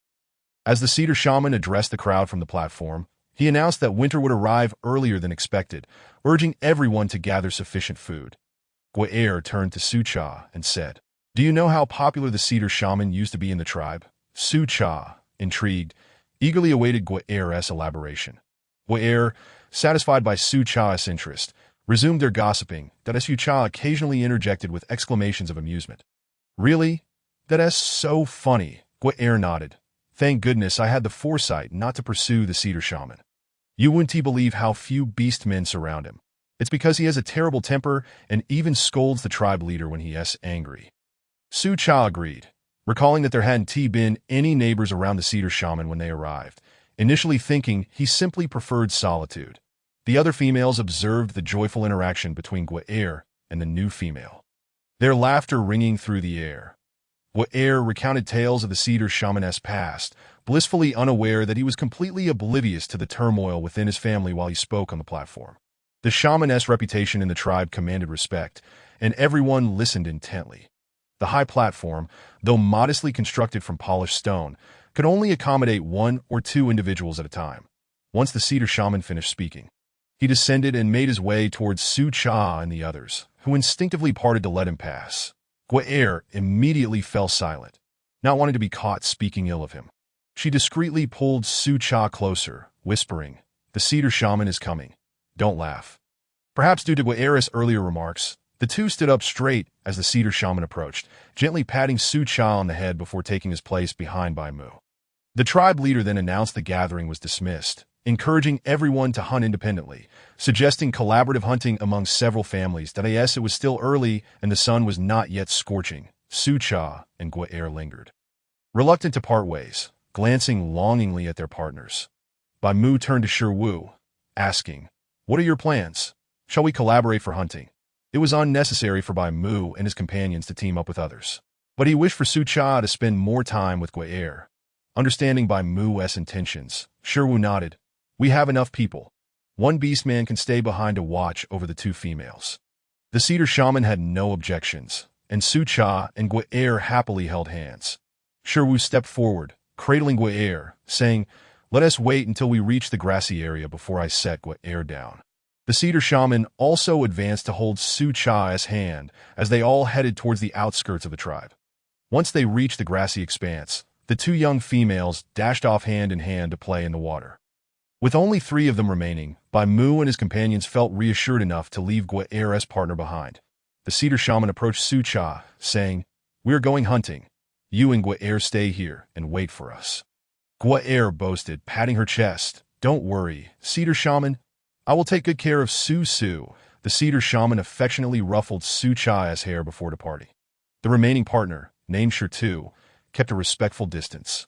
As the cedar shaman addressed the crowd from the platform, he announced that winter would arrive earlier than expected, urging everyone to gather sufficient food. Gui'er turned to Su Cha and said, do you know how popular the cedar shaman used to be in the tribe? Su Cha, intrigued, eagerly awaited Gui'er's elaboration. Gui'er, satisfied by Su Cha's interest, resumed their gossiping. Su Cha occasionally interjected with exclamations of amusement. Really? That's so funny. Gui'er nodded. Thank goodness I had the foresight not to pursue the cedar shaman. You wouldn't believe how few beastmen surround him. It's because he has a terrible temper and even scolds the tribe leader when he is angry. Su Cha agreed, recalling that there hadn't been any neighbors around the cedar shaman when they arrived, initially thinking he simply preferred solitude. The other females observed the joyful interaction between Gui'er and the new female, their laughter ringing through the air. Gui'er recounted tales of the cedar shaman's past, blissfully unaware that he was completely oblivious to the turmoil within his family while he spoke on the platform. The shaman's reputation in the tribe commanded respect, and everyone listened intently. The high platform, though modestly constructed from polished stone, could only accommodate 1 or 2 individuals at a time. Once the cedar shaman finished speaking, he descended and made his way towards Su Cha and the others, who instinctively parted to let him pass. Gui'er immediately fell silent, not wanting to be caught speaking ill of him. She discreetly pulled Su Cha closer, whispering, the cedar shaman is coming. Don't laugh. Perhaps due to Gui'er's earlier remarks, the 2 stood up straight as the cedar shaman approached, gently patting Su Cha on the head before taking his place behind Bai Mu. The tribe leader then announced the gathering was dismissed, encouraging everyone to hunt independently, suggesting collaborative hunting among several families. That yes, it was still early and the sun was not yet scorching. Sucha and Guaer lingered, reluctant to part ways, glancing longingly at their partners. Bai Mu turned to Shi Wu, asking, "What are your plans? Shall we collaborate for hunting?" It was unnecessary for Bai Mu and his companions to team up with others, but he wished for Sucha to spend more time with Guaer. Understanding Bai Mu's intentions, Shi Wu nodded. "We have enough people. One beastman can stay behind to watch over the two females." The cedar shaman had no objections, and Sucha and Guaer happily held hands. Shi Wu stepped forward, cradling Guaer, saying, "Let us wait until we reach the grassy area before I set Guaer down." The cedar shaman also advanced to hold Sucha's hand as they all headed towards the outskirts of the tribe. Once they reached the grassy expanse, the two young females dashed off hand in hand to play in the water. With only 3 of them remaining, Bai Mu and his companions felt reassured enough to leave Guaer's partner behind. The cedar shaman approached Sucha, saying, "We are going hunting. You and Guaer stay here and wait for us." Guaer boasted, patting her chest. "Don't worry, cedar shaman. I will take good care of Su. The cedar shaman affectionately ruffled Sucha's hair before departing. The remaining partner, named Shi, kept a respectful distance,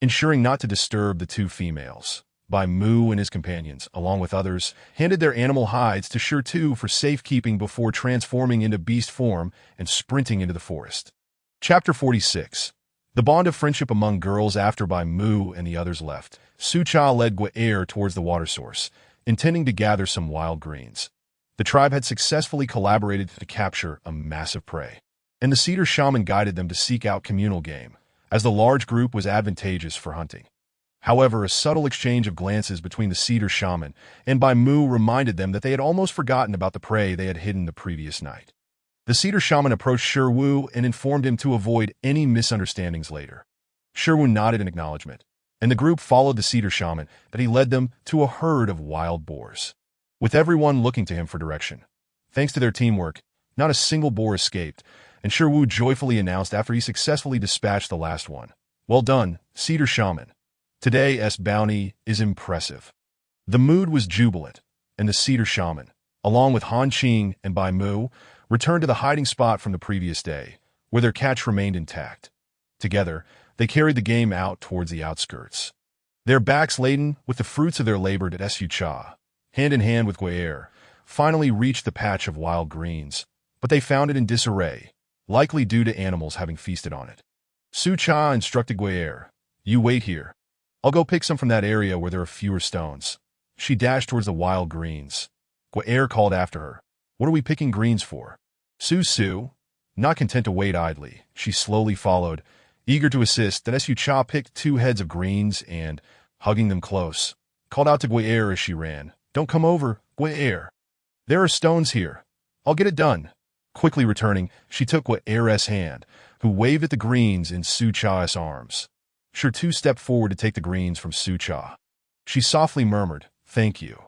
ensuring not to disturb the two females. Bai Mu and his companions, along with others, handed their animal hides to Shi for safekeeping before transforming into beast form and sprinting into the forest. Chapter 46. The bond of friendship among girls. After Bai Mu and the others left, Sucha led Guaer towards the water source, intending to gather some wild greens. The tribe had successfully collaborated to capture a massive prey, and the cedar shaman guided them to seek out communal game, as the large group was advantageous for hunting. However, a subtle exchange of glances between the cedar shaman and Bai Mu reminded them that they had almost forgotten about the prey they had hidden the previous night. The cedar shaman approached Shi Wu and informed him to avoid any misunderstandings later. Shi Wu nodded in acknowledgement, and the group followed the cedar shaman that he led them to a herd of wild boars, with everyone looking to him for direction. Thanks to their teamwork, not a single boar escaped, and Shi Wu joyfully announced after he successfully dispatched the last one, "Well done, cedar shaman. Today's bounty is impressive." The mood was jubilant, and the cedar shaman, along with Han Qing and Bai Mu, returned to the hiding spot from the previous day, where their catch remained intact. Together, they carried the game out towards the outskirts, their backs laden with the fruits of their labor. At Sucha, hand in hand with Guaer, finally reached the patch of wild greens, but they found it in disarray, likely due to animals having feasted on it. Sucha instructed Guaer, "You wait here. I'll go pick some from that area where there are fewer stones." She dashed towards the wild greens. Guaer called after her, "What are we picking greens for?" Su, not content to wait idly, she slowly followed, eager to assist. That Sucha picked 2 heads of greens and, hugging them close, called out to Guaer as she ran, "Don't come over, Guaer. There are stones here. I'll get it done." Quickly returning, she took Guaer's hand, who waved at the greens in Sucha's arms. Shi stepped forward to take the greens from Sucha. She softly murmured, "Thank you."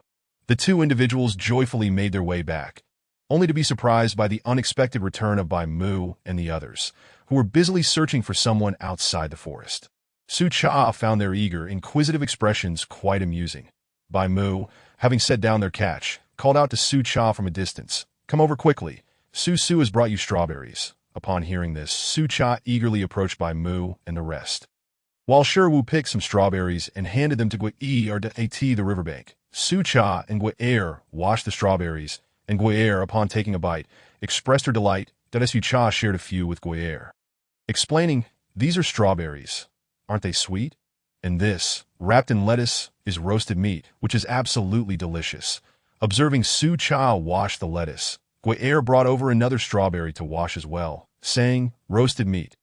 The 2 individuals joyfully made their way back, only to be surprised by the unexpected return of Bai Mu and the others, who were busily searching for someone outside the forest. Sucha found their eager, inquisitive expressions quite amusing. Bai Mu, having set down their catch, called out to Sucha from a distance, "Come over quickly. Su has brought you strawberries." Upon hearing this, Sucha eagerly approached Bai Mu and the rest, while Shi Wu picked some strawberries and handed them to Guaer at the riverbank. Sucha and Guaer washed the strawberries, and Guaer, upon taking a bite, expressed her delight that Sucha shared a few with Guaer, explaining, "These are strawberries. Aren't they sweet? And this, wrapped in lettuce, is roasted meat, which is absolutely delicious." Observing Sucha wash the lettuce, Guaer brought over another strawberry to wash as well, saying, "Roasted meat.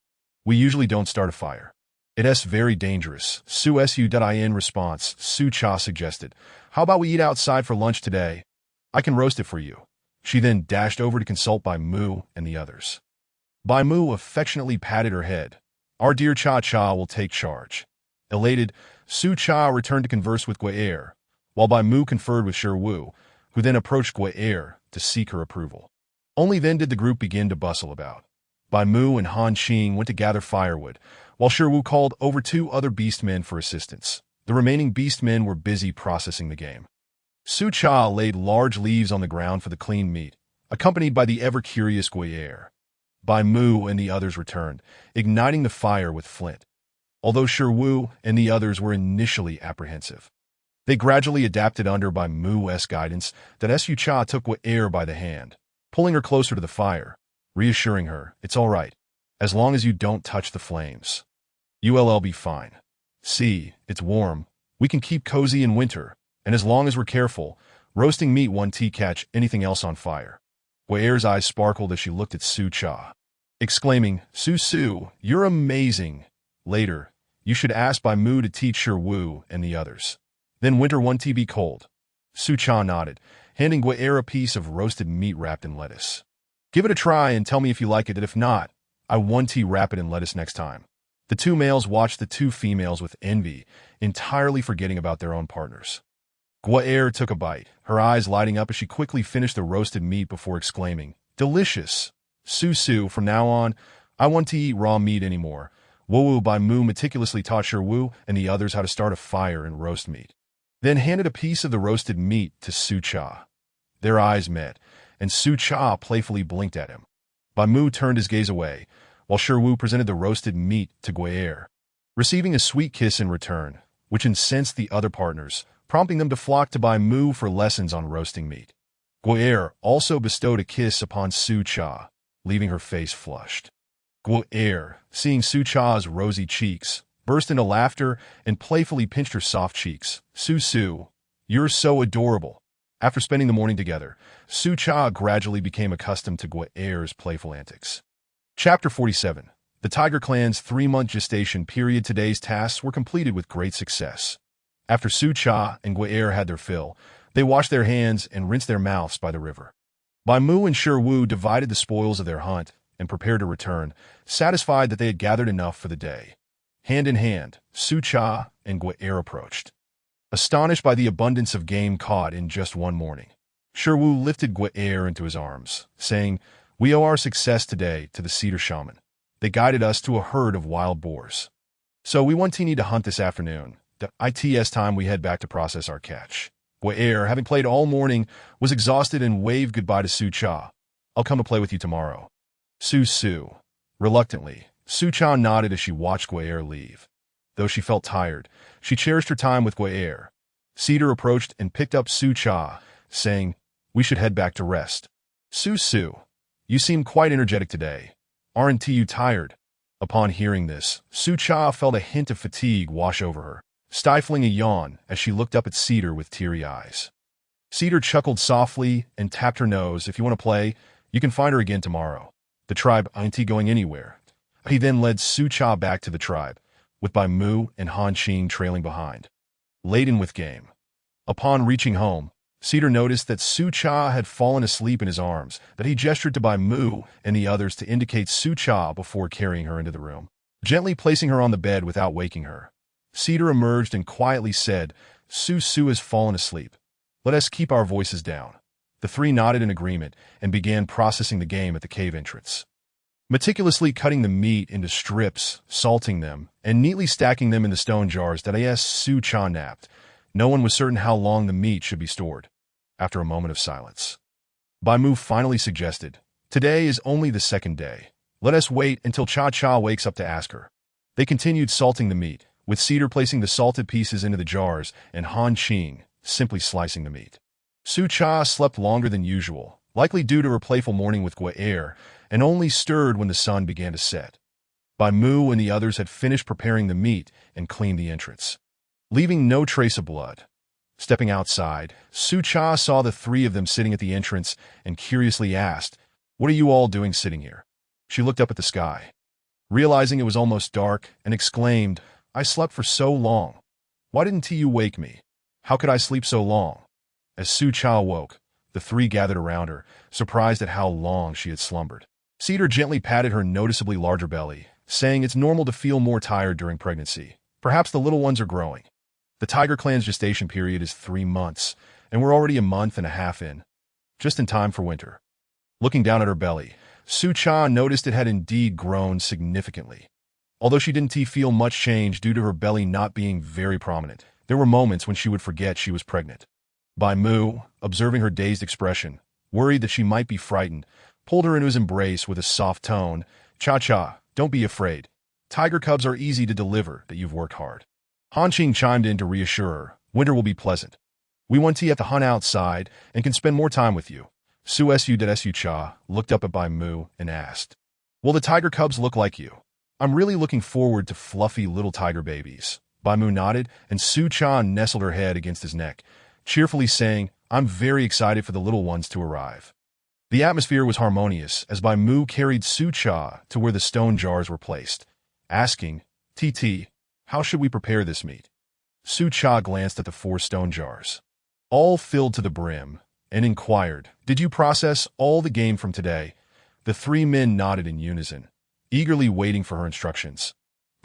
We usually don't start a fire. It's very dangerous." In response, Sucha suggested, "How about we eat outside for lunch today? I can roast it for you." She then dashed over to consult Bai Mu and the others. Bai Mu affectionately patted her head. "Our dear Cha will take charge." Elated, Sucha returned to converse with Guaer, while Bai Mu conferred with Shi Wu, who then approached Guaer to seek her approval. Only then did the group begin to bustle about. Bai Mu and Han Qing went to gather firewood, while Shi Wu called over 2 other beastmen for assistance. The remaining beast men were busy processing the game. Su Cha laid large leaves on the ground for the clean meat, accompanied by the ever-curious Guerriere. Bai Mu and the others returned, igniting the fire with flint. Although Shi Wu and the others were initially apprehensive, they gradually adapted under Bai Mu's guidance that Su Cha took Guerriere by the hand, pulling her closer to the fire, reassuring her, "It's all right, as long as you don't touch the flames. You'll be fine. See, it's warm. We can keep cozy in winter, and as long as we're careful, roasting meat won't catch anything else on fire." Guerriere's eyes sparkled as she looked at Su Cha, exclaiming, Su, you're amazing. Later, you should ask Bai Mu to teach Shi Wu and the others. Then winter won't be cold. Su Cha nodded, handing Guerriere a piece of roasted meat wrapped in lettuce. "Give it a try and tell me if you like it, and if not, I won't wrap it in lettuce next time." The two males watched the two females with envy, entirely forgetting about their own partners. Guerriere took a bite, her eyes lighting up as she quickly finished the roasted meat before exclaiming, "Delicious! Su, from now on, I want to eat raw meat anymore." Wu Bai Mu meticulously taught Shi Wu and the others how to start a fire and roast meat, then handed a piece of the roasted meat to Su Cha. Their eyes met, and Su Cha playfully blinked at him. Bai Mu turned his gaze away, while Shi Wu presented the roasted meat to Guerriere, receiving a sweet kiss in return, which incensed the other partners, prompting them to flock to Bai Mu for lessons on roasting meat. Guerriere also bestowed a kiss upon Su Cha, leaving her face flushed. Guerriere, seeing Su Cha's rosy cheeks, burst into laughter and playfully pinched her soft cheeks. Su, you're so adorable." After spending the morning together, Su Cha gradually became accustomed to Guerriere's playful antics. Chapter 47. The Tiger Clan's 3-month gestation period. Today's tasks were completed with great success. After Su Cha and Guerriere had their fill, they washed their hands and rinsed their mouths by the river. Bai Mu and Shi Wu divided the spoils of their hunt and prepared to return, satisfied that they had gathered enough for the day. Hand in hand, Su Cha and Guerriere approached, astonished by the abundance of game caught in just one morning. Shi Wu lifted Guerriere into his arms, saying, "We owe our success today to the Cedar Shaman. They guided us to a herd of wild boars. So we want to need to hunt this afternoon. It's time we head back to process our catch." Guerriere, having played all morning, was exhausted and waved goodbye to Su Cha. "I'll come to play with you tomorrow." Su. Reluctantly, Su Cha nodded as she watched Guerriere leave. Though she felt tired, she cherished her time with Guerriere. Cedar approached and picked up Su Cha, saying, "We should head back to rest." Su, you seem quite energetic today. Aren't you tired?" Upon hearing this, Su Cha felt a hint of fatigue wash over her, stifling a yawn as she looked up at Cedar with teary eyes. Cedar chuckled softly and tapped her nose. "If you want to play, you can find her again tomorrow. The tribe ain't going anywhere." He then led Su Cha back to the tribe, with Bai Mu and Han Qing trailing behind, laden with game. Upon reaching home, Cedar noticed that Su Cha had fallen asleep in his arms, that he gestured to Bai Mu and the others to indicate Su Cha before carrying her into the room, gently placing her on the bed without waking her. Cedar emerged and quietly said, Su has fallen asleep. Let us keep our voices down." The three nodded in agreement and began processing the game at the cave entrance, meticulously cutting the meat into strips, salting them, and neatly stacking them in the stone jars that Su Cha napped. No one was certain how long the meat should be stored. After a moment of silence, Bai Mu finally suggested, "Today is only the second day. Let us wait until Cha wakes up to ask her." They continued salting the meat, with Cedar placing the salted pieces into the jars and Han Qing simply slicing the meat. Su Cha slept longer than usual, likely due to her playful morning with Guerriere, and only stirred when the sun began to set. Bai Mu and the others had finished preparing the meat and cleaned the entrance, leaving no trace of blood. Stepping outside, Su Cha saw the three of them sitting at the entrance and curiously asked, "What are you all doing sitting here?" She looked up at the sky, realizing it was almost dark, and exclaimed, "I slept for so long. Why didn't you wake me? How could I sleep so long?" As Su Cha woke, the three gathered around her, surprised at how long she had slumbered. Cedar gently patted her noticeably larger belly, saying it's normal to feel more tired during pregnancy. Perhaps the little ones are growing. The Tiger Clan's gestation period is 3 months, and we're already a month and a half in, just in time for winter. Looking down at her belly, Su Cha noticed it had indeed grown significantly. Although she didn't feel much change due to her belly not being very prominent, There were moments when she would forget she was pregnant. Bai Mu, observing her dazed expression, worried that she might be frightened, pulled her into his embrace with a soft tone. Cha-cha, don't be afraid. Tiger cubs are easy to deliver, that you've worked hard. Han Qing chimed in to reassure her. Winter will be pleasant. We want tea at the hunt outside and can spend more time with you. Su Cha looked up at Bai Mu and asked, will the tiger cubs look like you? I'm really looking forward to fluffy little tiger babies. Bai Mu nodded, and Su Cha nestled her head against his neck, cheerfully saying, I'm very excited for the little ones to arrive. The atmosphere was harmonious as Bai Mu carried Su Cha to where the stone jars were placed, asking, TT, how should we prepare this meat? Su Cha glanced at the 4 stone jars, all filled to the brim, and inquired, did you process all the game from today? The 3 men nodded in unison, eagerly waiting for her instructions.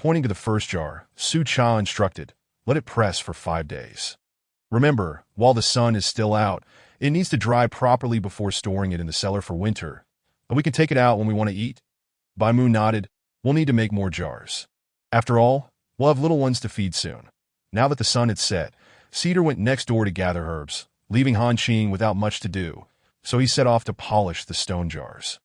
Pointing to the first jar, Su Cha instructed, let it press for 5 days. Remember, while the sun is still out, it needs to dry properly before storing it in the cellar for winter, and we can take it out when we want to eat. Bai Mu nodded, we'll need to make more jars. After all, we'll have little ones to feed soon. Now that the sun had set, Cedar went next door to gather herbs, leaving Han Qing without much to do, so he set off to polish the stone jars.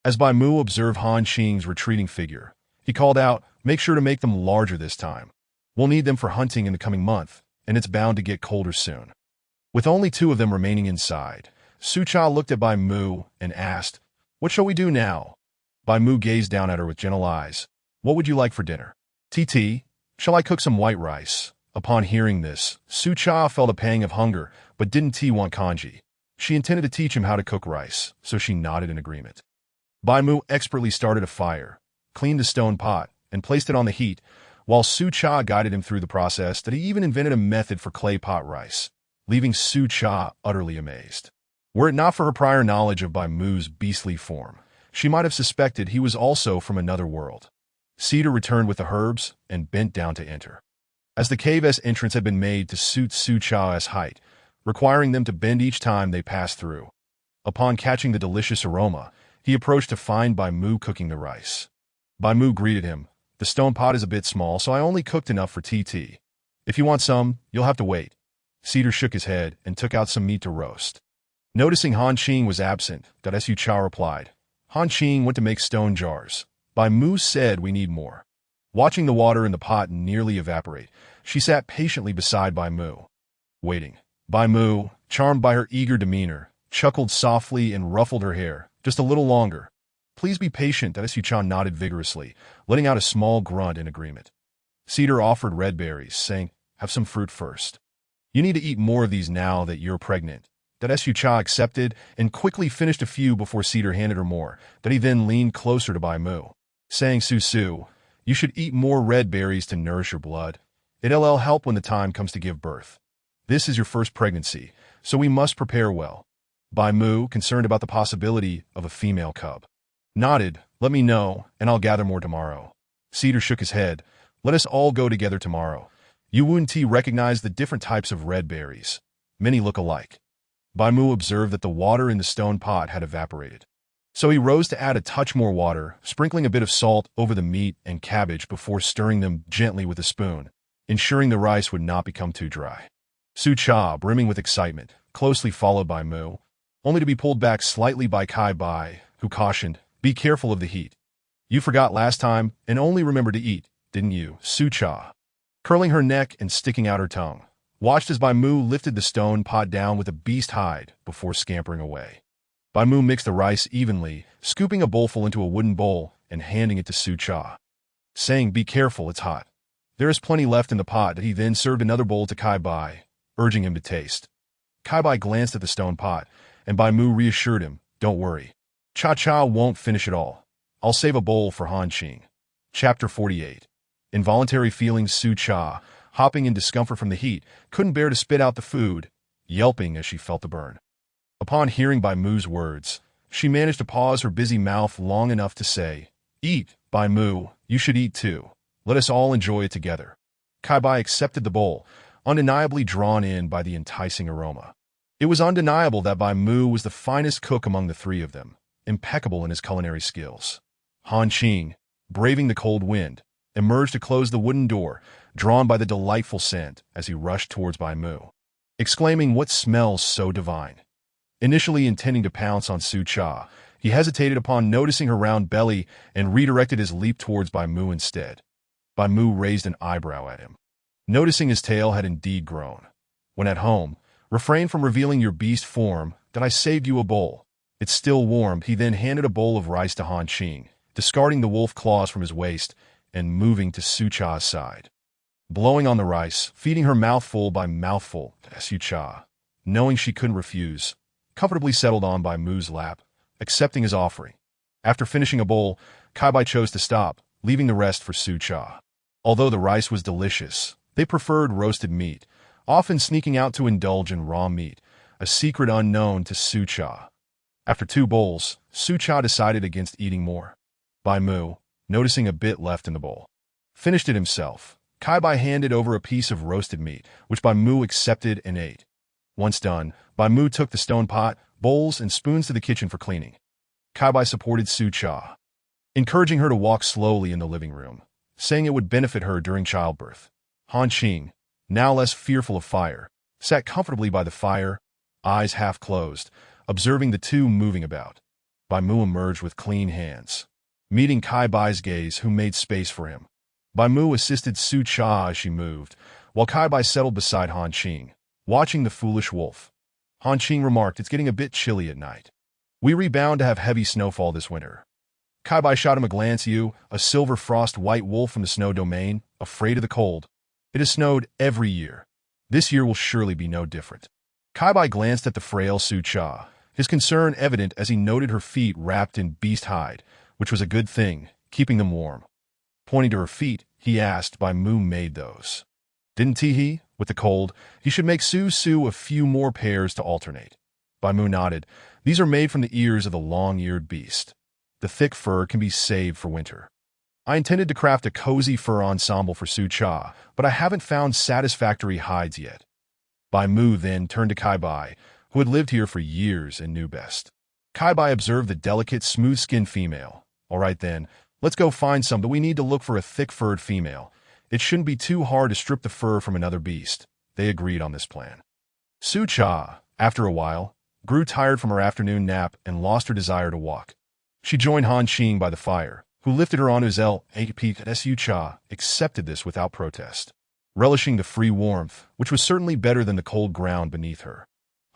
As Bai Mu observed Han Qing's retreating figure, he called out, make sure to make them larger this time. We'll need them for hunting in the coming month, and it's bound to get colder soon. With only 2 of them remaining inside, Su Cha looked at Bai Mu and asked, what shall we do now? Bai Mu gazed down at her with gentle eyes. What would you like for dinner? TT, shall I cook some white rice? Upon hearing this, Su Cha felt a pang of hunger, but didn't want kanji. She intended to teach him how to cook rice, so she nodded in agreement. Bai Mu expertly started a fire, cleaned the stone pot, and placed it on the heat, while Su Cha guided him through the process that he even invented a method for clay pot rice, leaving Su Cha utterly amazed. Were it not for her prior knowledge of Bai Mu's beastly form, she might have suspected he was also from another world. Cedar returned with the herbs and bent down to enter. As the cave's entrance had been made to suit Su Cha's height, requiring them to bend each time they passed through. Upon catching the delicious aroma, he approached to find Bai Mu cooking the rice. Bai Mu greeted him. The stone pot is a bit small, so I only cooked enough for TT. If you want some, you'll have to wait. Cedar shook his head and took out some meat to roast. Noticing Han Qing was absent, Su Cha replied. Han Qing went to make stone jars. Bai Mu said we need more. Watching the water in the pot nearly evaporate, she sat patiently beside Bai Mu, waiting. Bai Mu, charmed by her eager demeanor, chuckled softly and ruffled her hair. Just a little longer. Please be patient, Su Cha nodded vigorously, letting out a small grunt in agreement. Cedar offered red berries, saying, have some fruit first. You need to eat more of these now that you're pregnant. Su Cha accepted and quickly finished a few before Cedar handed her more, he then leaned closer to Bai Mu, saying, Su, you should eat more red berries to nourish your blood. It'll help when the time comes to give birth. This is your first pregnancy, so we must prepare well. Bai Mu, concerned about the possibility of a female cub, nodded, let me know, and I'll gather more tomorrow. Cedar shook his head, let us all go together tomorrow. You wouldn't recognize the different types of red berries. Many look alike. Bai Mu observed that the water in the stone pot had evaporated. So he rose to add a touch more water, sprinkling a bit of salt over the meat and cabbage before stirring them gently with a spoon, ensuring the rice would not become too dry. Su Cha, brimming with excitement, closely followed Bai Mu, only to be pulled back slightly by Kai Bai, who cautioned, be careful of the heat. You forgot last time and only remembered to eat, didn't you? Su Cha, curling her neck and sticking out her tongue, watched as Bai Mu lifted the stone pot down with a beast hide before scampering away. Bai Mu mixed the rice evenly, scooping a bowlful into a wooden bowl and handing it to Su Cha, saying, be careful, it's hot. There is plenty left in the pot. He then served another bowl to Kai Bai, urging him to taste. Kai Bai glanced at the stone pot, and Bai Mu reassured him, don't worry. Cha-Cha won't finish it all. I'll save a bowl for Han Qing. Chapter 48. Involuntary feelings. Su Cha, hopping in discomfort from the heat, couldn't bear to spit out the food, yelping as she felt the burn. Upon hearing Bai Mu's words, she managed to pause her busy mouth long enough to say, eat, Bai Mu, you should eat too. Let us all enjoy it together. Kai Bai accepted the bowl, undeniably drawn in by the enticing aroma. It was undeniable that Bai Mu was the finest cook among the 3 of them, impeccable in his culinary skills. Han Qing, braving the cold wind, emerged to close the wooden door, drawn by the delightful scent as he rushed towards Bai Mu, exclaiming, "What smells so divine?" Initially intending to pounce on Su Cha, he hesitated upon noticing her round belly and redirected his leap towards Bai Mu instead. Bai Mu raised an eyebrow at him, noticing his tail had indeed grown. When at home, refrain from revealing your beast form, that I saved you a bowl. It's still warm. He then handed a bowl of rice to Han Qing, discarding the wolf claws from his waist and moving to Su Cha's side. Blowing on the rice, feeding her mouthful by mouthful, Su Cha, knowing she couldn't refuse, comfortably settled on Bai Mu's lap, accepting his offering. After finishing a bowl, Kai Bai chose to stop, leaving the rest for Su Cha. Although the rice was delicious, they preferred roasted meat, often sneaking out to indulge in raw meat, a secret unknown to Su Cha. After 2 bowls, Su Cha decided against eating more. Bai Mu, noticing a bit left in the bowl, finished it himself. Kai Bai handed over a piece of roasted meat, which Bai Mu accepted and ate. Once done, Bai Mu took the stone pot, bowls, and spoons to the kitchen for cleaning. Kai Bai supported Su Cha, encouraging her to walk slowly in the living room, saying it would benefit her during childbirth. Han Qing, now less fearful of fire, sat comfortably by the fire, eyes half closed, observing the two moving about. Bai Mu emerged with clean hands, meeting Kai Bai's gaze, who made space for him. Bai Mu assisted Su Cha as she moved, while Kai Bai settled beside Han Qing, watching the foolish wolf. Han Qing remarked, "It's getting a bit chilly at night. We rebound to have heavy snowfall this winter." Kai Bai shot him a glance. "You, a silver frost white wolf from the snow domain, afraid of the cold? It has snowed every year. This year will surely be no different." Kai Bai glanced at the frail Su Cha, his concern evident as he noted her feet wrapped in beast hide, which was a good thing, keeping them warm. Pointing to her feet, he asked, "Bai Mu made those, didn't he? With the cold, he should make Su a few more pairs to alternate." Bai Mu nodded. "These are made from the ears of the long-eared beast. The thick fur can be saved for winter. I intended to craft a cozy fur ensemble for Su Cha, but I haven't found satisfactory hides yet." Bai Mu then turned to Kai Bai, who had lived here for years and knew best. Kai Bai observed the delicate, smooth-skinned female. "All right then, let's go find some, but we need to look for a thick-furred female. It shouldn't be too hard to strip the fur from another beast." They agreed on this plan. Su Cha, after a while, grew tired from her afternoon nap and lost her desire to walk. She joined Han Qing by the fire, who lifted her onto his lap. Su Cha accepted this without protest, relishing the free warmth, which was certainly better than the cold ground beneath her.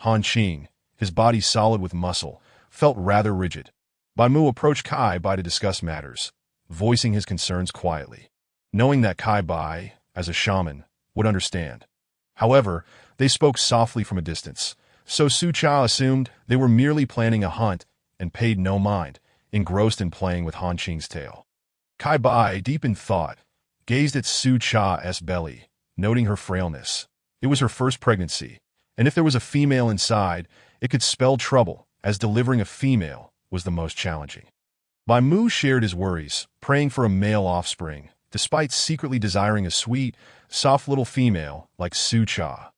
Han Qing, his body solid with muscle, felt rather rigid. Bai Mu approached Kai Bai to discuss matters, voicing his concerns quietly, knowing that Kai Bai, as a shaman, would understand. However, they spoke softly from a distance, so Su Cha assumed they were merely planning a hunt and paid no mind, engrossed in playing with Han Qing's tail. Kai Bai, deep in thought, gazed at Su Cha's belly, noting her frailness. It was her first pregnancy, and if there was a female inside, it could spell trouble, as delivering a female was the most challenging. Bai Mu shared his worries, praying for a male offspring, despite secretly desiring a sweet, soft little female like Su Cha.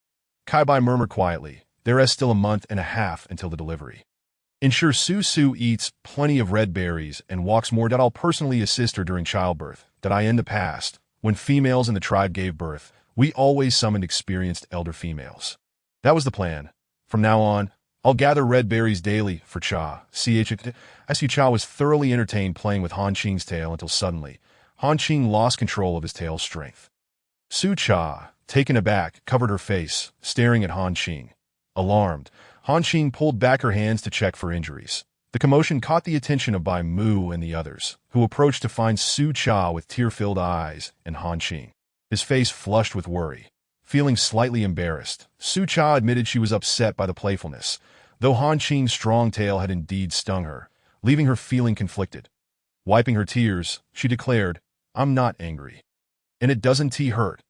Kai Bai murmured quietly, "There is still a month and a half until the delivery. Ensure Su eats plenty of red berries and walks more. That I'll personally assist her during childbirth. That in the past, when females in the tribe gave birth, we always summoned experienced elder females. That was the plan. From now on, I'll gather red berries daily for Cha." Su Cha was thoroughly entertained playing with Han Qing's tail until suddenly, Han Qing lost control of his tail's strength. Su Cha, taken aback, covered her face, staring at Han Qing. Alarmed, Han Qing pulled back her hands to check for injuries. The commotion caught the attention of Bai Mu and the others, who approached to find Su Cha with tear-filled eyes and Han Qing, his face flushed with worry. Feeling slightly embarrassed, Su Cha admitted she was upset by the playfulness, though Han Qing's strong tail had indeed stung her, leaving her feeling conflicted. Wiping her tears, she declared, "I'm not angry. And it doesn't hurt."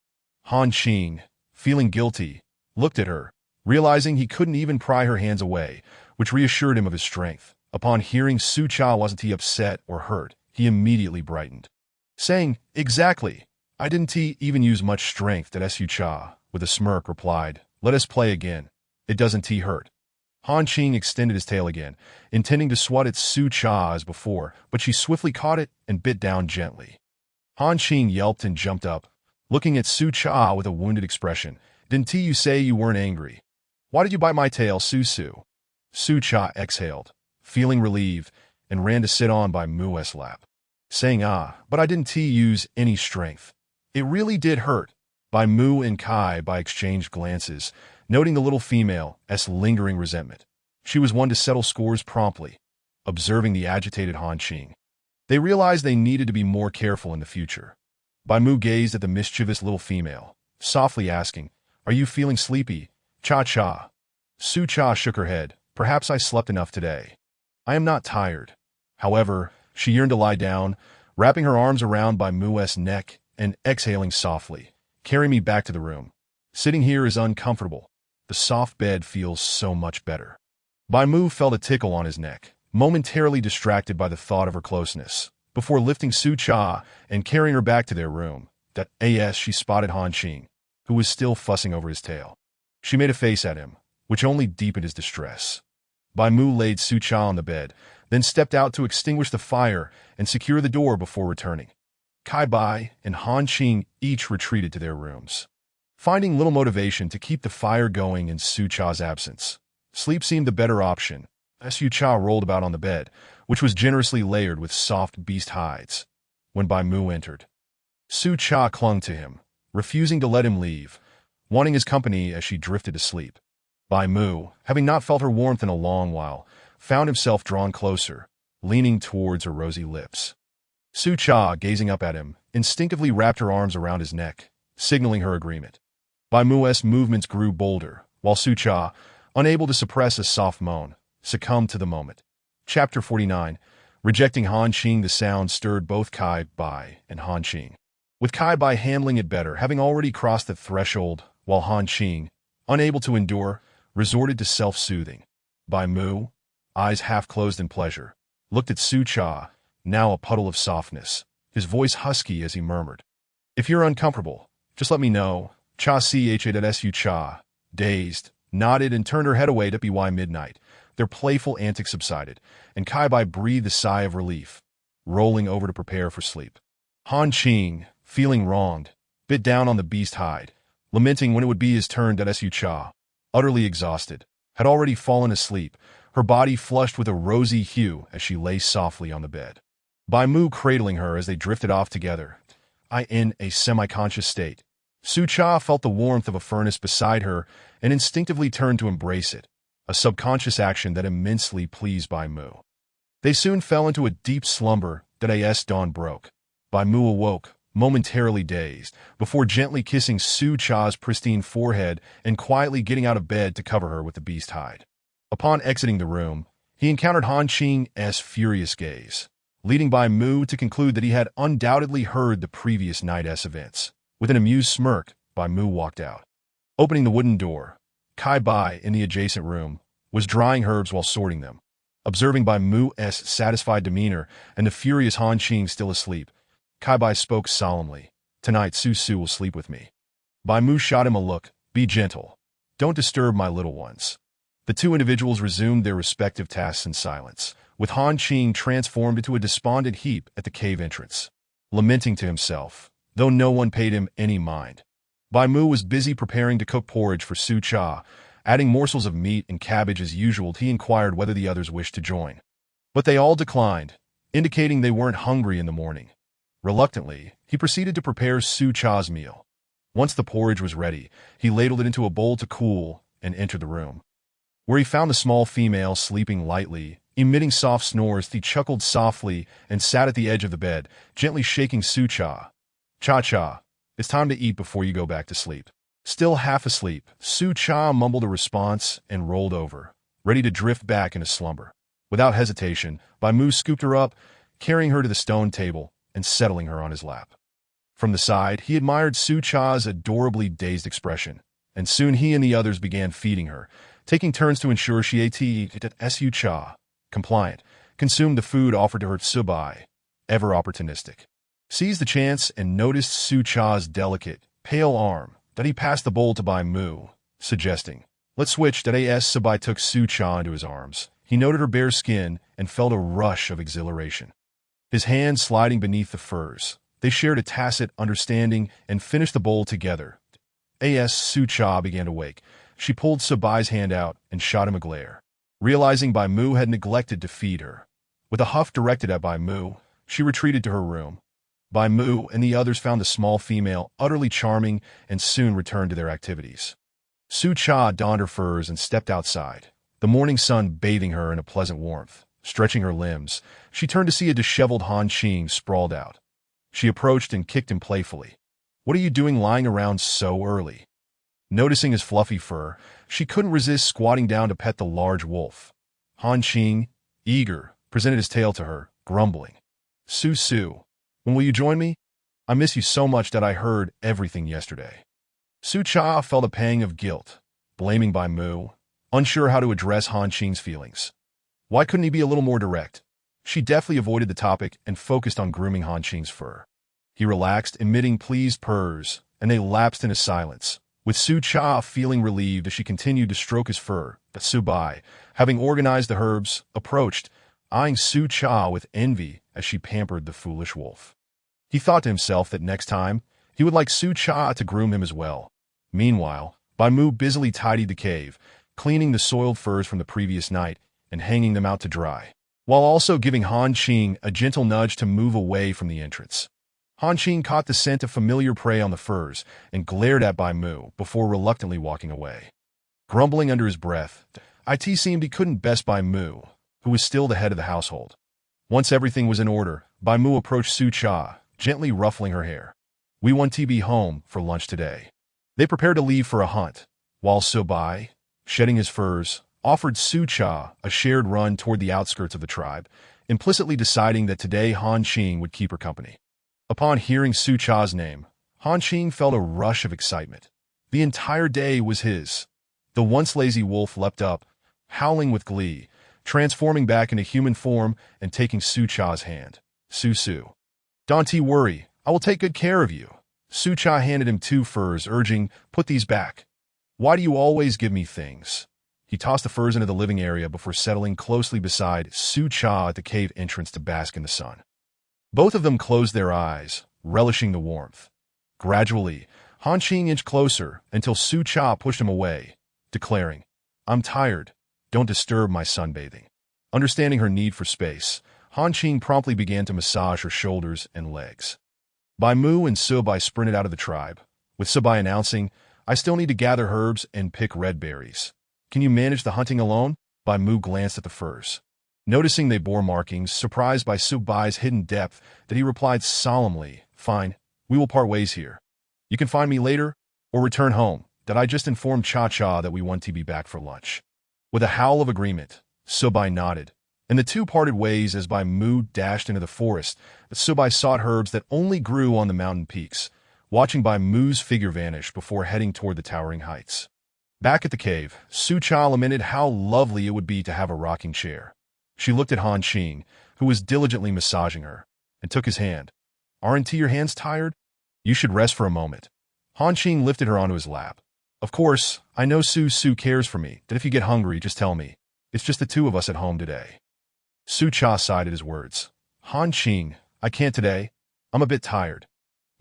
Han Qing, feeling guilty, looked at her, realizing he couldn't even pry her hands away, which reassured him of his strength. Upon hearing Su Cha wasn't upset or hurt, he immediately brightened, saying, "Exactly. I didn't even use much strength." That Su Cha, with a smirk, replied, "Let us play again. It doesn't hurt." Han Qing extended his tail again, intending to swat at Su Cha as before, but she swiftly caught it and bit down gently. Han Qing yelped and jumped up, looking at Su Cha with a wounded expression. Didn't you say you weren't angry? Why did you bite my tail, Su Su? Su Cha exhaled, feeling relieved, and ran to sit on Bai Mu's lap, saying, but I didn't use any strength. It really did hurt. Bai Mu and Kai Bai exchanged glances, noting the little female's lingering resentment. She was one to settle scores promptly, observing the agitated Han Qing. They realized they needed to be more careful in the future. Bai Mu gazed at the mischievous little female, softly asking, Are you feeling sleepy, Cha-Cha? Su Cha shook her head. Perhaps I slept enough today. I am not tired. However, she yearned to lie down, wrapping her arms around Bai Mu's neck and exhaling softly. Carry me back to the room. Sitting here is uncomfortable. The soft bed feels so much better. Bai Mu felt a tickle on his neck, momentarily distracted by the thought of her closeness, before lifting Su Cha and carrying her back to their room. She spotted Han Qing, who was still fussing over his tail. She made a face at him, which only deepened his distress. Bai Mu laid Su Cha on the bed, then stepped out to extinguish the fire and secure the door before returning. Kai Bai and Han Qing each retreated to their rooms, finding little motivation to keep the fire going in Su Cha's absence. Sleep seemed the better option. Su Cha rolled about on the bed, which was generously layered with soft beast hides. When Bai Mu entered, Su Cha clung to him, refusing to let him leave, wanting his company as she drifted to sleep. Bai Mu, having not felt her warmth in a long while, found himself drawn closer, leaning towards her rosy lips. Su Cha, gazing up at him, instinctively wrapped her arms around his neck, signaling her agreement. Bai Mu's movements grew bolder, while Su Cha, unable to suppress a soft moan, succumbed to the moment. Chapter 49. Rejecting Han Qing. The sound stirred both Kai Bai and Han Qing, with Kai Bai handling it better, having already crossed the threshold, while Han Qing, unable to endure, resorted to self-soothing. Bai Mu, eyes half-closed in pleasure, looked at Su Cha, now a puddle of softness, his voice husky as he murmured, If you're uncomfortable, just let me know. Su Cha, dazed, nodded and turned her head away to by midnight. Their playful antics subsided, and Kai Bai breathed a sigh of relief, rolling over to prepare for sleep. Han Qing, feeling wronged, bit down on the beast hide, lamenting when it would be his turn. Su Cha, utterly exhausted, had already fallen asleep, her body flushed with a rosy hue as she lay softly on the bed. Bai Mu cradling her as they drifted off together, in a semi-conscious state. Su Cha felt the warmth of a furnace beside her and instinctively turned to embrace it, a subconscious action that immensely pleased Bai Mu. They soon fell into a deep slumber. As dawn broke, Bai Mu awoke, momentarily dazed, before gently kissing Su Cha's pristine forehead and quietly getting out of bed to cover her with the beast hide. Upon exiting the room, he encountered Han Qing's furious gaze, leading Bai Mu to conclude that he had undoubtedly heard the previous night's events. With an amused smirk, Bai Mu walked out. Opening the wooden door, Kai Bai, in the adjacent room, was drying herbs while sorting them. Observing Bai Mu's satisfied demeanor and the furious Han Qing still asleep, Kai Bai spoke solemnly. Tonight Su Su will sleep with me. Bai Mu shot him a look. Be gentle. Don't disturb my little ones. The two individuals resumed their respective tasks in silence, with Han Qing transformed into a despondent heap at the cave entrance, lamenting to himself, though no one paid him any mind. Bai Mu was busy preparing to cook porridge for Su Cha, adding morsels of meat and cabbage as usual. He inquired whether the others wished to join, but they all declined, indicating they weren't hungry in the morning. Reluctantly, he proceeded to prepare Su Cha's meal. Once the porridge was ready, he ladled it into a bowl to cool and entered the room, where he found the small female sleeping lightly, emitting soft snores. He chuckled softly and sat at the edge of the bed, gently shaking Su Cha. Cha-Cha, it's time to eat before you go back to sleep. Still half asleep, Su Cha mumbled a response and rolled over, ready to drift back into slumber. Without hesitation, Bai Mu scooped her up, carrying her to the stone table and settling her on his lap. From the side, he admired Su Cha's adorably dazed expression, and soon he and the others began feeding her, taking turns to ensure she ate. Su Cha, compliant, consumed the food offered to her. Su Bai, ever opportunistic, seized the chance and noticed Su Cha's delicate, pale arm. He passed the bowl to Bai Mu, suggesting, Let's switch. As Su Bai took Su Cha into his arms, he noted her bare skin and felt a rush of exhilaration. His hand sliding beneath the furs, They shared a tacit understanding and finished the bowl together. As Su Cha began to wake, she pulled Subai's hand out and shot him a glare, realizing Bai Mu had neglected to feed her. With a huff directed at Bai Mu, she retreated to her room. Bai Mu and the others found the small female utterly charming and soon returned to their activities. Su Cha donned her furs and stepped outside, the morning sun bathing her in a pleasant warmth. Stretching her limbs, she turned to see a disheveled Han Qing sprawled out. She approached and kicked him playfully. "What are you doing lying around so early?" Noticing his fluffy fur, she couldn't resist squatting down to pet the large wolf. Han Qing, eager, presented his tail to her, grumbling. Su, when will you join me? I miss you so much that I heard everything yesterday." Su Cha felt a pang of guilt, blaming Bai Mu, unsure how to address Han Qing's feelings. Why couldn't he be a little more direct? She deftly avoided the topic and focused on grooming Han Qing's fur. He relaxed, emitting pleased purrs, and they lapsed into silence, with Su Cha feeling relieved as she continued to stroke his fur. But Subai, having organized the herbs, approached, eyeing Su Cha with envy as she pampered the foolish wolf. He thought to himself that next time, he would like Su Cha to groom him as well. Meanwhile, Bai Mu busily tidied the cave, cleaning the soiled furs from the previous night and hanging them out to dry, while also giving Han Qing a gentle nudge to move away from the entrance. Han Qing caught the scent of familiar prey on the furs and glared at Bai Mu before reluctantly walking away. Grumbling under his breath, it seemed he couldn't best Bai Mu, who was still the head of the household. Once everything was in order, Bai Mu approached Su Cha, gently ruffling her hair. "We want to be home for lunch today." They prepared to leave for a hunt, while Subai, shedding his furs, offered Su Cha a shared run toward the outskirts of the tribe, implicitly deciding that today Han Qing would keep her company. Upon hearing Su Cha's name, Han Qing felt a rush of excitement. The entire day was his. The once lazy wolf leapt up, howling with glee, transforming back into human form and taking Su Cha's hand. Su. "Don't worry, I will take good care of you." Su Cha handed him 2 furs, urging, "Put these back. Why do you always give me things?" He tossed the furs into the living area before settling closely beside Su Cha at the cave entrance to bask in the sun. Both of them closed their eyes, relishing the warmth. Gradually, Han Qing inched closer until Su Cha pushed him away, declaring, "I'm tired. Don't disturb my sunbathing." Understanding her need for space, Han Qing promptly began to massage her shoulders and legs. Bai Mu and Subai sprinted out of the tribe, with Subai announcing, "I still need to gather herbs and pick red berries. Can you manage the hunting alone?" Bai Mu glanced at the furs. Noticing they bore markings, surprised by Subai's hidden depth, that he replied solemnly, "Fine, we will part ways here. You can find me later, or return home, that I just informed Cha-Cha that we want to be back for lunch." With a howl of agreement, Subai nodded, and the two parted ways as Bai Mu dashed into the forest. But Subai sought herbs that only grew on the mountain peaks, watching Bai Mu's figure vanish before heading toward the towering heights. Back at the cave, Su Cha lamented how lovely it would be to have a rocking chair. She looked at Han Qing, who was diligently massaging her, and took his hand. "Aren't your hands tired? You should rest for a moment." Han Qing lifted her onto his lap. "Of course, I know Su cares for me, that if you get hungry, just tell me. It's just the 2 of us at home today." Su Cha sighed at his words. "Han Qing, I can't today. I'm a bit tired.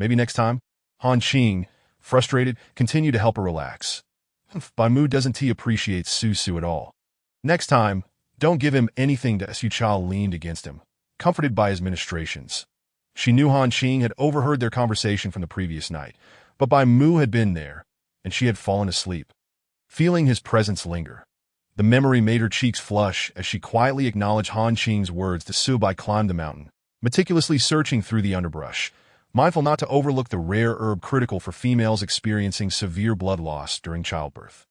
Maybe next time?" Han Qing, frustrated, continued to help her relax. Bai Mu doesn't appreciate Su at all. "Next time, don't give him anything." Su Cha leaned against him, comforted by his ministrations. She knew Han Qing had overheard their conversation from the previous night, but Bai Mu had been there, and she had fallen asleep. Feeling his presence linger, the memory made her cheeks flush as she quietly acknowledged Han Qing's words to Subai climbed the mountain, meticulously searching through the underbrush, mindful not to overlook the rare herb critical for females experiencing severe blood loss during childbirth.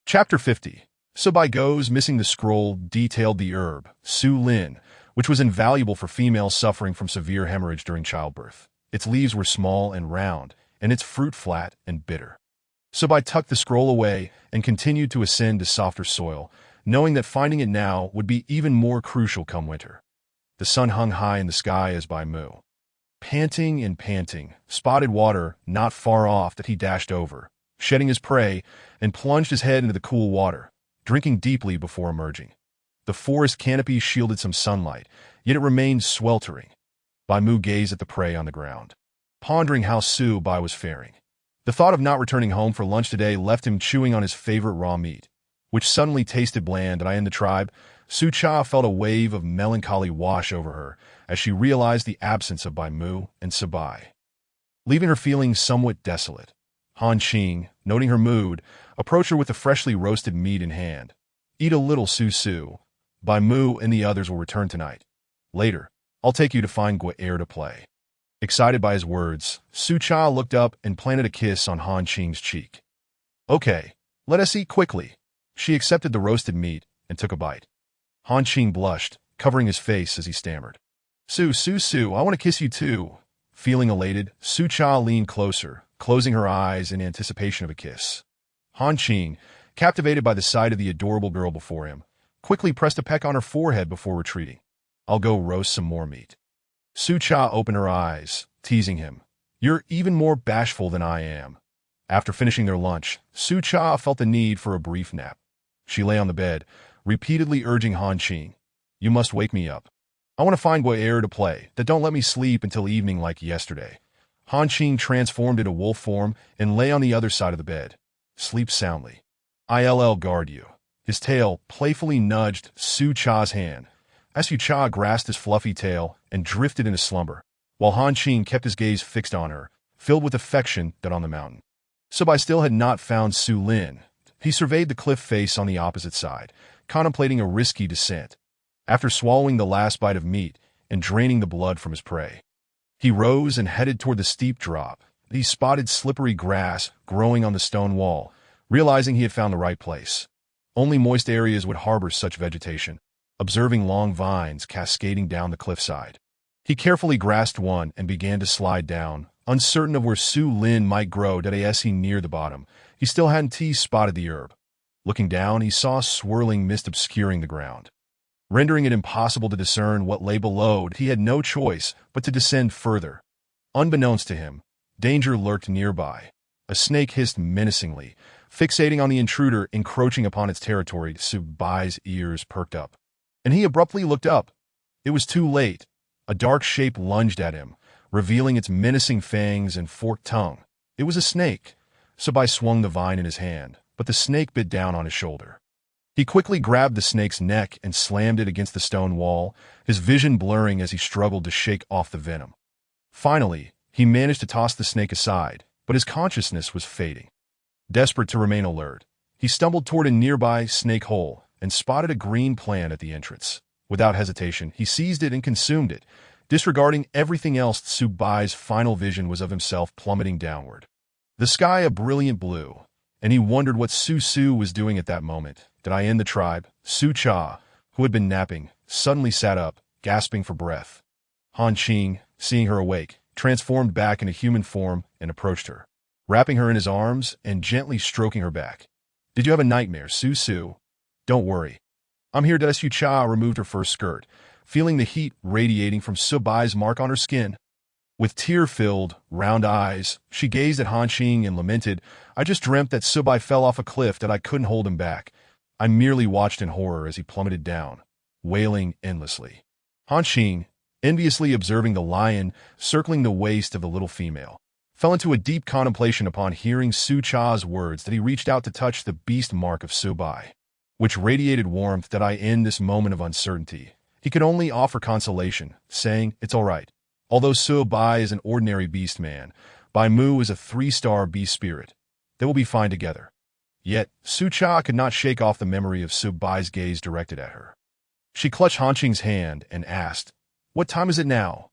Chapter 50. Subai Goes Missing. The scroll detailed the herb, Su Lin, which was invaluable for females suffering from severe hemorrhage during childbirth. Its leaves were small and round, and its fruit flat and bitter. Subai tucked the scroll away and continued to ascend to softer soil, knowing that finding it now would be even more crucial come winter. The sun hung high in the sky as Bai Mu, panting and panting, spotted water not far off that he dashed over, shedding his prey, and plunged his head into the cool water, drinking deeply before emerging. The forest canopy shielded some sunlight, yet it remained sweltering. Bai Mu gazed at the prey on the ground. pondering how Su Bai was faring. The thought of not returning home for lunch today left him chewing on his favorite raw meat, which suddenly tasted bland. In the tribe, Su Cha felt a wave of melancholy wash over her as she realized the absence of Bai Mu and Su Bai, leaving her feeling somewhat desolate. Han Qing, noting her mood, approached her with the freshly roasted meat in hand. Eat a little, Su. Bai Mu and the others will return tonight. Later, I'll take you to find Guaer to play. Excited by his words, Su Cha looked up and planted a kiss on Han Qing's cheek. Okay, let us eat quickly. She accepted the roasted meat and took a bite. Han Qing blushed, covering his face as he stammered. Su, I want to kiss you too. Feeling elated, Su Cha leaned closer, closing her eyes in anticipation of a kiss. Han Qing, captivated by the sight of the adorable girl before him, quickly pressed a peck on her forehead before retreating. I'll go roast some more meat. Su Cha opened her eyes, teasing him. You're even more bashful than I am. After finishing their lunch, Su Cha felt the need for a brief nap. She lay on the bed, repeatedly urging Han Qing. You must wake me up. I want to find Guaer to play, that don't let me sleep until evening like yesterday. Han Qing transformed into wolf form and lay on the other side of the bed. Sleep soundly. I'll guard you. His tail playfully nudged Su Cha's hand. Su Cha grasped his fluffy tail and drifted into slumber, while Han Qing kept his gaze fixed on her, filled with affection that on the mountain. Su Bai still had not found Su Lin. He surveyed the cliff face on the opposite side, contemplating a risky descent. After swallowing the last bite of meat and draining the blood from his prey, he rose and headed toward the steep drop. He spotted slippery grass growing on the stone wall, realizing he had found the right place. Only moist areas would harbor such vegetation, observing long vines cascading down the cliffside. He carefully grasped one and began to slide down, uncertain of where Su Lin might grow. As he neared the bottom, he still hadn't spotted the herb. Looking down, he saw swirling mist obscuring the ground, rendering it impossible to discern what lay below. He had no choice but to descend further. Unbeknownst to him, danger lurked nearby. A snake hissed menacingly, fixating on the intruder encroaching upon its territory. Su Bai's ears perked up, and he abruptly looked up. It was too late. A dark shape lunged at him, revealing its menacing fangs and forked tongue. It was a snake. Su Bai swung the vine in his hand, but the snake bit down on his shoulder. He quickly grabbed the snake's neck and slammed it against the stone wall, his vision blurring as he struggled to shake off the venom. Finally, he managed to toss the snake aside, but his consciousness was fading. Desperate to remain alert, he stumbled toward a nearby snake hole and spotted a green plant at the entrance. Without hesitation, he seized it and consumed it, disregarding everything else. Su Bai's final vision was of himself plummeting downward, the sky a brilliant blue, and he wondered what Su was doing at that moment. Did I end the tribe? Su Cha, who had been napping, suddenly sat up, gasping for breath. Han Qing, seeing her awake, transformed back into human form and approached her, wrapping her in his arms and gently stroking her back. Did you have a nightmare, Su? Don't worry. I'm here. Su Cha removed her first skirt, feeling the heat radiating from Su Bai's mark on her skin. With tear-filled, round eyes, she gazed at Han Qing and lamented, I just dreamt that Su Bai fell off a cliff that I couldn't hold him back. I merely watched in horror as he plummeted down, wailing endlessly. Han Qing, enviously observing the lion circling the waist of the little female, fell into a deep contemplation upon hearing Su Cha's words that he reached out to touch the beast mark of Su Bai, which radiated warmth. In this moment of uncertainty, he could only offer consolation, saying, It's all right. Although Su Bai is an ordinary beast man, Bai Mu is a 3-star beast spirit. They will be fine together. Yet, Su Cha could not shake off the memory of Su Bai's gaze directed at her. She clutched Han Qing's hand and asked, What time is it now?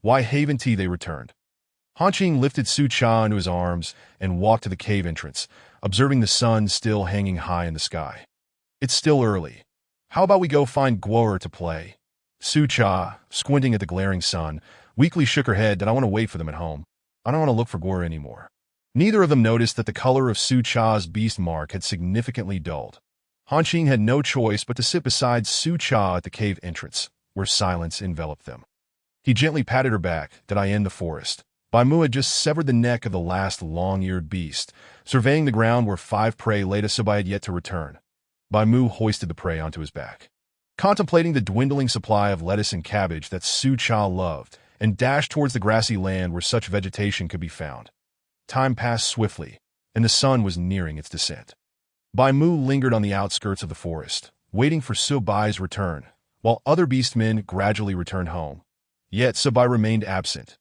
Why haven't they returned? Han Qing lifted Su Cha into his arms and walked to the cave entrance, observing the sun still hanging high in the sky. It's still early. How about we go find Guo'er to play? Su Cha, squinting at the glaring sun, weakly shook her head. I want to wait for them at home. I don't want to look for Guo'er anymore. Neither of them noticed that the color of Su Cha's beast mark had significantly dulled. Han Qing had no choice but to sit beside Su Cha at the cave entrance, where silence enveloped them. He gently patted her back. Did I end the forest? Bai Mu had just severed the neck of the last long-eared beast, surveying the ground where 5 prey lay. Su Bai had yet to return. Bai Mu hoisted the prey onto his back, contemplating the dwindling supply of lettuce and cabbage that Su Cha loved, and dashed towards the grassy land where such vegetation could be found. Time passed swiftly, and the sun was nearing its descent. Bai Mu lingered on the outskirts of the forest, waiting for Subai's return, while other beastmen gradually returned home. Yet Subai remained absent.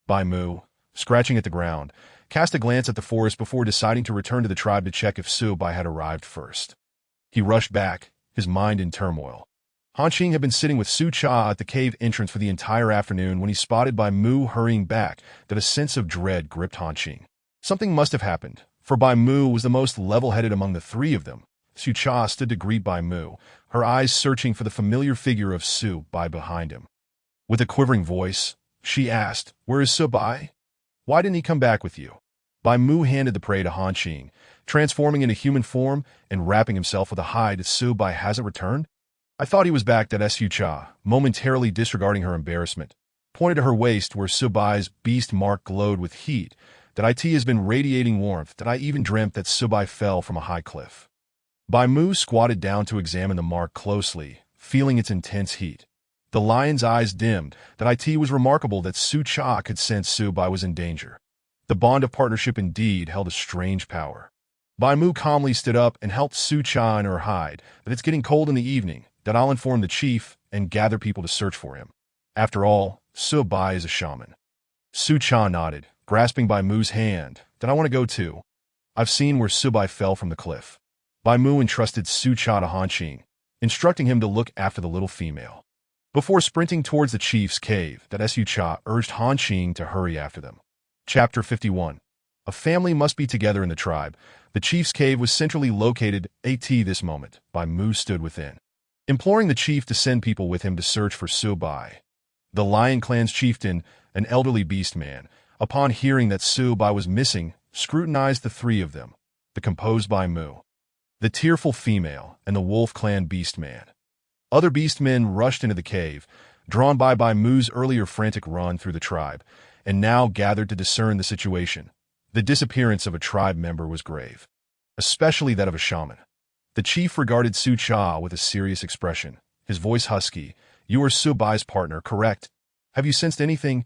Bai Mu, scratching at the ground, cast a glance at the forest before deciding to return to the tribe to check if Subai had arrived first. He rushed back, his mind in turmoil. Han Qing had been sitting with Su Cha at the cave entrance for the entire afternoon when he spotted Bai Mu hurrying back that a sense of dread gripped Han Qing. Something must have happened, for Bai Mu was the most level-headed among the three of them. Su Cha stood to greet Bai Mu, her eyes searching for the familiar figure of Su Bai behind him. With a quivering voice, she asked, "Where is Su Bai? Why didn't he come back with you?" Bai Mu handed the prey to Han Qing, transforming into human form and wrapping himself with a hide. "Su Bai hasn't returned? I thought he was back." That Su Cha, momentarily disregarding her embarrassment, pointed to her waist where Su Bai's beast mark glowed with heat. "That it has been radiating warmth. That I even dreamt that Su Bai fell from a high cliff." Bai Mu squatted down to examine the mark closely, feeling its intense heat. The lion's eyes dimmed. That it was remarkable that Su Cha could sense Su Bai was in danger. The bond of partnership indeed held a strange power. Bai Mu calmly stood up and helped Su Cha in her hide. "That it's getting cold in the evening. That I'll inform the chief and gather people to search for him. After all, Su Bai is a shaman." Su Cha nodded, grasping Bai Mu's hand. "That I want to go too. I've seen where Su Bai fell from the cliff." Bai Mu entrusted Su Cha to Han Qing, instructing him to look after the little female. Before sprinting towards the chief's cave, that Su Cha urged Han Qing to hurry after them. Chapter 51. A family must be together in the tribe. The chief's cave was centrally located at this moment. Bai Mu stood within, imploring the chief to send people with him to search for Su Bai. The Lion Clan's chieftain, an elderly beast man, upon hearing that Su Bai was missing, scrutinized the three of them, the composed Bai Mu, the tearful female, and the Wolf Clan beast man. Other beastmen rushed into the cave, drawn by Bai Mu's earlier frantic run through the tribe, and now gathered to discern the situation. The disappearance of a tribe member was grave, especially that of a shaman. The chief regarded Su Cha with a serious expression, his voice husky. "You are Su Bai's partner, correct? Have you sensed anything?"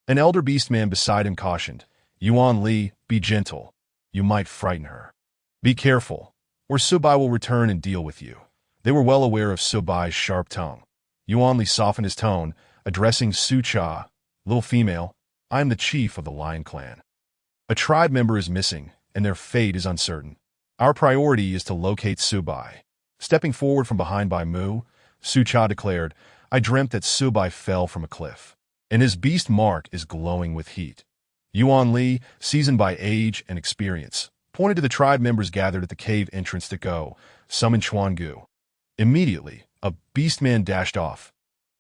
An elder beastman beside him cautioned, "Yuan Li, be gentle. You might frighten her. Be careful, or Su Bai will return and deal with you." They were well aware of Su Bai's sharp tongue. Yuan Li softened his tone, addressing Su Cha. "Little female, I am the chief of the Lion Clan. A tribe member is missing, and their fate is uncertain. Our priority is to locate Su Bai." Stepping forward from behind Bai Mu, Su Cha declared, "I dreamt that Su Bai fell from a cliff, and his beast mark is glowing with heat." Yuan Li, seasoned by age and experience, pointed to the tribe members gathered at the cave entrance to go, summon Chuan Gu. Immediately, a beastman dashed off.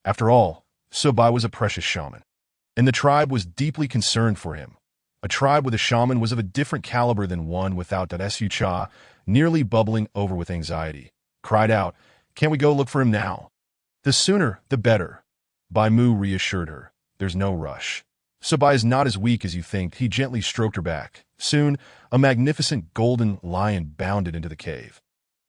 After all, Su Bai was a precious shaman, and the tribe was deeply concerned for him. A tribe with a shaman was of a different caliber than one without. Su Cha, nearly bubbling over with anxiety, cried out, "Can't we go look for him now?" "The sooner, the better." Bai Mu reassured her. "There's no rush. Su Bai is not as weak as you think." He gently stroked her back. Soon, a magnificent golden lion bounded into the cave.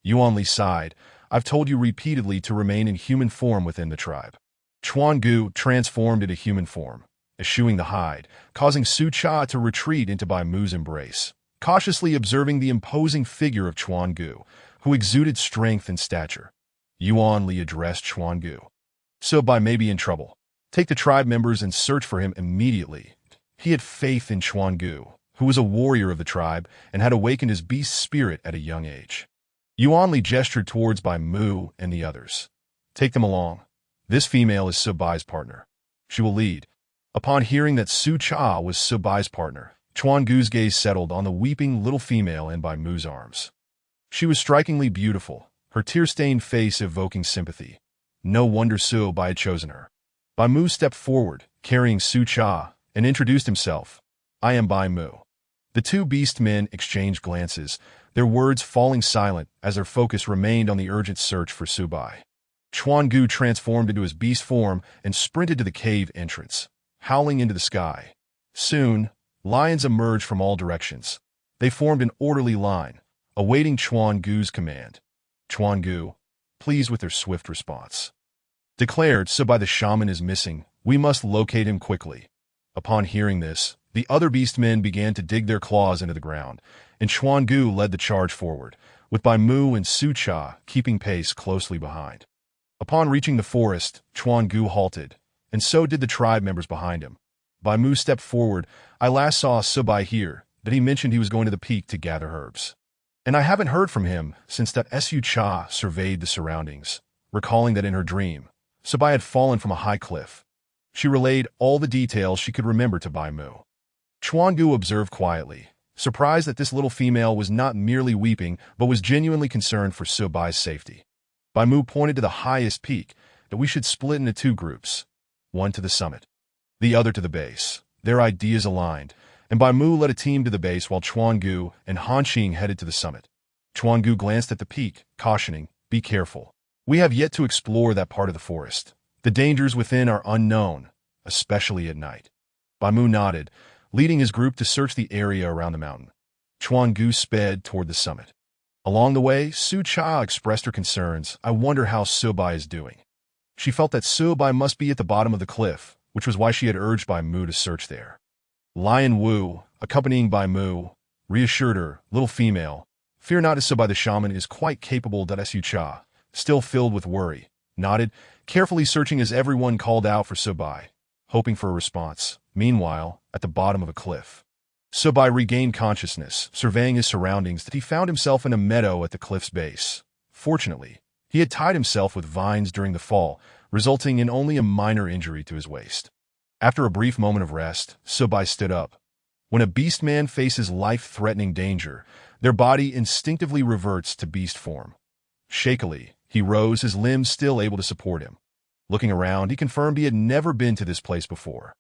Yuan Li sighed. "I've told you repeatedly to remain in human form within the tribe." Chuan Gu transformed into human form, eschewing the hide, causing Su Cha to retreat into Bai Mu's embrace, cautiously observing the imposing figure of Chuan Gu, who exuded strength and stature. Yuan Li addressed Chuan Gu. "Su Bai may be in trouble. Take the tribe members and search for him immediately." He had faith in Chuan Gu, who was a warrior of the tribe and had awakened his beast spirit at a young age. Yuan Li gestured towards Bai Mu and the others. "Take them along. This female is Su Bai's partner. She will lead." Upon hearing that Su Cha was Su Bai's partner, Chuan Gu's gaze settled on the weeping little female in Bai Mu's arms. She was strikingly beautiful, her tear-stained face evoking sympathy. No wonder Su Bai had chosen her. Bai Mu stepped forward, carrying Su Cha, and introduced himself. "I am Bai Mu." The two beast men exchanged glances, their words falling silent as their focus remained on the urgent search for Su Bai. Chuan Gu transformed into his beast form and sprinted to the cave entrance, howling into the sky. Soon, lions emerged from all directions. They formed an orderly line, awaiting Chuan Gu's command. Chuan Gu, pleased with their swift response, declared, "Su Bai the shaman is missing. We must locate him quickly. Upon hearing this, the other beastmen began to dig their claws into the ground, and Chuan Gu led the charge forward, with Bai Mu and Su Cha keeping pace closely behind. Upon reaching the forest, Chuan Gu halted, and so did the tribe members behind him. Bai Mu stepped forward. I last saw Subai here, that he mentioned he was going to the peak to gather herbs. And I haven't heard from him since that Su Cha surveyed the surroundings, recalling that in her dream, Subai had fallen from a high cliff. She relayed all the details she could remember to Bai Mu. Chuan Gu observed quietly, surprised that this little female was not merely weeping but was genuinely concerned for Subai's safety. Bai Mu pointed to the highest peak, that we should split into two groups, one to the summit, the other to the base. Their ideas aligned, and Bai Mu led a team to the base while Chuan Gu and Han Qing headed to the summit. Chuan Gu glanced at the peak, cautioning, "Be careful. We have yet to explore that part of the forest. The dangers within are unknown, especially at night." Bai Mu nodded, leading his group to search the area around the mountain. Chuan Gu sped toward the summit. Along the way, Su Cha expressed her concerns. "I wonder how Subai is doing." She felt that Subai must be at the bottom of the cliff, which was why she had urged Bai Mu to search there. Lion Wu, accompanying Bai Mu, reassured her, "Little female, fear not, as Subai the shaman is quite capable." Su Cha, still filled with worry, nodded, carefully searching as everyone called out for Subai, hoping for a response. Meanwhile, at the bottom of a cliff, Subai regained consciousness, surveying his surroundings that he found himself in a meadow at the cliff's base. Fortunately, he had tied himself with vines during the fall, resulting in only a minor injury to his waist. After a brief moment of rest, Subai stood up. When a beastman faces life-threatening danger, their body instinctively reverts to beast form. Shakily, he rose, his limbs still able to support him. Looking around, he confirmed he had never been to this place before.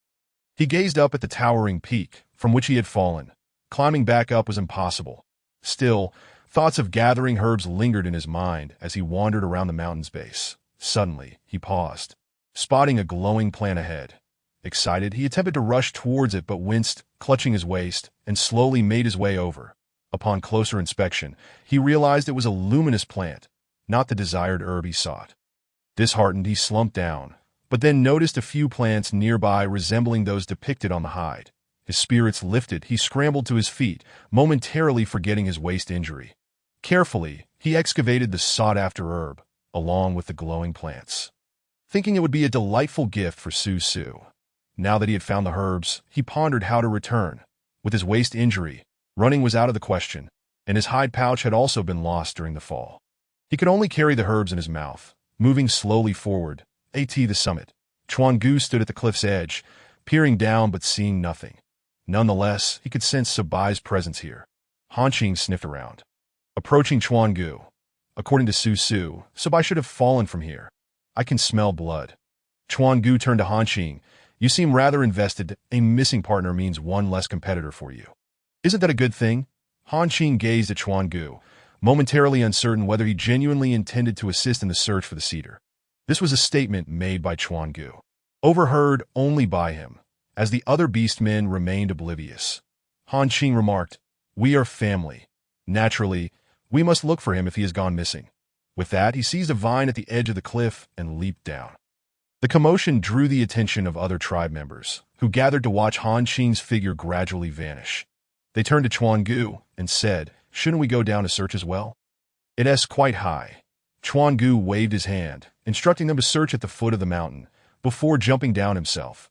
He gazed up at the towering peak, from which he had fallen. Climbing back up was impossible. Still, thoughts of gathering herbs lingered in his mind as he wandered around the mountain's base. Suddenly, he paused, spotting a glowing plant ahead. Excited, he attempted to rush towards it but winced, clutching his waist, and slowly made his way over. Upon closer inspection, he realized it was a luminous plant, not the desired herb he sought. Disheartened, he slumped down, but then noticed a few plants nearby resembling those depicted on the hide. His spirits lifted, he scrambled to his feet, momentarily forgetting his waist injury. Carefully, he excavated the sought-after herb, along with the glowing plants, thinking it would be a delightful gift for Su Su. Now that he had found the herbs, he pondered how to return. With his waist injury, running was out of the question, and his hide pouch had also been lost during the fall. He could only carry the herbs in his mouth. Moving slowly forward, the summit, Chuan Gu stood at the cliff's edge, peering down but seeing nothing. Nonetheless, he could sense Subai's presence here. Han Qing sniffed around, approaching Chuan Gu. "According to Su Su, Subai should have fallen from here. I can smell blood." Chuan Gu turned to Han Qing. "You seem rather invested. A missing partner means one less competitor for you. Isn't that a good thing?" Han Qing gazed at Chuan Gu, momentarily uncertain whether he genuinely intended to assist in the search for the cedar. This was a statement made by Chuan Gu, overheard only by him, as the other beastmen remained oblivious. Han Qing remarked, "We are family. Naturally, we must look for him if he has gone missing." With that, he seized a vine at the edge of the cliff and leaped down. The commotion drew the attention of other tribe members, who gathered to watch Han Qing's figure gradually vanish. They turned to Chuan Gu and said, "Shouldn't we go down to search as well? It's quite high." Chuan Gu waved his hand, instructing them to search at the foot of the mountain, before jumping down himself.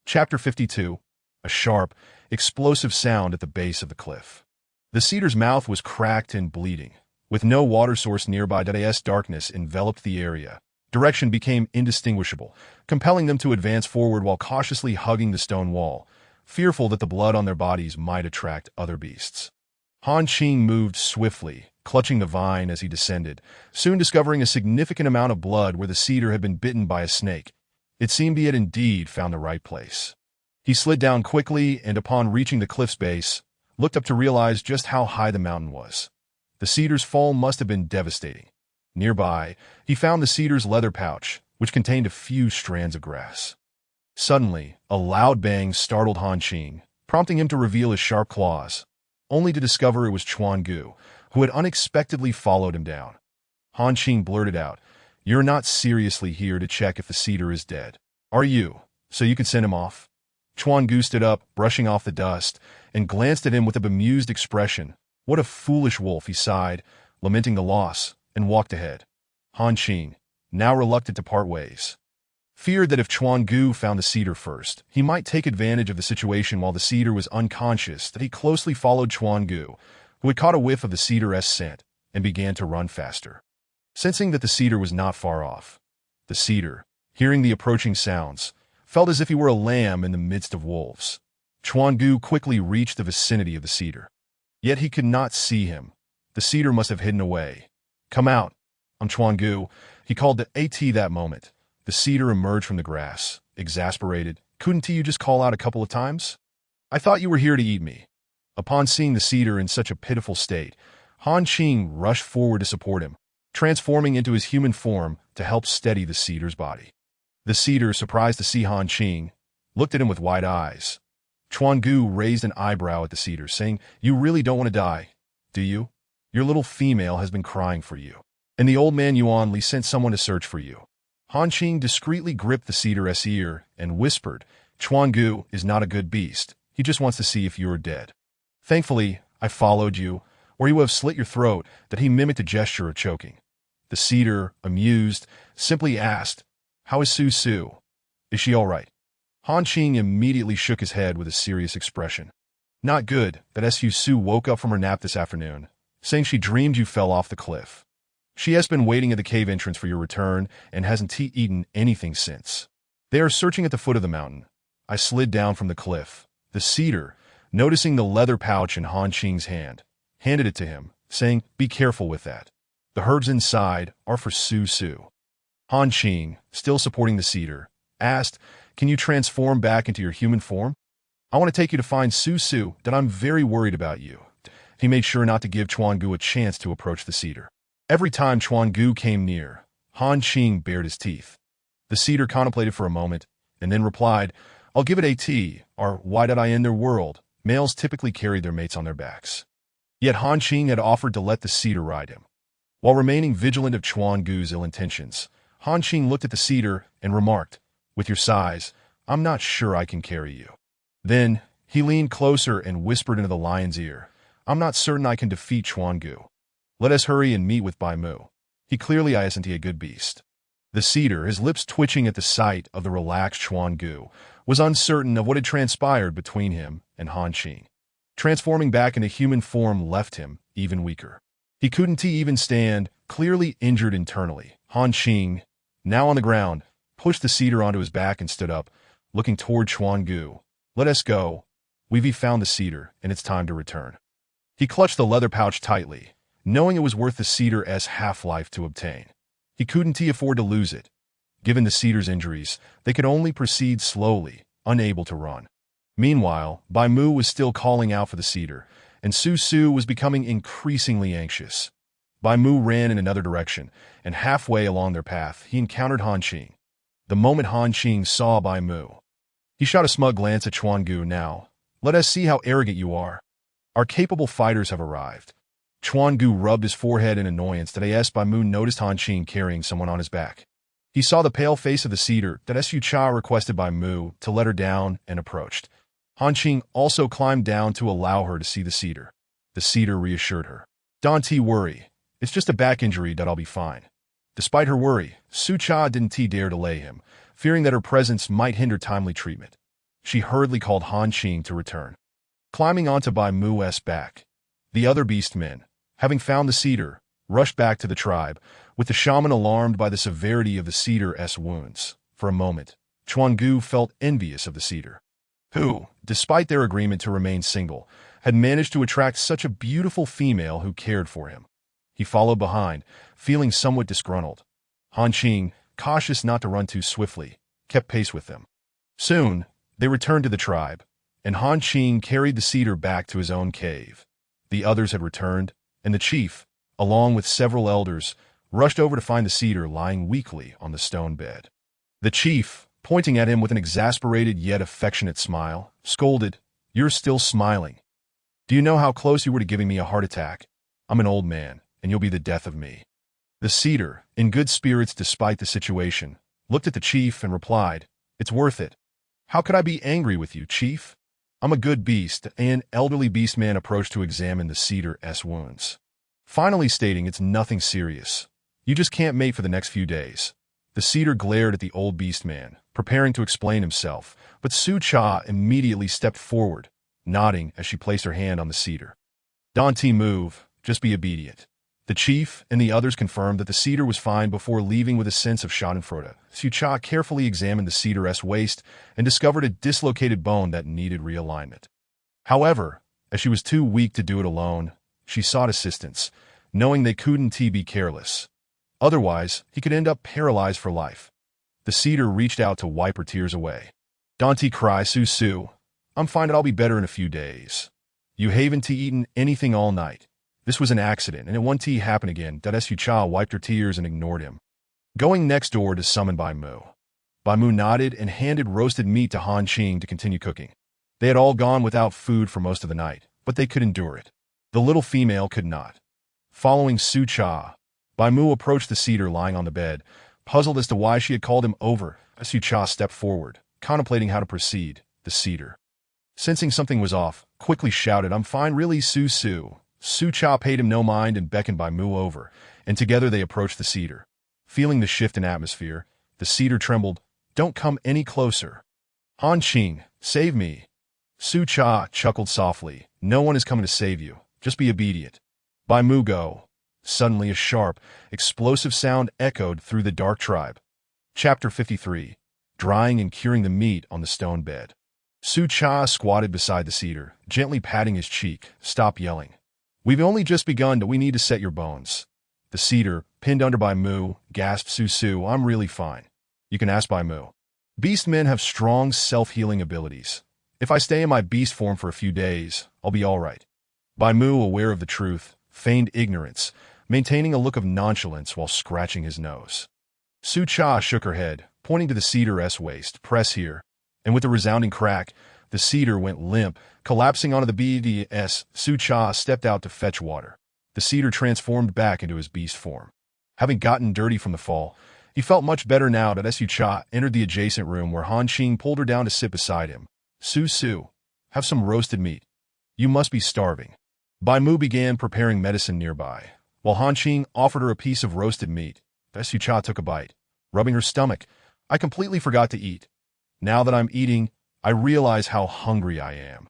Chapter 52. A sharp, explosive sound at the base of the cliff. The cedar's mouth was cracked and bleeding. With no water source nearby, darkness enveloped the area. Direction became indistinguishable, compelling them to advance forward while cautiously hugging the stone wall, fearful that the blood on their bodies might attract other beasts. Han Qing moved swiftly, clutching the vine as he descended, soon discovering a significant amount of blood where the cedar had been bitten by a snake. It seemed he had indeed found the right place. He slid down quickly and, upon reaching the cliff's base, looked up to realize just how high the mountain was. The cedar's fall must have been devastating. Nearby, he found the cedar's leather pouch, which contained a few strands of grass. Suddenly, a loud bang startled Han Qing, prompting him to reveal his sharp claws, only to discover it was Chuan Gu, who had unexpectedly followed him down. Han Qing blurted out, "You're not seriously here to check if the cedar is dead, are you?" So you could send him off? Chuan Gu stood up, brushing off the dust, and glanced at him with a bemused expression. What a foolish wolf, he sighed, lamenting the loss, and walked ahead. Han Qing, now reluctant to part ways, feared that if Chuan Gu found the cedar first, he might take advantage of the situation while the cedar was unconscious. That he closely followed Chuan Gu, who had caught a whiff of the cedar's scent, and began to run faster. Sensing that the cedar was not far off, the cedar, hearing the approaching sounds, felt as if he were a lamb in the midst of wolves. Chuan Gu quickly reached the vicinity of the cedar. Yet he could not see him. The cedar must have hidden away. Come out. I'm Chuan Gu. He called to AT that moment. The cedar emerged from the grass, exasperated. Couldn't you just call out a couple of times? I thought you were here to eat me. Upon seeing the cedar in such a pitiful state, Han Qing rushed forward to support him, transforming into his human form to help steady the cedar's body. The cedar, surprised to see Han Qing, looked at him with wide eyes. Chuan Gu raised an eyebrow at the cedar, saying, You really don't want to die, do you? Your little female has been crying for you, and the old man Yuan Li sent someone to search for you. Han Qing discreetly gripped the cedar's ear and whispered, Chuan Gu is not a good beast. He just wants to see if you're dead. Thankfully, I followed you, or you would have slit your throat. That he mimicked a gesture of choking. The cedar, amused, simply asked, How is Su Su? Is she all right? Han Qing immediately shook his head with a serious expression. Not good. That Su Su woke up from her nap this afternoon, saying she dreamed you fell off the cliff. She has been waiting at the cave entrance for your return and hasn't eaten anything since. They are searching at the foot of the mountain. I slid down from the cliff. The cedar, noticing the leather pouch in Han Qing's hand, handed it to him, saying, Be careful with that. The herbs inside are for Su Su. Han Qing, still supporting the cedar, asked, Can you transform back into your human form? I want to take you to find Su Su. That I'm very worried about you. He made sure not to give Chuan Gu a chance to approach the cedar. Every time Chuan Gu came near, Han Qing bared his teeth. The cedar contemplated for a moment, and then replied, I'll give it AT, or why did I end their world? Males typically carry their mates on their backs. Yet Han Qing had offered to let the cedar ride him. While remaining vigilant of Chuan Gu's ill intentions, Han Qing looked at the cedar and remarked, With your size, I'm not sure I can carry you. Then, he leaned closer and whispered into the lion's ear, I'm not certain I can defeat Chuan Gu. Let us hurry and meet with Bai Mu. He clearly isn't a good beast. The cedar, his lips twitching at the sight of the relaxed Chuan Gu, was uncertain of what had transpired between him and Han Qing. Transforming back into human form left him even weaker. He couldn't even stand, clearly injured internally. Han Qing, now on the ground, pushed the cedar onto his back and stood up, looking toward Chuan Gu. Let us go. We've found the cedar, and it's time to return. He clutched the leather pouch tightly, knowing it was worth the cedar's half-life to obtain. He couldn't afford to lose it. Given the cedar's injuries, they could only proceed slowly, unable to run. Meanwhile, Bai Mu was still calling out for the cedar, and Su Su was becoming increasingly anxious. Bai Mu ran in another direction, and halfway along their path, he encountered Han Qing. The moment Han Qing saw Bai Mu, he shot a smug glance at Chuan Gu. Now, let us see how arrogant you are. Our capable fighters have arrived. Chuan Gu rubbed his forehead in annoyance that Bai Mu noticed Han Qing carrying someone on his back. He saw the pale face of the cedar that Su Cha requested Bai Mu to let her down and approached. Han Qing also climbed down to allow her to see the cedar. The cedar reassured her. Don't worry. It's just a back injury that I'll be fine. Despite her worry, Su Cha didn't dare delay him, fearing that her presence might hinder timely treatment. She hurriedly called Han Qing to return. Climbing onto Bai Mu's back, the other beast men, having found the cedar, rushed back to the tribe, with the shaman alarmed by the severity of the cedar's wounds. For a moment, Chuan Gu felt envious of the cedar, who, despite their agreement to remain single, had managed to attract such a beautiful female who cared for him. He followed behind, feeling somewhat disgruntled. Han Qing, cautious not to run too swiftly, kept pace with them. Soon, they returned to the tribe, and Han Qing carried the cedar back to his own cave. The others had returned, and the chief, along with several elders, rushed over to find the cedar lying weakly on the stone bed. The chief, pointing at him with an exasperated yet affectionate smile, scolded, You're still smiling. Do you know how close you were to giving me a heart attack? I'm an old man, and you'll be the death of me. The cedar, in good spirits despite the situation, looked at the chief and replied, It's worth it. How could I be angry with you, chief? I'm a good beast. An elderly beastman approached to examine the cedar's wounds, finally stating it's nothing serious. You just can't mate for the next few days. The cedar glared at the old beastman, preparing to explain himself, but Su-cha immediately stepped forward, nodding as she placed her hand on the cedar. Don't move, just be obedient. The chief and the others confirmed that the cedar was fine before leaving with a sense of schadenfreude. Su-cha carefully examined the cedar's waist and discovered a dislocated bone that needed realignment. However, as she was too weak to do it alone, she sought assistance, knowing they couldn't be careless. Otherwise, he could end up paralyzed for life. The cedar reached out to wipe her tears away. Don't cry, Su. I'm fine and I'll be better in a few days. You haven't eaten anything all night. This was an accident, and it won't happen again. Su-cha wiped her tears and ignored him. Going next door to summon Bai Mu. Bai Mu nodded and handed roasted meat to Han Qing to continue cooking. They had all gone without food for most of the night, but they could endure it. The little female could not. Following Su-cha, Bai Mu approached the cedar lying on the bed, puzzled as to why she had called him over. Su-cha stepped forward, contemplating how to proceed. The cedar, sensing something was off, quickly shouted, I'm fine really, Su. Su-cha paid him no mind and beckoned Bai Mu over, and together they approached the cedar. Feeling the shift in atmosphere, the cedar trembled. Don't come any closer. Han Qing, save me. Su-cha chuckled softly. No one is coming to save you. Just be obedient. Bai Mu go. Suddenly a sharp, explosive sound echoed through the dark tribe. Chapter 53. Drying and curing the meat on the stone bed. Su-cha squatted beside the cedar, gently patting his cheek. Stop yelling. We've only just begun. We need to set your bones. The cedar, pinned under Bai Mu, gasped, Su. I'm really fine. You can ask Bai Mu. Beast men have strong self-healing abilities. If I stay in my beast form for a few days, I'll be all right. Bai Mu, aware of the truth, feigned ignorance, maintaining a look of nonchalance while scratching his nose. Su-cha shook her head, pointing to the cedar's waist. Press here. And with a resounding crack, the cedar went limp, collapsing onto the BDS. Su-cha stepped out to fetch water. The cedar transformed back into his beast form. Having gotten dirty from the fall, he felt much better now that Su-cha entered the adjacent room where Han Qing pulled her down to sit beside him. Su, have some roasted meat. You must be starving. Bai Mu began preparing medicine nearby, while Han Qing offered her a piece of roasted meat. Su-cha took a bite, rubbing her stomach. I completely forgot to eat. Now that I'm eating, I realize how hungry I am.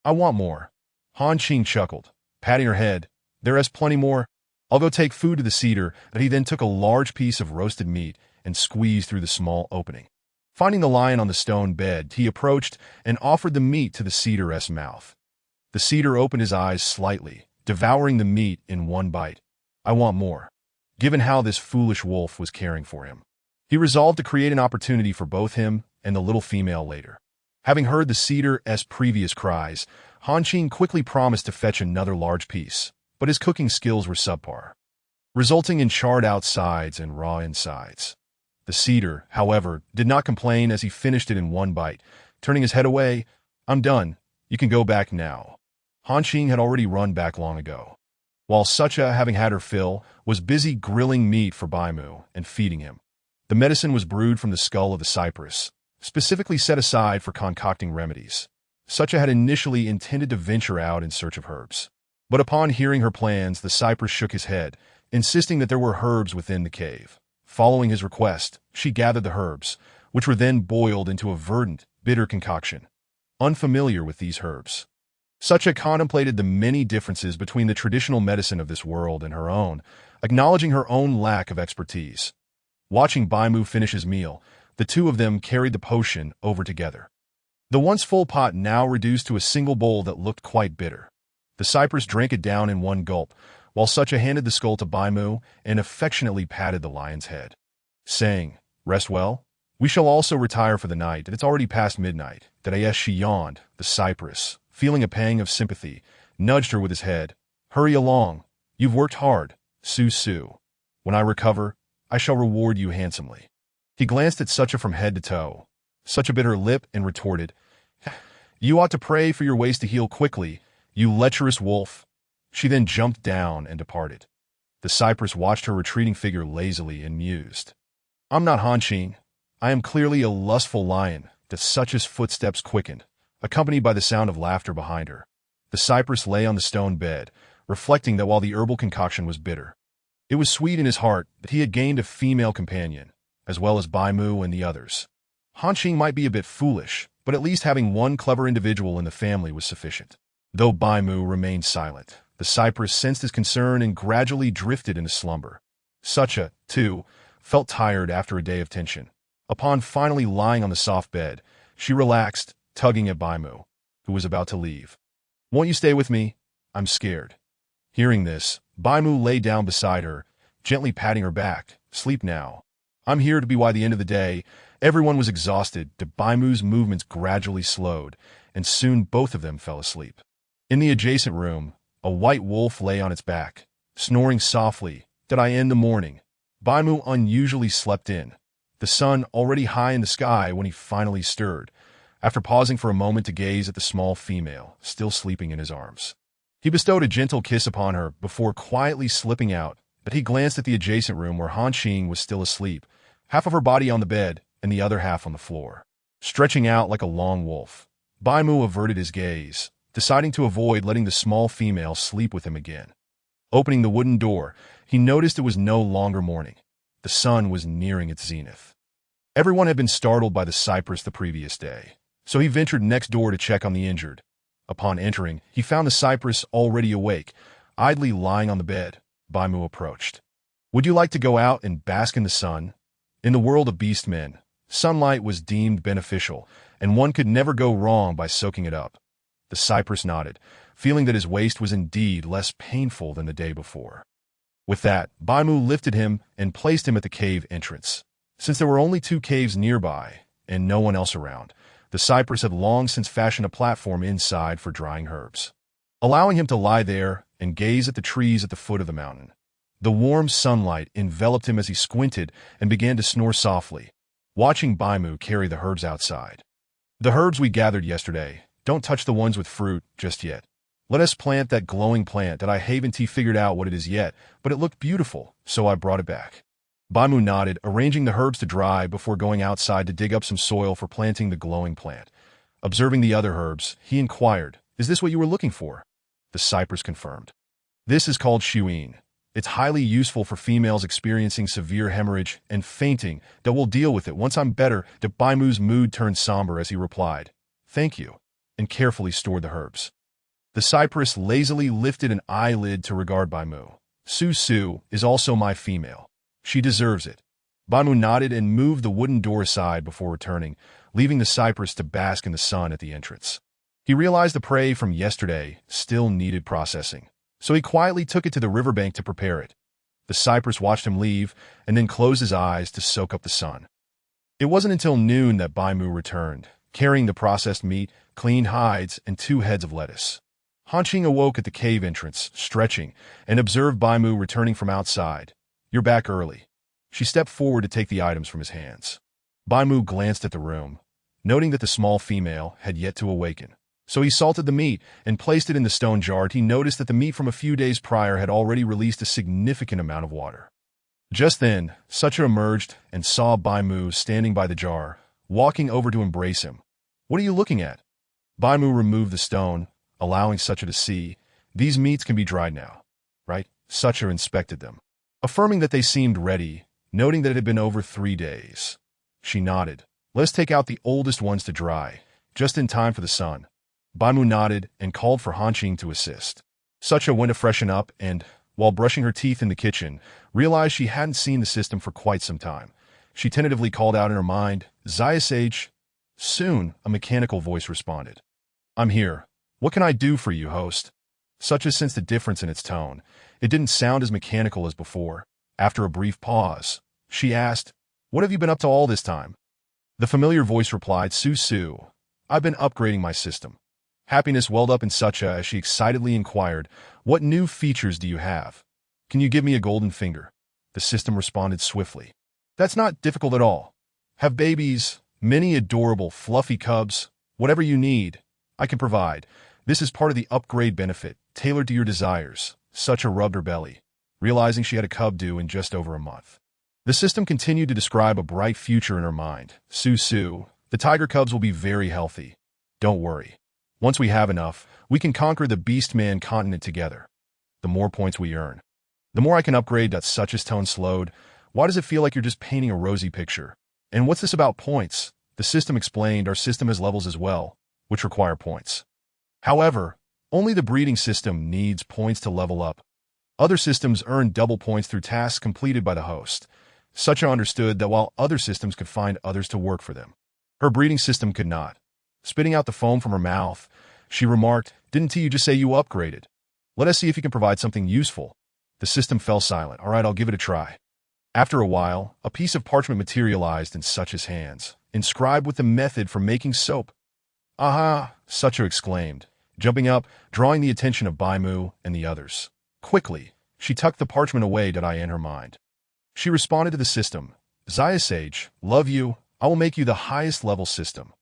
I want more. Han Qing chuckled, patting her head. There's plenty more. I'll go take food to the cedar. That he then took a large piece of roasted meat and squeezed through the small opening. Finding the lion on the stone bed, he approached and offered the meat to the cedar's mouth. The cedar opened his eyes slightly, devouring the meat in one bite. I want more. Given how this foolish wolf was caring for him, he resolved to create an opportunity for both him and the little female later. Having heard the cedar's previous cries, Han Qing quickly promised to fetch another large piece, but his cooking skills were subpar, resulting in charred outsides and raw insides. The cedar, however, did not complain as he finished it in one bite, turning his head away. I'm done. You can go back now. Han Qing had already run back long ago, while Sucha, having had her fill, was busy grilling meat for Bai Mu and feeding him. The medicine was brewed from the skull of the cypress, specifically set aside for concocting remedies. Sucha had initially intended to venture out in search of herbs, but upon hearing her plans, the cypress shook his head, insisting that there were herbs within the cave. Following his request, she gathered the herbs, which were then boiled into a verdant, bitter concoction. Unfamiliar with these herbs, Sucha contemplated the many differences between the traditional medicine of this world and her own, acknowledging her own lack of expertise. Watching Bai Mu finish his meal, the two of them carried the potion over together. The once full pot now reduced to a single bowl that looked quite bitter. The cypress drank it down in one gulp, while Sucha handed the skull to Bai Mu and affectionately patted the lion's head, saying, Rest well. We shall also retire for the night. It's already past midnight. She yawned. The cypress, feeling a pang of sympathy, nudged her with his head. Hurry along. You've worked hard, Su. When I recover, I shall reward you handsomely. He glanced at Sucha from head to toe. Sucha bit her lip and retorted, You ought to pray for your waist to heal quickly, you lecherous wolf. She then jumped down and departed. The cypress watched her retreating figure lazily and mused. I'm not Han Qing. I am clearly a lustful lion. that Sucha's footsteps quickened, accompanied by the sound of laughter behind her. The cypress lay on the stone bed, reflecting that while the herbal concoction was bitter, it was sweet in his heart that he had gained a female companion, as well as Baimu and the others. Hanqing might be a bit foolish, but at least having one clever individual in the family was sufficient. Though Baimu remained silent, the cypress sensed his concern and gradually drifted into slumber. Sucha, too, felt tired after a day of tension. Upon finally lying on the soft bed, she relaxed, tugging at Baimu, who was about to leave. "Won't you stay with me? I'm scared." Hearing this, Baimu lay down beside her, gently patting her back. "Sleep now. I'm here to be by the end of the day." Everyone was exhausted, but Baimu's movements gradually slowed, and soon both of them fell asleep. In the adjacent room, a white wolf lay on its back, snoring softly. "Did I end the morning?" Baimu unusually slept in, the sun already high in the sky when he finally stirred, after pausing for a moment to gaze at the small female, still sleeping in his arms. He bestowed a gentle kiss upon her before quietly slipping out, but he glanced at the adjacent room where Hanqing was still asleep, half of her body on the bed and the other half on the floor, stretching out like a long wolf. Baimu averted his gaze, deciding to avoid letting the small female sleep with him again. Opening the wooden door, he noticed it was no longer morning. The sun was nearing its zenith. Everyone had been startled by the cypress the previous day, so he ventured next door to check on the injured. Upon entering, he found the cypress already awake, idly lying on the bed. Baimu approached. "Would you like to go out and bask in the sun?" In the world of beastmen, sunlight was deemed beneficial, and one could never go wrong by soaking it up. The cypress nodded, feeling that his waist was indeed less painful than the day before. With that, Baimu lifted him and placed him at the cave entrance. Since there were only 2 caves nearby, and no one else around, the cypress had long since fashioned a platform inside for drying herbs, allowing him to lie there and gaze at the trees at the foot of the mountain. The warm sunlight enveloped him as he squinted and began to snore softly, watching Baimu carry the herbs outside. "The herbs we gathered yesterday, don't touch the ones with fruit just yet. Let us plant that glowing plant that I haven't figured out what it is yet, but it looked beautiful, so I brought it back." Baimu nodded, arranging the herbs to dry before going outside to dig up some soil for planting the glowing plant. Observing the other herbs, he inquired, "Is this what you were looking for?" The cypress confirmed. "This is called shuin. It's highly useful for females experiencing severe hemorrhage and fainting. That we'll deal with it once I'm better." Baimu's mood turned somber as he replied, "Thank you," and carefully stored the herbs. The cypress lazily lifted an eyelid to regard Baimu. "Su is also my female. She deserves it." Baimu nodded and moved the wooden door aside before returning, leaving the cypress to bask in the sun at the entrance. He realized the prey from yesterday still needed processing, so he quietly took it to the riverbank to prepare it. The cypress watched him leave and then closed his eyes to soak up the sun. It wasn't until noon that Baimu returned, carrying the processed meat, clean hides, and 2 heads of lettuce. Hanqing awoke at the cave entrance, stretching, and observed Baimu returning from outside. "You're back early." She stepped forward to take the items from his hands. Baimu glanced at the room, noting that the small female had yet to awaken. So he salted the meat and placed it in the stone jar. He noticed that the meat from a few days prior had already released a significant amount of water. Just then, Sucha emerged and saw Baimu standing by the jar, walking over to embrace him. "What are you looking at?" Baimu removed the stone, allowing Sucha to see. "These meats can be dried now, right?" Sucha inspected them, affirming that they seemed ready, noting that it had been over 3 days. She nodded. "Let's take out the oldest ones to dry, just in time for the sun." Baimu nodded and called for Hanqing to assist. Sucha went to freshen up and, while brushing her teeth in the kitchen, realized she hadn't seen the system for quite some time. She tentatively called out in her mind, "Zayasage." Soon, a mechanical voice responded. "I'm here. What can I do for you, host?" Sucha sensed a difference in its tone. It didn't sound as mechanical as before. After a brief pause, she asked, "What have you been up to all this time?" The familiar voice replied, Su, I've been upgrading my system." Happiness welled up in Sucha as she excitedly inquired, "What new features do you have? Can you give me a golden finger?" The system responded swiftly, "That's not difficult at all. Have babies, many adorable, fluffy cubs, whatever you need, I can provide. This is part of the upgrade benefit, tailored to your desires." Sucha rubbed her belly, realizing she had a cub due in just over a month. The system continued to describe a bright future in her mind. Su, The tiger cubs will be very healthy. Don't worry. Once we have enough, we can conquer the Beastman continent together. The more points we earn, the more I can upgrade. Such as tone slowed. Why does it feel like you're just painting a rosy picture? And what's this about points? The system explained our system has levels as well, which require points. However, only the breeding system needs points to level up. Other systems earn double points through tasks completed by the host. Sucha understood that while other systems could find others to work for them, her breeding system could not. Spitting out the foam from her mouth, she remarked, "Didn't you just say you upgraded? Let us see if you can provide something useful." The system fell silent. "All right, I'll give it a try." After a while, a piece of parchment materialized in Sucha's hands, inscribed with the method for making soap. "Aha!" Sucha exclaimed, jumping up, drawing the attention of Baimu and the others. Quickly, she tucked the parchment away in her mind. She responded to the system, "Zaya Sage, love you, I will make you the highest level system."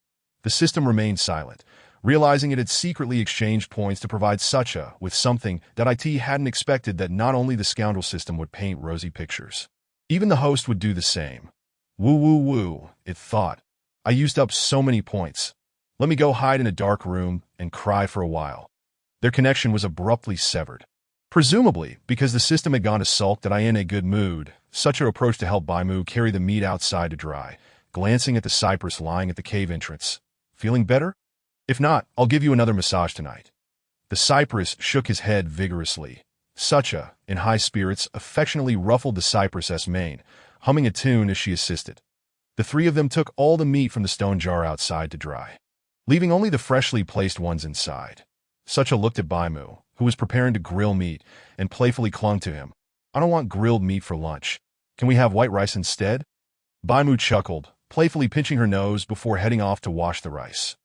The system remained silent, realizing it had secretly exchanged points to provide Sucha with something that IT hadn't expected, that not only the scoundrel system would paint rosy pictures. Even the host would do the same. Woo woo woo, it thought. I used up so many points. Let me go hide in a dark room and cry for a while. Their connection was abruptly severed. Presumably, because the system had gone to sulk, that I in a good mood, Sucha approached to help Baimu carry the meat outside to dry, glancing at the cypress lying at the cave entrance. Feeling better? If not, I'll give you another massage tonight. The cypress shook his head vigorously. Sucha, in high spirits, affectionately ruffled the cypress's mane, humming a tune as she assisted. The three of them took all the meat from the stone jar outside to dry, leaving only the freshly placed ones inside. Sucha looked at Baimu, who was preparing to grill meat, and playfully clung to him. "I don't want grilled meat for lunch. Can we have white rice instead?" Baimu chuckled, playfully pinching her nose before heading off to wash the rice.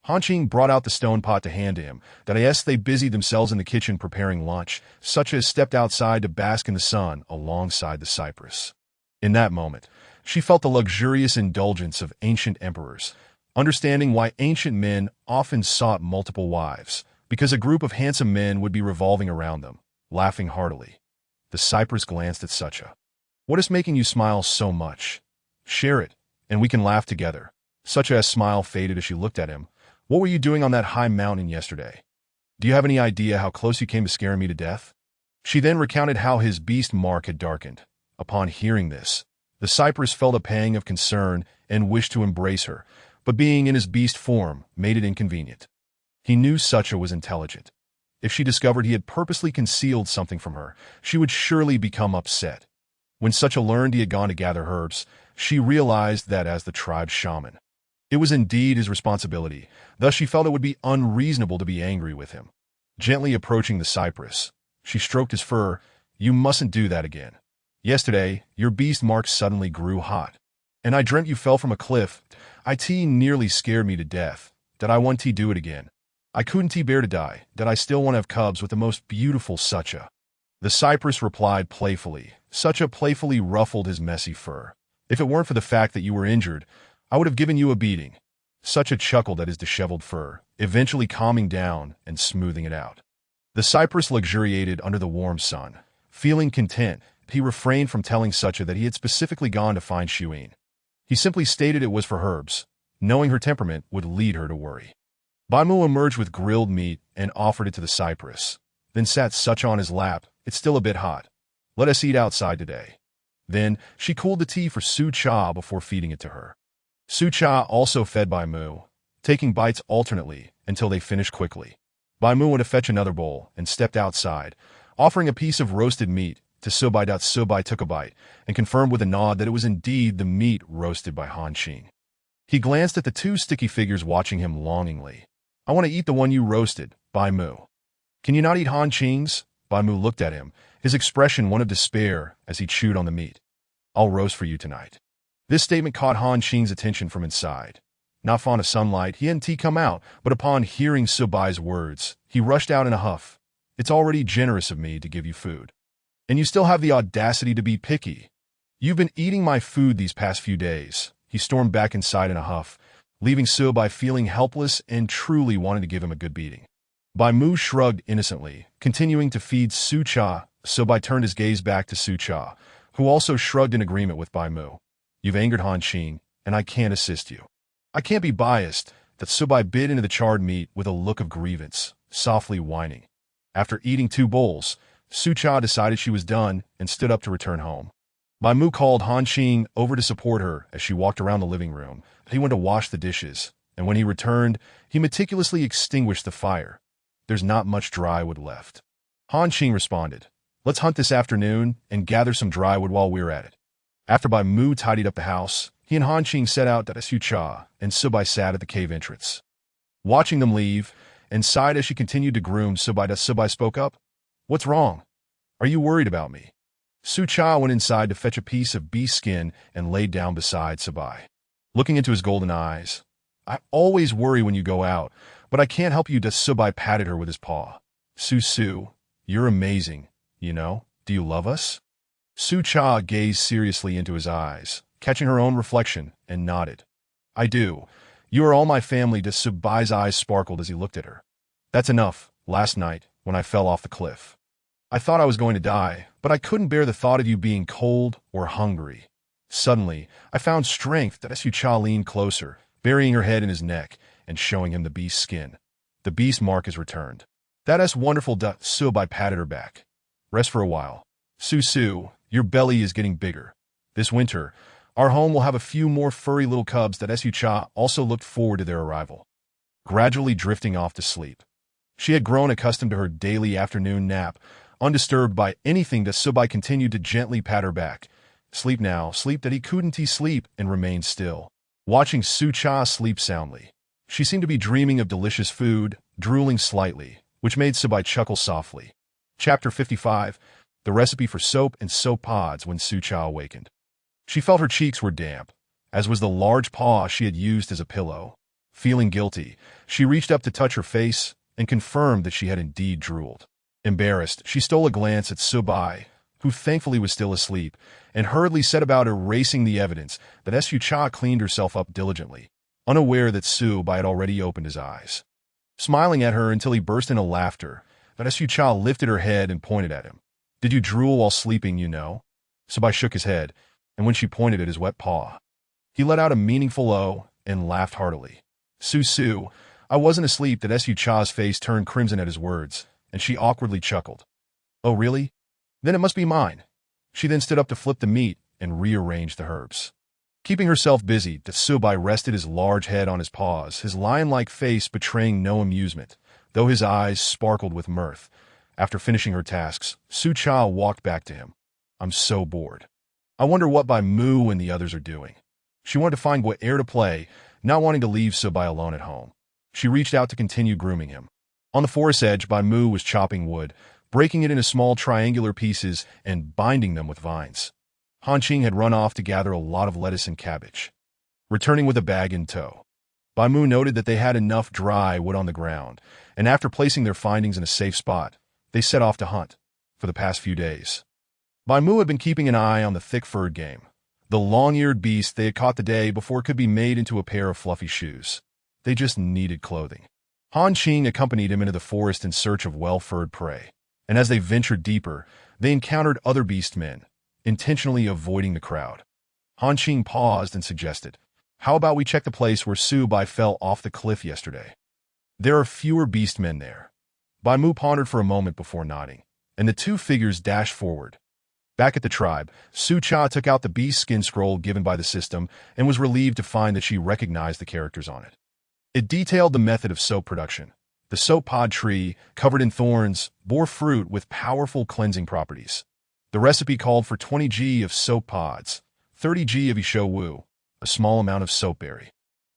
Hanqing brought out the stone pot to hand to him. They busied themselves in the kitchen preparing lunch. Sucha stepped outside to bask in the sun alongside the cypress. In that moment, she felt the luxurious indulgence of ancient emperors, understanding why ancient men often sought multiple wives, because a group of handsome men would be revolving around them, laughing heartily. The cypress glanced at Sucha. "What is making you smile so much? Share it, and we can laugh together." Sucha's smile faded as she looked at him. "What were you doing on that high mountain yesterday? Do you have any idea how close you came to scaring me to death?" She then recounted how his beast mark had darkened. Upon hearing this, the cypress felt a pang of concern and wished to embrace her, but being in his beast form made it inconvenient. He knew Sucha was intelligent. If she discovered he had purposely concealed something from her, she would surely become upset. When Sucha learned he had gone to gather herbs, she realized that as the tribe's shaman, it was indeed his responsibility. Thus she felt it would be unreasonable to be angry with him. Gently approaching the cypress, she stroked his fur. "You mustn't do that again. Yesterday, your beast mark suddenly grew hot, and I dreamt you fell from a cliff. It nearly scared me to death. Did I want to do it again? I couldn't bear to die. Did I still want to have cubs with the most beautiful Sucha?" The cypress replied playfully. Sucha playfully ruffled his messy fur. "If it weren't for the fact that you were injured, I would have given you a beating." Sucha chuckled at his disheveled fur, eventually calming down and smoothing it out. The cypress luxuriated under the warm sun. Feeling content, he refrained from telling Sucha that he had specifically gone to find Shuin. He simply stated it was for herbs, knowing her temperament would lead her to worry. Baimu emerged with grilled meat and offered it to the cypress, then sat Sucha on his lap. "It's still a bit hot. Let us eat outside today." Then she cooled the tea for Sucha before feeding it to her. Sucha also fed Baimu, taking bites alternately until they finished quickly. Baimu went to fetch another bowl and stepped outside, offering a piece of roasted meat to Subai. Subai took a bite and confirmed with a nod that it was indeed the meat roasted by Hanqing. He glanced at the two sticky figures watching him longingly. "I want to eat the one you roasted, Baimu." "Can you not eat Hanqing's?" Baimu looked at him, his expression one of despair as he chewed on the meat. "I'll roast for you tonight." This statement caught Hanqing's attention from inside. Not fond of sunlight, he hadn't come out, but upon hearing Subai's words, he rushed out in a huff. "It's already generous of me to give you food. And you still have the audacity to be picky. You've been eating my food these past few days." He stormed back inside in a huff, leaving Subai feeling helpless and truly wanting to give him a good beating. Baimu shrugged innocently, continuing to feed Sucha. Subai turned his gaze back to Sucha, who also shrugged in agreement with Baimu. "You've angered Hanqing, and I can't assist you. I can't be biased, that Subai bit into the charred meat with a look of grievance, softly whining. After eating 2 bowls, Sucha decided she was done and stood up to return home. Bai Mu called Han Qing over to support her as she walked around the living room. He went to wash the dishes, and when he returned, he meticulously extinguished the fire. There's not much dry wood left. Han Qing responded, let's hunt this afternoon and gather some dry wood while we're at it. After Bai Mu tidied up the house, he and Han Qing set out to Sucha, and Subai sat at the cave entrance. Watching them leave, and sighed as she continued to groom Subai, Subai spoke up. What's wrong? Are you worried about me? Sucha went inside to fetch a piece of beast skin and laid down beside Subai. Looking into his golden eyes, I always worry when you go out, but I can't help you. Subai patted her with his paw. Su, you're amazing, you know? Do you love us? Sucha gazed seriously into his eyes, catching her own reflection, and nodded. I do. You are all my family. Subai's eyes sparkled as he looked at her. That's enough. Last night, when I fell off the cliff, I thought I was going to die, but I couldn't bear the thought of you being cold or hungry. Suddenly, I found strength. Sucha leaned closer, burying her head in his neck and showing him the beast's skin. The beast mark is returned. That's wonderful. Subai patted her back. Rest for a while. Su, your belly is getting bigger. This winter, our home will have a few more furry little cubs. Sucha also looked forward to their arrival. Gradually drifting off to sleep. She had grown accustomed to her daily afternoon nap, undisturbed by anything. Subai continued to gently pat her back. Sleep now, sleep. He couldn't sleep and remained still, watching Sucha sleep soundly. She seemed to be dreaming of delicious food, drooling slightly, which made Subai chuckle softly. Chapter 55, The Recipe for Soap and Soap Pods. When Sucha awakened, she felt her cheeks were damp, as was the large paw she had used as a pillow. Feeling guilty, she reached up to touch her face and confirmed that she had indeed drooled. Embarrassed, she stole a glance at Subai, who thankfully was still asleep, and hurriedly set about erasing the evidence that Sucha cleaned herself up diligently, unaware that Subai had already opened his eyes. Smiling at her until he burst into laughter, Sucha lifted her head and pointed at him. Did you drool while sleeping, you know? Subai shook his head, and when she pointed at his wet paw, he let out a meaningful "oh" and laughed heartily. Su, I wasn't asleep. Sucha's face turned crimson at his words, and she awkwardly chuckled. Oh, really? Then it must be mine. She then stood up to flip the meat and rearrange the herbs. Keeping herself busy, Subai rested his large head on his paws, his lion-like face betraying no amusement, though his eyes sparkled with mirth. After finishing her tasks, Sucha walked back to him. I'm so bored. I wonder what Bai Mu and the others are doing. She wanted to find what air to play, not wanting to leave Subai alone at home. She reached out to continue grooming him. On the forest edge, Bai Mu was chopping wood, breaking it into small triangular pieces and binding them with vines. Han Qing had run off to gather a lot of lettuce and cabbage, returning with a bag in tow. Bai Mu noted that they had enough dry wood on the ground, and after placing their findings in a safe spot, they set off to hunt. For the past few days, Bai Mu had been keeping an eye on the thick-furred game, the long-eared beast they had caught the day before it could be made into a pair of fluffy shoes. They just needed clothing. Han Qing accompanied him into the forest in search of well-furred prey, and as they ventured deeper, they encountered other beastmen, intentionally avoiding the crowd. Han Qing paused and suggested, how about we check the place where Subai fell off the cliff yesterday? There are fewer beastmen there. Bai Mu pondered for a moment before nodding, and the two figures dashed forward. Back at the tribe, Sucha took out the beast skin scroll given by the system and was relieved to find that she recognized the characters on it. It detailed the method of soap production. The soap pod tree, covered in thorns, bore fruit with powerful cleansing properties. The recipe called for 20 g of soap pods, 30 g of isho wu, a small amount of soapberry,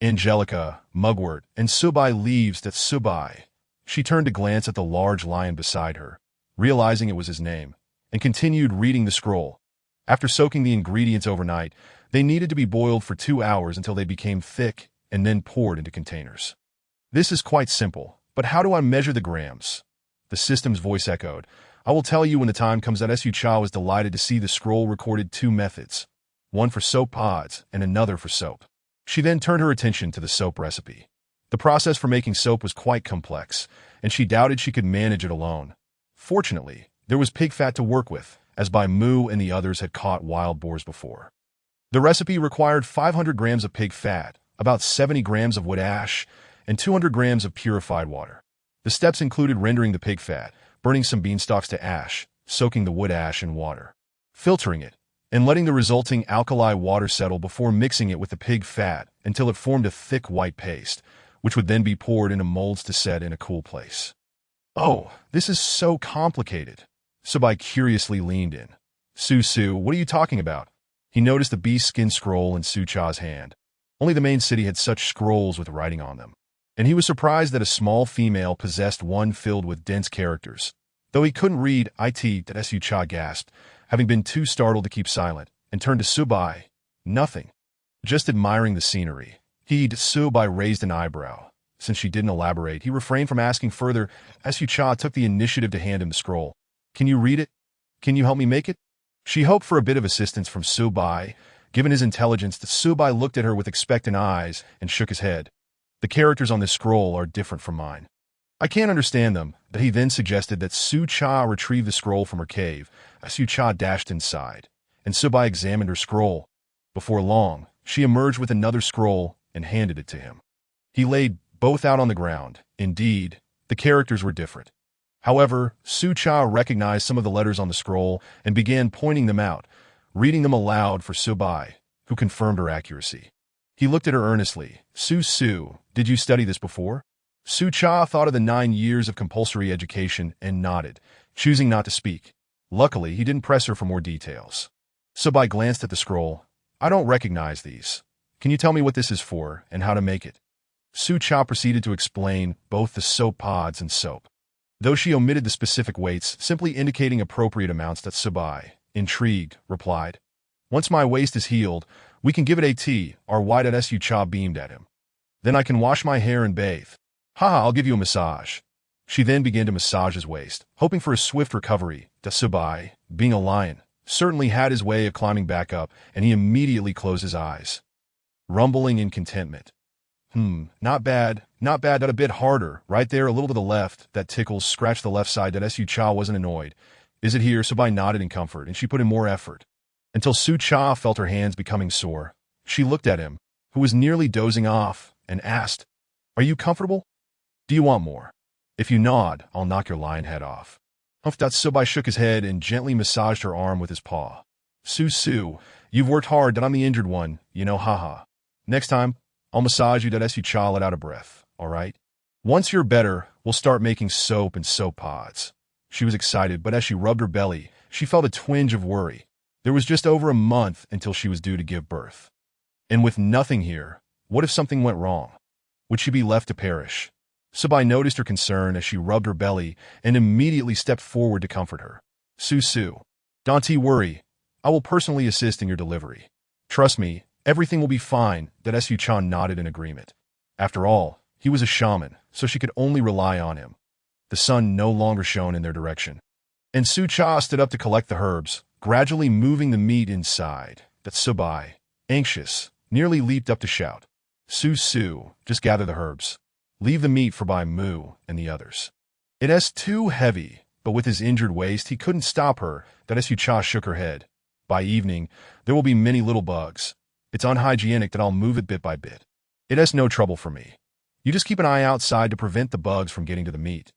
angelica, mugwort, and subai leaves. That Subai. She turned to glance at the large lion beside her, realizing it was his name, and continued reading the scroll. After soaking the ingredients overnight, they needed to be boiled for 2 hours until they became thick and then poured into containers. This is quite simple, but how do I measure the grams? The system's voice echoed. I will tell you when the time comes. Sucha was delighted to see the scroll recorded 2 methods, one for soap pods and another for soap. She then turned her attention to the soap recipe. The process for making soap was quite complex, and she doubted she could manage it alone. Fortunately, there was pig fat to work with, as Bai Mu and the others had caught wild boars before. The recipe required 500 grams of pig fat, about 70 grams of wood ash, and 200 grams of purified water. The steps included rendering the pig fat, burning some beanstalks to ash, soaking the wood ash in water, filtering it, and letting the resulting alkali water settle before mixing it with the pig fat until it formed a thick white paste, which would then be poured into molds to set in a cool place. "Oh, this is so complicated." Subai curiously leaned in. Su, what are you talking about?" He noticed the beast skin scroll in Sucha's hand. Only the main city had such scrolls with writing on them. And he was surprised that a small female possessed one filled with dense characters. Though he couldn't read that Sucha gasped, having been too startled to keep silent, and turned to Subai. "Nothing. Just admiring the scenery." Subai raised an eyebrow. Since she didn't elaborate, he refrained from asking further as Sucha took the initiative to hand him the scroll. "Can you read it? Can you help me make it?" She hoped for a bit of assistance from Subai. Given his intelligence, the Subai looked at her with expectant eyes and shook his head. "The characters on this scroll are different from mine. I can't understand them." But he then suggested that Sucha retrieve the scroll from her cave. Sucha dashed inside, and Subai examined her scroll. Before long, she emerged with another scroll and handed it to him. He laid both out on the ground. Indeed, the characters were different. However, Sucha recognized some of the letters on the scroll and began pointing them out, reading them aloud for Subai, who confirmed her accuracy. He looked at her earnestly. Su, did you study this before?" Sucha thought of the 9 years of compulsory education and nodded, choosing not to speak. Luckily, he didn't press her for more details. Subai glanced at the scroll. "I don't recognize these. Can you tell me what this is for and how to make it?" Sucha proceeded to explain both the soap pods and soap, though she omitted the specific weights, simply indicating appropriate amounts that Subai, intrigued, replied. "Once my waist is healed, we can give it a tea," Sucha beamed at him. "Then I can wash my hair and bathe. Haha, I'll give you a massage." She then began to massage his waist, hoping for a swift recovery. Subai, being a lion, certainly had his way of climbing back up, and he immediately closed his eyes, rumbling in contentment. Not bad, that a bit harder, right there, a little to the left, that tickles, scratch the left side." Sucha wasn't annoyed. "Is it here?" Subai nodded in comfort, and she put in more effort, until Sucha felt her hands becoming sore. She looked at him, who was nearly dozing off, and asked, "Are you comfortable? Do you want more? If you nod, I'll knock your lion head off." Subai shook his head and gently massaged her arm with his paw. Su, you've worked hard, that I'm the injured one, haha. Next time, I'll massage you." Sucha let out a breath. "All right. Once you're better, we'll start making soap and soap pods." She was excited, but as she rubbed her belly, she felt a twinge of worry. There was just over a month until she was due to give birth. And with nothing here, what if something went wrong? Would she be left to perish? Subai noticed her concern as she rubbed her belly and immediately stepped forward to comfort her. Su, don't worry. I will personally assist in your delivery. Trust me, everything will be fine." Suchan nodded in agreement. After all, he was a shaman, so she could only rely on him. The sun no longer shone in their direction, and Sucha stood up to collect the herbs, gradually moving the meat inside. Subai, anxious, nearly leaped up to shout. Su, just gather the herbs. Leave the meat for Bai Mu and the others. It is too heavy, but with his injured waist, he couldn't stop her. Sucha shook her head. By evening, there will be many little bugs. It's unhygienic that I'll move it bit by bit. It is no trouble for me. You just keep an eye outside to prevent the bugs from getting to the meat.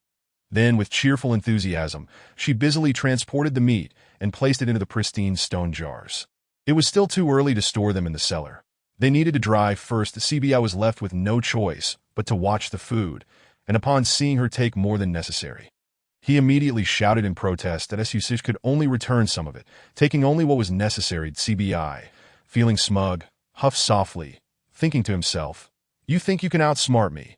Then, with cheerful enthusiasm, she busily transported the meat and placed it into the pristine stone jars. It was still too early to store them in the cellar. They needed to dry first. The CBI was left with no choice but to watch the food, and upon seeing her take more than necessary, he immediately shouted in protest that Such could only return some of it, taking only what was necessary. CBI, feeling smug, huffed softly, thinking to himself, "You think you can outsmart me?"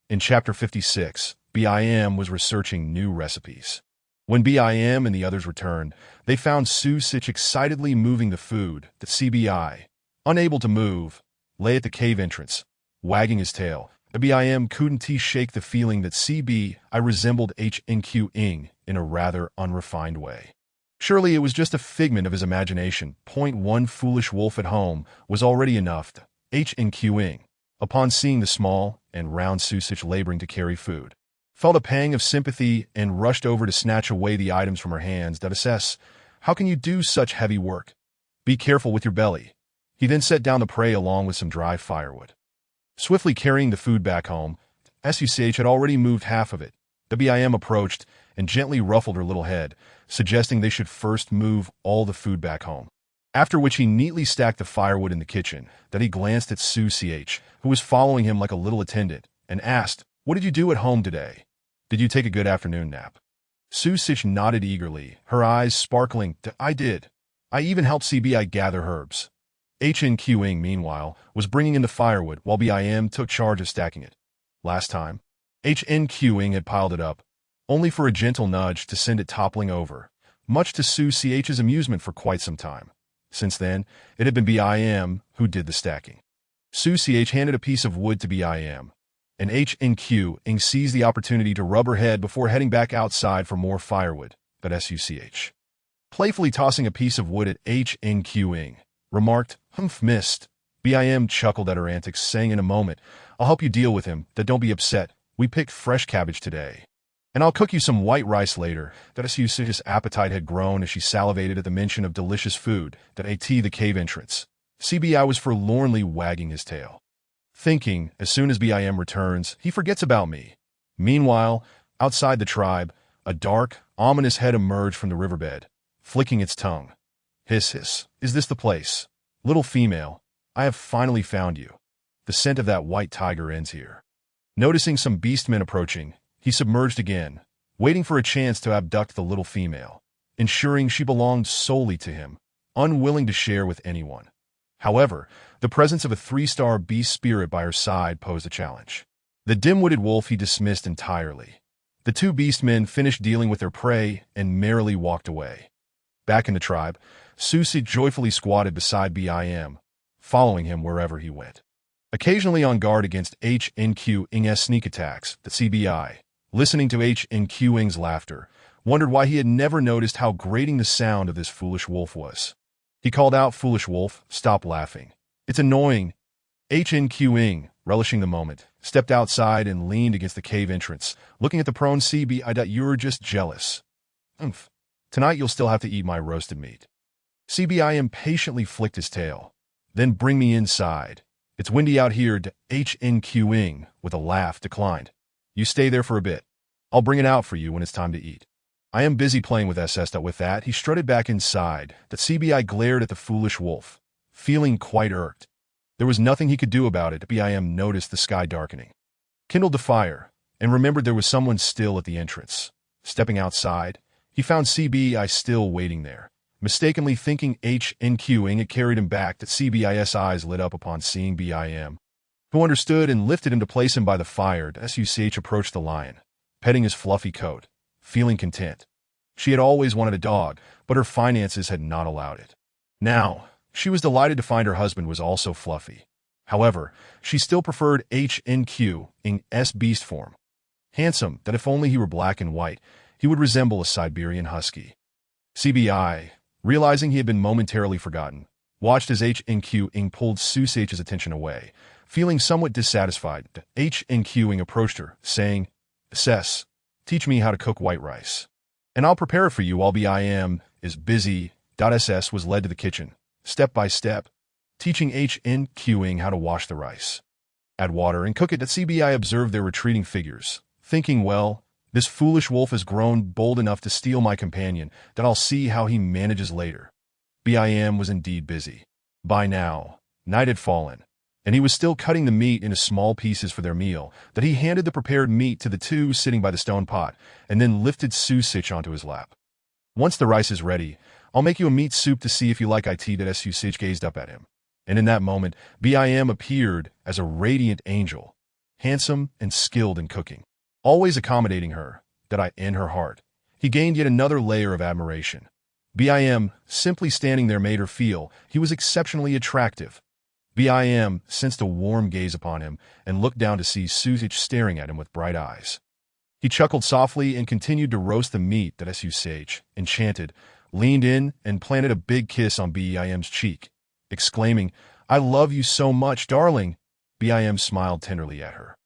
In Chapter 56, BIM was researching new recipes. When BIM and the others returned, they found Such excitedly moving the food. The CBI, unable to move, lay at the cave entrance, wagging his tail. The BIM couldn't shake the feeling that CBI resembled HNQ-ing in a rather unrefined way. Surely it was just a figment of his imagination. One foolish wolf at home was already enough. HNQ-ing, upon seeing the small and round Such laboring to carry food, felt a pang of sympathy and rushed over to snatch away the items from her hands. Assess, how can you do such heavy work? Be careful with your belly. He then set down the prey along with some dry firewood. Swiftly carrying the food back home, SUCH had already moved half of it. The BIM approached and gently ruffled her little head, suggesting they should first move all the food back home. After which he neatly stacked the firewood in the kitchen. Then he glanced at SUCH, who was following him like a little attendant, and asked, "What did you do at home today? Did you take a good afternoon nap?" SUCH nodded eagerly, her eyes sparkling. "I did. I even helped CBI gather herbs." HNQing, meanwhile, was bringing in the firewood while BIM took charge of stacking it. Last time, HNQing had piled it up, only for a gentle nudge to send it toppling over, much to SUCH's amusement for quite some time. Since then, it had been BIM who did the stacking. SUCH handed a piece of wood to BIM, and HNQing seized the opportunity to rub her head before heading back outside for more firewood. But SUCH, playfully tossing a piece of wood at HNQing, remarked, "Humph, missed." BIM chuckled at her antics, saying in a moment, "I'll help you deal with him. Don't be upset. We picked fresh cabbage today. And I'll cook you some white rice later." That SUCH's appetite had grown as she salivated at the mention of delicious food. That AT the cave entrance. CBI was forlornly wagging his tail, thinking, as soon as BIM returns, he forgets about me. Meanwhile, outside the tribe, a dark, ominous head emerged from the riverbed, flicking its tongue. "Hiss, hiss, is this the place? Little female, I have finally found you. The scent of that white tiger ends here." Noticing some beastmen approaching, he submerged again, waiting for a chance to abduct the little female, ensuring she belonged solely to him, unwilling to share with anyone. However, the presence of a 3-star beast spirit by her side posed a challenge. The dim-witted wolf he dismissed entirely. The two beastmen finished dealing with their prey and merrily walked away. Back in the tribe, SUCH joyfully squatted beside BIM, following him wherever he went. Occasionally on guard against HNQing's sneak attacks, the CBI, listening to HNQing's laughter, wondered why he had never noticed how grating the sound of this foolish wolf was. He called out, "Foolish wolf, stop laughing. It's annoying." HNQing, relishing the moment, stepped outside and leaned against the cave entrance, looking at the prone CBI. "You're just jealous. Umph. Tonight you'll still have to eat my roasted meat." CBI impatiently flicked his tail. "Then bring me inside. It's windy out here." HNQing, with a laugh, declined. "You stay there for a bit. I'll bring it out for you when it's time to eat. I am busy playing with SS." With that, he strutted back inside. The CBI glared at the foolish wolf, feeling quite irked. There was nothing he could do about it. BIM noticed the sky darkening, kindled the fire, and remembered there was someone still at the entrance. Stepping outside, he found CBI still waiting there. Mistakenly thinking HNQing had carried him back, that CBI's eyes lit up upon seeing BIM, who understood and lifted him to place him by the fire. SUCH approached the lion, petting his fluffy coat, feeling content. She had always wanted a dog, but her finances had not allowed it. Now, she was delighted to find her husband was also fluffy. However, she still preferred HNQing's beast form. Handsome, that if only he were black and white, he would resemble a Siberian husky. CBI, realizing he had been momentarily forgotten, watched as HNQing pulled SUCH's attention away. Feeling somewhat dissatisfied, HNQing approached her, saying, "SS, teach me how to cook white rice, and I'll prepare it for you while BIM is busy." SS was led to the kitchen, step by step, teaching HNQing how to wash the rice, add water, and cook it. CBI observed their retreating figures, thinking, "Well, this foolish wolf has grown bold enough to steal my companion, that I'll see how he manages later." BIM was indeed busy. By now, night had fallen, and he was still cutting the meat into small pieces for their meal. That he handed the prepared meat to the two sitting by the stone pot, and then lifted SUCH onto his lap. "Once the rice is ready, I'll make you a meat soup to see if you like it." That SUCH gazed up at him, and in that moment, BIM appeared as a radiant angel, handsome and skilled in cooking, always accommodating her, in her heart. He gained yet another layer of admiration. BIM, simply standing there, made her feel he was exceptionally attractive. BIM sensed a warm gaze upon him and looked down to see SUCH staring at him with bright eyes. He chuckled softly and continued to roast the meat. That SUCH, enchanted, leaned in and planted a big kiss on BIM's cheek, exclaiming, "I love you so much, darling." BIM smiled tenderly at her.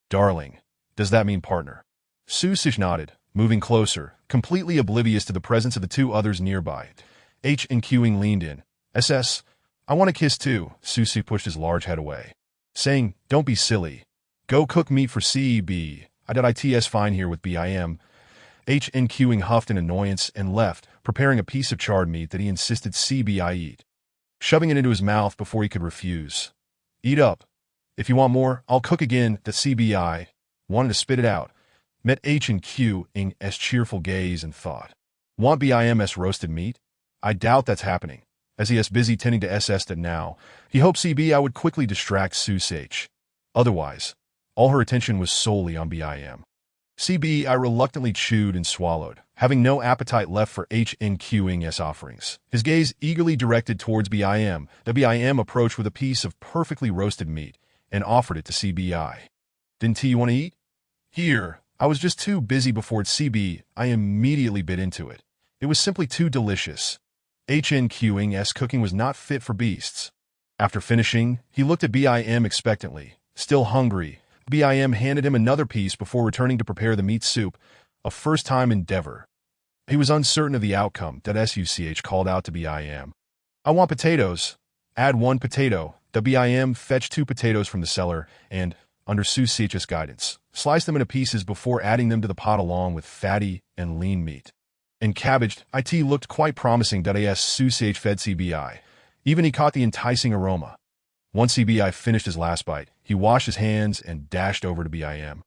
"Darling, does that mean partner?" SUCH nodded, moving closer, completely oblivious to the presence of the two others nearby. HNQing leaned in. "SS, I want a kiss too." SUCH pushed his large head away. saying, "Don't be silly. Go cook meat for CEB. ITS fine here with BIM." HNQing huffed in annoyance and left, preparing a piece of charred meat that he insisted CBI eat, shoving it into his mouth before he could refuse. "Eat up. If you want more, I'll cook again." The CBI wanted to spit it out, met HNQing's cheerful gaze and thought, "Want BIM's roasted meat? I doubt that's happening." As he is busy tending to SS that now, he hoped CBI would quickly distract Susage. Otherwise, all her attention was solely on BIM. CBI reluctantly chewed and swallowed, having no appetite left for HNQing's offerings. His gaze eagerly directed towards BIM. The BIM approached with a piece of perfectly roasted meat and offered it to CBI. "Didn't you want to eat?" "Here, I was just too busy before it." CBI immediately bit into it. It was simply too delicious. HNQing's cooking was not fit for beasts. After finishing, he looked at BIM expectantly. Still hungry, BIM handed him another piece before returning to prepare the meat soup, a first-time endeavor. He was uncertain of the outcome. Such called out to BIM, "I want potatoes. Add 1 potato." The BIM fetched 2 potatoes from the cellar and, under Susage's guidance, sliced them into pieces before adding them to the pot along with fatty and lean meat. And cabbaged, it looked quite promising. Susage fed CBI. Even he caught the enticing aroma. Once CBI finished his last bite, he washed his hands and dashed over to BIM.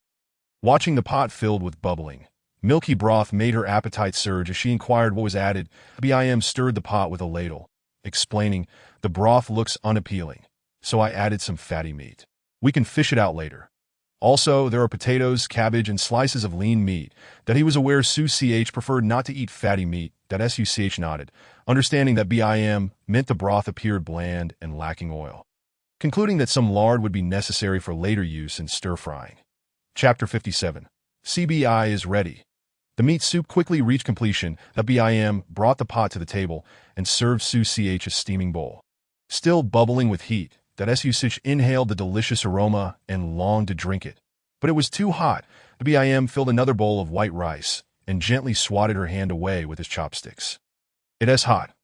Watching the pot filled with bubbling, milky broth made her appetite surge as she inquired what was added. BIM stirred the pot with a ladle, explaining, "The broth looks unappealing, so I added some fatty meat. We can fish it out later. Also, there are potatoes, cabbage, and slices of lean meat." That he was aware Such preferred not to eat fatty meat. Such nodded, understanding that BIM meant the broth appeared bland and lacking oil, concluding that some lard would be necessary for later use in stir-frying. Chapter 57. CBI is ready. The meat soup quickly reached completion. The BIM brought the pot to the table and served Such a steaming bowl. Still bubbling with heat, Such inhaled the delicious aroma and longed to drink it. But it was too hot. The BIM filled another bowl of white rice and gently swatted her hand away with his chopsticks. "It is hot."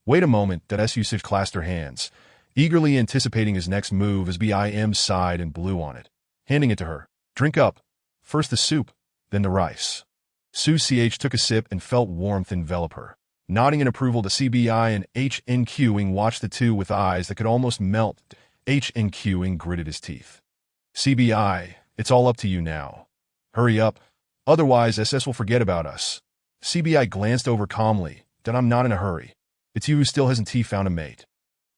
"Wait a moment." Such clasped her hands, eagerly anticipating his next move as BIM sighed and blew on it, handing it to her. "Drink up. First the soup, then the rice." Such took a sip and felt warmth envelop her. Nodding in approval to CBI and HNQing watched the two with eyes that could almost melt. HNQing gritted his teeth. "CBI, it's all up to you now. Hurry up, otherwise SS will forget about us." CBI glanced over calmly. "That I'm not in a hurry. It's you who still hasn't found a mate."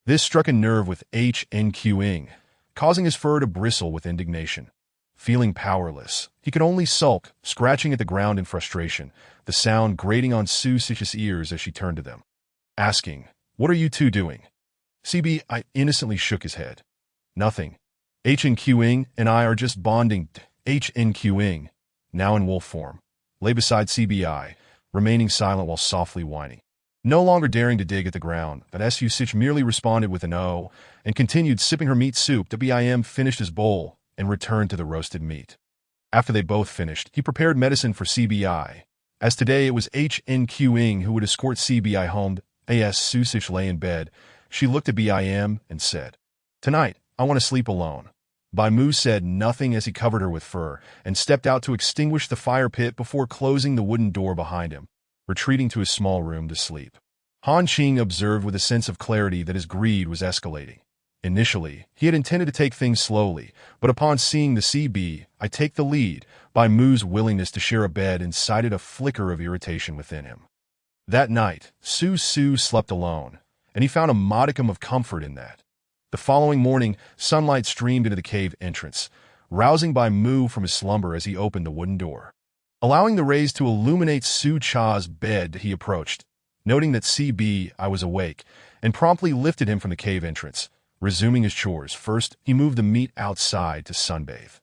This struck a nerve with HNQing, causing his fur to bristle with indignation. Feeling powerless, he could only sulk, scratching at the ground in frustration, the sound grating on Such's ears as she turned to them, asking, "What are you two doing?" CBI innocently shook his head. "Nothing. HNQing and I are just bonding." HNQing, now in wolf form, lay beside CBI, remaining silent while softly whining. No longer daring to dig at the ground, Such merely responded with an "oh" and continued sipping her meat soup. The BIM finished his bowl and returned to the roasted meat. After they both finished, he prepared medicine for CBI. As today it was HNQing who would escort CBI home, as Such lay in bed, she looked at BIM and said, "Tonight, I want to sleep alone." Baimu said nothing as he covered her with fur and stepped out to extinguish the fire pit before closing the wooden door behind him, retreating to his small room to sleep. Han Qing observed with a sense of clarity that his greed was escalating. Initially, he had intended to take things slowly, but upon seeing the CBI take the lead, Baimu's willingness to share a bed incited a flicker of irritation within him. That night, Su slept alone, and he found a modicum of comfort in that. The following morning, sunlight streamed into the cave entrance, rousing Baimu from his slumber as he opened the wooden door. Allowing the rays to illuminate Su Cha's bed, he approached, noting that CBI was awake, and promptly lifted him from the cave entrance. Resuming his chores, first he moved the meat outside to sunbathe.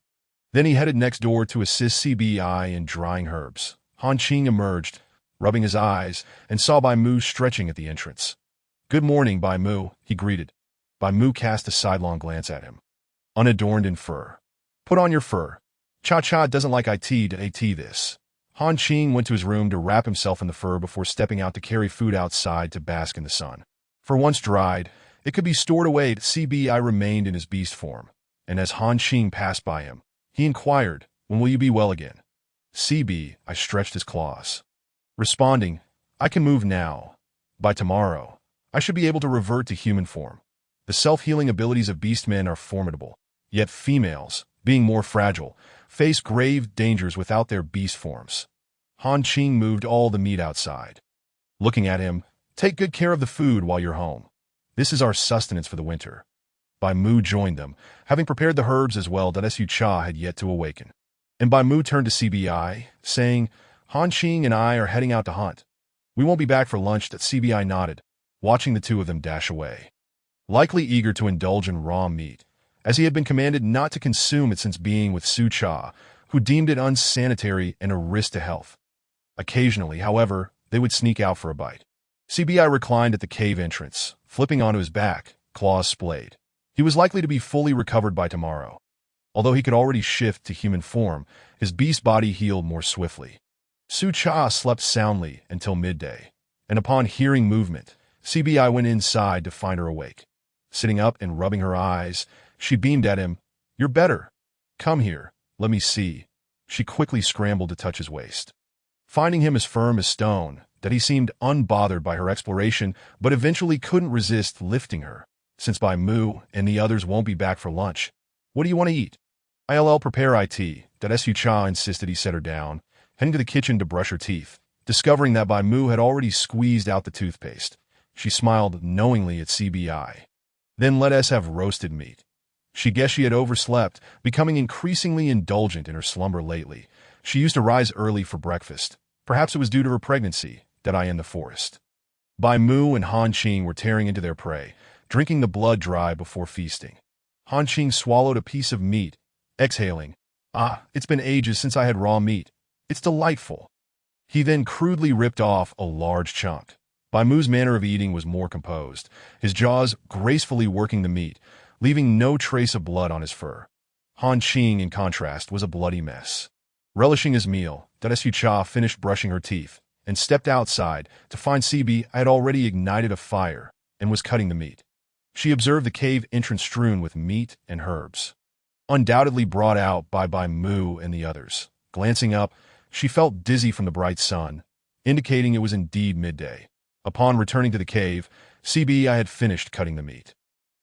Then he headed next door to assist CBI in drying herbs. Han Qing emerged, rubbing his eyes, and saw Baimu stretching at the entrance. "Good morning, Baimu," he greeted. Baimu cast a sidelong glance at him. "Unadorned in fur. Put on your fur. Cha-Cha doesn't like this." Han Qing went to his room to wrap himself in the fur before stepping out to carry food outside to bask in the sun. For once dried, it could be stored away. CBI remained in his beast form, and as Han Qing passed by him, he inquired, "When will you be well again?" CB, I stretched his claws, responding, "I can move now. By tomorrow, I should be able to revert to human form." The self-healing abilities of beastmen are formidable, yet females, being more fragile, face grave dangers without their beast forms. Han Qing moved all the meat outside, looking at him, "Take good care of the food while you're home. This is our sustenance for the winter." Bai Mu joined them, having prepared the herbs as well that Su Cha had yet to awaken. And Bai Mu turned to CBI, saying, "Han Qing and I are heading out to hunt. We won't be back for lunch." That CBI nodded, watching the two of them dash away, likely eager to indulge in raw meat, as he had been commanded not to consume it since being with Su Cha, who deemed it unsanitary and a risk to health. Occasionally, however, they would sneak out for a bite. CBI reclined at the cave entrance, flipping onto his back, claws splayed. He was likely to be fully recovered by tomorrow. Although he could already shift to human form, his beast body healed more swiftly. Su Cha slept soundly until midday, and upon hearing movement, CBI went inside to find her awake. Sitting up and rubbing her eyes, she beamed at him, "You're better. Come here, let me see." She quickly scrambled to touch his waist, finding him as firm as stone, that he seemed unbothered by her exploration, but eventually couldn't resist lifting her. "Since Bai Mu and the others won't be back for lunch, what do you want to eat?" "I'll prepare it." That Su Cha insisted. He set her down, heading to the kitchen to brush her teeth, discovering that Bai Mu had already squeezed out the toothpaste. She smiled knowingly at CBI. "Then let us have roasted meat." She guessed she had overslept, becoming increasingly indulgent in her slumber lately. She used to rise early for breakfast. Perhaps it was due to her pregnancy, that I in the forest. Bai Mu and Han Qing were tearing into their prey, drinking the blood dry before feasting. Han Qing swallowed a piece of meat, exhaling, "It's been ages since I had raw meat. It's delightful." He then crudely ripped off a large chunk. Bai Mu's manner of eating was more composed, his jaws gracefully working the meat, leaving no trace of blood on his fur. Han Qing, in contrast, was a bloody mess. Relishing his meal, Su Cha finished brushing her teeth and stepped outside to find CB had already ignited a fire and was cutting the meat. She observed the cave entrance strewn with meat and herbs, undoubtedly brought out by Bai Mu and the others. Glancing up, she felt dizzy from the bright sun, indicating it was indeed midday. Upon returning to the cave, CBI had finished cutting the meat.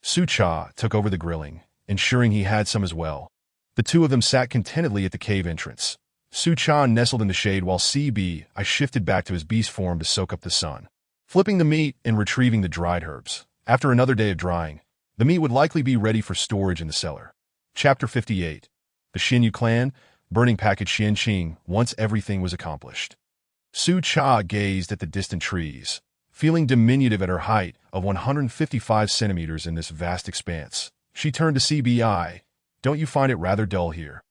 Su Cha took over the grilling, ensuring he had some as well. The two of them sat contentedly at the cave entrance. Su Cha nestled in the shade while CBI shifted back to his beast form to soak up the sun, flipping the meat and retrieving the dried herbs. After another day of drying, the meat would likely be ready for storage in the cellar. Chapter 58. The Xinyu clan, burning package Xianqing, once everything was accomplished. Su Cha gazed at the distant trees, feeling diminutive at her height of 155 centimeters in this vast expanse. She turned to CBI. "Don't you find it rather dull here?"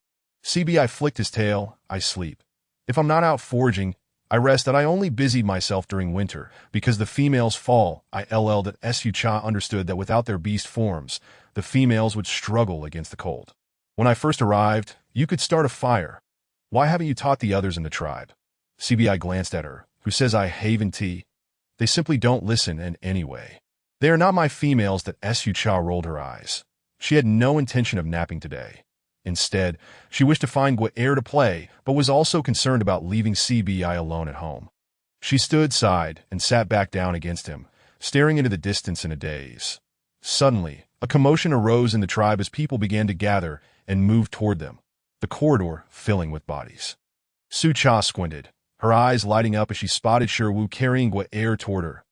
CBI flicked his tail. "I sleep. If I'm not out foraging, I rest. That I only busied myself during winter, because the females fall." That Su Cha understood that without their beast forms, the females would struggle against the cold. "When I first arrived, you could start a fire. Why haven't you taught the others in the tribe?" CBI glanced at her. "Who says I haven tea? They simply don't listen, and anyway, they are not my females." That Su Cha rolled her eyes. She had no intention of napping today. Instead, she wished to find Guair to play, but was also concerned about leaving CBI alone at home. She stood aside and sat back down against him, staring into the distance in a daze. Suddenly, a commotion arose in the tribe as people began to gather and move toward them, the corridor filling with bodies. Su Cha squinted, her eyes lighting up as she spotted Sherwu carrying Guair toward her.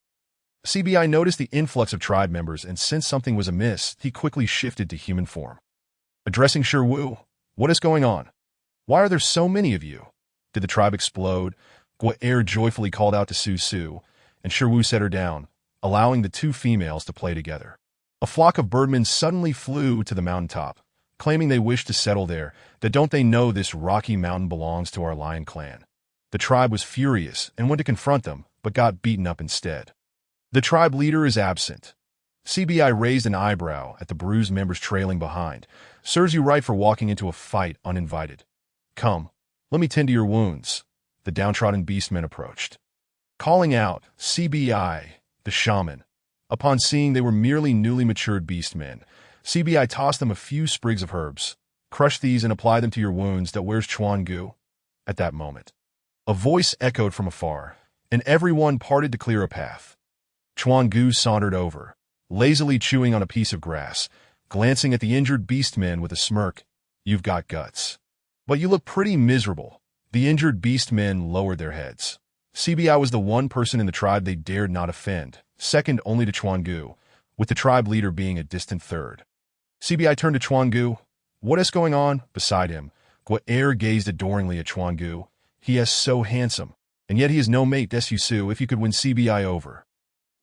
CBI noticed the influx of tribe members and sensed something was amiss. He quickly shifted to human form. Addressing Sherwu, "What is going on? Why are there so many of you? Did the tribe explode?" Guair joyfully called out to Su, and Sherwu set her down, allowing the two females to play together. A flock of birdmen suddenly flew to the mountaintop, claiming they wished to settle there. "That don't they know this rocky mountain belongs to our lion clan?" The tribe was furious and went to confront them, but got beaten up instead. "The tribe leader is absent." CBI raised an eyebrow at the bruised members trailing behind. "Serves you right for walking into a fight uninvited. Come, let me tend to your wounds." The downtrodden beastmen approached, calling out, "CBI, the shaman." Upon seeing they were merely newly matured beastmen, CBI tossed them a few sprigs of herbs. Crush these and apply them to your wounds. Where's Chuan Gu? At that moment, a voice echoed from afar, and everyone parted to clear a path. Chuan Gu sauntered over, lazily chewing on a piece of grass, glancing at the injured beastmen with a smirk. You've got guts, but you look pretty miserable. The injured beastmen lowered their heads. CBI was the one person in the tribe they dared not offend, second only to Chuan Gu, with the tribe leader being a distant third. CBI turned to Chuan Gu. What is going on? Beside him, Guaer gazed adoringly at Chuan Gu. He is so handsome, and yet he is no mate. Su, if you could win CBI over.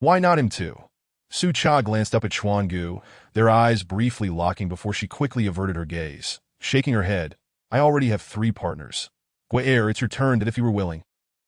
Why not him too? Su Cha glanced up at Chuan Gu, their eyes briefly locking before she quickly averted her gaze, shaking her head. I already have 3 partners. Guaer, it's your turn. That if you were willing.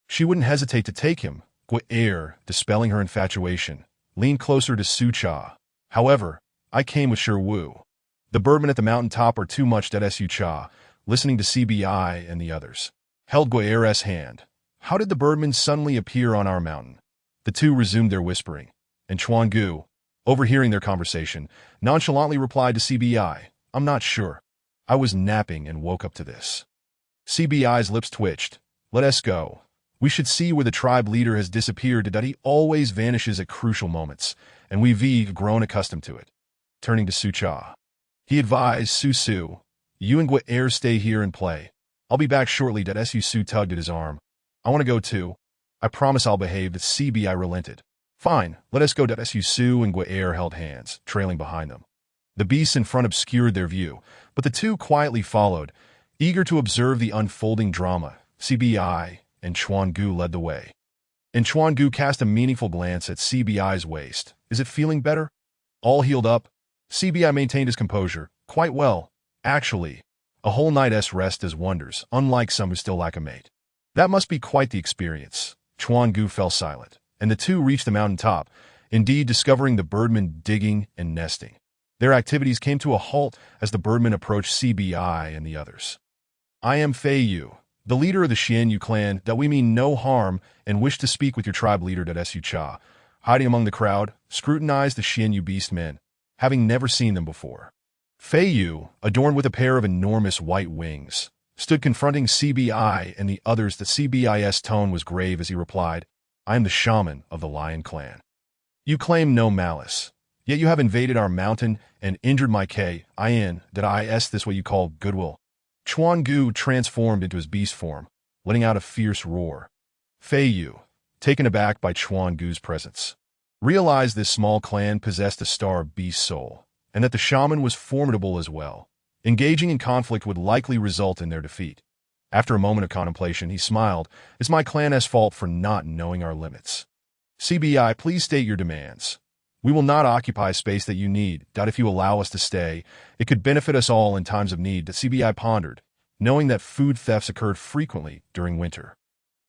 She wouldn't hesitate to take him. Guaer, dispelling her infatuation, leaned closer to Su Cha. However, I came with Sher Wu. The birdmen at the mountain top are too much. Su Cha, listening to CBI and the others, held Guaer's hand. How did the birdmen suddenly appear on our mountain? The two resumed their whispering, and Chuan Gu, overhearing their conversation, nonchalantly replied to CBI, I'm not sure. I was napping and woke up to this. CBI's lips twitched. Let us go. We should see where the tribe leader has disappeared. He always vanishes at crucial moments, and we've grown accustomed to it. Turning to Su Cha, he advised Su, you and Guaer stay here and play. I'll be back shortly. Su tugged at his arm. I want to go too. I promise I'll behave. That CBI relented. Fine, let us go. Su and Guaer held hands, trailing behind them. The beasts in front obscured their view, but the two quietly followed, eager to observe the unfolding drama. CBI and Chuan Gu led the way. And Chuan Gu cast a meaningful glance at CBI's waist. Is it feeling better? All healed up? CBI maintained his composure. Quite well. Actually, a whole night's rest does wonders, unlike some who still lack a mate. That must be quite the experience. Chuan Gu fell silent, and the two reached the mountain top, indeed discovering the birdmen digging and nesting. Their activities came to a halt as the birdmen approached CBI and the others. I am Fei Yu, the leader of the Xian Yu clan. That we mean no harm and wish to speak with your tribe leader. Su Cha, hiding among the crowd, scrutinized the Xian Yu beastmen, having never seen them before. Fei Yu, adorned with a pair of enormous white wings, stood confronting CBI and the others. The CBI's tone was grave as he replied, I am the shaman of the Lion clan. You claim no malice, yet you have invaded our mountain and injured my K.I.N. This what you call goodwill? Chuan Gu transformed into his beast form, letting out a fierce roar. Fei Yu, taken aback by Chuan Gu's presence, realized this small clan possessed a star beast soul, and that the shaman was formidable as well. Engaging in conflict would likely result in their defeat. After a moment of contemplation, he smiled. It's my clan's fault for not knowing our limits. CBI, please state your demands. We will not occupy space that you need. If you allow us to stay, it could benefit us all in times of need. CBI pondered, knowing that food thefts occurred frequently during winter,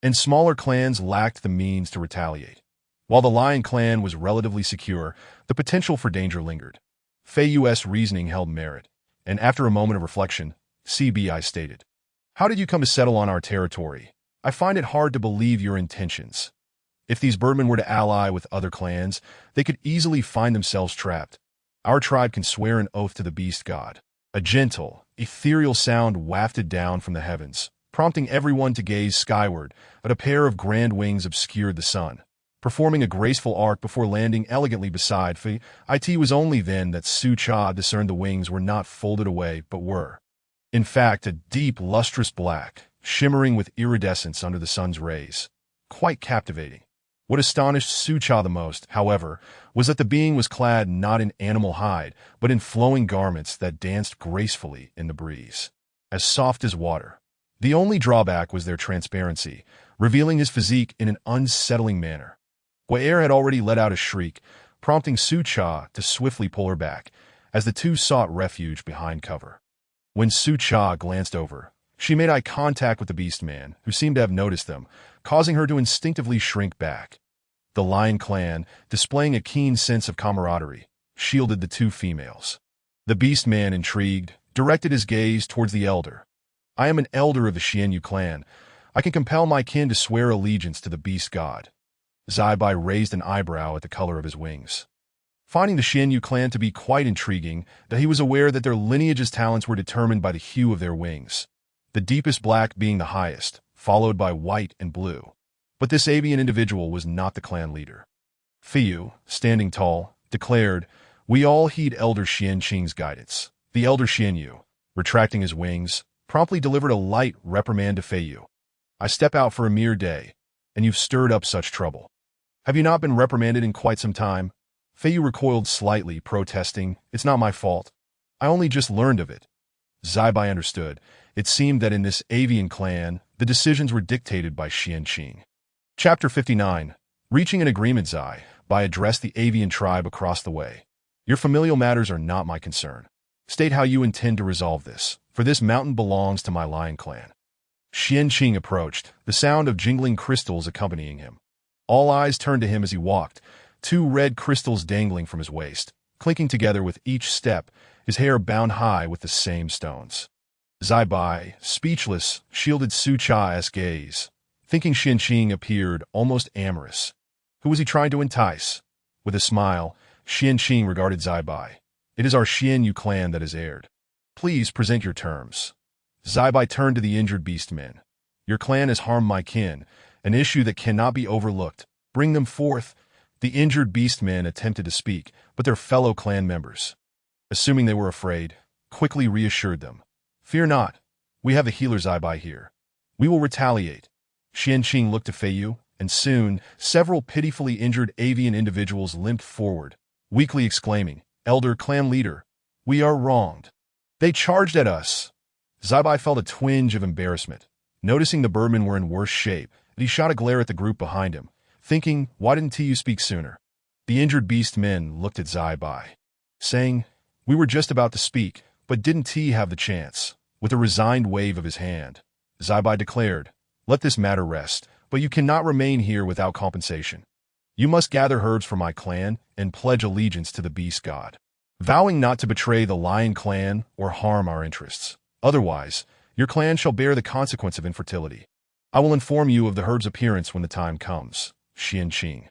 and smaller clans lacked the means to retaliate. While the Lion clan was relatively secure, the potential for danger lingered. Fei Yu's reasoning held merit, and after a moment of reflection, CBI stated, How did you come to settle on our territory? I find it hard to believe your intentions. If these birdmen were to ally with other clans, they could easily find themselves trapped. Our tribe can swear an oath to the beast god. A gentle, ethereal sound wafted down from the heavens, prompting everyone to gaze skyward, but a pair of grand wings obscured the sun, performing a graceful arc before landing elegantly beside Fei. It was only then that Su Cha discerned the wings were not folded away, but were, in fact, a deep, lustrous black, shimmering with iridescence under the sun's rays. Quite captivating. What astonished Su Cha the most, however, was that the being was clad not in animal hide, but in flowing garments that danced gracefully in the breeze, as soft as water. The only drawback was their transparency, revealing his physique in an unsettling manner. Guaer had already let out a shriek, prompting Su Cha to swiftly pull her back, as the two sought refuge behind cover. When Su Cha glanced over, she made eye contact with the beast man, who seemed to have noticed them, causing her to instinctively shrink back. The Lion clan, displaying a keen sense of camaraderie, shielded the two females. The beast man, intrigued, directed his gaze towards the elder. I am an elder of the Xian Yu clan. I can compel my kin to swear allegiance to the beast god. Zaibai raised an eyebrow at the color of his wings. Finding the Xianyu clan to be quite intriguing, that he was aware that their lineage's talents were determined by the hue of their wings, the deepest black being the highest, followed by white and blue. But this avian individual was not the clan leader. Feiyu, standing tall, declared, "We all heed Elder Xianqing's guidance." The Elder Xianyu, retracting his wings, promptly delivered a light reprimand to Feiyu. "I step out for a mere day, and you've stirred up such trouble. Have you not been reprimanded in quite some time?" Feiyu recoiled slightly, protesting, "It's not my fault. I only just learned of it." Zaibai understood. It seemed that in this avian clan, the decisions were dictated by Xianqing. Chapter 59. Reaching an agreement. Zaibai addressed the avian tribe across the way. "Your familial matters are not my concern. State how you intend to resolve this, for this mountain belongs to my lion clan." Xianqing approached, the sound of jingling crystals accompanying him. All eyes turned to him as he walked, 2 red crystals dangling from his waist, clinking together with each step, his hair bound high with the same stones. Zaibai, speechless, shielded Su Cha's gaze, thinking Xianqing appeared almost amorous. Who was he trying to entice? With a smile, Xianqing regarded Zaibai. "It is our Xianyu clan that has erred. Please present your terms." Zaibai turned to the injured beastmen. "Your clan has harmed my kin, an issue that cannot be overlooked. Bring them forth." The injured beastmen attempted to speak, but their fellow clan members, assuming they were afraid, quickly reassured them. "Fear not. We have the healer Zaibai here. We will retaliate." Xianqing looked to Feiyu, and soon, several pitifully injured avian individuals limped forward, weakly exclaiming, "Elder clan leader, we are wronged. They charged at us." Zaibai felt a twinge of embarrassment. Noticing the birdmen were in worse shape, he shot a glare at the group behind him, thinking, "Why didn't you speak sooner?" The injured beast men looked at Zaibai, saying, "We were just about to speak, but didn't he have the chance?" With a resigned wave of his hand, Zaibai declared, "Let this matter rest, but you cannot remain here without compensation. You must gather herbs for my clan and pledge allegiance to the beast god, vowing not to betray the lion clan or harm our interests. Otherwise, your clan shall bear the consequence of infertility. I will inform you of the herb's appearance when the time comes." Xianqing,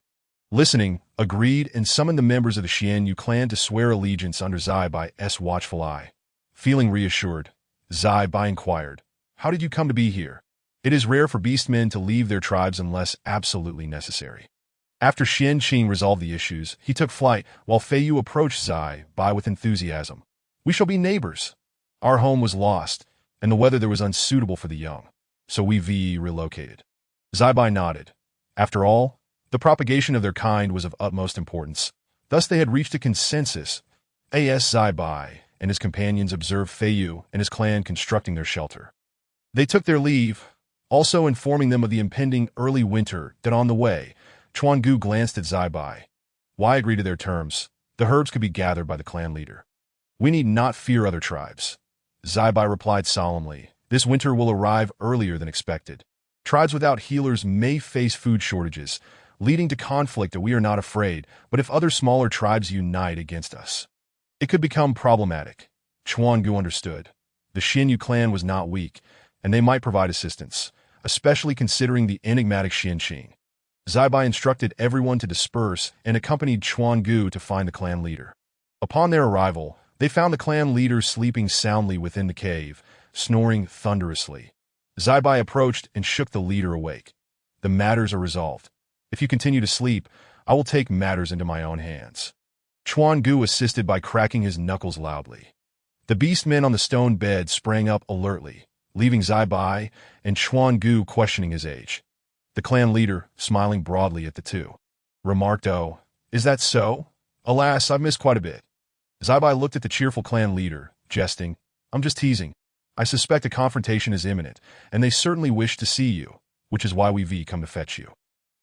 listening, agreed and summoned the members of the Xianyu clan to swear allegiance under Zaibai's watchful eye. Feeling reassured, Zaibai inquired, "How did you come to be here?" "It is rare for beastmen to leave their tribes unless absolutely necessary." After Xianqing resolved the issues, he took flight while Feiyu approached Zaibai with enthusiasm. "We shall be neighbors. Our home was lost, and the weather there was unsuitable for the young, so we relocated." Zaibai nodded. After all, the propagation of their kind was of utmost importance. Thus they had reached a consensus. As Zaibai and his companions observed Feiyu and his clan constructing their shelter, they took their leave, also informing them of the impending early winter that on the way. Chuangu glanced at Zaibai. "Why agree to their terms? The herbs could be gathered by the clan leader. We need not fear other tribes." Zaibai replied solemnly, "This winter will arrive earlier than expected. Tribes without healers may face food shortages, leading to conflict that we are not afraid, but if other smaller tribes unite against us, it could become problematic." Chuangu understood. The Xianyu clan was not weak, and they might provide assistance, especially considering the enigmatic Xianqing. Zaibai instructed everyone to disperse and accompanied Chuangu to find the clan leader. Upon their arrival, they found the clan leader sleeping soundly within the cave, snoring thunderously. Zaibai approached and shook the leader awake. "The matters are resolved. If you continue to sleep, I will take matters into my own hands." Chuangu assisted by cracking his knuckles loudly. The beastmen on the stone bed sprang up alertly, leaving Zaibai and Chuangu questioning his age. The clan leader, smiling broadly at the two, remarked, "Oh, is that so? Alas, I've missed quite a bit." Zaibai looked at the cheerful clan leader, jesting, "I'm just teasing. I suspect a confrontation is imminent, and they certainly wish to see you, which is why we've come to fetch you."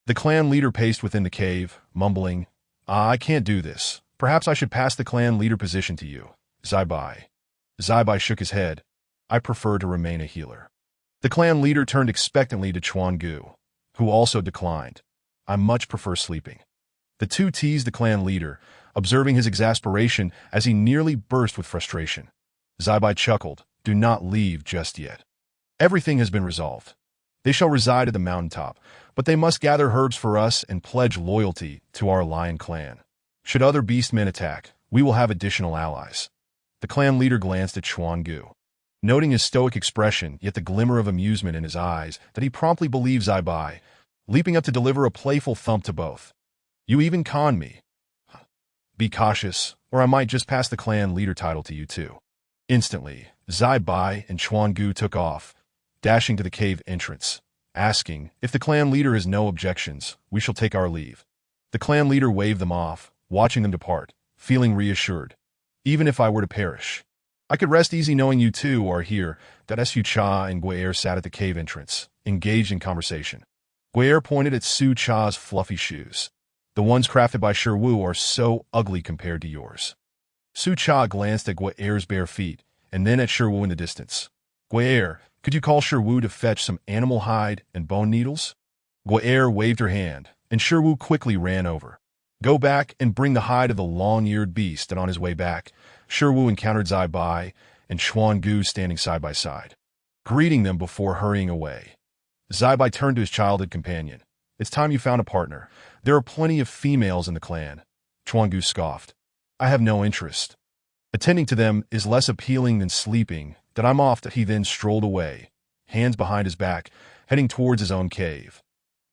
The clan leader paced within the cave, mumbling, "I can't do this. Perhaps I should pass the clan leader position to you, Zaibai." Zaibai shook his head. "I prefer to remain a healer." The clan leader turned expectantly to Chuangu, who also declined. "I much prefer sleeping." The two teased the clan leader, observing his exasperation as he nearly burst with frustration. Zaibai chuckled, "Do not leave just yet. Everything has been resolved. They shall reside at the mountaintop, but they must gather herbs for us and pledge loyalty to our lion clan." Should other beastmen attack, we will have additional allies. The clan leader glanced at Chuan Gu, noting his stoic expression yet the glimmer of amusement in his eyes that he promptly believed Zai Bai, leaping up to deliver a playful thump to both. You even conned me. Be cautious, or I might just pass the clan leader title to you too. Instantly, Zai Bai and Chuan Gu took off, dashing to the cave entrance, asking, if the clan leader has no objections, we shall take our leave. The clan leader waved them off, watching them depart, feeling reassured. Even if I were to perish, I could rest easy knowing you two are here. Su Cha and Gui'er sat at the cave entrance, engaged in conversation. Gui'er pointed at Su Cha's fluffy shoes. The ones crafted by Shi Wu are so ugly compared to yours. Su Cha glanced at Gui'er's bare feet, and then at Shi Wu in the distance. Gui'er, could you call Shi Wu to fetch some animal hide and bone needles? Gui'er waved her hand, and Shi Wu quickly ran over. Go back and bring the hide of the long-eared beast. And on his way back, Shi Wu encountered Zai Bai and Chuan Gu standing side by side, greeting them before hurrying away. Zai Bai turned to his childhood companion. It's time you found a partner. There are plenty of females in the clan. Chuan Gu scoffed. I have no interest. Attending to them is less appealing than sleeping. That I'm off. He then strolled away, hands behind his back, heading towards his own cave.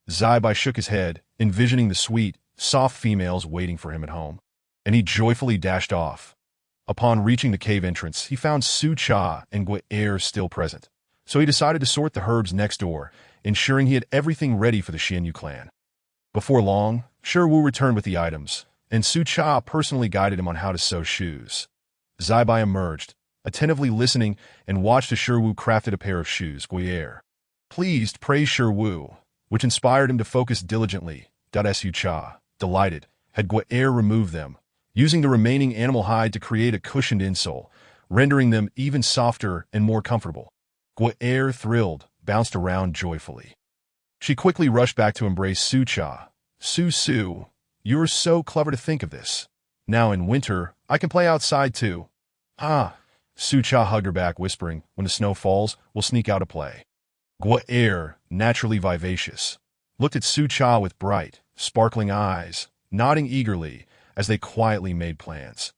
Zai Bai shook his head, envisioning the sweet, soft females waiting for him at home, and he joyfully dashed off. Upon reaching the cave entrance, he found Su Cha and Gui'er still present, so he decided to sort the herbs next door, ensuring he had everything ready for the Xianyu clan. Before long, Shi Wu returned with the items, and Su Cha personally guided him on how to sew shoes. Zai Bai emerged, attentively listening, and watched as Shi Wu crafted a pair of shoes. Gui'er pleased praised Shi Wu, which inspired him to focus diligently. Su Cha, delighted, had Gui'er remove them, using the remaining animal hide to create a cushioned insole, rendering them even softer and more comfortable. Gui'er, thrilled, bounced around joyfully. She quickly rushed back to embrace Su Cha. Su, you're so clever to think of this. Now in winter, I can play outside too. Su Cha hugged her back, whispering, when the snow falls, we'll sneak out to play. Gui'er, naturally vivacious, looked at Su Cha with bright, sparkling eyes, nodding eagerly as they quietly made plans.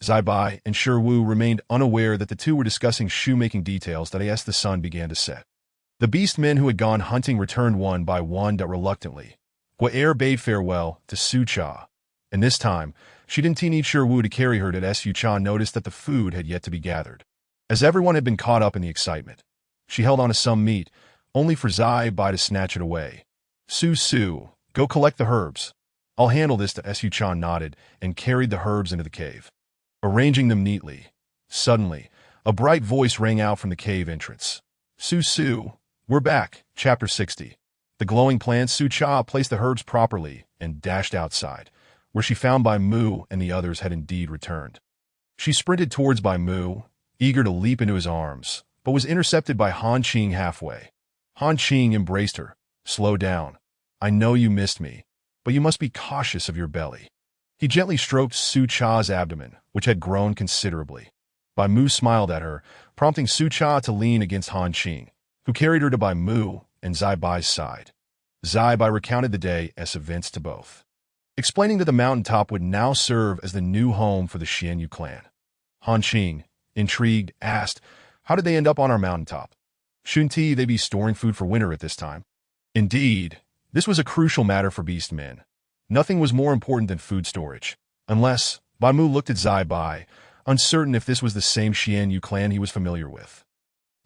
Zai Bai and Shi Wu remained unaware that the two were discussing shoemaking details that as the sun began to set. The beast men who had gone hunting returned one by one reluctantly. Gui'er bade farewell to Su Cha, and this time, she didn't need Shi Wu to carry her. Su Cha noticed that the food had yet to be gathered. As everyone had been caught up in the excitement, she held on to some meat, only for Zai Bai to snatch it away. Su, go collect the herbs. I'll handle this. Su Cha nodded and carried the herbs into the cave, arranging them neatly. Suddenly, a bright voice rang out from the cave entrance. Su, we're back. Chapter 60. The glowing plants. Su Cha placed the herbs properly and dashed outside, where she found Bai Mu and the others had indeed returned. She sprinted towards Bai Mu, eager to leap into his arms, but was intercepted by Han Qing halfway. Han Qing embraced her. Slow down. I know you missed me, but you must be cautious of your belly. He gently stroked Su Cha's abdomen, which had grown considerably. Bai Mu smiled at her, prompting Su Cha to lean against Han Qing, who carried her to Bai Mu and Zai Bai's side. Zai Bai recounted the day's events to both, explaining that the mountaintop would now serve as the new home for the Xianyu clan. Han Qing, intrigued, asked, how did they end up on our mountaintop? Shouldn't they be storing food for winter at this time? Indeed, this was a crucial matter for beast men. Nothing was more important than food storage, unless Bai Mu looked at Zai Bai, uncertain if this was the same Xianyu clan he was familiar with.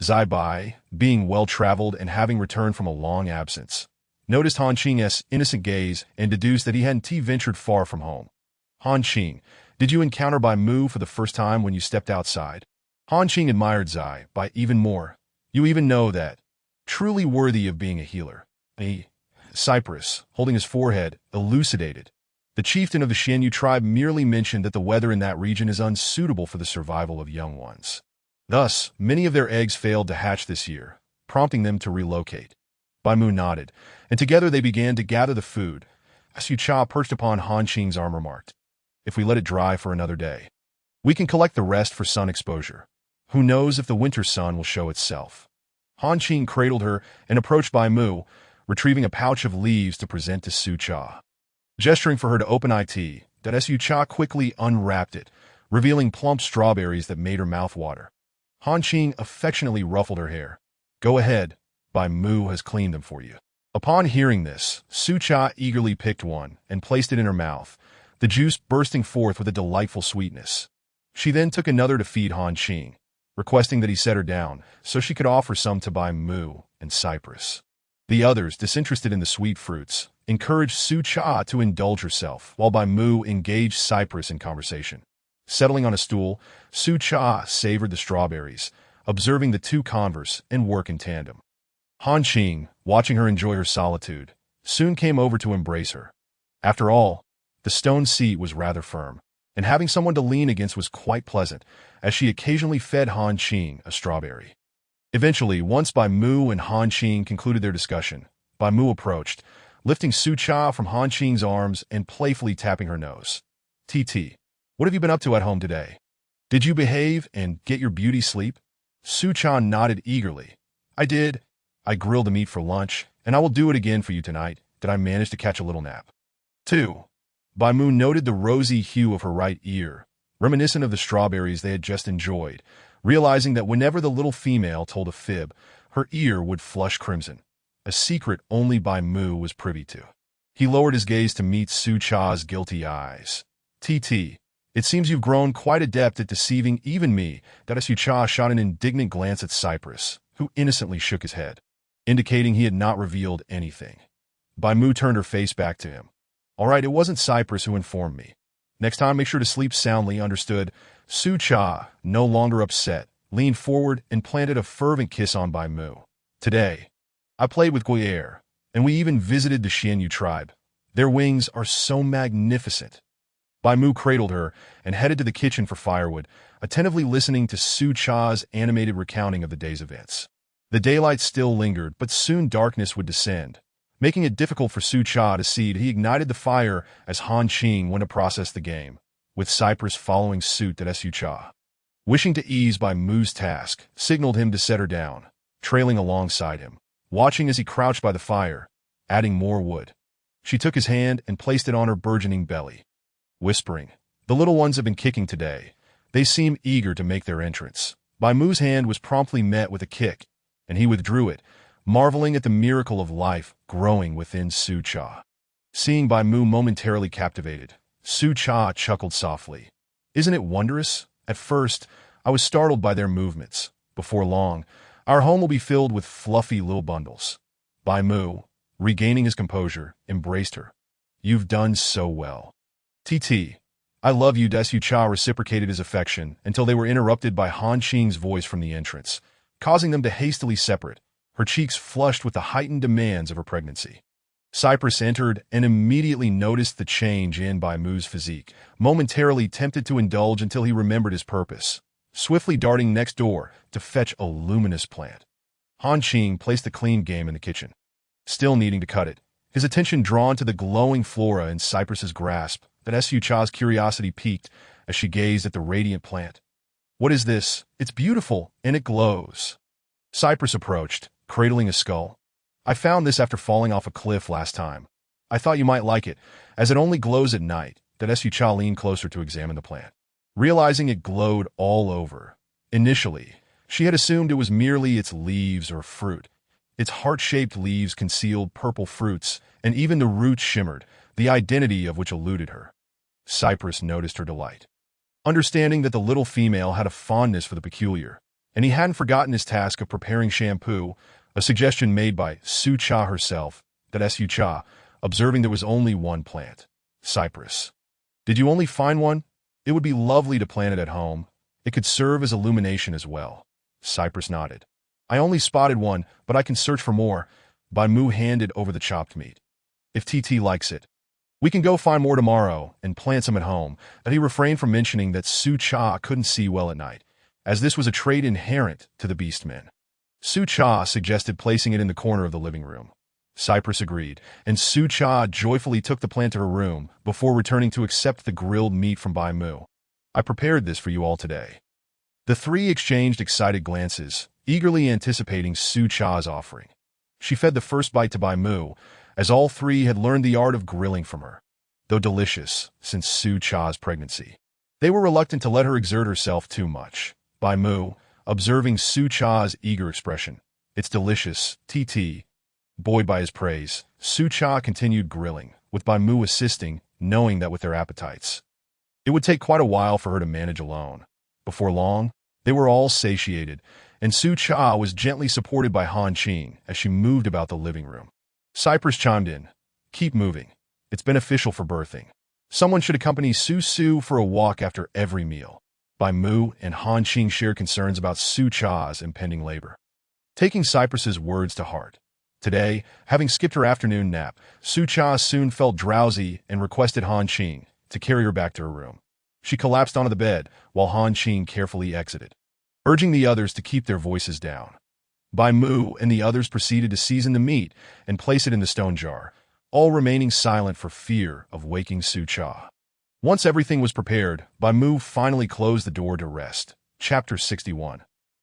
Zai Bai, being well-traveled and having returned from a long absence, noticed Han Qing's innocent gaze and deduced that he hadn't ventured far from home. Han Qing, did you encounter Bai Mu for the first time when you stepped outside? Han Qing admired Zai Bai even more. You even know that. Truly worthy of being a healer. Cypress, holding his forehead, elucidated. The chieftain of the Xianyu tribe merely mentioned that the weather in that region is unsuitable for the survival of young ones. Thus, many of their eggs failed to hatch this year, prompting them to relocate. Bai Mu nodded, and together they began to gather the food. Su Cha perched upon Han Qing's arm remarked, if we let it dry for another day, we can collect the rest for sun exposure. Who knows if the winter sun will show itself? Han Qing cradled her and approached Bai Mu, retrieving a pouch of leaves to present to Su Cha. Gesturing for her to open it, that Su Cha quickly unwrapped it, revealing plump strawberries that made her mouth water. Han Qing affectionately ruffled her hair. "Go ahead, Bai Mu has cleaned them for you." Upon hearing this, Su Cha eagerly picked one and placed it in her mouth, the juice bursting forth with a delightful sweetness. She then took another to feed Han Qing, requesting that he set her down so she could offer some to Bai Mu and Cypress. The others, disinterested in the sweet fruits, encouraged Su Cha to indulge herself, while Bai Mu engaged Cypress in conversation. Settling on a stool, Su Cha savored the strawberries, observing the two converse and work in tandem. Han Qing, watching her enjoy her solitude, soon came over to embrace her. After all, the stone seat was rather firm, and having someone to lean against was quite pleasant, as she occasionally fed Han Qing a strawberry. Eventually, once Bai Mu and Han Qing concluded their discussion, Bai Mu approached, lifting Su Cha from Han Qing's arms and playfully tapping her nose. "TT, what have you been up to at home today? Did you behave and get your beauty sleep?" Su Cha nodded eagerly. "I did. I grilled the meat for lunch, and I will do it again for you tonight. Did I manage to catch a little nap?" 2. Bai Mu noted the rosy hue of her right ear, reminiscent of the strawberries they had just enjoyed, realizing that whenever the little female told a fib, her ear would flush crimson, a secret only Bai Mu was privy to. He lowered his gaze to meet Su Cha's guilty eyes. "TT, it seems you've grown quite adept at deceiving even me," that Su Cha shot an indignant glance at Cypress, who innocently shook his head, indicating he had not revealed anything. Bai Mu turned her face back to him. "All right, it wasn't Cypress who informed me. Next time, make sure to sleep soundly, understood?" Su Cha, no longer upset, leaned forward and planted a fervent kiss on Bai Mu. "Today, I played with Guyer, and we even visited the Xianyu tribe. Their wings are so magnificent." Bai Mu cradled her and headed to the kitchen for firewood, attentively listening to Su Cha's animated recounting of the day's events. The daylight still lingered, but soon darkness would descend, making it difficult for Su Cha to see that he ignited the fire as Han Qing went to process the game, with Cypress following suit at Su Cha. Wishing to ease Bai Mu's task, signaled him to set her down, trailing alongside him, watching as he crouched by the fire, adding more wood. She took his hand and placed it on her burgeoning belly, whispering, "The little ones have been kicking today. They seem eager to make their entrance." Bai Mu's hand was promptly met with a kick, and he withdrew it, marveling at the miracle of life growing within Su Cha. Seeing Bai Mu momentarily captivated, Su Cha chuckled softly. "Isn't it wondrous? At first, I was startled by their movements. Before long, our home will be filled with fluffy little bundles." Bai Mu, regaining his composure, embraced her. "You've done so well." "TT, I love you." Su Cha reciprocated his affection until they were interrupted by Han Qing's voice from the entrance, causing them to hastily separate, her cheeks flushed with the heightened demands of her pregnancy. Cypress entered and immediately noticed the change in Bai Mu's physique, momentarily tempted to indulge until he remembered his purpose, swiftly darting next door to fetch a luminous plant. Han Qing placed the clean game in the kitchen, still needing to cut it, his attention drawn to the glowing flora in Cypress's grasp. That Su Cha's curiosity piqued as she gazed at the radiant plant. "What is this? It's beautiful, and it glows." Cypress approached, cradling a skull. "I found this after falling off a cliff last time. I thought you might like it, as it only glows at night." That Su Cha leaned closer to examine the plant, realizing it glowed all over. Initially, she had assumed it was merely its leaves or fruit. Its heart-shaped leaves concealed purple fruits, and even the roots shimmered, the identity of which eluded her. Cypress noticed her delight, understanding that the little female had a fondness for the peculiar, and he hadn't forgotten his task of preparing shampoo, a suggestion made by Su Cha herself. That Su Cha, observing there was only one plant. "Cypress, did you only find one? It would be lovely to plant it at home. It could serve as illumination as well." Cypress nodded. "I only spotted one, but I can search for more." Bai Mu handed over the chopped meat. "If TT likes it, we can go find more tomorrow and plant some at home." But he refrained from mentioning that Su Cha couldn't see well at night, as this was a trait inherent to the beastmen. Su Cha suggested placing it in the corner of the living room. Cypress agreed, and Su Cha joyfully took the plant to her room before returning to accept the grilled meat from Bai Mu. "I prepared this for you all today." The three exchanged excited glances, eagerly anticipating Su Cha's offering. She fed the first bite to Bai Mu, as all three had learned the art of grilling from her. though delicious, since Su Cha's pregnancy. They were reluctant to let her exert herself too much. Bai Mu, observing Su Cha's eager expression, "It's delicious, TT." Buoyed by his praise, Su Cha continued grilling, with Bai Mu assisting, knowing that with their appetites, it would take quite a while for her to manage alone. Before long, they were all satiated, and Su Cha was gently supported by Han Qing as she moved about the living room. Cypress chimed in, "Keep moving. It's beneficial for birthing. Someone should accompany Su Su for a walk after every meal." Bai Mu and Han Qing shared concerns about Su Cha's impending labor. Taking Cypress's words to heart, today, having skipped her afternoon nap, Su Cha soon felt drowsy and requested Han Qing to carry her back to her room. She collapsed onto the bed while Han Qing carefully exited, urging the others to keep their voices down. Bai Mu and the others proceeded to season the meat and place it in the stone jar, all remaining silent for fear of waking Su Cha. Once everything was prepared, Bai Mu finally closed the door to rest. Chapter 61.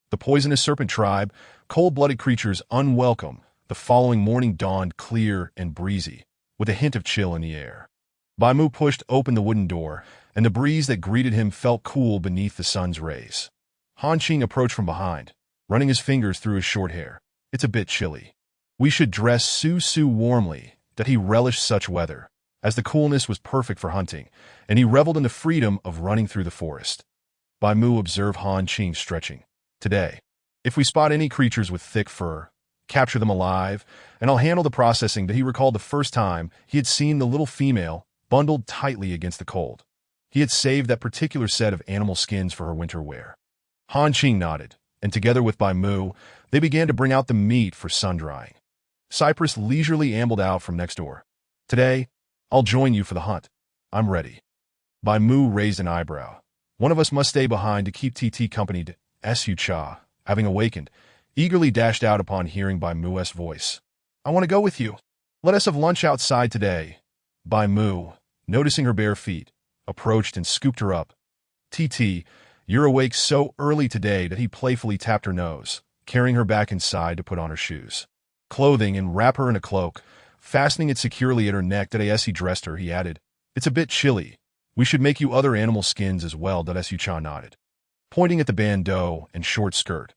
The Poisonous Serpent Tribe, cold-blooded creatures unwelcome. The following morning dawned clear and breezy, with a hint of chill in the air. Bai Mu pushed open the wooden door, and the breeze that greeted him felt cool beneath the sun's rays. Han Qing approached from behind, running his fingers through his short hair. "It's a bit chilly. We should dress Su Su warmly." That he relished such weather, as the coolness was perfect for hunting, and he reveled in the freedom of running through the forest. Bai Mu observed Han Qing stretching. "Today, if we spot any creatures with thick fur, capture them alive, and I'll handle the processing." That he recalled the first time he had seen the little female bundled tightly against the cold. He had saved that particular set of animal skins for her winter wear. Han Qing nodded, and together with Bai Mu, they began to bring out the meat for sun-drying. Cypress leisurely ambled out from next door. "Today, I'll join you for the hunt. I'm ready." Bai Mu raised an eyebrow. "One of us must stay behind to keep TT company." Su Cha, having awakened, eagerly dashed out upon hearing Bai Mu's voice. "I want to go with you. Let us have lunch outside today." Bai Mu, noticing her bare feet, approached and scooped her up. "TT, you're awake so early today." That he playfully tapped her nose, carrying her back inside to put on her shoes, clothing, and wrap her in a cloak, fastening it securely at her neck. That as he dressed her, he added, "It's a bit chilly. We should make you other animal skins as well." Su Cha nodded, pointing at the bandeau and short skirt.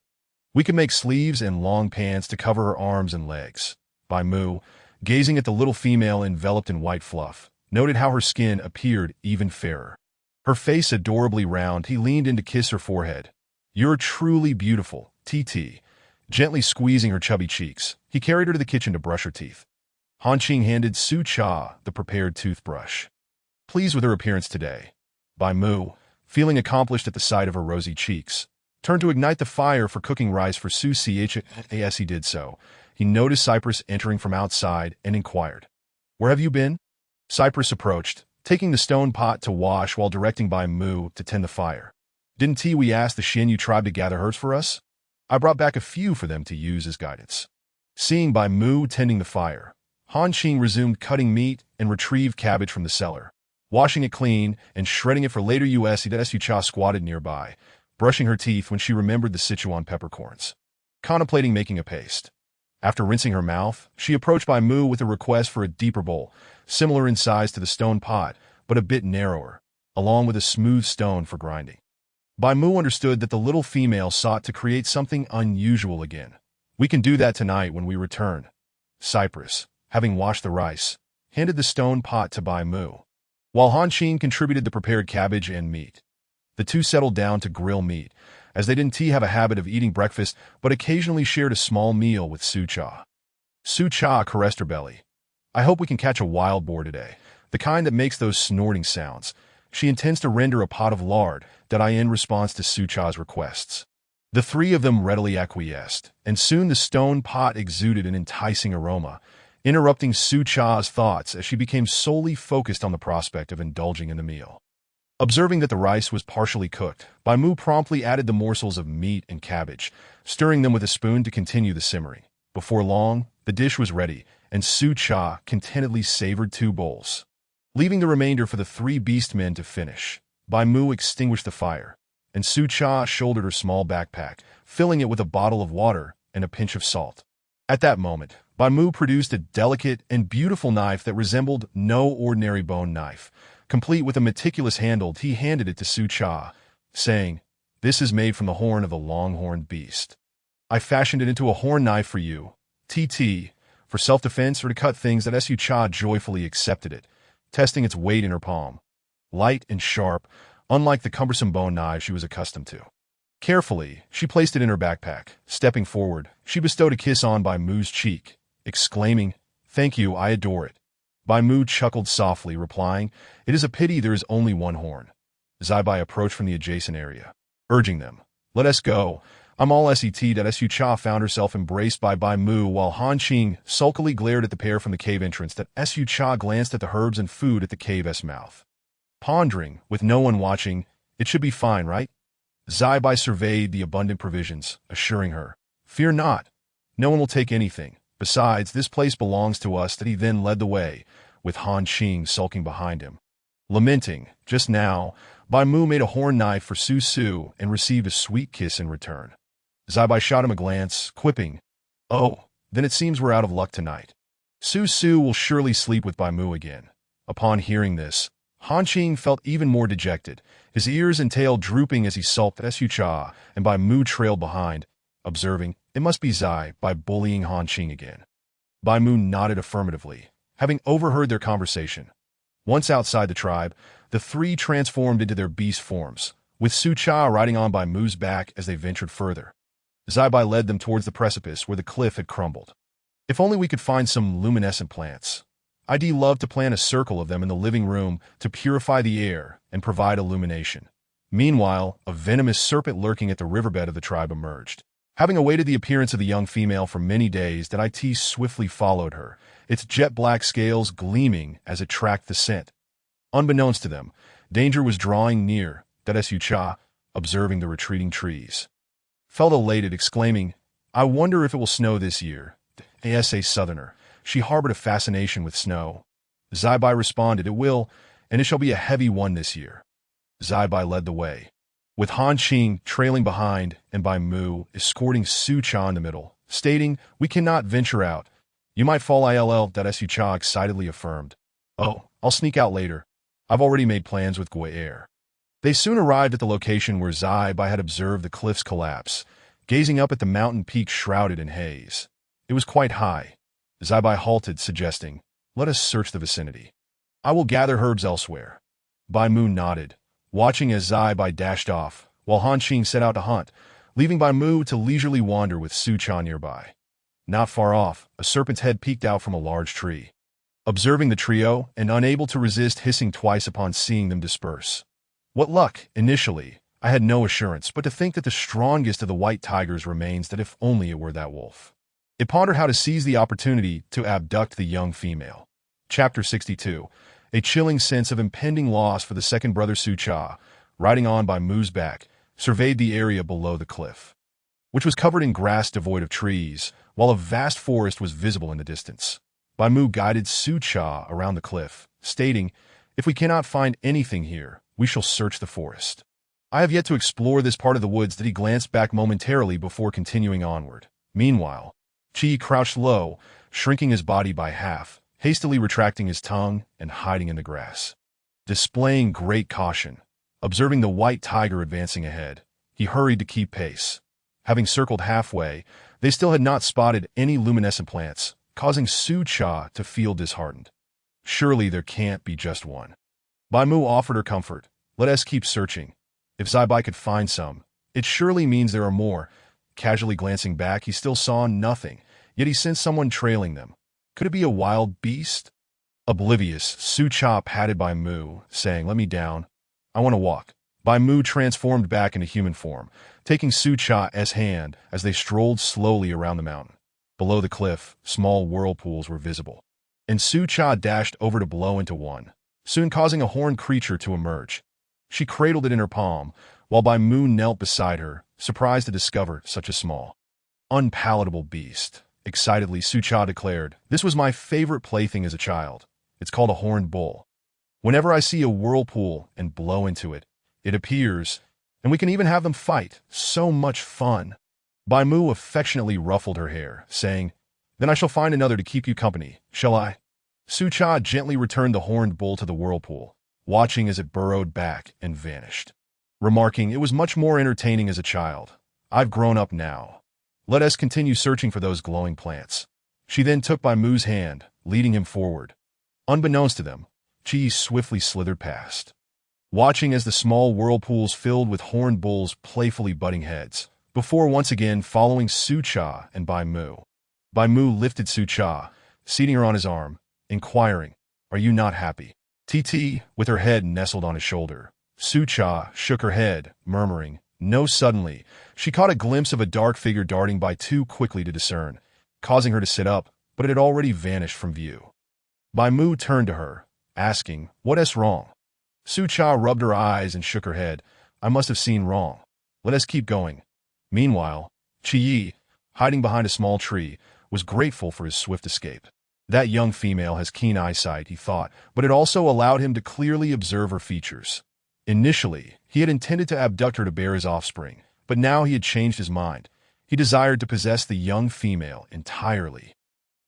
"We can make sleeves and long pants to cover her arms and legs." Bai Mu, gazing at the little female enveloped in white fluff, noted how her skin appeared even fairer. Her face adorably round, he leaned in to kiss her forehead. "You're truly beautiful, TT." Gently squeezing her chubby cheeks, he carried her to the kitchen to brush her teeth. Han Qing handed Su Cha the prepared toothbrush. Pleased with her appearance today, Bai Mu, feeling accomplished at the sight of her rosy cheeks, turned to ignite the fire for cooking rice for Su Cha. As he did so, he noticed Cypress entering from outside and inquired, "Where have you been?" Cypress approached, taking the stone pot to wash while directing Bai Mu to tend the fire. "Didn't we ask the Xinyu tribe to gather herbs for us? I brought back a few for them to use as guidance." Seeing Bai Mu tending the fire, Han Qing resumed cutting meat and retrieved cabbage from the cellar, washing it clean and shredding it for later use. Su Cha squatted nearby, brushing her teeth when she remembered the Sichuan peppercorns, contemplating making a paste. After rinsing her mouth, she approached Bai Mu with a request for a deeper bowl, similar in size to the stone pot, but a bit narrower, along with a smooth stone for grinding. Bai Mu understood that the little female sought to create something unusual again. "We can do that tonight when we return." Cypress, having washed the rice, handed the stone pot to Bai Mu, while Han Qing contributed the prepared cabbage and meat. The two settled down to grill meat, as they didn't have a habit of eating breakfast but occasionally shared a small meal with Su Cha. Su Cha caressed her belly. "I hope we can catch a wild boar today, the kind that makes those snorting sounds." She intends to render a pot of lard, in response to Su Cha's requests. The three of them readily acquiesced, and soon the stone pot exuded an enticing aroma, interrupting Su Cha's thoughts as she became solely focused on the prospect of indulging in the meal. Observing that the rice was partially cooked, Bai Mu promptly added the morsels of meat and cabbage, stirring them with a spoon to continue the simmering. Before long, the dish was ready, and Su Cha contentedly savored 2 bowls. Leaving the remainder for the 3 beast men to finish, Bai Mu extinguished the fire, and Su Cha shouldered her small backpack, filling it with a bottle of water and a pinch of salt. At that moment, Bai Mu produced a delicate and beautiful knife that resembled no ordinary bone knife. Complete with a meticulous handle, he handed it to Su Cha, saying, "This is made from the horn of the long-horned beast. I fashioned it into a horn knife for you, TT, for self-defense or to cut things." That Su Cha joyfully accepted it, testing its weight in her palm. Light and sharp, unlike the cumbersome bone knives she was accustomed to. Carefully, she placed it in her backpack. Stepping forward, she bestowed a kiss on Bai Mu's cheek, exclaiming, "Thank you, I adore it." Bai Mu chuckled softly, replying, "It is a pity there is only one horn." Zai Bai approached from the adjacent area, urging them, "Let us go. I'm all set." That Su Cha found herself embraced by Bai Mu while Han Qing sulkily glared at the pair from the cave entrance. That Su Cha glanced at the herbs and food at the cave's mouth. Pondering, with no one watching, "It should be fine, right?" Zai Bai surveyed the abundant provisions, assuring her, "Fear not. No one will take anything. Besides, this place belongs to us." That he then led the way, with Han Qing sulking behind him. Lamenting, just now, Bai Mu made a horn knife for Su Su and received a sweet kiss in return. Zai Bai shot him a glance, quipping, "Oh, then it seems we're out of luck tonight. Su Su will surely sleep with Bai Mu again." Upon hearing this, Han Qing felt even more dejected, his ears and tail drooping as he sulked at Su Cha, and Bai Mu trailed behind, observing, "It must be Zai Bai bullying Han Qing again." Bai Mu nodded affirmatively, having overheard their conversation. Once outside the tribe, the three transformed into their beast forms, with Su Cha riding on Bai Mu's back as they ventured further. Zai Bai led them towards the precipice where the cliff had crumbled. "If only we could find some luminescent plants. I'd love to plant a circle of them in the living room to purify the air and provide illumination." Meanwhile, a venomous serpent lurking at the riverbed of the tribe emerged. Having awaited the appearance of the young female for many days, that it swiftly followed her, its jet-black scales gleaming as it tracked the scent. Unbeknownst to them, danger was drawing near. That Su Cha, observing the retreating trees, felt elated, exclaiming, "I wonder if it will snow this year." As a southerner, she harbored a fascination with snow. Zai Bai responded, "It will, and it shall be a heavy one this year." Zai Bai led the way, with Han Qing trailing behind and Bai Mu escorting Su Cha in the middle, stating, "We cannot venture out. You might fall ill." That Su Cha excitedly affirmed, "Oh, I'll sneak out later. I've already made plans with Gui Air." They soon arrived at the location where Zai Bai had observed the cliff's collapse, gazing up at the mountain peak shrouded in haze. It was quite high. Zai Bai halted, suggesting, "Let us search the vicinity. I will gather herbs elsewhere." Bai Mu nodded, watching as Zai Bai dashed off, while Han Qing set out to hunt, leaving Bai Mu to leisurely wander with Su Cha nearby. Not far off, a serpent's head peeked out from a large tree. Observing the trio, and unable to resist hissing twice upon seeing them disperse. "What luck, initially. I had no assurance, but to think that the strongest of the white tigers remains, that if only it were that wolf." It pondered how to seize the opportunity to abduct the young female. Chapter 62. A chilling sense of impending loss for the second brother Su Cha, riding on Bai Mu's back, surveyed the area below the cliff, which was covered in grass devoid of trees, while a vast forest was visible in the distance. Bai Mu guided Su Cha around the cliff, stating, "If we cannot find anything here, we shall search the forest. I have yet to explore this part of the woods." That he glanced back momentarily before continuing onward. Meanwhile, Chi crouched low, shrinking his body by half, hastily retracting his tongue and hiding in the grass. Displaying great caution, observing the white tiger advancing ahead, he hurried to keep pace. Having circled halfway, they still had not spotted any luminescent plants, causing Su Cha to feel disheartened. Surely there can't be just one. Bai Mu offered her comfort. "Let us keep searching. If Zai Bai could find some, it surely means there are more." Casually glancing back, he still saw nothing, yet he sensed someone trailing them. Could it be a wild beast? Oblivious, Su Cha patted Bai Mu, saying, "Let me down. I want to walk." Bai Mu transformed back into human form, taking Su Cha's hand as they strolled slowly around the mountain. Below the cliff, small whirlpools were visible, and Su Cha dashed over to blow into one, soon causing a horned creature to emerge. She cradled it in her palm, while Bai Mu knelt beside her, surprised to discover such a small, unpalatable beast. Excitedly, Su Cha declared, "This was my favorite plaything as a child. It's called a horned bull. Whenever I see a whirlpool and blow into it, it appears, and we can even have them fight. So much fun." Bai Mu affectionately ruffled her hair, saying, Then I shall find another to keep you company, shall I? Su-cha gently returned the horned bull to the whirlpool, watching as it burrowed back and vanished, remarking it was much more entertaining as a child. I've grown up now. Let us continue searching for those glowing plants. She then took Bai Mu's hand, leading him forward. Unbeknownst to them, Chi swiftly slithered past, watching as the small whirlpools filled with horned bulls playfully butting heads, before once again following Su-cha and Bai Mu. Bai Mu lifted Su-cha, seating her on his arm, inquiring, "Are you not happy?" TT, with her head nestled on his shoulder. Su-cha shook her head, murmuring, "No." Suddenly, she caught a glimpse of a dark figure darting by too quickly to discern, causing her to sit up, but it had already vanished from view. Bai Mu turned to her, asking, "What is wrong?" Su-cha rubbed her eyes and shook her head. "I must have seen wrong. Let us keep going." Meanwhile, Chi, hiding behind a small tree, was grateful for his swift escape. That young female has keen eyesight, he thought, but it also allowed him to clearly observe her features. Initially, he had intended to abduct her to bear his offspring, but now he had changed his mind. He desired to possess the young female entirely.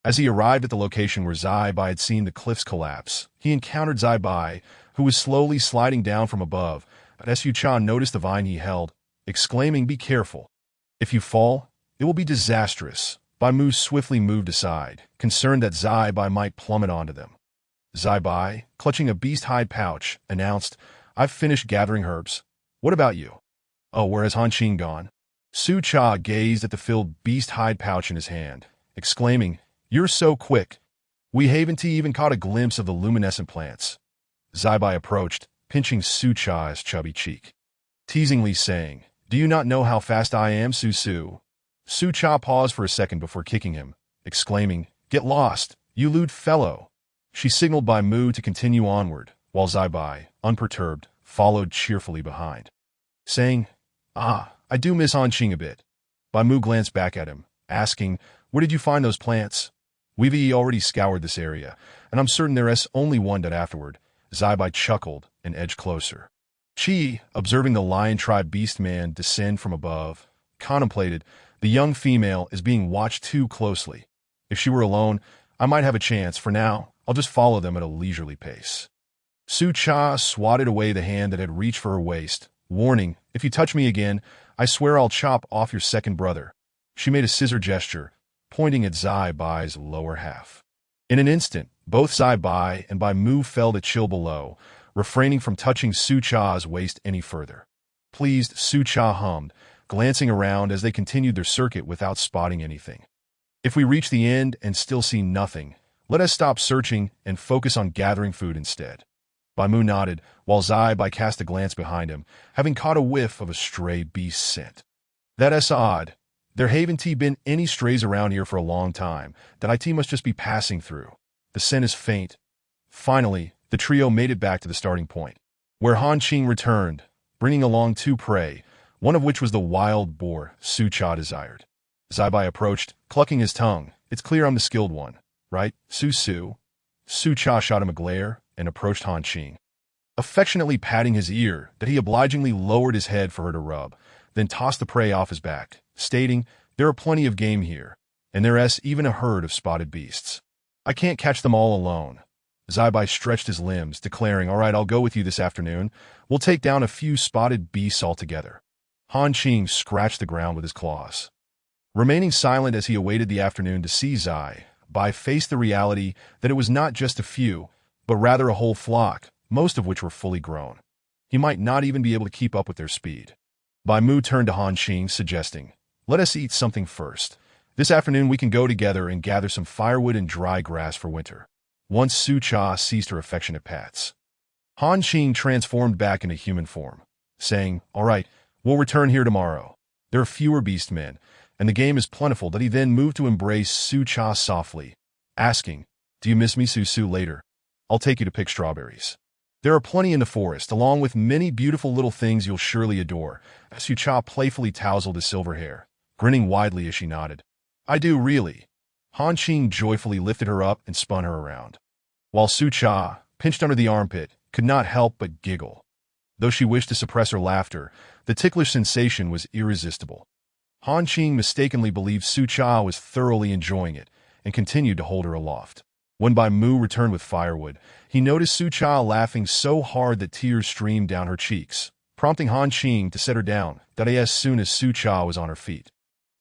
As he arrived at the location where Zai Bai had seen the cliffs collapse, he encountered Zai Bai, who was slowly sliding down from above, but as Su-cha noticed the vine he held, exclaiming, "Be careful. If you fall, it will be disastrous." Bai Mu swiftly moved aside, concerned that Zai Bai might plummet onto them. Zai Bai, clutching a beast-hide pouch, announced, "I've finished gathering herbs. What about you?" "Oh, where has Han Qing gone?" Su-cha gazed at the filled beast-hide pouch in his hand, exclaiming, "You're so quick. We haven't even caught a glimpse of the luminescent plants." Zai Bai approached, pinching Su-cha's chubby cheek, teasingly saying, "Do you not know how fast I am, Su-su?" Su-cha paused for a second before kicking him, exclaiming, "Get lost, you lewd fellow." She signaled Bai Mu to continue onward, while Zai Bai, unperturbed, followed cheerfully behind, saying, I do miss Han Qing a bit." Bai Mu glanced back at him, asking, "Where did you find those plants?" "We've already scoured this area, and I'm certain there's only one that afterward." Zai Bai chuckled and edged closer. Chi, observing the lion tribe beast man descend from above, contemplated, "The young female is being watched too closely. If she were alone, I might have a chance. For now, I'll just follow them at a leisurely pace." Su-cha swatted away the hand that had reached for her waist, warning, "If you touch me again, I swear I'll chop off your second brother." She made a scissor gesture, pointing at Zai Bai's lower half. In an instant, both Zai Bai and Bai Mu fell to chill below, refraining from touching Su-cha's waist any further. Pleased, Su-cha hummed, glancing around as they continued their circuit without spotting anything. "If we reach the end and still see nothing, let us stop searching and focus on gathering food instead." Bai Mu nodded, while Zai Bai cast a glance behind him, having caught a whiff of a stray beast scent. "That's odd. There haven't been any strays around here for a long time. That IT must just be passing through. The scent is faint." Finally, the trio made it back to the starting point, where Han Qing returned, bringing along two prey, one of which was the wild boar Su-cha desired. Zai Bai approached, clucking his tongue. "It's clear I'm the skilled one, right, Su-su?" Su-cha shot him a glare and approached Han Qing, affectionately patting his ear that he obligingly lowered his head for her to rub, then tossed the prey off his back, stating, "There are plenty of game here, and there's even a herd of spotted beasts. I can't catch them all alone." Zai Bai stretched his limbs, declaring, "All right, I'll go with you this afternoon. We'll take down a few spotted beasts altogether." Han Qing scratched the ground with his claws. Remaining silent as he awaited the afternoon to see Zai Bai face the reality that it was not just a few, but rather a whole flock, most of which were fully grown. He might not even be able to keep up with their speed. Bai Mu turned to Han Qing, suggesting, "Let us eat something first. This afternoon we can go together and gather some firewood and dry grass for winter." Once Su-cha ceased her affectionate pats, Han Qing transformed back into human form, saying, "All right, we'll return here tomorrow. There are fewer beast men, and the game is plentiful." That he then moved to embrace Su-cha softly, asking, "Do you miss me, Su-su, later? I'll take you to pick strawberries. There are plenty in the forest, along with many beautiful little things you'll surely adore." Su-cha playfully tousled his silver hair, grinning widely as she nodded. "I do, really." Han Qing joyfully lifted her up and spun her around, while Su-cha, pinched under the armpit, could not help but giggle. Though she wished to suppress her laughter, the ticklish sensation was irresistible. Han Qing mistakenly believed Su-cha was thoroughly enjoying it, and continued to hold her aloft. When Bai Mu returned with firewood, he noticed Su Cha laughing so hard that tears streamed down her cheeks, prompting Han Qing to set her down as soon as Su Cha was on her feet.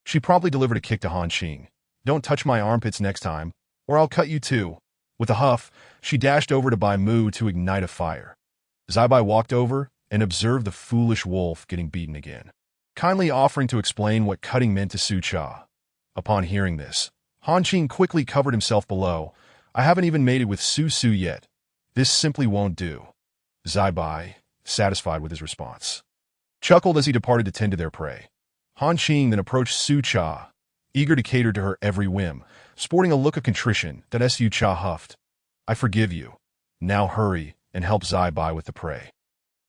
She promptly delivered a kick to Han Qing. "Don't touch my armpits next time, or I'll cut you too." With a huff, she dashed over to Bai Mu to ignite a fire. Zai Bai walked over and observed the foolish wolf getting beaten again, kindly offering to explain what cutting meant to Su Cha. Upon hearing this, Han Qing quickly covered himself below. "I haven't even made it with Su Su yet. This simply won't do." Zai Bai, satisfied with his response, chuckled as he departed to tend to their prey. Han Qing then approached Su Cha, eager to cater to her every whim, sporting a look of contrition that Su Cha huffed. "I forgive you. Now hurry and help Zai Bai with the prey.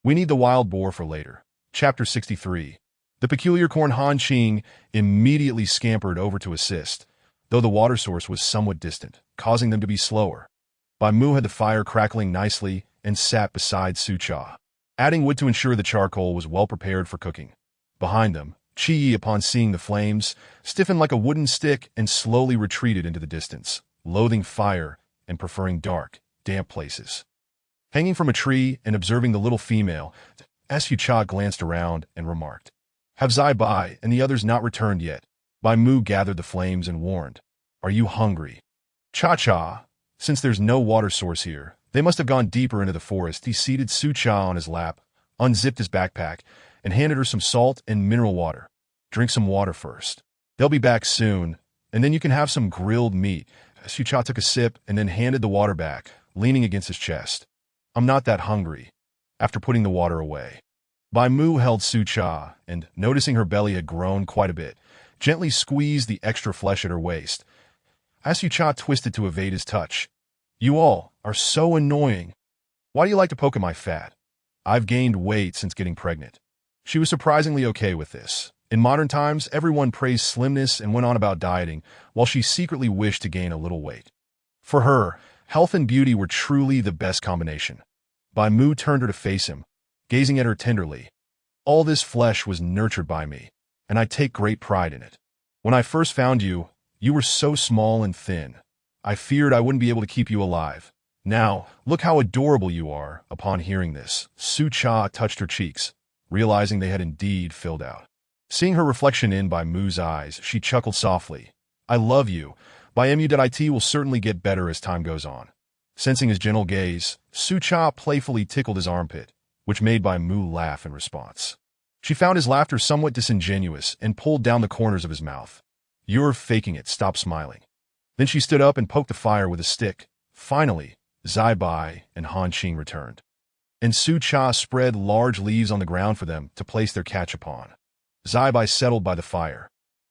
We need the wild boar for later." Chapter 63. The peculiar corn. Han Qing immediately scampered over to assist, though the water source was somewhat distant, causing them to be slower. Bai Mu had the fire crackling nicely and sat beside Su Cha, adding wood to ensure the charcoal was well prepared for cooking. Behind them, Qi Yi, upon seeing the flames, stiffened like a wooden stick and slowly retreated into the distance, loathing fire and preferring dark, damp places. Hanging from a tree and observing the little female, Su Cha glanced around and remarked, "Have Zai Bai and the others not returned yet?" Bai Mu gathered the flames and warned, "Are you hungry?" "Cha-cha, since there's no water source here, they must have gone deeper into the forest." He seated Su Cha on his lap, unzipped his backpack, and handed her some salt and mineral water. "Drink some water first. They'll be back soon, and then you can have some grilled meat." Su Cha took a sip and then handed the water back, leaning against his chest. "I'm not that hungry." After putting the water away, Bai Mu held Su Cha and, noticing her belly had grown quite a bit, gently squeezed the extra flesh at her waist. Su Cha twisted to evade his touch. "You all are so annoying. Why do you like to poke at my fat? I've gained weight since getting pregnant." She was surprisingly okay with this. In modern times, everyone praised slimness and went on about dieting, while she secretly wished to gain a little weight. For her, health and beauty were truly the best combination. Bai Mu turned her to face him, gazing at her tenderly. "All this flesh was nurtured by me, and I take great pride in it. When I first found you, you were so small and thin. I feared I wouldn't be able to keep you alive. Now, look how adorable you are." Upon hearing this, Su Cha touched her cheeks, realizing they had indeed filled out. Seeing her reflection in Bai Mu's eyes, she chuckled softly. "I love you. Bai Mu.it will certainly get better as time goes on." Sensing his gentle gaze, Su Cha playfully tickled his armpit, which made Bai Mu laugh in response. She found his laughter somewhat disingenuous and pulled down the corners of his mouth. "You're faking it. Stop smiling." Then she stood up and poked the fire with a stick. Finally, Zai Bai and Han Qing returned, and Su Cha spread large leaves on the ground for them to place their catch upon. Zai Bai settled by the fire.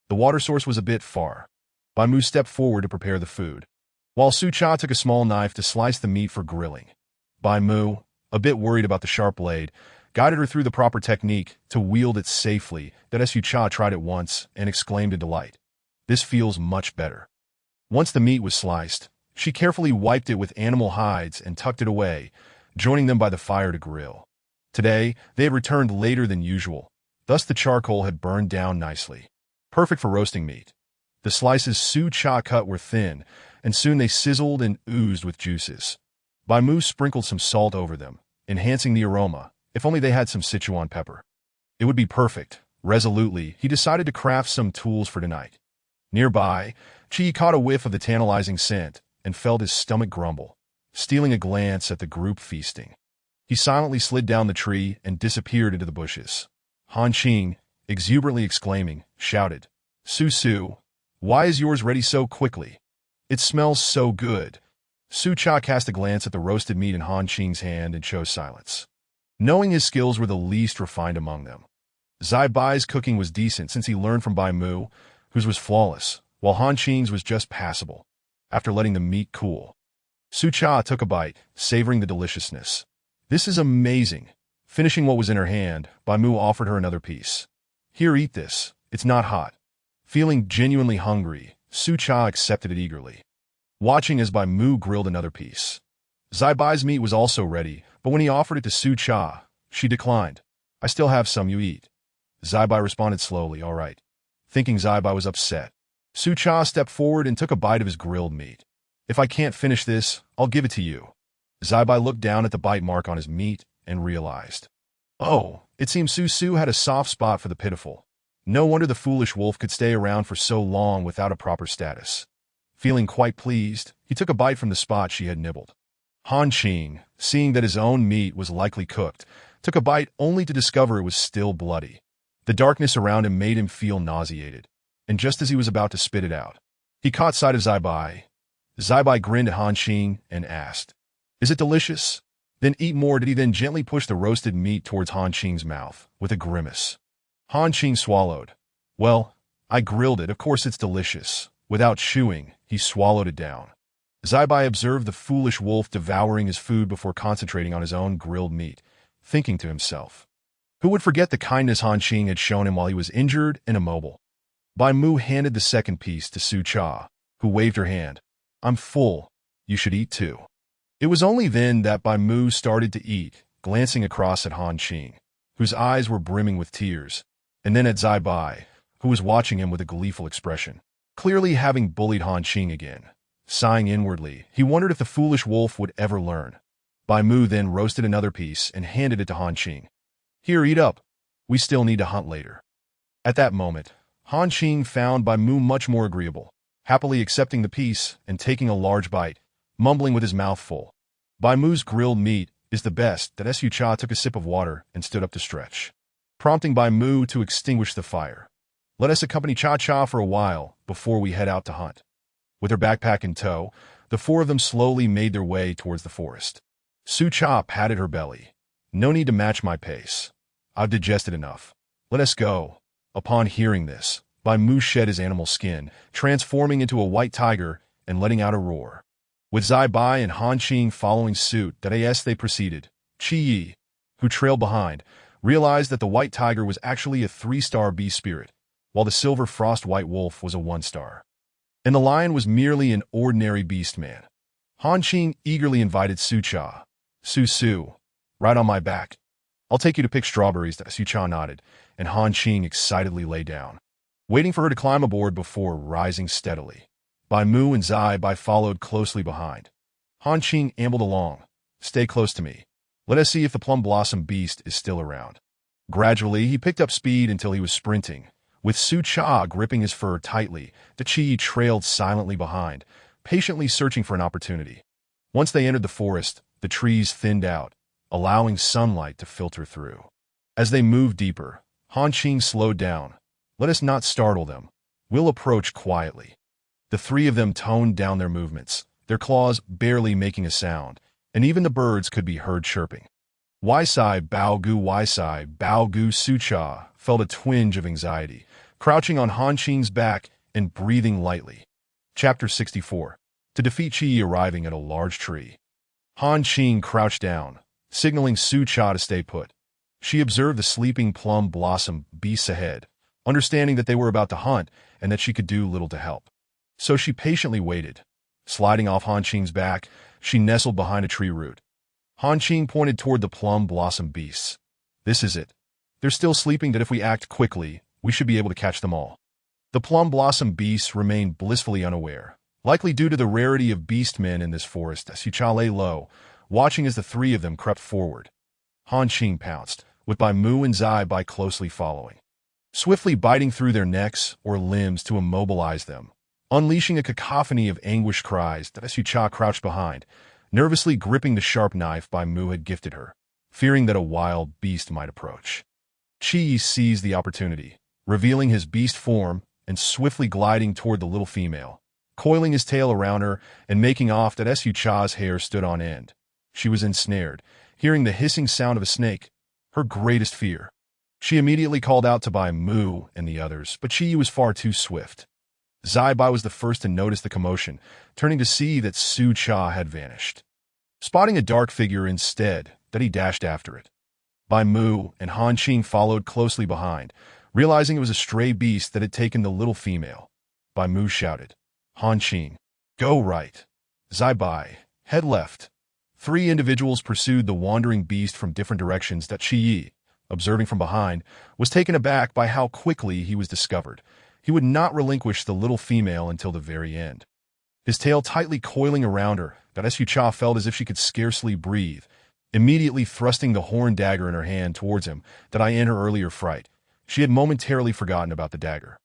The water source was a bit far. Bai Mu stepped forward to prepare the food, while Su Cha took a small knife to slice the meat for grilling. Bai Mu, a bit worried about the sharp blade, guided her through the proper technique to wield it safely. Su Cha tried it once and exclaimed in delight, "This feels much better." Once the meat was sliced, she carefully wiped it with animal hides and tucked it away, joining them by the fire to grill. Today, they had returned later than usual, thus the charcoal had burned down nicely, perfect for roasting meat. The slices Su Cha cut were thin, and soon they sizzled and oozed with juices. Bai Mu sprinkled some salt over them, enhancing the aroma. If only they had some Sichuan pepper. It would be perfect. Resolutely, he decided to craft some tools for tonight. Nearby, Qi caught a whiff of the tantalizing scent and felt his stomach grumble, stealing a glance at the group feasting. He silently slid down the tree and disappeared into the bushes. Han Qing, exuberantly exclaiming, shouted, "Su Su, why is yours ready so quickly? It smells so good." Su Cha cast a glance at the roasted meat in Han Qing's hand and chose silence, knowing his skills were the least refined among them. Zai Bai's cooking was decent since he learned from Bai Mu, whose was flawless, while Han Qing's was just passable. After letting the meat cool, Su Cha took a bite, savoring the deliciousness. "This is amazing." Finishing what was in her hand, Bai Mu offered her another piece. "Here, eat this. It's not hot." Feeling genuinely hungry, Su Cha accepted it eagerly, watching as Bai Mu grilled another piece. Zai Bai's meat was also ready, but when he offered it to Su Cha, she declined. "I still have some, you eat." Zai Bai responded slowly, "All right," thinking Zai Bai was upset. Su Cha stepped forward and took a bite of his grilled meat. If I can't finish this, I'll give it to you. Zai Bai looked down at the bite mark on his meat and realized. Oh, it seems Su Su had a soft spot for the pitiful. No wonder the foolish wolf could stay around for so long without a proper status. Feeling quite pleased, he took a bite from the spot she had nibbled. Han Qing, seeing that his own meat was likely cooked, took a bite only to discover it was still bloody. The darkness around him made him feel nauseated, and just as he was about to spit it out, he caught sight of Zai Bai. Zai Bai grinned at Han Qing and asked, "Is it delicious?" Then eat more. Did he then gently push the roasted meat towards Han Qing's mouth, with a grimace. Han Qing swallowed. "Well, I grilled it, of course it's delicious." Without chewing, he swallowed it down. Zai Bai observed the foolish wolf devouring his food before concentrating on his own grilled meat, thinking to himself, who would forget the kindness Han Qing had shown him while he was injured and immobile? Bai Mu handed the second piece to Su Cha, who waved her hand. "I'm full. You should eat too." It was only then that Bai Mu started to eat, glancing across at Han Qing, whose eyes were brimming with tears, and then at Zai Bai, who was watching him with a gleeful expression, clearly having bullied Han Qing again. Sighing inwardly, he wondered if the foolish wolf would ever learn. Bai Mu then roasted another piece and handed it to Han Qing. "Here, eat up. We still need to hunt later." At that moment, Han Qing found Bai Mu much more agreeable, happily accepting the piece and taking a large bite, mumbling with his mouth full. Bai Mu's grilled meat is the best. That Su Cha took a sip of water and stood up to stretch, prompting Bai Mu to extinguish the fire. "Let us accompany Cha Cha for a while before we head out to hunt." With her backpack in tow, the four of them slowly made their way towards the forest. Su Cha patted her belly. "No need to match my pace. I've digested enough. Let us go." Upon hearing this, Bai Mu shed his animal skin, transforming into a white tiger and letting out a roar. With Zai Bai and Han Qing following suit, they proceeded. Qi Yi, who trailed behind, realized that the white tiger was actually a 3-star beast spirit, while the silver frost white wolf was a 1-star. And the lion was merely an ordinary beast man. Han Qing eagerly invited Su Cha. "Su Su, ride on my back. I'll take you to pick strawberries." Su Cha nodded, and Han Qing excitedly lay down, waiting for her to climb aboard before rising steadily. Bai Mu and Zai Bai followed closely behind. Han Qing ambled along. "Stay close to me. Let us see if the plum blossom beast is still around." Gradually, he picked up speed until he was sprinting. With Su Cha gripping his fur tightly, Qi Yi trailed silently behind, patiently searching for an opportunity. Once they entered the forest, the trees thinned out, allowing sunlight to filter through. As they moved deeper, Han Qing slowed down. "Let us not startle them. We'll approach quietly." The three of them toned down their movements, their claws barely making a sound, and even the birds could be heard chirping. Wisai Bao Gu Su Cha felt a twinge of anxiety, crouching on Han Qing's back and breathing lightly. Chapter 64. To defeat Qi Yi arriving at a large tree. Han Qing crouched down, signaling Su Cha to stay put. She observed the sleeping plum blossom beasts ahead, understanding that they were about to hunt and that she could do little to help. So she patiently waited. Sliding off Han Qing's back, she nestled behind a tree root. Han Qing pointed toward the plum blossom beasts. "This is it. They're still sleeping, that if we act quickly, we should be able to catch them all." The plum blossom beasts remained blissfully unaware, likely due to the rarity of beast men in this forest. Su Cha lay low, watching as the three of them crept forward. Han Qing pounced, with Bai Mu and Zai Bai closely following, swiftly biting through their necks or limbs to immobilize them, unleashing a cacophony of anguished cries. Su Cha crouched behind, nervously gripping the sharp knife Bai Mu had gifted her, fearing that a wild beast might approach. Qi Yi seized the opportunity, revealing his beast form and swiftly gliding toward the little female, coiling his tail around her and making off. Su Cha's hair stood on end. She was ensnared, hearing the hissing sound of a snake, her greatest fear. She immediately called out to Bai Mu and the others, but Qi Yi was far too swift. Zai Bai was the first to notice the commotion, turning to see that Su Cha had vanished. Spotting a dark figure instead, he dashed after it. Bai Mu and Han Qing followed closely behind, realizing it was a stray beast that had taken the little female. Bai Mu shouted, "Han Qing, go right. Zai Bai, head left." 3 individuals pursued the wandering beast from different directions. Qi Yi, observing from behind, was taken aback by how quickly he was discovered. He would not relinquish the little female until the very end. His tail tightly coiling around her, Goddess Yucha felt as if she could scarcely breathe, immediately thrusting the horn dagger in her hand towards him that I in her earlier fright. She had momentarily forgotten about the dagger.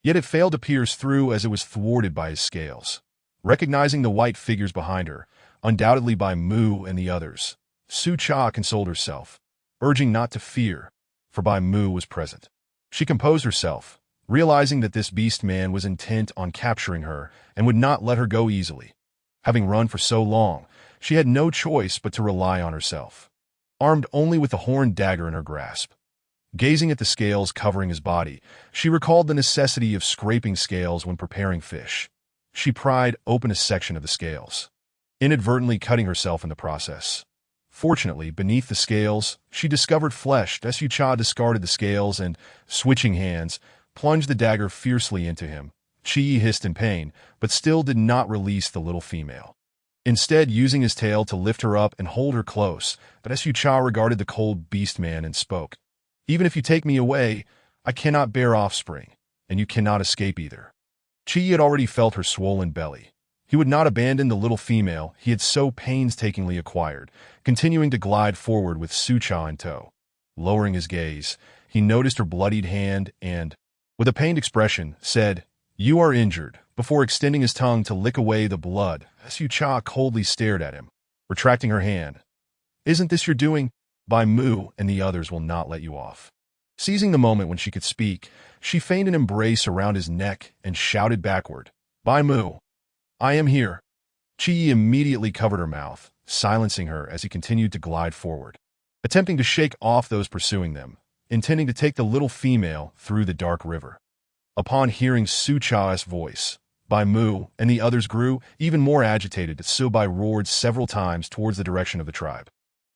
Yet it failed to pierce through as it was thwarted by his scales. Recognizing the white figures behind her, undoubtedly by Mu and the others, Su Cha consoled herself, urging not to fear, for Bai Mu was present. She composed herself, realizing that this beast man was intent on capturing her and would not let her go easily. Having run for so long, she had no choice but to rely on herself. Armed only with the horn dagger in her grasp, gazing at the scales covering his body, she recalled the necessity of scraping scales when preparing fish. She pried open a section of the scales, inadvertently cutting herself in the process. Fortunately, beneath the scales, she discovered flesh. Desu Cha discarded the scales and, switching hands, plunged the dagger fiercely into him. Chi hissed in pain, but still did not release the little female. Instead, using his tail to lift her up and hold her close, Desu Cha regarded the cold beast man and spoke. Even if you take me away, I cannot bear offspring, and you cannot escape either. Chi had already felt her swollen belly. He would not abandon the little female he had so painstakingly acquired, continuing to glide forward with Su Cha in tow. Lowering his gaze, he noticed her bloodied hand and, with a pained expression, said, "You are injured," before extending his tongue to lick away the blood. Su Cha coldly stared at him, retracting her hand. "Isn't this your doing? Bai Mu and the others will not let you off." Seizing the moment when she could speak, she feigned an embrace around his neck and shouted backward, "Bai Mu, I am here." Chi immediately covered her mouth, silencing her as he continued to glide forward, attempting to shake off those pursuing them, intending to take the little female through the dark river. Upon hearing Su Cha's voice, Bai Mu and the others grew even more agitated. So Bai roared several times towards the direction of the tribe,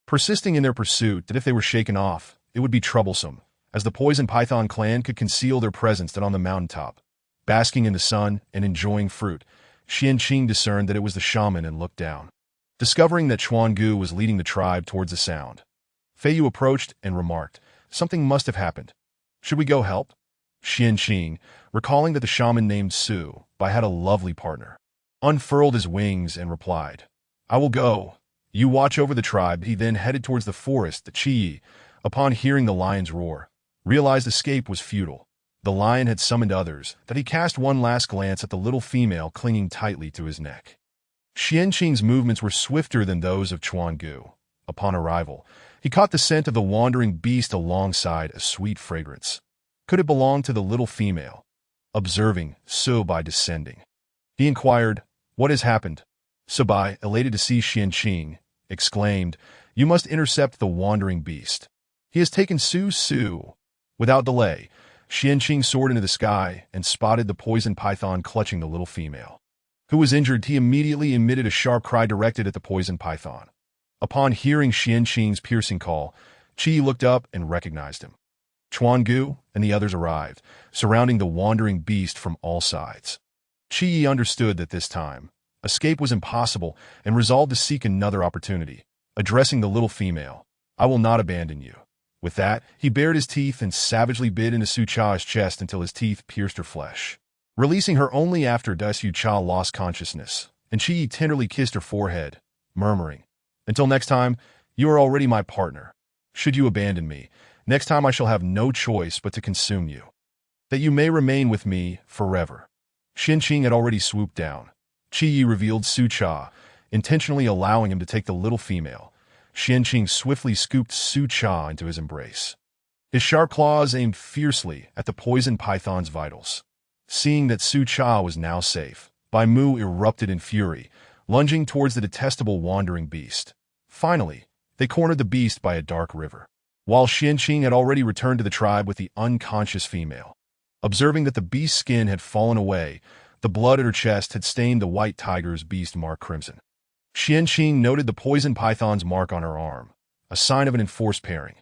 persisting in their pursuit that if they were shaken off, it would be troublesome, as the Poison Python clan could conceal their presence on the mountaintop. Basking in the sun and enjoying fruit, Xianqing discerned that it was the shaman and looked down. Discovering that Chuangu was leading the tribe towards the sound, Feiyu approached and remarked, "Something must have happened. Should we go help?" Xianqing, recalling that the shaman named Su Bai had a lovely partner, unfurled his wings and replied, "I will go. You watch over the tribe." He then headed towards the forest. The Qi, upon hearing the lion's roar, realized escape was futile. The lion had summoned others, that he cast one last glance at the little female clinging tightly to his neck. Xianqing's movements were swifter than those of Chuangu. Upon arrival, he caught the scent of the wandering beast alongside a sweet fragrance. Could it belong to the little female? Observing Su Bai descending, he inquired, "What has happened?" Su Bai, elated to see Xianqing, exclaimed, "You must intercept the wandering beast. He has taken Su." Without delay, Xianqing soared into the sky and spotted the poison python clutching the little female, who was injured. He immediately emitted a sharp cry directed at the poison python. Upon hearing Xianqing's piercing call, Qi looked up and recognized him. Chuangu and the others arrived, surrounding the wandering beast from all sides. Qi understood that this time, escape was impossible and resolved to seek another opportunity. Addressing the little female, "I will not abandon you." With that, he bared his teeth and savagely bit into Su Cha's chest until his teeth pierced her flesh, releasing her only after Desu Cha lost consciousness, and Qi tenderly kissed her forehead, murmuring, "Until next time, you are already my partner. Should you abandon me, next time I shall have no choice but to consume you, that you may remain with me forever." Xianqing had already swooped down. Qi revealed Su Cha, intentionally allowing him to take the little female. Xianqing swiftly scooped Su Cha into his embrace, his sharp claws aimed fiercely at the poison python's vitals. Seeing that Su Cha was now safe, Bai Mu erupted in fury, lunging towards the detestable wandering beast. Finally, they cornered the beast by a dark river, while Xianqing had already returned to the tribe with the unconscious female. Observing that the beast's skin had fallen away, the blood at her chest had stained the white tiger's beast mark crimson. Xianqing noted the poison python's mark on her arm, a sign of an enforced pairing.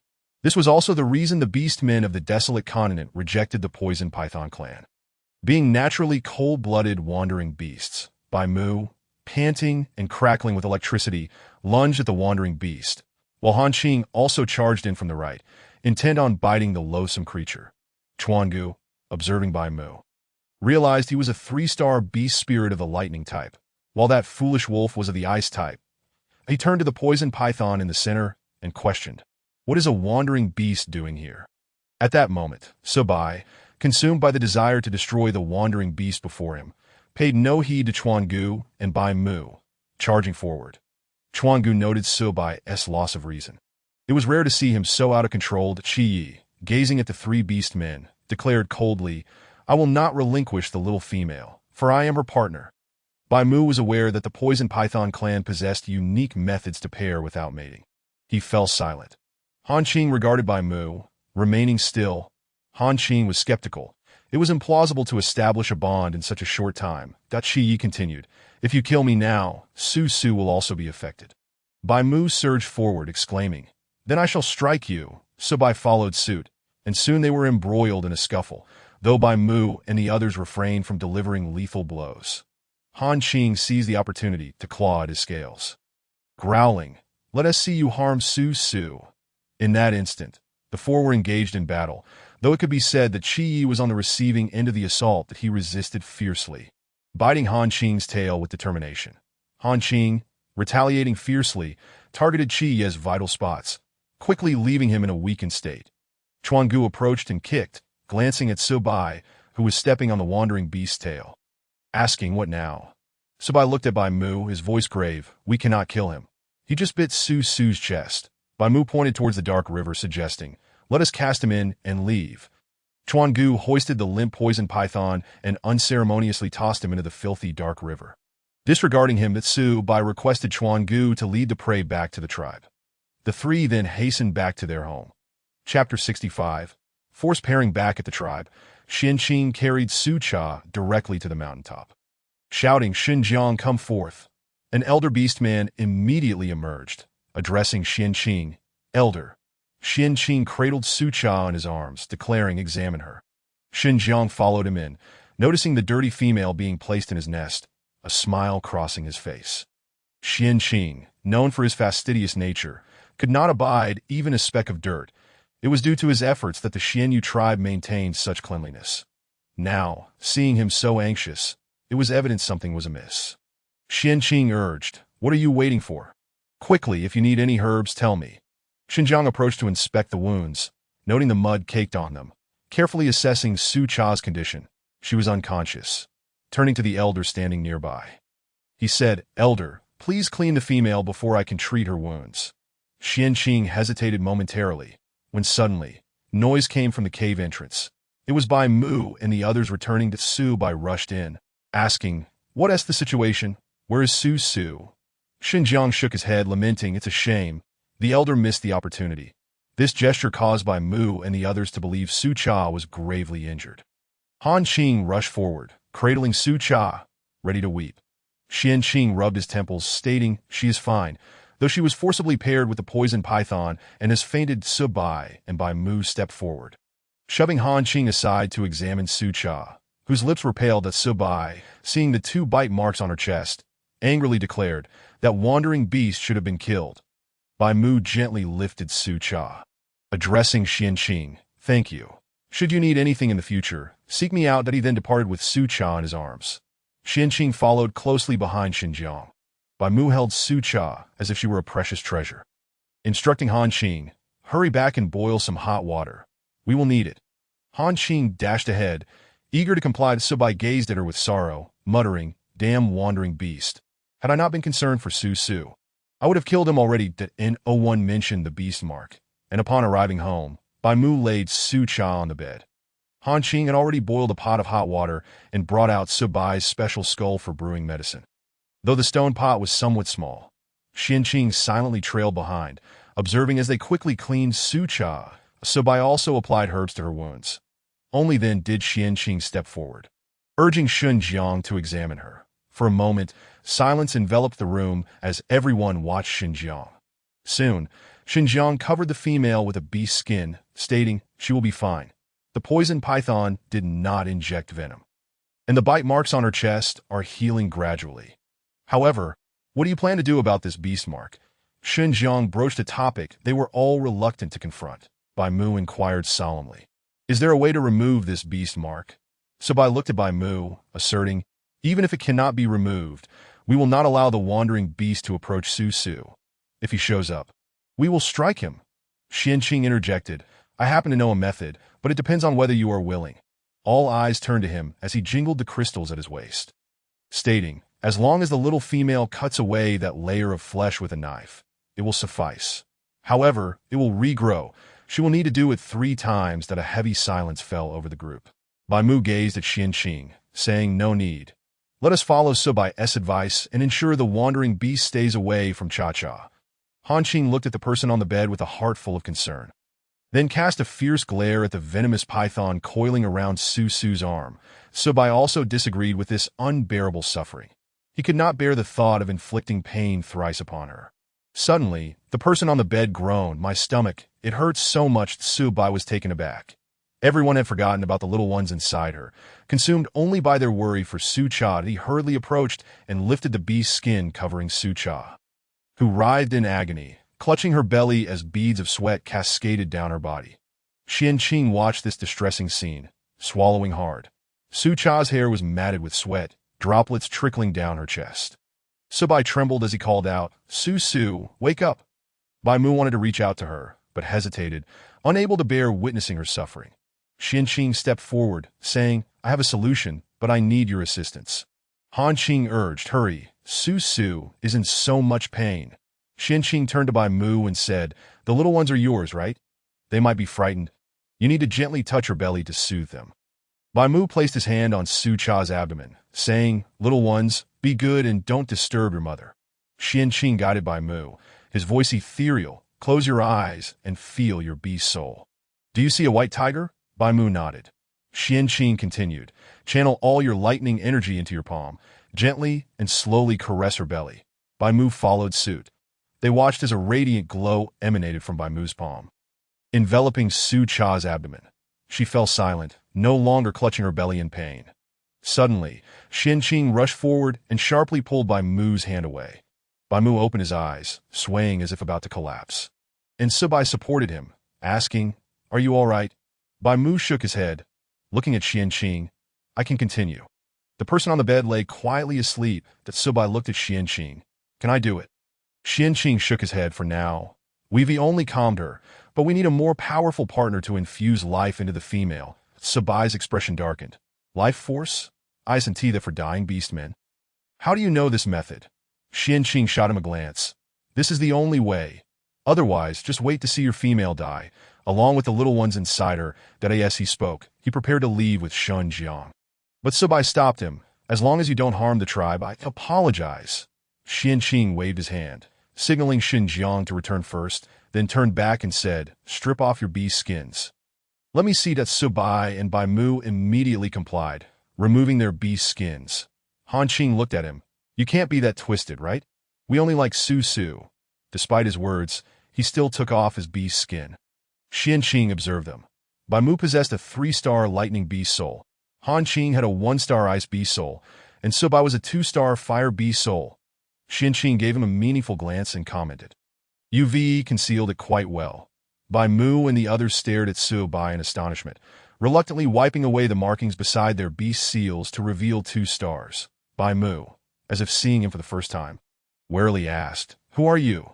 This was also the reason the beast men of the desolate continent rejected the poison python clan. Being naturally cold-blooded wandering beasts, Bai Mu, panting and crackling with electricity, lunged at the wandering beast, while Han Qing also charged in from the right, intent on biting the loathsome creature. Chuangu, observing Bai Mu, realized he was a 3-star beast spirit of the lightning type, while that foolish wolf was of the ice type. He turned to the poison python in the center and questioned, "What is a wandering beast doing here?" At that moment, Subai, consumed by the desire to destroy the wandering beast before him, paid no heed to Chuangu and Bai Mu, charging forward. Chuangu noted Subai's loss of reason. It was rare to see him so out of control that Qi Yi, gazing at the 3 beast men, declared coldly, "I will not relinquish the little female, for I am her partner." Bai Mu was aware that the poison python clan possessed unique methods to pair without mating. He fell silent. Han Qing regarded Bai Mu, remaining still. Han Qing was skeptical. It was implausible to establish a bond in such a short time. Qi Yi continued, "If you kill me now, Su Su will also be affected." Bai Mu surged forward, exclaiming, "Then I shall strike you." Subai followed suit, and soon they were embroiled in a scuffle, though Bai Mu and the others refrained from delivering lethal blows. Han Qing seized the opportunity to claw at his scales. Growling, "Let us see you harm Su Su." In that instant, the 4 were engaged in battle, though it could be said that Qi Yi was on the receiving end of the assault that he resisted fiercely, biting Han Qing's tail with determination. Han Qing, retaliating fiercely, targeted Qi Yi's vital spots, quickly leaving him in a weakened state. Chuangu approached and kicked, glancing at Subai, who was stepping on the wandering beast's tail. Asking, "What now?" Subai looked at Bai Mu, his voice grave. "We cannot kill him. He just bit Su Su's chest." Bai Mu pointed towards the dark river, suggesting, "Let us cast him in and leave." Chuangu hoisted the limp poison python and unceremoniously tossed him into the filthy dark river. Disregarding him, Subai requested Chuangu to lead the prey back to the tribe. The 3 then hastened back to their home. Chapter 65. Force pairing back at the tribe, Xian Qing carried Su Cha directly to the mountaintop. Shouting, "Xinjiang, come forth!" An elder beastman immediately emerged, addressing Xian Qing, "Elder." Xian Qing cradled Su Cha in his arms, declaring, "Examine her." Xinjiang followed him in, noticing the dirty female being placed in his nest, a smile crossing his face. Xian Qing, known for his fastidious nature, could not abide even a speck of dirt. It was due to his efforts that the Xianyu tribe maintained such cleanliness. Now, seeing him so anxious, it was evident something was amiss. Xian Qing urged, "What are you waiting for? Quickly, if you need any herbs, tell me." Xinjiang approached to inspect the wounds, noting the mud caked on them. Carefully assessing Su Cha's condition, she was unconscious. Turning to the elder standing nearby, he said, "Elder, please clean the female before I can treat her wounds." Xian Qing hesitated momentarily, when suddenly, noise came from the cave entrance. It was Bai Mu and the others returning to Subai rushed in, asking, "What is the situation? Where is Su Su?" Xinjiang shook his head, lamenting, "It's a shame. The elder missed the opportunity." This gesture caused Bai Mu and the others to believe Su Cha was gravely injured. Han Qing rushed forward, cradling Su Cha, ready to weep. Xian Qing rubbed his temples, stating, "She is fine," though she was forcibly paired with the poison python and has fainted. Subai and Bai Mu stepped forward, shoving Han Qing aside to examine Su Cha, whose lips were pale. That Subai, seeing the 2 bite marks on her chest, angrily declared that wandering beast should have been killed. Bai Mu gently lifted Su Cha, addressing Xian Qing, "Thank you. Should you need anything in the future, seek me out." That he then departed with Su Cha in his arms. Xian Qing followed closely behind Xinjiang. Bai Mu held Su Cha as if she were a precious treasure, instructing Han Qing, "Hurry back and boil some hot water. We will need it." Han Qing dashed ahead, eager to comply. Subai gazed at her with sorrow, muttering, "Damn wandering beast. Had I not been concerned for Su Su, I would have killed him already." N01 mentioned the beast mark, and upon arriving home, Bai Mu laid Su Cha on the bed. Han Qing had already boiled a pot of hot water and brought out Subai's special skull for brewing medicine. Though the stone pot was somewhat small, Xian Qing silently trailed behind, observing as they quickly cleaned Su Cha. Subai also applied herbs to her wounds. Only then did Xian Qing step forward, urging Xinjiang to examine her. For a moment, silence enveloped the room as everyone watched Xinjiang. Soon, Xinjiang covered the female with a beast's skin, stating, "She will be fine." The poison python did not inject venom, and the bite marks on her chest are healing gradually. However, what do you plan to do about this beast mark? Xinjiang broached a topic they were all reluctant to confront. Bai Mu inquired solemnly, "Is there a way to remove this beast mark?" Subai looked at Bai Mu, asserting, even if it cannot be removed, we will not allow the wandering beast to approach Su Su. If he shows up, we will strike him. Qianqing interjected, I happen to know a method, but it depends on whether you are willing. All eyes turned to him as he jingled the crystals at his waist, stating, as long as the little female cuts away that layer of flesh with a knife, it will suffice. However, it will regrow. She will need to do it 3 times. That a heavy silence fell over the group. Bai Mu gazed at Qianqing, saying, no need. Let us follow Subai's advice and ensure the wandering beast stays away from Cha-Cha. Hanqing looked at the person on the bed with a heart full of concern, then cast a fierce glare at the venomous python coiling around Su Su's arm. Subai also disagreed with this unbearable suffering. He could not bear the thought of inflicting pain thrice upon her. Suddenly, the person on the bed groaned, my stomach, it hurts so much. Subai was taken aback. Everyone had forgotten about the little ones inside her. Consumed only by their worry for Su Cha, he hurriedly approached and lifted the beast's skin covering Su Cha, who writhed in agony, clutching her belly as beads of sweat cascaded down her body. Qianqing watched this distressing scene, swallowing hard. Su Cha's hair was matted with sweat, droplets trickling down her chest. Subai trembled as he called out, Su Su, wake up! Bai Mu wanted to reach out to her, but hesitated, unable to bear witnessing her suffering. Qianqing stepped forward, saying, I have a solution, but I need your assistance. Hanqing urged, hurry, Su Su is in so much pain. Qianqing turned to Bai Mu and said, the little ones are yours, right? They might be frightened. You need to gently touch her belly to soothe them. Bai Mu placed his hand on Su Cha's abdomen, saying, little ones, be good and don't disturb your mother. Qianqing guided Bai Mu, his voice ethereal, close your eyes and feel your beast soul. Do you see a white tiger? Bai Mu nodded. Qianqing continued, channel all your lightning energy into your palm, gently and slowly caress her belly. Bai Mu followed suit. They watched as a radiant glow emanated from Bai Mu's palm, enveloping Su Cha's abdomen. She fell silent, no longer clutching her belly in pain. Suddenly, Qianqing rushed forward and sharply pulled Bai Mu's hand away. Bai Mu opened his eyes, swaying as if about to collapse. And Subai supported him, asking, are you all right? Bai Mu shook his head, looking at Qianqing. I can continue. The person on the bed lay quietly asleep. That Subai looked at Qianqing. Can I do it? Qianqing shook his head for now. We've only calmed her, but we need a more powerful partner to infuse life into the female. Subai's expression darkened. Life force? Ice and tea that for dying beastmen. How do you know this method? Qianqing shot him a glance. This is the only way. Otherwise, just wait to see your female die, along with the little ones inside her. That as he spoke, he prepared to leave with Shun Jiang. But Subai stopped him. As long as you don't harm the tribe, I apologize. Qianqing waved his hand, signaling Xinjiang to return first, then turned back and said, strip off your beast skins. Let me see. That Subai and Bai Mu immediately complied, removing their beast skins. Hanqing looked at him. You can't be that twisted, right? We only like Su Su. Despite his words, he still took off his beast skin. Qianqing observed them. Bai Mu possessed a 3-star lightning beast soul. Hanqing had a 1-star ice beast soul, and Subai was a 2-star fire beast soul. Qianqing gave him a meaningful glance and commented, UV concealed it quite well. Bai Mu and the others stared at Subai in astonishment, reluctantly wiping away the markings beside their beast seals to reveal 2 stars. Bai Mu, as if seeing him for the first time, warily asked, who are you?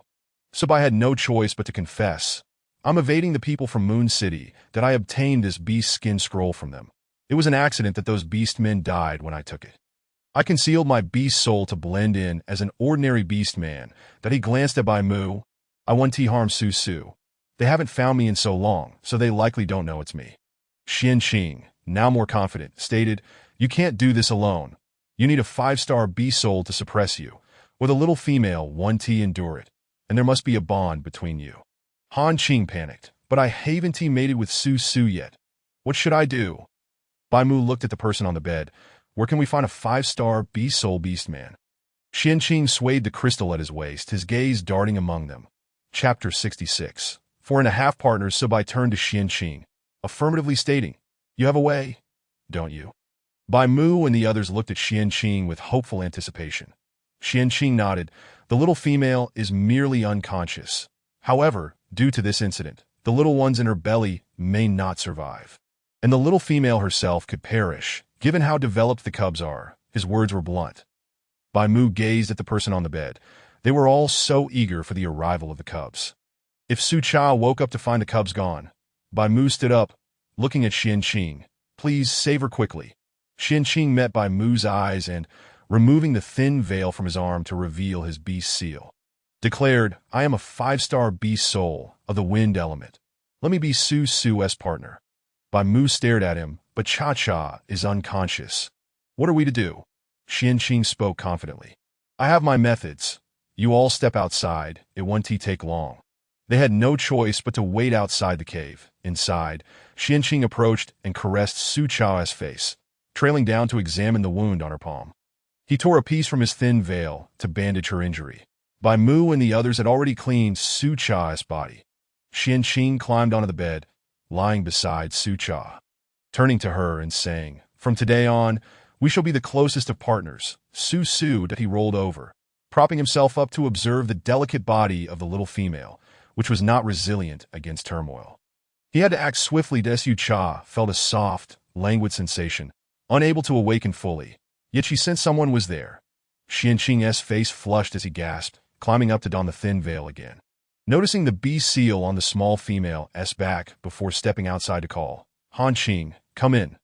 Subai had no choice but to confess. I'm evading the people from Moon City. That I obtained this beast skin scroll from them. It was an accident that those beast men died when I took it. I concealed my beast soul to blend in as an ordinary beast man. That he glanced at Bai Mu. I won't harm Su Su. They haven't found me in so long, so they likely don't know it's me. Qianqing, now more confident, stated, you can't do this alone. You need a 5-star beast soul to suppress you. With a little female, 1T endure it. And there must be a bond between you. Hanqing panicked, but I haven't mated with Su Su yet. What should I do? Bai Mu looked at the person on the bed. Where can we find a 5-star beast soul beast man? Qianqing swayed the crystal at his waist, his gaze darting among them. Chapter 66. 4.5 partners. Subai turned to Qianqing, affirmatively stating, you have a way, don't you? Bai Mu and the others looked at Qianqing with hopeful anticipation. Qianqing nodded. The little female is merely unconscious. However, due to this incident, the little ones in her belly may not survive. And the little female herself could perish, Given how developed the cubs are, his words were blunt. Bai Mu gazed at the person on the bed. They were all so eager for the arrival of the cubs. If Su Cha woke up to find the cubs gone, Bai Mu stood up, looking at Xian Qing. Please save her quickly. Xian Qing met Bai Mu's eyes and, removing the thin veil from his arm to reveal his beast seal, declared, I am a 5-star beast soul of the wind element. Let me be Su Su's partner. Bai Mu stared at him, but Cha-Cha is unconscious. What are we to do? Xian Qing spoke confidently. I have my methods. You all step outside, it won't take long. They had no choice but to wait outside the cave. Inside, Xian Qing approached and caressed Su Cha's face, trailing down to examine the wound on her palm. He tore a piece from his thin veil to bandage her injury. Bai Mu and the others had already cleaned Su Cha's body. Xian Qing climbed onto the bed, lying beside Su Cha, turning to her and saying, From today on, we shall be the closest of partners. Su that he rolled over, propping himself up to observe the delicate body of the little female, which was not resilient against turmoil. He had to act swiftly. Su Cha felt a soft, languid sensation, unable to awaken fully, yet she sensed someone was there. Xian Qing's face flushed as he gasped, climbing up to don the thin veil again. Noticing the beast seal on the small female's back before stepping outside to call, Han Qing, come in.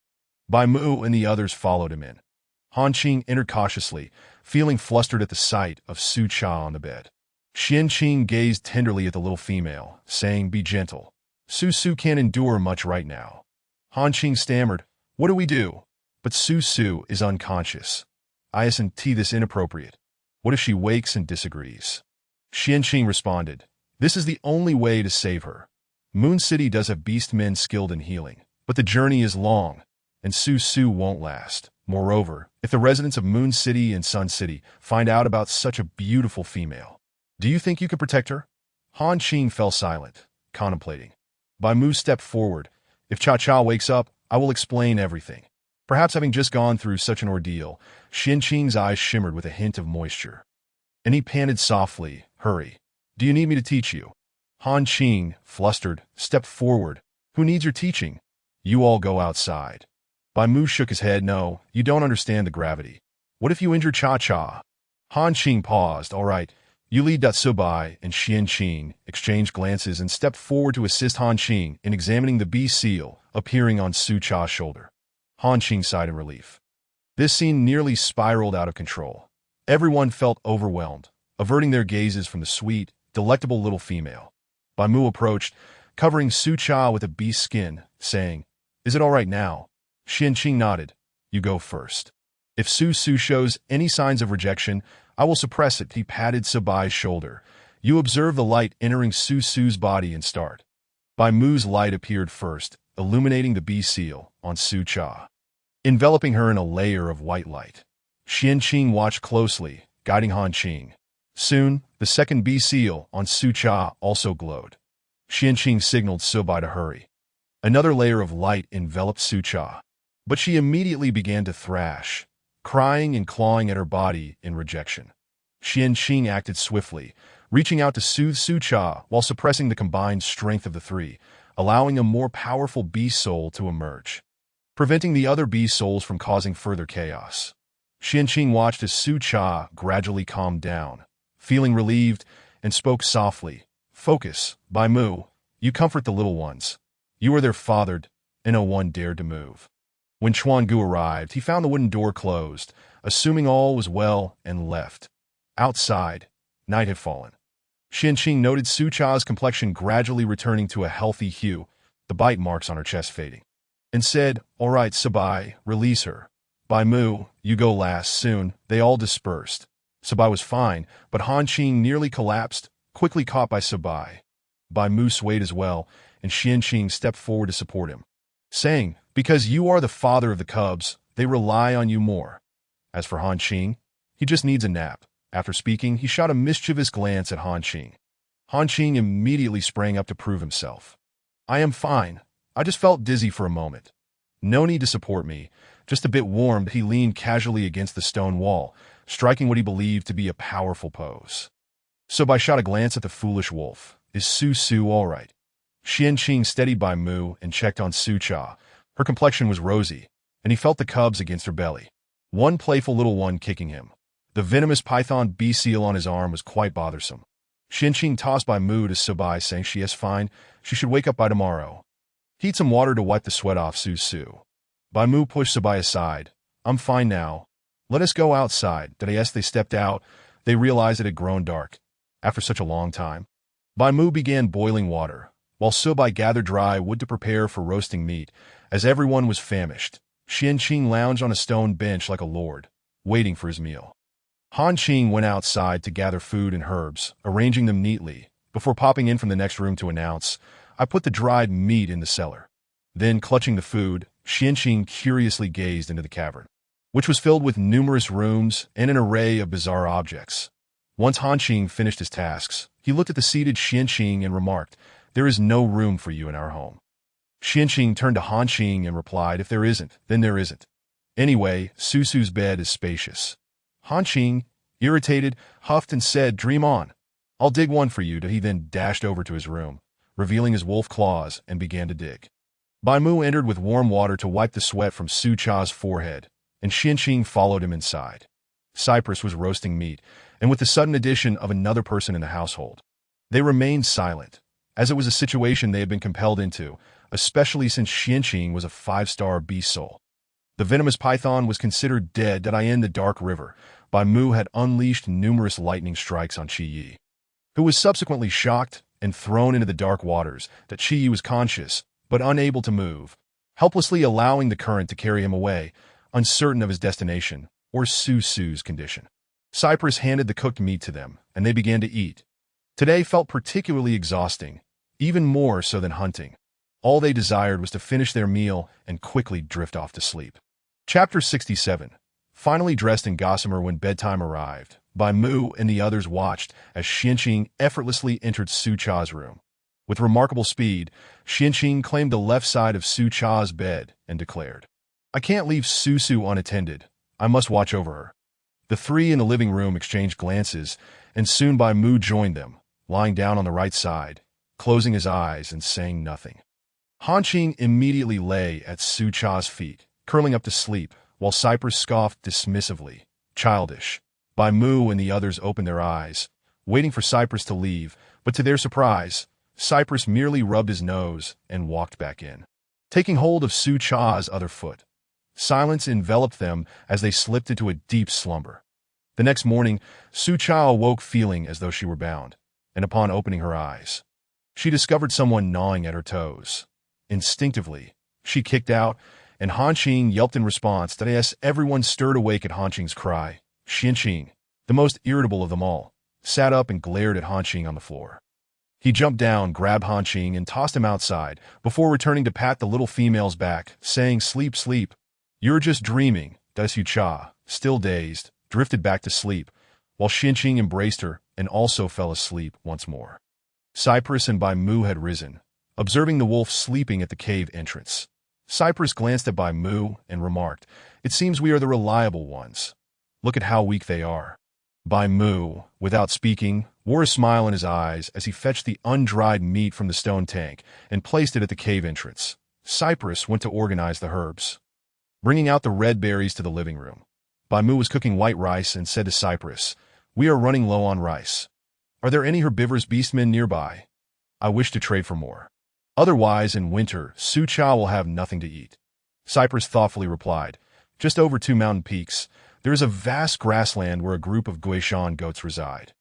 Bai Mu and the others followed him in. Han Qing entered cautiously, feeling flustered at the sight of Su Cha on the bed. Xian Qing gazed tenderly at the little female, saying, Be gentle. Su can't endure much right now. Han Qing stammered, What do we do? But Su is unconscious. Isn't this inappropriate? What if she wakes and disagrees? Xian Qing responded, This is the only way to save her. Moon City does have beast men skilled in healing, but the journey is long, and Su won't last. Moreover, if the residents of Moon City and Sun City find out about such a beautiful female, do you think you could protect her? Han Qing fell silent, contemplating. Bai Mu stepped forward. If Cha-Cha wakes up, I will explain everything. Perhaps having just gone through such an ordeal, Xian Qing's eyes shimmered with a hint of moisture. And he panted softly, Hurry. Do you need me to teach you? Han Qing, flustered, stepped forward. Who needs your teaching? You all go outside. Bai Mu shook his head. No, you don't understand the gravity. What if you injure Cha-Cha? Han Qing paused. All right, you lead. Subai and Xian Qing exchanged glances and stepped forward to assist Han Qing in examining the beast seal appearing on Su Cha's shoulder. Han Qing sighed in relief. This scene nearly spiraled out of control. Everyone felt overwhelmed, averting their gazes from the sweet, delectable little female. Bai Mu approached, covering Su Cha with a beast skin, saying, Is it all right now? Xian Qing nodded. You go first. If Su shows any signs of rejection, I will suppress it. He patted Subai's shoulder. You observe the light entering Su's body and start. Bai Mu's light appeared first, illuminating the beast seal on Su Cha, enveloping her in a layer of white light. Xian Qing watched closely, guiding Han Qing. Soon, the second beast seal on Su Cha also glowed. Xian Qing signaled Subai to hurry. Another layer of light enveloped Su Cha, but she immediately began to thrash, crying and clawing at her body in rejection. Xian Qing acted swiftly, reaching out to soothe Su Cha while suppressing the combined strength of the three, allowing a more powerful beast soul to emerge, preventing the other beast souls from causing further chaos. Xian Qing watched as Su Cha gradually calmed down, feeling relieved, and spoke softly. Focus, Bai Mu. You comfort the little ones. You are their father, and no one dared to move. When Chuan Gu arrived, he found the wooden door closed, assuming all was well, and left. Outside, night had fallen. Xian Qing noted Su Cha's complexion gradually returning to a healthy hue, the bite marks on her chest fading, and said, All right, Subai, release her. Bai Mu, you go last. Soon, they all dispersed. Subai was fine, but Han Qing nearly collapsed, quickly caught by Subai. Bai Mu swayed as well, and Xian Qing stepped forward to support him, saying, Because you are the father of the cubs, they rely on you more. As for Han Qing, he just needs a nap. After speaking, he shot a mischievous glance at Han Qing. Han Qing immediately sprang up to prove himself. I am fine. I just felt dizzy for a moment. No need to support me. Just a bit warmed, he leaned casually against the stone wall, striking what he believed to be a powerful pose. Subai shot a glance at the foolish wolf. Is Su all right? Xian Qing steadied Bai Mu and checked on Su Cha. Her complexion was rosy, and he felt the cubs against her belly. One playful little one kicking him. The venomous python bee seal on his arm was quite bothersome. Xianqing tossed by Mu to Subai, saying she is fine, she should wake up by tomorrow. Heat some water to wipe the sweat off Su. Bai Mu pushed Subai aside. I'm fine now. Let us go outside. As they stepped out, they realized it had grown dark. After such a long time, Bai Mu began boiling water, while Subai gathered dry wood to prepare for roasting meat. As everyone was famished, Xianqing lounged on a stone bench like a lord, waiting for his meal. Han Qing went outside to gather food and herbs, arranging them neatly, before popping in from the next room to announce, I put the dried meat in the cellar. Then, clutching the food, Xianqing curiously gazed into the cavern, which was filled with numerous rooms and an array of bizarre objects. Once Han Qing finished his tasks, he looked at the seated Xianqing and remarked, there is no room for you in our home. Xianqing turned to Han Qing and replied, if there isn't, then there isn't. Anyway, Susu's bed is spacious. Han Qing, irritated, huffed and said, dream on. I'll dig one for you. He then dashed over to his room, revealing his wolf claws, and began to dig. Bai Mu entered with warm water to wipe the sweat from Su Cha's forehead, and Xianqing followed him inside. Cypress was roasting meat, and with the sudden addition of another person in the household, they remained silent, as it was a situation they had been compelled into, especially since Xianqing was a 5-star beast soul. The venomous python was considered dead. In the dark river, Bai Mu had unleashed numerous lightning strikes on Qi Yi, who was subsequently shocked and thrown into the dark waters. Qi Yi was conscious, but unable to move, helplessly allowing the current to carry him away, uncertain of his destination or Su's condition. Cypress handed the cooked meat to them, and they began to eat. Today felt particularly exhausting, even more so than hunting. All they desired was to finish their meal and quickly drift off to sleep. Chapter 67. Finally dressed in gossamer when bedtime arrived, Bai Mu and the others watched as Xianqing effortlessly entered Su Cha's room. With remarkable speed, Xianqing claimed the left side of Su Cha's bed and declared, I can't leave Su unattended. I must watch over her. The three in the living room exchanged glances, and soon Bai Mu joined them, lying down on the right side, closing his eyes and saying nothing. Han Qing immediately lay at Su Cha's feet, curling up to sleep, while Cypress scoffed dismissively. Childish. Bai Mu and the others opened their eyes, waiting for Cypress to leave, but to their surprise, Cypress merely rubbed his nose and walked back in, taking hold of Su Cha's other foot. Silence enveloped them as they slipped into a deep slumber. The next morning, Su Cha awoke feeling as though she were bound, and upon opening her eyes, she discovered someone gnawing at her toes. Instinctively, she kicked out, and Han Qing yelped in response. As everyone stirred awake at Han Qing's cry, Xianqing, the most irritable of them all, sat up and glared at Han Qing on the floor. He jumped down, grabbed Han Qing, and tossed him outside, before returning to pat the little female's back, saying, Sleep, sleep. You're just dreaming. Su Cha, still dazed, drifted back to sleep, while Xianqing embraced her and also fell asleep once more. Cypress and Bai Mu had risen, observing the wolf sleeping at the cave entrance. Cypress glanced at Bai Mu and remarked, It seems we are the reliable ones. Look at how weak they are. Bai Mu, without speaking, wore a smile in his eyes as he fetched the undried meat from the stone tank and placed it at the cave entrance. Cypress went to organize the herbs, bringing out the red berries to the living room. Bai Mu was cooking white rice and said to Cypress, We are running low on rice. Are there any herbivorous beastmen nearby? I wish to trade for more. Otherwise, in winter, Su Cha will have nothing to eat. Cypress thoughtfully replied, Just over 2 mountain peaks, there is a vast grassland where a group of Guishan goats reside.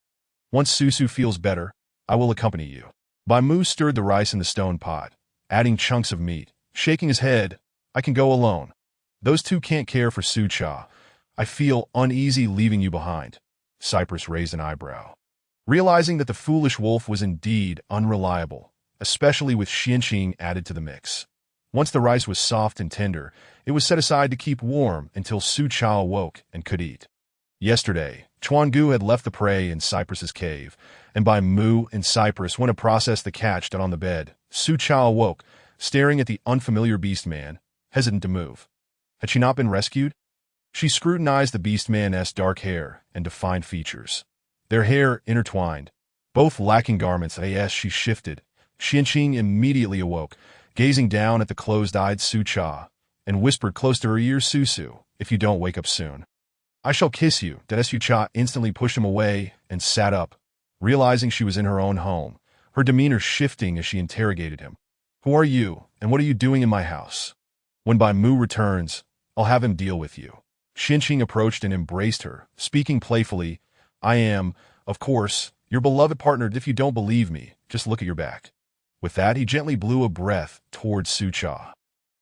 Once Su feels better, I will accompany you. Bai Mu stirred the rice in the stone pot, adding chunks of meat, shaking his head, I can go alone. Those two can't care for Su Cha. I feel uneasy leaving you behind. Cypress raised an eyebrow, realizing that the foolish wolf was indeed unreliable, especially with Xianqing added to the mix. Once the rice was soft and tender, it was set aside to keep warm until Su Cha awoke and could eat. Yesterday, Chuan Gu had left the prey in Cypress's cave, and Bai Mu and Cypress went to process the catch on the bed. Su Cha awoke, staring at the unfamiliar beast man, hesitant to move. Had she not been rescued? She scrutinized the beast man's dark hair and defined features. Their hair intertwined, both lacking garments. As she shifted, Xianqing immediately awoke, gazing down at the closed-eyed Su Cha. and whispered close to her ear, Susu, if you don't wake up soon, I shall kiss you. Sucha instantly pushed him away and sat up, realizing she was in her own home, her demeanor shifting as she interrogated him. Who are you, and what are you doing in my house? When Bai Mu returns, I'll have him deal with you. Xinqing approached and embraced her, speaking playfully, I am, of course, your beloved partner. If you don't believe me, just look at your back. With that, he gently blew a breath towards Sucha.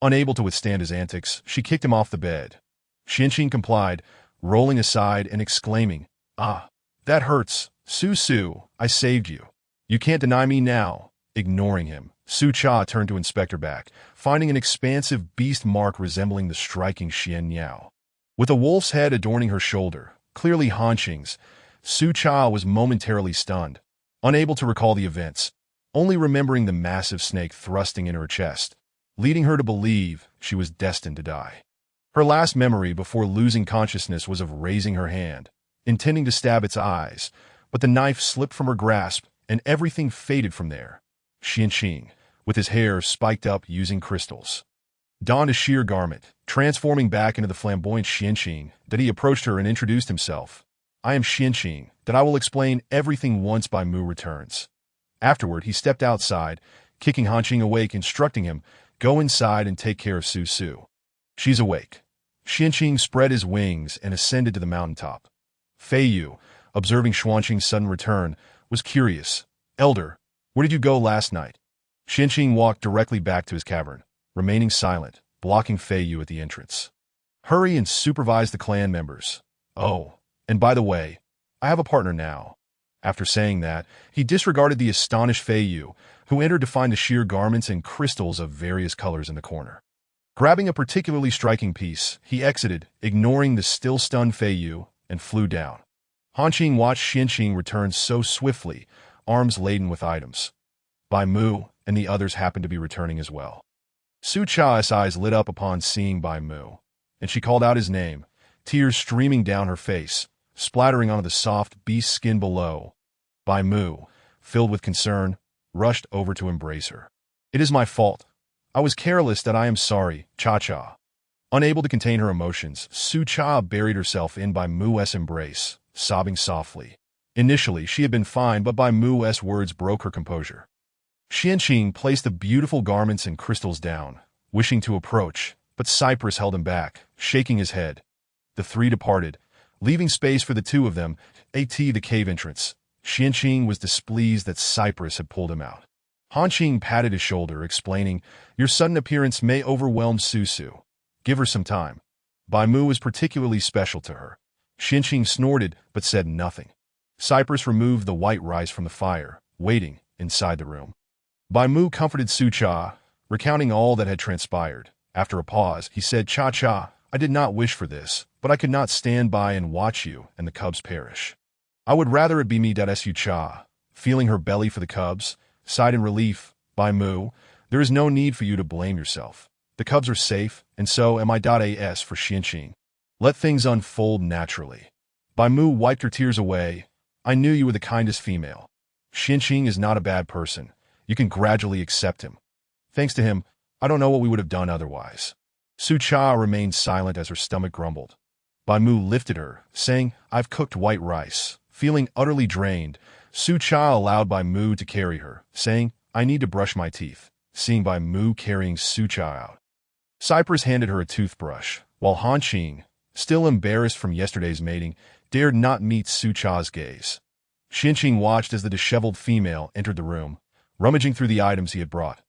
Unable to withstand his antics, she kicked him off the bed. Xinqing complied, rolling aside and exclaiming, Ah, that hurts. Su, I saved you. You can't deny me now. Ignoring him, Sucha turned to inspect her back, finding an expansive beast mark resembling the striking Xian Yao. With a wolf's head adorning her shoulder, clearly Hanqing's, Sucha was momentarily stunned, unable to recall the events, only remembering the massive snake thrusting in her chest, leading her to believe she was destined to die. Her last memory before losing consciousness was of raising her hand, intending to stab its eyes, but the knife slipped from her grasp and everything faded from there. Xinqing, with his hair spiked up using crystals, donned a sheer garment, transforming back into the flamboyant Xinqing, that he approached her and introduced himself. I am Xinqing, that I will explain everything once Bai Mu returns. Afterward, he stepped outside, kicking Hanqing awake, instructing him, go inside and take care of Su. She's awake. Xinqing spread his wings and ascended to the mountaintop. Fei Yu, observing Xuanqing's sudden return, was curious. Elder, where did you go last night? Xinqing walked directly back to his cavern, remaining silent, blocking Fei Yu at the entrance. Hurry and supervise the clan members. Oh, and by the way, I have a partner now. After saying that, he disregarded the astonished Fei Yu, who entered to find the sheer garments and crystals of various colors in the corner. Grabbing a particularly striking piece, he exited, ignoring the still stunned Fei Yu, and flew down. Hanqing watched Xinqing return so swiftly, arms laden with items. Bai Mu and the others happened to be returning as well. Sucha's eyes lit up upon seeing Bai Mu, and she called out his name, tears streaming down her face, splattering onto the soft beast skin below. Bai Mu, filled with concern, rushed over to embrace her. It is my fault. I was careless. That I am sorry, Cha-Cha. Unable to contain her emotions, Sucha buried herself in Bai Mu's embrace, sobbing softly. Initially, she had been fine, but Bai Mu's words broke her composure. Xinqing placed the beautiful garments and crystals down, wishing to approach, but Cypress held him back, shaking his head. The three departed, leaving space for the two of them, the cave entrance. Xinqing was displeased that Cypress had pulled him out. Hanqing patted his shoulder, explaining, your sudden appearance may overwhelm Susu. Give her some time. Bai Mu is particularly special to her. Xinqing snorted, but said nothing. Cypress removed the white rice from the fire, waiting inside the room. Bai Mu comforted Sucha, recounting all that had transpired. After a pause, he said, Cha-Cha, I did not wish for this, but I could not stand by and watch you and the cubs perish. I would rather it be me. Sucha, feeling her belly for the cubs, sighed in relief. Bai Mu, there is no need for you to blame yourself. The cubs are safe, and so am I. As for Xinqing, let things unfold naturally. Bai Mu wiped her tears away. I knew you were the kindest female. Xinqing is not a bad person. You can gradually accept him. Thanks to him, I don't know what we would have done otherwise. Sucha remained silent as her stomach grumbled. Bai Mu lifted her, saying, I've cooked white rice. Feeling utterly drained, Sucha allowed Bai Mu to carry her, saying, I need to brush my teeth, seeing Bai Mu carrying Sucha out. Cypress handed her a toothbrush, while Hanqing, still embarrassed from yesterday's mating, dared not meet Sucha's gaze. Xinqing watched as the disheveled female entered the room, rummaging through the items he had brought.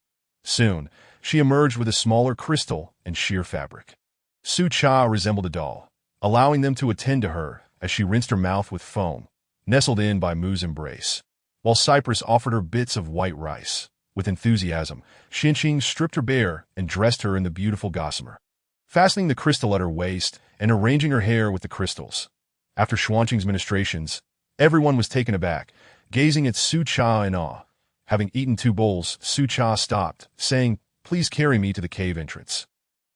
Soon, she emerged with a smaller crystal and sheer fabric. Sucha resembled a doll, allowing them to attend to her as she rinsed her mouth with foam, nestled in Bai Mu's embrace, while Cypress offered her bits of white rice. With enthusiasm, Xinqing stripped her bare and dressed her in the beautiful gossamer, fastening the crystal at her waist and arranging her hair with the crystals. After Xuanqing's ministrations, everyone was taken aback, gazing at Sucha in awe. Having eaten 2 bowls, Sucha stopped, saying, Please carry me to the cave entrance.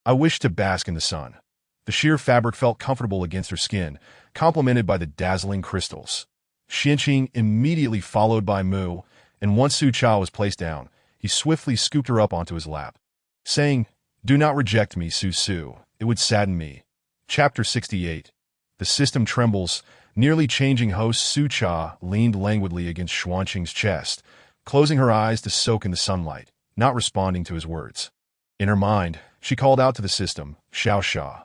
I wish to bask in the sun. The sheer fabric felt comfortable against her skin, complemented by the dazzling crystals. Xinqing immediately followed Bai Mu, and once Sucha was placed down, he swiftly scooped her up onto his lap, saying, Do not reject me, Su. It would sadden me. Chapter 68. The system trembles. Nearly changing host Su Cha leaned languidly against Xuanqing's chest, closing her eyes to soak in the sunlight, not responding to his words. In her mind, she called out to the system, Xiao Xia.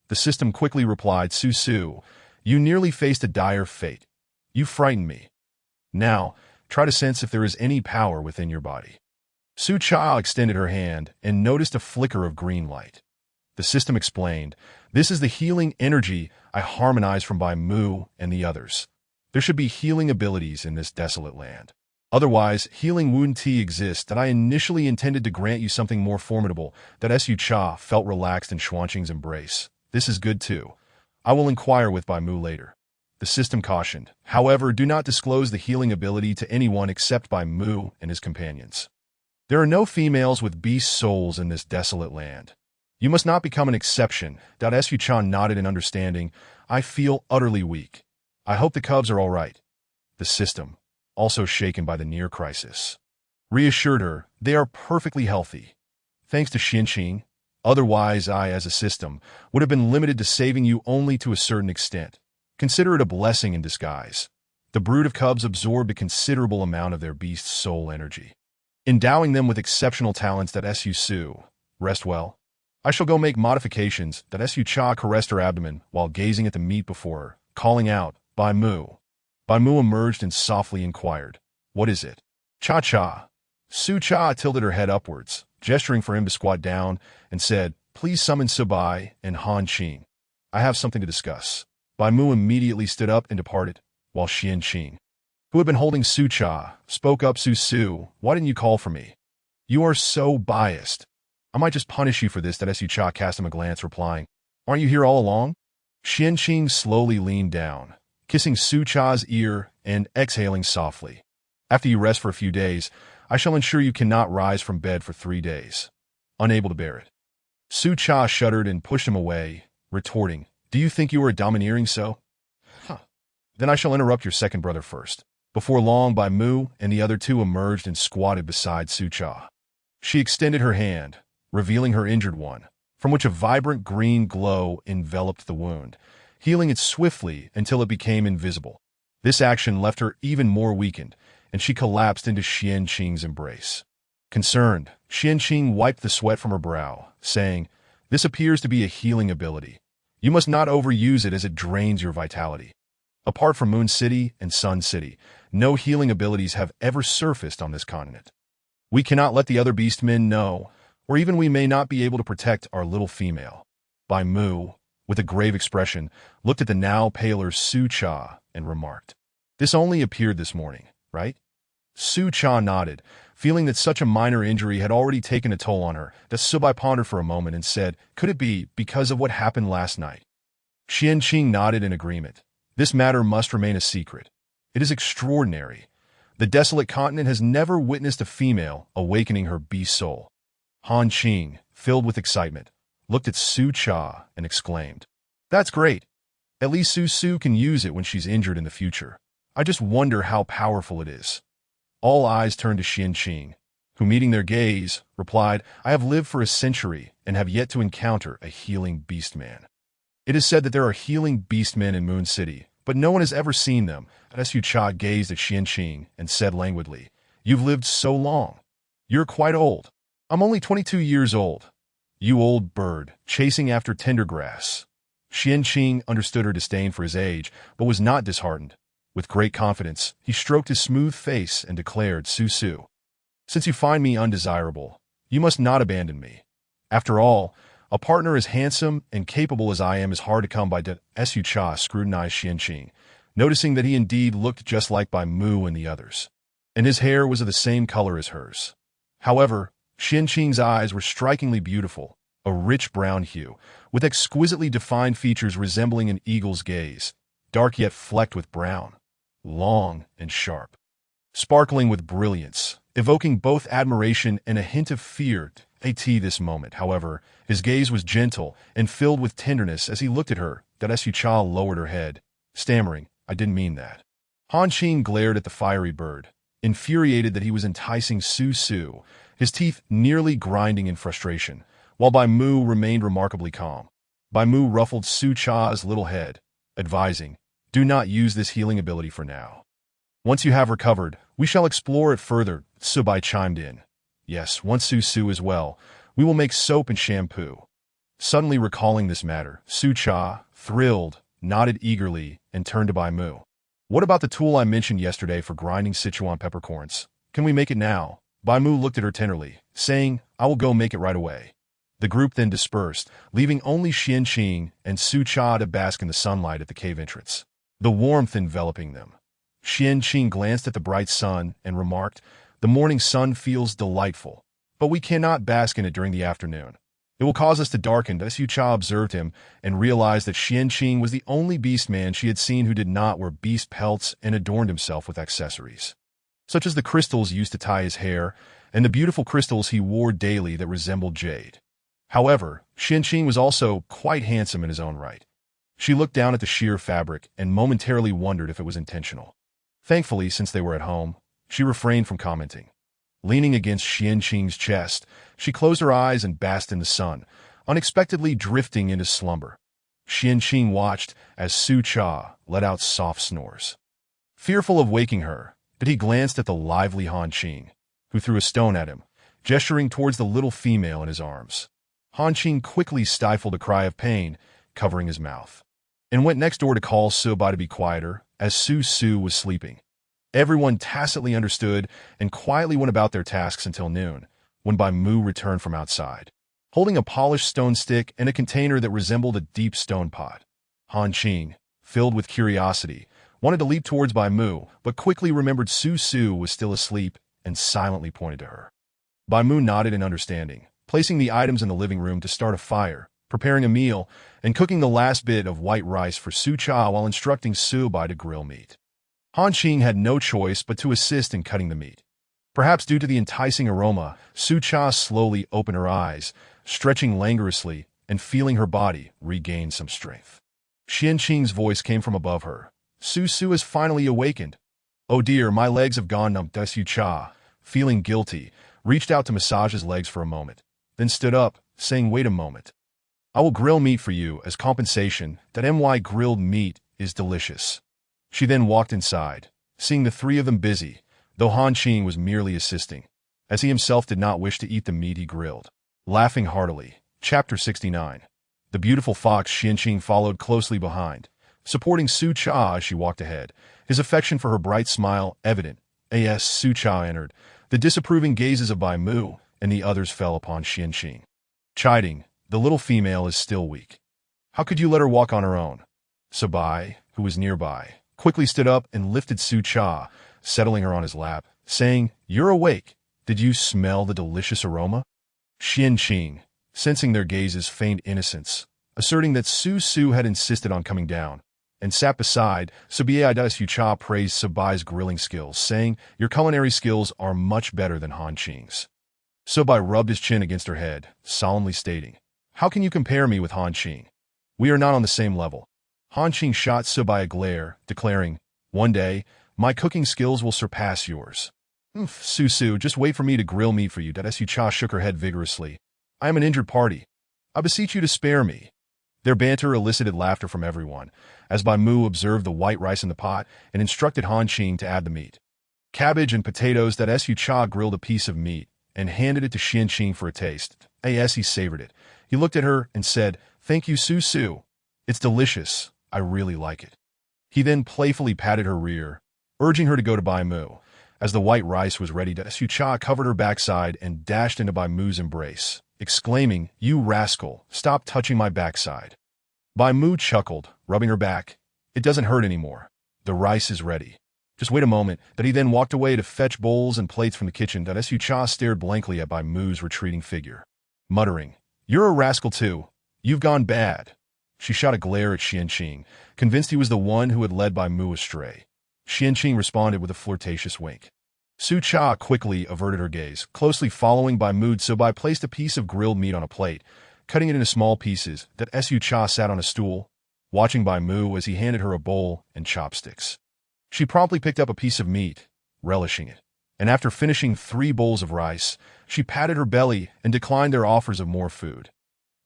The system quickly replied, Su, you nearly faced a dire fate. You frightened me. Now, try to sense if there is any power within your body. Su Cha extended her hand and noticed a flicker of green light. The system explained, this is the healing energy I harmonized from Bai Mu and the others. There should be healing abilities in this desolate land. Otherwise, healing wound tea exists that I initially intended to grant you something more formidable. That Su Cha felt relaxed in Xuanqing's embrace. This is good too. I will inquire with Bai Mu later. The system cautioned. However, do not disclose the healing ability to anyone except Bai Mu and his companions. There are no females with beast souls in this desolate land. You must not become an exception. Su Cha nodded in understanding. I feel utterly weak. I hope the cubs are all right. The system, also shaken by the near crisis, reassured her they are perfectly healthy. Thanks to Xianqing. Otherwise, I, as a system, would have been limited to saving you only to a certain extent. Consider it a blessing in disguise. The brood of cubs absorbed a considerable amount of their beast's soul energy, endowing them with exceptional talents. Su, rest well. I shall go make modifications. Su Cha caressed her abdomen while gazing at the meat before her, calling out, Bai Mu. Bai Mu emerged and softly inquired, what is it? Cha. Su Cha tilted her head upwards, gesturing for him to squat down, and said, please summon Subai and Han Qing. I have something to discuss. Bai Mu immediately stood up and departed, while Xianqing, who had been holding Su Cha, spoke up. Su, why didn't you call for me? You are so biased. I might just punish you for this. Su Cha cast him a glance, replying, aren't you here all along? Xianqing slowly leaned down, kissing Su Cha's ear and exhaling softly. After you rest for a few days, I shall ensure you cannot rise from bed for 3 days. Unable to bear it. Su Cha shuddered and pushed him away, retorting, do you think you are domineering so? Then I shall interrupt your second brother first. Before long, Bai Mu and the other two emerged and squatted beside Su Cha. She extended her hand, revealing her injured one, from which a vibrant green glow enveloped the wound, healing it swiftly until it became invisible. This action left her even more weakened, and she collapsed into Xianqing's embrace. Concerned, Xianqing wiped the sweat from her brow, saying, this appears to be a healing ability. You must not overuse it as it drains your vitality. Apart from Moon City and Sun City, no healing abilities have ever surfaced on this continent. We cannot let the other beastmen know, or even we may not be able to protect our little female. Bai Mu, with a grave expression, looked at the now paler Su Cha and remarked, this only appeared this morning, right? Su Cha nodded, feeling that such a minor injury had already taken a toll on her. Subai pondered for a moment and said, could it be because of what happened last night? Xianqing nodded in agreement. This matter must remain a secret. It is extraordinary. The desolate continent has never witnessed a female awakening her beast soul. Han Qing, filled with excitement, looked at Su Cha and exclaimed, that's great. At least Su can use it when she's injured in the future. I just wonder how powerful it is. All eyes turned to Xianqing, who, meeting their gaze, replied, I have lived for a century and have yet to encounter a healing beastman. It is said that there are healing beastmen in Moon City, but no one has ever seen them. Su Cha gazed at Xianqing and said languidly, you've lived so long. You're quite old. I'm only 22 years old. You old bird, chasing after tender grass. Xianqing understood her disdain for his age, but was not disheartened. With great confidence, he stroked his smooth face and declared, Su, since you find me undesirable, you must not abandon me. After all, a partner as handsome and capable as I am is hard to come by. Su Cha scrutinized Xianqing, noticing that he indeed looked just like Bai Mu and the others, and his hair was of the same color as hers. However, Xianqing's eyes were strikingly beautiful, a rich brown hue, with exquisitely defined features resembling an eagle's gaze, dark yet flecked with brown, long and sharp, sparkling with brilliance, evoking both admiration and a hint of fear. This moment, however, his gaze was gentle and filled with tenderness as he looked at her. Su Cha lowered her head, stammering, I didn't mean that. Han Qing glared at the fiery bird, infuriated that he was enticing Su, his teeth nearly grinding in frustration, while Bai Mu remained remarkably calm. Bai Mu ruffled Su Cha's little head, advising, "Do not use this healing ability for now. Once you have recovered, we shall explore it further." Su Bai chimed in. "Yes, once Su is well, we will make soap and shampoo." Suddenly recalling this matter, Su Cha, thrilled, nodded eagerly and turned to Bai Mu. "What about the tool I mentioned yesterday for grinding Sichuan peppercorns? Can we make it now?" Bai Mu looked at her tenderly, saying, "I will go make it right away." The group then dispersed, leaving only Xianqing and Su Cha to bask in the sunlight at the cave entrance, the warmth enveloping them. Xianqing glanced at the bright sun and remarked, "The morning sun feels delightful, but we cannot bask in it during the afternoon. It will cause us to darken." Su Cha observed him and realized that Xianqing was the only beast man she had seen who did not wear beast pelts and adorned himself with accessories, such as the crystals used to tie his hair and the beautiful crystals he wore daily that resembled jade. However, Xianqing was also quite handsome in his own right. She looked down at the sheer fabric and momentarily wondered if it was intentional. Thankfully, since they were at home, she refrained from commenting. Leaning against Xianqing's chest, she closed her eyes and basked in the sun, unexpectedly drifting into slumber. Xianqing watched as Su Cha let out soft snores. Fearful of waking her, but he glanced at the lively Han Qing, who threw a stone at him, gesturing towards the little female in his arms. Han Qing quickly stifled a cry of pain, covering his mouth, and went next door to call Su Bai to be quieter, as Su was sleeping. Everyone tacitly understood and quietly went about their tasks until noon, when Bai Mu returned from outside, holding a polished stone stick and a container that resembled a deep stone pot. Han Qing, filled with curiosity, wanted to leap towards Bai Mu, but quickly remembered Su was still asleep and silently pointed to her. Bai Mu nodded in understanding, placing the items in the living room to start a fire, preparing a meal, and cooking the last bit of white rice for Su Cha while instructing Su Bai to grill meat. Han Qing had no choice but to assist in cutting the meat. Perhaps due to the enticing aroma, Su Cha slowly opened her eyes, stretching languorously and feeling her body regain some strength. Xianqing's voice came from above her. Su has finally awakened. "Oh dear, my legs have gone numb." Su Cha, feeling guilty, reached out to massage his legs for a moment, then stood up, saying, "Wait a moment. I will grill meat for you as compensation. My grilled meat is delicious." She then walked inside, seeing the three of them busy, though Han Qing was merely assisting, as he himself did not wish to eat the meat he grilled. Laughing heartily. Chapter 69. The beautiful fox Xianqing followed closely behind, supporting Su Cha as she walked ahead, his affection for her bright smile evident. As Su Cha entered, the disapproving gazes of Bai Mu and the others fell upon Xianqing. Chiding, "The little female is still weak. How could you let her walk on her own?" Su Bai, who was nearby, quickly stood up and lifted Su Cha, settling her on his lap, saying, "You're awake. Did you smell the delicious aroma?" Xianqing, sensing their gazes, feigned innocence, asserting that Su had insisted on coming down, and sat beside. Su Cha praised Su Bai's grilling skills, saying, "Your culinary skills are much better than Han Qing's." Su Bai rubbed his chin against her head, solemnly stating, "How can you compare me with Han Qing? We are not on the same level." Han Qing shot Su Bai a glare, declaring, "One day, my cooking skills will surpass yours." Su, just wait for me to grill meat for you." Su Cha shook her head vigorously. "I am an injured party. I beseech you to spare me." Their banter elicited laughter from everyone, as Bai Mu observed the white rice in the pot and instructed Han Qing to add the meat. Cabbage and potatoes. Su Cha grilled a piece of meat and handed it to Xianqing for a taste. As he savored it, he looked at her and said, "Thank you, Su. It's delicious. I really like it." He then playfully patted her rear, urging her to go to Bai Mu. As the white rice was ready, Su Cha covered her backside and dashed into Bai Mu's embrace, exclaiming, "You rascal, stop touching my backside." Bai Mu chuckled, rubbing her back. "It doesn't hurt anymore. The rice is ready. Just wait a moment." He then walked away to fetch bowls and plates from the kitchen. Su Cha stared blankly at Bai Mu's retreating figure, muttering, "You're a rascal too. You've gone bad." She shot a glare at Xianqing, convinced he was the one who had led Bai Mu astray. Xianqing responded with a flirtatious wink. Su Cha quickly averted her gaze, closely following Bai Mu. Su Bai placed a piece of grilled meat on a plate, cutting it into small pieces. Su Cha sat on a stool, watching Bai Mu as he handed her a bowl and chopsticks. She promptly picked up a piece of meat, relishing it, and after finishing 3 bowls of rice, she patted her belly and declined their offers of more food.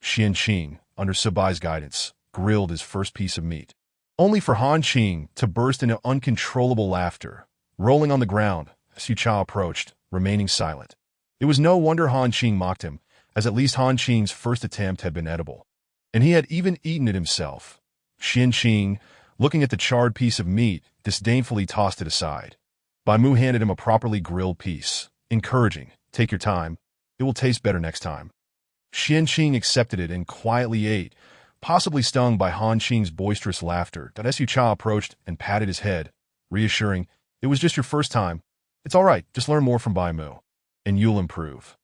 Xianqing, under Subai's guidance, grilled his first piece of meat, only for Han Qing to burst into uncontrollable laughter. Rolling on the ground, Su Cha approached, remaining silent. It was no wonder Han Qing mocked him, as at least Han Qing's first attempt had been edible, and he had even eaten it himself. Xianqing, looking at the charred piece of meat, disdainfully tossed it aside. Bai Mu handed him a properly grilled piece, encouraging, "Take your time. It will taste better next time." Xianqing accepted it and quietly ate, possibly stung by Han Qing's boisterous laughter. Su Cha approached and patted his head, reassuring, "It was just your first time. It's all right, just learn more from Bai Mu, and you'll improve."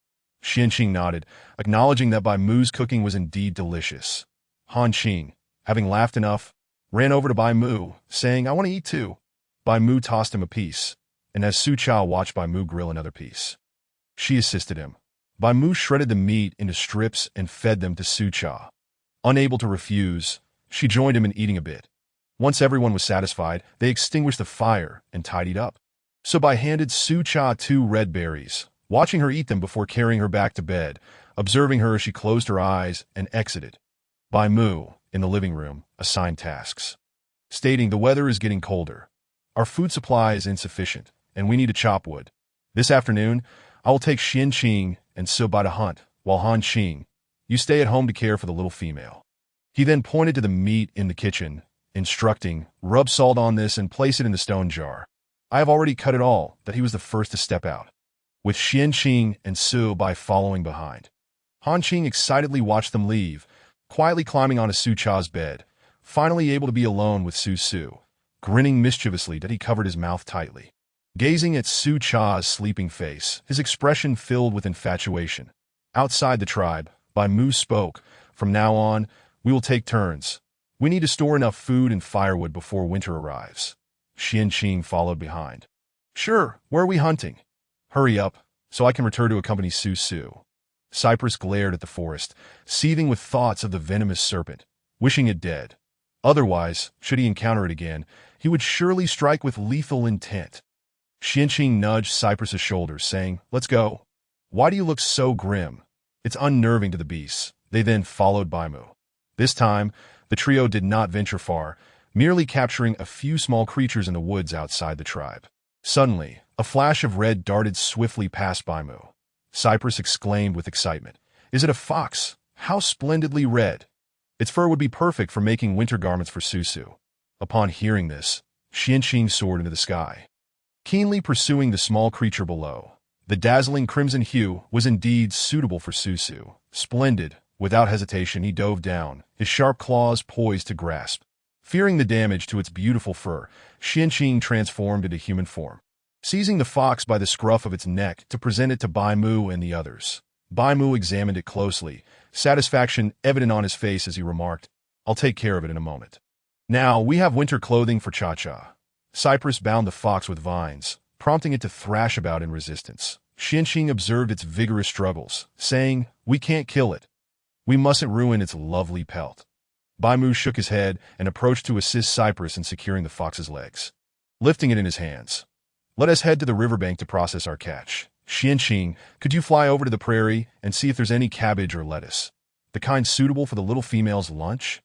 Xianqing nodded, acknowledging that Bai Mu's cooking was indeed delicious. Han Qing, having laughed enough, ran over to Bai Mu, saying, "I want to eat too." Bai Mu tossed him a piece, and as Su Cha watched Bai Mu grill another piece, she assisted him. Bai Mu shredded the meat into strips and fed them to Su Cha. Unable to refuse, she joined him in eating a bit. Once everyone was satisfied, they extinguished the fire and tidied up. Subai handed Su Cha 2 red berries, watching her eat them before carrying her back to bed, observing her as she closed her eyes and exited. Bai Mu, in the living room, assigned tasks, stating, "The weather is getting colder. Our food supply is insufficient, and we need to chop wood. This afternoon, I will take Xianqing and Subai to hunt, while Han Qing, you stay at home to care for the little female." He then pointed to the meat in the kitchen, instructing, "Rub salt on this and place it in the stone jar. I have already cut it all," that he was the first to step out, with Xianqing and Subai following behind. Han Qing excitedly watched them leave, quietly climbing onto Su Cha's bed, finally able to be alone with Su Su, grinning mischievously that he covered his mouth tightly. Gazing at Su Cha's sleeping face, his expression filled with infatuation. Outside the tribe, Bai Mu spoke, "From now on, we will take turns. We need to store enough food and firewood before winter arrives." Xianqing followed behind. "Sure, where are we hunting?" "Hurry up, so I can return to accompany Su Su." Cypress glared at the forest, seething with thoughts of the venomous serpent, wishing it dead. Otherwise, should he encounter it again, he would surely strike with lethal intent. Xianqing nudged Cypress's shoulders, saying, "Let's go. Why do you look so grim? It's unnerving to the beasts." They then followed Bai Mu. This time, the trio did not venture far, merely capturing a few small creatures in the woods outside the tribe. Suddenly, a flash of red darted swiftly past Bai Mu. Cypress exclaimed with excitement, "Is it a fox? How splendidly red! Its fur would be perfect for making winter garments for Su Su." Upon hearing this, Xianqing soared into the sky, keenly pursuing the small creature below. The dazzling crimson hue was indeed suitable for Su Su. Splendid. Without hesitation, he dove down, his sharp claws poised to grasp. Fearing the damage to its beautiful fur, Xianqing transformed into human form, seizing the fox by the scruff of its neck to present it to Bai Mu and the others. Bai Mu examined it closely, satisfaction evident on his face as he remarked, "I'll take care of it in a moment. Now, we have winter clothing for Cha-Cha." Cypress bound the fox with vines, prompting it to thrash about in resistance. Xianqing observed its vigorous struggles, saying, "We can't kill it. We mustn't ruin its lovely pelt." Bai Mu shook his head and approached to assist Cypress in securing the fox's legs. Lifting it in his hands, "Let us head to the riverbank to process our catch. Xianqing, could you fly over to the prairie and see if there's any cabbage or lettuce, the kind suitable for the little female's lunch?"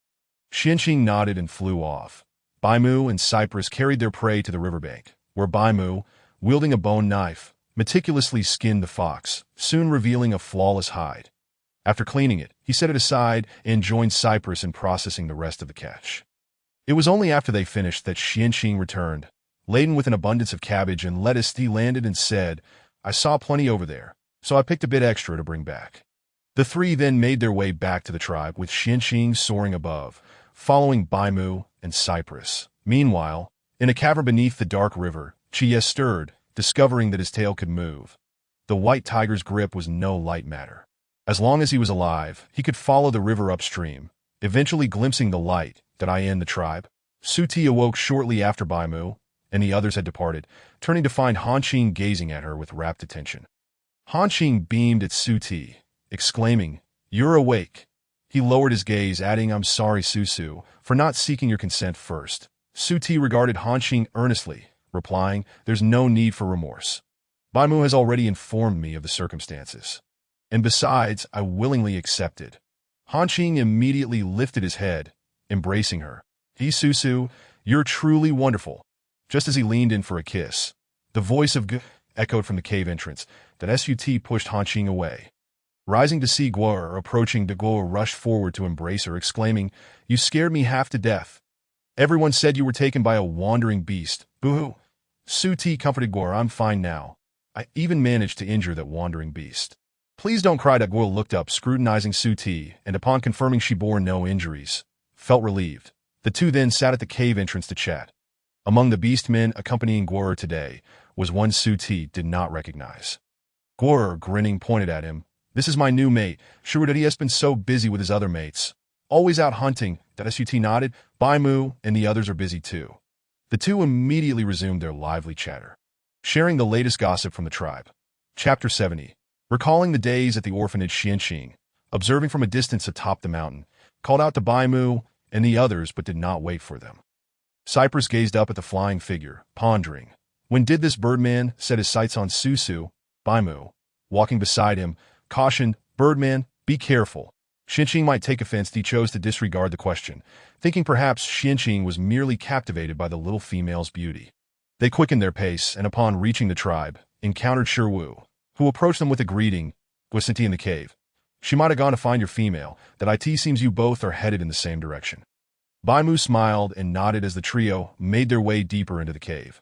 Xianqing nodded and flew off. Bai Mu and Cypress carried their prey to the riverbank, where Bai Mu, wielding a bone knife, meticulously skinned the fox, soon revealing a flawless hide. After cleaning it, he set it aside and joined Cypress in processing the rest of the catch. It was only after they finished that Xianqing returned, laden with an abundance of cabbage and lettuce. He landed and said, "I saw plenty over there, so I picked a bit extra to bring back." The three then made their way back to the tribe with Xianqing soaring above, following Bai Mu and Cypress. Meanwhile, in a cavern beneath the dark river, Chie stirred, discovering that his tail could move. The white tiger's grip was no light matter. As long as he was alive, he could follow the river upstream, eventually glimpsing the light that I in the tribe. Suti awoke shortly after Bai Mu and the others had departed, turning to find Han Qing gazing at her with rapt attention. Han Qing beamed at Suti, exclaiming, "You're awake." He lowered his gaze, adding, "I'm sorry, Su, for not seeking your consent first." Suti regarded Han Qing earnestly, replying, "There's no need for remorse." Baimu has already informed me of the circumstances. And besides, I willingly accepted. Hanqing immediately lifted his head, embracing her. Susu, you're truly wonderful. Just as he leaned in for a kiss, the voice of G echoed from the cave entrance that Sut pushed Hanqing away. Rising to see Guo approaching, Guo rushed forward to embrace her, exclaiming, "You scared me half to death. Everyone said you were taken by a wandering beast. Boo-hoo." Sut comforted Guo, "I'm fine now. I even managed to injure that wandering beast." "Please don't cry." Guo looked up, scrutinizing Sut, and upon confirming she bore no injuries, felt relieved. The two then sat at the cave entrance to chat. Among the beast men accompanying Guo today was one Sut did not recognize. Guo, grinning, pointed at him. "This is my new mate. Sure that he has been so busy with his other mates. Always out hunting." That Sut nodded. "Baimu and the others are busy too." The two immediately resumed their lively chatter, sharing the latest gossip from the tribe. Chapter 70. Recalling the days at the orphanage, Xianqing, observing from a distance atop the mountain, called out to Baimu and the others but did not wait for them. Cypress gazed up at the flying figure, pondering. When did this birdman set his sights on Susu? Baimu, walking beside him, cautioned, "Birdman, be careful." Xianqing might take offense. He chose to disregard the question, thinking perhaps Xianqing was merely captivated by the little female's beauty. They quickened their pace, and upon reaching the tribe, encountered Shiwu, who approached them with a greeting. "Was in the cave. She might have gone to find your female. That it seems you both are headed in the same direction." Baimu smiled and nodded as the trio made their way deeper into the cave.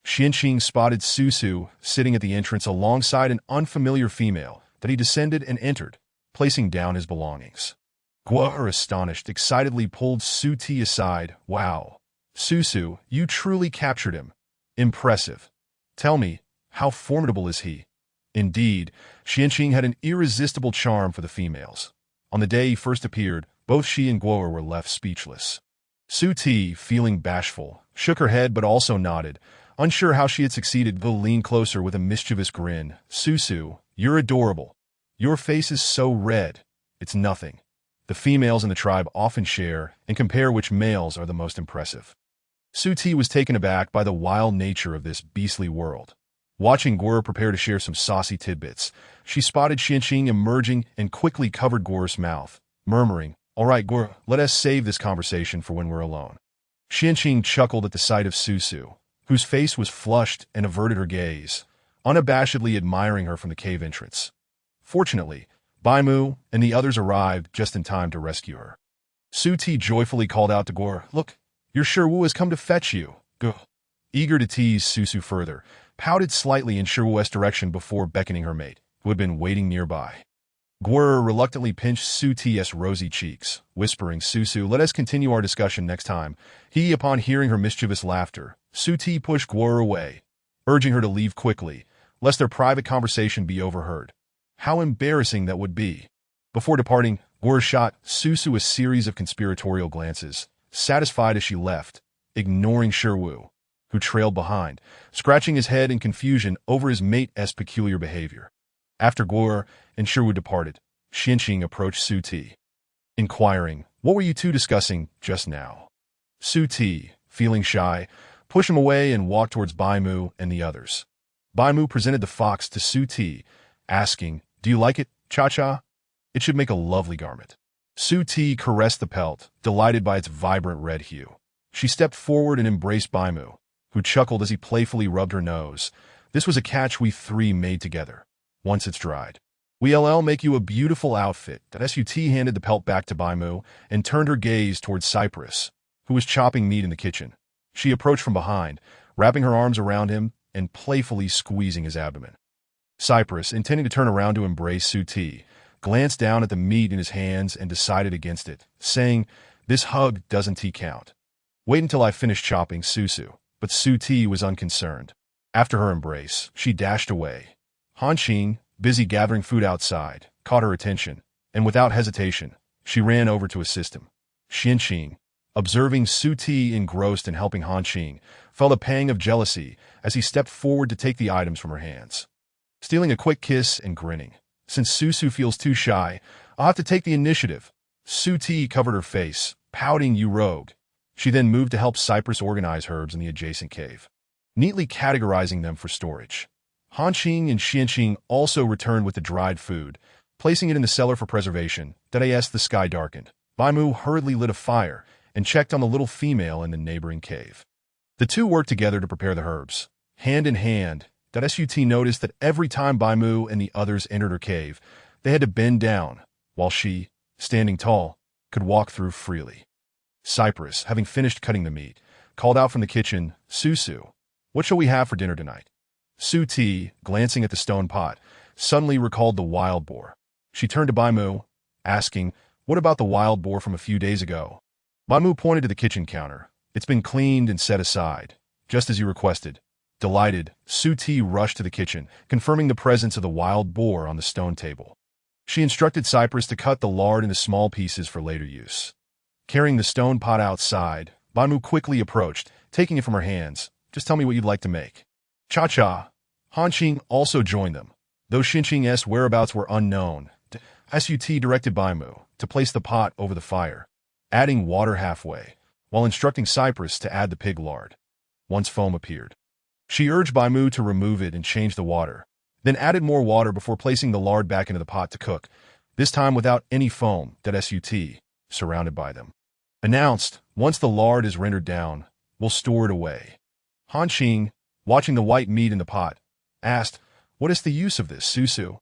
Xianqing spotted Susu sitting at the entrance alongside an unfamiliar female that he descended and entered, placing down his belongings. Guo, astonished, excitedly pulled Sut aside. "Wow. Susu, you truly captured him. Impressive. Tell me, how formidable is he?" Indeed, Xianqing had an irresistible charm for the females. On the day he first appeared, both she and Guo were left speechless. Sut, feeling bashful, shook her head but also nodded, unsure how she had succeeded. Guo leaned closer with a mischievous grin. "Susu, you're adorable. Your face is so red." "It's nothing. The females in the tribe often share and compare which males are the most impressive." Sut was taken aback by the wild nature of this beastly world. Watching Guo prepare to share some saucy tidbits, she spotted Xianqing emerging and quickly covered Guo's mouth, murmuring, "All right, Guo, let us save this conversation for when we're alone." Xianqing chuckled at the sight of Susu, whose face was flushed, and averted her gaze, unabashedly admiring her from the cave entrance. Fortunately, Baimu and the others arrived just in time to rescue her. Sut joyfully called out to Guo, "Look, your Shiwu has come to fetch you." Guo, eager to tease Susu further, pouted slightly in Shiwu's direction before beckoning her mate, who had been waiting nearby. Guo reluctantly pinched Sut's rosy cheeks, whispering, "Susu, let us continue our discussion next time." Upon hearing her mischievous laughter, Sut pushed Guo away, urging her to leave quickly, lest their private conversation be overheard. How embarrassing that would be. Before departing, Guo shot Susu a series of conspiratorial glances, satisfied as she left, ignoring Shiwu, who trailed behind, scratching his head in confusion over his mate's peculiar behavior. After Guo and Shiwu departed, Xianqing approached Sut, inquiring, "What were you two discussing just now?" Sut, feeling shy, pushed him away and walked towards Baimu and the others. Baimu presented the fox to Sut, asking, "Do you like it, Cha-Cha? It should make a lovely garment." Sut caressed the pelt, delighted by its vibrant red hue. She stepped forward and embraced Baimu, who chuckled as he playfully rubbed her nose. "This was a catch we three made together. Once it's dried, we'll make you a beautiful outfit." That Sut handed the pelt back to Baimu and turned her gaze towards Cypress, who was chopping meat in the kitchen. She approached from behind, wrapping her arms around him and playfully squeezing his abdomen. Cypress, intending to turn around to embrace Sut, glanced down at the meat in his hands and decided against it, saying, "This hug doesn't count. Wait until I finish chopping, Susu." But Sut was unconcerned. After her embrace, she dashed away. Hanqing, busy gathering food outside, caught her attention, and without hesitation, she ran over to assist him. Xianqing, observing Sut engrossed in helping Hanqing, felt a pang of jealousy as he stepped forward to take the items from her hands. Stealing a quick kiss and grinning, "Since Susu feels too shy, I'll have to take the initiative." Sut covered her face, pouting, "You rogue." She then moved to help Cypress organize herbs in the adjacent cave, neatly categorizing them for storage. Han Qing and Xian Qing also returned with the dried food, placing it in the cellar for preservation. As the sky darkened, Bai Mu hurriedly lit a fire and checked on the little female in the neighboring cave. The two worked together to prepare the herbs. Hand in hand, Sut noticed that every time Bai Mu and the others entered her cave, they had to bend down, while she, standing tall, could walk through freely. Cypress, having finished cutting the meat, called out from the kitchen, "Su, what shall we have for dinner tonight?" Su Ti, glancing at the stone pot, suddenly recalled the wild boar. She turned to Bai Mu, asking, "What about the wild boar from a few days ago?" Bai Mu pointed to the kitchen counter. "It's been cleaned and set aside, just as you requested." Delighted, Su Ti rushed to the kitchen, confirming the presence of the wild boar on the stone table. She instructed Cypress to cut the lard into small pieces for later use. Carrying the stone pot outside, Bai Mu quickly approached, taking it from her hands. "Just tell me what you'd like to make." "Cha-cha." Han Qing also joined them, though Xin Qing's whereabouts were unknown. Sut directed Bai Mu to place the pot over the fire, adding water halfway, while instructing Cypress to add the pig lard. Once foam appeared, she urged Bai Mu to remove it and change the water, then added more water before placing the lard back into the pot to cook, this time without any foam. Sut, surrounded by them, announced, "Once the lard is rendered down, we'll store it away." Han Qing, watching the white meat in the pot, asked, "What is the use of this, Su?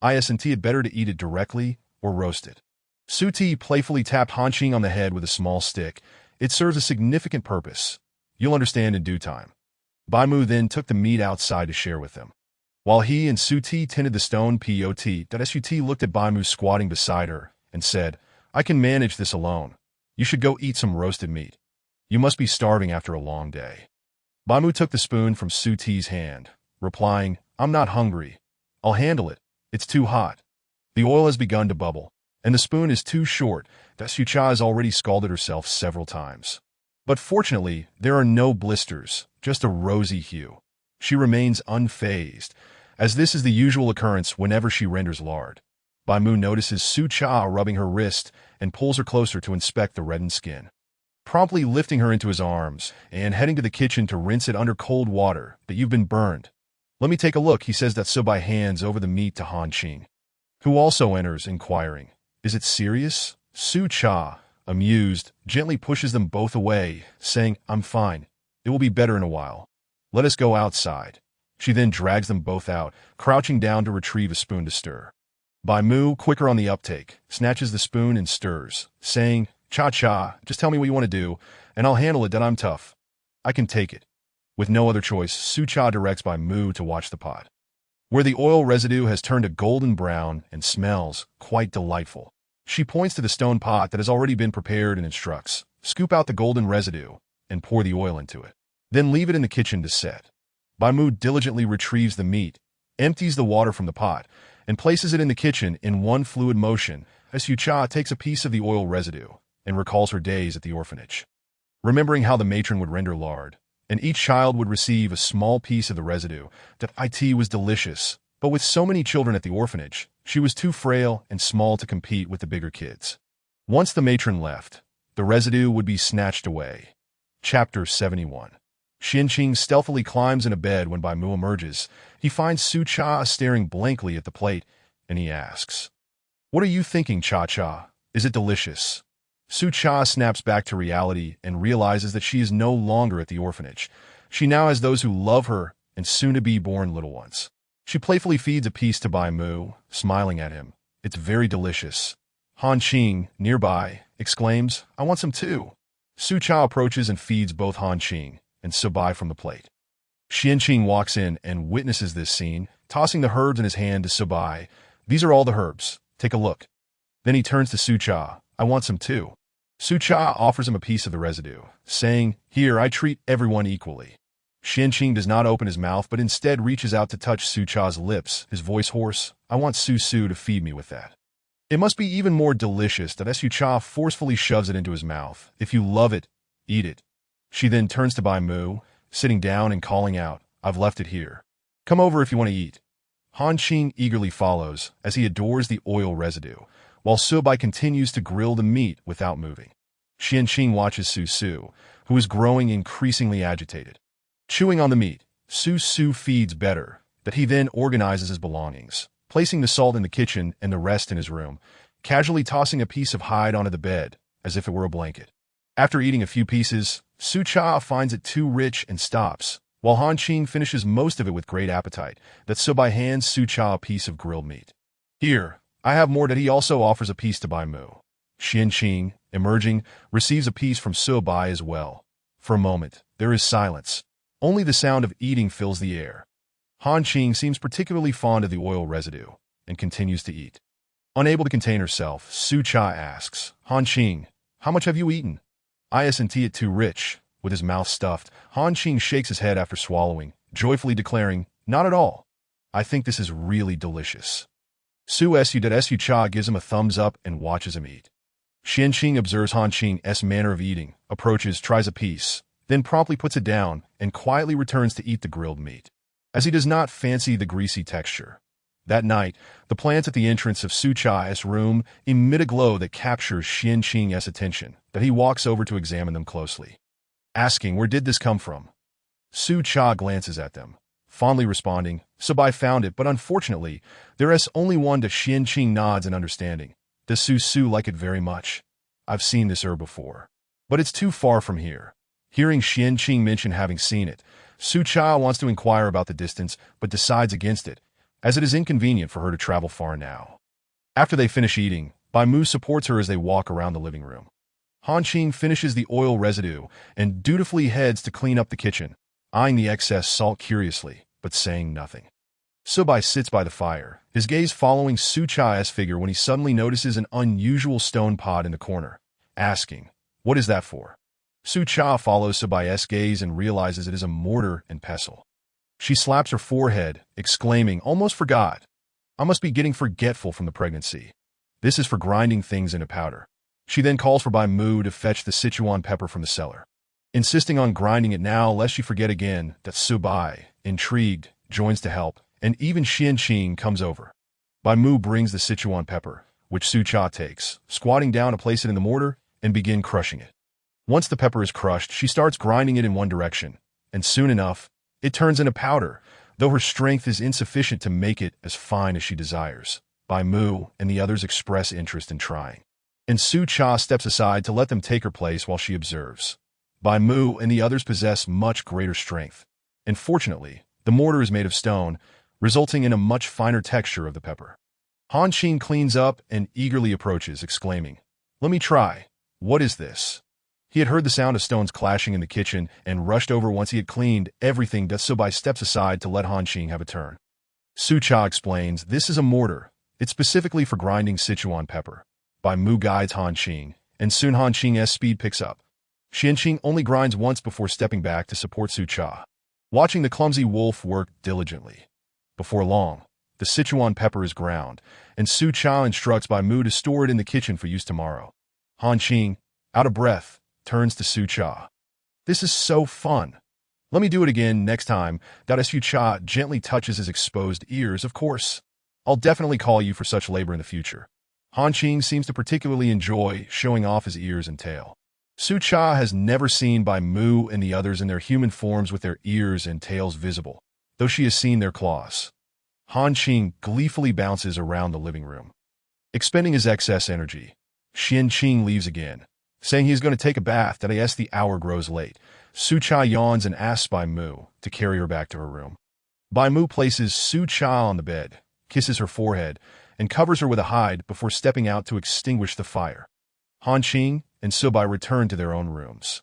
Isn't it better to eat it directly or roast it?" Su Ti playfully tapped Han Qing on the head with a small stick. "It serves a significant purpose. You'll understand in due time." Bai Mu then took the meat outside to share with them. While he and Su Ti tended the stone pot, Sut looked at Bai Mu squatting beside her and said, "I can manage this alone. You should go eat some roasted meat. You must be starving after a long day." Bai Mu took the spoon from Su Ti's hand, replying, "I'm not hungry. I'll handle it. It's too hot. The oil has begun to bubble, and the spoon is too short. Sut has already scalded herself several times. But fortunately, there are no blisters, just a rosy hue. She remains unfazed, as this is the usual occurrence whenever she renders lard." Bai Mu notices Su Cha rubbing her wrist and pulls her closer to inspect the reddened skin. Promptly lifting her into his arms and heading to the kitchen to rinse it under cold water, "But you've been burned." "Let me take a look," he says. Bai hands over the meat to Han Qing, who also enters, inquiring, "Is it serious?" Su Cha, amused, gently pushes them both away, saying, "I'm fine. It will be better in a while. Let us go outside." She then drags them both out, crouching down to retrieve a spoon to stir. Bai Mu, quicker on the uptake, snatches the spoon and stirs, saying, "Cha-cha, just tell me what you want to do, and I'll handle it. I'm tough. I can take it." With no other choice, Su Cha directs Bai Mu to watch the pot, where the oil residue has turned a golden brown and smells quite delightful. She points to the stone pot that has already been prepared and instructs, "Scoop out the golden residue and pour the oil into it. Then leave it in the kitchen to set." Bai Mu diligently retrieves the meat, empties the water from the pot, and places it in the kitchen in one fluid motion. Su Cha takes a piece of the oil residue and recalls her days at the orphanage, remembering how the matron would render lard, and each child would receive a small piece of the residue. It was delicious, but with so many children at the orphanage, she was too frail and small to compete with the bigger kids. Once the matron left, the residue would be snatched away. Chapter 71. Xin Qing stealthily climbs in a bed when Bai Mu emerges. He finds Su Cha staring blankly at the plate, and he asks, "What are you thinking, Cha-cha? Is it delicious?" Su Cha snaps back to reality and realizes that she is no longer at the orphanage. She now has those who love her and soon-to-be-born little ones. She playfully feeds a piece to Bai Mu, smiling at him. "It's very delicious." Han Qing, nearby, exclaims, "I want some too." Su Cha approaches and feeds both Han Qing and Subai from the plate. Xian Qing walks in and witnesses this scene, tossing the herbs in his hand to Subai. "These are all the herbs. Take a look." Then he turns to Su Cha. "I want some too." Su Cha offers him a piece of the residue, saying, "Here, I treat everyone equally." Xian Qing does not open his mouth but instead reaches out to touch Su Cha's lips, his voice hoarse. "I want Su to feed me with that. It must be even more delicious." Su Cha forcefully shoves it into his mouth. "If you love it, eat it." She then turns to Bai Mu, sitting down and calling out, "I've left it here. Come over if you want to eat." Han Qing eagerly follows, as he adores the oil residue, while Subai continues to grill the meat without moving. Xian Qing watches Su, who is growing increasingly agitated. Chewing on the meat, Su feeds better, that he then organizes his belongings, placing the salt in the kitchen and the rest in his room, casually tossing a piece of hide onto the bed as if it were a blanket. After eating a few pieces, Su-cha finds it too rich and stops, while Han Qing finishes most of it with great appetite. That Su-bai hands Su-cha a piece of grilled meat. Here, I have more. That he also offers a piece to Bai Mu. Xian Qing, emerging, receives a piece from Su-bai as well. For a moment, there is silence. Only the sound of eating fills the air. Han Qing seems particularly fond of the oil residue, and continues to eat. Unable to contain herself, Su-cha asks, Han Qing, how much have you eaten? Isn't it too rich? With his mouth stuffed, Han Qing shakes his head after swallowing, joyfully declaring, not at all. I think this is really delicious. Su-cha gives him a thumbs up and watches him eat. Xian Qing observes Han Qing's manner of eating, approaches, tries a piece, then promptly puts it down and quietly returns to eat the grilled meat, as he does not fancy the greasy texture. That night, the plants at the entrance of Su-cha's room emit a glow that captures Xian Qing's attention, that he walks over to examine them closely. Asking, where did this come from? Su-cha glances at them, fondly responding, Su-bai found it, but unfortunately, there is only one. To Xian Qing nods in understanding. Does Su like it very much? I've seen this herb before, but it's too far from here. Hearing Xian Qing mention having seen it, Su-cha wants to inquire about the distance, but decides against it, as it is inconvenient for her to travel far now. After they finish eating, Bai Mu supports her as they walk around the living room. Han Qing finishes the oil residue and dutifully heads to clean up the kitchen, eyeing the excess salt curiously, but saying nothing. Su-bai sits by the fire, his gaze following Su-cha's figure when he suddenly notices an unusual stone pot in the corner, asking, what is that for? Su-cha follows Su-bai's gaze and realizes it is a mortar and pestle. She slaps her forehead, exclaiming, almost forgot. I must be getting forgetful from the pregnancy. This is for grinding things into powder. She then calls for Bai Mu to fetch the Sichuan pepper from the cellar, insisting on grinding it now lest she forget again. That Su-bai, intrigued, joins to help, and even Xian Qing comes over. Bai Mu brings the Sichuan pepper, which Su-cha takes, squatting down to place it in the mortar and begin crushing it. Once the pepper is crushed, she starts grinding it in one direction, and soon enough, it turns into powder, though her strength is insufficient to make it as fine as she desires. Bai Mu and the others express interest in trying, and Su-cha steps aside to let them take her place while she observes. Bai Mu and the others possess much greater strength, and fortunately, the mortar is made of stone, resulting in a much finer texture of the pepper. Han Qing cleans up and eagerly approaches, exclaiming, let me try. What is this? He had heard the sound of stones clashing in the kitchen and rushed over once he had cleaned everything. Su-bai steps aside to let Han Qing have a turn. Su-cha explains, this is a mortar. It's specifically for grinding Sichuan pepper. Bai Mu guides Han Qing, and soon Han Qing's speed picks up. Xian Qing only grinds once before stepping back to support Su-cha, watching the clumsy wolf work diligently. Before long, the Sichuan pepper is ground, and Su-cha instructs Bai Mu to store it in the kitchen for use tomorrow. Han Qing, out of breath, turns to Su-cha. This is so fun. Let me do it again next time. Su-cha gently touches his exposed ears. Of course, I'll definitely call you for such labor in the future. Han Qing seems to particularly enjoy showing off his ears and tail. Su-cha has never seen Bai Mu and the others in their human forms with their ears and tails visible, though she has seen their claws. Han Qing gleefully bounces around the living room, expending his excess energy. Xian Qing leaves again, saying he is going to take a bath. As the hour grows late, Su-cha yawns and asks Bai Mu to carry her back to her room. Bai Mu places Su-cha on the bed, kisses her forehead, and covers her with a hide before stepping out to extinguish the fire. Han Qing and Su-bai return to their own rooms.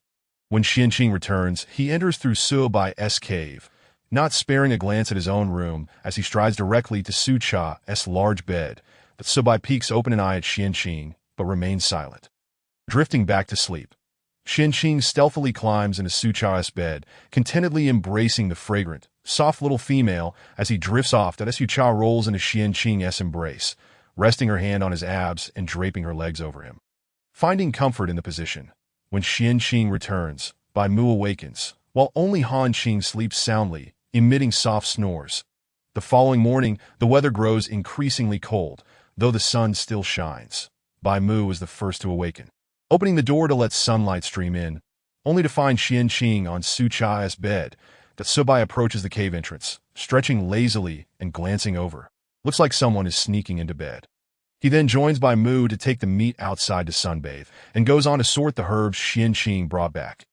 When Xian Qing returns, he enters through Su-bai's cave, not sparing a glance at his own room as he strides directly to Su-cha's large bed. But Su-bai peeks open an eye at Xian Qing, but remains silent. Drifting back to sleep, Xian Qing stealthily climbs into Su-cha's bed, contentedly embracing the fragrant, soft little female as he drifts off. Su-cha rolls into Xian Qing's embrace, resting her hand on his abs and draping her legs over him. Finding comfort in the position, when Xian Qing returns, Bai Mu awakens, while only Han Qing sleeps soundly, emitting soft snores. The following morning, the weather grows increasingly cold, though the sun still shines. Bai Mu is the first to awaken, opening the door to let sunlight stream in, only to find Xian Qing on Su-cha's bed, that Subai approaches the cave entrance, stretching lazily and glancing over. Looks like someone is sneaking into bed. He then joins Bai Mu to take the meat outside to sunbathe, and goes on to sort the herbs Xian Qing brought back.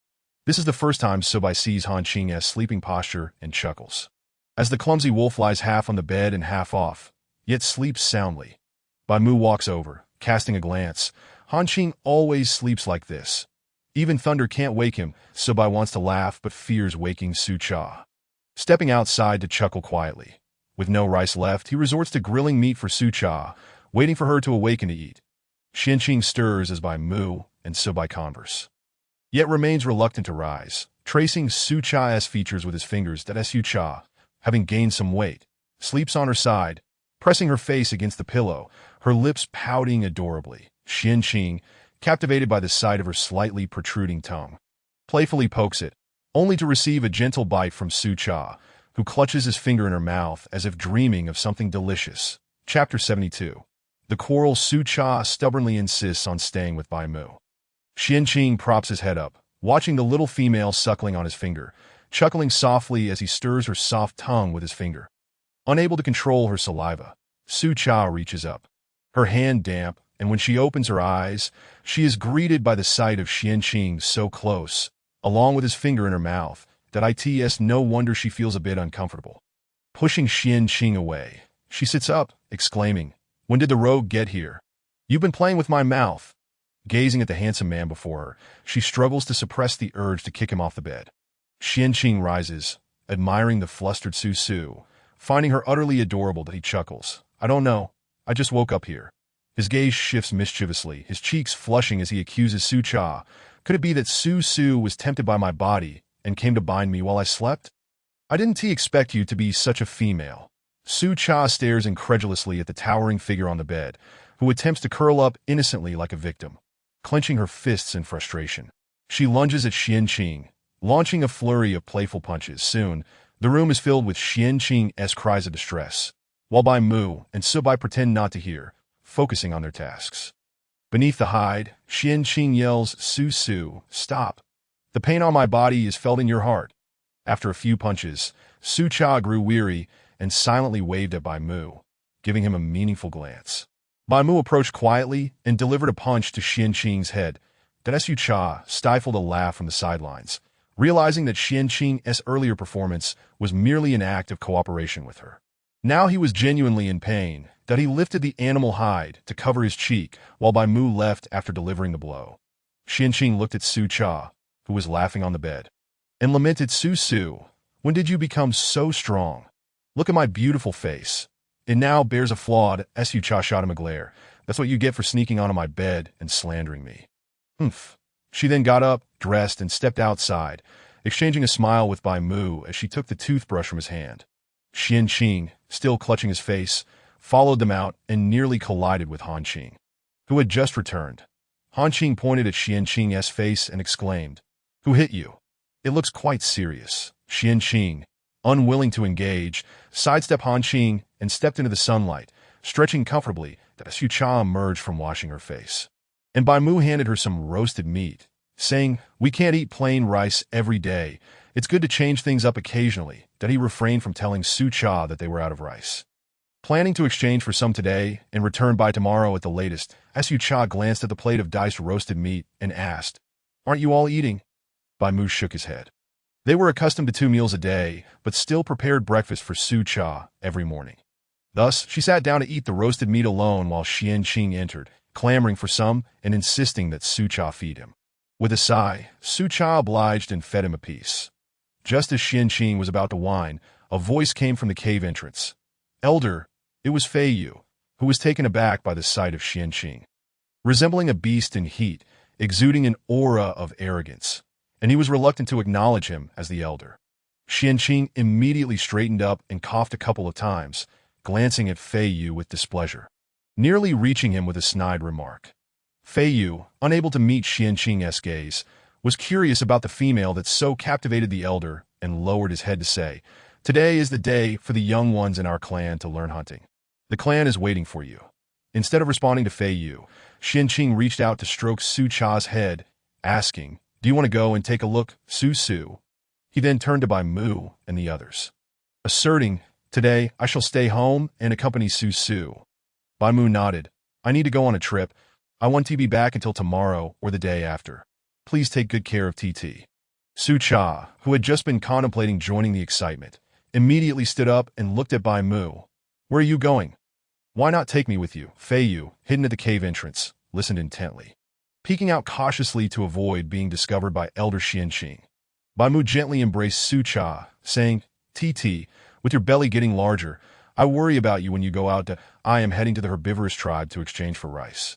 This is the first time Subai sees Han Qing's sleeping posture and chuckles. As the clumsy wolf lies half on the bed and half off, yet sleeps soundly. Bai Mu walks over, casting a glance. Han Qing always sleeps like this. Even thunder can't wake him. Subai wants to laugh but fears waking Su Cha. Stepping outside to chuckle quietly. With no rice left, he resorts to grilling meat for Su Cha, waiting for her to awaken to eat. Xian Qing stirs as Bai Mu and Subai converse, yet remains reluctant to rise, tracing Su Cha's features with his fingers that Su Cha, having gained some weight, sleeps on her side, pressing her face against the pillow, her lips pouting adorably. Xian Qing, captivated by the sight of her slightly protruding tongue, playfully pokes it, only to receive a gentle bite from Su Cha, who clutches his finger in her mouth as if dreaming of something delicious. Chapter 72. The quarrel. Su Cha stubbornly insists on staying with Bai Mu. Xian Qing props his head up, watching the little female suckling on his finger, chuckling softly as he stirs her soft tongue with his finger. Unable to control her saliva, Su Cha reaches up, her hand damp, and when she opens her eyes, she is greeted by the sight of Xian Qing so close, along with his finger in her mouth, that it's no wonder she feels a bit uncomfortable. Pushing Xian Qing away, she sits up, exclaiming, "When did the rogue get here? You've been playing with my mouth." Gazing at the handsome man before her, she struggles to suppress the urge to kick him off the bed. Xian Qing rises, admiring the flustered Su Su, finding her utterly adorable that he chuckles. "I don't know. I just woke up here." His gaze shifts mischievously, his cheeks flushing as he accuses Su Cha. "Could it be that Su Su was tempted by my body and came to bind me while I slept? I didn't expect you to be such a female." Su Cha stares incredulously at the towering figure on the bed, who attempts to curl up innocently like a victim. Clenching her fists in frustration, she lunges at Xian Qing, launching a flurry of playful punches. Soon, the room is filled with Xian Qing's cries of distress, while Bai Mu and Subai pretend not to hear, focusing on their tasks. Beneath the hide, Xian Qing yells, "Su Su, stop. The pain on my body is felt in your heart." After a few punches, Su Cha grew weary and silently waved at Bai Mu, giving him a meaningful glance. Bai Mu approached quietly and delivered a punch to Xian Qing's head. That Su Cha stifled a laugh from the sidelines, realizing that Xian Qing's earlier performance was merely an act of cooperation with her. Now he was genuinely in pain, that he lifted the animal hide to cover his cheek while Bai Mu left after delivering the blow. Xian Qing looked at Su Cha, who was laughing on the bed, and lamented, "Su Su, when did you become so strong? Look at my beautiful face. It now bears a flaw." Su Cha shot him a glare. "That's what you get for sneaking onto my bed and slandering me." "Humph." She then got up, dressed, and stepped outside, exchanging a smile with Bai Mu as she took the toothbrush from his hand. Xian Qing, still clutching his face, followed them out and nearly collided with Han Qing, who had just returned. Han Qing pointed at Xian Qing's face and exclaimed, "Who hit you? It looks quite serious." Xian Qing, unwilling to engage, sidestepped Han Qing and stepped into the sunlight, stretching comfortably. Su Cha emerged from washing her face, and Bai Mu handed her some roasted meat, saying, "We can't eat plain rice every day. It's good to change things up occasionally." That he refrained from telling Su Cha that they were out of rice, planning to exchange for some today and return by tomorrow at the latest. Su Cha glanced at the plate of diced roasted meat and asked, "Aren't you all eating?" Bai Mu shook his head. They were accustomed to 2 meals a day, but still prepared breakfast for Su Cha every morning. Thus, she sat down to eat the roasted meat alone while Xian Qing entered, clamoring for some and insisting that Su Cha feed him. With a sigh, Su Cha obliged and fed him a piece. Just as Xian Qing was about to whine, a voice came from the cave entrance. "Elder," it was Fei Yu, who was taken aback by the sight of Xian Qing. Resembling a beast in heat, exuding an aura of arrogance, and he was reluctant to acknowledge him as the elder. Xian Qing immediately straightened up and coughed a couple of times, glancing at Fei Yu with displeasure, nearly reaching him with a snide remark. Fei Yu, unable to meet Xian Qing's gaze, was curious about the female that so captivated the elder and lowered his head to say, "Today is the day for the young ones in our clan to learn hunting. The clan is waiting for you." Instead of responding to Fei Yu, Xian Qing reached out to stroke Su Cha's head, asking, "Do you want to go and take a look, Su Su?" He then turned to Bai Mu and the others, asserting, "Today, I shall stay home and accompany Su Su." Bai Mu nodded. "I need to go on a trip. I want to be back until tomorrow or the day after. Please take good care of TT." Su Cha, who had just been contemplating joining the excitement, immediately stood up and looked at Bai Mu. "Where are you going?" "Why not take me with you?" Fei Yu, hidden at the cave entrance, listened intently, peeking out cautiously to avoid being discovered by Elder Xianqing. Bai Mu gently embraced Su Cha, saying, "TT, with your belly getting larger, I worry about you when you go out to— I am heading to the herbivorous tribe to exchange for rice.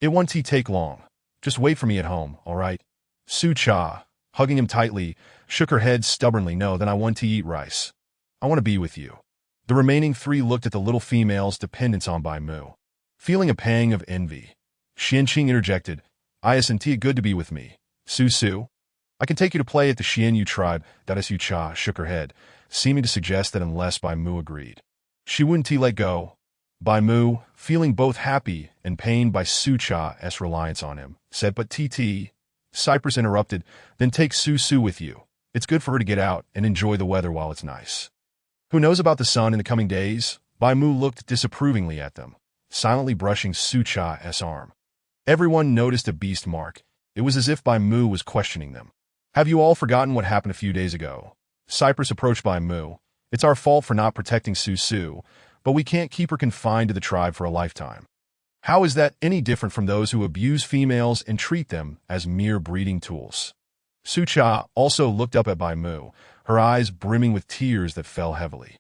It won't take long. Just wait for me at home, all right?" Su Cha, hugging him tightly, shook her head stubbornly. "No, then I want to eat rice. I want to be with you." The remaining three looked at the little female's dependence on Bai Mu. Feeling a pang of envy, Xianqing interjected, "Isn't it good to be with me, Su Su? I can take you to play at the Xianyu tribe." Su Cha shook her head, seeming to suggest that unless Bai Mu agreed, she wouldn't let go. Bai Mu, feeling both happy and pained by Su Cha's reliance on him, said, "But TT," Cypress interrupted, "then take Su Su with you. It's good for her to get out and enjoy the weather while it's nice. Who knows about the sun in the coming days?" Bai Mu looked disapprovingly at them, silently brushing Su Cha's arm. Everyone noticed a beast mark. It was as if Bai Mu was questioning them. "Have you all forgotten what happened a few days ago?" Cypress approached Bai Mu. "It's our fault for not protecting Su Su, but we can't keep her confined to the tribe for a lifetime. How is that any different from those who abuse females and treat them as mere breeding tools?" Su Cha also looked up at Bai Mu, her eyes brimming with tears that fell heavily.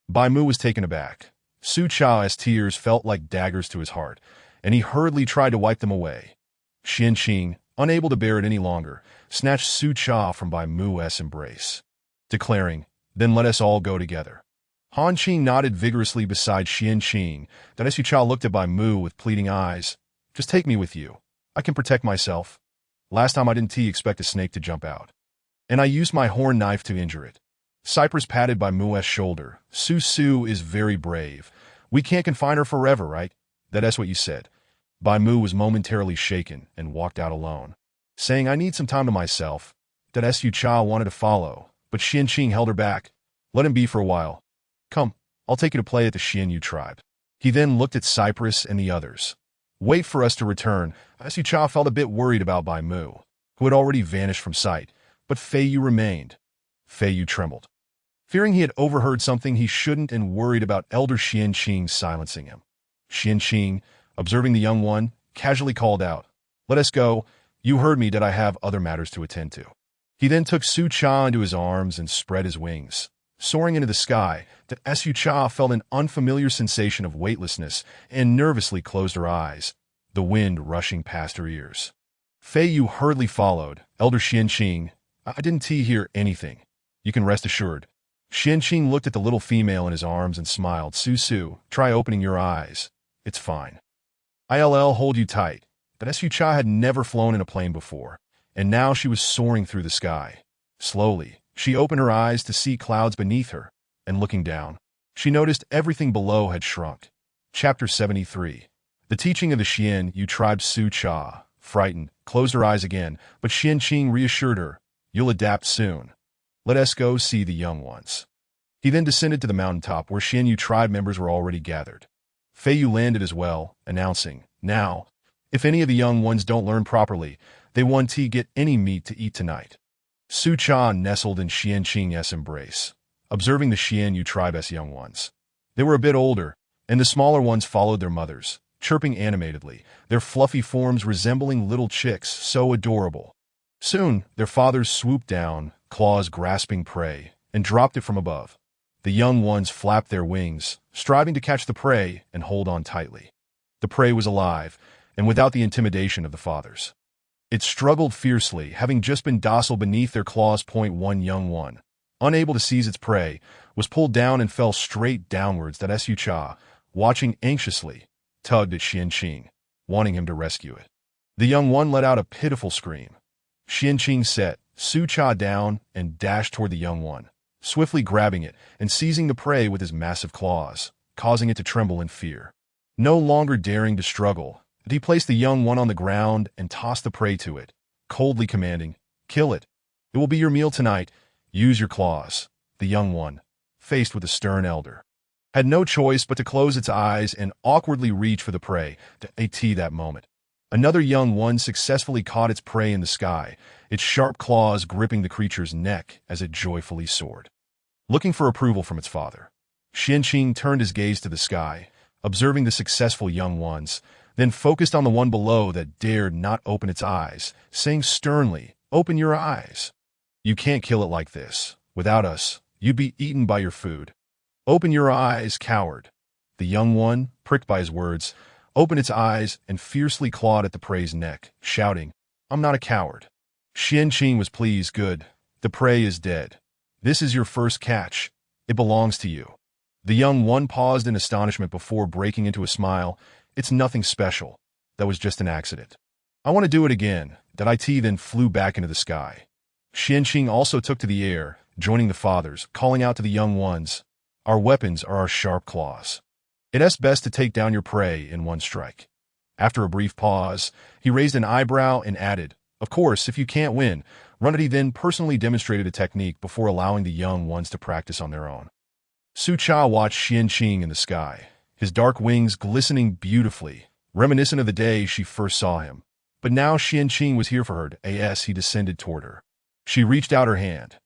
Bai Mu was taken aback. Su Cha's tears felt like daggers to his heart, and he hurriedly tried to wipe them away. Xianqing, unable to bear it any longer, snatched Su Cha from Bai Mu's embrace, declaring, "Then let us all go together." Han Qing nodded vigorously beside Xianqing. Su Cha looked at Bai Mu with pleading eyes. "Just take me with you. I can protect myself. Last time I didn't expect a snake to jump out, and I used my horn knife to injure it." Cypress patted Bai Mu's shoulder. "Su Su is very brave. We can't confine her forever, right?" "That's what you said." Bai Mu was momentarily shaken and walked out alone, saying, "I need some time to myself." Su Cha wanted to follow, but Xianqing held her back. "Let him be for a while. Come, I'll take you to play at the Xianyu tribe." He then looked at Cypress and the others. "Wait for us to return." Su Cha felt a bit worried about Bai Mu, who had already vanished from sight, but Fei Yu remained. Fei Yu trembled, fearing he had overheard something he shouldn't and worried about Elder Xianqing silencing him. Xianqing, observing the young one, casually called out, "Let us go. You heard me that I have other matters to attend to." He then took Su Cha into his arms and spread his wings. Soaring into the sky, Su Cha felt an unfamiliar sensation of weightlessness and nervously closed her eyes, the wind rushing past her ears. Fei Yu hurriedly followed. "Elder Xianqing, I didn't hear anything. You can rest assured." Xianqing looked at the little female in his arms and smiled. "Su Su, try opening your eyes. It's fine. I'll hold you tight." Su Cha had never flown in a plane before, and now she was soaring through the sky. Slowly, she opened her eyes to see clouds beneath her, and looking down, she noticed everything below had shrunk. Chapter 73. The teaching of the Xianyu tribe. Su Cha, frightened, closed her eyes again, but Xianqing reassured her, "You'll adapt soon. Let us go see the young ones." He then descended to the mountaintop where Xianyu tribe members were already gathered. Fei Yu landed as well, announcing, "Now, if any of the young ones don't learn properly, they won't get any meat to eat tonight." Su Cha nestled in Xianqing's embrace, observing the Xianyu tribe's young ones. They were a bit older, and the smaller ones followed their mothers, chirping animatedly, their fluffy forms resembling little chicks, so adorable. Soon, their fathers swooped down, claws grasping prey, and dropped it from above. The young ones flapped their wings, striving to catch the prey and hold on tightly. The prey was alive, and without the intimidation of the fathers. It struggled fiercely, having just been docile beneath their claws. One young one, unable to seize its prey, was pulled down and fell straight downwards. Su Cha, watching anxiously, tugged at Xianqing, wanting him to rescue it. The young one let out a pitiful scream. Xianqing set Su Cha down and dashed toward the young one, swiftly grabbing it and seizing the prey with his massive claws, causing it to tremble in fear. No longer daring to struggle, he placed the young one on the ground and tossed the prey to it, coldly commanding, "Kill it. It will be your meal tonight." Use your claws. The young one, faced with the stern elder, had no choice but to close its eyes and awkwardly reach for the prey to at that moment. Another young one successfully caught its prey in the sky, its sharp claws gripping the creature's neck as it joyfully soared. Looking for approval from its father, Xianqing turned his gaze to the sky, observing the successful young ones, then focused on the one below that dared not open its eyes, saying sternly, "Open your eyes. You can't kill it like this. Without us, you'd be eaten by your food. Open your eyes, coward." The young one, pricked by his words, opened its eyes and fiercely clawed at the prey's neck, shouting, "I'm not a coward." Xianqing was pleased. "Good. The prey is dead. This is your first catch. It belongs to you." The young one paused in astonishment before breaking into a smile. "It's nothing special. That was just an accident. I want to do it again." That it then flew back into the sky. Xianqing also took to the air, joining the fathers, calling out to the young ones, "Our weapons are our sharp claws. It's best to take down your prey in one strike." After a brief pause, he raised an eyebrow and added, "Of course, if you can't win." He then personally demonstrated a technique before allowing the young ones to practice on their own. Su Cha watched Xianqing in the sky, his dark wings glistening beautifully, reminiscent of the day she first saw him. But now Xianqing was here for her. As he descended toward her, she reached out her hand.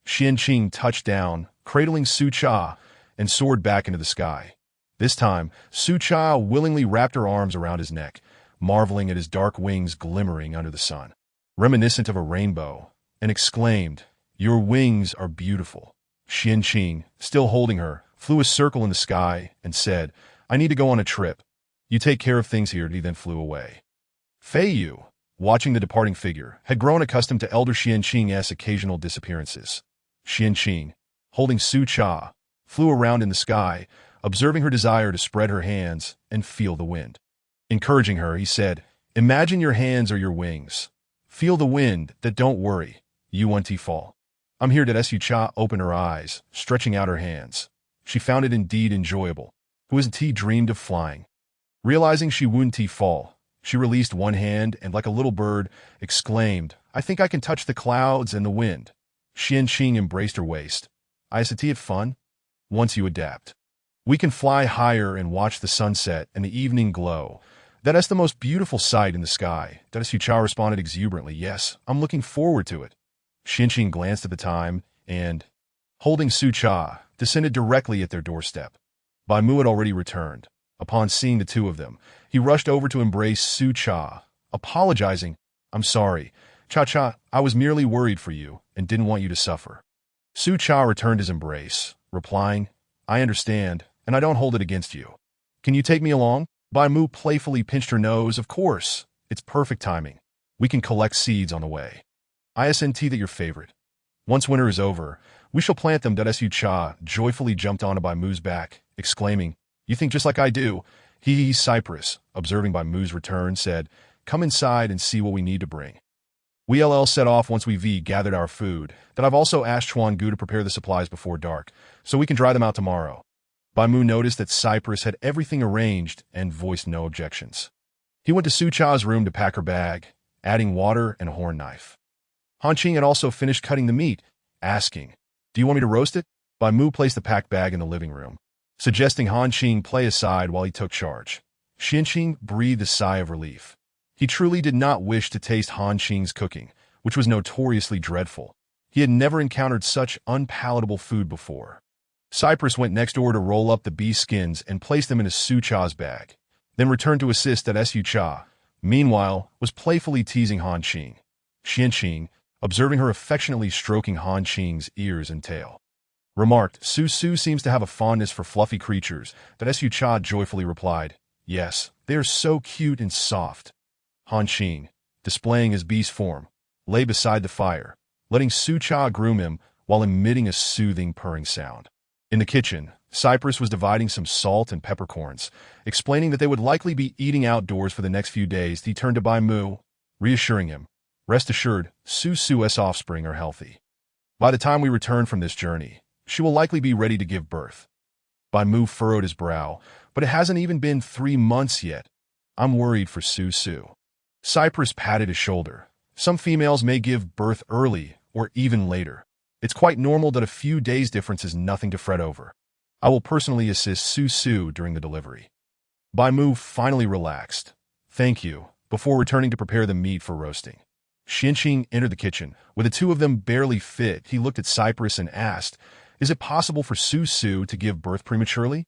Xianqing touched down, cradling Su Cha, and soared back into the sky. This time, Su Cha willingly wrapped her arms around his neck, marveling at his dark wings glimmering under the sun, reminiscent of a rainbow, and exclaimed, "Your wings are beautiful." Xianqing, still holding her, flew a circle in the sky and said, "I need to go on a trip. You take care of things here." He then flew away. Fei Yu, watching the departing figure, had grown accustomed to elder Xianqing's occasional disappearances. Xianqing, holding Su Cha, flew around in the sky, observing her desire to spread her hands and feel the wind. Encouraging her, he said, "Imagine your hands are your wings. Feel the wind. That don't worry. You want to fall. I'm here." Su Cha opened her eyes, stretching out her hands. She found it indeed enjoyable. Who hasn't dreamed of flying? Realizing she wouldn't fall, she released one hand and, like a little bird, exclaimed, "I think I can touch the clouds and the wind." Xianqing embraced her waist. "Isn't it fun? Once you adapt, we can fly higher and watch the sunset and the evening glow. That's the most beautiful sight in the sky." Su Cha responded exuberantly, "Yes, I'm looking forward to it." Xianqing glanced at the time and, holding Su Cha, descended directly at their doorstep. Bai Mu had already returned. Upon seeing the two of them, he rushed over to embrace Su Cha, apologizing, "I'm sorry. Cha-Cha, I was merely worried for you and didn't want you to suffer." Su Cha returned his embrace, replying, "I understand, and I don't hold it against you. Can you take me along?" Bai Mu playfully pinched her nose. "Of course. It's perfect timing. We can collect seeds on the way. Isn't that your favorite? Once winter is over, we shall plant them." Su Cha joyfully jumped onto Bai Mu's back, exclaiming, "You think just like I do." Cypress, observing Bai Mu's return, said, "Come inside and see what we need to bring. We'll set off once we've gathered our food. I've also asked Chuan Gu to prepare the supplies before dark, so we can dry them out tomorrow." Bai Mu noticed that Cypress had everything arranged and voiced no objections. He went to Su Cha's room to pack her bag, adding water and a horn knife. Hanqing had also finished cutting the meat, asking, "Do you want me to roast it?" Bai Mu placed the packed bag in the living room, suggesting Hanqing play aside while he took charge. Xianqing breathed a sigh of relief. He truly did not wish to taste Hanqing's cooking, which was notoriously dreadful. He had never encountered such unpalatable food before. Cypress went next door to roll up the beef skins and place them in Su Cha's bag, then returned to assist Su Cha. Meanwhile, was playfully teasing Hanqing. Xianqing, observing her affectionately stroking Hanqing's ears and tail, remarked, "Su seems to have a fondness for fluffy creatures." Su Cha joyfully replied, "Yes, they are so cute and soft." Hanqing, displaying his beast form, lay beside the fire, letting Su Cha groom him while emitting a soothing purring sound. In the kitchen, Cypress was dividing some salt and peppercorns, explaining that they would likely be eating outdoors for the next few days. He turned to Bai Mu, reassuring him, "Rest assured, Su's offspring are healthy. By the time we return from this journey, she will likely be ready to give birth." Bai Mu furrowed his brow, "But it hasn't even been 3 months yet. I'm worried for Su." Cypress patted his shoulder. "Some females may give birth early or even later. It's quite normal that a few days' difference is nothing to fret over. I will personally assist Su during the delivery. Bai Mu finally relaxed. Thank you, before returning to prepare the meat for roasting. Xianqing entered the kitchen. With the two of them barely fit, he looked at Cypress and asked, "Is it possible for Su to give birth prematurely?"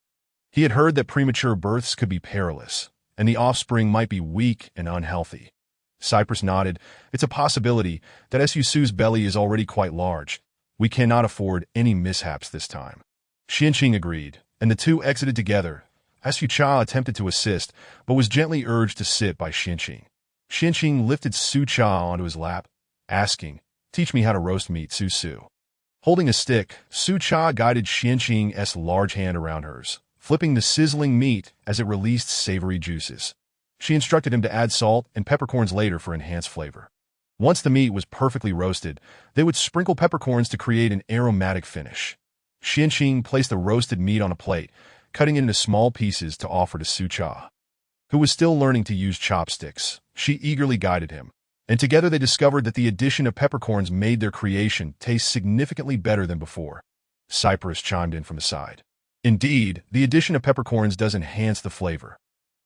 He had heard that premature births could be perilous, and the offspring might be weak and unhealthy. Cypress nodded. It's a possibility that Su's belly is already quite large. We cannot afford any mishaps this time. Xianqing agreed, and the two exited together. Su attempted to assist, but was gently urged to sit by Xianqing. Xianqing lifted Su onto his lap, asking, "Teach me how to roast meat, Su." Holding a stick, Su guided Xianqing's large hand around hers, flipping the sizzling meat as it released savory juices. She instructed him to add salt and peppercorns later for enhanced flavor. Once the meat was perfectly roasted, they would sprinkle peppercorns to create an aromatic finish. Xianqing placed the roasted meat on a plate, cutting it into small pieces to offer to Su, who was still learning to use chopsticks. She eagerly guided him, and together they discovered that the addition of peppercorns made their creation taste significantly better than before. Cypress chimed in from the side. Indeed, the addition of peppercorns does enhance the flavor.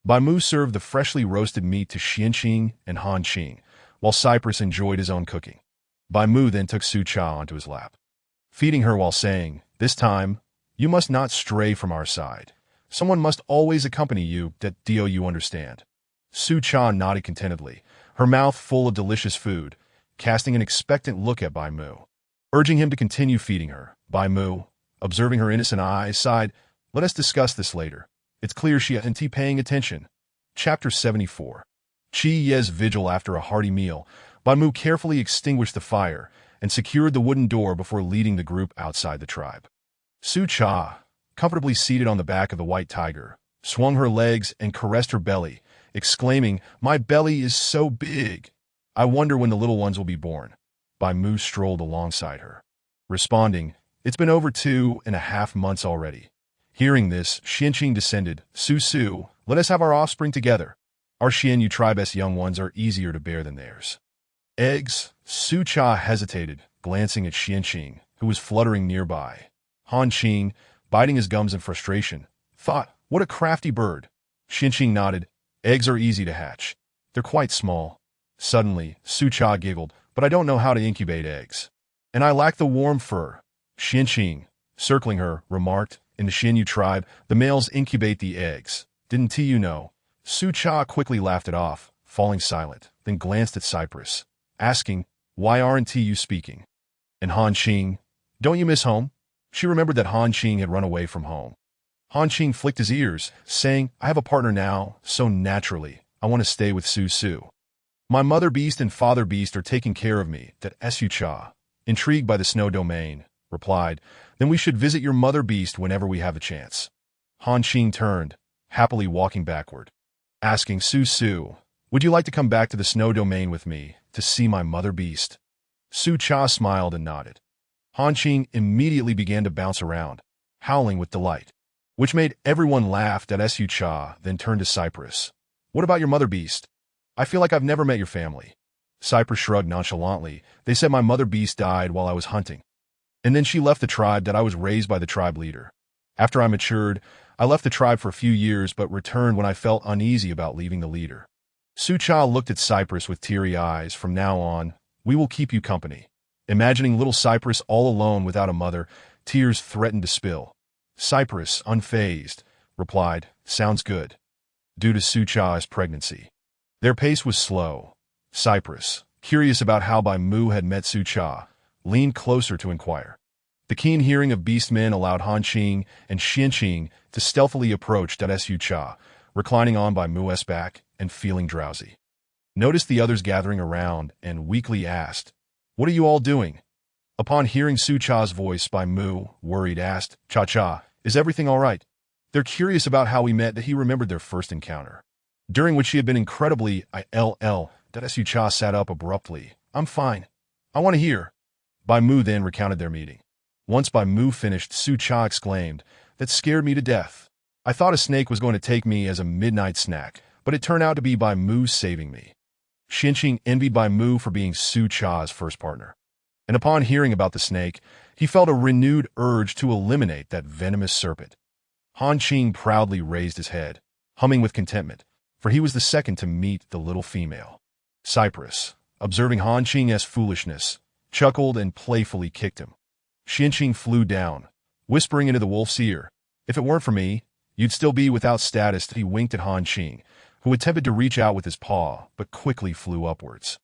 Bai Mu served the freshly roasted meat to Xianqing and Qing, while Cypress enjoyed his own cooking. Bai Mu then took Su onto his lap, feeding her while saying, "This time, you must not stray from our side. Someone must always accompany you, do you understand?" Su nodded contentedly, her mouth full of delicious food, casting an expectant look at Bai Mu. Urging him to continue feeding her, Bai Mu, observing her innocent eyes, sighed, "Let us discuss this later. It's clear she isn't paying attention." Chapter 74. Chi Ye's vigil. After a hearty meal, Bai Mu carefully extinguished the fire and secured the wooden door before leading the group outside the tribe. Su, comfortably seated on the back of the white tiger, swung her legs and caressed her belly, exclaiming, "My belly is so big. I wonder when the little ones will be born." Bai Mu strolled alongside her, responding, "It's been over 2.5 months already." Hearing this, Xianqing descended. Su, let us have our offspring together. Our Xianyu tribe's young ones are easier to bear than theirs." Eggs? Su hesitated, glancing at Xianqing, who was fluttering nearby. Qing, biting his gums in frustration, thought, "What a crafty bird." Xianqing nodded. "Eggs are easy to hatch. They're quite small." Suddenly, Su giggled, "But I don't know how to incubate eggs. And I lack the warm fur." Xianqing, circling her, remarked, "In the Xianyu tribe, the males incubate the eggs. Didn't you know?" Su quickly laughed it off, falling silent, then glanced at Cypress, asking, "Why aren't you speaking?" And Qing, "Don't you miss home?" She remembered that Qing had run away from home. Qing flicked his ears, saying, "I have a partner now, so naturally, I want to stay with Su. My mother beast and father beast are taking care of me." That Su, intrigued by the snow domain, replied, "Then we should visit your mother beast whenever we have a chance." Qing turned, happily walking backward, asking Su, "Would you like to come back to the snow domain with me to see my mother beast?" Su smiled and nodded. Qing immediately began to bounce around, howling with delight, which made everyone laugh. Su then turned to Cypress. "What about your mother beast? I feel like I've never met your family." Cypress shrugged nonchalantly. "They said my mother beast died while I was hunting. And then she left the tribe that I was raised by the tribe leader. After I matured, I left the tribe for a few years but returned when I felt uneasy about leaving the leader." Su looked at Cypress with teary eyes. "From now on, we will keep you company." Imagining little Cypress all alone without a mother, tears threatened to spill. Cypress, unfazed, replied, "Sounds good." Due to Su pregnancy, their pace was slow. Cypress, curious about how Bai Mu had met Su, leaned closer to inquire. The keen hearing of beastmen allowed Qing and Xianqing to stealthily approach Su, reclining on Bai Mu's back and feeling drowsy. Noticed the others gathering around and weakly asked, "What are you all doing?" Upon hearing Su's voice, Bai Mu, worried, asked, "Cha, is everything all right?" They're curious about how we met. That he remembered their first encounter, during which he had been incredibly ill. Su sat up abruptly. "I'm fine. I want to hear." Bai Mu then recounted their meeting. Once Bai Mu finished, Su exclaimed, "That scared me to death. I thought a snake was going to take me as a midnight snack, but it turned out to be Bai Mu saving me." Xianqing envied Bai Mu for being Su's first partner. and upon hearing about the snake, he felt a renewed urge to eliminate that venomous serpent. Han Qing proudly raised his head, humming with contentment, for he was the second to meet the little female. Cypress, observing Han Qing's foolishness, chuckled and playfully kicked him. Xianqing flew down, whispering into the wolf's ear, "If it weren't for me, you'd still be without status." He winked at Han Qing, who attempted to reach out with his paw, but quickly flew upwards.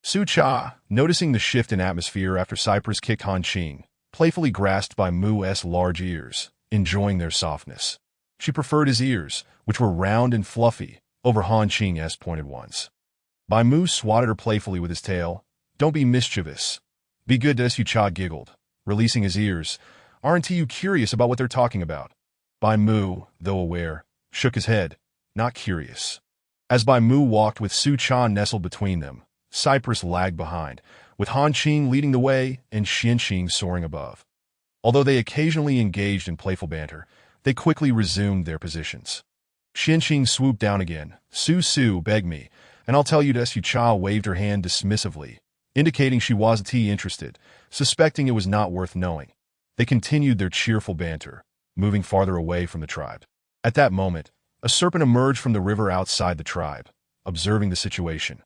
Su Cha, noticing the shift in atmosphere after Cypress kicked Han Qing, playfully grasped by Mu's large ears, enjoying their softness. She preferred his ears, which were round and fluffy, over Han Qing's pointed ones. Bai Mu swatted her playfully with his tail. "Don't be mischievous. Be good." Su Cha giggled, releasing his ears. "Aren't you curious about what they're talking about?" Bai Mu, though aware, shook his head, not curious. As Bai Mu walked with Su Cha nestled between them, Cypress lagged behind, with Han Qing leading the way and Xianqing soaring above. Although they occasionally engaged in playful banter, they quickly resumed their positions. Xianqing swooped down again. "Su, beg me, and I'll tell you." Su Cha waved her hand dismissively, indicating she wasn't interested, suspecting it was not worth knowing. They continued their cheerful banter, moving farther away from the tribe. At that moment, a serpent emerged from the river outside the tribe, observing the situation.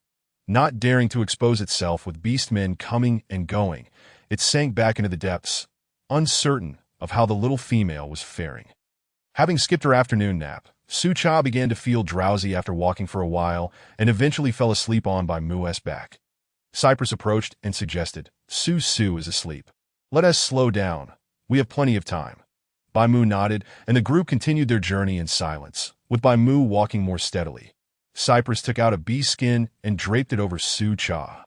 Not daring to expose itself with beastmen coming and going, it sank back into the depths, uncertain of how the little female was faring. Having skipped her afternoon nap, Su Cha began to feel drowsy after walking for a while and eventually fell asleep on Bai Mu's back. Cypress approached and suggested, Su is asleep. Let us slow down. We have plenty of time." Bai Mu nodded, and the group continued their journey in silence, with Bai Mu walking more steadily. Cypress took out a bee skin and draped it over Su Cha,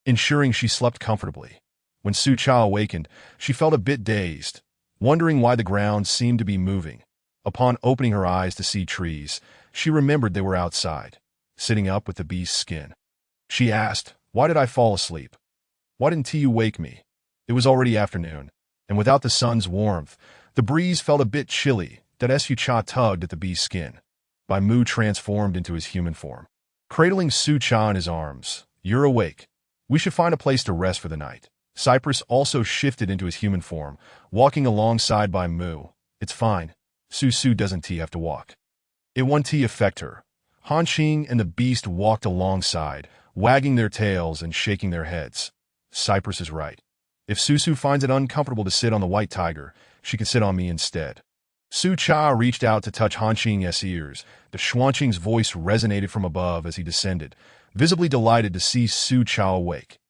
ensuring she slept comfortably. When Su Cha awakened, she felt a bit dazed, wondering why the ground seemed to be moving. Upon opening her eyes to see trees, she remembered they were outside, sitting up with the beast's skin. She asked, "Why did I fall asleep? Why didn't you wake me?" It was already afternoon, and without the sun's warmth, the breeze felt a bit chilly. Su Cha tugged at the beast's skin. Bai Mu transformed into his human form. Cradling Su Cha in his arms, "You're awake. We should find a place to rest for the night." Cypress also shifted into his human form, walking alongside Bai Mu. "It's fine. Su doesn't have to walk." It won't affect her. Han Qing and the beast walked alongside, wagging their tails and shaking their heads. Cypress is right. If Su finds it uncomfortable to sit on the white tiger, she can sit on me instead. Su Cha reached out to touch Han Qing's ears. The Xuanqing's voice resonated from above as he descended, visibly delighted to see Su Cha awake.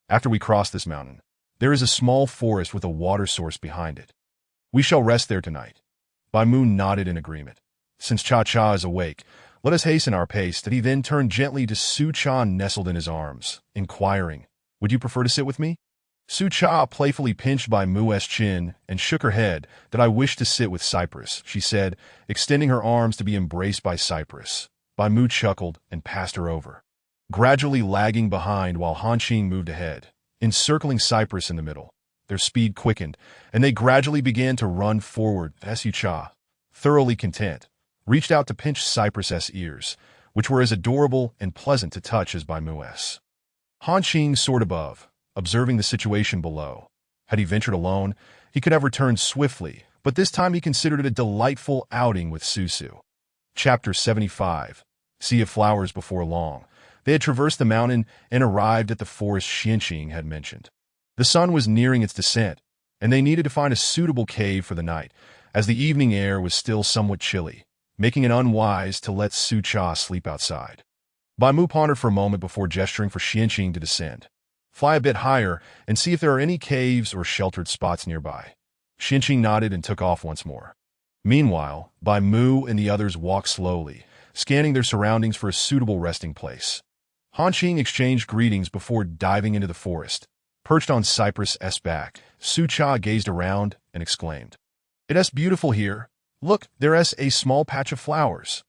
"After we cross this mountain, there is a small forest with a water source behind it. We shall rest there tonight." Bai Mu nodded in agreement. "Since Cha is awake, let us hasten our pace." He then turned gently to Su Cha nestled in his arms, inquiring, "Would you prefer to sit with me?" Su Cha playfully pinched Bai Mu's chin and shook her head. "That I wish to sit with Cypress," she said, extending her arms to be embraced by Cypress. Bai Mu chuckled and passed her over, gradually lagging behind while Han Qing moved ahead, encircling Cypress in the middle. Their speed quickened, and they gradually began to run forward. Su Cha, thoroughly content, reached out to pinch Cypress's ears, which were as adorable and pleasant to touch as Bai Mu's. Han Qing soared above, observing the situation below. Had he ventured alone, he could have returned swiftly, but this time he considered it a delightful outing with Su. Chapter 75. Sea of Flowers. Before long, they had traversed the mountain and arrived at the forest Xianqing had mentioned. The sun was nearing its descent, and they needed to find a suitable cave for the night, as the evening air was still somewhat chilly, making it unwise to let Su Cha sleep outside. Bai Mu pondered for a moment before gesturing for Xianqing to descend. "Fly a bit higher and see if there are any caves or sheltered spots nearby." Xianqing nodded and took off once more. Meanwhile, Bai Mu and the others walked slowly, scanning their surroundings for a suitable resting place. Han Qing exchanged greetings before diving into the forest. Perched on Cypress's back, Su Cha gazed around and exclaimed, "It's beautiful here. Look, there's a small patch of flowers."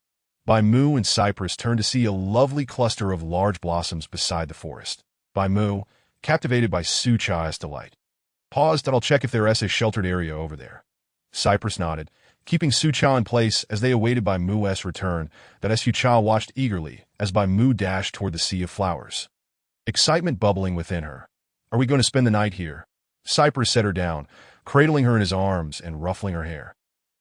Bai Mu and Cypress turned to see a lovely cluster of large blossoms beside the forest. Bai Mu, captivated by Su Cha's delight, paused. "I'll check if there's a sheltered area over there." Cypress nodded, keeping Su Cha in place as they awaited Bai Mu's return. Su Cha watched eagerly as Bai Mu dashed toward the sea of flowers. Excitement bubbling within her, Are we going to spend the night here? Cypress set her down, cradling her in his arms and ruffling her hair.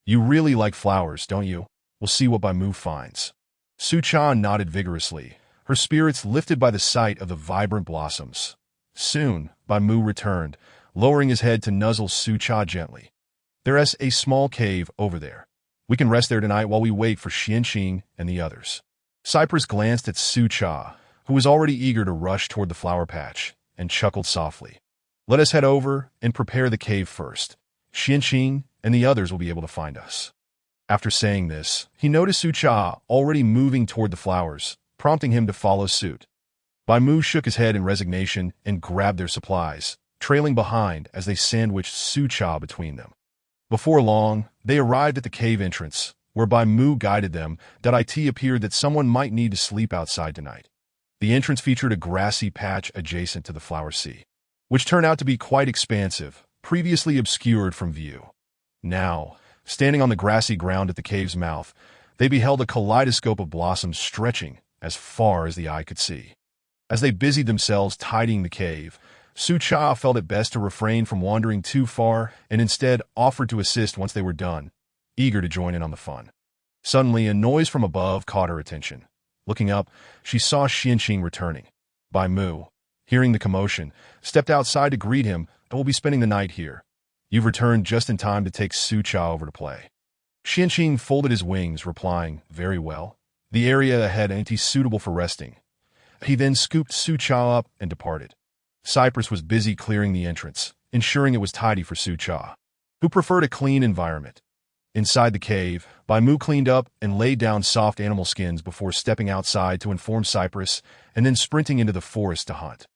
You really like flowers, don't you? We'll see what Baimu finds. Sucha nodded vigorously, her spirits lifted by the sight of the vibrant blossoms. Soon, Baimu returned, lowering his head to nuzzle Sucha gently. There's a small cave over there. We can rest there tonight while we wait for Xianqing and the others. Cypress glanced at Sucha, who was already eager to rush toward the flower patch, and chuckled softly. Let us head over and prepare the cave first. Xianqing and the others will be able to find us. After saying this, he noticed Sucha already moving toward the flowers, prompting him to follow suit. Baimu shook his head in resignation and grabbed their supplies, trailing behind as they sandwiched Sucha between them. Before long, they arrived at the cave entrance, where Baimu guided them. It appeared that someone might need to sleep outside tonight. The entrance featured a grassy patch adjacent to the flower sea, which turned out to be quite expansive, previously obscured from view. Now, standing on the grassy ground at the cave's mouth, they beheld a kaleidoscope of blossoms stretching as far as the eye could see. As they busied themselves tidying the cave, Sucha felt it best to refrain from wandering too far and instead offered to assist once they were done, eager to join in on the fun. Suddenly, a noise from above caught her attention. Looking up, she saw Xianqing returning. Baimu, hearing the commotion, stepped outside to greet him and will be spending the night here. You've returned just in time to take Sucha over to play. Xianqing folded his wings, replying, Very well. The area ahead ain't suitable for resting. He then scooped Sucha up and departed. Cypress was busy clearing the entrance, ensuring it was tidy for Sucha, who preferred a clean environment. Inside the cave, Baimu cleaned up and laid down soft animal skins before stepping outside to inform Cypress and then sprinting into the forest to hunt.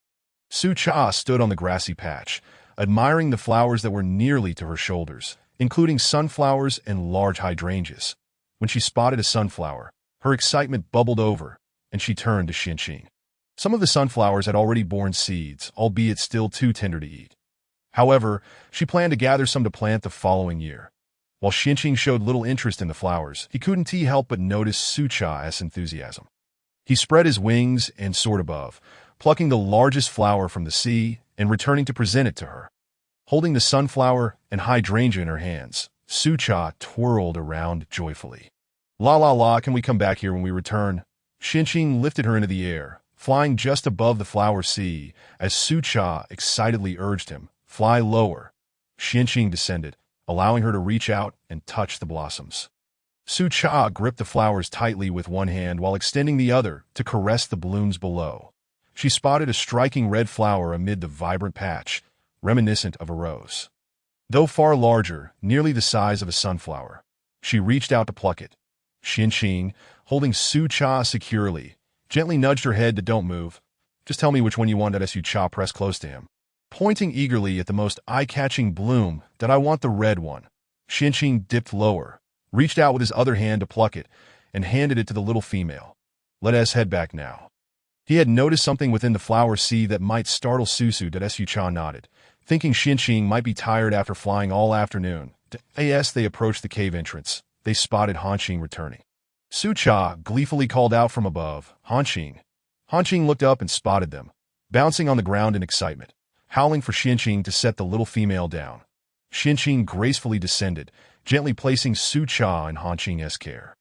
Sucha stood on the grassy patch, admiring the flowers that were nearly to her shoulders, including sunflowers and large hydrangeas. When she spotted a sunflower, her excitement bubbled over, and she turned to Xianqing. Some of the sunflowers had already borne seeds, albeit still too tender to eat. However, she planned to gather some to plant the following year. While Xianqing showed little interest in the flowers, he couldn't help but notice Sucha's enthusiasm. He spread his wings and soared above, plucking the largest flower from the sea and returning to present it to her. Holding the sunflower and hydrangea in her hands, Sucha twirled around joyfully. La la la, can we come back here when we return? Xianqing lifted her into the air, flying just above the flower sea, as Sucha excitedly urged him, Fly lower. Xianqing descended, allowing her to reach out and touch the blossoms. Sucha gripped the flowers tightly with one hand while extending the other to caress the blooms below. She spotted a striking red flower amid the vibrant patch, reminiscent of a rose. Though far larger, nearly the size of a sunflower, she reached out to pluck it. Xianqing, holding Sucha securely, gently nudged her head to don't move. Just tell me which one you want. Sucha pressed close to him, pointing eagerly at the most eye-catching bloom. That I want the red one. Xianqing dipped lower, reached out with his other hand to pluck it, and handed it to the little female. Let us head back now. He had noticed something within the flower sea that might startle Susu. Sucha nodded, thinking Xianqing might be tired after flying all afternoon. As they approached the cave entrance, they spotted Hanqing returning. Sucha gleefully called out from above, Hanqing. Hanqing looked up and spotted them, bouncing on the ground in excitement, howling for Xianqing to set the little female down. Xianqing gracefully descended, gently placing Sucha in Hanqing's care.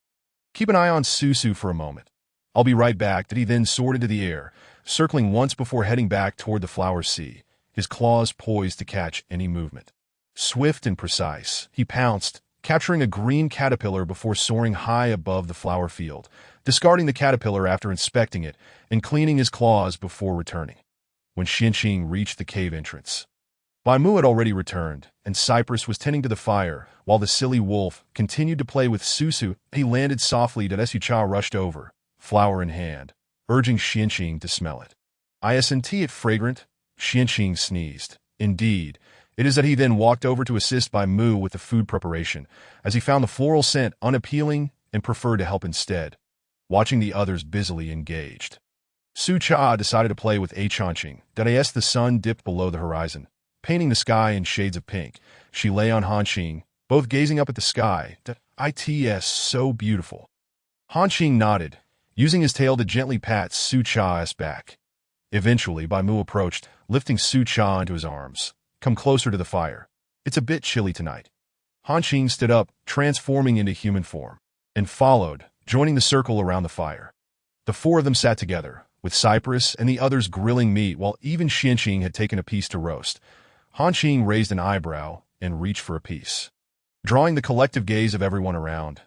Keep an eye on Susu for a moment. I'll be right back. He then soared into the air, circling once before heading back toward the flower sea, his claws poised to catch any movement. Swift and precise, he pounced, capturing a green caterpillar before soaring high above the flower field, discarding the caterpillar after inspecting it and cleaning his claws before returning. When Xianqing reached the cave entrance, Baimu had already returned, and Cypress was tending to the fire, while the silly wolf continued to play with Susu. He landed softly. Sucha rushed over, flower in hand, urging Xianqing to smell it. Isn't it fragrant? Xianqing sneezed. Indeed, it is that he then walked over to assist Baimu with the food preparation, as he found the floral scent unappealing and preferred to help instead, watching the others busily engaged. Sucha decided to play with Hanqing. As the sun dipped below the horizon, painting the sky in shades of pink, she lay on Hanqing, both gazing up at the sky. It's so beautiful. Hanqing nodded, using his tail to gently pat Sucha's back. Eventually, Bai Mu approached, lifting Su Cha into his arms. Come closer to the fire. It's a bit chilly tonight. Han Qing stood up, transforming into human form, and followed, joining the circle around the fire. The four of them sat together, with Cypress and the others grilling meat while even Xianqing had taken a piece to roast. Han Qing raised an eyebrow and reached for a piece. Drawing the collective gaze of everyone around,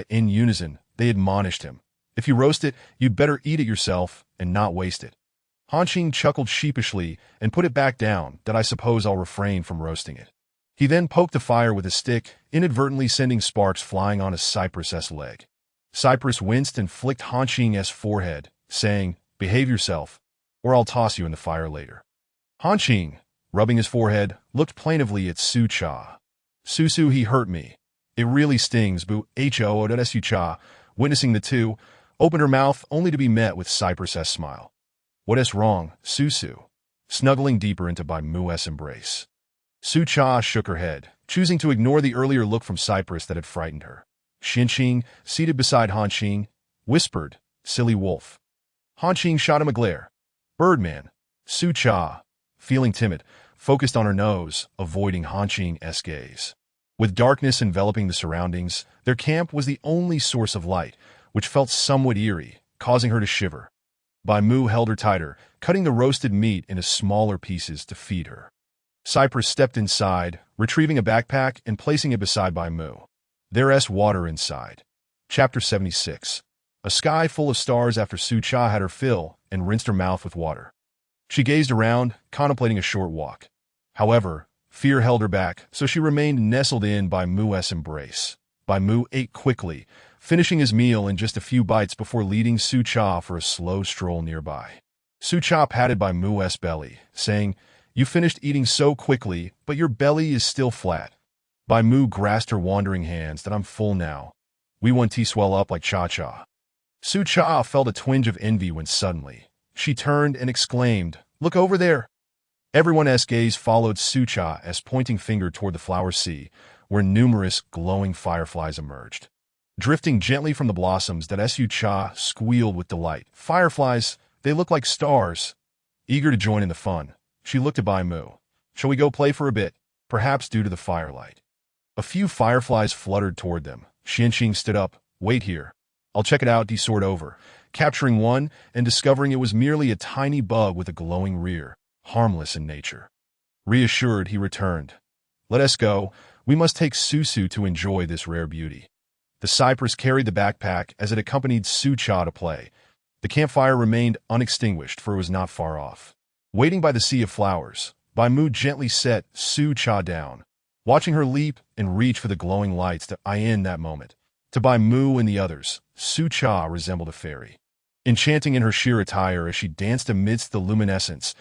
in unison, they admonished him. If you roast it, you'd better eat it yourself and not waste it. Han Qing chuckled sheepishly and put it back down. I suppose I'll refrain from roasting it. He then poked the fire with a stick, inadvertently sending sparks flying on Cypress's leg. Cypress winced and flicked Han Qing's forehead, saying, Behave yourself, or I'll toss you in the fire later. Han Qing, rubbing his forehead, looked plaintively at Su Cha. Su, he hurt me. It really stings, boo. Su Cha, witnessing the two, opened her mouth only to be met with Cypress's smile. What's wrong, Su? Snuggling deeper into Bai Mu's embrace. Su Cha shook her head, choosing to ignore the earlier look from Cypress that had frightened her. Xianqing, seated beside Han Qing, whispered, Silly wolf. Han Qing shot him a glare. Birdman. Su Cha, feeling timid, focused on her nose, avoiding Han Qing's gaze. With darkness enveloping the surroundings, their camp was the only source of light, which felt somewhat eerie, causing her to shiver. Bai Mu held her tighter, cutting the roasted meat into smaller pieces to feed her. Cypress stepped inside, retrieving a backpack and placing it beside Bai Mu. There's water inside. Chapter 76. A sky full of stars after Su Cha had her fill and rinsed her mouth with water. She gazed around, contemplating a short walk. However, fear held her back, so she remained nestled in Bai Mu's embrace. Bai Mu ate quickly, finishing his meal in just a few bites before leading Su Cha for a slow stroll nearby. Su Cha patted Bai Mu's belly, saying, You finished eating so quickly, but your belly is still flat. Bai Mu grasped her wandering hands. I'm full now. We want to swell up like Cha-Cha. Su Cha felt a twinge of envy when suddenly she turned and exclaimed, Look over there. Everyone's gaze followed Su Cha's pointing finger toward the flower sea, where numerous glowing fireflies emerged. Drifting gently from the blossoms, Su Cha squealed with delight. Fireflies, they look like stars. Eager to join in the fun, she looked at Bai Mu. Shall we go play for a bit, perhaps due to the firelight? A few fireflies fluttered toward them. Xianqing stood up. Wait here. I'll check it out. He soared over, capturing one and discovering it was merely a tiny bug with a glowing rear, harmless in nature. Reassured, he returned. Let us go. We must take Su to enjoy this rare beauty. The Cypress carried the backpack as it accompanied Su Cha to play. The campfire remained unextinguished, for it was not far off. Waiting by the sea of flowers, Bai Mu gently set Su Cha down, watching her leap and reach for the glowing lights to in that moment. To Bai Mu and the others, Su Cha resembled a fairy, enchanting in her sheer attire as she danced amidst the luminescence.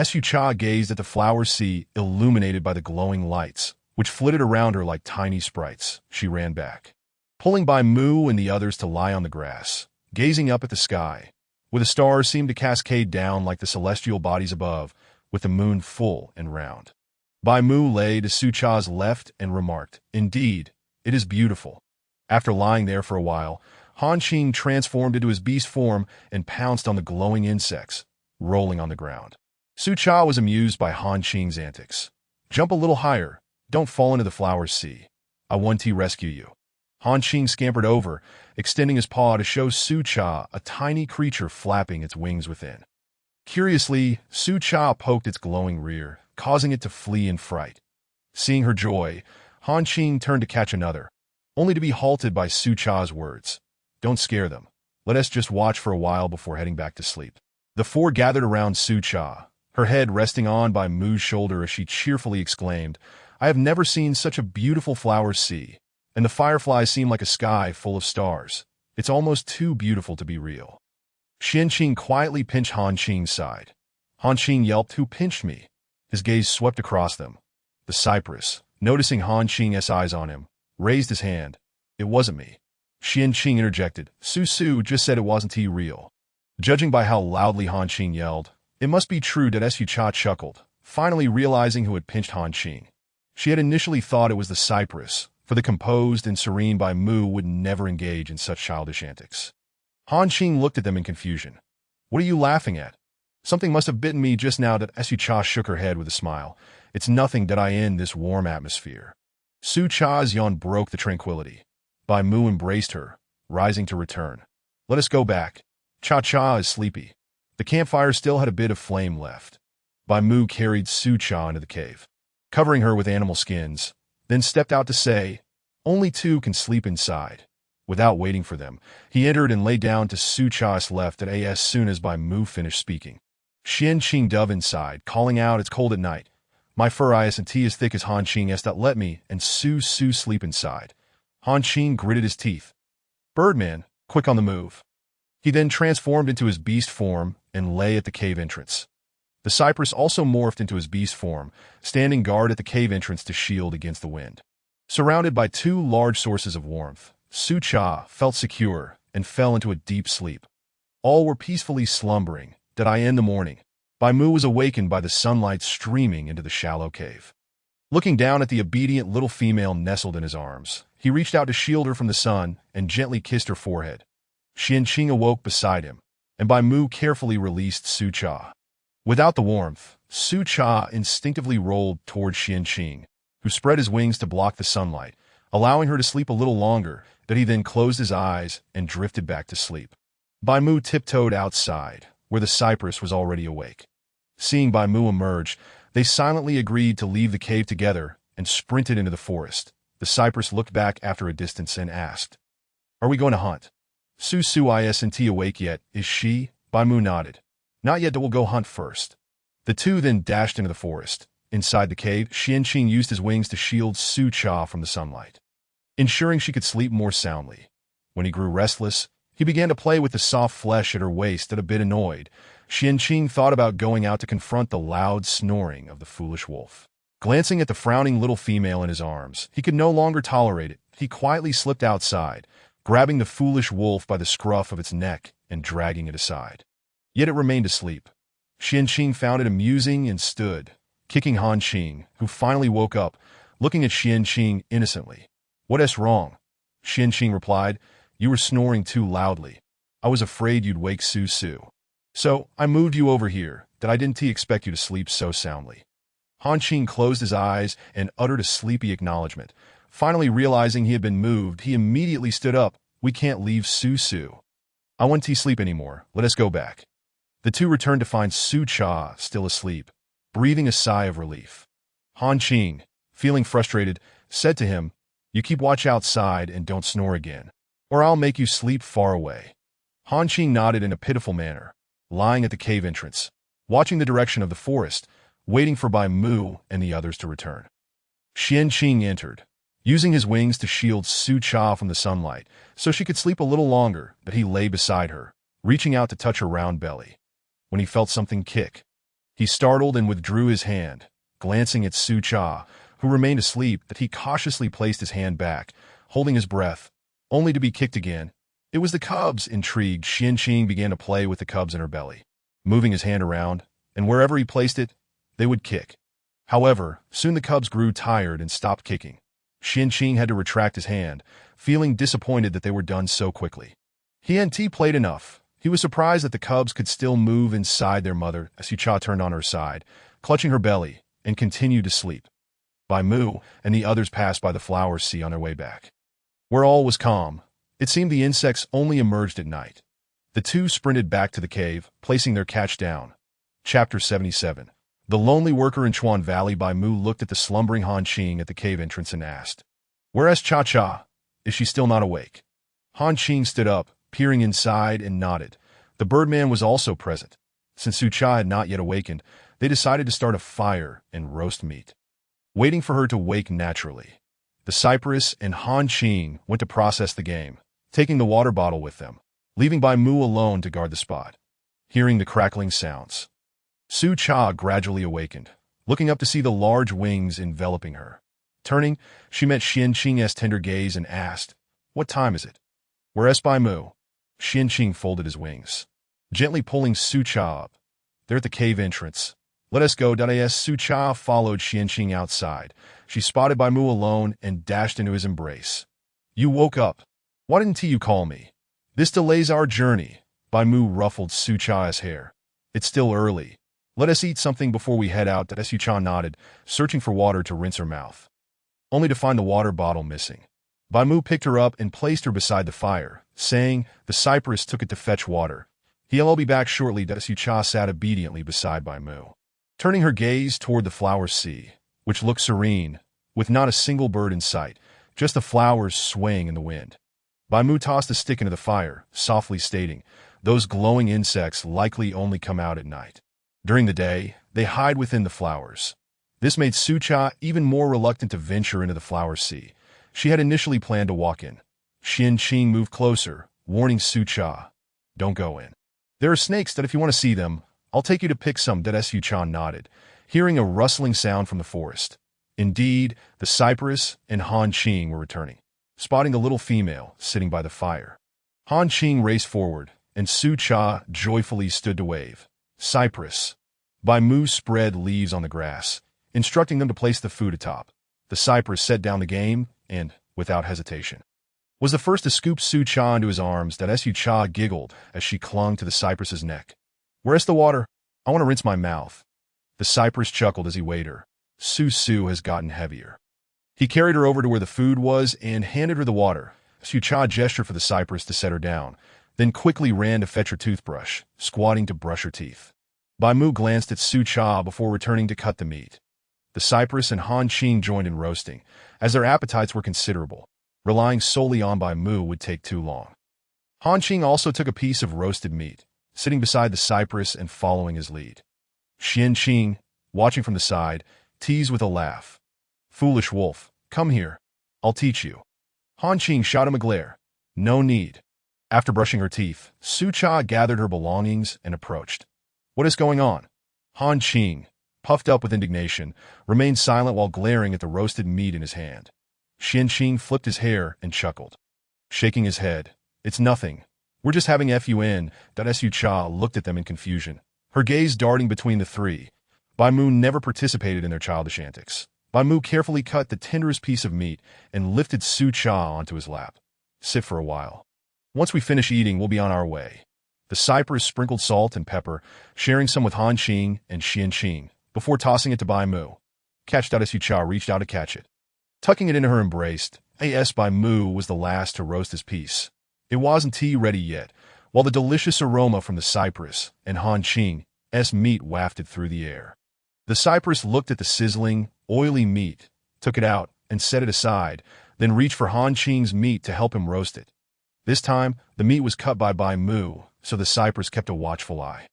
Su Cha gazed at the flower sea illuminated by the glowing lights, which flitted around her like tiny sprites. She ran back, pulling Bai Mu and the others to lie on the grass, gazing up at the sky, where the stars seemed to cascade down like the celestial bodies above, with the moon full and round. Bai Mu lay to Su Cha's left and remarked, Indeed, it is beautiful. After lying there for a while, Han Qing transformed into his beast form and pounced on the glowing insects, rolling on the ground. Su Cha was amused by Han Qing's antics. Jump a little higher. Don't fall into the flower sea. I want to rescue you. Han Qing scampered over, extending his paw to show Su Cha a tiny creature flapping its wings within. Curiously, Su Cha poked its glowing rear, causing it to flee in fright. Seeing her joy, Han Qing turned to catch another, only to be halted by Su Cha's words. Don't scare them. Let us just watch for a while before heading back to sleep. The four gathered around Su Cha, her head resting on Bai Mu's shoulder as she cheerfully exclaimed, I have never seen such a beautiful flower sea, and the fireflies seem like a sky full of stars. It's almost too beautiful to be real. Xianqing quietly pinched Han Qing's side. Han Qing yelped, Who pinched me? His gaze swept across them. The Cypress, noticing Han Qing's eyes on him, raised his hand. It wasn't me. Xianqing interjected. Su just said it wasn't too real. Judging by how loudly Han Qing yelled, it must be true. Su Cha chuckled, finally realizing who had pinched Han Qing. She had initially thought it was the Cypress, for the composed and serene Bai Mu would never engage in such childish antics. Han Qing looked at them in confusion. What are you laughing at? Something must have bitten me just now. That Su Cha shook her head with a smile. It's nothing that I in this warm atmosphere. Su Cha's yawn broke the tranquility. Bai Mu embraced her, rising to return. Let us go back. Cha is sleepy. The campfire still had a bit of flame left. Bai Mu carried Su Cha into the cave, covering her with animal skins, then stepped out to say, only two can sleep inside. Without waiting for them, he entered and lay down to Su Cha's left as soon as Bai Mu finished speaking. Xian Qing dove inside, calling out, it's cold at night. My fur isn't as thick as Han Qing s. Let me and Su sleep inside. Han Qing gritted his teeth. Birdman, quick on the move. He then transformed into his beast form and lay at the cave entrance. The cypress also morphed into his beast form, standing guard at the cave entrance to shield against the wind. Surrounded by two large sources of warmth, Su Cha felt secure and fell into a deep sleep. All were peacefully slumbering. In the morning, Bai Mu was awakened by the sunlight streaming into the shallow cave. Looking down at the obedient little female nestled in his arms, he reached out to shield her from the sun and gently kissed her forehead. Xian Qing awoke beside him, and Bai Mu carefully released Su Cha. Without the warmth, Su Cha instinctively rolled toward Xian Qing, who spread his wings to block the sunlight, allowing her to sleep a little longer. He then closed his eyes and drifted back to sleep. Bai Mu tiptoed outside, where the cypress was already awake. Seeing Bai Mu emerge, they silently agreed to leave the cave together and sprinted into the forest. The cypress looked back after a distance and asked, Are we going to hunt? Su isn't awake yet, is she? Bai Mu nodded. Not yet, we'll go hunt first. The two then dashed into the forest. Inside the cave, Xian Qing used his wings to shield Su Cha from the sunlight, ensuring she could sleep more soundly. When he grew restless, he began to play with the soft flesh at her waist. A bit annoyed, Xian Qing thought about going out to confront the loud snoring of the foolish wolf. Glancing at the frowning little female in his arms, he could no longer tolerate it. He quietly slipped outside, grabbing the foolish wolf by the scruff of its neck and dragging it aside. Yet it remained asleep. Xian Qing found it amusing and stood, kicking Han Qing, who finally woke up, looking at Xian Qing innocently. What's wrong? Xian Qing replied, You were snoring too loudly. I was afraid you'd wake Su. So, I moved you over here. I didn't expect you to sleep so soundly. Han Qing closed his eyes and uttered a sleepy acknowledgement. Finally realizing he had been moved, he immediately stood up. We can't leave Su. I want to sleep anymore. Let us go back. The two returned to find Su Cha still asleep, breathing a sigh of relief. Han Qing, feeling frustrated, said to him, You keep watch outside and don't snore again, or I'll make you sleep far away. Han Qing nodded in a pitiful manner, lying at the cave entrance, watching the direction of the forest, waiting for Bai Mu and the others to return. Xian Qing entered, using his wings to shield Su Cha from the sunlight so she could sleep a little longer. He lay beside her, reaching out to touch her round belly. When he felt something kick, he startled and withdrew his hand, glancing at Su Cha, who remained asleep. He cautiously placed his hand back, holding his breath, only to be kicked again. It was the cubs. Intrigued, Xian Qing began to play with the cubs in her belly, moving his hand around, and wherever he placed it, they would kick. However, soon the cubs grew tired and stopped kicking. Xian Qing had to retract his hand, feeling disappointed that they were done so quickly. He hadn't played enough. He was surprised that the cubs could still move inside their mother. Su Cha turned on her side, clutching her belly, and continued to sleep. Bai Mu and the others passed by the flower sea on their way back, where all was calm. It seemed the insects only emerged at night. The two sprinted back to the cave, placing their catch down. Chapter 77. The Lonely Worker in Chuan Valley. Bai Mu looked at the slumbering Han Qing at the cave entrance and asked, Where's Cha? Is she still not awake? Han Qing stood up, peering inside, and nodded. The Birdman was also present. Since Su Cha had not yet awakened, they decided to start a fire and roast meat, waiting for her to wake naturally. The cypress and Han Qing went to process the game, taking the water bottle with them, leaving Bai Mu alone to guard the spot. Hearing the crackling sounds, Su Cha gradually awakened, looking up to see the large wings enveloping her. Turning, she met Xian Qing's tender gaze and asked, What time is it? Where's Bai Mu? Xian Qing folded his wings, gently pulling Su Cha up. They're at the cave entrance. Let us go. Su Cha followed Xian Qing outside. She spotted Bai Mu alone and dashed into his embrace. You woke up. Why didn't you call me? This delays our journey. Bai Mu ruffled Su Cha's hair. It's still early. Let us eat something before we head out. Su-chan nodded, searching for water to rinse her mouth, only to find the water bottle missing. Bai Mu picked her up and placed her beside the fire, saying, "The cypress took it to fetch water. He'll be back shortly." Su-cha sat obediently beside Bai Mu, turning her gaze toward the flower sea, which looked serene, with not a single bird in sight, just the flowers swaying in the wind. Bai Mu tossed a stick into the fire, softly stating, "Those glowing insects likely only come out at night. During the day, they hide within the flowers." This made Su-cha even more reluctant to venture into the flower sea. She had initially planned to walk in. Xian-qing moved closer, warning Su-cha, "Don't go in. There are snakes that if you want to see them, I'll take you to pick some." Su-chan nodded, hearing a rustling sound from the forest. Indeed, the cypress and Han-qing were returning, spotting the little female sitting by the fire. Han-qing raced forward, and Su-cha joyfully stood to wave. "Cypress." Bai Mu spread leaves on the grass, instructing them to place the food atop. The cypress set down the game and, without hesitation, was the first to scoop Su-cha into his arms. Su-cha giggled as she clung to the cypress's neck. "Where's the water? I want to rinse my mouth." The cypress chuckled as he weighed her. Su has gotten heavier. He carried her over to where the food was and handed her the water. Su-cha gestured for the cypress to set her down, then quickly ran to fetch her toothbrush, squatting to brush her teeth. Bai Mu glanced at Su-cha before returning to cut the meat. The cypress and Han-qing joined in roasting, as their appetites were considerable. Relying solely on Bai Mu would take too long. Han-qing also took a piece of roasted meat, sitting beside the cypress and following his lead. Xian-qing, watching from the side, teased with a laugh. "Foolish wolf, come here. I'll teach you." Han-qing shot him a glare. "No need." After brushing her teeth, Su-cha gathered her belongings and approached. "What is going on?" Han-qing, puffed up with indignation, remained silent while glaring at the roasted meat in his hand. Xian-qing flipped his hair and chuckled, shaking his head. "It's nothing. We're just having fun." Su-cha looked at them in confusion, her gaze darting between the three. Bai Mu never participated in their childish antics. Bai Mu carefully cut the tenderest piece of meat and lifted Su-cha onto his lap. "Sit for a while. Once we finish eating, we'll be on our way." The cypress sprinkled salt and pepper, sharing some with Han-qing and Xian-qing, before tossing it to Bai Mu. "Catch." Su-cha reached out to catch it, tucking it into her embrace. Bai Mu was the last to roast his piece. It wasn't tea ready yet, while the delicious aroma from the cypress and Han-qing's meat wafted through the air. The cypress looked at the sizzling, oily meat, took it out, and set it aside, then reached for Han-qing's meat to help him roast it. This time, the meat was cut by Bai Mu, so the cypress kept a watchful eye.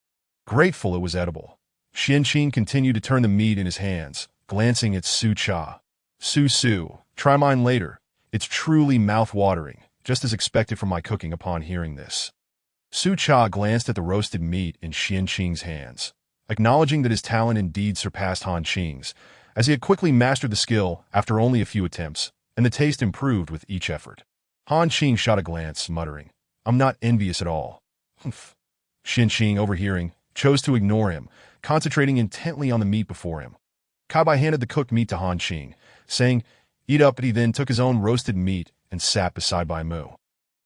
Grateful it was edible, Xian-qing continued to turn the meat in his hands, glancing at Su-cha. Su, try mine later. It's truly mouth-watering, just as expected from my cooking." Upon hearing this, Su-cha glanced at the roasted meat in Xian-qing's hands, acknowledging that his talent indeed surpassed Han-qing's, as he had quickly mastered the skill after only a few attempts, and the taste improved with each effort. Han-qing shot a glance, muttering, "I'm not envious at all." Humph. Xian-qing, overhearing, chose to ignore him, concentrating intently on the meat before him. Kai-bai handed the cooked meat to Han-qing, saying, "Eat up," but he then took his own roasted meat and sat beside Bai Mu,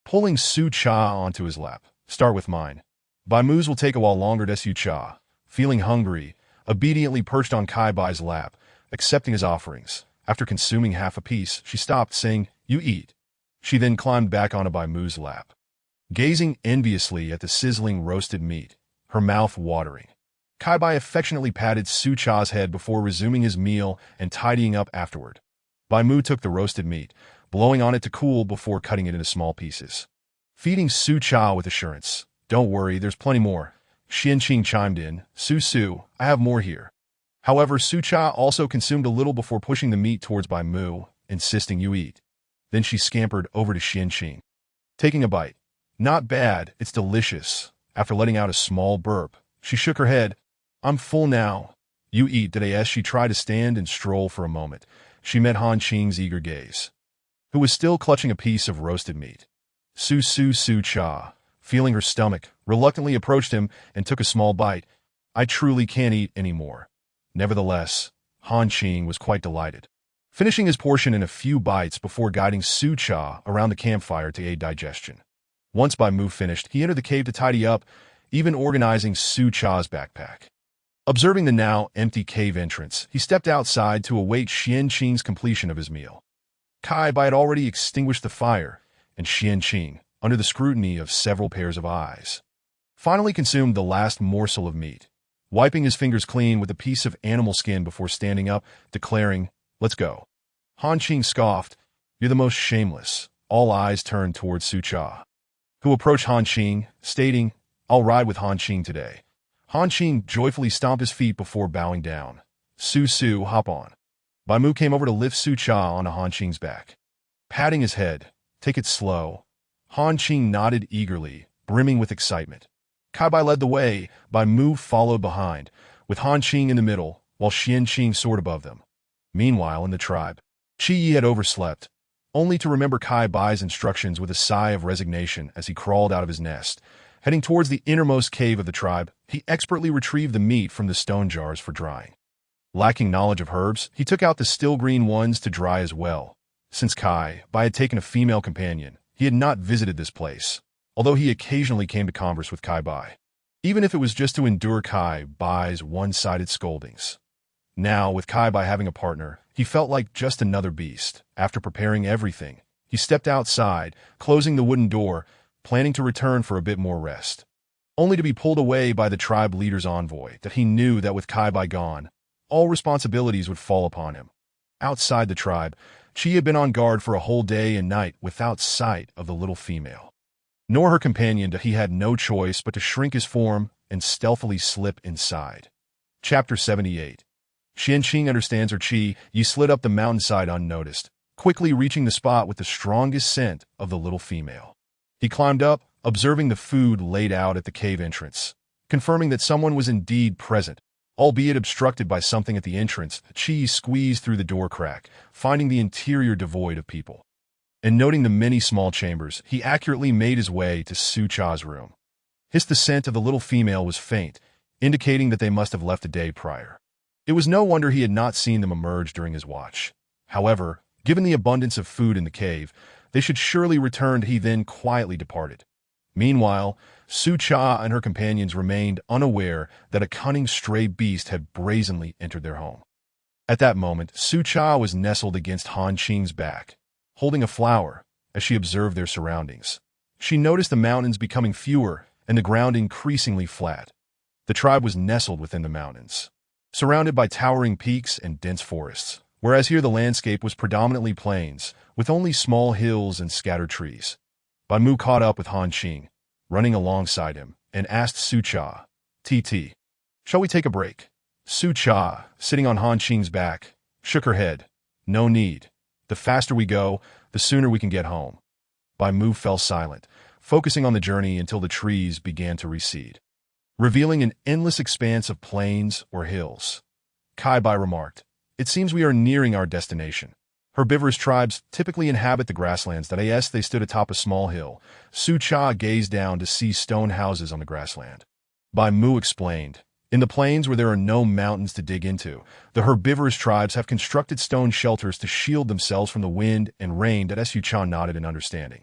pulling Su-cha onto his lap. "Start with mine. Bai Mu's will take a while longer." Su-cha, feeling hungry, obediently perched on Kai-bai's lap, accepting his offerings. After consuming half a piece, she stopped, saying, "You eat." She then climbed back onto Bai Mu's lap, gazing enviously at the sizzling roasted meat, her mouth watering. Kai-bai affectionately patted Su-cha's head before resuming his meal and tidying up afterward. Bai Mu took the roasted meat, blowing on it to cool before cutting it into small pieces, feeding Su-cha with assurance. "Don't worry, there's plenty more." Xian-qing chimed in, Su, I have more here." However, Su-cha also consumed a little before pushing the meat towards Bai Mu, insisting, "You eat." Then she scampered over to Xian-qing, taking a bite. "Not bad, it's delicious." After letting out a small burp, she shook her head. "I'm full now." "You eat." As she tried to stand and stroll for a moment, she met Han-qing's eager gaze, who was still clutching a piece of roasted meat. Su-cha, feeling her stomach, reluctantly approached him and took a small bite. "I truly can't eat anymore." Nevertheless, Han-qing was quite delighted, finishing his portion in a few bites before guiding Su-cha around the campfire to aid digestion. Once Bai Mu finished, he entered the cave to tidy up, even organizing Su Cha's backpack. Observing the now empty cave entrance, he stepped outside to await Xianqing's completion of his meal. Kai Bai had already extinguished the fire, and Xianqing, under the scrutiny of several pairs of eyes, finally consumed the last morsel of meat, wiping his fingers clean with a piece of animal skin before standing up, declaring, "Let's go." Han Qing scoffed, "You're the most shameless." All eyes turned towards Su Cha, who approached Han Qing, stating, "I'll ride with Han Qing today." Han Qing joyfully stomped his feet before bowing down. Su, hop on." Bai Mu came over to lift Su Cha onto Han Qing's back. Patting his head, "Take it slow." Han Qing nodded eagerly, brimming with excitement. Kai Bai led the way, Bai Mu followed behind, with Han Qing in the middle, while Xianqing soared above them. Meanwhile, in the tribe, Qi Yi had overslept, only to remember Kai Bai's instructions with a sigh of resignation as he crawled out of his nest. Heading towards the innermost cave of the tribe, he expertly retrieved the meat from the stone jars for drying. Lacking knowledge of herbs, he took out the still green ones to dry as well. Since Kai Bai had taken a female companion, he had not visited this place, although he occasionally came to converse with Kai Bai, even if it was just to endure Kai Bai's one-sided scoldings. Now, with Kai Bai having a partner, he felt like just another beast. After preparing everything, he stepped outside, closing the wooden door, planning to return for a bit more rest, only to be pulled away by the tribe leader's envoy that he knew that with Kai Bai gone, all responsibilities would fall upon him. Outside the tribe, Qi had been on guard for a whole day and night without sight of the little female, nor her companion, that he had no choice but to shrink his form and stealthily slip inside. Chapter 78. Xianqing understands her Qi Yi slid up the mountainside unnoticed, quickly reaching the spot with the strongest scent of the little female. He climbed up, observing the food laid out at the cave entrance, confirming that someone was indeed present, albeit obstructed by something at the entrance. Qi squeezed through the door crack, finding the interior devoid of people. And noting the many small chambers, he accurately made his way to Su Cha's room. The scent of the little female was faint, indicating that they must have left the day prior. It was no wonder he had not seen them emerge during his watch. However, given the abundance of food in the cave, they should surely return. He then quietly departed. Meanwhile, Su Cha and her companions remained unaware that a cunning stray beast had brazenly entered their home. At that moment, Su Cha was nestled against Han Qing's back, holding a flower. As she observed their surroundings, she noticed the mountains becoming fewer and the ground increasingly flat. The tribe was nestled within the mountains, surrounded by towering peaks and dense forests, whereas here the landscape was predominantly plains, with only small hills and scattered trees. Bai Mu caught up with Han Qing, running alongside him, and asked Su Cha, "TT, shall we take a break?" Su Cha, sitting on Han Qing's back, shook her head. "No need. The faster we go, the sooner we can get home." Bai Mu fell silent, focusing on the journey until the trees began to recede, revealing an endless expanse of plains or hills. Kai Bai remarked, "It seems we are nearing our destination." Herbivorous tribes typically inhabit the grasslands. They stood atop a small hill. Su Cha gazed down to see stone houses on the grassland. Bai Mu explained, "In the plains where there are no mountains to dig into, the herbivorous tribes have constructed stone shelters to shield themselves from the wind and rain." Su Cha nodded in understanding.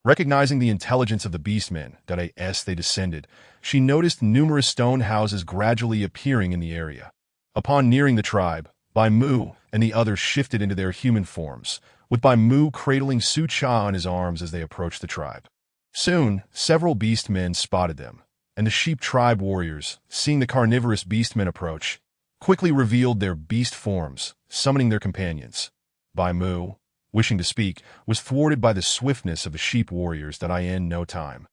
Recognizing the intelligence of the beastmen, they descended, she noticed numerous stone houses gradually appearing in the area. Upon nearing the tribe, Bai Mu and the others shifted into their human forms, with Bai Mu cradling Su Cha on his arms as they approached the tribe. Soon, several beastmen spotted them, and the sheep tribe warriors, seeing the carnivorous beastmen approach, quickly revealed their beast forms, summoning their companions. Bai Mu, wishing to speak, was thwarted by the swiftness of the sheep warriors. In no time,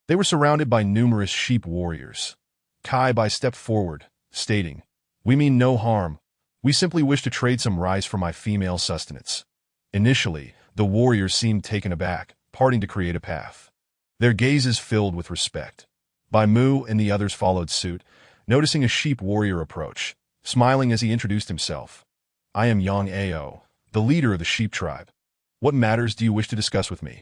they were surrounded by numerous sheep warriors. Kai Bai stepped forward, stating, "We mean no harm. We simply wish to trade some rice for my female sustenance." Initially, the warriors seemed taken aback, parting to create a path, their gazes filled with respect. Bai Mu and the others followed suit, noticing a sheep warrior approach, smiling as he introduced himself. "I am Yang Ao, the leader of the sheep tribe. What matters do you wish to discuss with me?"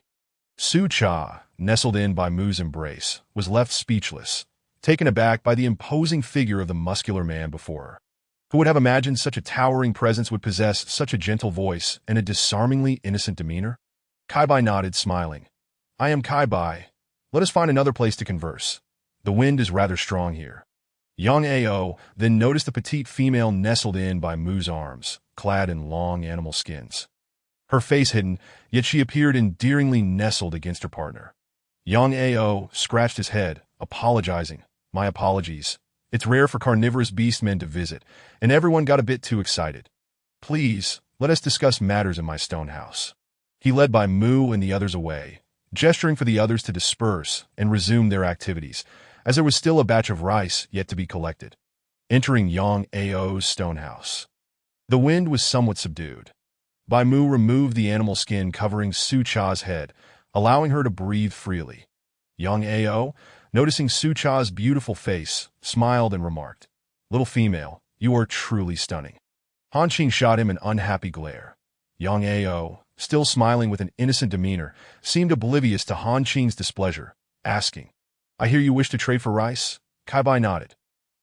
Su Cha, nestled in Bai Mu's embrace, was left speechless, taken aback by the imposing figure of the muscular man before her. Who would have imagined such a towering presence would possess such a gentle voice and a disarmingly innocent demeanor? Kai Bai nodded, smiling. "I am Kai Bai. Let us find another place to converse." The wind is rather strong here. Young Ao then noticed a petite female nestled in by Mu's arms, clad in long animal skins. Her face hidden, yet she appeared endearingly nestled against her partner. Young Ao scratched his head, apologizing. My apologies. It's rare for carnivorous beastmen to visit, and everyone got a bit too excited. Please, let us discuss matters in my stone house. He led by Mu and the others away, gesturing for the others to disperse and resume their activities, as there was still a batch of rice yet to be collected. Entering Yang Ao's stone house. The wind was somewhat subdued. Bai Mu removed the animal skin covering Su Cha's head, allowing her to breathe freely. Yang Ao, noticing Su Cha's beautiful face, smiled and remarked, "Little female, you are truly stunning." Han Qing shot him an unhappy glare. Yang Ao, still smiling with an innocent demeanor, seemed oblivious to Han Qing's displeasure, asking, "I hear you wish to trade for rice?" Kai Bai nodded.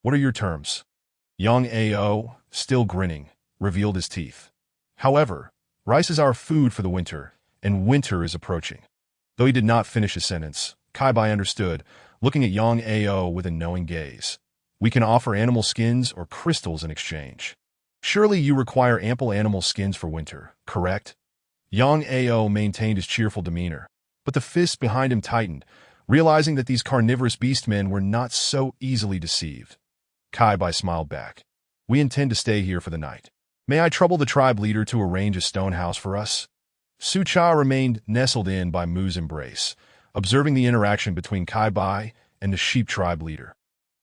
"What are your terms?" Yang Ao, still grinning, revealed his teeth. "However, rice is our food for the winter, and winter is approaching." Though he did not finish his sentence, Kai Bai understood, looking at Yang Ao with a knowing gaze. "We can offer animal skins or crystals in exchange. Surely you require ample animal skins for winter, correct?" Yang Ao maintained his cheerful demeanor, but the fists behind him tightened, realizing that these carnivorous beastmen were not so easily deceived. Kai Bai smiled back. "We intend to stay here for the night. May I trouble the tribe leader to arrange a stone house for us?" Su Cha remained nestled in by Mu's embrace, observing the interaction between Kai Bai and the sheep tribe leader,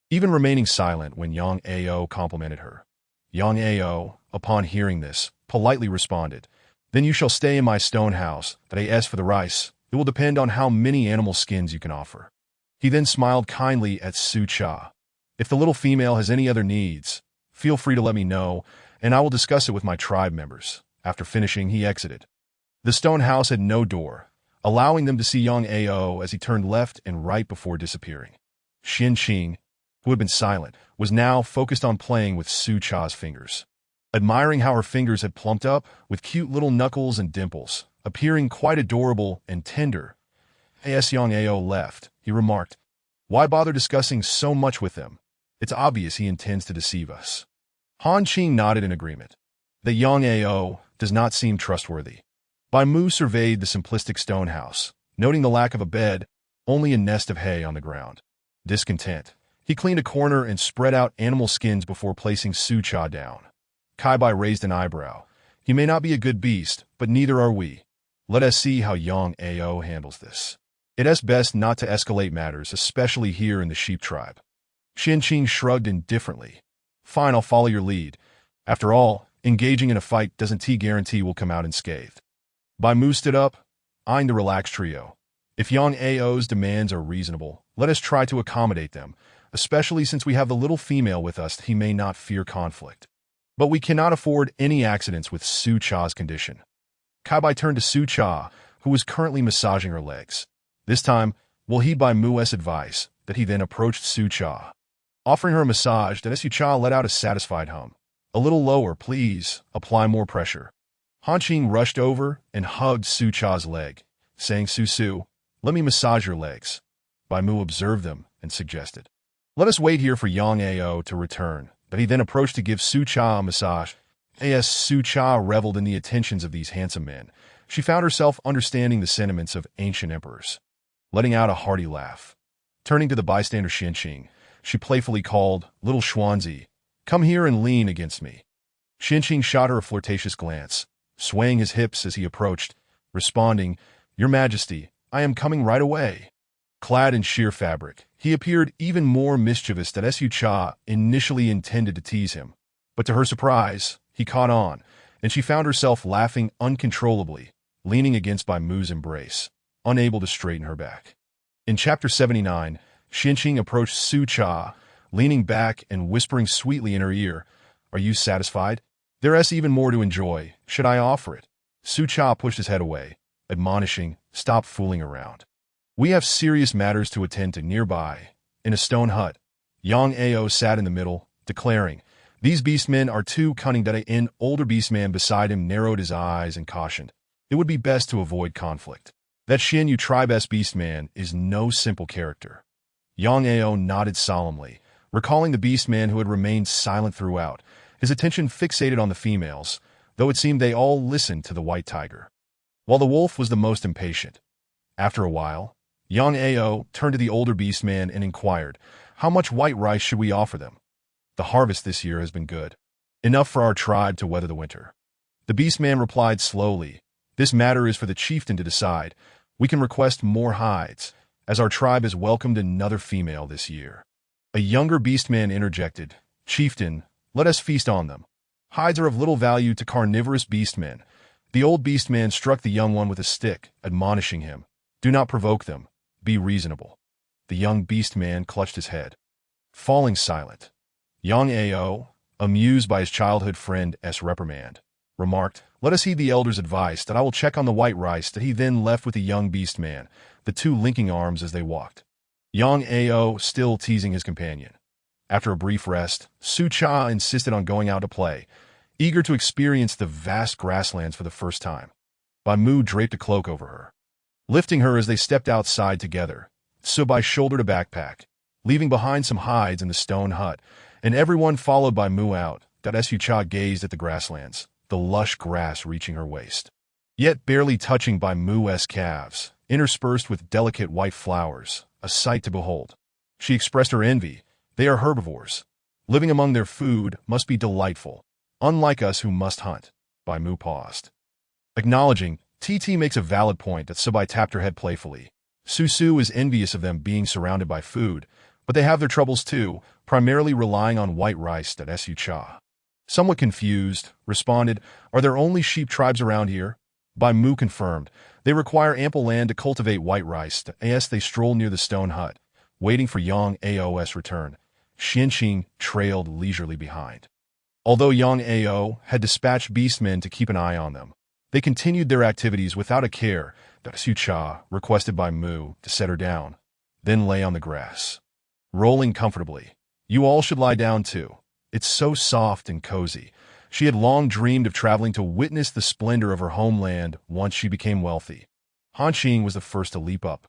even remaining silent when Yang Ao complimented her. Yang Ao, upon hearing this, politely responded, "Then you shall stay in my stone house, but as for the rice, it will depend on how many animal skins you can offer." He then smiled kindly at Su Cha. "If the little female has any other needs, feel free to let me know, and I will discuss it with my tribe members." After finishing, he exited. The stone house had no door, allowing them to see Yang Ao as he turned left and right before disappearing. Xin Qing, who had been silent, was now focused on playing with Su Cha's fingers. Admiring how her fingers had plumped up, with cute little knuckles and dimples, appearing quite adorable and tender. As Yang Ao left, he remarked, "Why bother discussing so much with them? It's obvious he intends to deceive us." Han Qing nodded in agreement. The Yang Ao does not seem trustworthy. Bai Mu surveyed the simplistic stone house, noting the lack of a bed, only a nest of hay on the ground. Discontent, he cleaned a corner and spread out animal skins before placing Su Cha down. Kai Bai raised an eyebrow. "He may not be a good beast, but neither are we. Let us see how Yang Ao handles this. It is best not to escalate matters, especially here in the sheep tribe." Xin Qing shrugged indifferently. "Fine, I'll follow your lead. After all, engaging in a fight doesn't guarantee we'll come out unscathed." Bai Mu stood up, eyeing the relaxed trio. "If Yang Ao's demands are reasonable, let us try to accommodate them, especially since we have the little female with us. He may not fear conflict. But we cannot afford any accidents with Su Cha's condition." Kai Bai turned to Su Cha, who was currently massaging her legs. This time, we'll heed Bai Mu's advice, that he then approached Su Cha. Offering her a massage, that Su Cha let out a satisfied hum. "A little lower, please. Apply more pressure." Han Qing rushed over and hugged Su Cha's leg, saying, "Su, let me massage your legs." Bai Mu observed them and suggested, "Let us wait here for Yang Ao to return." But he then approached to give Su Cha a massage. As Su Cha reveled in the attentions of these handsome men, she found herself understanding the sentiments of ancient emperors. Letting out a hearty laugh. Turning to the bystander Xin Qing, she playfully called, "Little Xuanzi, come here and lean against me." Xin Qing shot her a flirtatious glance, swaying his hips as he approached, responding, "Your Majesty, I am coming right away." Clad in sheer fabric, he appeared even more mischievous than Su Cha initially intended to tease him. But to her surprise, he caught on, and she found herself laughing uncontrollably, leaning against Bai Mu's embrace, unable to straighten her back. In Chapter 79, Xin Qing approached Su Cha, leaning back and whispering sweetly in her ear, "Are you satisfied? There is even more to enjoy. Should I offer it?" Su Cha pushed his head away, admonishing, "Stop fooling around. We have serious matters to attend to." Nearby, in a stone hut, Yang Ao sat in the middle, declaring, "These beastmen are too cunning." That an older beastman beside him narrowed his eyes and cautioned, "It would be best to avoid conflict. That Xin Yu tribe's beastman is no simple character." Yang Ao nodded solemnly, recalling the beast man who had remained silent throughout, his attention fixated on the females, though it seemed they all listened to the white tiger. While the wolf was the most impatient. After a while, Yang Ao turned to the older beast man and inquired, "How much white rice should we offer them? The harvest this year has been good. Enough for our tribe to weather the winter." The beast man replied slowly, "This matter is for the chieftain to decide. We can request more hides, as our tribe has welcomed another female this year." A younger beastman interjected, "Chieftain, let us feast on them. Hides are of little value to carnivorous beastmen." The old beastman struck the young one with a stick, admonishing him, "Do not provoke them. Be reasonable." The young beastman clutched his head. Falling silent, Yang Ao, amused by his childhood friend's reprimand, remarked, "Let us heed the elder's advice that I will check on the white rice." That he then left with the young beastman, the two linking arms as they walked. Yang Ao still teasing his companion. After a brief rest, Su Cha insisted on going out to play, eager to experience the vast grasslands for the first time. Bai Mu draped a cloak over her. Lifting her as they stepped outside together, Subai shouldered a backpack, leaving behind some hides in the stone hut, and everyone followed Bai Mu out. Su Cha gazed at the grasslands, the lush grass reaching her waist, yet barely touching Bai Mu's calves, interspersed with delicate white flowers, a sight to behold. She expressed her envy. They are herbivores. Living among their food must be delightful, unlike us who must hunt. Bai Mu paused. Acknowledging, TT makes a valid point. That Subai tapped her head playfully. Su is envious of them being surrounded by food, but they have their troubles too, primarily relying on white rice. Su Cha, somewhat confused, responded, "Are there only sheep tribes around here?" Bai Mu confirmed, "They require ample land to cultivate white rice." As they strolled near the stone hut, waiting for Yang Ao's return, Xianqing trailed leisurely behind. Although Yang Ao had dispatched beastmen to keep an eye on them, they continued their activities without a care. Su Cha requested Bai Mu to set her down, then lay on the grass, rolling comfortably. "You all should lie down too. It's so soft and cozy." She had long dreamed of traveling to witness the splendor of her homeland once she became wealthy. Hanqing was the first to leap up,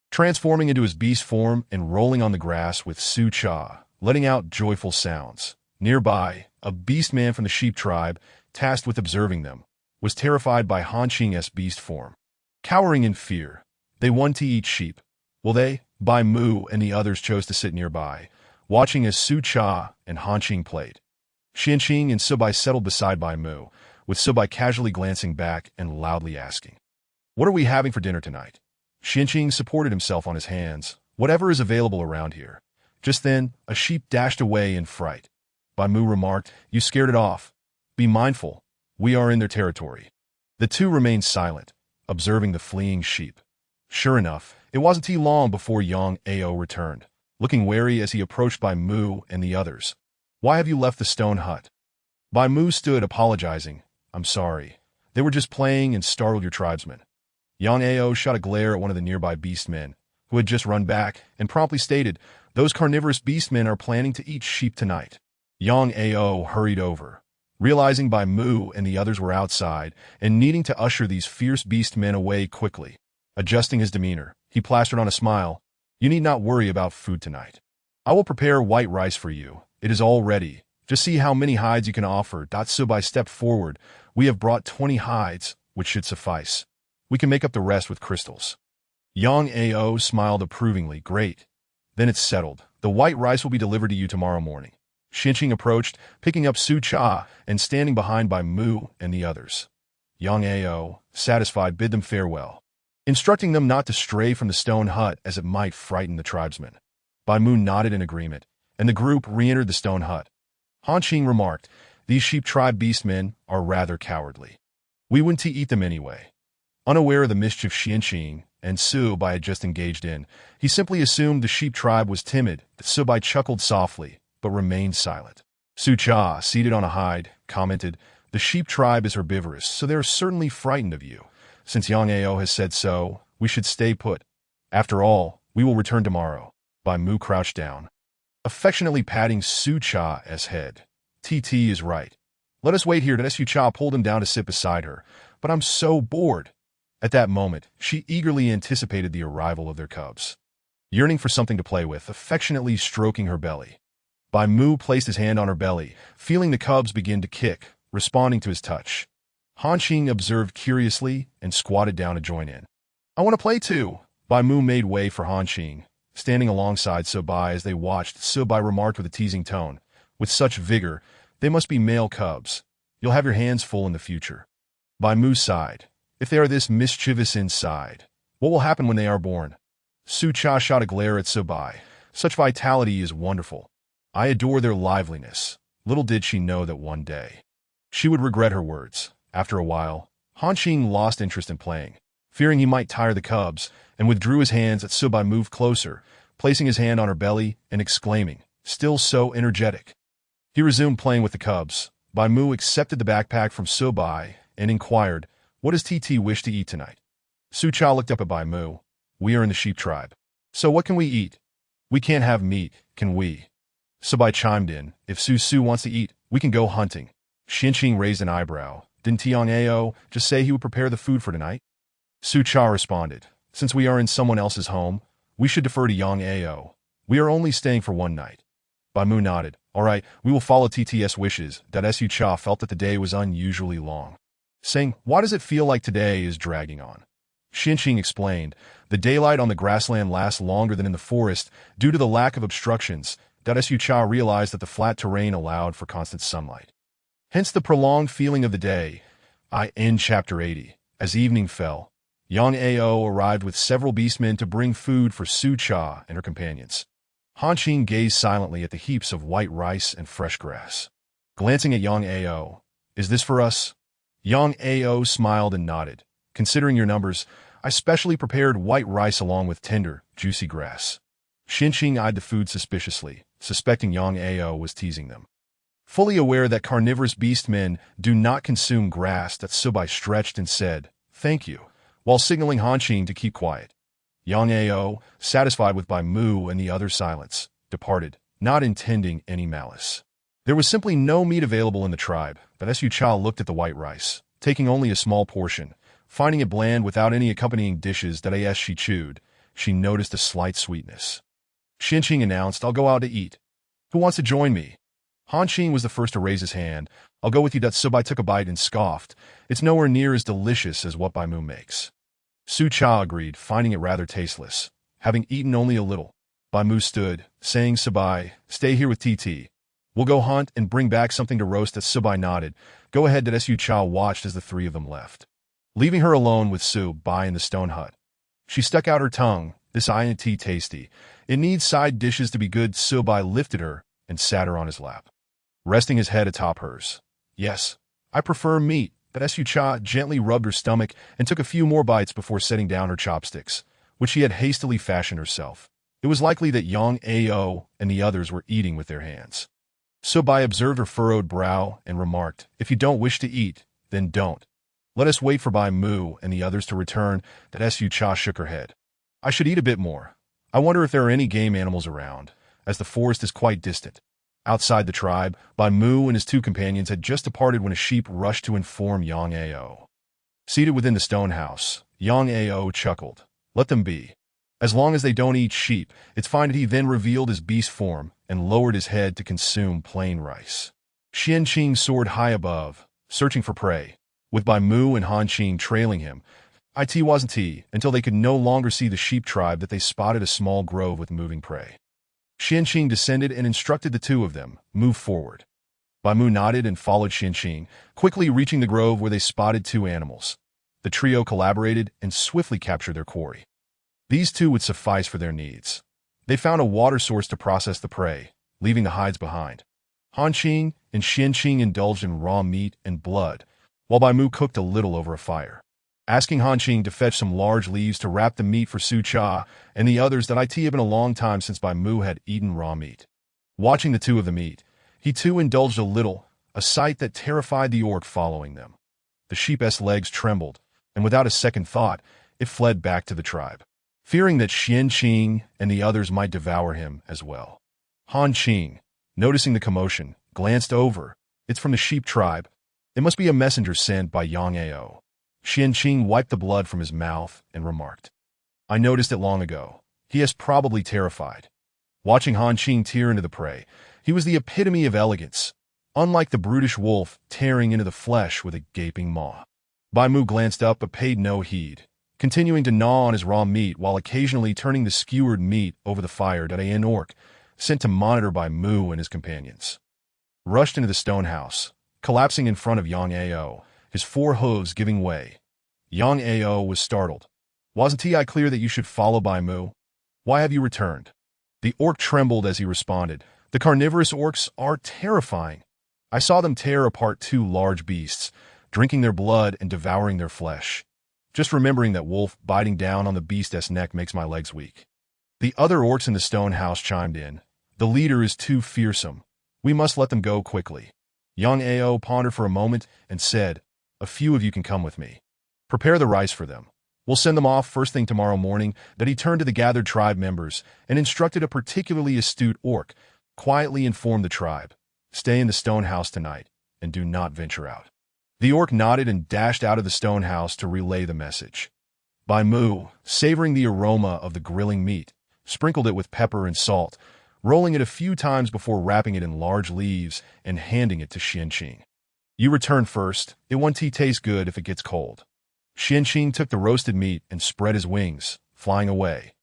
transforming into his beast form and rolling on the grass with Su Cha, letting out joyful sounds. Nearby, a beastman from the sheep tribe, tasked with observing them, was terrified by Hanqing's beast form. Cowering in fear, they wanted to eat sheep. Well, Bai Mu and the others chose to sit nearby, watching as Su Cha and Hanqing played. Xianqing and Subai settled beside Bai Mu, with Subai casually glancing back and loudly asking, "What are we having for dinner tonight?" Xianqing supported himself on his hands. "Whatever is available around here." Just then, a sheep dashed away in fright. Bai Mu remarked, "You scared it off. Be mindful. We are in their territory." The two remained silent, observing the fleeing sheep. Sure enough, it wasn't too long before Yang Ao returned, looking wary as he approached Bai Mu and the others. "Why have you left the stone hut?" Bai Mu stood apologizing. "I'm sorry. They were just playing and startled your tribesmen." Yang Ao shot a glare at one of the nearby beastmen, who had just run back, and promptly stated, "Those carnivorous beastmen are planning to eat sheep tonight." Yang Ao hurried over, realizing Bai Mu and the others were outside and needing to usher these fierce beastmen away quickly. Adjusting his demeanor, he plastered on a smile, "You need not worry about food tonight. I will prepare white rice for you. It is all ready. Just see how many hides you can offer." Subai stepped forward. "We have brought 20 hides, which should suffice. We can make up the rest with crystals." Yang Ao smiled approvingly. "Great. Then it's settled. The white rice will be delivered to you tomorrow morning." Xianqing approached, picking up Su Cha and standing behind Bai Mu and the others. Yang Ao, satisfied, bid them farewell, instructing them not to stray from the stone hut as it might frighten the tribesmen. Bai Mu nodded in agreement, and the group re-entered the stone hut. Hanqing remarked, "These sheep tribe beastmen are rather cowardly. We wouldn't eat them anyway." Unaware of the mischief Xianqing and Subai had just engaged in, he simply assumed the sheep tribe was timid. Subai chuckled softly, but remained silent. Su Cha, seated on a hide, commented, "The sheep tribe is herbivorous, so they are certainly frightened of you. Since Yang Ao has said so, we should stay put. After all, we will return tomorrow." Bai Mu crouched down, affectionately patting Su Cha's head. "TT is right. Let us wait here." Su Cha pulled him down to sit beside her. "But I'm so bored." At that moment, she eagerly anticipated the arrival of their cubs. yearning for something to play with, affectionately stroking her belly. Bai Mu placed his hand on her belly, feeling the cubs begin to kick, responding to his touch. Han Qing observed curiously and squatted down to join in. "I want to play too." Bai Mu made way for Han Qing, standing alongside So Bai as they watched. So Bai remarked with a teasing tone, "With such vigor, they must be male cubs. You'll have your hands full in the future." Bai Mu sighed. "If they are this mischievous inside, what will happen when they are born?" Su Cha shot a glare at So Bai. "Such vitality is wonderful. I adore their liveliness." Little did she know that one day she would regret her words. After a while, Han Qing lost interest in playing, fearing he might tire the cubs, and withdrew his hands as So Bai moved closer, placing his hand on her belly and exclaiming, "Still so energetic." He resumed playing with the cubs. Bai Mu accepted the backpack from So Bai and inquired, "What does TT wish to eat tonight?" Su Cha looked up at Bai Mu. "We are in the sheep tribe. So what can we eat?" "We can't have meat, can we?" So Bai chimed in, "If Su wants to eat, we can go hunting." Xinqing raised an eyebrow. "Didn't Tiang Ao just say he would prepare the food for tonight?" Su Cha responded, "Since we are in someone else's home, we should defer to Yang Ao. We are only staying for one night." Bai Mu nodded. "All right, we will follow TT's wishes." That Su Cha felt that the day was unusually long, saying, "Why does it feel like today is dragging on?" Xinqing explained, "The daylight on the grassland lasts longer than in the forest due to the lack of obstructions." Su Cha realized that the flat terrain allowed for constant sunlight. Hence the prolonged feeling of the day. In Chapter 80, as evening fell, Yang Ao arrived with several beastmen to bring food for Su Cha and her companions. Han Qing gazed silently at the heaps of white rice and fresh grass. Glancing at Yang Ao, "Is this for us?" Yang Ao smiled and nodded. "Considering your numbers, I specially prepared white rice along with tender, juicy grass." Xinqing eyed the food suspiciously, suspecting Yang Ao was teasing them. Fully aware that carnivorous beastmen do not consume grass, that So Bai stretched and said, "Thank you," while signaling Han Qing to keep quiet. Yang Ao, satisfied with Bai Mu and the other's silence, departed, not intending any malice. There was simply no meat available in the tribe, but Su Cha looked at the white rice, taking only a small portion. Finding it bland without any accompanying dishes that as she chewed, she noticed a slight sweetness. Xinqing announced, "I'll go out to eat. Who wants to join me?" Han Qing was the first to raise his hand. "I'll go with you." So Bai took a bite and scoffed. "It's nowhere near as delicious as what Bai Mu makes." Su Cha agreed, finding it rather tasteless. Having eaten only a little, Bai Mu stood, saying, "So Bai, stay here with TT. We'll go hunt and bring back something to roast." So Bai nodded. "Go ahead." Su Cha watched as the three of them left, leaving her alone with Su Bai in the stone hut. She stuck out her tongue. "This ain't tasty. It needs side dishes to be good." So Bai lifted her and sat her on his lap, resting his head atop hers. "Yes, I prefer meat." Su Cha gently rubbed her stomach and took a few more bites before setting down her chopsticks, which she had hastily fashioned herself. It was likely that Yang Ao and the others were eating with their hands. So Bai observed her furrowed brow and remarked, "If you don't wish to eat, then don't. Let us wait for Bai Mu and the others to return." Su Cha shook her head. "I should eat a bit more. I wonder if there are any game animals around, as the forest is quite distant." Outside the tribe, Bai Mu and his two companions had just departed when a sheep rushed to inform Yang Ao. Seated within the stone house, Yang Ao chuckled. "Let them be. As long as they don't eat sheep, it's fine." He then revealed his beast form and lowered his head to consume plain rice. Xinqing soared high above, searching for prey, with Bai Mu and Han Qing trailing him. It wasn't until they could no longer see the sheep tribe that they spotted a small grove with moving prey. Xinqing descended and instructed the two of them, "Move forward." Bai Mu nodded and followed Xinqing, quickly reaching the grove where they spotted two animals. The trio collaborated and swiftly captured their quarry. These two would suffice for their needs. They found a water source to process the prey, leaving the hides behind. Han Qing and Xinqing indulged in raw meat and blood, while Bai Mu cooked a little over a fire, asking Han Qing to fetch some large leaves to wrap the meat for Su Cha and the others. It had been a long time since Bai Mu had eaten raw meat. Watching the two of them eat, he too indulged a little, a sight that terrified the orc following them. The sheep's legs trembled, and without a second thought, it fled back to the tribe, fearing that Xinqing and the others might devour him as well. Han Qing, noticing the commotion, glanced over. "It's from the sheep tribe. It must be a messenger sent by Yang Ao." Xinqing wiped the blood from his mouth and remarked, "I noticed it long ago. He is probably terrified. Watching Han Qing tear into the prey, he was the epitome of elegance, unlike the brutish wolf tearing into the flesh with a gaping maw. Bai Mu glanced up but paid no heed, continuing to gnaw on his raw meat while occasionally turning the skewered meat over the fire. An orc, sent to monitor Bai Mu and his companions, rushed into the stone house, collapsing in front of Yang Ao, his 4 hooves giving way. Yang Ao was startled. Wasn't I clear that you should follow Bai Mu? Why have you returned? The orc trembled as he responded. The carnivorous orcs are terrifying. I saw them tear apart 2 large beasts, drinking their blood and devouring their flesh. Just remembering that wolf biting down on the beast's neck makes my legs weak. The other orcs in the stone house chimed in. The leader is too fearsome. We must let them go quickly. Yang Ao pondered for a moment and said, a few of you can come with me. Prepare the rice for them. We'll send them off first thing tomorrow morning. That he turned to the gathered tribe members and instructed a particularly astute orc, quietly informed the tribe, stay in the stone house tonight and do not venture out. The orc nodded and dashed out of the stone house to relay the message. Bai Mu, savoring the aroma of the grilling meat, sprinkled it with pepper and salt, rolling it a few times before wrapping it in large leaves and handing it to Xianqing. You return first. It won't taste good if it gets cold. Xianqing took the roasted meat and spread his wings, flying away.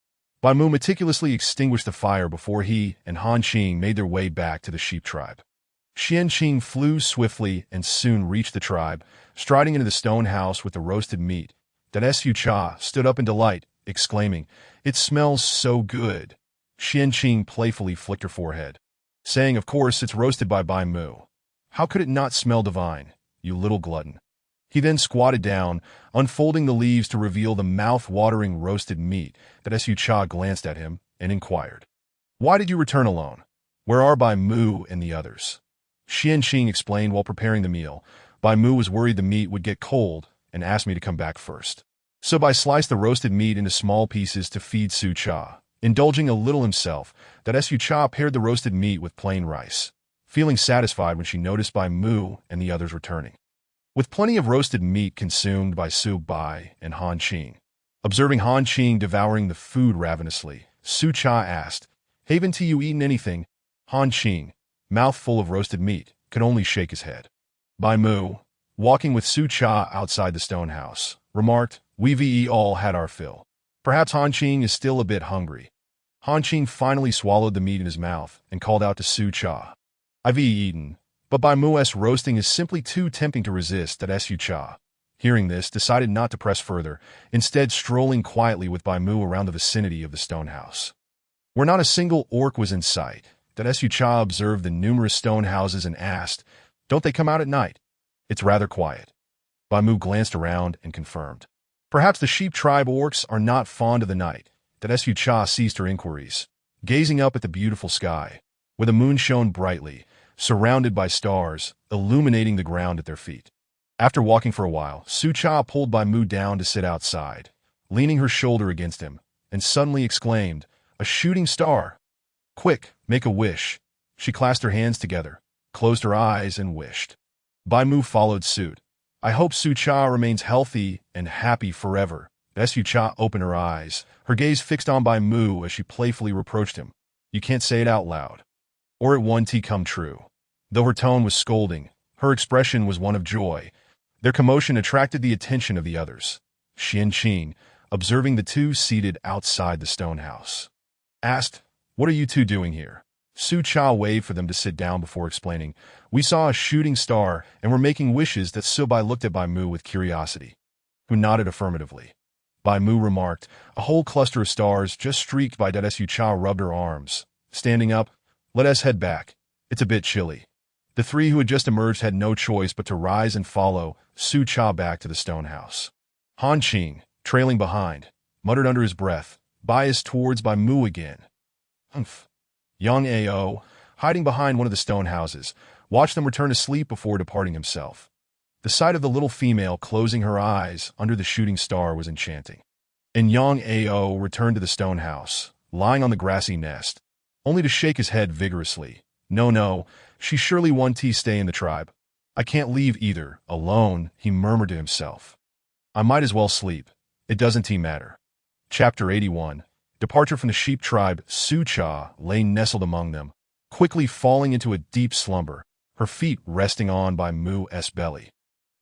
Bai Mu meticulously extinguished the fire before he and Han Qing made their way back to the sheep tribe. Xianqing flew swiftly and soon reached the tribe, striding into the stone house with the roasted meat. Su Cha stood up in delight, exclaiming, "It smells so good." Xianqing playfully flicked her forehead, saying, "Of course, it's roasted by Bai Mu. How could it not smell divine, you little glutton?" He then squatted down, unfolding the leaves to reveal the mouth-watering roasted meat. Su Cha glanced at him and inquired, "Why did you return alone? Where are Bai Mu and the others?" Xianqing explained while preparing the meal. Bai Mu was worried the meat would get cold and asked me to come back first. So Bai sliced the roasted meat into small pieces to feed Su Cha. Indulging a little himself, Su Cha paired the roasted meat with plain rice, feeling satisfied when she noticed Bai Mu and the others returning. With plenty of roasted meat consumed by Su Bai and Han Qing. Observing Han Qing devouring the food ravenously, Su Cha asked, "Haven't you eaten anything?" Han Qing, mouth full of roasted meat, could only shake his head. Bai Mu, walking with Su Cha outside the stone house, remarked, "We've all had our fill. Perhaps Han Qing is still a bit hungry." Han Qing finally swallowed the meat in his mouth and called out to Su Cha, "I've eaten, but Bai Mu's roasting is simply too tempting to resist." Su Cha, hearing this, decided not to press further, instead strolling quietly with Bai Mu around the vicinity of the stone house. Where not a single orc was in sight, Su Cha observed the numerous stone houses and asked, "Don't they come out at night? It's rather quiet." Bai Mu glanced around and confirmed. Perhaps the sheep tribe orcs are not fond of the night. Su Cha ceased her inquiries, gazing up at the beautiful sky, where the moon shone brightly, surrounded by stars, illuminating the ground at their feet. After walking for a while, Su Cha pulled Bai Mu down to sit outside, leaning her shoulder against him, and suddenly exclaimed, "A shooting star! Quick, make a wish." She clasped her hands together, closed her eyes, and wished. Bai Mu followed suit. "I hope Su Cha remains healthy and happy forever." Su Cha opened her eyes, her gaze fixed on Bai Mu as she playfully reproached him. "You can't say it out loud, or it won't come true." Though her tone was scolding, her expression was one of joy. Their commotion attracted the attention of the others. Xianqing, observing the two seated outside the stone house, asked, "What are you two doing here?" Su Cha waved for them to sit down before explaining, "We saw a shooting star and were making wishes." That Su Bai looked at Bai Mu with curiosity, who nodded affirmatively. Bai Mu remarked, "A whole cluster of stars just streaked by." Su Cha rubbed her arms. Standing up, "Let us head back. It's a bit chilly." The three who had just emerged had no choice but to rise and follow Su Cha back to the stone house. Han Qing, trailing behind, muttered under his breath, biased towards Bai Mu again. "Humph." Yang Ao, hiding behind one of the stone houses, watched them return to sleep before departing himself. The sight of the little female closing her eyes under the shooting star was enchanting. And Yang Ao returned to the stone house, lying on the grassy nest, only to shake his head vigorously. No, she surely won't stay in the tribe. "I can't leave either, alone," he murmured to himself. "I might as well sleep. It doesn't matter." Chapter 81. departure from the sheep tribe, Su Cha lay nestled among them, quickly falling into a deep slumber, her feet resting on Bai Mu's belly.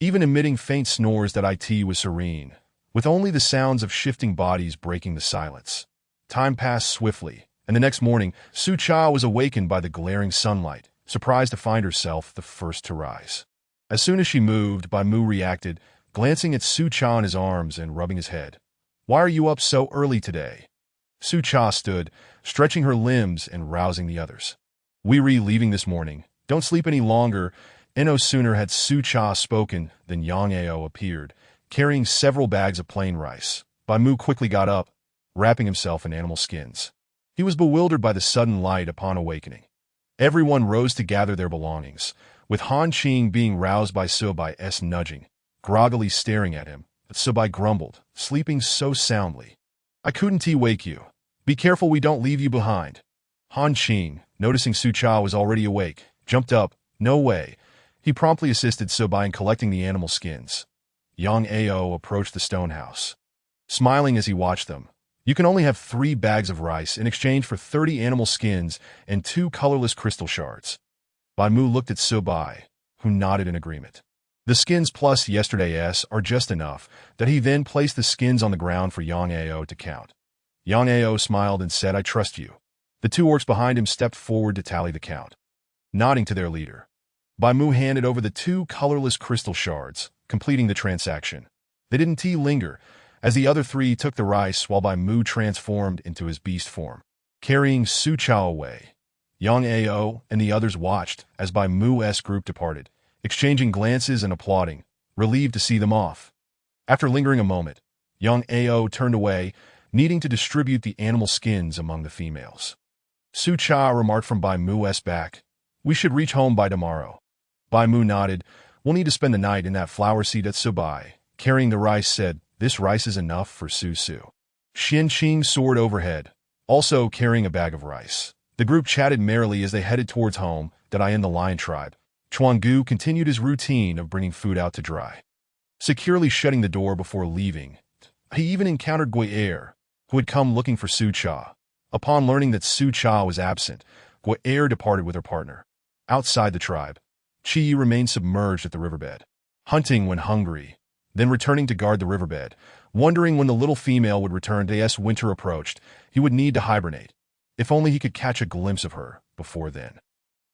Even emitting faint snores that it was serene, with only the sounds of shifting bodies breaking the silence. Time passed swiftly, and the next morning, Su Cha was awakened by the glaring sunlight, surprised to find herself the first to rise. As soon as she moved, Bai Mu reacted, glancing at Su Cha in his arms and rubbing his head. "Why are you up so early today?" Su Cha stood, stretching her limbs and rousing the others. "We're leaving this morning. Don't sleep any longer." No sooner had Su Cha spoken than Yang Ao appeared, carrying several bags of plain rice. Bai Mu quickly got up, wrapping himself in animal skins. He was bewildered by the sudden light upon awakening. Everyone rose to gather their belongings, with Han Qing being roused by Subai's nudging, groggily staring at him. But Subai grumbled, sleeping so soundly. "I couldn't wake you. Be careful we don't leave you behind." Han Qing, noticing Su Cha was already awake, jumped up. "No way." He promptly assisted Subai in collecting the animal skins. Yang Ao approached the stone house, smiling as he watched them. "You can only have 3 bags of rice in exchange for 30 animal skins and 2 colorless crystal shards." Bai Mu looked at Subai, who nodded in agreement. The skins plus yesterday's are just enough, that he then placed the skins on the ground for Yang Ao to count. Yang Ao smiled and said, "I trust you." The 2 orcs behind him stepped forward to tally the count. Nodding to their leader, Bai Mu handed over the 2 colorless crystal shards, completing the transaction. They didn't linger, as the other 3 took the rice while Bai Mu transformed into his beast form, carrying Su Cha away. Yang Ao and the others watched as Bai Mu's group departed, exchanging glances and applauding, relieved to see them off. After lingering a moment, Yang Ao turned away, needing to distribute the animal skins among the females. Su Cha remarked from Bai Mu's back, "We should reach home by tomorrow." Bai Mu nodded. "We'll need to spend the night in that flower seat at Subai." Carrying the rice said, "This rice is enough for Su Su." Xian Qing soared overhead, also carrying a bag of rice. The group chatted merrily as they headed towards home, in the Lion tribe. Chuangu continued his routine of bringing food out to dry, securely shutting the door before leaving. He even encountered Gui'er, who had come looking for Su Cha. Upon learning that Su Cha was absent, Gui'er departed with her partner. Outside the tribe, Chi remained submerged at the riverbed, hunting when hungry, then returning to guard the riverbed, wondering when the little female would return. As winter approached, he would need to hibernate. If only he could catch a glimpse of her before then.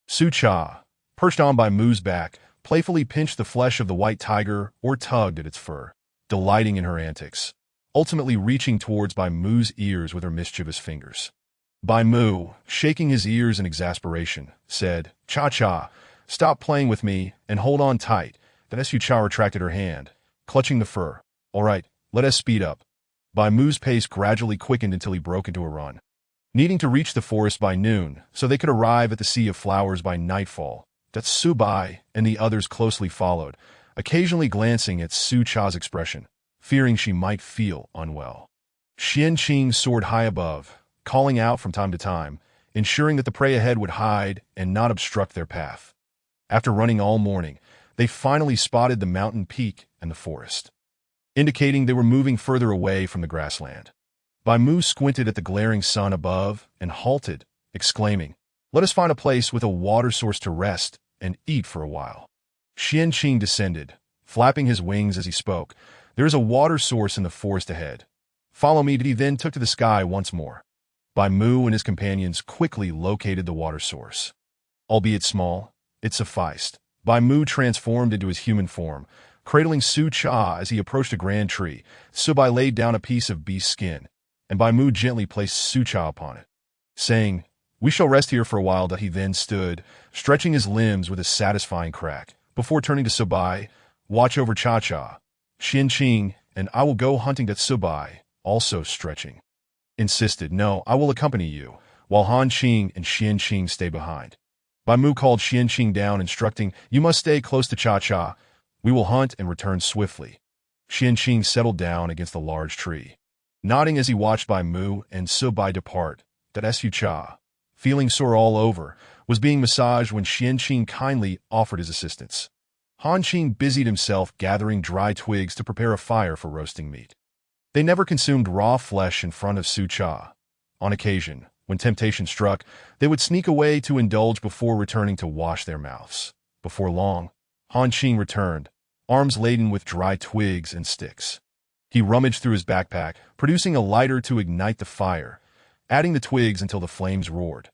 Su Cha, perched on Bai Mu's back, playfully pinched the flesh of the white tiger or tugged at its fur, delighting in her antics, ultimately reaching towards Bai Mu's ears with her mischievous fingers. Bai Mu, shaking his ears in exasperation, said, "Cha-cha, stop playing with me and hold on tight." Then Su Cha retracted her hand, clutching the fur. "All right, let us speed up." Bai Mu's pace gradually quickened until he broke into a run. Needing to reach the forest by noon so they could arrive at the Sea of Flowers by nightfall, Subai and the others closely followed, occasionally glancing at Su Cha's expression, fearing she might feel unwell. Xian Qing soared high above, calling out from time to time, ensuring that the prey ahead would hide and not obstruct their path. After running all morning, they finally spotted the mountain peak and the forest, indicating they were moving further away from the grassland. Bai Mu squinted at the glaring sun above and halted, exclaiming, "Let us find a place with a water source to rest and eat for a while." Xian Qing descended, flapping his wings as he spoke. "There is a water source in the forest ahead. Follow me." He then took to the sky once more. Bai Mu and his companions quickly located the water source. Albeit small, it sufficed. Bai Mu transformed into his human form, cradling Su Cha as he approached a grand tree. Subai laid down a piece of beast skin, and Bai Mu gently placed Su Cha upon it, saying, "We shall rest here for a while." He then stood, stretching his limbs with a satisfying crack, before turning to Subai, "Watch over Cha-cha, Xian Qing, and I will go hunting." Subai, also stretching, insisted, "No, I will accompany you," while Han Qing and Xian Qing stay behind. Bai Mu called Xian Qing down, instructing, "You must stay close to Cha-cha. We will hunt and return swiftly." Xian Qing settled down against a large tree, nodding as he watched Bai Mu and Subai depart. Su Cha, feeling sore all over, was being massaged when Xian Qing kindly offered his assistance. Han Qing busied himself gathering dry twigs to prepare a fire for roasting meat. They never consumed raw flesh in front of Su Cha, On occasion, when temptation struck, they would sneak away to indulge before returning to wash their mouths. Before long, Han Qing returned, arms laden with dry twigs and sticks. He rummaged through his backpack, producing a lighter to ignite the fire, adding the twigs until the flames roared.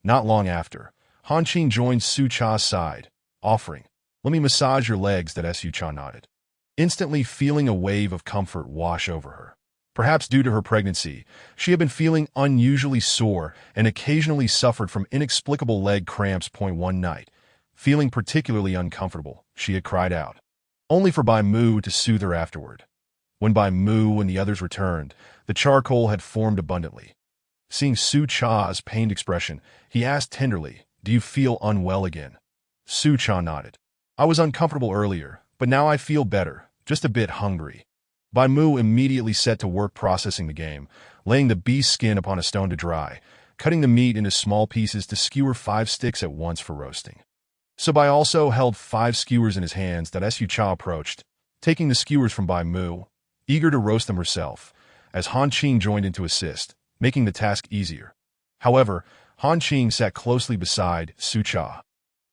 Not long after, Han Qing joined Su Cha's side, offering, "Let me massage your legs," that Su Cha nodded, instantly feeling a wave of comfort wash over her. Perhaps due to her pregnancy, she had been feeling unusually sore and occasionally suffered from inexplicable leg cramps. One night, feeling particularly uncomfortable, she had cried out, only for Bai Mu to soothe her afterward. When Bai Mu and the others returned, the charcoal had formed abundantly. Seeing Su Cha's pained expression, he asked tenderly, "Do you feel unwell again?" Su Cha nodded. "I was uncomfortable earlier, but now I feel better, just a bit hungry." Bai Mu immediately set to work processing the game, laying the beast's skin upon a stone to dry, cutting the meat into small pieces to skewer 5 sticks at once for roasting. So Bai also held 5 skewers in his hands that Su Cha approached, taking the skewers from Bai Mu, eager to roast them herself, as Han Qing joined in to assist, making the task easier. However, Han Qing sat closely beside Su Cha,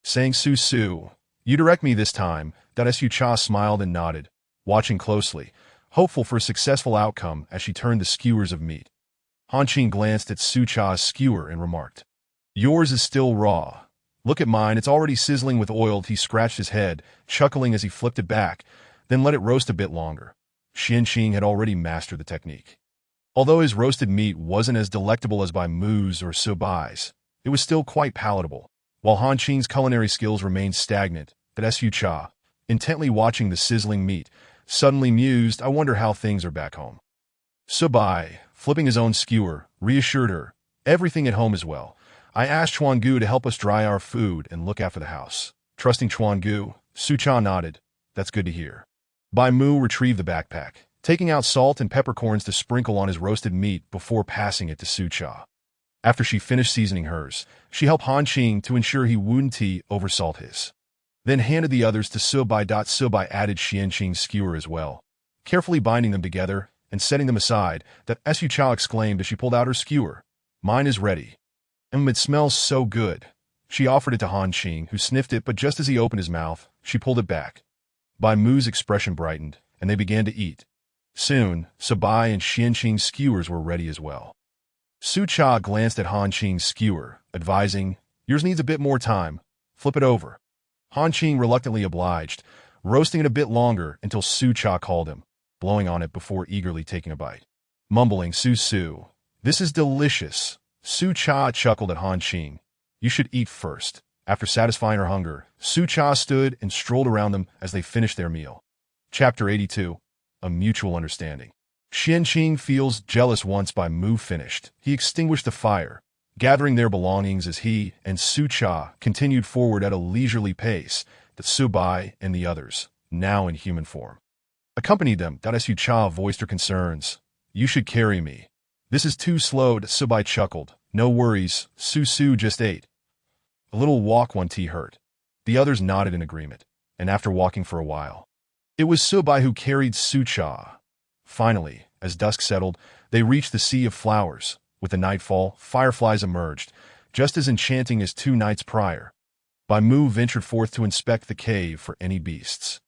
saying, Su, you direct me this time." That Su Cha smiled and nodded, watching closely, hopeful for a successful outcome as she turned the skewers of meat. Han Qing glanced at Su Cha's skewer and remarked, "Yours is still raw. Look at mine, it's already sizzling with oil." He scratched his head, chuckling as he flipped it back, then let it roast a bit longer. Xian Qing had already mastered the technique. Although his roasted meat wasn't as delectable as Bai Mu's or Su Bai's, it was still quite palatable. While Han Qing's culinary skills remained stagnant, that Su Cha, intently watching the sizzling meat, suddenly mused, "I wonder how things are back home." Su Bai, flipping his own skewer, reassured her, "Everything at home is well. I asked Chuan Gu to help us dry our food and look after the house." Trusting Chuan Gu, Su Cha nodded, "That's good to hear." Bai Mu retrieved the backpack, taking out salt and peppercorns to sprinkle on his roasted meat before passing it to Su Cha. After she finished seasoning hers, she helped Han Qing to ensure he wouldn't oversalt his. Then handed the others to Su Bai. Su Bai added Xian Qing's skewer as well, carefully binding them together and setting them aside. That Su Cha exclaimed as she pulled out her skewer, "Mine is ready. It smells so good." She offered it to Han Qing, who sniffed it, but just as he opened his mouth, she pulled it back. Bai Mu's expression brightened, and they began to eat. Soon, Su Bai and Xian Qing's skewers were ready as well. Su Cha glanced at Han Qing's skewer, advising, "Yours needs a bit more time. Flip it over." Han Qing reluctantly obliged, roasting it a bit longer until Su Cha called him, blowing on it before eagerly taking a bite. Mumbling, Su, this is delicious." Su Cha chuckled at Han Qing. "You should eat first." After satisfying her hunger, Su Cha stood and strolled around them as they finished their meal. Chapter 82. A Mutual Understanding. Xian Qing feels jealous once Bai Mu finished. He extinguished the fire, gathering their belongings as he and Su Cha continued forward at a leisurely pace. That Su Bai and the others, now in human form, accompanied them. Su Cha voiced her concerns. "You should carry me. This is too slow." Su Bai chuckled. "No worries, Su just ate. A little walk won't hurt." The others nodded in agreement, and after walking for a while, it was Su Bai who carried Su Cha. Finally, as dusk settled, they reached the Sea of Flowers. With the nightfall, fireflies emerged, just as enchanting as 2 nights prior. Bai Mu ventured forth to inspect the cave for any beasts.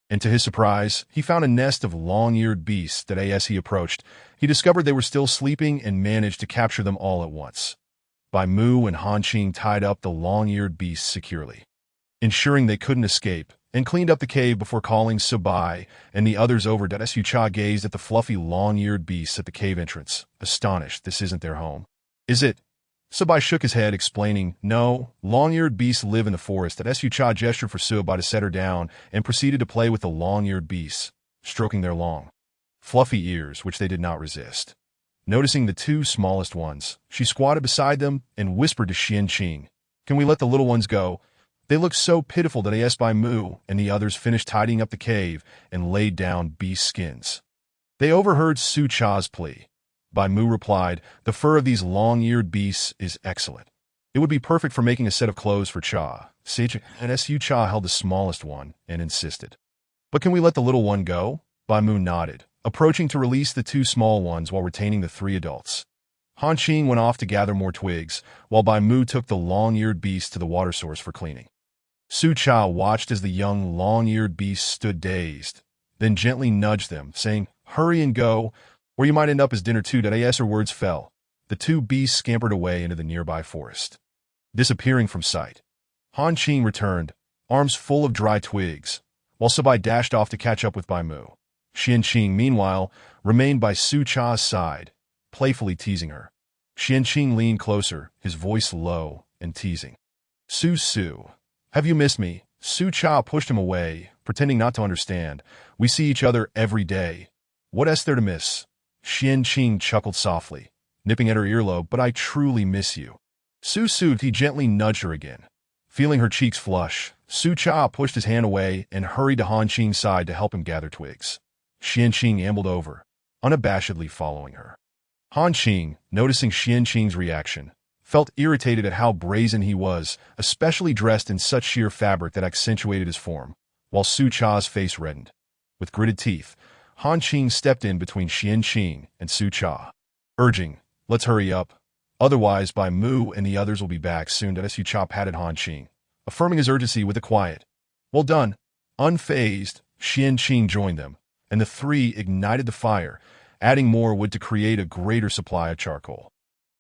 And to his surprise, he found a nest of long-eared beasts that as he approached, he discovered they were still sleeping and managed to capture them all at once. Bai Mu and Han Qing tied up the long-eared beasts securely, ensuring they couldn't escape, and cleaned up the cave before calling Su Bai and the others over. Su Cha gazed at the fluffy long-eared beasts at the cave entrance, astonished. "This isn't their home, is it?" Su Bai shook his head, explaining, "No, long-eared beasts live in the forest." Su Cha gestured for Su Bai to set her down and proceeded to play with the long-eared beasts, stroking their long, fluffy ears, which they did not resist. Noticing the 2 smallest ones, she squatted beside them and whispered to Xian Qing, "Can we let the little ones go? They look so pitiful." That Bai Mu and the others finished tidying up the cave and laid down beast skins. They overheard Su Cha's plea. Bai Mu replied, "The fur of these long-eared beasts is excellent. It would be perfect for making a set of clothes for Cha." And Su Cha held the smallest one and insisted, "But can we let the little one go?" Bai Mu nodded, approaching to release the 2 small ones while retaining the 3 adults. Han Qing went off to gather more twigs, while Bai Mu took the long-eared beast to the water source for cleaning. Su Cha watched as the young long-eared beast stood dazed, then gently nudged them, saying, "Hurry and go, or you might end up as dinner too." As her words fell, the two beasts scampered away into the nearby forest. Disappearing from sight, Han Qing returned, arms full of dry twigs, while Subai dashed off to catch up with Bai Mu. Xian Qing, meanwhile, remained by Su Cha's side, playfully teasing her. Xian Qing leaned closer, his voice low and teasing. Su, have you missed me?" Su Cha pushed him away, pretending not to understand. "We see each other every day. What is there to miss?" Xian Qing chuckled softly, nipping at her earlobe. "But I truly miss you." He gently nudged her again. Feeling her cheeks flush, Su Cha pushed his hand away and hurried to Han Qing's side to help him gather twigs. Xian Qing ambled over, unabashedly following her. Han Qing, noticing Xian Qing's reaction, felt irritated at how brazen he was, especially dressed in such sheer fabric that accentuated his form, while Su Cha's face reddened. With gritted teeth, Han Qing stepped in between Xian Qing and Su Cha, urging, "Let's hurry up. Otherwise, Bai Mu and the others will be back soon." Su Cha patted Han Qing, affirming his urgency with a quiet, "Well done." Unfazed, Xian Qing joined them, and the three ignited the fire, adding more wood to create a greater supply of charcoal.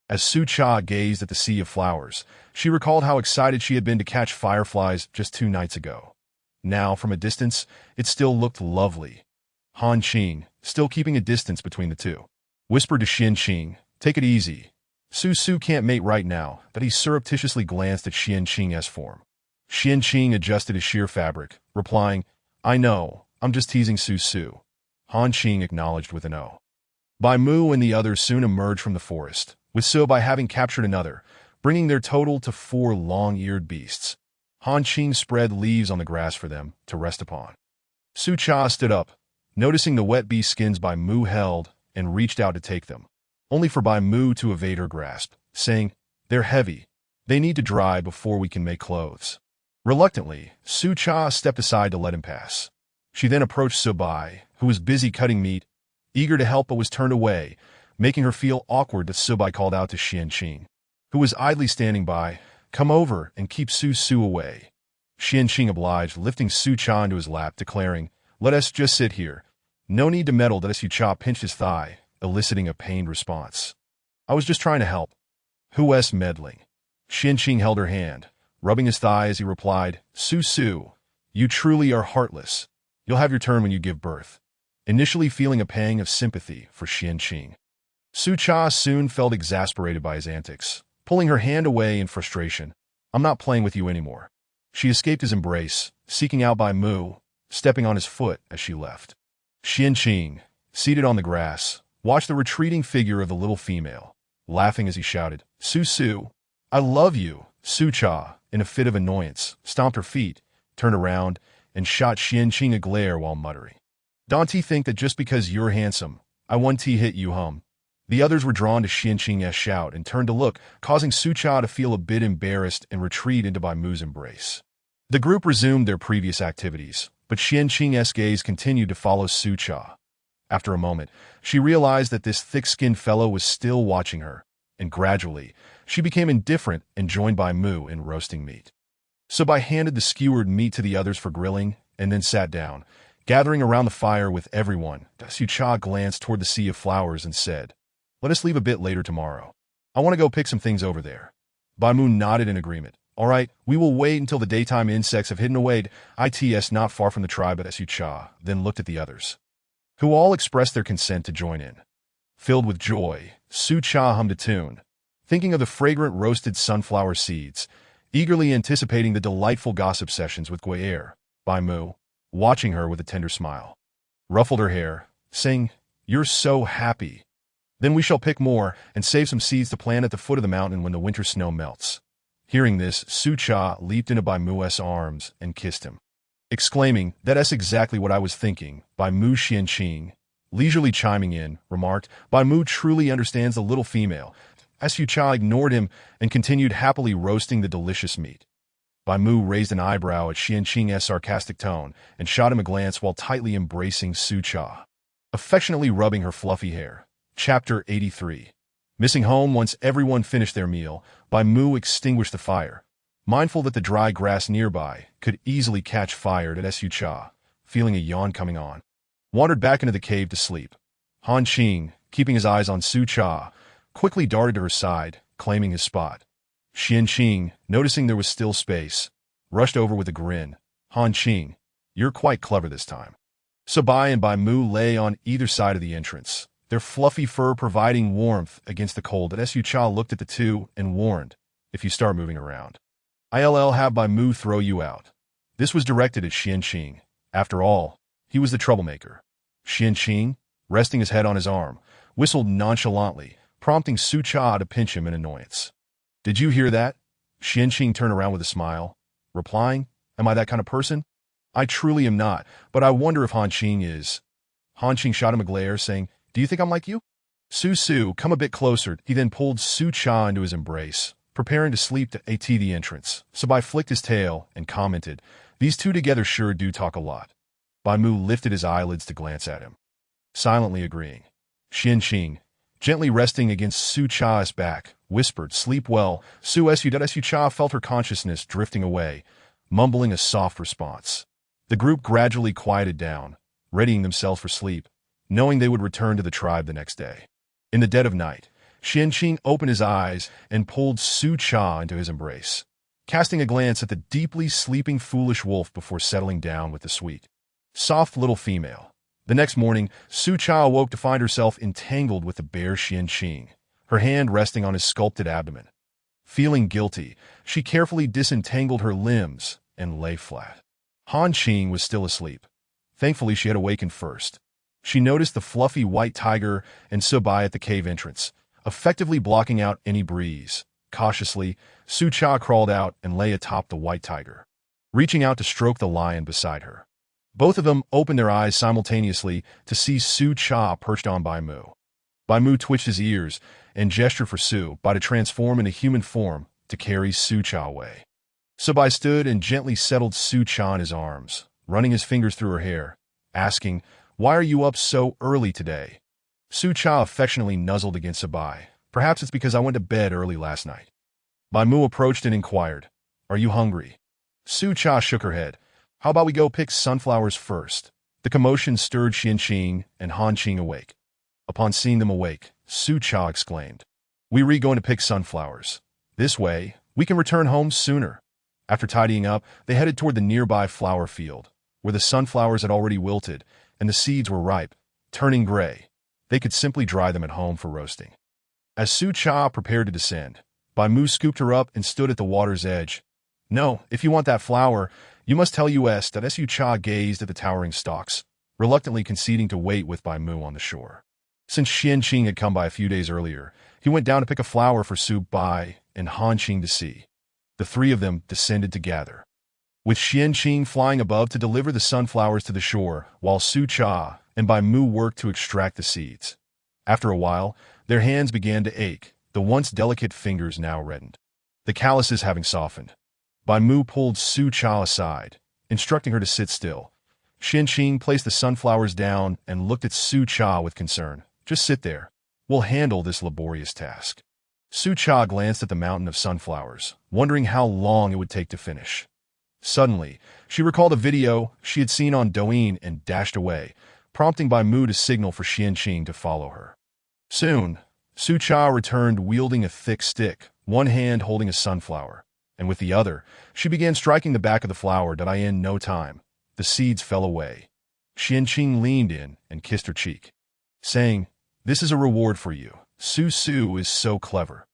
As Su Cha gazed at the sea of flowers, she recalled how excited she had been to catch fireflies just 2 nights ago. Now, from a distance, it still looked lovely. Han Qing, still keeping a distance between the two, whispered to Xian Qing, "Take it easy. Su can't mate right now." But he surreptitiously glanced at Xian Qing's form. Xian Qing adjusted his sheer fabric, replying, "I know, I'm just teasing Su." Han Qing acknowledged with an O. Bai Mu and the others soon emerged from the forest, with Subai having captured another, bringing their total to 4 long-eared beasts. Han Qing spread leaves on the grass for them to rest upon. Su Cha stood up, noticing the wet beast skins Bai Mu held, and reached out to take them, only for Bai Mu to evade her grasp, saying, "They're heavy. They need to dry before we can make clothes." Reluctantly, Su Cha stepped aside to let him pass. She then approached Subai, who was busy cutting meat, eager to help but was turned away, making her feel awkward. That Subai called out to Xian Qing, who was idly standing by, "Come over and keep Su away." Xian Qing obliged, lifting Su Cha into his lap, declaring, "Let us just sit here. No need to meddle." Su Cha pinched his thigh, eliciting a pained response. "I was just trying to help." "Who's meddling?" Xian Qing held her hand, rubbing his thigh as he replied, Su, you truly are heartless. You'll have your turn when you give birth." Initially feeling a pang of sympathy for Xian Qing, Su Cha soon felt exasperated by his antics, pulling her hand away in frustration. "I'm not playing with you anymore." She escaped his embrace, seeking out Bai Mu, stepping on his foot as she left. Xian Qing, seated on the grass, watched the retreating figure of the little female, laughing as he shouted, Su, I love you." Su Cha, in a fit of annoyance, stomped her feet, turned around, and shot Xian Qing a glare while muttering, "Don't you think that just because you're handsome, I want to hit you, hum?" The others were drawn to Xian Qing's shout and turned to look, causing Su Cha to feel a bit embarrassed and retreat into Bai Mu's embrace. The group resumed their previous activities, but Xian Qing's gaze continued to follow Su Cha. After a moment, she realized that this thick-skinned fellow was still watching her, and gradually, she became indifferent and joined Bai Mu in roasting meat. Subai handed the skewered meat to the others for grilling and then sat down, gathering around the fire with everyone. Su Cha glanced toward the sea of flowers and said, "Let us leave a bit later tomorrow. I want to go pick some things over there." Bai Mu nodded in agreement. "All right, we will wait until the daytime insects have hidden away. It's not far from the tribe at Su Cha," then looked at the others, who all expressed their consent to join in. Filled with joy, Su Cha hummed a tune, thinking of the fragrant roasted sunflower seeds, eagerly anticipating the delightful gossip sessions with Guyer. Bai Mu, watching her with a tender smile, ruffled her hair, saying, "You're so happy. Then we shall pick more and save some seeds to plant at the foot of the mountain when the winter snow melts." Hearing this, Su Cha leaped into Bai Mu's arms and kissed him, exclaiming, "That's exactly what I was thinking." Bai Mu. Xian Qing, leisurely chiming in, remarked, "Bai Mu truly understands the little female." Su Cha ignored him and continued happily roasting the delicious meat. Bai Mu raised an eyebrow at Xian Qing's sarcastic tone and shot him a glance while tightly embracing Su Cha, affectionately rubbing her fluffy hair. Chapter 83. Missing home once everyone finished their meal, Bai Mu extinguished the fire, mindful that the dry grass nearby could easily catch fire at Su Cha, feeling a yawn coming on. Wandered back into the cave to sleep. Han Qing, keeping his eyes on Su Cha, quickly darted to her side, claiming his spot. Xian Qing, noticing there was still space, rushed over with a grin. Han Qing, you're quite clever this time. Sabai and Bai Mu lay on either side of the entrance, their fluffy fur providing warmth against the cold. Su Cha looked at the two and warned, if you start moving around, I'll have Bai Mu throw you out. This was directed at Xian Qing. After all, he was the troublemaker. Xian Qing, resting his head on his arm, whistled nonchalantly, prompting Su Cha to pinch him in annoyance. Did you hear that? Xian Qing turned around with a smile, replying, am I that kind of person? I truly am not, but I wonder if Han Qing is. Han Qing shot him a glare, saying, do you think I'm like you? Su, come a bit closer. He then pulled Su Cha into his embrace, preparing to sleep at the entrance. Sabai flicked his tail and commented, these two together sure do talk a lot. Bai Mu lifted his eyelids to glance at him, silently agreeing. Xian Qing, gently resting against Su Cha's back, whispered, sleep well. Su Cha felt her consciousness drifting away, mumbling a soft response. The group gradually quieted down, readying themselves for sleep, knowing they would return to the tribe the next day. In the dead of night, Xian Qing opened his eyes and pulled Su Cha into his embrace, casting a glance at the deeply sleeping foolish wolf before settling down with the sweet, soft little female. The next morning, Su Cha awoke to find herself entangled with the bare Xian Qing, her hand resting on his sculpted abdomen. Feeling guilty, she carefully disentangled her limbs and lay flat. Han Qing was still asleep. Thankfully, she had awakened first. She noticed the fluffy white tiger and Sabai at the cave entrance, effectively blocking out any breeze. Cautiously, Su Cha crawled out and lay atop the white tiger, reaching out to stroke the lion beside her. Both of them opened their eyes simultaneously to see Su Cha perched on Bai Mu. Bai Mu twitched his ears and gestured for Su Bai to transform into human form to carry Su Cha away. Sabai stood and gently settled Su Cha in his arms, running his fingers through her hair, asking, why are you up so early today? Su Cha affectionately nuzzled against Sabai. Perhaps it's because I went to bed early last night. Bai Mu approached and inquired, are you hungry? Su Cha shook her head. How about we go pick sunflowers first? The commotion stirred Xian Qing and Han Qing awake. Upon seeing them awake, Su Cha exclaimed, we're going to pick sunflowers. This way, we can return home sooner. After tidying up, they headed toward the nearby flower field, where the sunflowers had already wilted and the seeds were ripe, turning gray. They could simply dry them at home for roasting. As Su Cha prepared to descend, Bai Mu scooped her up and stood at the water's edge. No, if you want that flower, you must tell us that. Su Cha gazed at the towering stalks, reluctantly conceding to wait with Bai Mu on the shore. Since Xian Qing had come by a few days earlier, he went down to pick a flower for Su Bai and Han Qing to see. The three of them descended together, with Xian Qing flying above to deliver the sunflowers to the shore, while Su Cha and Bai Mu worked to extract the seeds. After a while, their hands began to ache, the once delicate fingers now reddened, the calluses having softened. Bai Mu pulled Su Cha aside, instructing her to sit still. Xian Qing placed the sunflowers down and looked at Su Cha with concern. Just sit there. We'll handle this laborious task. Su Cha glanced at the mountain of sunflowers, wondering how long it would take to finish. Suddenly, she recalled a video she had seen on Douyin and dashed away, prompting Bai Mu to signal for Xian Qing to follow her. Soon, Su Cha returned wielding a thick stick, one hand holding a sunflower, and with the other, she began striking the back of the flower. In no time, the seeds fell away. Xian Qing leaned in and kissed her cheek, saying, this is a reward for you. Su is so clever.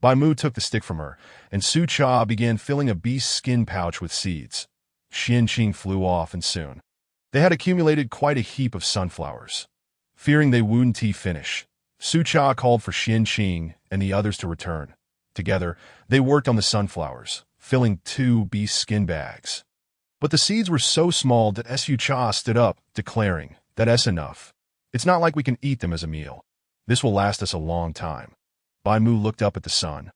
Bai Mu took the stick from her, and Su Cha began filling a beast's skin pouch with seeds. Xian Qing flew off, and soon they had accumulated quite a heap of sunflowers. Fearing they wouldn't finish, Su Cha called for Xian Qing and the others to return. Together, they worked on the sunflowers, filling 2 beast skin bags. But the seeds were so small that Su Cha stood up, declaring, that's enough. It's not like we can eat them as a meal. This will last us a long time. Bai Mu looked up at the sun,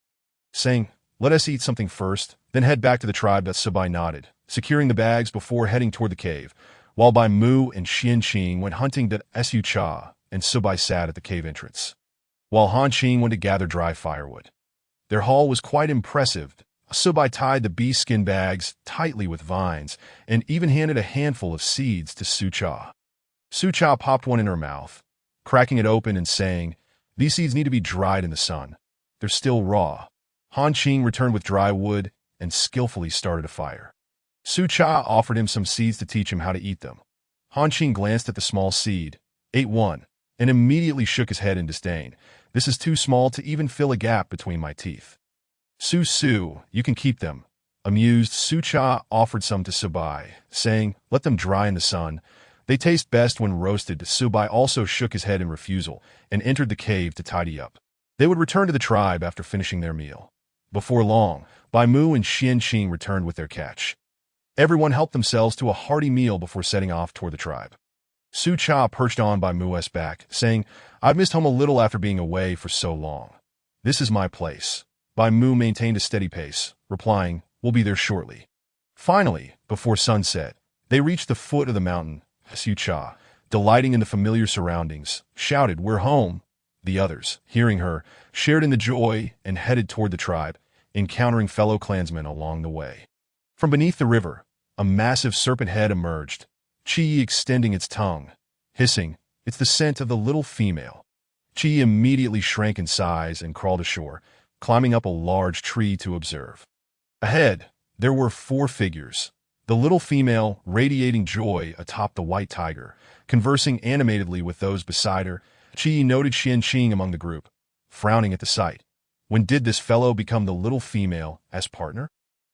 saying, let us eat something first, then head back to the tribe. Sabai nodded, securing the bags before heading toward the cave, while Bai Mu and Xian Qing went hunting. Su Cha and Sabai sat at the cave entrance, while Han Qing went to gather dry firewood. Their haul was quite impressive. Subai tied the bee skin bags tightly with vines and even handed a handful of seeds to Su Cha. Su Cha popped one in her mouth, cracking it open and saying, "These seeds need to be dried in the sun. They're still raw." Han Qing returned with dry wood and skillfully started a fire. Su Cha offered him some seeds to teach him how to eat them. Han Qing glanced at the small seed, ate one, and immediately shook his head in disdain. "This is too small to even fill a gap between my teeth." Su, you can keep them." Amused, Su Cha offered some to Subai, saying, "Let them dry in the sun. They taste best when roasted." Subai also shook his head in refusal and entered the cave to tidy up. They would return to the tribe after finishing their meal. Before long, Bai Mu and Xian Qing returned with their catch. Everyone helped themselves to a hearty meal before setting off toward the tribe. Su Cha perched on Bai Mu's back, saying, "I've missed home a little after being away for so long. This is my place." Bai Mu maintained a steady pace, replying, "We'll be there shortly." Finally, before sunset, they reached the foot of the mountain. Su Cha, delighting in the familiar surroundings, shouted, "We're home!" The others, hearing her, shared in the joy and headed toward the tribe, encountering fellow clansmen along the way. From beneath the river, a massive serpent head emerged, Chi extending its tongue, hissing, "It's the scent of the little female." Chi immediately shrank in size and crawled ashore, climbing up a large tree to observe. Ahead, there were 4 figures. The little female, radiating joy atop the white tiger, conversing animatedly with those beside her. Chi noted Xian Qing among the group, frowning at the sight. When did this fellow become the little female as partner?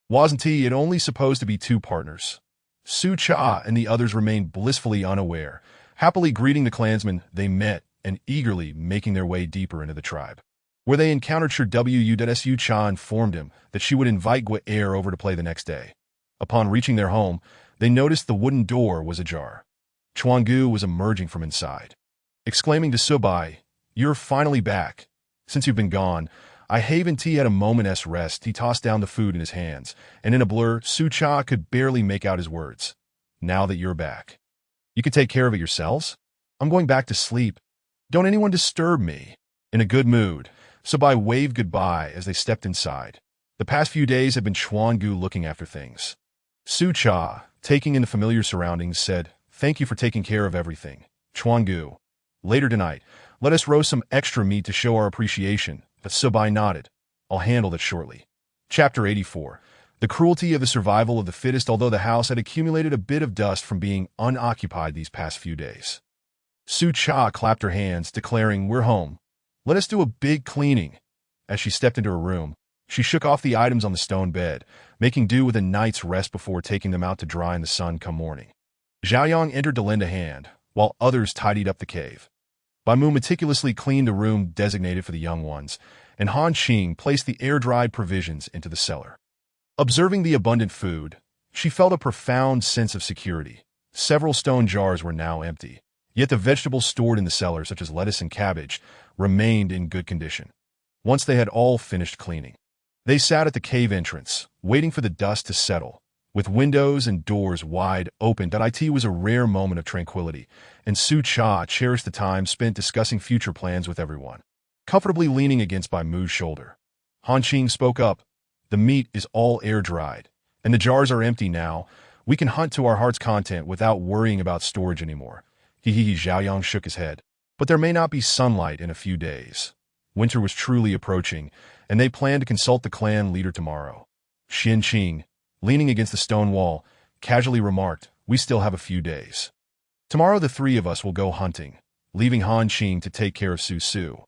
Wasn't it only supposed to be 2 partners? Su Cha and the others remained blissfully unaware, happily greeting the clansmen they met and eagerly making their way deeper into the tribe. Where they encountered Su Cha informed him that she would invite Guer over to play the next day. Upon reaching their home, they noticed the wooden door was ajar. Chuangu was emerging from inside. Exclaiming to Subai, "You're finally back. Since you've been gone, I haven't had a moment's rest." He tossed down the food in his hands, and in a blur, Su Cha could barely make out his words. "Now that you're back, you can take care of it yourselves? I'm going back to sleep. Don't anyone disturb me." In a good mood, Subai waved goodbye as they stepped inside. The past few days had been Chuangu looking after things. Su Cha, taking in the familiar surroundings, said, "Thank you for taking care of everything, Chuangu. Later tonight, let us roast some extra meat to show our appreciation." But Subai nodded. "I'll handle that shortly." Chapter 84. The cruelty of the survival of the fittest. Although the house had accumulated a bit of dust from being unoccupied these past few days, Su Cha clapped her hands, declaring, "We're home. Let us do a big cleaning." As she stepped into her room, she shook off the items on the stone bed, making do with a night's rest before taking them out to dry in the sun come morning. Zhaoyang entered to lend a hand, while others tidied up the cave. Bai Mu meticulously cleaned the room designated for the young ones, and Han Qing placed the air-dried provisions into the cellar. Observing the abundant food, she felt a profound sense of security. Several stone jars were now empty, yet the vegetables stored in the cellar, such as lettuce and cabbage, remained in good condition. Once they had all finished cleaning, they sat at the cave entrance, waiting for the dust to settle. With windows and doors wide open, it was a rare moment of tranquility, and Su Cha cherished the time spent discussing future plans with everyone. Comfortably leaning against Bai Mu's shoulder, Han Qing spoke up, "The meat is all air-dried, and the jars are empty now. We can hunt to our heart's content without worrying about storage anymore." Zhaoyang shook his head. "But there may not be sunlight in a few days." Winter was truly approaching, and they planned to consult the clan leader tomorrow. Xian Qing, leaning against the stone wall, casually remarked, "We still have a few days. Tomorrow the 3 of us will go hunting, leaving Han Qing to take care of Su.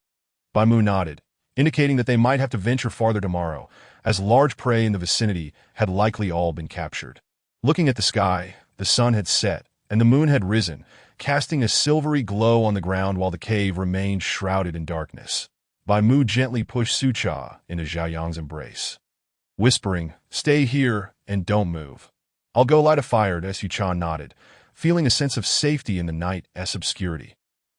Bai Mu nodded, indicating that they might have to venture farther tomorrow, as large prey in the vicinity had likely all been captured. Looking at the sky, the sun had set, and the moon had risen, casting a silvery glow on the ground while the cave remained shrouded in darkness. Bai Mu gently pushed Su Cha into Zhaoyang's embrace, whispering, "Stay here and don't move. I'll go light a fire." Su Cha nodded, feeling a sense of safety in the night-s obscurity.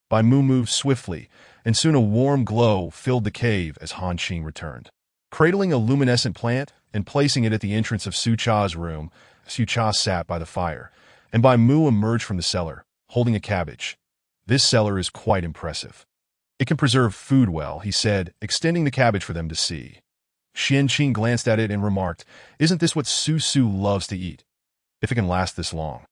Bai Mu moved swiftly, and soon a warm glow filled the cave as Han Qing returned. Cradling a luminescent plant and placing it at the entrance of Su Cha's room, Su Cha sat by the fire, and Bai Mu emerged from the cellar, holding a cabbage. "This cellar is quite impressive." It can preserve food well, he said, extending the cabbage for them to see. Xianqing glanced at it and remarked, "Isn't this what Su loves to eat? If it can last this long.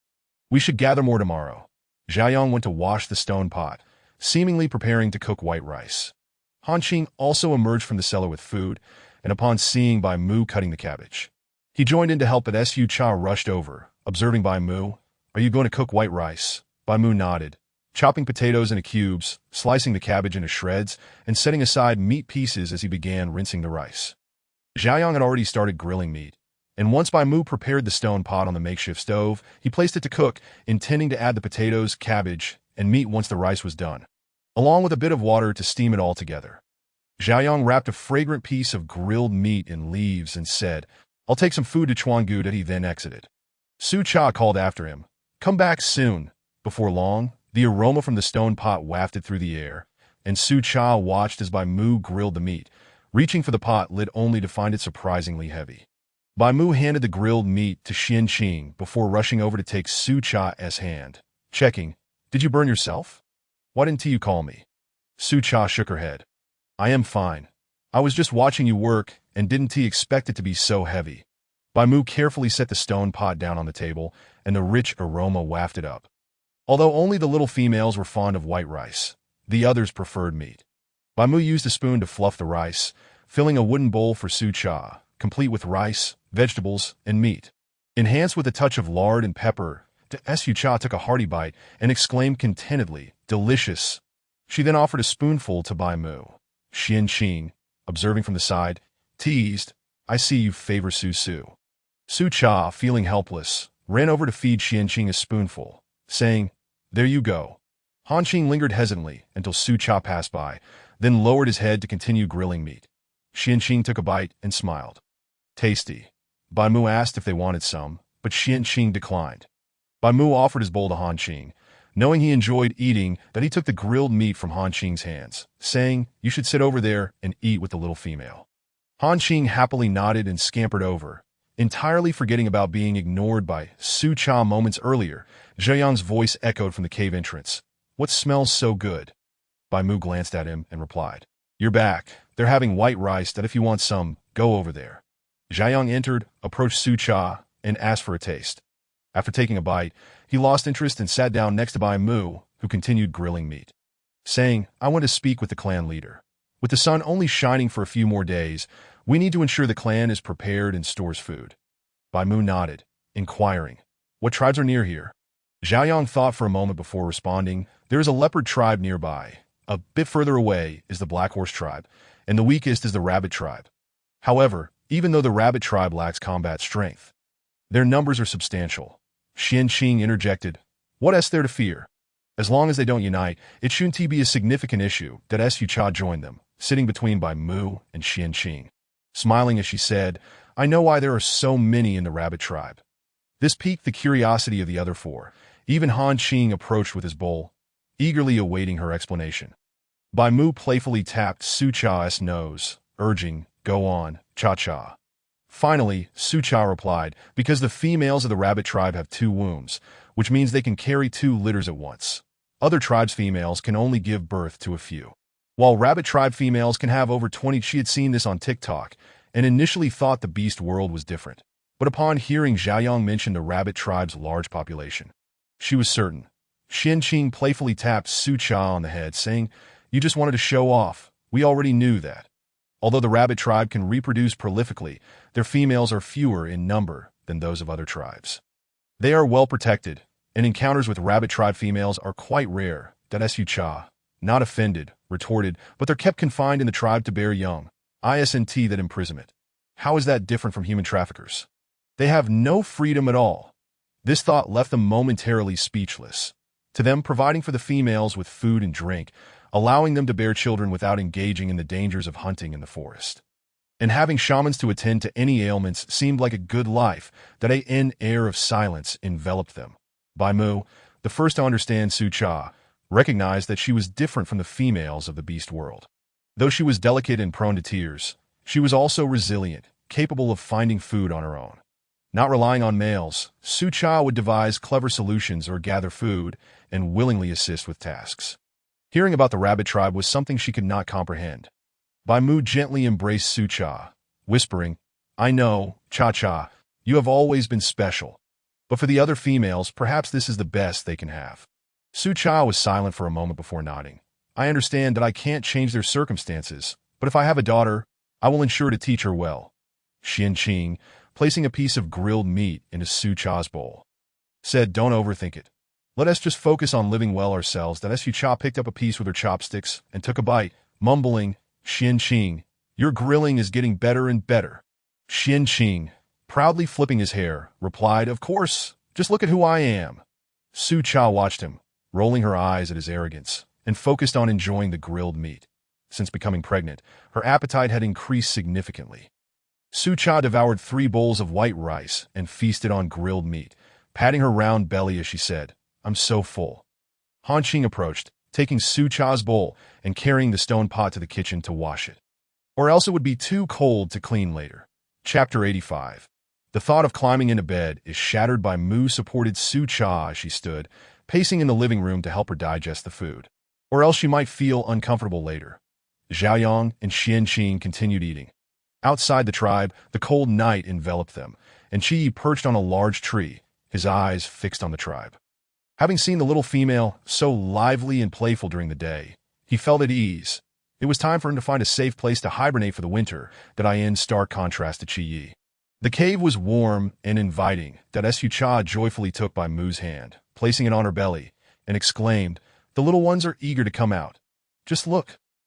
We should gather more tomorrow." Xiaoyang went to wash the stone pot, seemingly preparing to cook white rice. Hanqing also emerged from the cellar with food, and upon seeing Bai Mu cutting the cabbage, he joined in to help, but Su Cha rushed over, observing Bai Mu. "Are you going to cook white rice?" Bai Mu nodded, chopping potatoes into cubes, slicing the cabbage into shreds, and setting aside meat pieces as he began rinsing the rice. Xiaoyang had already started grilling meat, and once Bai Mu prepared the stone pot on the makeshift stove, he placed it to cook, intending to add the potatoes, cabbage, and meat once the rice was done, along with a bit of water to steam it all together. Xiaoyang wrapped a fragrant piece of grilled meat in leaves and said, "I'll take some food to Chuangu," that he then exited. Su Cha called after him, "Come back soon." Before long, the aroma from the stone pot wafted through the air, and Su Cha watched as Bai Mu grilled the meat, reaching for the pot lid only to find it surprisingly heavy. Bai Mu handed the grilled meat to Xianqing before rushing over to take Su Cha's hand, checking, "Did you burn yourself? Why didn't you call me?" Su Cha shook her head. "I am fine. I was just watching you work, and didn't expect it to be so heavy." Bai Mu carefully set the stone pot down on the table, and the rich aroma wafted up. Although only the little females were fond of white rice, the others preferred meat. Bai Mu used a spoon to fluff the rice, filling a wooden bowl for Su Cha, complete with rice, vegetables, and meat. Enhanced with a touch of lard and pepper, Su Cha took a hearty bite and exclaimed contentedly, "Delicious." She then offered a spoonful to Bai Mu. Xianqing, observing from the side, teased, "I see you favor Su. Su Cha, feeling helpless, ran over to feed Xianqing a spoonful, saying, "There you go." Hanqing lingered hesitantly until Su Cha passed by, then lowered his head to continue grilling meat. Xianqing took a bite and smiled. "Tasty." Bai Mu asked if they wanted some, but Xianqing declined. Bai Mu offered his bowl to Hanqing. Knowing he enjoyed eating, that he took the grilled meat from Hanqing's hands, saying, "You should sit over there and eat with the little female." Hanqing happily nodded and scampered over, entirely forgetting about being ignored by Su Cha moments earlier. Xiaoyang's voice echoed from the cave entrance. "What smells so good?" Bai Mu glanced at him and replied, "You're back. They're having white rice, that if you want some, go over there." Xiaoyang entered, approached Su Cha, and asked for a taste. After taking a bite, he lost interest and sat down next to Bai Mu, who continued grilling meat, saying, "I want to speak with the clan leader. With the sun only shining for a few more days, we need to ensure the clan is prepared and stores food." Bai Mu nodded, inquiring, "What tribes are near here?" Xiaoyang thought for a moment before responding, "There is a leopard tribe nearby. A bit further away is the Black Horse tribe, and the weakest is the rabbit tribe. However, even though the rabbit tribe lacks combat strength, their numbers are substantial." Xianqing interjected, "What is there to fear? As long as they don't unite, it shouldn't be a significant issue." That Su Cha joined them, sitting between Bai Mu and Xianqing. Smiling as she said, "I know why there are so many in the rabbit tribe." This piqued the curiosity of the other four. Even Hanqing approached with his bowl, eagerly awaiting her explanation. Bai Mu playfully tapped Su Cha's nose, urging, "Go on, Cha-Cha." Finally, Su Cha replied, "Because the females of the rabbit tribe have 2 wombs, which means they can carry 2 litters at once. Other tribes' females can only give birth to a few, while rabbit tribe females can have over 20. She had seen this on TikTok, and initially thought the beast world was different. But upon hearing Xiaoyang mention the rabbit tribe's large population, she was certain. Xianqing playfully tapped Su Cha on the head, saying, "You just wanted to show off. We already knew that. Although the rabbit tribe can reproduce prolifically, their females are fewer in number than those of other tribes. They are well protected, and encounters with rabbit tribe females are quite rare." That Su Cha, not offended, retorted, "But they're kept confined in the tribe to bear young. Isn't that imprisonment? How is that different from human traffickers? They have no freedom at all." This thought left them momentarily speechless. To them, providing for the females with food and drink, allowing them to bear children without engaging in the dangers of hunting in the forest, and having shamans to attend to any ailments seemed like a good life. That an air of silence enveloped them. Bai Mu, the first to understand Su Cha, recognized that she was different from the females of the beast world. Though she was delicate and prone to tears, she was also resilient, capable of finding food on her own. Not relying on males, Su Cha would devise clever solutions or gather food and willingly assist with tasks. Hearing about the rabbit tribe was something she could not comprehend. Bai Mu gently embraced Su Cha, whispering, I know, Cha-Cha, you have always been special. But for the other females, perhaps this is the best they can have. Su Cha was silent for a moment before nodding. I understand that I can't change their circumstances, but if I have a daughter, I will ensure to teach her well. Xian Qing, placing a piece of grilled meat into Su Cha's bowl, said, Don't overthink it. Let us just focus on living well ourselves. That Su Cha picked up a piece with her chopsticks and took a bite, mumbling, Xian Qing, your grilling is getting better and better. Xian Qing, proudly flipping his hair, replied, Of course, just look at who I am. Su Cha watched him, rolling her eyes at his arrogance, and focused on enjoying the grilled meat. Since becoming pregnant, her appetite had increased significantly. Su Cha devoured 3 bowls of white rice and feasted on grilled meat, patting her round belly as she said, I'm so full. Han Qing approached, taking Su Cha's bowl and carrying the stone pot to the kitchen to wash it. Or else it would be too cold to clean later. Chapter 85. The thought of climbing into bed is shattered by Mu supported Su Cha as she stood, pacing in the living room to help her digest the food. Or else she might feel uncomfortable later. Zhaoyang and Xian Qing continued eating. Outside the tribe, the cold night enveloped them, and Qi perched on a large tree, his eyes fixed on the tribe. Having seen the little female so lively and playful during the day, he felt at ease. It was time for him to find a safe place to hibernate for the winter, that in stark contrast to Qi Yi. The cave was warm and inviting, that Su Cha joyfully took Bai Mu's hand, placing it on her belly, and exclaimed, The little ones are eager to come out. Just look.